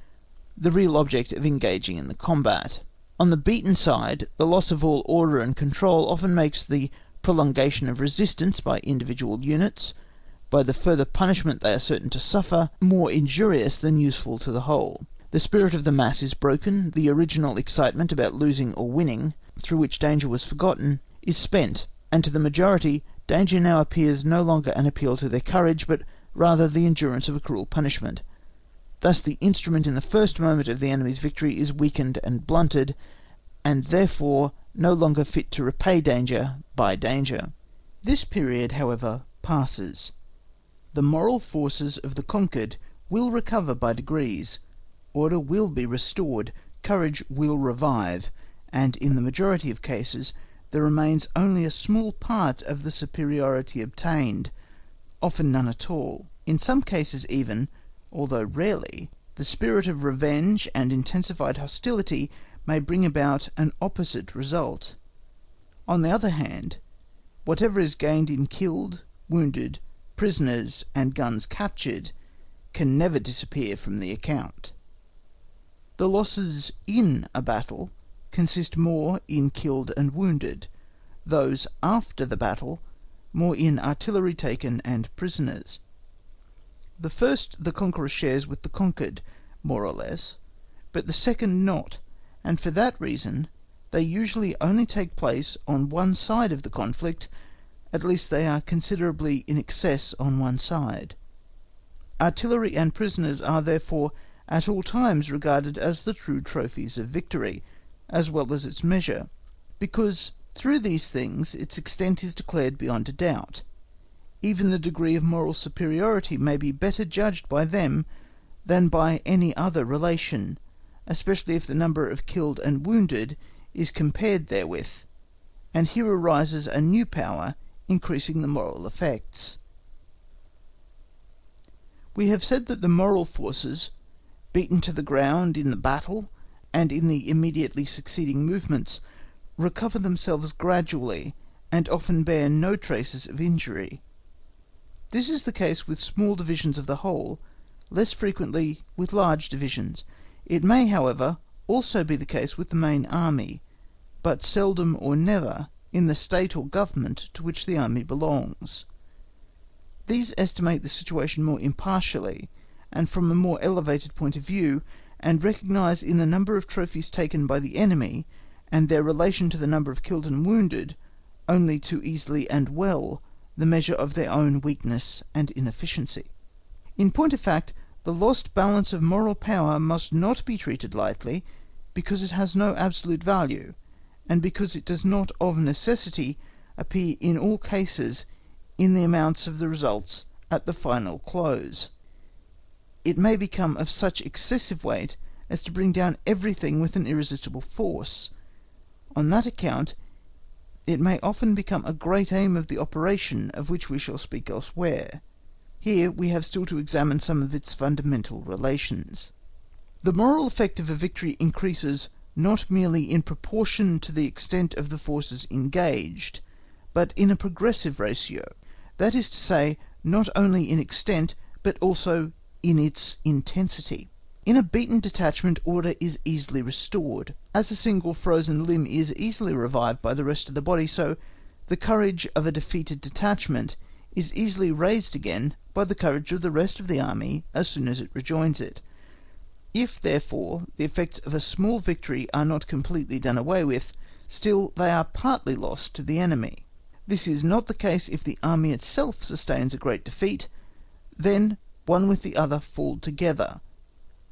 the real object of engaging in the combat. On the beaten side, the loss of all order and control often makes the prolongation of resistance by individual units, by the further punishment they are certain to suffer, more injurious than useful to the whole. The spirit of the mass is broken, the original excitement about losing or winning, through which danger was forgotten, is spent, and to the majority, danger now appears no longer an appeal to their courage, but rather the endurance of a cruel punishment. Thus the instrument in the first moment of the enemy's victory is weakened and blunted, and therefore no longer fit to repay danger by danger. This period, however, passes. The moral forces of the conquered will recover by degrees, order will be restored, courage will revive, and in the majority of cases there remains only a small part of the superiority obtained, often none at all. In some cases even, although rarely, the spirit of revenge and intensified hostility may bring about an opposite result. On the other hand, whatever is gained in killed, wounded, prisoners, and guns captured can never disappear from the account. The losses in a battle consist more in killed and wounded, those after the battle more in artillery taken and prisoners. The first the conqueror shares with the conquered, more or less, but the second not, and for that reason they usually only take place on one side of the conflict, at least they are considerably in excess on one side. Artillery and prisoners are therefore at all times regarded as the true trophies of victory, as well as its measure, because through these things its extent is declared beyond a doubt. Even the degree of moral superiority may be better judged by them than by any other relation, especially if the number of killed and wounded is compared therewith, and here arises a new power increasing the moral effects. We have said that the moral forces, beaten to the ground in the battle and in the immediately succeeding movements, recover themselves gradually and often bear no traces of injury. This is the case with small divisions of the whole, less frequently with large divisions. It may, however, also be the case with the main army, but seldom or never in the state or government to which the army belongs. These estimate the situation more impartially, and from a more elevated point of view, and recognise in the number of trophies taken by the enemy, and their relation to the number of killed and wounded, only too easily and well the measure of their own weakness and inefficiency. In point of fact, the lost balance of moral power must not be treated lightly, because it has no absolute value, and because it does not of necessity appear in all cases in the amounts of the results at the final close. It may become of such excessive weight as to bring down everything with an irresistible force. On that account it may often become a great aim of the operation, of which we shall speak elsewhere. Here we have still to examine some of its fundamental relations. The moral effect of a victory increases not merely in proportion to the extent of the forces engaged, but in a progressive ratio, that is to say, not only in extent, but also in its intensity. In a beaten detachment, order is easily restored. As a single frozen limb is easily revived by the rest of the body, so the courage of a defeated detachment is easily raised again by the courage of the rest of the army as soon as it rejoins it. If, therefore, the effects of a small victory are not completely done away with, still they are partly lost to the enemy. This is not the case if the army itself sustains a great defeat, then one with the other fall together.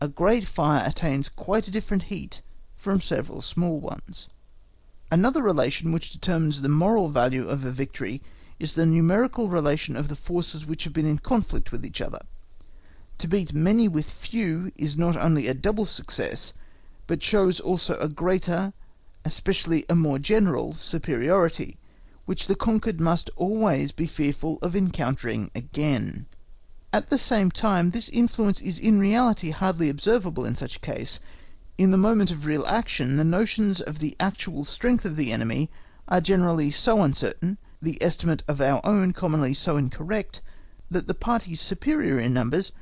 A great fire attains quite a different heat from several small ones. Another relation which determines the moral value of a victory is the numerical relation of the forces which have been in conflict with each other. To beat many with few is not only a double success, but shows also a greater, especially a more general, superiority, which the conquered must always be fearful of encountering again. At the same time, this influence is in reality hardly observable in such a case. In the moment of real action, the notions of the actual strength of the enemy are generally so uncertain, the estimate of our own commonly so incorrect, that the party superior in numbers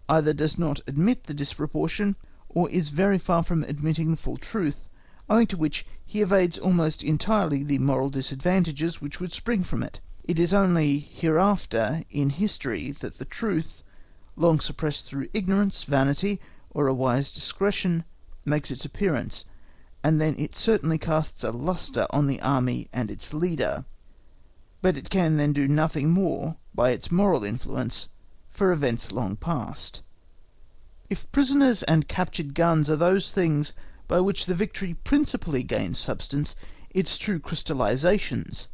either does not admit the disproportion, or is very far from admitting the full truth, owing to which he evades almost entirely the moral disadvantages which would spring from it. It is only hereafter in history that the truth, long suppressed through ignorance, vanity, or a wise discretion, makes its appearance, and then it certainly casts a lustre on the army and its leader, but it can then do nothing more by its moral influence for events long past. If prisoners and captured guns are those things by which the victory principally gains substance, its true crystallizations,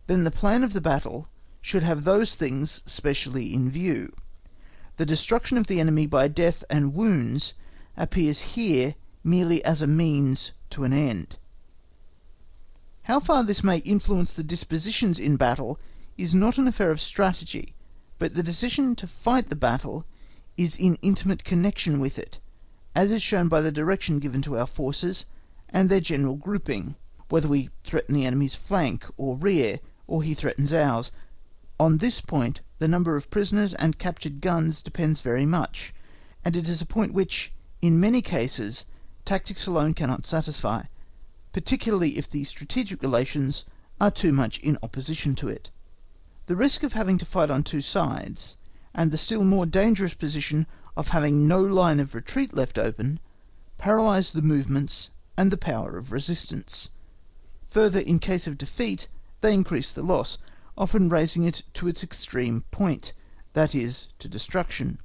then the plan of the battle should have those things specially in view. The destruction of the enemy by death and wounds appears here merely as a means to an end. How far this may influence the dispositions in battle is not an affair of strategy, but the decision to fight the battle is in intimate connection with it, as is shown by the direction given to our forces and their general grouping, whether we threaten the enemy's flank or rear, or he threatens ours. On this point, the number of prisoners and captured guns depends very much, and it is a point which, in many cases, tactics alone cannot satisfy, particularly if the strategic relations are too much in opposition to it. The risk of having to fight on two sides, and the still more dangerous position of having no line of retreat left open, paralyse the movements and the power of resistance. Further, in case of defeat, they increase the loss, often raising it to its extreme point, that is, to destruction.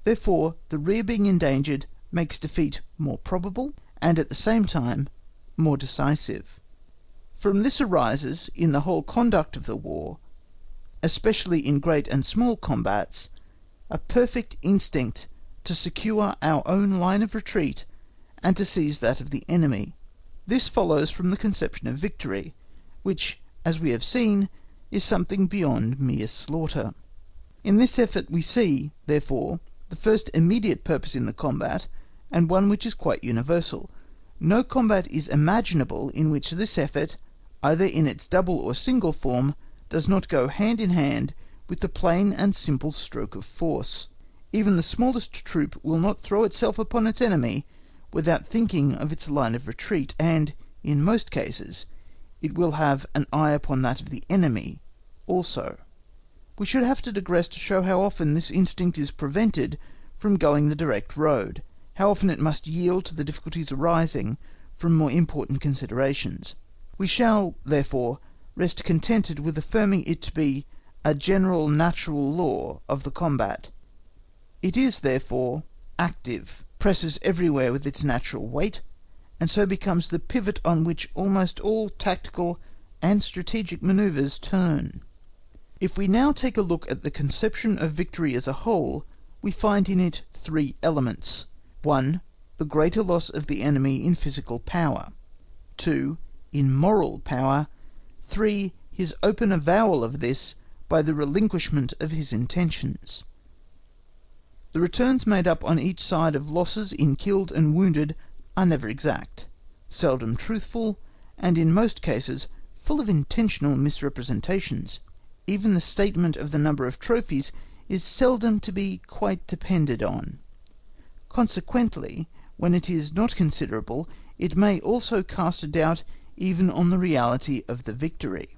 Therefore, the rear being endangered makes defeat more probable, and at the same time more decisive. From this arises, in the whole conduct of the war, especially in great and small combats, a perfect instinct to secure our own line of retreat and to seize that of the enemy. This follows from the conception of victory, which, as we have seen, is something beyond mere slaughter. In this effort we see, therefore, the first immediate purpose in the combat, and one which is quite universal. No combat is imaginable in which this effort, either in its double or single form, does not go hand in hand with the plain and simple stroke of force. Even the smallest troop will not throw itself upon its enemy without thinking of its line of retreat, and, in most cases, it will have an eye upon that of the enemy also. We should have to digress to show how often this instinct is prevented from going the direct road, how often it must yield to the difficulties arising from more important considerations. We shall, therefore, rest contented with affirming it to be a general natural law of the combat. It is, therefore, active, presses everywhere with its natural weight, and so becomes the pivot on which almost all tactical and strategic manoeuvres turn. If we now take a look at the conception of victory as a whole, we find in it three elements. 1. The greater loss of the enemy in physical power. 2. In moral power. 3. His open avowal of this by the relinquishment of his intentions. The returns made up on each side of losses in killed and wounded are never exact, seldom truthful, and in most cases full of intentional misrepresentations. Even the statement of the number of trophies is seldom to be quite depended on. Consequently, when it is not considerable, it may also cast a doubt even on the reality of the victory.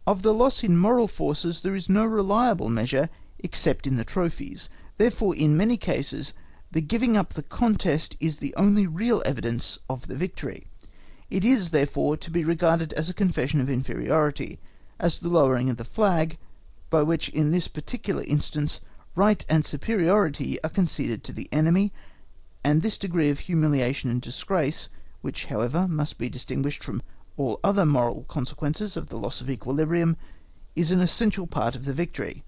Of the loss in moral forces there is no reliable measure except in the trophies. Therefore, in many cases, the giving up the contest is the only real evidence of the victory. It is, therefore, to be regarded as a confession of inferiority, as the lowering of the flag, by which in this particular instance right and superiority are conceded to the enemy, and this degree of humiliation and disgrace, which, however, must be distinguished from all other moral consequences of the loss of equilibrium, is an essential part of the victory.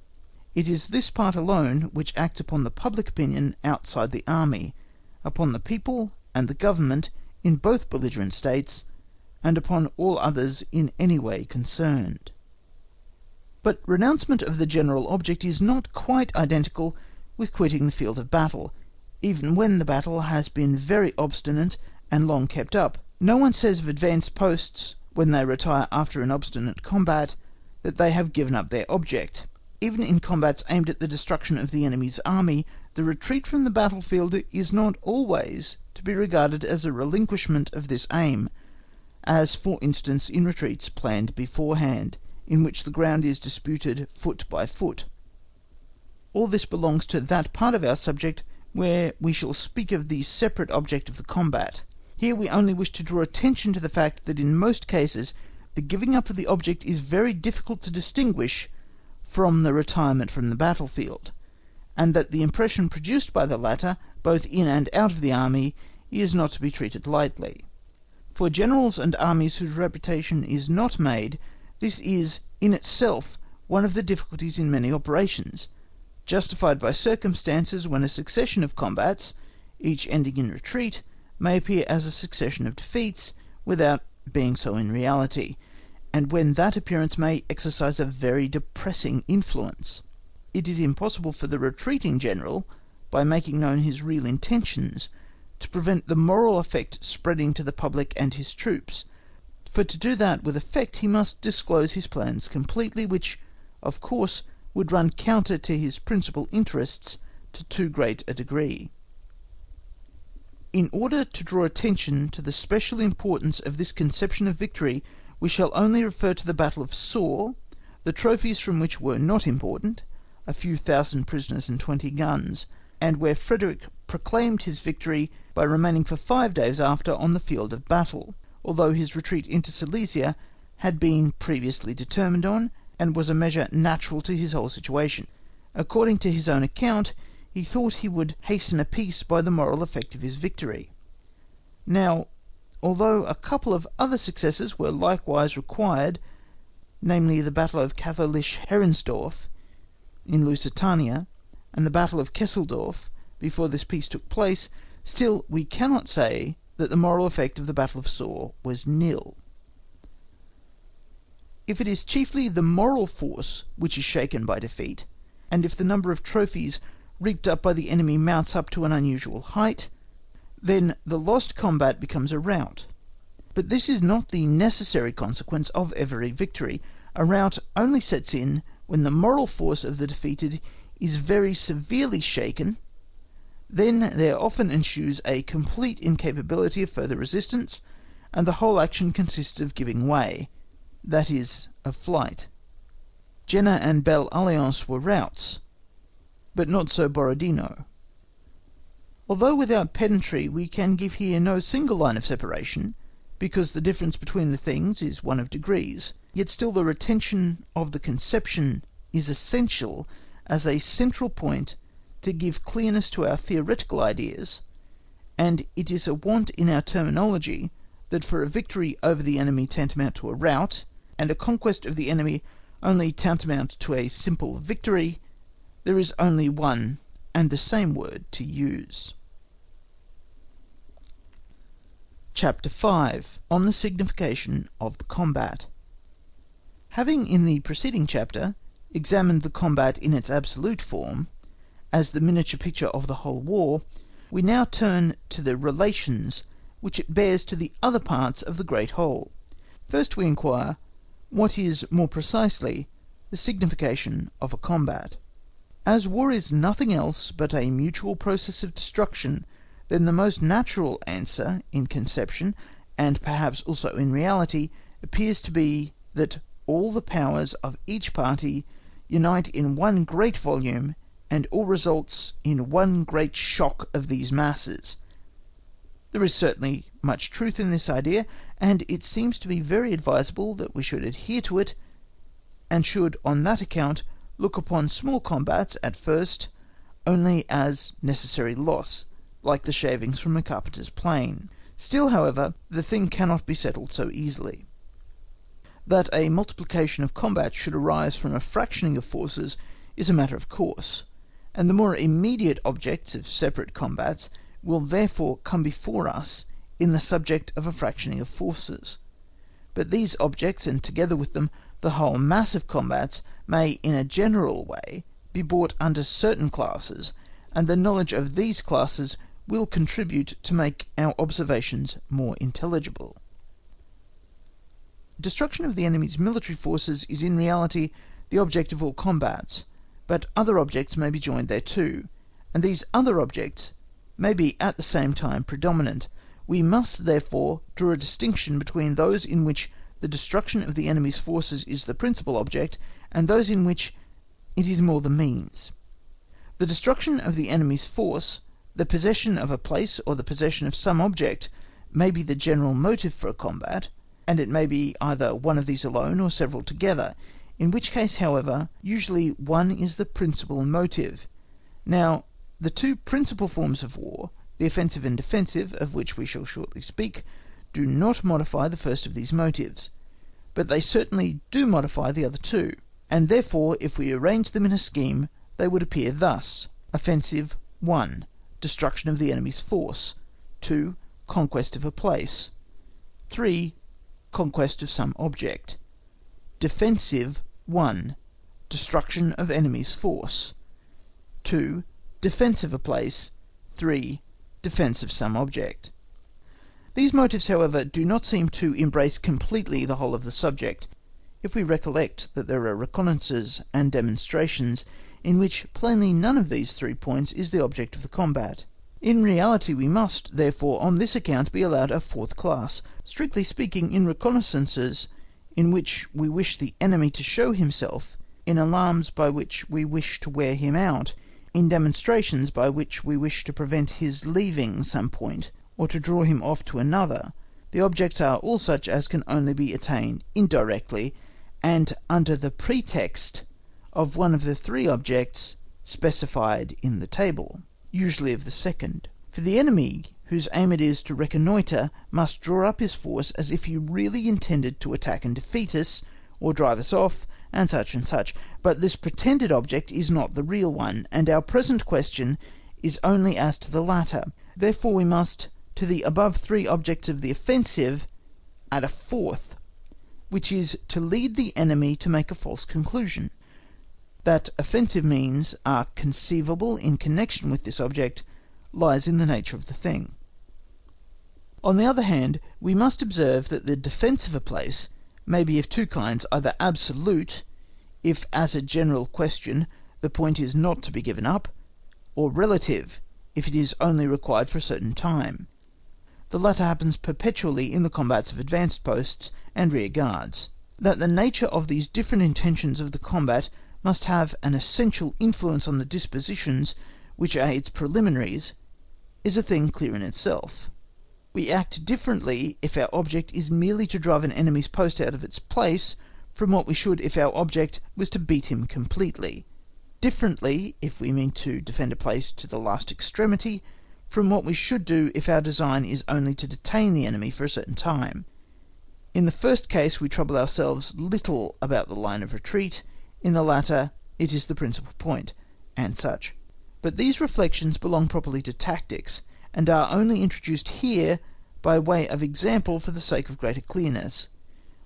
It is this part alone which acts upon the public opinion outside the army, upon the people and the government in both belligerent states, and upon all others in any way concerned. But renouncement of the general object is not quite identical with quitting the field of battle, even when the battle has been very obstinate and long kept up. No one says of advanced posts, when they retire after an obstinate combat, that they have given up their object. Even in combats aimed at the destruction of the enemy's army, the retreat from the battlefield is not always to be regarded as a relinquishment of this aim, as for instance in retreats planned beforehand, in which the ground is disputed foot by foot. All this belongs to that part of our subject where we shall speak of the separate object of the combat. Here we only wish to draw attention to the fact that in most cases the giving up of the object is very difficult to distinguish from the retirement from the battlefield, and that the impression produced by the latter, both in and out of the army, is not to be treated lightly. For generals and armies whose reputation is not made, this is in itself one of the difficulties in many operations, justified by circumstances when a succession of combats, each ending in retreat, may appear as a succession of defeats, without being so in reality, and when that appearance may exercise a very depressing influence. It is impossible for the retreating general, by making known his real intentions, to prevent the moral effect spreading to the public and his troops, for to do that with effect he must disclose his plans completely, which, of course, would run counter to his principal interests to too great a degree. In order to draw attention to the special importance of this conception of victory, we shall only refer to the Battle of Soor, the trophies from which were not important, a few thousand prisoners and 20 guns, and where Frederick proclaimed his victory by remaining for 5 days after on the field of battle, although his retreat into Silesia had been previously determined on, and was a measure natural to his whole situation. According to his own account, he thought he would hasten a peace by the moral effect of his victory. Now, although a couple of other successes were likewise required, namely the Battle of Katholisch-Herensdorf in Lusitania, and the Battle of Kesseldorf, before this peace took place, still we cannot say that the moral effect of the Battle of Soor was nil. If it is chiefly the moral force which is shaken by defeat, and if the number of trophies reaped up by the enemy mounts up to an unusual height, then the lost combat becomes a rout. But this is not the necessary consequence of every victory. A rout only sets in when the moral force of the defeated is very severely shaken. Then there often ensues a complete incapability of further resistance, and the whole action consists of giving way, that is, of flight. Jena and Belle Alliance were routs, but not so Borodino. Although without pedantry we can give here no single line of separation, because the difference between the things is one of degrees, yet still the retention of the conception is essential as a central point to give clearness to our theoretical ideas, and it is a want in our terminology that for a victory over the enemy tantamount to a rout, and a conquest of the enemy only tantamount to a simple victory, there is only one and the same word to use. Chapter 5. On the signification of the combat. Having in the preceding chapter examined the combat in its absolute form, as the miniature picture of the whole war, we now turn to the relations which it bears to the other parts of the great whole. First we inquire, what is more precisely the signification of a combat? As war is nothing else but a mutual process of destruction, then the most natural answer in conception, and perhaps also in reality, appears to be that all the powers of each party unite in one great volume, and all results in one great shock of these masses. There is certainly much truth in this idea, and it seems to be very advisable that we should adhere to it, and should on that account look upon small combats at first only as necessary loss, like the shavings from a carpenter's plane. Still, however, the thing cannot be settled so easily. That a multiplication of combats should arise from a fractioning of forces is a matter of course, and the more immediate objects of separate combats will therefore come before us in the subject of a fractioning of forces. But these objects, and together with them the whole mass of combats, may in a general way be brought under certain classes, and the knowledge of these classes will contribute to make our observations more intelligible. Destruction of the enemy's military forces is in reality the object of all combats, but other objects may be joined thereto, and these other objects may be at the same time predominant. We must therefore draw a distinction between those in which the destruction of the enemy's forces is the principal object, and those in which it is more the means. The destruction of the enemy's force, the possession of a place or the possession of some object, may be the general motive for a combat, and it may be either one of these alone or several together, in which case, however, usually one is the principal motive. Now, the two principal forms of war, the offensive and defensive, of which we shall shortly speak, do not modify the first of these motives, but they certainly do modify the other two, and therefore if we arrange them in a scheme, they would appear thus: offensive, 1. Destruction of the enemy's force. 2. Conquest of a place. 3. Conquest of some object. Defensive, 1. Destruction of enemy's force. 2. Defense of a place. 3. Defense of some object. These motives, however, do not seem to embrace completely the whole of the subject, if we recollect that there are reconnaissances and demonstrations in which plainly none of these 3 points is the object of the combat. In reality we must, therefore, on this account be allowed a 4th class. Strictly speaking, in reconnaissances in which we wish the enemy to show himself, in alarms by which we wish to wear him out, in demonstrations by which we wish to prevent his leaving some point, or to draw him off to another, the objects are all such as can only be attained indirectly, and under the pretext of one of the 3 objects specified in the table, usually of the second. For the enemy, whose aim it is to reconnoitre, must draw up his force as if he really intended to attack and defeat us, or drive us off, and such, but this pretended object is not the real one, and our present question is only as to the latter. Therefore we must, to the above 3 objects of the offensive, add a 4th, which is to lead the enemy to make a false conclusion. That offensive means are conceivable in connection with this object lies in the nature of the thing. On the other hand, we must observe that the defence of a place may be of 2 kinds, either absolute, if as a general question the point is not to be given up, or relative, if it is only required for a certain time. The latter happens perpetually in the combats of advanced posts and rear guards. That the nature of these different intentions of the combat must have an essential influence on the dispositions which are its preliminaries is a thing clear in itself. We act differently if our object is merely to drive an enemy's post out of its place from what we should if our object was to beat him completely. Differently if we mean to defend a place to the last extremity from what we should do if our design is only to detain the enemy for a certain time. In the first case we trouble ourselves little about the line of retreat, in the latter it is the principal point, and such. But these reflections belong properly to tactics, and are only introduced here by way of example for the sake of greater clearness.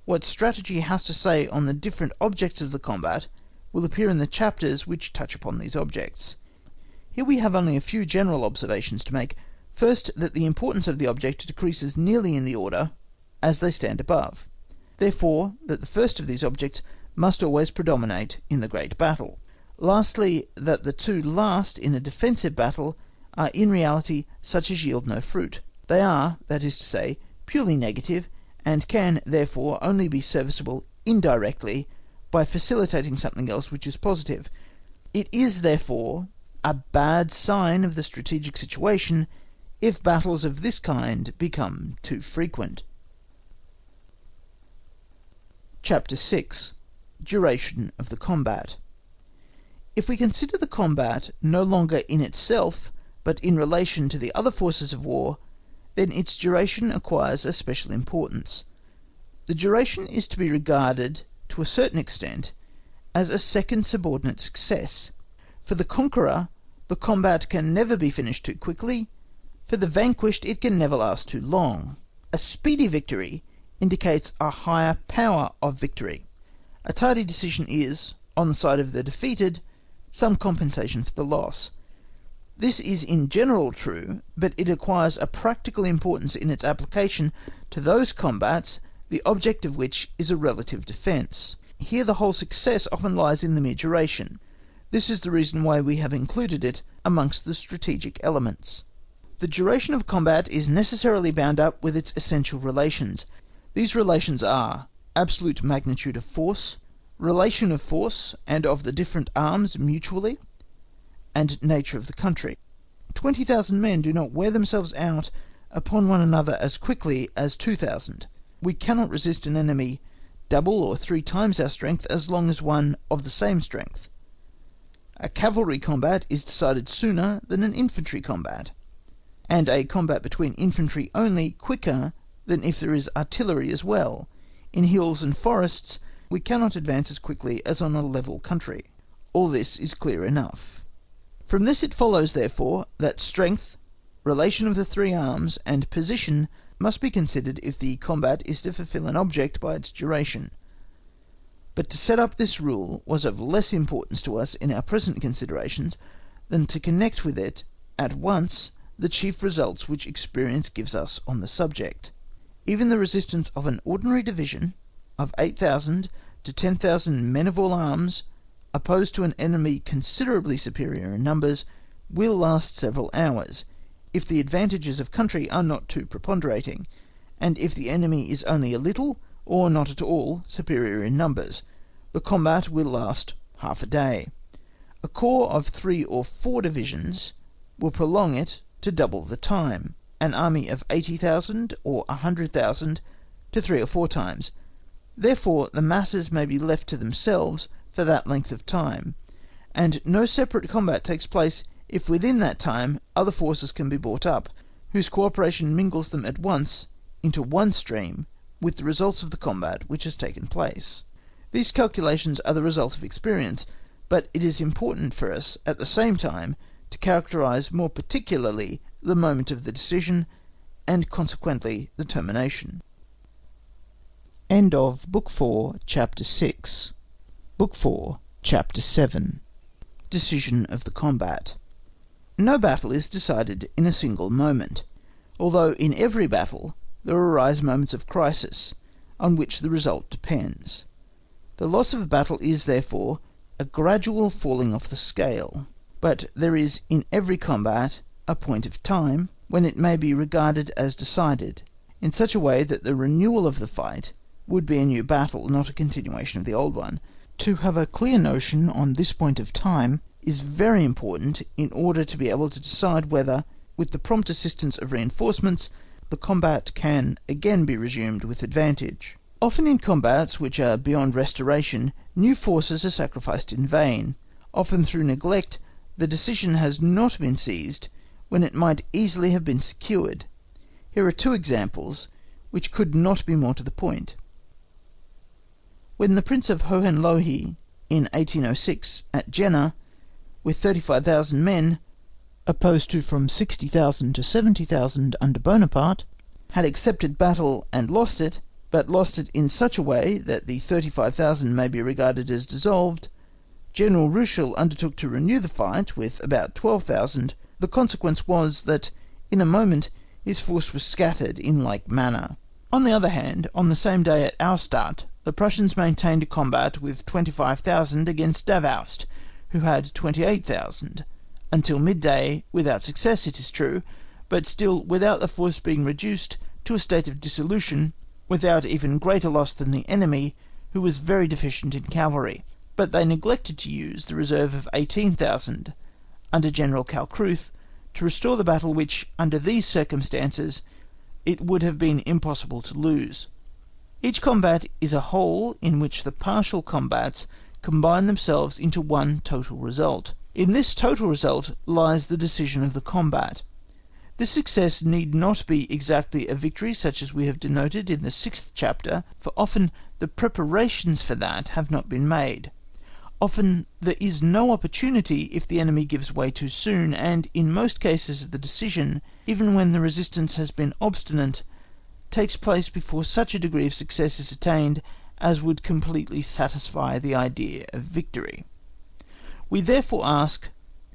What strategy has to say on the different objects of the combat will appear in the chapters which touch upon these objects. Here we have only a few general observations to make. First, that the importance of the object decreases nearly in the order as they stand above. Therefore, that the first of these objects must always predominate in the great battle. Lastly, that the 2 last in a defensive battle are in reality such as yield no fruit. They are, that is to say, purely negative, and can therefore only be serviceable indirectly by facilitating something else which is positive. It is therefore a bad sign of the strategic situation if battles of this kind become too frequent. Chapter 6. Duration of the combat. If we consider the combat no longer in itself, but in relation to the other forces of war, then its duration acquires a special importance. The duration is to be regarded, to a certain extent, as a second subordinate success. For the conqueror, the combat can never be finished too quickly. For the vanquished, it can never last too long. A speedy victory indicates a higher power of victory. A tardy decision is, on the side of the defeated, some compensation for the loss. This is in general true, but it acquires a practical importance in its application to those combats, the object of which is a relative defence. Here the whole success often lies in the mere duration. This is the reason why we have included it amongst the strategic elements. The duration of combat is necessarily bound up with its essential relations. These relations are absolute magnitude of force, relation of force and of the different arms mutually, and nature of the country. 20,000 men do not wear themselves out upon one another as quickly as 2,000. We cannot resist an enemy double or 3 times our strength as long as one of the same strength. A cavalry combat is decided sooner than an infantry combat, and a combat between infantry only quicker than if there is artillery as well. In hills and forests we cannot advance as quickly as on a level country. All this is clear enough. From this it follows, therefore, that strength, relation of the three arms, and position must be considered if the combat is to fulfill an object by its duration. But to set up this rule was of less importance to us in our present considerations than to connect with it at once the chief results which experience gives us on the subject. Even the resistance of an ordinary division of 8,000 to 10,000 men of all arms, opposed to an enemy considerably superior in numbers, will last several hours, if the advantages of country are not too preponderating, and if the enemy is only a little, or not at all, superior in numbers, the combat will last half a day. A corps of 3 or 4 divisions will prolong it to double the time, an army of 80,000 or 100,000 to 3 or 4 times. Therefore the masses may be left to themselves for that length of time, and no separate combat takes place if within that time other forces can be brought up, whose cooperation mingles them at once into one stream with the results of the combat which has taken place. These calculations are the result of experience, but it is important for us at the same time to characterize more particularly the moment of the decision, and consequently the termination. End of Book 4, Chapter 6. Book 4, Chapter 7. Decision of the combat. No battle is decided in a single moment, although in every battle there arise moments of crisis, on which the result depends. The loss of a battle is, therefore, a gradual falling off the scale, but there is in every combat a point of time when it may be regarded as decided, in such a way that the renewal of the fight would be a new battle, not a continuation of the old one. To have a clear notion on this point of time is very important in order to be able to decide whether, with the prompt assistance of reinforcements, the combat can again be resumed with advantage. Often in combats which are beyond restoration, new forces are sacrificed in vain. Often through neglect, the decision has not been seized when it might easily have been secured. Here are 2 examples which could not be more to the point. When the Prince of Hohenlohe, in 1806, at Jena, with 35,000 men, opposed to from 60,000 to 70,000 under Bonaparte, had accepted battle and lost it, but lost it in such a way that the 35,000 may be regarded as dissolved, General Ruschel undertook to renew the fight with about 12,000. The consequence was that, in a moment, his force was scattered in like manner. On the other hand, on the same day at Auerstadt, the Prussians maintained a combat with 25,000 against Davoust, who had 28,000, until midday, without success, it is true, but still without the force being reduced to a state of dissolution, without even greater loss than the enemy, who was very deficient in cavalry. But they neglected to use the reserve of 18,000, under General Kalkreuth, to restore the battle which, under these circumstances, it would have been impossible to lose. Each combat is a whole in which the partial combats combine themselves into one total result. In this total result lies the decision of the combat. This success need not be exactly a victory such as we have denoted in the 6th chapter, for often the preparations for that have not been made. Often there is no opportunity if the enemy gives way too soon, and in most cases the decision, even when the resistance has been obstinate, takes place before such a degree of success is attained as would completely satisfy the idea of victory. We therefore ask,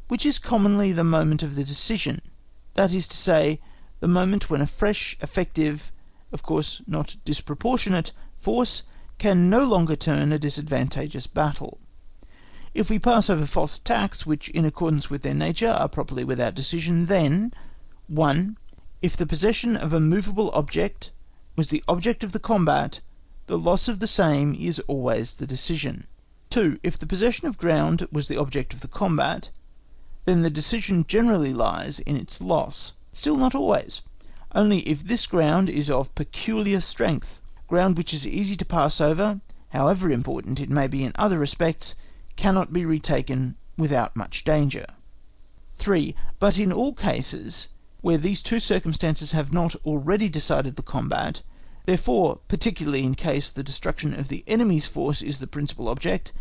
which is commonly the moment of the decision, that is to say, the moment when a fresh, effective, of course not disproportionate, force can no longer turn a disadvantageous battle. If we pass over false attacks, which in accordance with their nature are properly without decision, then 1. If the possession of a movable object was the object of the combat, the loss of the same is always the decision. 2. If the possession of ground was the object of the combat, then the decision generally lies in its loss. Still not always. Only if this ground is of peculiar strength, ground which is easy to pass over, however important it may be in other respects, cannot be retaken without much danger. 3. But in all cases where these 2 circumstances have not already decided the combat, therefore, particularly in case the destruction of the enemy's force is the principal object,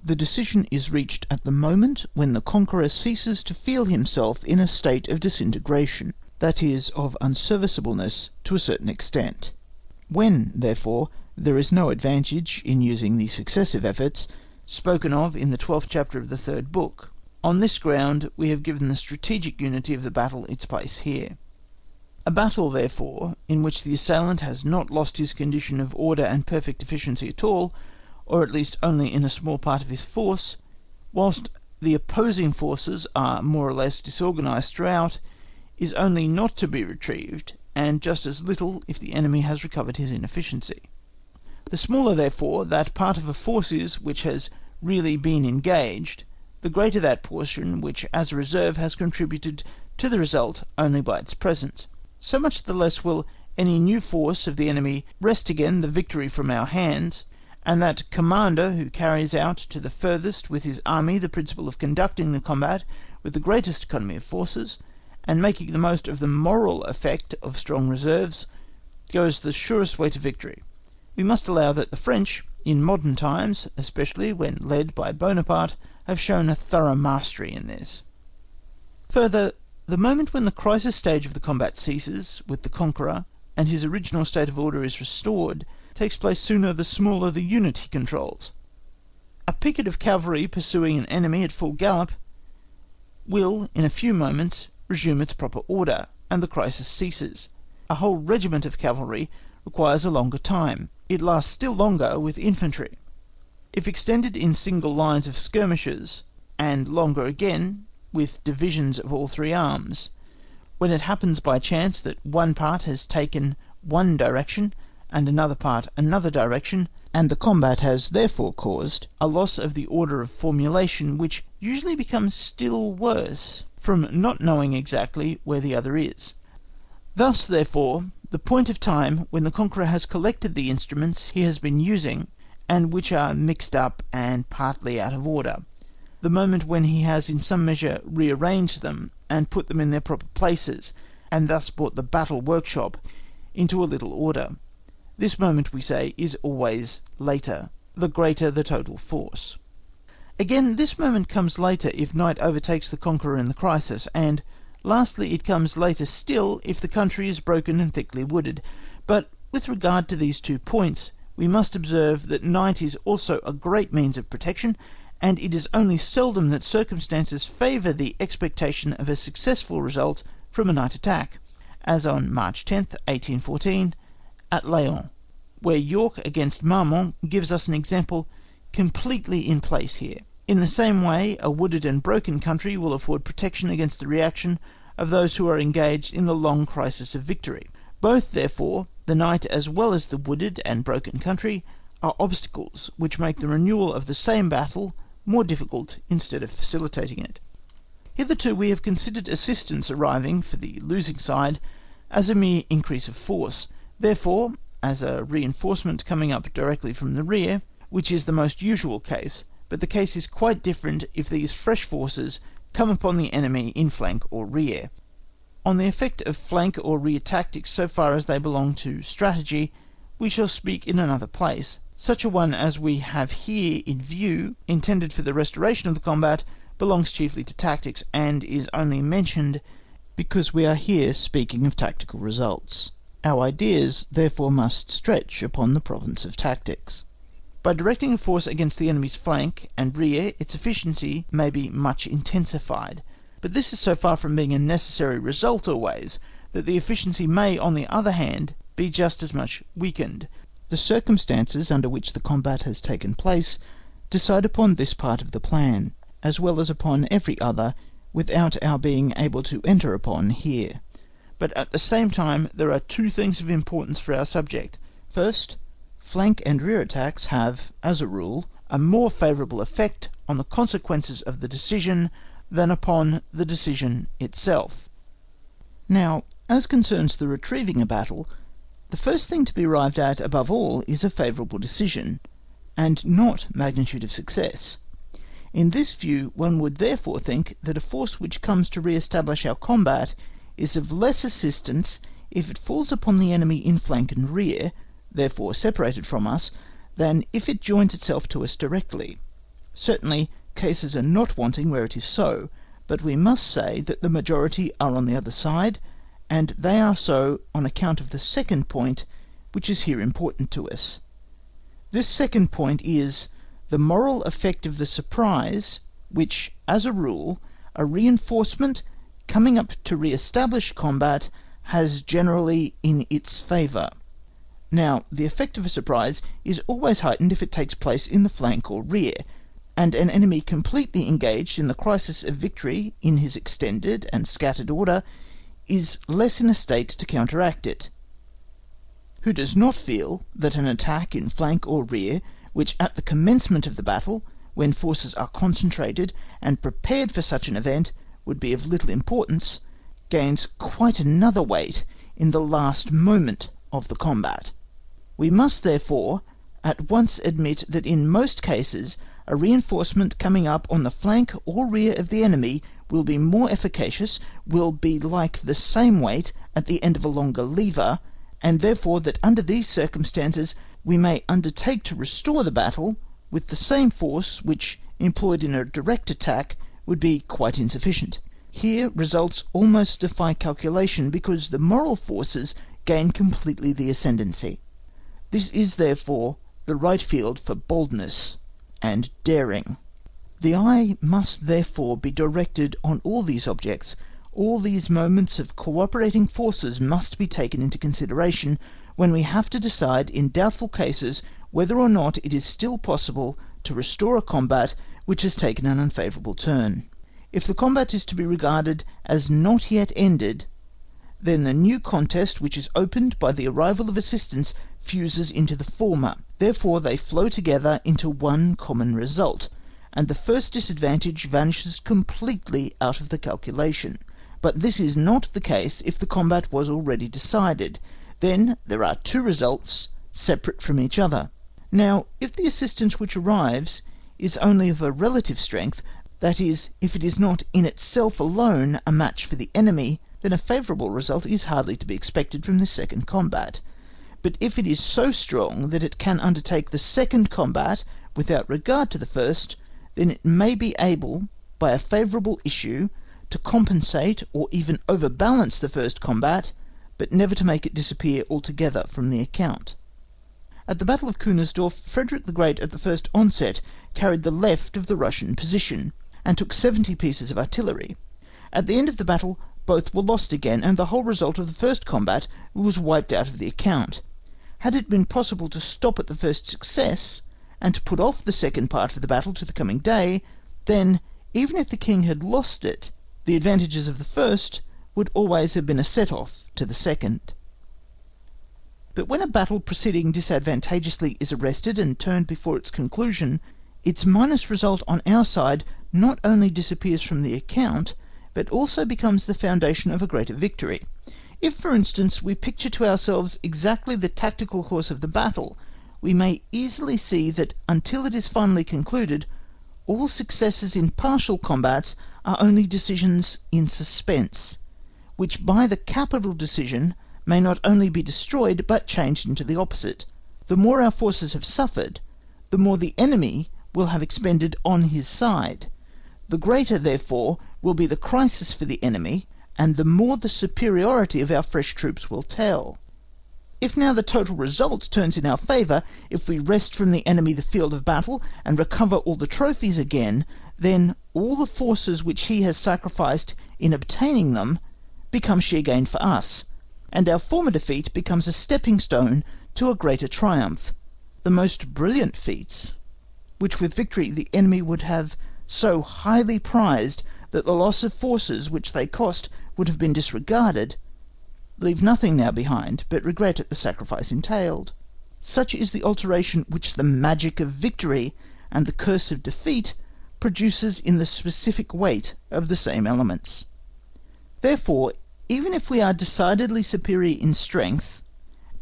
The decision is reached at the moment when the conqueror ceases to feel himself in a state of disintegration, that is, of unserviceableness to a certain extent. When, therefore, there is no advantage in using the successive efforts spoken of in the 12th chapter of the 3rd book. On this ground we have given the strategic unity of the battle its place here. A battle, therefore, in which the assailant has not lost his condition of order and perfect efficiency at all, or at least only in a small part of his force, whilst the opposing forces are more or less disorganized throughout, is only not to be retrieved, and just as little if the enemy has recovered his inefficiency. The smaller, therefore, that part of a force is which has really been engaged, the greater that portion which as a reserve has contributed to the result only by its presence. So much the less will any new force of the enemy wrest again the victory from our hands, and that commander who carries out to the furthest with his army the principle of conducting the combat with the greatest economy of forces, and making the most of the moral effect of strong reserves, goes the surest way to victory. We must allow that the French, in modern times, especially when led by Bonaparte, have shown a thorough mastery in this. Further, the moment when the crisis stage of the combat ceases with the conqueror, and his original state of order is restored, takes place sooner the smaller the unit he controls. A picket of cavalry pursuing an enemy at full gallop will, in a few moments, resume its proper order, and the crisis ceases. A whole regiment of cavalry requires a longer time. It lasts still longer with infantry. If extended in single lines of skirmishers, and longer again with divisions of all three arms, when it happens by chance that one part has taken one direction, and another part another direction, and the combat has therefore caused a loss of the order of formulation, which usually becomes still worse from not knowing exactly where the other is. Thus, therefore, the point of time when the conqueror has collected the instruments he has been using, and which are mixed up and partly out of order, the moment when he has in some measure rearranged them and put them in their proper places, and thus brought the battle workshop into a little order. This moment, we say, is always later, the greater the total force. Again, this moment comes later if night overtakes the conqueror in the crisis, and lastly it comes later still if the country is broken and thickly wooded. But with regard to these 2 points, we must observe that night is also a great means of protection, and it is only seldom that circumstances favour the expectation of a successful result from a night attack, as on March 10th, 1814, at Laon, where York against Marmont gives us an example completely in place here. In the same way, a wooded and broken country will afford protection against the reaction of those who are engaged in the long crisis of victory. Both, therefore, the night as well as the wooded and broken country, are obstacles which make the renewal of the same battle more difficult instead of facilitating it. Hitherto we have considered assistance arriving for the losing side as a mere increase of force, therefore as a reinforcement coming up directly from the rear, which is the most usual case, but the case is quite different if these fresh forces come upon the enemy in flank or rear. On the effect of flank or rear tactics so far as they belong to strategy, we shall speak in another place. Such a one as we have here in view, intended for the restoration of the combat, belongs chiefly to tactics, and is only mentioned because we are here speaking of tactical results. Our ideas therefore must stretch upon the province of tactics. By directing a force against the enemy's flank and rear, its efficiency may be much intensified, but this is so far from being a necessary result always, that the efficiency may, on the other hand, be just as much weakened. The circumstances under which the combat has taken place decide upon this part of the plan, as well as upon every other, without our being able to enter upon here. But at the same time there are 2 things of importance for our subject. First, flank and rear attacks have, as a rule, a more favourable effect on the consequences of the decision than upon the decision itself. Now, as concerns the retrieving a battle, the first thing to be arrived at above all is a favourable decision, and not magnitude of success. In this view one would therefore think that a force which comes to re-establish our combat is of less assistance if it falls upon the enemy in flank and rear, therefore separated from us, than if it joins itself to us directly. Certainly, cases are not wanting where it is so, but we must say that the majority are on the other side, and they are so on account of the second point, which is here important to us. This second point is the moral effect of the surprise, which, as a rule, a reinforcement coming up to re-establish combat has generally in its favour. Now, the effect of a surprise is always heightened if it takes place in the flank or rear, and an enemy completely engaged in the crisis of victory in his extended and scattered order is less in a state to counteract it. Who does not feel that an attack in flank or rear, which at the commencement of the battle, when forces are concentrated and prepared for such an event, would be of little importance, gains quite another weight in the last moment of the combat? We must therefore at once admit that in most cases a reinforcement coming up on the flank or rear of the enemy will be more efficacious, will be like the same weight at the end of a longer lever, and therefore that under these circumstances we may undertake to restore the battle with the same force which, employed in a direct attack, would be quite insufficient. Here results almost defy calculation, because the moral forces gain completely the ascendancy. This is therefore the right field for boldness and daring. The eye must therefore be directed on all these objects. All these moments of cooperating forces must be taken into consideration when we have to decide in doubtful cases whether or not it is still possible to restore a combat which has taken an unfavourable turn. If the combat is to be regarded as not yet ended, then the new contest which is opened by the arrival of assistance fuses into the former. Therefore they flow together into one common result, and the first disadvantage vanishes completely out of the calculation. But this is not the case if the combat was already decided. Then there are two results separate from each other. Now, if the assistance which arrives is only of a relative strength, that is, if it is not in itself alone a match for the enemy, then a favourable result is hardly to be expected from this second combat. But if it is so strong that it can undertake the second combat without regard to the first, then it may be able, by a favourable issue, to compensate or even overbalance the first combat, but never to make it disappear altogether from the account. At the Battle of Kunersdorf, Frederick the Great at the first onset carried the left of the Russian position, and took 70 pieces of artillery. At the end of the battle both were lost again, and the whole result of the first combat was wiped out of the account. Had it been possible to stop at the first success, and to put off the second part of the battle to the coming day, then, even if the king had lost it, the advantages of the first would always have been a set-off to the second. But when a battle proceeding disadvantageously is arrested and turned before its conclusion, its minus result on our side not only disappears from the account, but also becomes the foundation of a greater victory. If, for instance, we picture to ourselves exactly the tactical course of the battle, we may easily see that until it is finally concluded, all successes in partial combats are only decisions in suspense, which by the capital decision may not only be destroyed, but changed into the opposite. The more our forces have suffered, the more the enemy will have expended on his side. The greater, therefore, will be the crisis for the enemy, and the more the superiority of our fresh troops will tell. If now the total result turns in our favour, if we wrest from the enemy the field of battle, and recover all the trophies again, then all the forces which he has sacrificed in obtaining them become sheer gain for us, and our former defeat becomes a stepping stone to a greater triumph. The most brilliant feats, which with victory the enemy would have so highly prized that the loss of forces which they cost would have been disregarded, leave nothing now behind but regret at the sacrifice entailed. Such is the alteration which the magic of victory and the curse of defeat produces in the specific weight of the same elements. Therefore, even if we are decidedly superior in strength,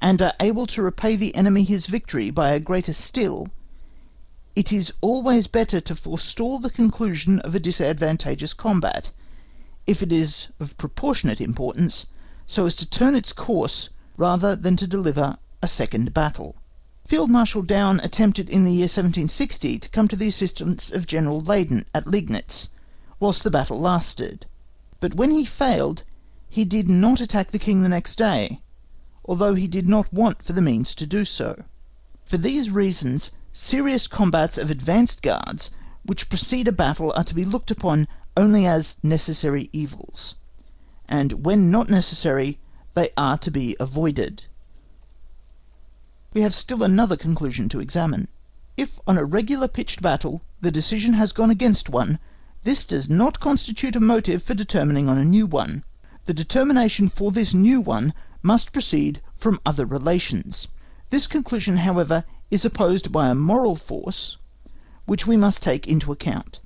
and are able to repay the enemy his victory by a greater still, it is always better to forestall the conclusion of a disadvantageous combat, if it is of proportionate importance, so as to turn its course rather than to deliver a second battle. Field Marshal Daun attempted in the year 1760 to come to the assistance of General Leyden at Liegnitz, whilst the battle lasted. But when he failed, he did not attack the king the next day, although he did not want for the means to do so. For these reasons, serious combats of advanced guards which precede a battle are to be looked upon only as necessary evils, and when not necessary, they are to be avoided. We have still another conclusion to examine. If on a regular pitched battle the decision has gone against one, this does not constitute a motive for determining on a new one. The determination for this new one must proceed from other relations. This conclusion, however, is opposed by a moral force, which we must take into account.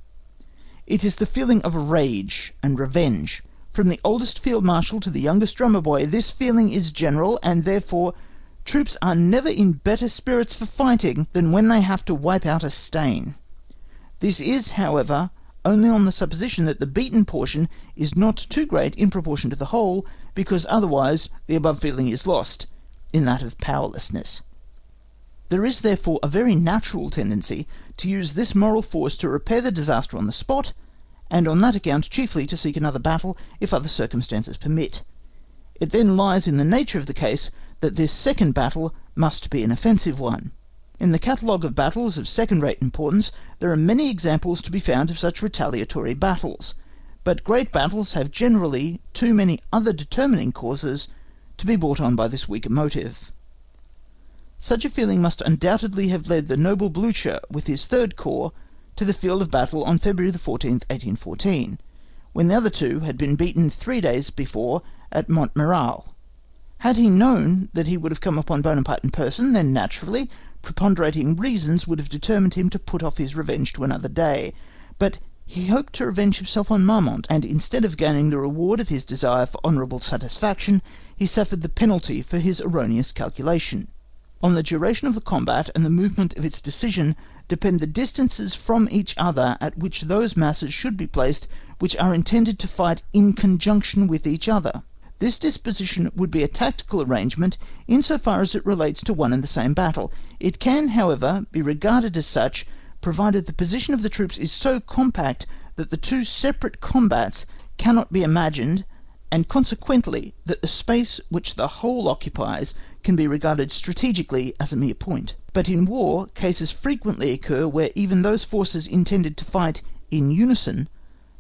It is the feeling of rage and revenge. From the oldest field marshal to the youngest drummer boy, this feeling is general, and therefore troops are never in better spirits for fighting than when they have to wipe out a stain. This is, however, only on the supposition that the beaten portion is not too great in proportion to the whole, because otherwise the above feeling is lost in that of powerlessness. There is therefore a very natural tendency to use this moral force to repair the disaster on the spot, and on that account chiefly to seek another battle if other circumstances permit. It then lies in the nature of the case that this second battle must be an offensive one. In the catalogue of battles of second-rate importance there are many examples to be found of such retaliatory battles, but great battles have generally too many other determining causes to be brought on by this weaker motive. Such a feeling must undoubtedly have led the noble Blücher with his third corps to the field of battle on February the 14th, 1814, when the other two had been beaten 3 days before at Montmiral. Had he known that he would have come upon Bonaparte in person, then naturally preponderating reasons would have determined him to put off his revenge to another day, but he hoped to revenge himself on Marmont, and instead of gaining the reward of his desire for honourable satisfaction, he suffered the penalty for his erroneous calculation. On the duration of the combat and the movement of its decision depend the distances from each other at which those masses should be placed which are intended to fight in conjunction with each other. This disposition would be a tactical arrangement in so far as it relates to one and the same battle. It can, however, be regarded as such, provided the position of the troops is so compact that the two separate combats cannot be imagined, and consequently that the space which the whole occupies can be regarded strategically as a mere point. But in war, cases frequently occur where even those forces intended to fight in unison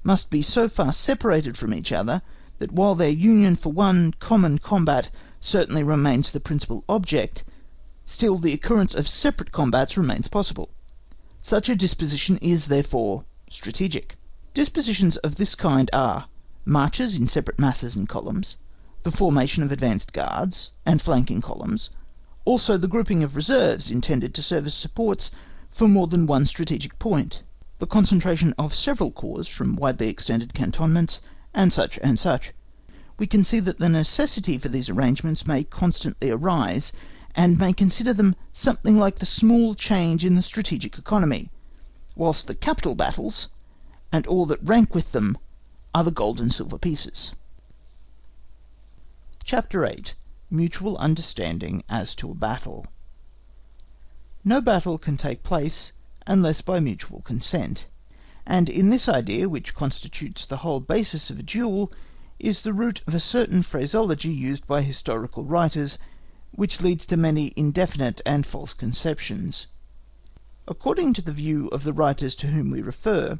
must be so far separated from each other that while their union for one common combat certainly remains the principal object, still the occurrence of separate combats remains possible. Such a disposition is therefore strategic. Dispositions of this kind are marches in separate masses and columns, the formation of advanced guards and flanking columns, also the grouping of reserves intended to serve as supports for more than one strategic point, the concentration of several corps from widely extended cantonments, and such and such. We can see that the necessity for these arrangements may constantly arise, and may consider them something like the small change in the strategic economy, whilst the capital battles, and all that rank with them, are the gold and silver pieces. Chapter 8. Mutual Understanding as to a Battle. No battle can take place unless by mutual consent, and in this idea, which constitutes the whole basis of a duel, is the root of a certain phraseology used by historical writers, which leads to many indefinite and false conceptions. According to the view of the writers to whom we refer,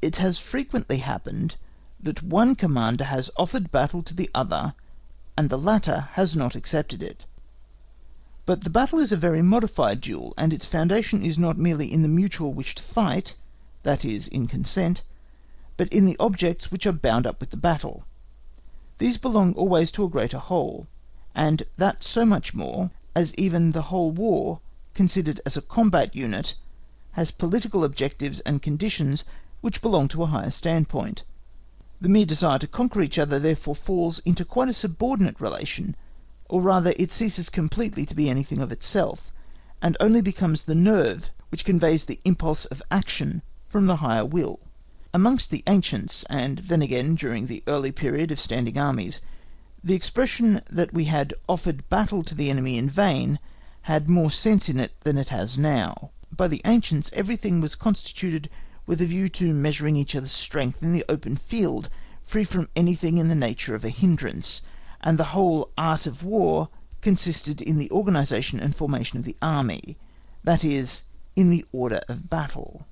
it has frequently happened that one commander has offered battle to the other, and the latter has not accepted it. But the battle is a very modified duel, and its foundation is not merely in the mutual wish to fight, that is, in consent, but in the objects which are bound up with the battle. These belong always to a greater whole, and that so much more, as even the whole war, considered as a combat unit, has political objectives and conditions which belong to a higher standpoint. The mere desire to conquer each other therefore falls into quite a subordinate relation, or rather it ceases completely to be anything of itself, and only becomes the nerve which conveys the impulse of action from the higher will. Amongst the ancients, and then again during the early period of standing armies, the expression that we had offered battle to the enemy in vain had more sense in it than it has now. By the ancients everything was constituted with a view to measuring each other's strength in the open field, free from anything in the nature of a hindrance, and the whole art of war consisted in the organisation and formation of the army, that is, in the order of battle.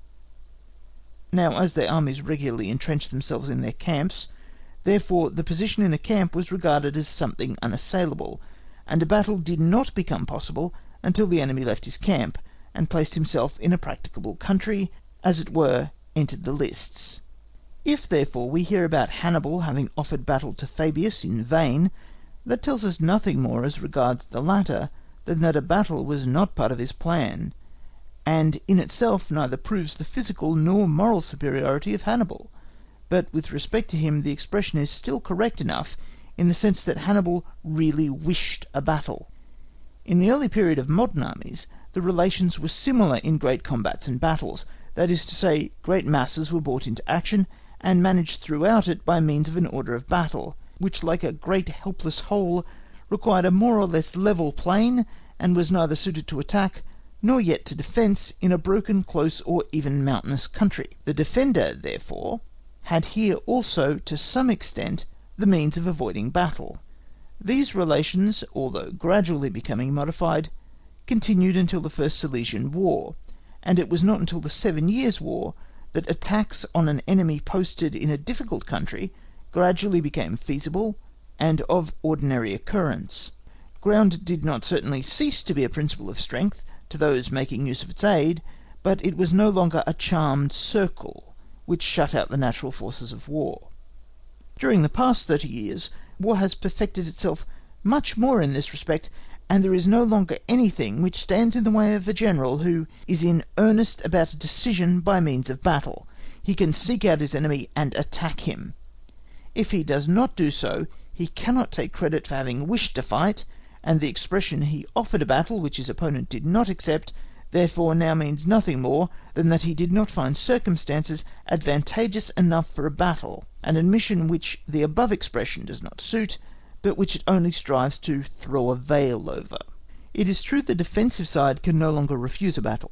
Now, as their armies regularly entrenched themselves in their camps, therefore the position in a camp was regarded as something unassailable, and a battle did not become possible until the enemy left his camp, and placed himself in a practicable country, as it were, entered the lists. If, therefore, we hear about Hannibal having offered battle to Fabius in vain, that tells us nothing more as regards the latter than that a battle was not part of his plan, and in itself neither proves the physical nor moral superiority of Hannibal, but with respect to him the expression is still correct enough in the sense that Hannibal really wished a battle. In the early period of modern armies, the relations were similar in great combats and battles, that is to say, great masses were brought into action, and managed throughout it by means of an order of battle, which, like a great helpless whole, required a more or less level plain, and was neither suited to attack, nor yet to defence in a broken, close, or even mountainous country. The defender, therefore, had here also, to some extent, the means of avoiding battle. These relations, although gradually becoming modified, continued until the First Silesian War, and it was not until the 7 Years' War that attacks on an enemy posted in a difficult country gradually became feasible and of ordinary occurrence. Ground did not certainly cease to be a principle of strength to those making use of its aid, but it was no longer a charmed circle which shut out the natural forces of war. During the past 30 years, war has perfected itself much more in this respect, and there is no longer anything which stands in the way of a general who is in earnest about a decision by means of battle. He can seek out his enemy and attack him. If he does not do so, he cannot take credit for having wished to fight, and the expression he offered a battle which his opponent did not accept therefore now means nothing more than that he did not find circumstances advantageous enough for a battle, an admission which the above expression does not suit, but which it only strives to throw a veil over. It is true the defensive side can no longer refuse a battle,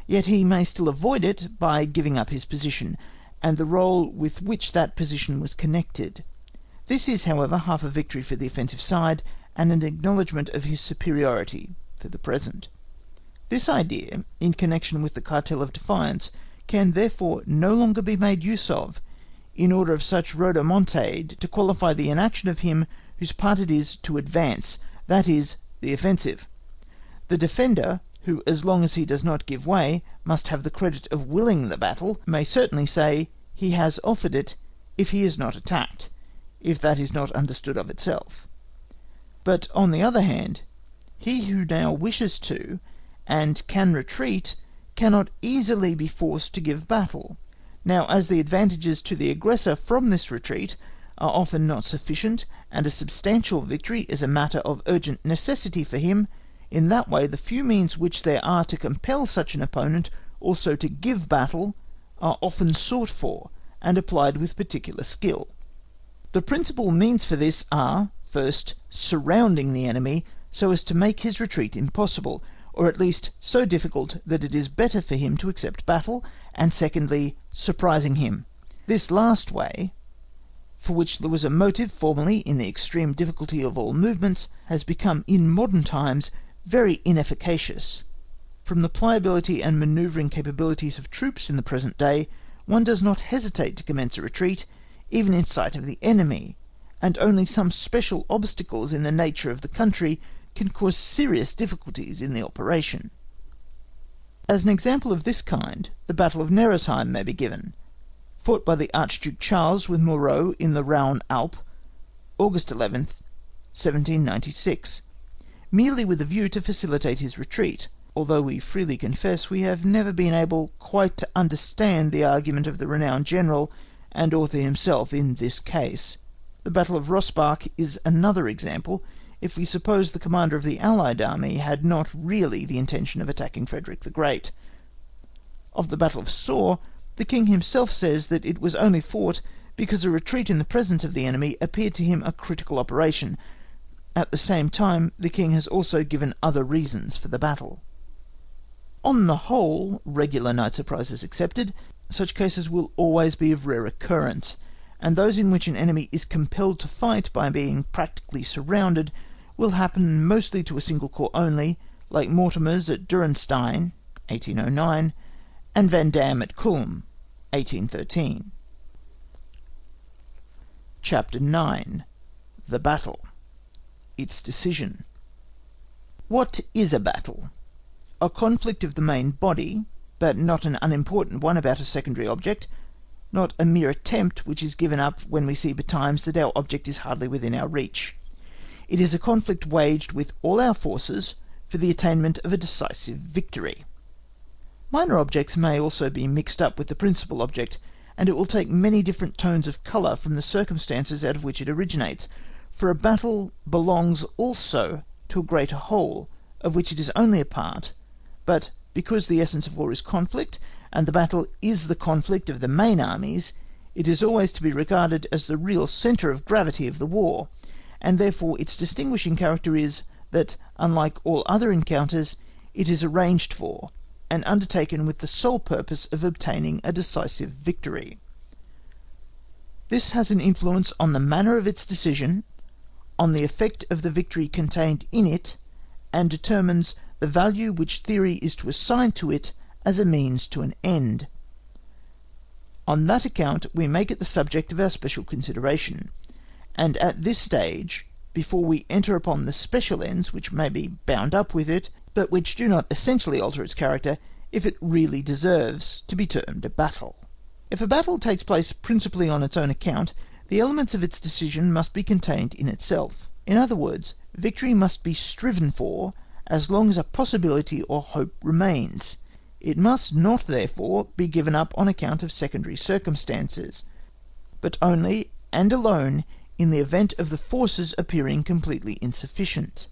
yet he may still avoid it by giving up his position, and the role with which that position was connected. This is, however, half a victory for the offensive side, and an acknowledgment of his superiority for the present. This idea, in connection with the cartel of defiance, can therefore no longer be made use of, in order of such rhodomontade, to qualify the inaction of him whose part it is to advance, that is, the offensive. The defender, who as long as he does not give way must have the credit of willing the battle, may certainly say he has offered it if he is not attacked, if that is not understood of itself. But on the other hand, he who now wishes to, and can retreat, cannot easily be forced to give battle. Now, as the advantages to the aggressor from this retreat are often not sufficient, and a substantial victory is a matter of urgent necessity for him, in that way the few means which there are to compel such an opponent also to give battle are often sought for, and applied with particular skill. The principal means for this are, first, surrounding the enemy so as to make his retreat impossible, or at least so difficult that it is better for him to accept battle, and secondly, surprising him. This last way, for which there was a motive formerly in the extreme difficulty of all movements, has become in modern times very inefficacious. From the pliability and manoeuvring capabilities of troops in the present day, one does not hesitate to commence a retreat, even in sight of the enemy, and only some special obstacles in the nature of the country can cause serious difficulties in the operation. As an example of this kind, the Battle of Neresheim may be given, fought by the Archduke Charles with Moreau in the Rhone Alp, August 11th, 1796, merely with a view to facilitate his retreat, although we freely confess we have never been able quite to understand the argument of the renowned general and author himself in this case. The Battle of Rossbach is another example, if we suppose the commander of the Allied army had not really the intention of attacking Frederick the Great. Of the Battle of Soor, the king himself says that it was only fought because a retreat in the presence of the enemy appeared to him a critical operation, At the same time, the king has also given other reasons for the battle. On the whole, regular night surprises excepted, such cases will always be of rare occurrence, and those in which an enemy is compelled to fight by being practically surrounded will happen mostly to a single corps only, like Mortimer's at Durenstein, 1809, and Van Dam at Kulm, 1813. Chapter 9. The Battle. Its Decision. What is a battle? A conflict of the main body, but not an unimportant one about a secondary object, not a mere attempt which is given up when we see betimes that our object is hardly within our reach. It is a conflict waged with all our forces for the attainment of a decisive victory. Minor objects may also be mixed up with the principal object, and it will take many different tones of colour from the circumstances out of which it originates, for a battle belongs also to a greater whole, of which it is only a part, but because the essence of war is conflict, and the battle is the conflict of the main armies, it is always to be regarded as the real centre of gravity of the war, and therefore its distinguishing character is that, unlike all other encounters, it is arranged for, and undertaken with the sole purpose of obtaining a decisive victory. This has an influence on the manner of its decision, on the effect of the victory contained in it, and determines the value which theory is to assign to it as a means to an end. On that account we make it the subject of our special consideration, and at this stage, before we enter upon the special ends which may be bound up with it, but which do not essentially alter its character, if it really deserves to be termed a battle. If a battle takes place principally on its own account, the elements of its decision must be contained in itself. In other words, victory must be striven for as long as a possibility or hope remains. It must not, therefore, be given up on account of secondary circumstances, but only and alone in the event of the forces appearing completely insufficient.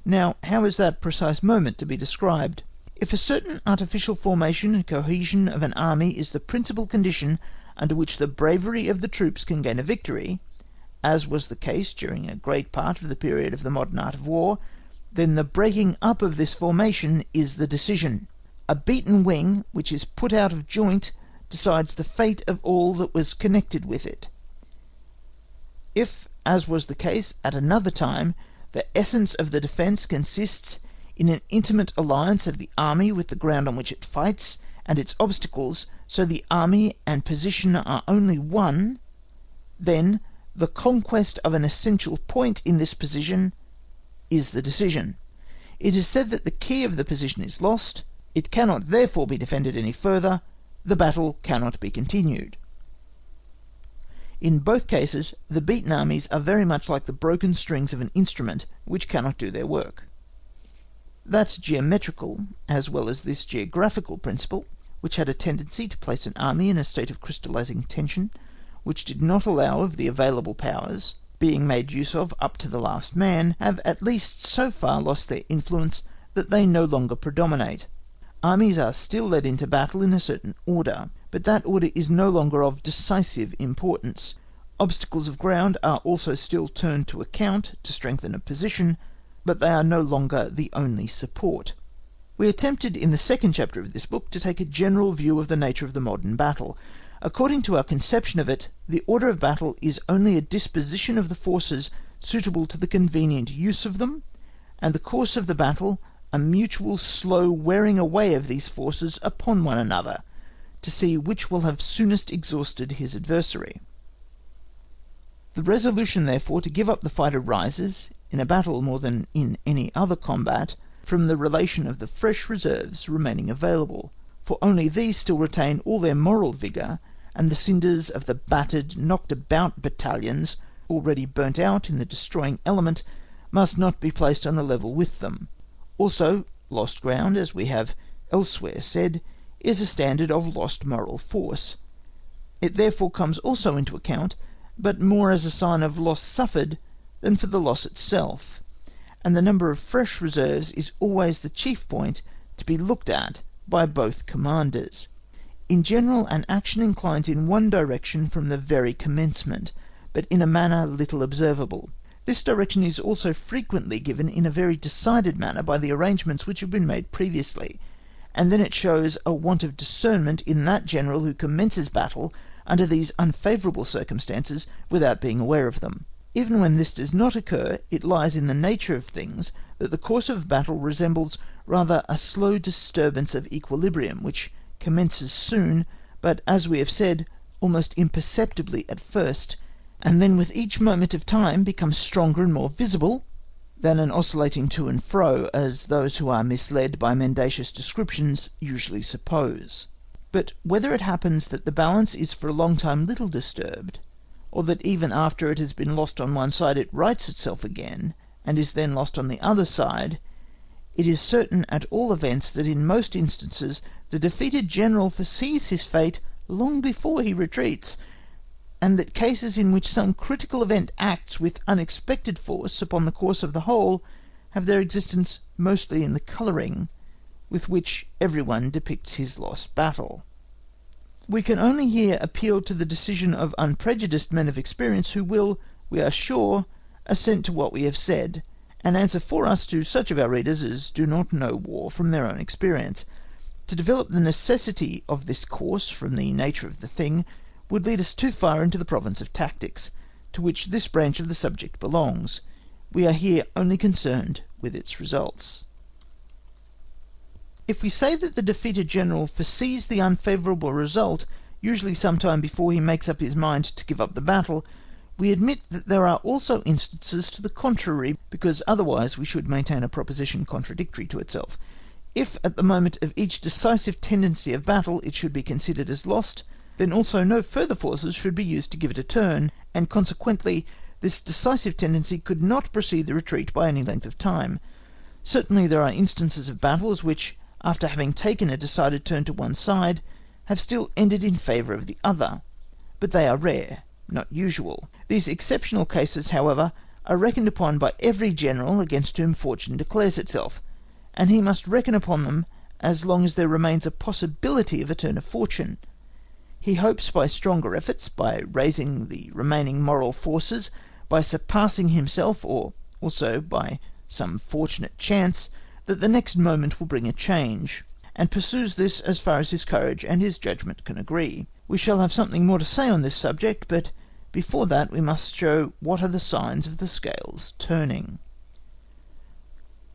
Now, how is that precise moment to be described? If a certain artificial formation and cohesion of an army is the principal condition under which the bravery of the troops can gain a victory, as was the case during a great part of the period of the modern art of war, then the breaking up of this formation is the decision. A beaten wing which is put out of joint decides the fate of all that was connected with it. If, as was the case at another time, the essence of the defence consists in an intimate alliance of the army with the ground on which it fights, and its obstacles, so the army and position are only one, then the conquest of an essential point in this position is the decision. It is said that the key of the position is lost, it cannot therefore be defended any further, the battle cannot be continued. In both cases, the beaten armies are very much like the broken strings of an instrument which cannot do their work. That geometrical, as well as this geographical principle, which had a tendency to place an army in a state of crystallizing tension, which did not allow of the available powers being made use of up to the last man, have at least so far lost their influence that they no longer predominate. Armies are still led into battle in a certain order, but that order is no longer of decisive importance. Obstacles of ground are also still turned to account to strengthen a position, but they are no longer the only support. We attempted in the second chapter of this book to take a general view of the nature of the modern battle. According to our conception of it, the order of battle is only a disposition of the forces suitable to the convenient use of them, and the course of the battle a mutual slow wearing away of these forces upon one another, to see which will have soonest exhausted his adversary. The resolution, therefore, to give up the fight arises, in a battle more than in any other combat, from the relation of the fresh reserves remaining available, for only these still retain all their moral vigour, and the cinders of the battered, knocked about battalions, already burnt out in the destroying element, must not be placed on a level with them. Also, lost ground, as we have elsewhere said, is a standard of lost moral force. It therefore comes also into account, but more as a sign of loss suffered than for the loss itself, and the number of fresh reserves is always the chief point to be looked at by both commanders. In general, an action inclines in one direction from the very commencement, but in a manner little observable. This direction is also frequently given in a very decided manner by the arrangements which have been made previously, and then it shows a want of discernment in that general who commences battle under these unfavourable circumstances without being aware of them. Even when this does not occur, it lies in the nature of things that the course of battle resembles rather a slow disturbance of equilibrium, which commences soon, but, as we have said, almost imperceptibly at first, and then with each moment of time becomes stronger and more visible than an oscillating to and fro, as those who are misled by mendacious descriptions usually suppose. But whether it happens that the balance is for a long time little disturbed, or that even after it has been lost on one side it rights itself again, and is then lost on the other side, it is certain at all events that in most instances the defeated general foresees his fate long before he retreats, and that cases in which some critical event acts with unexpected force upon the course of the whole have their existence mostly in the colouring with which everyone depicts his lost battle. We can only here appeal to the decision of unprejudiced men of experience who will, we are sure, assent to what we have said, and answer for us to such of our readers as do not know war from their own experience. To develop the necessity of this course from the nature of the thing would lead us too far into the province of tactics, to which this branch of the subject belongs. We are here only concerned with its results. If we say that the defeated general foresees the unfavourable result, usually some time before he makes up his mind to give up the battle, we admit that there are also instances to the contrary, because otherwise we should maintain a proposition contradictory to itself. If at the moment of each decisive tendency of battle it should be considered as lost, then also no further forces should be used to give it a turn, and consequently this decisive tendency could not precede the retreat by any length of time. Certainly there are instances of battles which, after having taken a decided turn to one side, have still ended in favour of the other, but they are rare, not usual. These exceptional cases, however, are reckoned upon by every general against whom fortune declares itself, and he must reckon upon them as long as there remains a possibility of a turn of fortune. He hopes by stronger efforts, by raising the remaining moral forces, by surpassing himself, or also by some fortunate chance, that the next moment will bring a change, and pursues this as far as his courage and his judgment can agree. We shall have something more to say on this subject, but before that we must show what are the signs of the scales turning.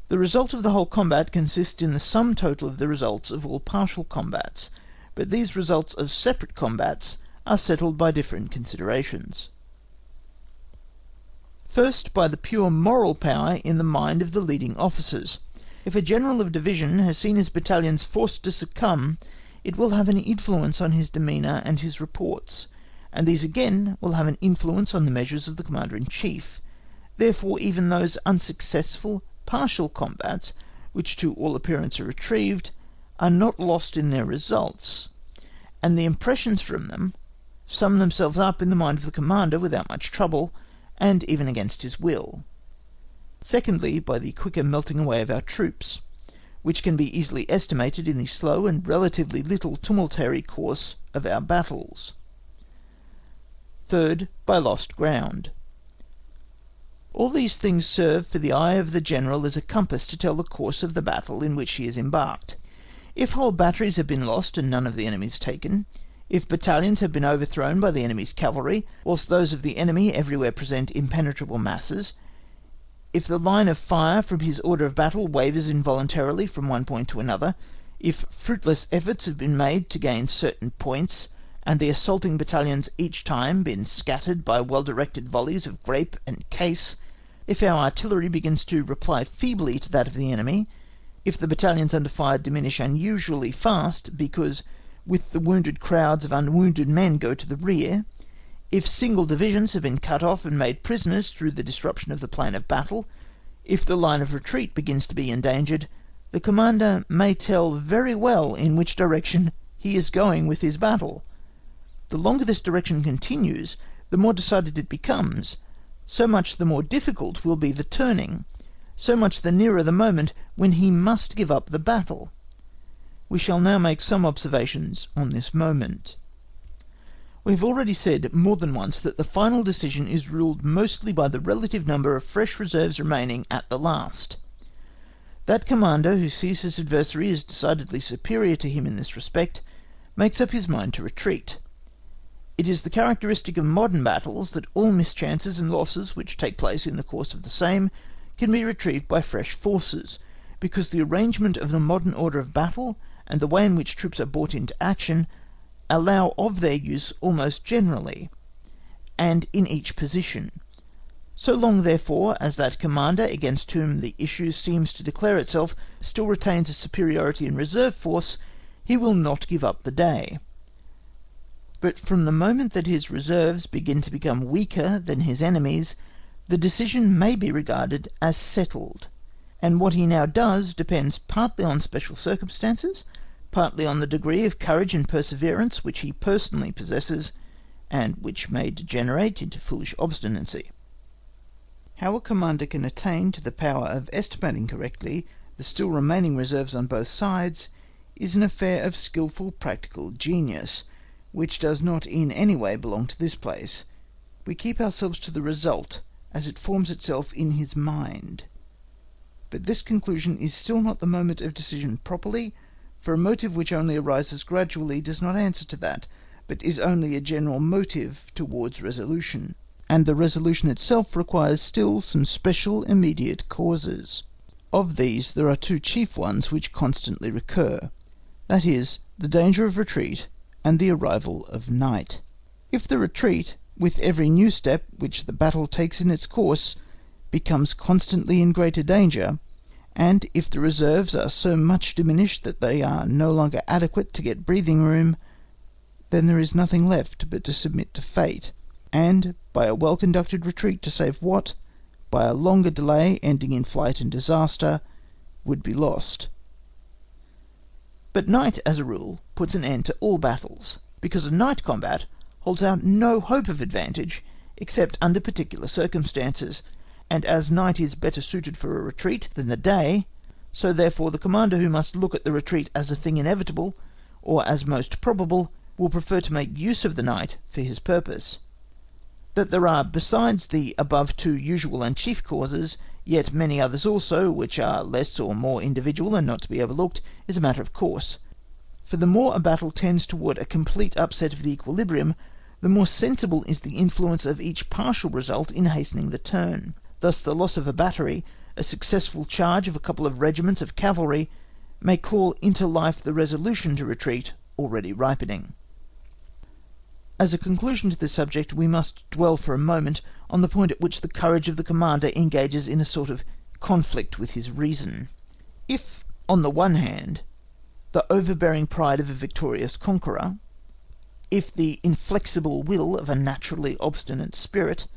The result of the whole combat consists in the sum total of the results of all partial combats, but these results of separate combats are settled by different considerations. First, by the pure moral power in the mind of the leading officers. If a general of division has seen his battalions forced to succumb, it will have an influence on his demeanour and his reports, and these again will have an influence on the measures of the Commander-in-Chief. Therefore even those unsuccessful, partial combats, which to all appearance are retrieved, are not lost in their results, and the impressions from them sum themselves up in the mind of the commander without much trouble, and even against his will. Secondly, by the quicker melting away of our troops, which can be easily estimated in the slow and relatively little tumultuary course of our battles. Third, by lost ground. All these things serve for the eye of the general as a compass to tell the course of the battle in which he is embarked. If whole batteries have been lost and none of the enemy's taken, if battalions have been overthrown by the enemy's cavalry, whilst those of the enemy everywhere present impenetrable masses, if the line of fire from his order of battle wavers involuntarily from one point to another, if fruitless efforts have been made to gain certain points, and the assaulting battalions each time been scattered by well-directed volleys of grape and case, if our artillery begins to reply feebly to that of the enemy, if the battalions under fire diminish unusually fast, because with the wounded crowds of unwounded men go to the rear, if single divisions have been cut off and made prisoners through the disruption of the plan of battle, if the line of retreat begins to be endangered, the commander may tell very well in which direction he is going with his battle. The longer this direction continues, the more decided it becomes, so much the more difficult will be the turning, so much the nearer the moment when he must give up the battle. We shall now make some observations on this moment. We have already said more than once that the final decision is ruled mostly by the relative number of fresh reserves remaining at the last. That commander who sees his adversary as decidedly superior to him in this respect makes up his mind to retreat. It is the characteristic of modern battles that all mischances and losses which take place in the course of the same can be retrieved by fresh forces, because the arrangement of the modern order of battle and the way in which troops are brought into action allow of their use almost generally, and in each position. So long, therefore, as that commander against whom the issue seems to declare itself still retains a superiority in reserve force, he will not give up the day. But from the moment that his reserves begin to become weaker than his enemies, the decision may be regarded as settled, and what he now does depends partly on special circumstances, partly on the degree of courage and perseverance which he personally possesses, and which may degenerate into foolish obstinacy. How a commander can attain to the power of estimating correctly the still remaining reserves on both sides is an affair of skilful practical genius, which does not in any way belong to this place. We keep ourselves to the result as it forms itself in his mind. But this conclusion is still not the moment of decision properly, for a motive which only arises gradually does not answer to that, but is only a general motive towards resolution, and the resolution itself requires still some special immediate causes. Of these there are two chief ones which constantly recur, that is, the danger of retreat and the arrival of night. If the retreat, with every new step which the battle takes in its course, becomes constantly in greater danger, and if the reserves are so much diminished that they are no longer adequate to get breathing room, then there is nothing left but to submit to fate, and by a well-conducted retreat to save what, by a longer delay ending in flight and disaster, would be lost. But night, as a rule, puts an end to all battles, because a night combat holds out no hope of advantage except under particular circumstances, and as night is better suited for a retreat than the day, so therefore the commander who must look at the retreat as a thing inevitable, or as most probable, will prefer to make use of the night for his purpose. That there are, besides the above two usual and chief causes, yet many others also, which are less or more individual and not to be overlooked, is a matter of course. For the more a battle tends toward a complete upset of the equilibrium, the more sensible is the influence of each partial result in hastening the turn. Thus the loss of a battery, a successful charge of a couple of regiments of cavalry, may call into life the resolution to retreat already ripening. As a conclusion to this subject, we must dwell for a moment on the point at which the courage of the commander engages in a sort of conflict with his reason. If, on the one hand, the overbearing pride of a victorious conqueror, if the inflexible will of a naturally obstinate spirit,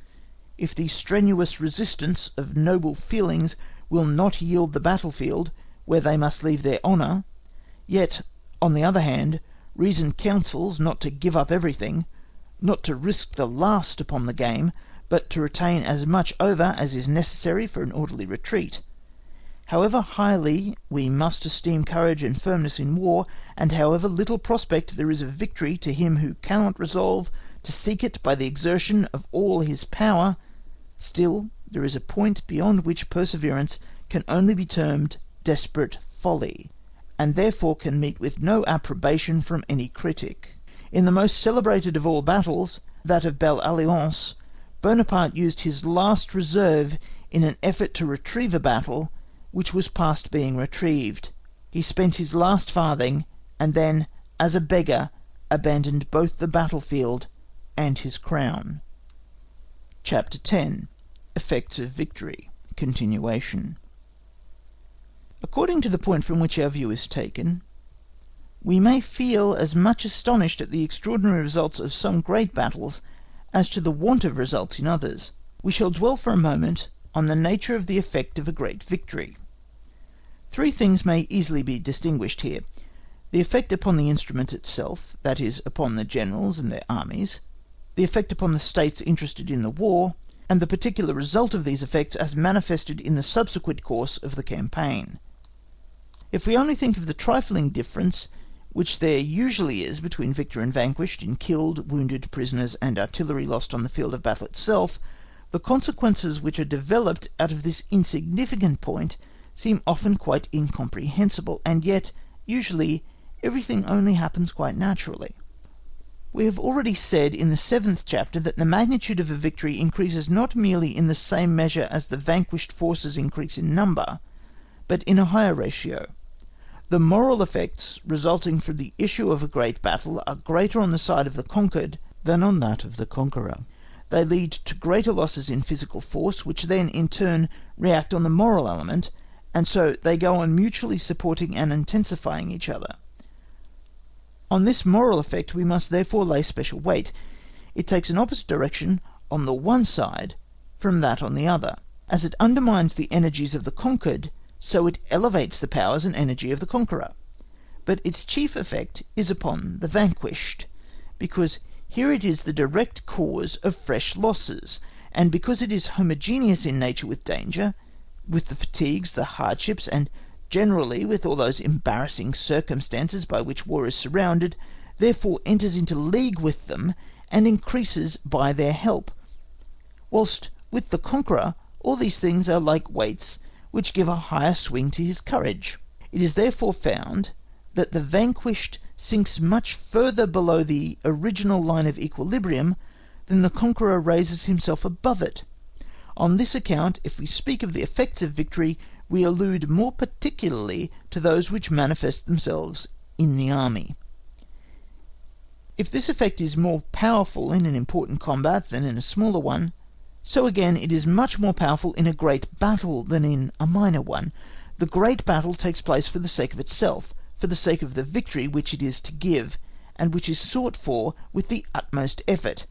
if the strenuous resistance of noble feelings will not yield the battlefield where they must leave their honour, yet, on the other hand, reason counsels not to give up everything, not to risk the last upon the game, but to retain as much over as is necessary for an orderly retreat. However highly we must esteem courage and firmness in war, and however little prospect there is of victory to him who cannot resolve to seek it by the exertion of all his power, still there is a point beyond which perseverance can only be termed desperate folly, and therefore can meet with no approbation from any critic. In the most celebrated of all battles, that of Belle Alliance, Bonaparte used his last reserve in an effort to retrieve a battle which was past being retrieved. He spent his last farthing, and then, as a beggar, abandoned both the battlefield and his crown. Chapter 10. Effects of Victory. Continuation. According to the point from which our view is taken, we may feel as much astonished at the extraordinary results of some great battles as to the want of results in others. We shall dwell for a moment on the nature of the effect of a great victory. Three things may easily be distinguished here: the effect upon the instrument itself, that is, upon the generals and their armies; the effect upon the states interested in the war; and the particular result of these effects as manifested in the subsequent course of the campaign. If we only think of the trifling difference which there usually is between victor and vanquished in killed, wounded, prisoners, and artillery lost on the field of battle itself, the consequences which are developed out of this insignificant point seem often quite incomprehensible, and yet, usually, everything only happens quite naturally. We have already said in the 7th chapter that the magnitude of a victory increases not merely in the same measure as the vanquished forces increase in number, but in a higher ratio. The moral effects resulting from the issue of a great battle are greater on the side of the conquered than on that of the conqueror. They lead to greater losses in physical force, which then in turn react on the moral element, and so they go on mutually supporting and intensifying each other. On this moral effect we must therefore lay special weight. It takes an opposite direction on the one side from that on the other. As it undermines the energies of the conquered, so it elevates the powers and energy of the conqueror. But its chief effect is upon the vanquished, because here it is the direct cause of fresh losses, and because it is homogeneous in nature with danger, with the fatigues, the hardships, and generally with all those embarrassing circumstances by which war is surrounded, therefore enters into league with them, and increases by their help. Whilst with the conqueror, all these things are like weights, which give a higher swing to his courage. It is therefore found that the vanquished sinks much further below the original line of equilibrium than the conqueror raises himself above it. On this account, if we speak of the effects of victory, we allude more particularly to those which manifest themselves in the army. If this effect is more powerful in an important combat than in a smaller one, so again it is much more powerful in a great battle than in a minor one. The great battle takes place for the sake of itself, for the sake of the victory which it is to give, and which is sought for with the utmost effort.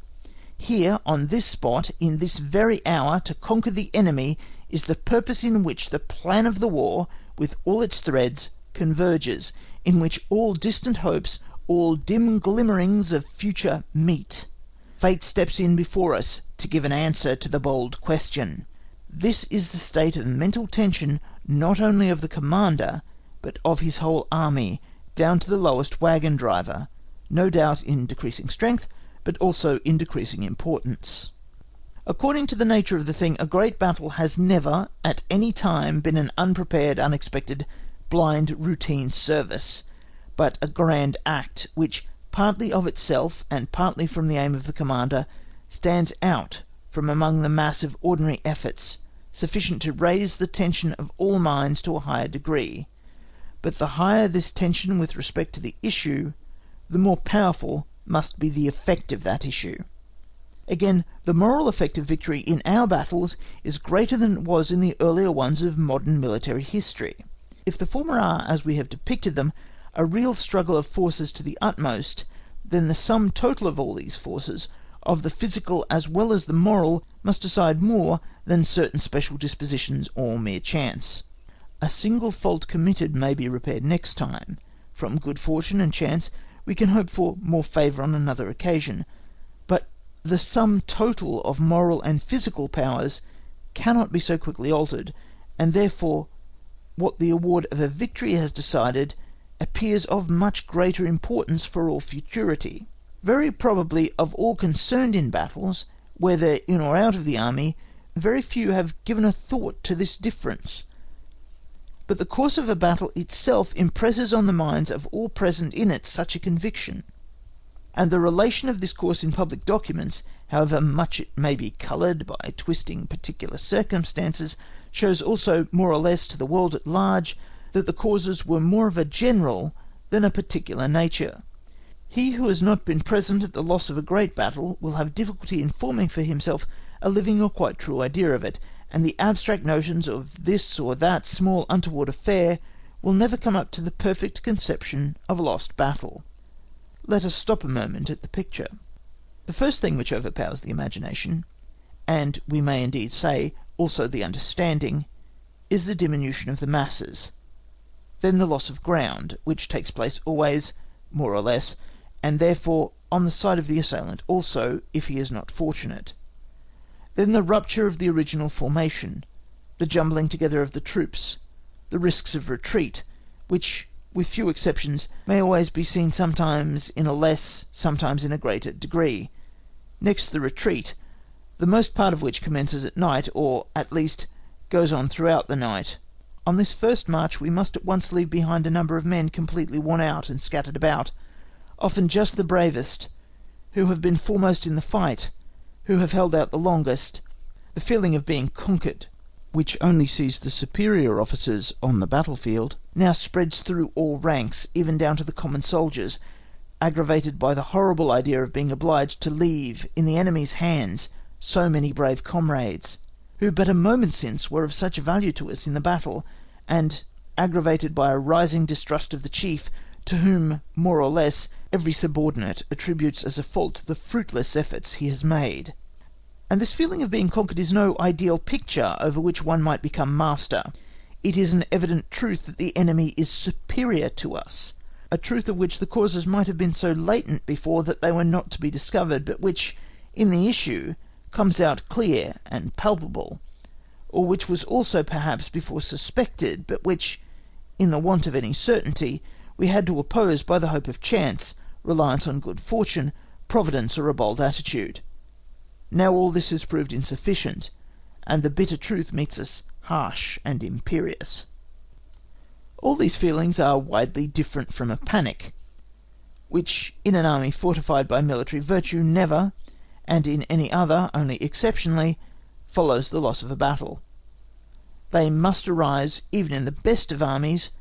Here, on this spot, in this very hour, to conquer the enemy, is the purpose in which the plan of the war, with all its threads, converges, in which all distant hopes, all dim glimmerings of future meet. Fate steps in before us to give an answer to the bold question. This is the state of mental tension not only of the commander, but of his whole army, down to the lowest wagon driver, no doubt in decreasing strength, but also in decreasing importance. According to the nature of the thing, a great battle has never, at any time, been an unprepared, unexpected, blind, routine service, but a grand act, which, partly of itself, and partly from the aim of the commander, stands out from among the mass of ordinary efforts, sufficient to raise the tension of all minds to a higher degree. But the higher this tension with respect to the issue, the more powerful must be the effect of that issue. Again, the moral effect of victory in our battles is greater than it was in the earlier ones of modern military history. If the former are, as we have depicted them, a real struggle of forces to the utmost, then the sum total of all these forces, of the physical as well as the moral, must decide more than certain special dispositions or mere chance. A single fault committed may be repaired next time. From good fortune and chance we can hope for more favour on another occasion, but the sum total of moral and physical powers cannot be so quickly altered, and therefore what the award of a victory has decided appears of much greater importance for all futurity. Very probably of all concerned in battles, whether in or out of the army, very few have given a thought to this difference. But the course of a battle itself impresses on the minds of all present in it such a conviction, and the relation of this course in public documents, however much it may be coloured by twisting particular circumstances, shows also more or less to the world at large that the causes were more of a general than a particular nature. He who has not been present at the loss of a great battle will have difficulty in forming for himself a living or quite true idea of it, and the abstract notions of this or that small untoward affair will never come up to the perfect conception of a lost battle. Let us stop a moment at the picture. The first thing which overpowers the imagination, and we may indeed say also the understanding, is the diminution of the masses, then the loss of ground, which takes place always, more or less, and therefore on the side of the assailant also, if he is not fortunate. Then the rupture of the original formation, the jumbling together of the troops, the risks of retreat, which with few exceptions, may always be seen sometimes in a less, sometimes in a greater degree. Next the retreat, the most part of which commences at night, or, at least, goes on throughout the night. On this first march we must at once leave behind a number of men completely worn out and scattered about, often just the bravest, who have been foremost in the fight, who have held out the longest. The feeling of being conquered, which only sees the superior officers on the battlefield, now spreads through all ranks, even down to the common soldiers, aggravated by the horrible idea of being obliged to leave in the enemy's hands so many brave comrades, who but a moment since were of such value to us in the battle, and aggravated by a rising distrust of the chief, to whom, more or less, every subordinate attributes as a fault the fruitless efforts he has made. And this feeling of being conquered is no ideal picture over which one might become master. It is an evident truth that the enemy is superior to us, a truth of which the causes might have been so latent before that they were not to be discovered, but which, in the issue, comes out clear and palpable, or which was also perhaps before suspected, but which, in the want of any certainty, we had to oppose by the hope of chance, reliance on good fortune, providence, or a bold attitude. Now all this is proved insufficient, and the bitter truth meets us harsh and imperious. All these feelings are widely different from a panic, which in an army fortified by military virtue never, and in any other only exceptionally, follows the loss of a battle. They must arise even in the best of armies,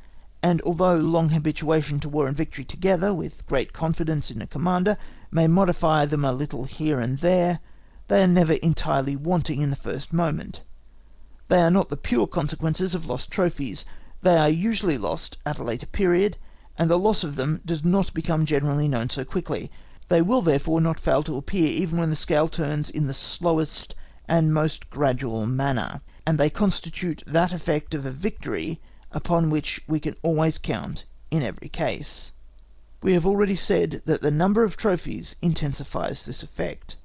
and although long habituation to war and victory together, with great confidence in a commander, may modify them a little here and there, they are never entirely wanting in the first moment. They are not the pure consequences of lost trophies. They are usually lost at a later period, and the loss of them does not become generally known so quickly. They will therefore not fail to appear even when the scale turns in the slowest and most gradual manner, and they constitute that effect of a victory upon which we can always count in every case. We have already said that the number of trophies intensifies this effect.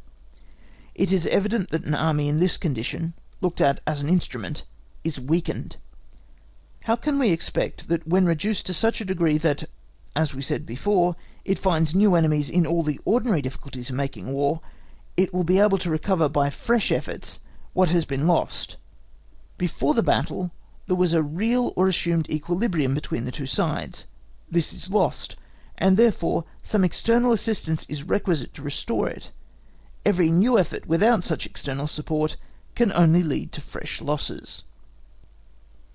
It is evident that an army in this condition, looked at as an instrument, is weakened. How can we expect that when reduced to such a degree that, as we said before, it finds new enemies in all the ordinary difficulties of making war, it will be able to recover by fresh efforts what has been lost? Before the battle there was a real or assumed equilibrium between the two sides. This is lost, and therefore some external assistance is requisite to restore it. Every new effort without such external support can only lead to fresh losses.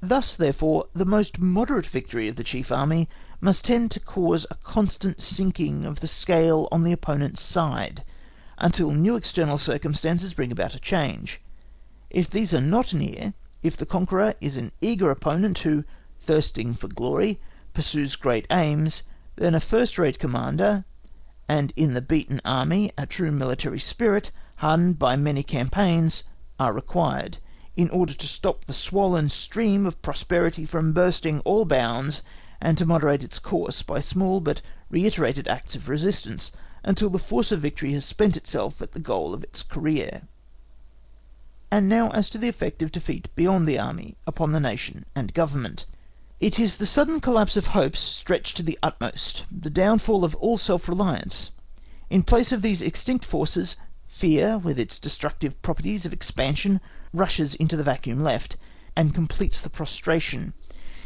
Thus, therefore, the most moderate victory of the chief army must tend to cause a constant sinking of the scale on the opponent's side, until new external circumstances bring about a change. If these are not near, if the conqueror is an eager opponent who, thirsting for glory, pursues great aims, then a first-rate commander, and in the beaten army a true military spirit, hardened by many campaigns, are required, in order to stop the swollen stream of prosperity from bursting all bounds, and to moderate its course by small but reiterated acts of resistance, until the force of victory has spent itself at the goal of its career. And now as to the effect of defeat beyond the army upon the nation and government. It is the sudden collapse of hopes stretched to the utmost, the downfall of all self-reliance. In place of these extinct forces, fear, with its destructive properties of expansion, rushes into the vacuum left, and completes the prostration.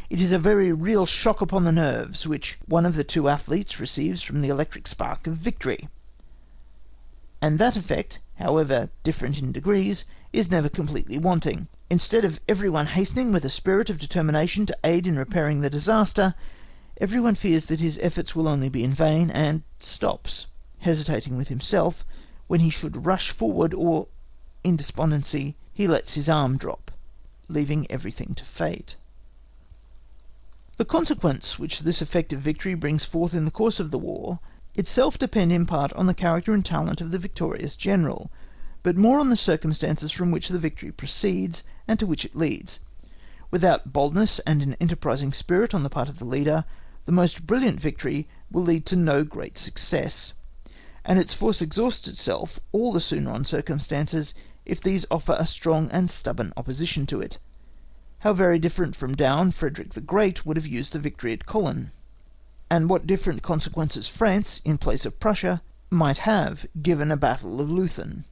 It is a very real shock upon the nerves, which one of the two athletes receives from the electric spark of victory. And that effect, however different in degrees, is never completely wanting. Instead of everyone hastening with a spirit of determination to aid in repairing the disaster, everyone fears that his efforts will only be in vain, and stops, hesitating with himself, when he should rush forward, or, in despondency, he lets his arm drop, leaving everything to fate. The consequence which this effect of victory brings forth in the course of the war itself depend in part on the character and talent of the victorious general, but more on the circumstances from which the victory proceeds, and to which it leads. Without boldness and an enterprising spirit on the part of the leader, the most brilliant victory will lead to no great success, and its force exhausts itself all the sooner on circumstances if these offer a strong and stubborn opposition to it. How very different from Daun Frederick the Great would have used the victory at Kolin. and what different consequences France, in place of Prussia, might have given a battle of Leuthen.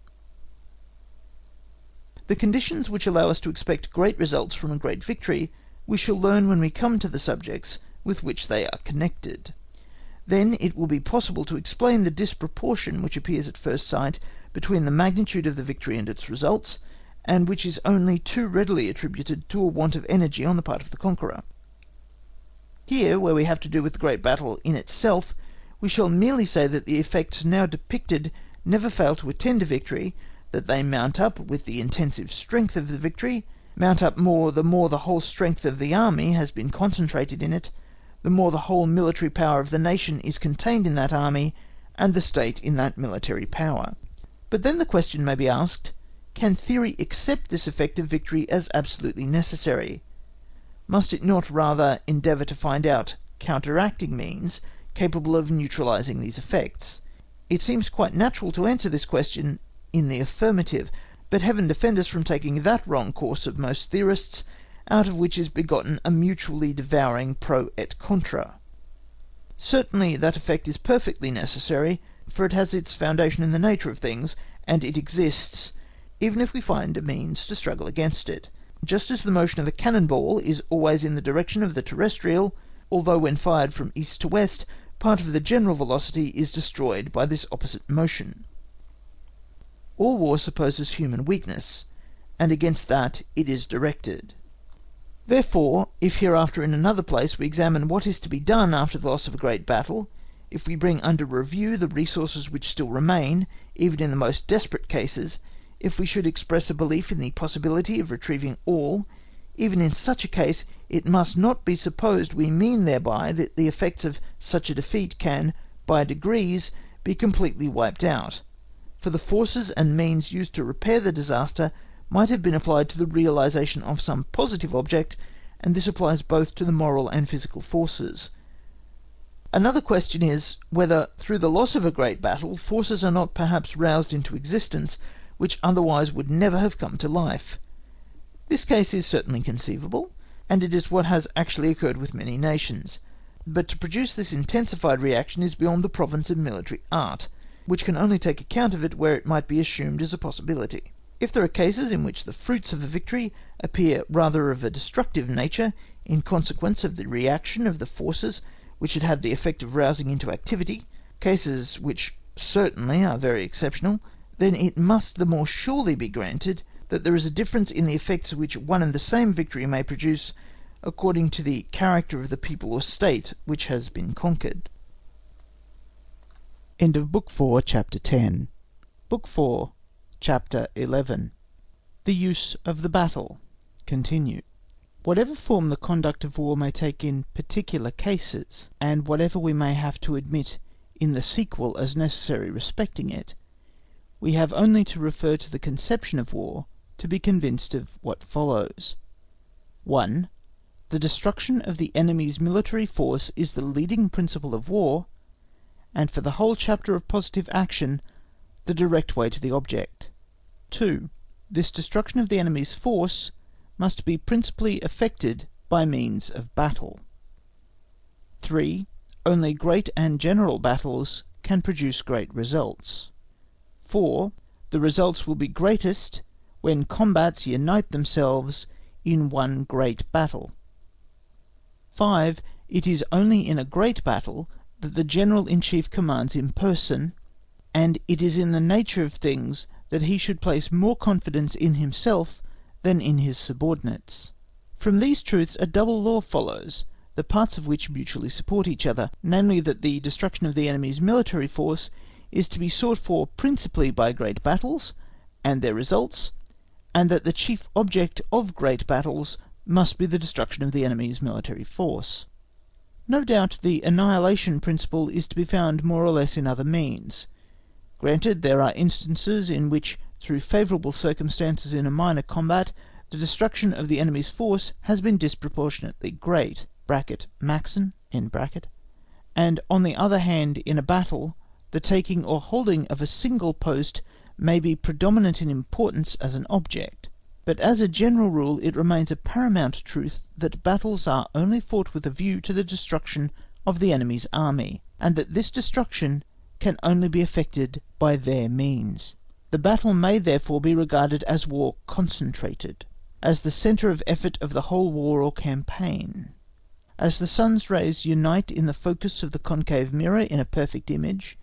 The conditions which allow us to expect great results from a great victory we shall learn when we come to the subjects with which they are connected. Then it will be possible to explain the disproportion which appears at first sight between the magnitude of the victory and its results, and which is only too readily attributed to a want of energy on the part of the conqueror. Here, where we have to do with the great battle in itself, we shall merely say that the effects now depicted never fail to attend a victory, that they mount up with the intensive strength of the victory, mount up the more the whole strength of the army has been concentrated in it, the more the whole military power of the nation is contained in that army, and the state in that military power. But then the question may be asked, can theory accept this effect of victory as absolutely necessary? Must it not rather endeavour to find out counteracting means capable of neutralising these effects? It seems quite natural to answer this question in the affirmative, but heaven defend us from taking that wrong course of most theorists, out of which is begotten a mutually devouring pro et contra. Certainly that effect is perfectly necessary, for it has its foundation in the nature of things, and it exists, even if we find a means to struggle against it. Just as the motion of a cannonball is always in the direction of the terrestrial, although when fired from east to west, part of the general velocity is destroyed by this opposite motion. All war supposes human weakness, and against that it is directed. Therefore, if hereafter in another place we examine what is to be done after the loss of a great battle, if we bring under review the resources which still remain, even in the most desperate cases, if we should express a belief in the possibility of retrieving all, even in such a case it must not be supposed we mean thereby that the effects of such a defeat can, by degrees, be completely wiped out, for the forces and means used to repair the disaster might have been applied to the realization of some positive object, and this applies both to the moral and physical forces. Another question is, whether through the loss of a great battle, forces are not perhaps roused into existence, which otherwise would never have come to life. This case is certainly conceivable, and it is what has actually occurred with many nations, but to produce this intensified reaction is beyond the province of military art, which can only take account of it where it might be assumed as a possibility. If there are cases in which the fruits of a victory appear rather of a destructive nature, in consequence of the reaction of the forces which had had the effect of rousing into activity, cases which certainly are very exceptional, then it must the more surely be granted that there is a difference in the effects which one and the same victory may produce according to the character of the people or state which has been conquered. End of Book 4, Chapter 10. Book 4, Chapter 11. The use of the battle. Continue. Whatever form the conduct of war may take in particular cases, and whatever we may have to admit in the sequel as necessary respecting it, we have only to refer to the conception of war to be convinced of what follows. 1. The destruction of the enemy's military force is the leading principle of war, and for the whole chapter of positive action, the direct way to the object. 2. This destruction of the enemy's force must be principally effected by means of battle. 3. Only great and general battles can produce great results. 4. The results will be greatest when combats unite themselves in one great battle. 5. It is only in a great battle that the General-in-Chief commands in person, and it is in the nature of things that he should place more confidence in himself than in his subordinates. From these truths a double law follows, the parts of which mutually support each other, namely that the destruction of the enemy's military force is to be sought for principally by great battles and their results, and that the chief object of great battles must be the destruction of the enemy's military force. No doubt the annihilation principle is to be found more or less in other means. Granted, there are instances in which, through favourable circumstances in a minor combat, the destruction of the enemy's force has been disproportionately great (Maxen), and on the other hand in a battle, the taking or holding of a single post may be predominant in importance as an object, but as a general rule it remains a paramount truth that battles are only fought with a view to the destruction of the enemy's army, and that this destruction can only be effected by their means. The battle may therefore be regarded as war concentrated, as the centre of effort of the whole war or campaign. As the sun's rays unite in the focus of the concave mirror in a perfect image,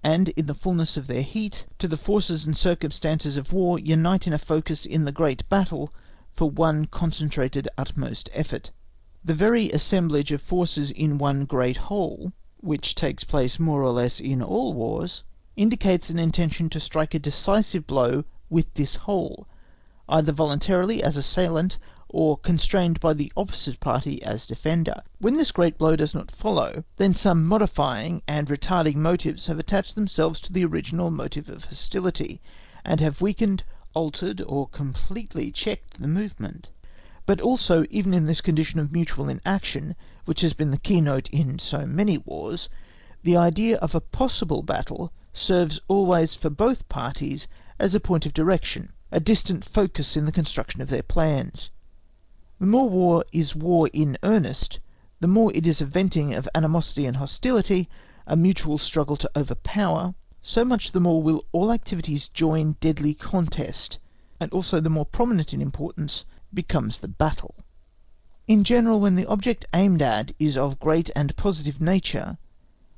and in the fullness of their heat, to the forces and circumstances of war unite in a focus in the great battle for one concentrated utmost effort. The very assemblage of forces in one great whole, which takes place more or less in all wars, indicates an intention to strike a decisive blow with this whole, either voluntarily as assailant, or constrained by the opposite party as defender. When this great blow does not follow, then some modifying and retarding motives have attached themselves to the original motive of hostility, and have weakened, altered, or completely checked the movement. But also, even in this condition of mutual inaction, which has been the keynote in so many wars, the idea of a possible battle serves always for both parties as a point of direction, a distant focus in the construction of their plans. The more war is war in earnest, the more it is a venting of animosity and hostility, a mutual struggle to overpower, so much the more will all activities join deadly contest, and also the more prominent in importance becomes the battle. In general, when the object aimed at is of great and positive nature,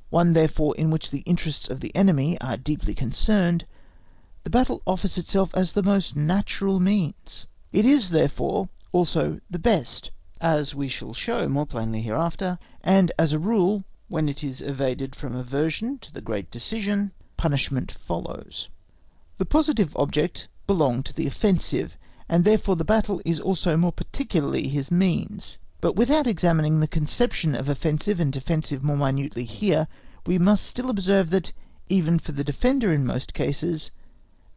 one therefore in which the interests of the enemy are deeply concerned, the battle offers itself as the most natural means. It is therefore also the best, as we shall show more plainly hereafter, and as a rule, when it is evaded from aversion to the great decision, punishment follows. The positive object belonged to the offensive, and therefore the battle is also more particularly his means. But without examining the conception of offensive and defensive more minutely here, we must still observe that, even for the defender in most cases,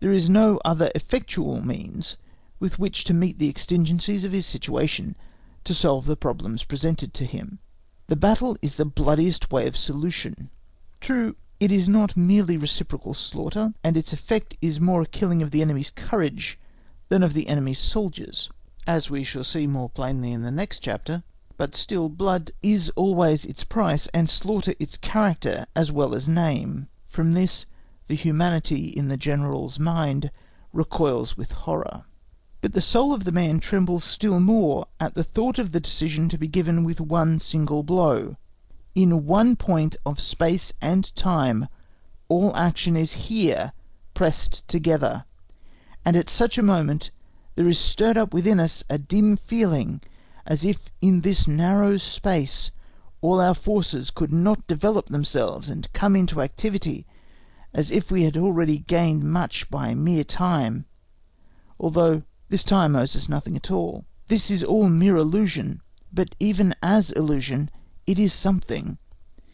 there is no other effectual means with which to meet the exigencies of his situation, to solve the problems presented to him. The battle is the bloodiest way of solution. True, it is not merely reciprocal slaughter, and its effect is more a killing of the enemy's courage than of the enemy's soldiers, as we shall see more plainly in the next chapter, but still blood is always its price, and slaughter its character as well as name. From this, the humanity in the general's mind recoils with horror. But the soul of the man trembles still more at the thought of the decision to be given with one single blow. In one point of space and time, all action is here pressed together, and at such a moment there is stirred up within us a dim feeling, as if in this narrow space all our forces could not develop themselves and come into activity, as if we had already gained much by mere time, although this time owes us nothing at all. This is all mere illusion, but even as illusion it is something,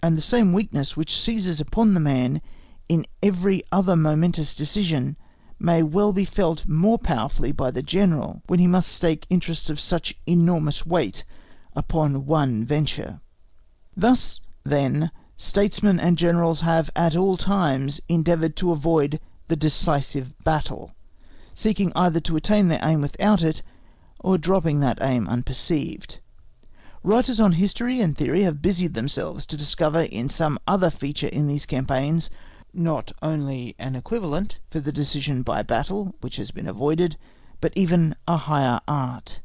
and the same weakness which seizes upon the man in every other momentous decision may well be felt more powerfully by the general, when he must stake interests of such enormous weight upon one venture. Thus, then, statesmen and generals have at all times endeavoured to avoid the decisive battle, seeking either to attain their aim without it, or dropping that aim unperceived. Writers on history and theory have busied themselves to discover in some other feature in these campaigns not only an equivalent for the decision by battle which has been avoided, but even a higher art.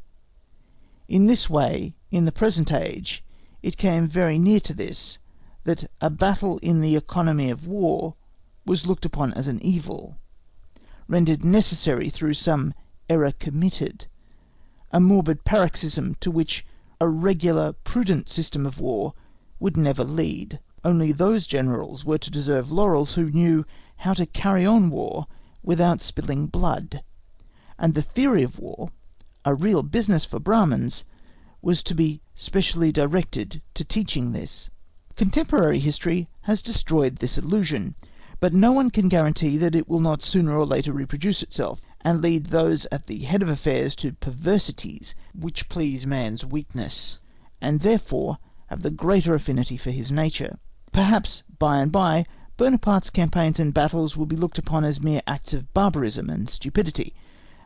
In this way, in the present age, it came very near to this, that a battle in the economy of war was looked upon as an evil, rendered necessary through some error committed, a morbid paroxysm to which a regular, prudent system of war would never lead. Only those generals were to deserve laurels who knew how to carry on war without spilling blood, and the theory of war, a real business for Brahmins, was to be specially directed to teaching this. Contemporary history has destroyed this illusion, but no one can guarantee that it will not sooner or later reproduce itself, and lead those at the head of affairs to perversities which please man's weakness, and therefore have the greater affinity for his nature. Perhaps, by and by, Bonaparte's campaigns and battles will be looked upon as mere acts of barbarism and stupidity,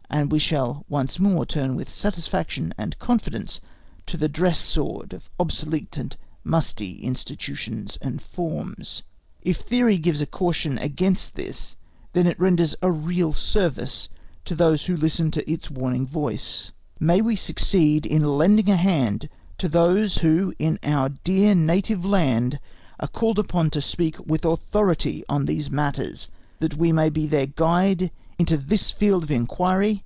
and we shall once more turn with satisfaction and confidence to the dress sword of obsolete and musty institutions and forms. If theory gives a caution against this, then it renders a real service to those who listen to its warning voice. May we succeed in lending a hand to those who, in our dear native land, are called upon to speak with authority on these matters, that we may be their guide into this field of inquiry,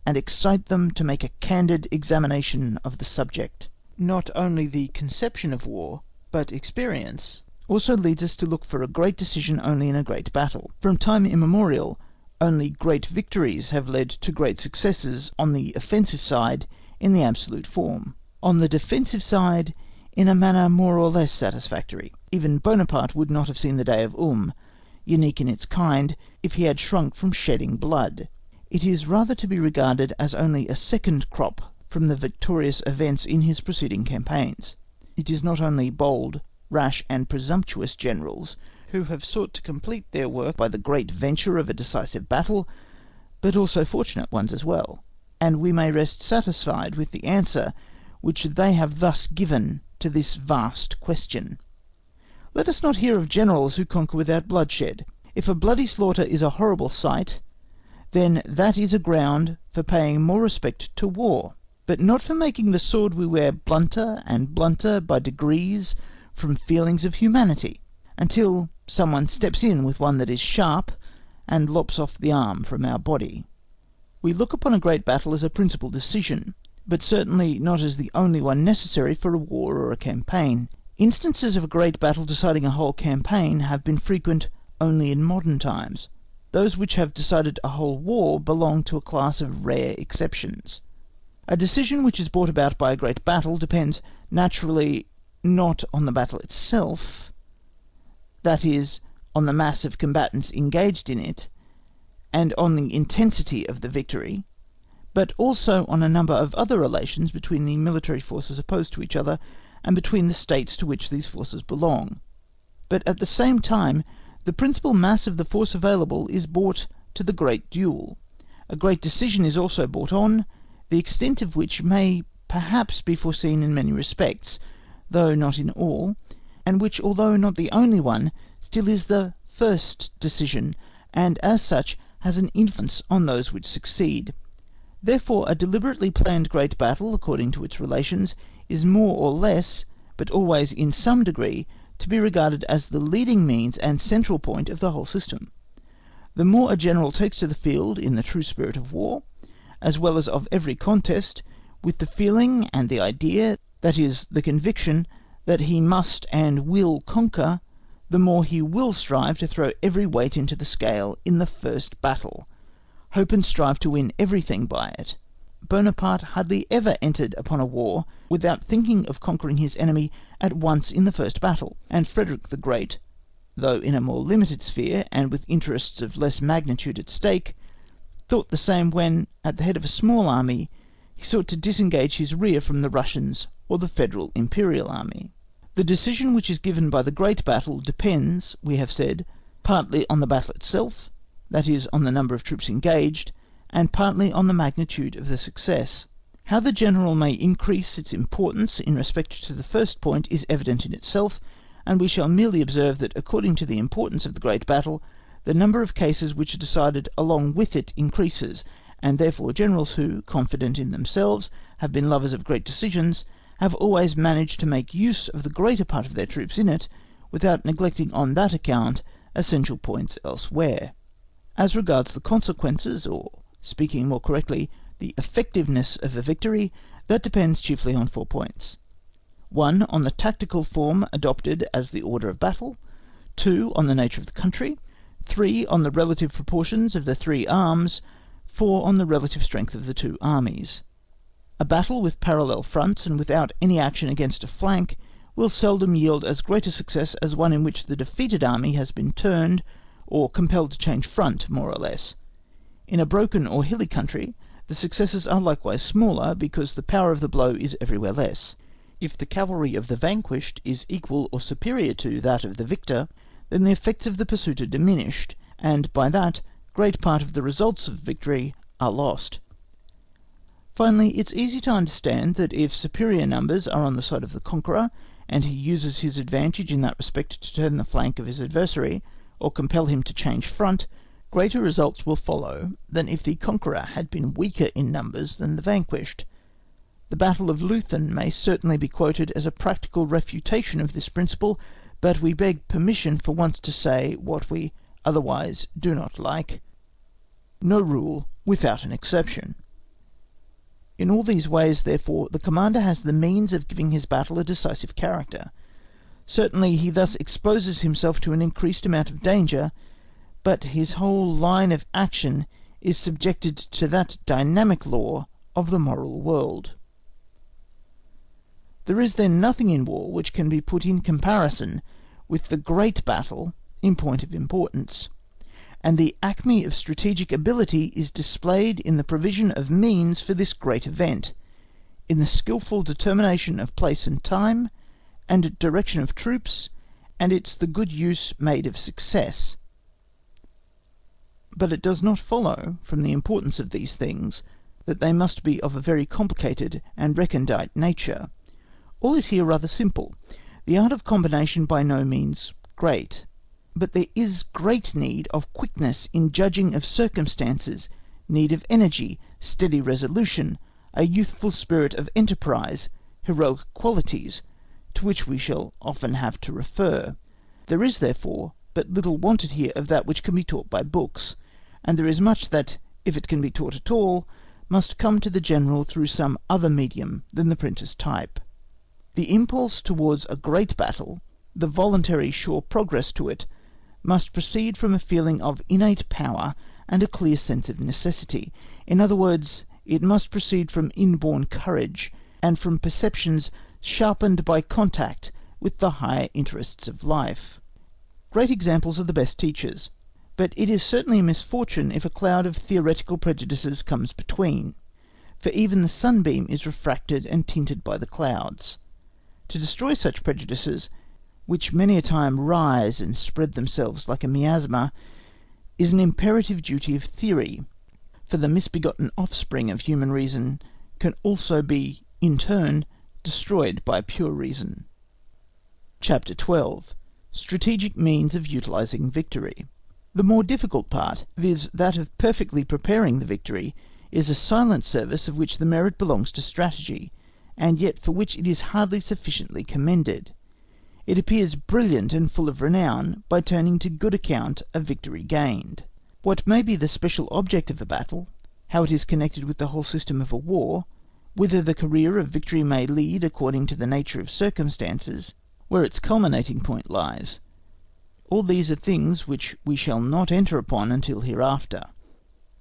and excite them to make a candid examination of the subject. Not only the conception of war, but experience, also leads us to look for a great decision only in a great battle. From time immemorial, only great victories have led to great successes on the offensive side in the absolute form. On the defensive side, in a manner more or less satisfactory. Even Bonaparte would not have seen the day of Ulm, unique in its kind, if he had shrunk from shedding blood. It is rather to be regarded as only a second crop from the victorious events in his preceding campaigns. It is not only bold, rash, and presumptuous generals who have sought to complete their work by the great venture of a decisive battle, but also fortunate ones as well, and we may rest satisfied with the answer which they have thus given to this vast question. Let us not hear of generals who conquer without bloodshed. If a bloody slaughter is a horrible sight, then that is a ground for paying more respect to war, but not for making the sword we wear blunter and blunter by degrees from feelings of humanity, until someone steps in with one that is sharp, and lops off the arm from our body. We look upon a great battle as a principal decision, but certainly not as the only one necessary for a war or a campaign. Instances of a great battle deciding a whole campaign have been frequent only in modern times. Those which have decided a whole war belong to a class of rare exceptions. A decision which is brought about by a great battle depends naturally not on the battle itself, that is, on the mass of combatants engaged in it, and on the intensity of the victory, but also on a number of other relations between the military forces opposed to each other, and between the states to which these forces belong. But at the same time, the principal mass of the force available is brought to the great duel. A great decision is also brought on, the extent of which may perhaps be foreseen in many respects, though not in all, and which, although not the only one, still is the first decision, and as such has an influence on those which succeed. Therefore a deliberately planned great battle, according to its relations, is more or less, but always in some degree, to be regarded as the leading means and central point of the whole system. The more a general takes to the field in the true spirit of war, as well as of every contest, with the feeling and the idea, that is, the conviction, that he must and will conquer, the more he will strive to throw every weight into the scale in the first battle, hope and strive to win everything by it. Bonaparte hardly ever entered upon a war without thinking of conquering his enemy at once in the first battle, and Frederick the Great, though in a more limited sphere and with interests of less magnitude at stake, thought the same when, at the head of a small army, he sought to disengage his rear from the Russians or the Federal Imperial Army. The decision which is given by the great battle depends, we have said, partly on the battle itself, that is, on the number of troops engaged, and partly on the magnitude of the success. How the general may increase its importance in respect to the first point is evident in itself, and we shall merely observe that according to the importance of the great battle, the number of cases which are decided along with it increases, and therefore generals who, confident in themselves, have been lovers of great decisions, have always managed to make use of the greater part of their troops in it, without neglecting on that account essential points elsewhere. As regards the consequences, or, speaking more correctly, the effectiveness of a victory, that depends chiefly on 4 points. 1. On the tactical form adopted as the order of battle. 2. On the nature of the country. 3. On the relative proportions of the 3 arms. 4. On the relative strength of the 2 armies. A battle with parallel fronts and without any action against a flank will seldom yield as great a success as one in which the defeated army has been turned, or compelled to change front more or less. In a broken or hilly country, the successes are likewise smaller, because the power of the blow is everywhere less. If the cavalry of the vanquished is equal or superior to that of the victor, then the effects of the pursuit are diminished, and by that great part of the results of victory are lost. Finally, it's easy to understand that if superior numbers are on the side of the conqueror, and he uses his advantage in that respect to turn the flank of his adversary, or compel him to change front, greater results will follow than if the conqueror had been weaker in numbers than the vanquished. The Battle of Leuthen may certainly be quoted as a practical refutation of this principle, but we beg permission for once to say what we otherwise do not like: no rule without an exception. In all these ways, therefore, the commander has the means of giving his battle a decisive character. Certainly he thus exposes himself to an increased amount of danger, but his whole line of action is subjected to that dynamic law of the moral world. There is then nothing in war which can be put in comparison with the great battle in point of importance, and the acme of strategic ability is displayed in the provision of means for this great event, in the skilful determination of place and time, and direction of troops, and it's the good use made of success. But it does not follow from the importance of these things that they must be of a very complicated and recondite nature. All is here rather simple, the art of combination by no means great, but there is great need of quickness in judging of circumstances, need of energy, steady resolution, a youthful spirit of enterprise, heroic qualities, to which we shall often have to refer. There is, therefore, but little wanted here of that which can be taught by books, and there is much that, if it can be taught at all, must come to the general through some other medium than the printer's type. The impulse towards a great battle, the voluntary sure progress to it, must proceed from a feeling of innate power and a clear sense of necessity. In other words, it must proceed from inborn courage, and from perceptions sharpened by contact with the higher interests of life. Great examples are the best teachers, but it is certainly a misfortune if a cloud of theoretical prejudices comes between, for even the sunbeam is refracted and tinted by the clouds. To destroy such prejudices, which many a time rise and spread themselves like a miasma, is an imperative duty of theory, for the misbegotten offspring of human reason can also be, in turn, destroyed by pure reason. Chapter 12. Strategic Means of Utilizing Victory. The more difficult part, viz. that of perfectly preparing the victory, is a silent service of which the merit belongs to strategy, and yet for which it is hardly sufficiently commended. It appears brilliant and full of renown by turning to good account a victory gained. What may be the special object of a battle, how it is connected with the whole system of a war, whither the career of victory may lead according to the nature of circumstances, where its culminating point lies, all these are things which we shall not enter upon until hereafter.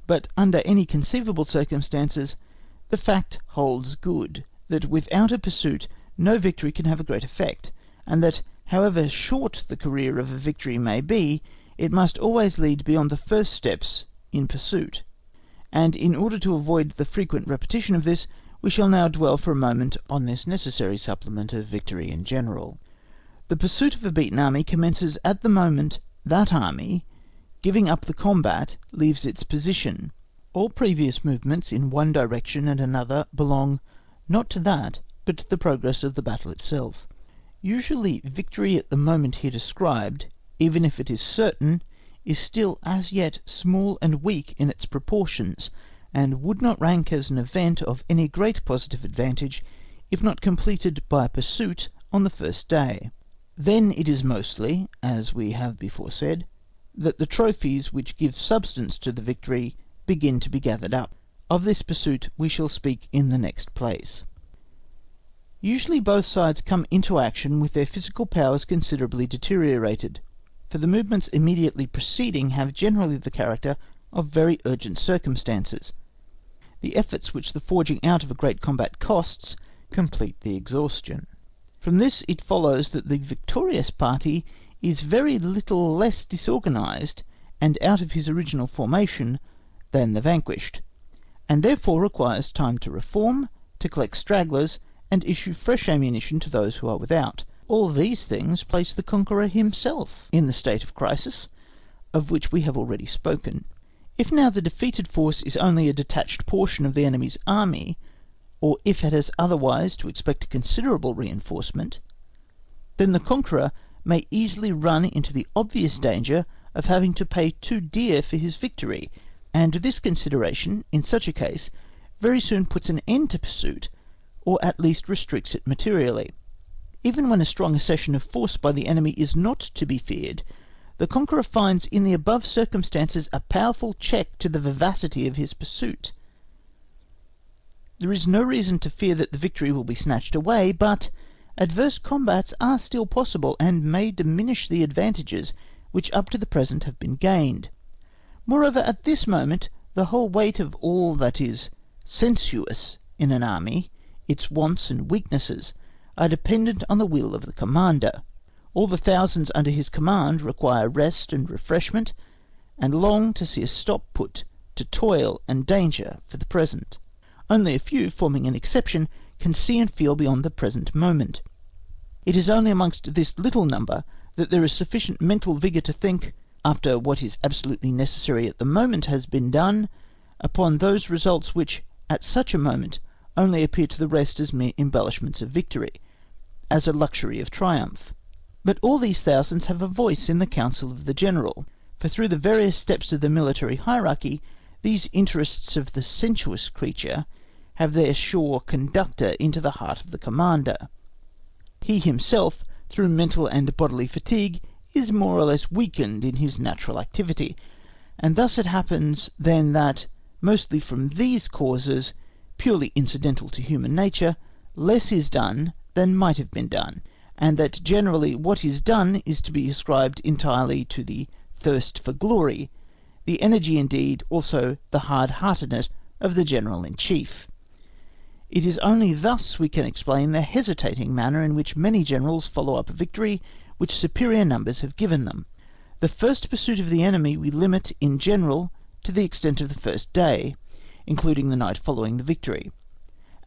But under any conceivable circumstances, the fact holds good, that without a pursuit no victory can have a great effect, and that however short the career of a victory may be, it must always lead beyond the first steps in pursuit. And in order to avoid the frequent repetition of this, we shall now dwell for a moment on this necessary supplement of victory in general. The pursuit of a beaten army commences at the moment that army, giving up the combat, leaves its position. All previous movements in one direction and another belong not to that, but to the progress of the battle itself. Usually victory at the moment here described, even if it is certain, is still as yet small and weak in its proportions, and would not rank as an event of any great positive advantage if not completed by a pursuit on the first day. Then it is mostly, as we have before said, that the trophies which give substance to the victory begin to be gathered up. Of this pursuit we shall speak in the next place. Usually both sides come into action with their physical powers considerably deteriorated, for the movements immediately preceding have generally the character of very urgent circumstances. The efforts which the forging out of a great combat costs complete the exhaustion. From this it follows that the victorious party is very little less disorganized and out of his original formation than the vanquished, and therefore requires time to reform, to collect stragglers, and issue fresh ammunition to those who are without. All these things place the conqueror himself in the state of crisis, of which we have already spoken. If now the defeated force is only a detached portion of the enemy's army, or if it has otherwise to expect a considerable reinforcement, then the conqueror may easily run into the obvious danger of having to pay too dear for his victory, and this consideration, in such a case, very soon puts an end to pursuit, or at least restricts it materially. Even when a strong accession of force by the enemy is not to be feared, the conqueror finds in the above circumstances a powerful check to the vivacity of his pursuit. There is no reason to fear that the victory will be snatched away, but adverse combats are still possible, and may diminish the advantages which up to the present have been gained. Moreover, at this moment, the whole weight of all that is sensuous in an army, its wants and weaknesses, are dependent on the will of the commander. All the thousands under his command require rest and refreshment, and long to see a stop put to toil and danger for the present. Only a few, forming an exception, can see and feel beyond the present moment. It is only amongst this little number that there is sufficient mental vigour to think, after what is absolutely necessary at the moment has been done, upon those results which, at such a moment, only appear to the rest as mere embellishments of victory, as a luxury of triumph. But all these thousands have a voice in the council of the general, for through the various steps of the military hierarchy, these interests of the sensuous creature have their sure conductor into the heart of the commander. He himself, through mental and bodily fatigue, is more or less weakened in his natural activity, and thus it happens then that, mostly from these causes, purely incidental to human nature, less is done than might have been done, and that generally what is done is to be ascribed entirely to the thirst for glory, the energy indeed, also the hard-heartedness of the general-in-chief. It is only thus we can explain the hesitating manner in which many generals follow up a victory which superior numbers have given them. The first pursuit of the enemy we limit in general to the extent of the first day, including the night following the victory.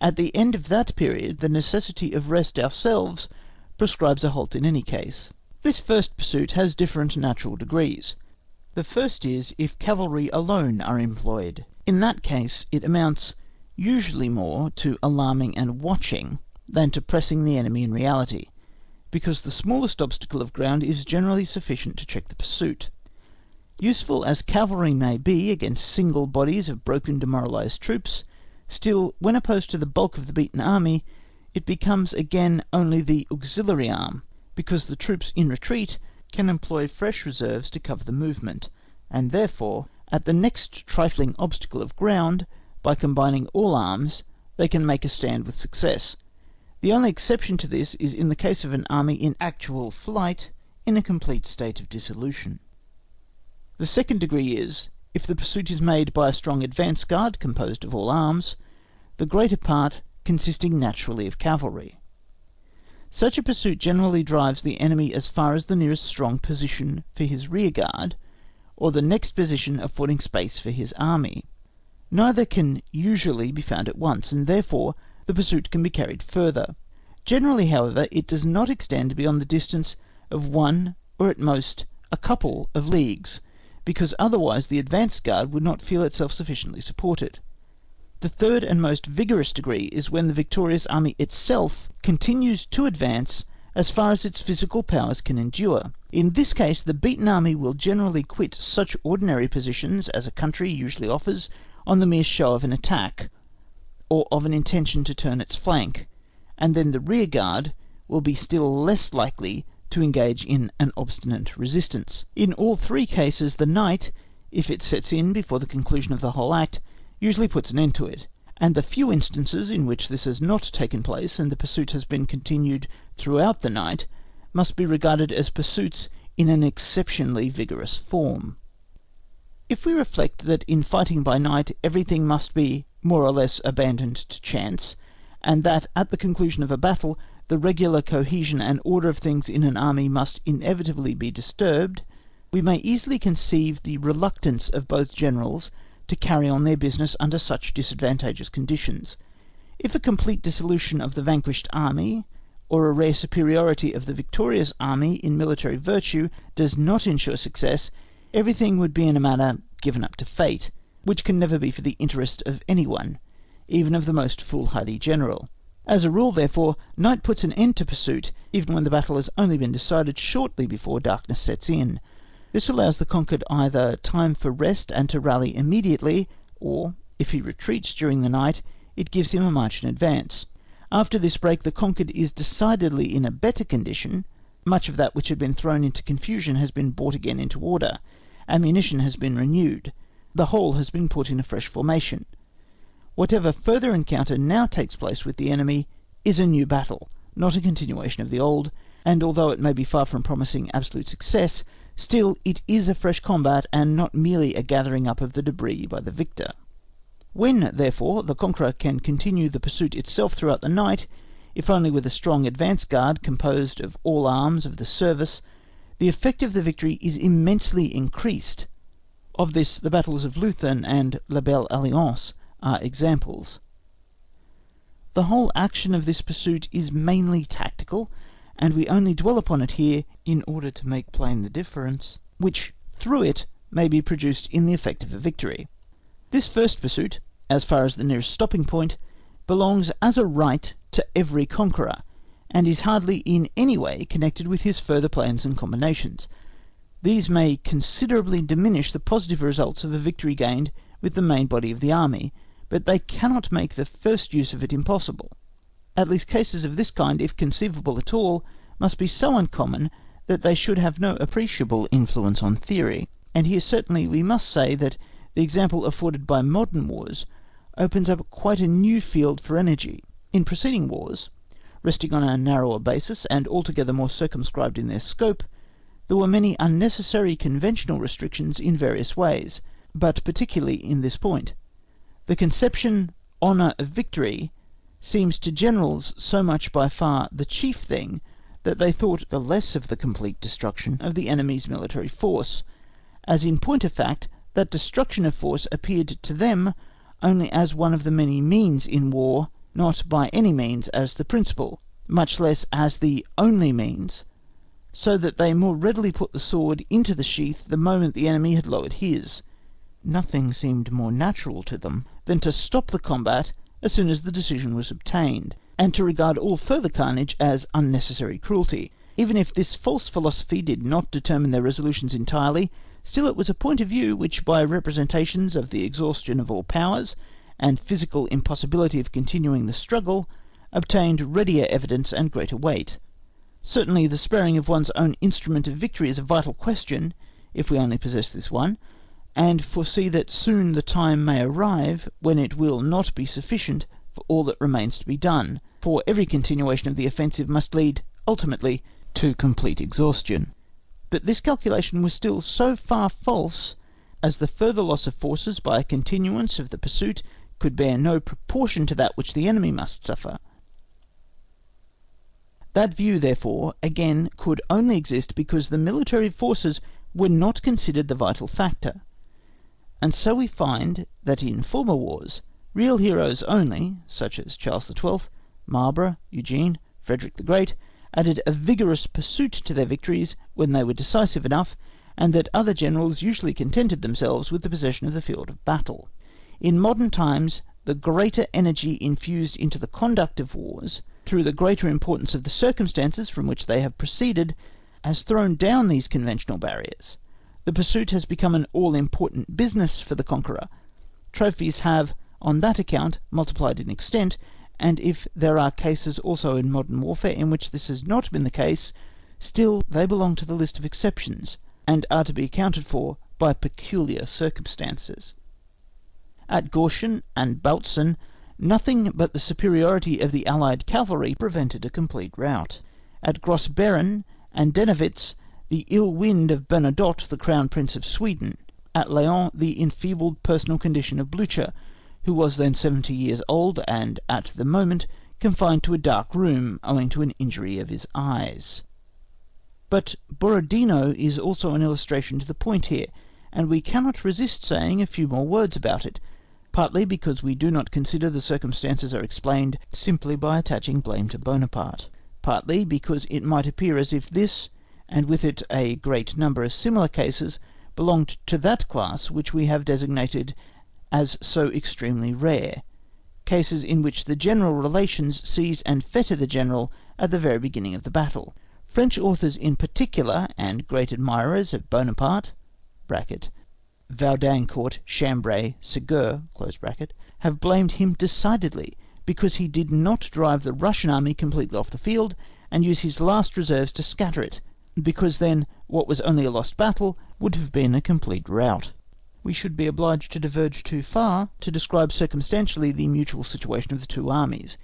At the end of that period, the necessity of rest ourselves prescribes a halt in any case. This first pursuit has different natural degrees. The first is if cavalry alone are employed. In that case it amounts usually more to alarming and watching than to pressing the enemy in reality, because the smallest obstacle of ground is generally sufficient to check the pursuit. Useful as cavalry may be against single bodies of broken demoralized troops, still, when opposed to the bulk of the beaten army, it becomes again only the auxiliary arm, because the troops in retreat can employ fresh reserves to cover the movement, and therefore, at the next trifling obstacle of ground, by combining all arms, they can make a stand with success. The only exception to this is in the case of an army in actual flight, in a complete state of dissolution. The second degree is, if the pursuit is made by a strong advance guard composed of all arms, the greater part consisting naturally of cavalry. Such a pursuit generally drives the enemy as far as the nearest strong position for his rear guard, or the next position affording space for his army. Neither can usually be found at once, and therefore the pursuit can be carried further. Generally, however, it does not extend beyond the distance of one, or at most a couple of leagues, because otherwise the advance guard would not feel itself sufficiently supported. The third and most vigorous degree is when the victorious army itself continues to advance as far as its physical powers can endure. In this case, the beaten army will generally quit such ordinary positions as a country usually offers on the mere show of an attack, or of an intention to turn its flank, and then the rear guard will be still less likely to engage in an obstinate resistance. In all three cases, the night, if it sets in before the conclusion of the whole act, usually puts an end to it, and the few instances in which this has not taken place and the pursuit has been continued throughout the night must be regarded as pursuits in an exceptionally vigorous form. If we reflect that in fighting by night everything must be more or less abandoned to chance, and that at the conclusion of a battle the regular cohesion and order of things in an army must inevitably be disturbed, we may easily conceive the reluctance of both generals to carry on their business under such disadvantageous conditions. If a complete dissolution of the vanquished army, or a rare superiority of the victorious army in military virtue, does not ensure success, everything would be in a manner given up to fate, which can never be for the interest of any one, even of the most foolhardy general. As a rule, therefore, night puts an end to pursuit, even when the battle has only been decided shortly before darkness sets in. This allows the conquered either time for rest and to rally immediately, or, if he retreats during the night, it gives him a march in advance. After this break, the conquered is decidedly in a better condition. Much of that which had been thrown into confusion has been brought again into order. Ammunition has been renewed. The whole has been put in a fresh formation. Whatever further encounter now takes place with the enemy is a new battle, not a continuation of the old, and although it may be far from promising absolute success, still it is a fresh combat, and not merely a gathering up of the debris by the victor. When, therefore, the conqueror can continue the pursuit itself throughout the night, if only with a strong advance guard composed of all arms of the service, the effect of the victory is immensely increased. Of this the battles of Leuthen and La Belle Alliance are examples. The whole action of this pursuit is mainly tactical, and we only dwell upon it here in order to make plain the difference which through it may be produced in the effect of a victory. This first pursuit, as far as the nearest stopping point, belongs as a right to every conqueror, and is hardly in any way connected with his further plans and combinations. These may considerably diminish the positive results of a victory gained with the main body of the army, but they cannot make the first use of it impossible. At least cases of this kind, if conceivable at all, must be so uncommon that they should have no appreciable influence on theory, and here certainly we must say that the example afforded by modern wars opens up quite a new field for energy. In preceding wars, resting on a narrower basis and altogether more circumscribed in their scope, there were many unnecessary conventional restrictions in various ways, but particularly in this point. The conception, honour of victory, seems to generals so much by far the chief thing, that they thought the less of the complete destruction of the enemy's military force, as in point of fact that destruction of force appeared to them only as one of the many means in war, not by any means as the principal, much less as the only means, so that they more readily put the sword into the sheath the moment the enemy had lowered his. Nothing seemed more natural to them than to stop the combat as soon as the decision was obtained, and to regard all further carnage as unnecessary cruelty. Even if this false philosophy did not determine their resolutions entirely, still it was a point of view which, by representations of the exhaustion of all powers, and physical impossibility of continuing the struggle, obtained readier evidence and greater weight. Certainly the sparing of one's own instrument of victory is a vital question, if we only possess this one, and foresee that soon the time may arrive when it will not be sufficient for all that remains to be done, for every continuation of the offensive must lead, ultimately, to complete exhaustion. But this calculation was still so far false, as the further loss of forces by a continuance of the pursuit could bear no proportion to that which the enemy must suffer. That view, therefore, again could only exist because the military forces were not considered the vital factor. And so we find that in former wars, real heroes only, such as Charles XII, Marlborough, Eugene, Frederick the Great, added a vigorous pursuit to their victories when they were decisive enough, and that other generals usually contented themselves with the possession of the field of battle. In modern times, the greater energy infused into the conduct of wars, through the greater importance of the circumstances from which they have proceeded, has thrown down these conventional barriers. The pursuit has become an all-important business for the conqueror. Trophies have, on that account, multiplied in extent, and if there are cases also in modern warfare in which this has not been the case, still they belong to the list of exceptions, and are to be accounted for by peculiar circumstances. At Gorschen and Bautzen, nothing but the superiority of the Allied cavalry prevented a complete rout. At Grossbeeren and Dennewitz, the ill wind of Bernadotte, the Crown Prince of Sweden. At Laon, the enfeebled personal condition of Blücher, who was then 70 years old, and at the moment confined to a dark room, owing to an injury of his eyes. But Borodino is also an illustration to the point here, and we cannot resist saying a few more words about it, partly because we do not consider the circumstances are explained simply by attaching blame to Bonaparte, partly because it might appear as if this, and with it a great number of similar cases, belonged to that class which we have designated as so extremely rare. cases in which the general relations seize and fetter the general at the very beginning of the battle. French authors in particular, and great admirers of Bonaparte (Vaudancourt, Chambray, Ségur), have blamed him decidedly because he did not drive the Russian army completely off the field and use his last reserves to scatter it, because then what was only a lost battle would have been a complete rout. We should be obliged to diverge too far to describe circumstantially the mutual situation of the two armies,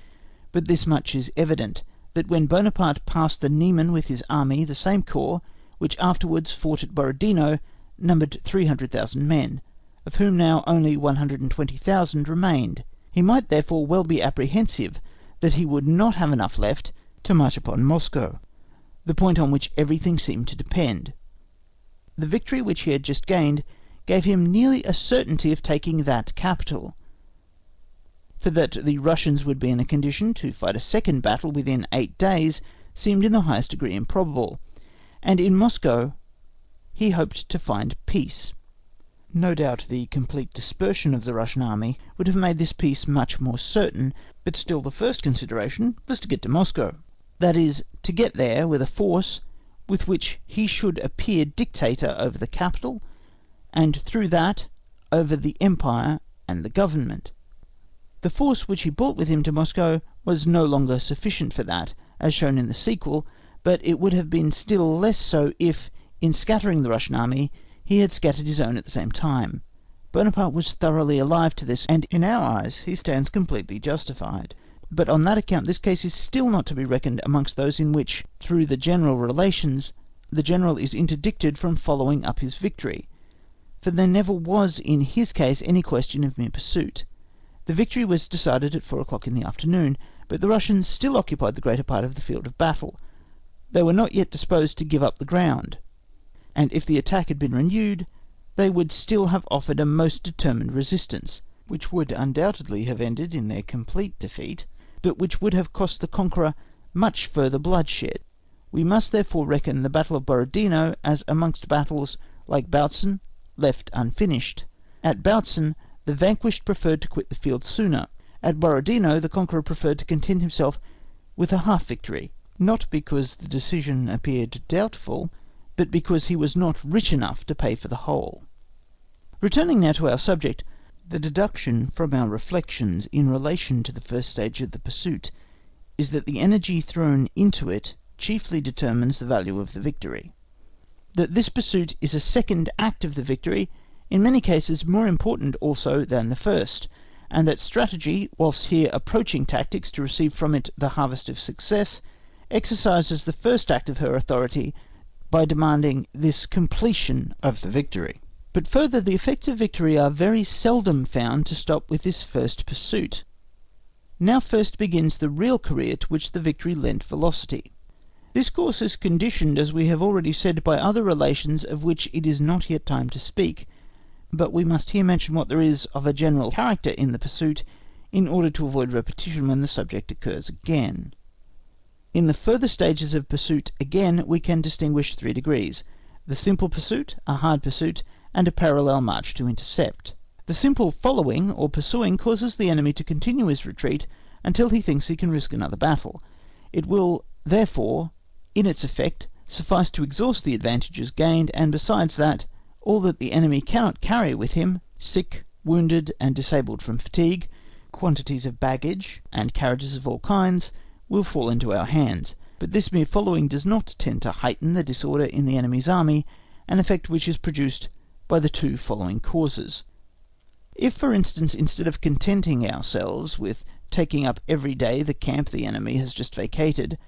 but this much is evident, that when Bonaparte passed the Niemen with his army, the same corps, which afterwards fought at Borodino, numbered 300,000 men, of whom now only 120,000 remained. He might therefore well be apprehensive that he would not have enough left to march upon Moscow, the point on which everything seemed to depend. The victory which he had just gained gave him nearly a certainty of taking that capital, for that the Russians would be in a condition to fight a second battle within 8 days seemed in the highest degree improbable, and in Moscow he hoped to find peace. No doubt the complete dispersion of the Russian army would have made this peace much more certain, but still the first consideration was to get to Moscow. That is, to get there with a force with which he should appear dictator over the capital, and through that over the empire and the government. The force which he brought with him to Moscow was no longer sufficient for that, as shown in the sequel, but it would have been still less so if, in scattering the Russian army, he had scattered his own at the same time. Bonaparte was thoroughly alive to this, and in our eyes he stands completely justified. But on that account this case is still not to be reckoned amongst those in which, through the general relations, the general is interdicted from following up his victory, for there never was in his case any question of mere pursuit. The victory was decided at 4 o'clock in the afternoon, but the Russians still occupied the greater part of the field of battle. They were not yet disposed to give up the ground, and if the attack had been renewed, they would still have offered a most determined resistance, which would undoubtedly have ended in their complete defeat, but which would have cost the conqueror much further bloodshed. We must therefore reckon the Battle of Borodino as amongst battles like Bautzen, left unfinished. At Bautzen, the vanquished preferred to quit the field sooner. At Borodino, the conqueror preferred to content himself with a half-victory, not because the decision appeared doubtful, but because he was not rich enough to pay for the whole. Returning now to our subject, the deduction from our reflections in relation to the first stage of the pursuit is that the energy thrown into it chiefly determines the value of the victory. That this pursuit is a second act of the victory, in many cases more important also than the first, and that strategy, whilst here approaching tactics to receive from it the harvest of success, exercises the first act of her authority by demanding this completion of the victory. But further, the effects of victory are very seldom found to stop with this first pursuit. Now first begins the real career to which the victory lent velocity. This course is conditioned, as we have already said, by other relations of which it is not yet time to speak, but we must here mention what there is of a general character in the pursuit, in order to avoid repetition when the subject occurs again. In the further stages of pursuit, again, we can distinguish 3 degrees: the simple pursuit, a hard pursuit, and a parallel march to intercept. The simple following or pursuing causes the enemy to continue his retreat until he thinks he can risk another battle. It will, therefore, in its effect, suffice to exhaust the advantages gained, and besides that, all that the enemy cannot carry with him, sick, wounded, and disabled from fatigue, quantities of baggage, and carriages of all kinds, will fall into our hands. But this mere following does not tend to heighten the disorder in the enemy's army, an effect which is produced by the 2 following causes. If, for instance, instead of contenting ourselves with taking up every day the camp the enemy has just vacated,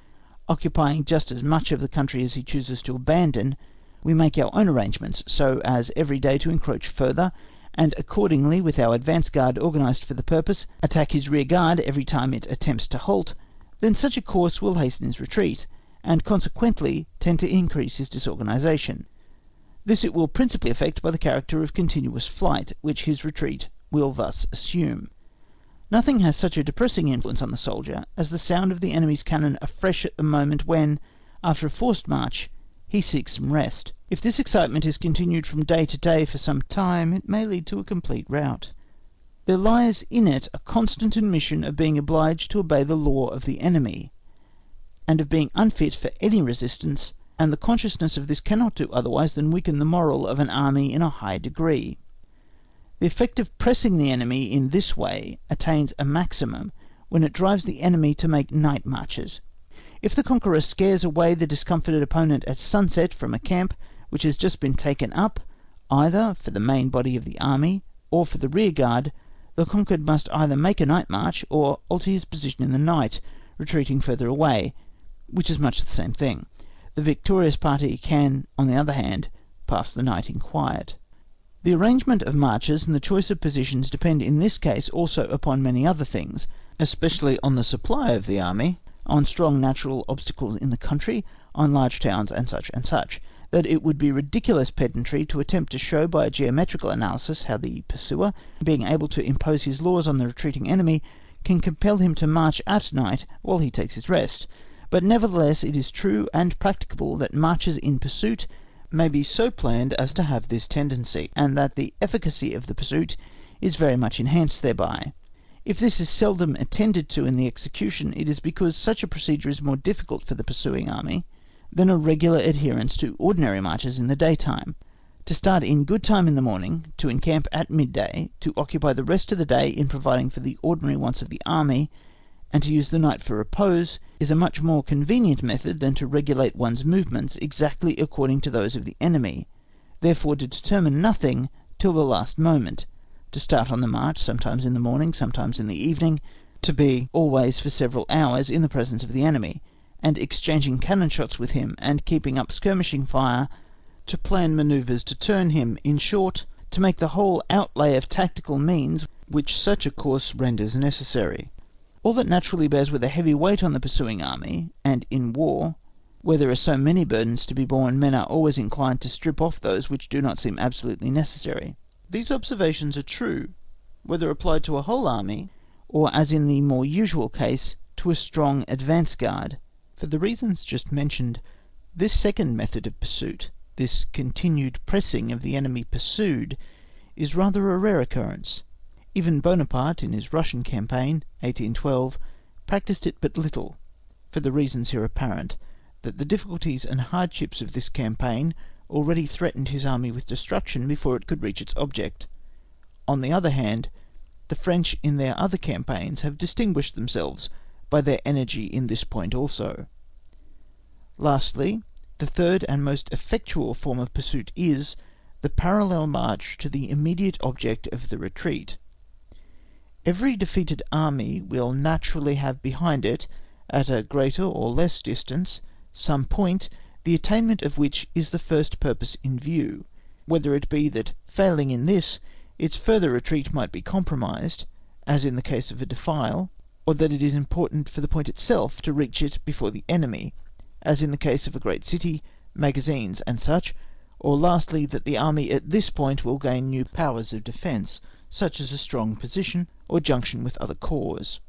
occupying just as much of the country as he chooses to abandon, we make our own arrangements so as every day to encroach further, and accordingly, with our advance guard organised for the purpose, attack his rear guard every time it attempts to halt, then such a course will hasten his retreat, and consequently tend to increase his disorganisation. This it will principally affect by the character of continuous flight, which his retreat will thus assume. Nothing has such a depressing influence on the soldier as the sound of the enemy's cannon afresh at the moment when, after a forced march, he seeks some rest. If this excitement is continued from day to day for some time, it may lead to a complete rout. there lies in it a constant admission of being obliged to obey the law of the enemy, and of being unfit for any resistance, and the consciousness of this cannot do otherwise than weaken the moral of an army in a high degree. The effect of pressing the enemy in this way attains a maximum when it drives the enemy to make night marches. If the conqueror scares away the discomfited opponent at sunset from a camp which has just been taken up, either for the main body of the army or for the rear guard, the conquered must either make a night march or alter his position in the night, retreating further away, which is much the same thing. The victorious party can, on the other hand, pass the night in quiet. The arrangement of marches and the choice of positions depend in this case also upon many other things, especially on the supply of the army, on strong natural obstacles in the country, on large towns, and such, that it would be ridiculous pedantry to attempt to show by a geometrical analysis how the pursuer, being able to impose his laws on the retreating enemy, can compel him to march at night while he takes his rest. But nevertheless it is true and practicable that marches in pursuit may be so planned as to have this tendency, and that the efficacy of the pursuit is very much enhanced thereby. If this is seldom attended to in the execution, it is because such a procedure is more difficult for the pursuing army than a regular adherence to ordinary marches in the daytime. To start in good time in the morning, to encamp at midday, to occupy the rest of the day in providing for the ordinary wants of the army, and to use the night for repose, is a much more convenient method than to regulate one's movements exactly according to those of the enemy, therefore to determine nothing till the last moment, to start on the march sometimes in the morning, sometimes in the evening, to be always for several hours in the presence of the enemy, and exchanging cannon shots with him, and keeping up skirmishing fire, to plan manoeuvres to turn him, in short, to make the whole outlay of tactical means which such a course renders necessary. All that naturally bears with a heavy weight on the pursuing army, and in war, where there are so many burdens to be borne, men are always inclined to strip off those which do not seem absolutely necessary. These observations are true, whether applied to a whole army, or, as in the more usual case, to a strong advance guard. For the reasons just mentioned, this second method of pursuit, this continued pressing of the enemy pursued, is rather a rare occurrence. Even Bonaparte, in his Russian campaign, 1812, practised it but little, for the reasons here apparent, that the difficulties and hardships of this campaign already threatened his army with destruction before it could reach its object. On the other hand, the French in their other campaigns have distinguished themselves by their energy in this point also. Lastly, the third and most effectual form of pursuit is the parallel march to the immediate object of the retreat. Every defeated army will naturally have behind it, at a greater or less distance, some point, the attainment of which is the first purpose in view, whether it be that, failing in this, its further retreat might be compromised, as in the case of a defile, or that it is important for the point itself to reach it before the enemy, as in the case of a great city, magazines, and such, or lastly that the army at this point will gain new powers of defence, such as a strong position, or junction with other corps.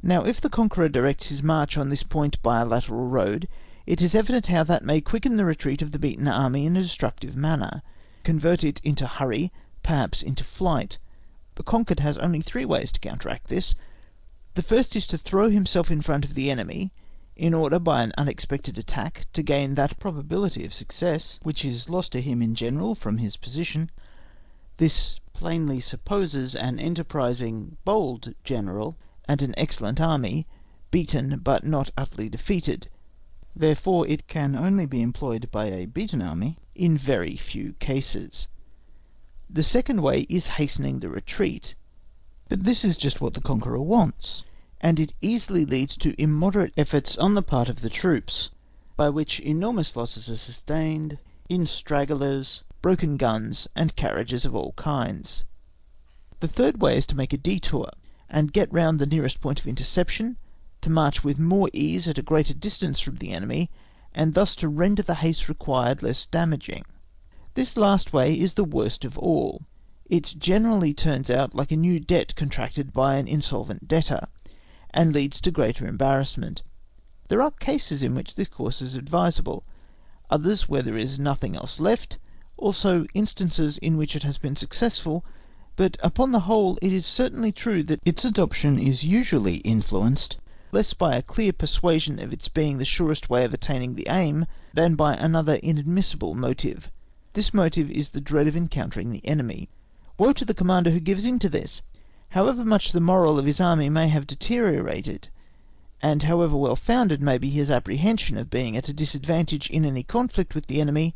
Now if the conqueror directs his march on this point by a lateral road, it is evident how that may quicken the retreat of the beaten army in a destructive manner, convert it into hurry, perhaps into flight. The conquered has only 3 ways to counteract this. The first is to throw himself in front of the enemy, in order by an unexpected attack to gain that probability of success which is lost to him in general from his position. This plainly supposes an enterprising, bold general, and an excellent army, beaten but not utterly defeated. Therefore it can only be employed by a beaten army in very few cases. The second way is hastening the retreat, but this is just what the conqueror wants, and it easily leads to immoderate efforts on the part of the troops, by which enormous losses are sustained in stragglers, broken guns, and carriages of all kinds. The third way is to make a detour, and get round the nearest point of interception, to march with more ease at a greater distance from the enemy, and thus to render the haste required less damaging. This last way is the worst of all. It generally turns out like a new debt contracted by an insolvent debtor, and leads to greater embarrassment. There are cases in which this course is advisable, others where there is nothing else left, also instances in which it has been successful, but upon the whole it is certainly true that its adoption is usually influenced less by a clear persuasion of its being the surest way of attaining the aim than by another inadmissible motive. This motive is the dread of encountering the enemy. Woe to the commander who gives in to this! However much the moral of his army may have deteriorated, and however well founded may be his apprehension of being at a disadvantage in any conflict with the enemy,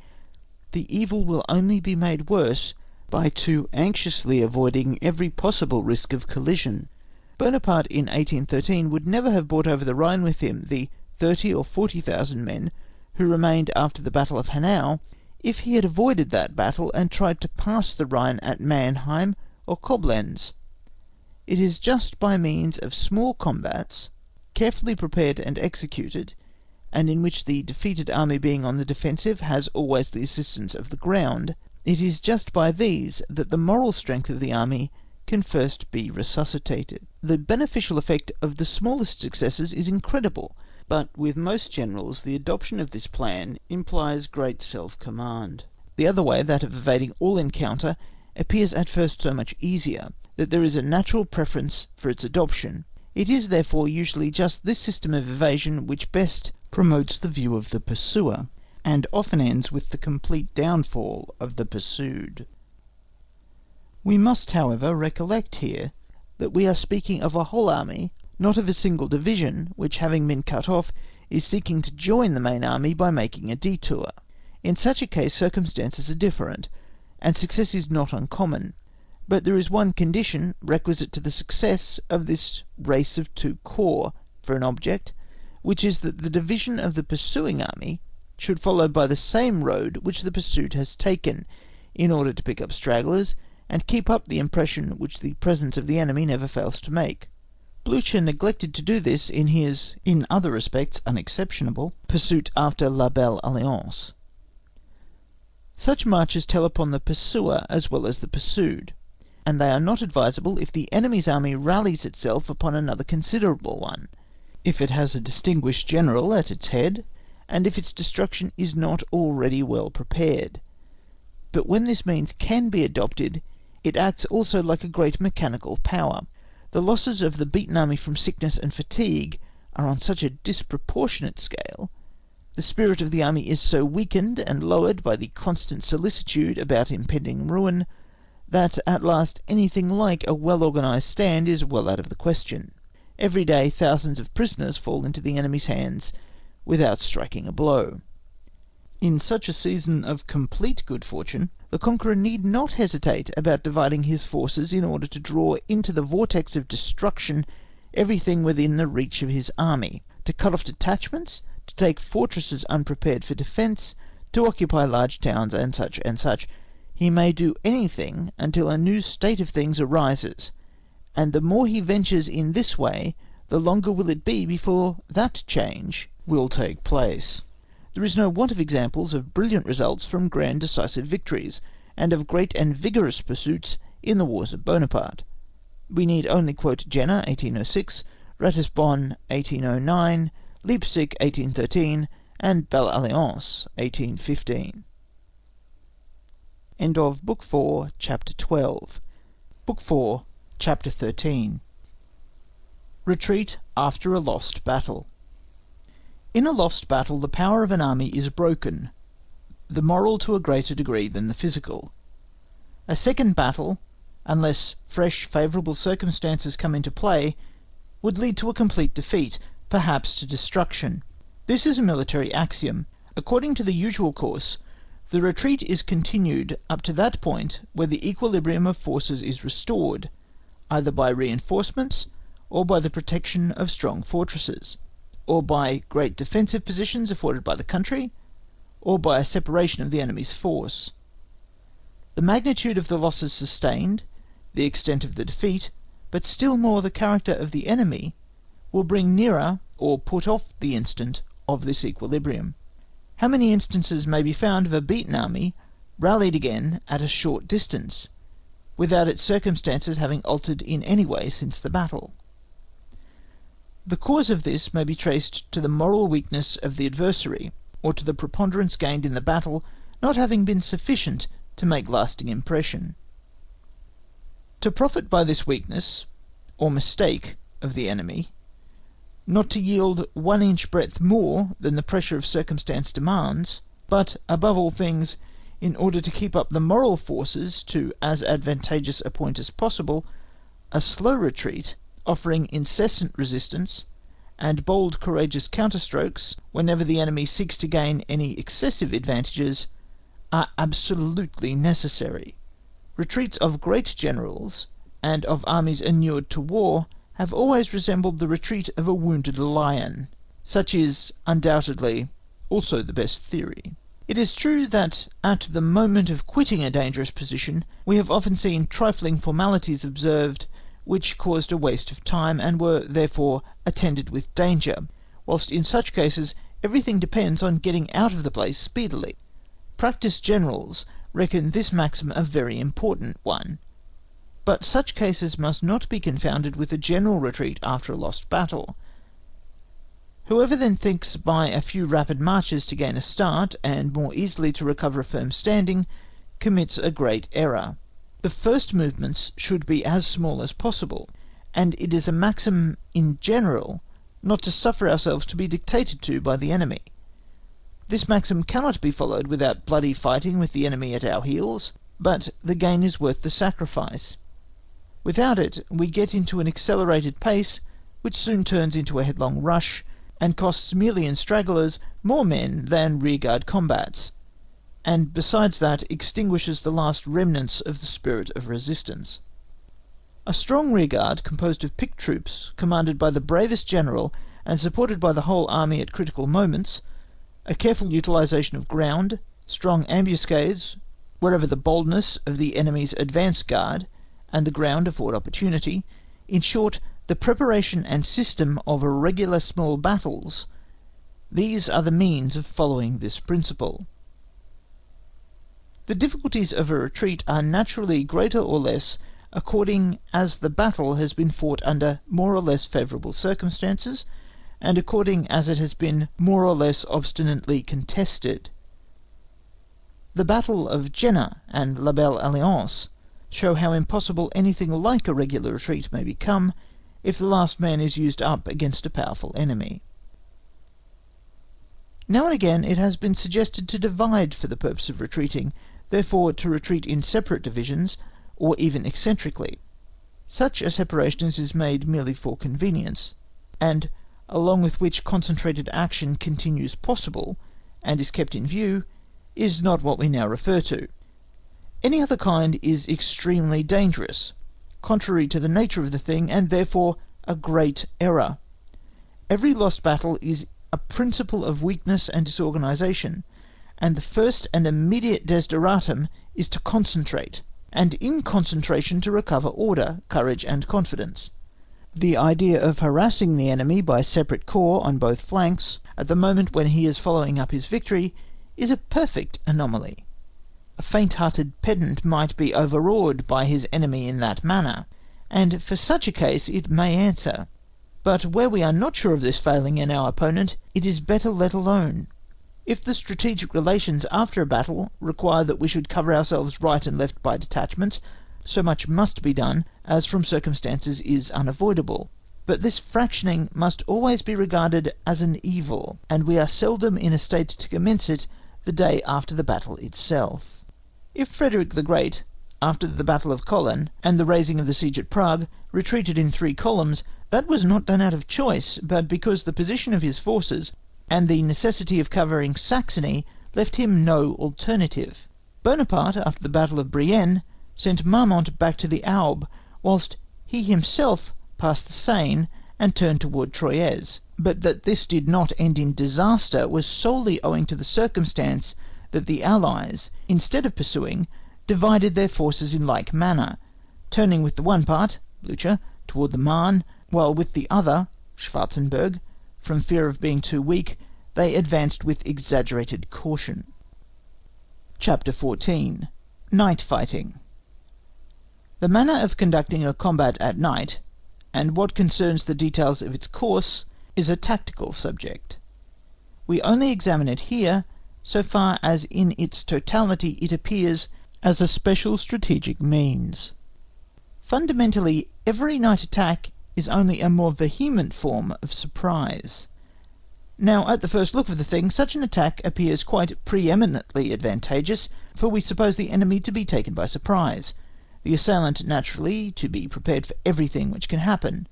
the evil will only be made worse by too anxiously avoiding every possible risk of collision. Bonaparte in 1813 would never have brought over the Rhine with him the 30,000 or 40,000 men who remained after the Battle of Hanau, if he had avoided that battle and tried to pass the Rhine at Mannheim or Koblenz. It is just by means of small combats, carefully prepared and executed, and in which the defeated army being on the defensive has always the assistance of the ground, it is just by these that the moral strength of the army can first be resuscitated. The beneficial effect of the smallest successes is incredible, but with most generals the adoption of this plan implies great self-command. The other way, that of evading all encounter, appears at first so much easier, that there is a natural preference for its adoption. It is therefore usually just this system of evasion which best promotes the view of the pursuer, and often ends with the complete downfall of the pursued. We must, however, recollect here that we are speaking of a whole army, not of a single division, which, having been cut off, is seeking to join the main army by making a detour. In such a case circumstances are different, and success is not uncommon, but there is one condition requisite to the success of this race of two corps for an object, which is that the division of the pursuing army should follow by the same road which the pursued has taken, in order to pick up stragglers, and keep up the impression which the presence of the enemy never fails to make. Blücher neglected to do this in his, in other respects unexceptionable, pursuit after La Belle Alliance. Such marches tell upon the pursuer as well as the pursued, and they are not advisable if the enemy's army rallies itself upon another considerable one, if it has a distinguished general at its head, and if its destruction is not already well prepared. But when this means can be adopted, it acts also like a great mechanical power. The losses of the beaten army from sickness and fatigue are on such a disproportionate scale, the spirit of the army is so weakened and lowered by the constant solicitude about impending ruin, that at last anything like a well-organised stand is well out of the question. Every day thousands of prisoners fall into the enemy's hands without striking a blow. In such a season of complete good fortune, the conqueror need not hesitate about dividing his forces in order to draw into the vortex of destruction everything within the reach of his army, to cut off detachments, to take fortresses unprepared for defence, to occupy large towns, and such and such. He may do anything until a new state of things arises, and the more he ventures in this way, the longer will it be before that change will take place. There is no want of examples of brilliant results from grand decisive victories, and of great and vigorous pursuits in the wars of Bonaparte. We need only quote Jena 1806, Ratisbonne 1809, Leipzig 1813, and Belle Alliance 1815. End of Book 4, Chapter 12. Book 4, Chapter 13. Retreat after a lost battle. In a lost battle, the power of an army is broken, the moral to a greater degree than the physical. A second battle, unless fresh favourable circumstances come into play, would lead to a complete defeat, perhaps to destruction. This is a military axiom. According to the usual course, the retreat is continued up to that point where the equilibrium of forces is restored, either by reinforcements, or by the protection of strong fortresses, or by great defensive positions afforded by the country, or by a separation of the enemy's force. The magnitude of the losses sustained, the extent of the defeat, but still more the character of the enemy, will bring nearer, or put off the instant, of this equilibrium. How many instances may be found of a beaten army rallied again at a short distance, without its circumstances having altered in any way since the battle? The cause of this may be traced to the moral weakness of the adversary, or to the preponderance gained in the battle not having been sufficient to make lasting impression. To profit by this weakness, or mistake, of the enemy, not to yield 1 inch breadth more than the pressure of circumstance demands, but, above all things, in order to keep up the moral forces to as advantageous a point as possible, a slow retreat, offering incessant resistance, and bold courageous counterstrokes, whenever the enemy seeks to gain any excessive advantages, are absolutely necessary. Retreats of great generals, and of armies inured to war, have always resembled the retreat of a wounded lion. Such is, undoubtedly, also the best theory. It is true that at the moment of quitting a dangerous position, we have often seen trifling formalities observed, which caused a waste of time, and were, therefore, attended with danger, whilst in such cases everything depends on getting out of the place speedily. Practised generals reckon this maxim a very important one. But such cases must not be confounded with a general retreat after a lost battle. Whoever then thinks by a few rapid marches to gain a start, and more easily to recover a firm standing, commits a great error. The first movements should be as small as possible, and it is a maxim in general not to suffer ourselves to be dictated to by the enemy. This maxim cannot be followed without bloody fighting with the enemy at our heels, but the gain is worth the sacrifice. Without it, we get into an accelerated pace, which soon turns into a headlong rush, and costs merely in stragglers more men than rearguard combats, and besides that extinguishes the last remnants of the spirit of resistance. A strong rearguard, composed of picked troops, commanded by the bravest general, and supported by the whole army at critical moments, a careful utilisation of ground, strong ambuscades, wherever the boldness of the enemy's advance guard, and the ground afford opportunity, in short, the preparation and system of regular small battles, these are the means of following this principle. The difficulties of a retreat are naturally greater or less according as the battle has been fought under more or less favourable circumstances, and according as it has been more or less obstinately contested. The Battle of Jena and La Belle Alliance show how impossible anything like a regular retreat may become, if the last man is used up against a powerful enemy. Now and again it has been suggested to divide for the purpose of retreating, therefore to retreat in separate divisions, or even eccentrically. Such a separation as is made merely for convenience, and along with which concentrated action continues possible, and is kept in view, is not what we now refer to. Any other kind is extremely dangerous, contrary to the nature of the thing, and therefore a great error. Every lost battle is a principle of weakness and disorganisation, and the first and immediate desideratum is to concentrate, and in concentration to recover order, courage, and confidence. The idea of harassing the enemy by separate corps on both flanks, at the moment when he is following up his victory, is a perfect anomaly. A faint-hearted pedant might be overawed by his enemy in that manner, and for such a case it may answer. But where we are not sure of this failing in our opponent, it is better let alone. If the strategic relations after a battle require that we should cover ourselves right and left by detachments, so much must be done as from circumstances is unavoidable. But this fractioning must always be regarded as an evil, and we are seldom in a state to commence it the day after the battle itself. If Frederick the Great, after the Battle of Kolin and the raising of the siege at Prague, retreated in 3 columns, that was not done out of choice, but because the position of his forces and the necessity of covering Saxony left him no alternative. Bonaparte, after the Battle of Brienne, sent Marmont back to the Aube, whilst he himself passed the Seine and turned toward Troyes. But that this did not end in disaster was solely owing to the circumstance that the Allies, instead of pursuing, divided their forces in like manner, turning with the one part, Blücher, toward the Marne, while with the other, Schwarzenberg, from fear of being too weak, they advanced with exaggerated caution. Chapter 14. Night Fighting. The manner of conducting a combat at night, and what concerns the details of its course, is a tactical subject. We only examine it here so far as in its totality it appears as a special strategic means. Fundamentally, every night attack is only a more vehement form of surprise. Now, at the first look of the thing, such an attack appears quite preeminently advantageous, for we suppose the enemy to be taken by surprise, the assailant naturally to be prepared for everything which can happen.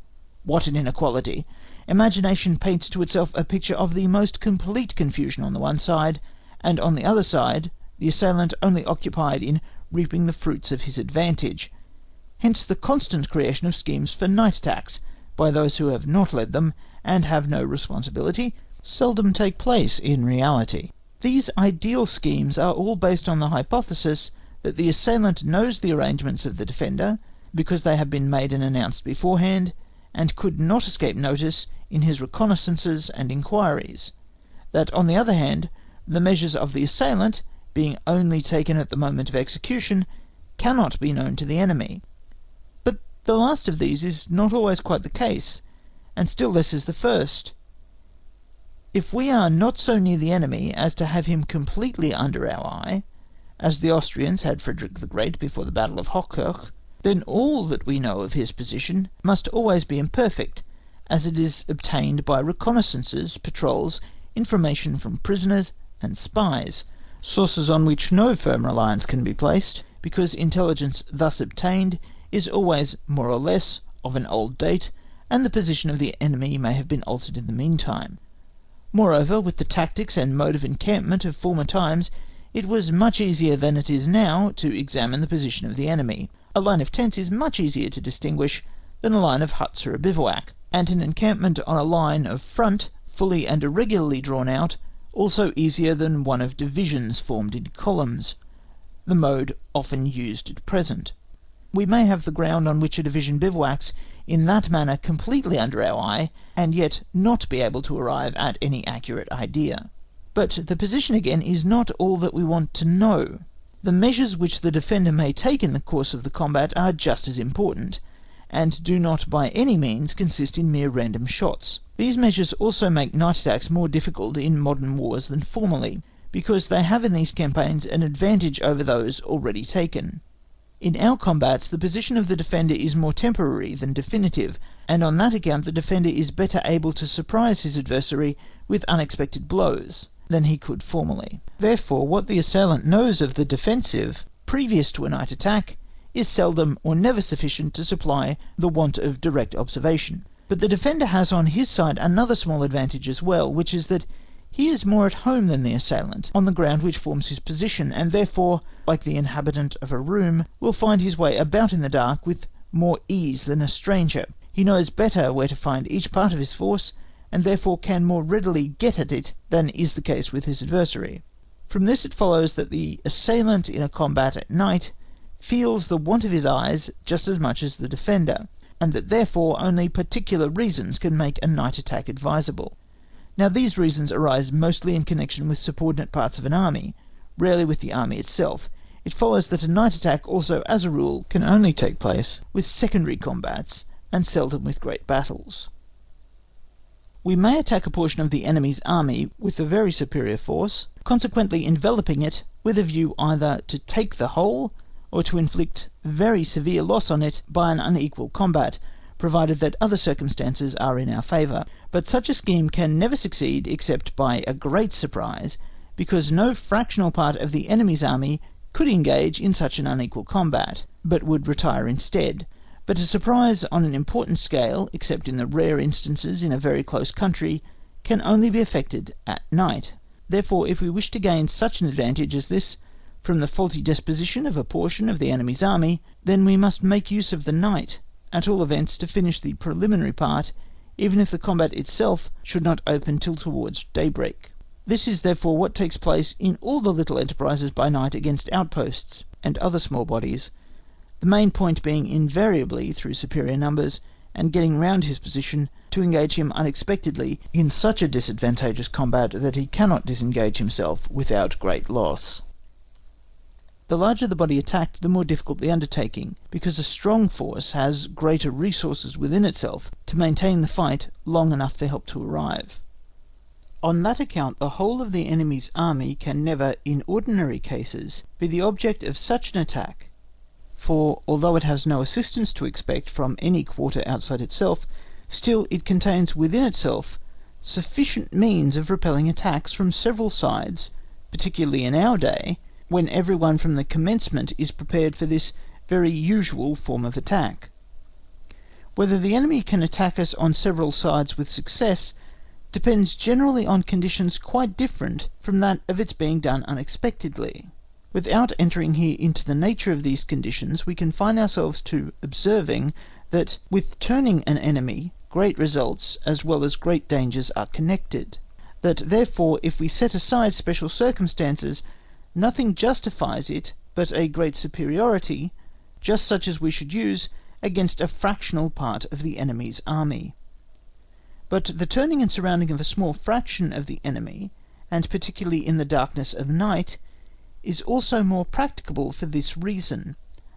What an inequality! Imagination paints to itself a picture of the most complete confusion on the one side, and on the other side, the assailant only occupied in reaping the fruits of his advantage. Hence the constant creation of schemes for night attacks, by those who have not led them, and have no responsibility, seldom take place in reality. These ideal schemes are all based on the hypothesis that the assailant knows the arrangements of the defender, because they have been made and announced beforehand, and could not escape notice in his reconnaissances and inquiries; that, on the other hand, the measures of the assailant, being only taken at the moment of execution, cannot be known to the enemy. But the last of these is not always quite the case, and still less is the first. If we are not so near the enemy as to have him completely under our eye, as the Austrians had Frederick the Great before the Battle of Hochkirch, then all that we know of his position must always be imperfect, as it is obtained by reconnaissances, patrols, information from prisoners, and spies, sources on which no firm reliance can be placed, because intelligence thus obtained is always more or less of an old date, and the position of the enemy may have been altered in the meantime. Moreover, with the tactics and mode of encampment of former times, it was much easier than it is now to examine the position of the enemy. A line of tents is much easier to distinguish than a line of huts or a bivouac, and an encampment on a line of front, fully and irregularly drawn out, also easier than one of divisions formed in columns, the mode often used at present. We may have the ground on which a division bivouacs in that manner completely under our eye, and yet not be able to arrive at any accurate idea. But the position again is not all that we want to know. The measures which the defender may take in the course of the combat are just as important, and do not by any means consist in mere random shots. These measures also make night attacks more difficult in modern wars than formerly, because they have in these campaigns an advantage over those already taken. In our combats the position of the defender is more temporary than definitive, and on that account the defender is better able to surprise his adversary with unexpected blows than he could formerly. Therefore, what the assailant knows of the defensive previous to a night attack is seldom or never sufficient to supply the want of direct observation. But the defender has on his side another small advantage as well, which is that he is more at home than the assailant on the ground which forms his position, and therefore, like the inhabitant of a room, will find his way about in the dark with more ease than a stranger. He knows better where to find each part of his force, and therefore can more readily get at it than is the case with his adversary. From this it follows that the assailant in a combat at night feels the want of his eyes just as much as the defender, and that therefore only particular reasons can make a night attack advisable. Now these reasons arise mostly in connection with subordinate parts of an army, rarely with the army itself. It follows that a night attack also as a rule can only take place with secondary combats, and seldom with great battles. We may attack a portion of the enemy's army with a very superior force, consequently enveloping it with a view either to take the whole, or to inflict very severe loss on it by an unequal combat, provided that other circumstances are in our favour. But such a scheme can never succeed except by a great surprise, because no fractional part of the enemy's army could engage in such an unequal combat, but would retire instead. But a surprise on an important scale, except in the rare instances in a very close country, can only be effected at night. Therefore, if we wish to gain such an advantage as this from the faulty disposition of a portion of the enemy's army, then we must make use of the night, at all events to finish the preliminary part, even if the combat itself should not open till towards daybreak. This is therefore what takes place in all the little enterprises by night against outposts and other small bodies, the main point being invariably, through superior numbers, and getting round his position, to engage him unexpectedly in such a disadvantageous combat that he cannot disengage himself without great loss. The larger the body attacked, the more difficult the undertaking, because a strong force has greater resources within itself to maintain the fight long enough for help to arrive. On that account the whole of the enemy's army can never, in ordinary cases, be the object of such an attack, for although it has no assistance to expect from any quarter outside itself, still it contains within itself sufficient means of repelling attacks from several sides, particularly in our day, when everyone from the commencement is prepared for this very usual form of attack. Whether the enemy can attack us on several sides with success depends generally on conditions quite different from that of its being done unexpectedly. Without entering here into the nature of these conditions, we confine ourselves to observing that with turning an enemy, great results as well as great dangers are connected; that therefore if we set aside special circumstances, nothing justifies it but a great superiority, just such as we should use against a fractional part of the enemy's army. But the turning and surrounding of a small fraction of the enemy, and particularly in the darkness of night, is also more practicable for this reason,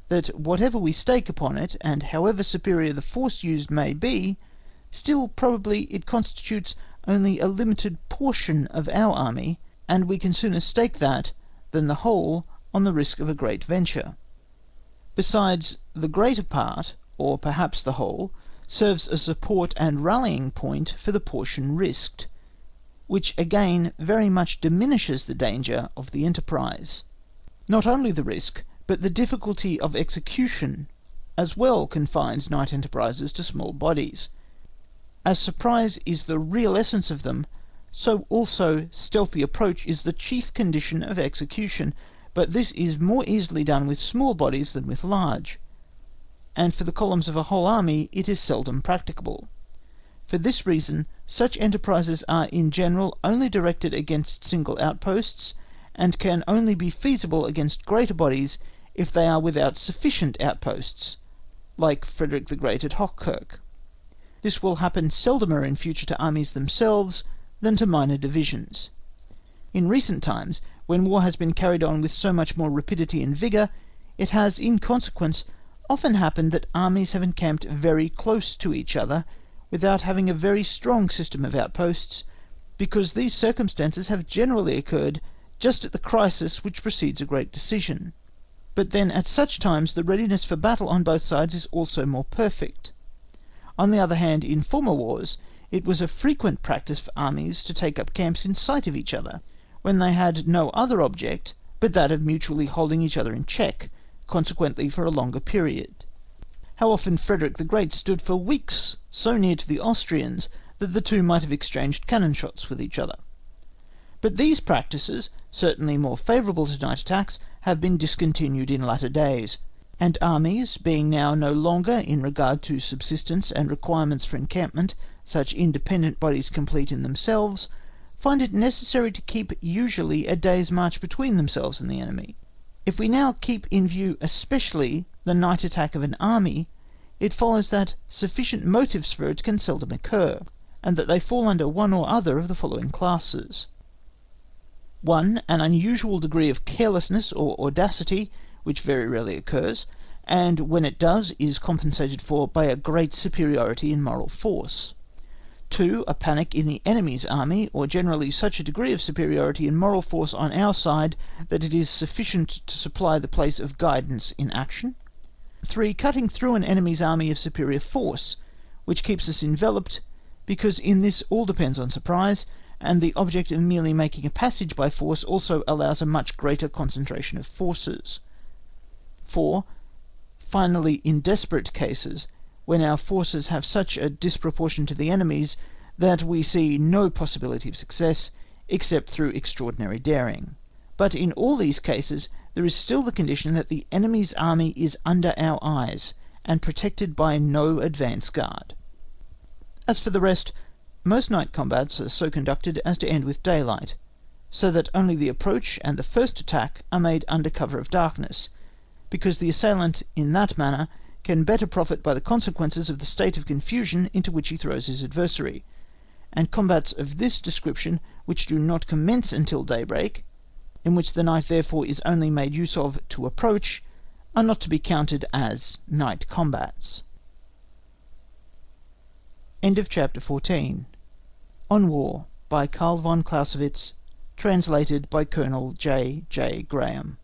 that whatever we stake upon it, and however superior the force used may be, still probably it constitutes only a limited portion of our army, and we can sooner stake that than the whole on the risk of a great venture. Besides, the greater part, or perhaps the whole, serves a support and rallying point for the portion risked, which again very much diminishes the danger of the enterprise. Not only the risk, but the difficulty of execution as well confines night enterprises to small bodies. As surprise is the real essence of them, so also stealthy approach is the chief condition of execution, but this is more easily done with small bodies than with large, and for the columns of a whole army it is seldom practicable. For this reason, such enterprises are in general only directed against single outposts, and can only be feasible against greater bodies if they are without sufficient outposts, like Frederick the Great at Hochkirch. This will happen seldomer in future to armies themselves than to minor divisions. In recent times, when war has been carried on with so much more rapidity and vigour, it has in consequence often happened that armies have encamped very close to each other, without having a very strong system of outposts, because these circumstances have generally occurred just at the crisis which precedes a great decision. But then at such times the readiness for battle on both sides is also more perfect. On the other hand, in former wars, it was a frequent practice for armies to take up camps in sight of each other, when they had no other object but that of mutually holding each other in check, consequently for a longer period. How often Frederick the Great stood for weeks so near to the Austrians that the two might have exchanged cannon shots with each other. But these practices, certainly more favourable to night attacks, have been discontinued in latter days, and armies, being now no longer, in regard to subsistence and requirements for encampment, such independent bodies complete in themselves, find it necessary to keep usually a day's march between themselves and the enemy. If we now keep in view especially the night attack of an army, it follows that sufficient motives for it can seldom occur, and that they fall under one or other of the following classes. 1. An unusual degree of carelessness or audacity, which very rarely occurs, and when it does is compensated for by a great superiority in moral force. 2. A panic in the enemy's army, or generally such a degree of superiority in moral force on our side that it is sufficient to supply the place of guidance in action. 3. Cutting through an enemy's army of superior force, which keeps us enveloped, because in this all depends on surprise, and the object of merely making a passage by force also allows a much greater concentration of forces. 4. Finally, in desperate cases, when our forces have such a disproportion to the enemy's that we see no possibility of success except through extraordinary daring. But in all these cases there is still the condition that the enemy's army is under our eyes, and protected by no advance guard. As for the rest, most night combats are so conducted as to end with daylight, so that only the approach and the first attack are made under cover of darkness, because the assailant in that manner can better profit by the consequences of the state of confusion into which he throws his adversary, and combats of this description which do not commence until daybreak, in which the night therefore is only made use of to approach, are not to be counted as night combats. End of chapter 14. On War by Carl von Clausewitz, translated by Colonel J. J. Graham.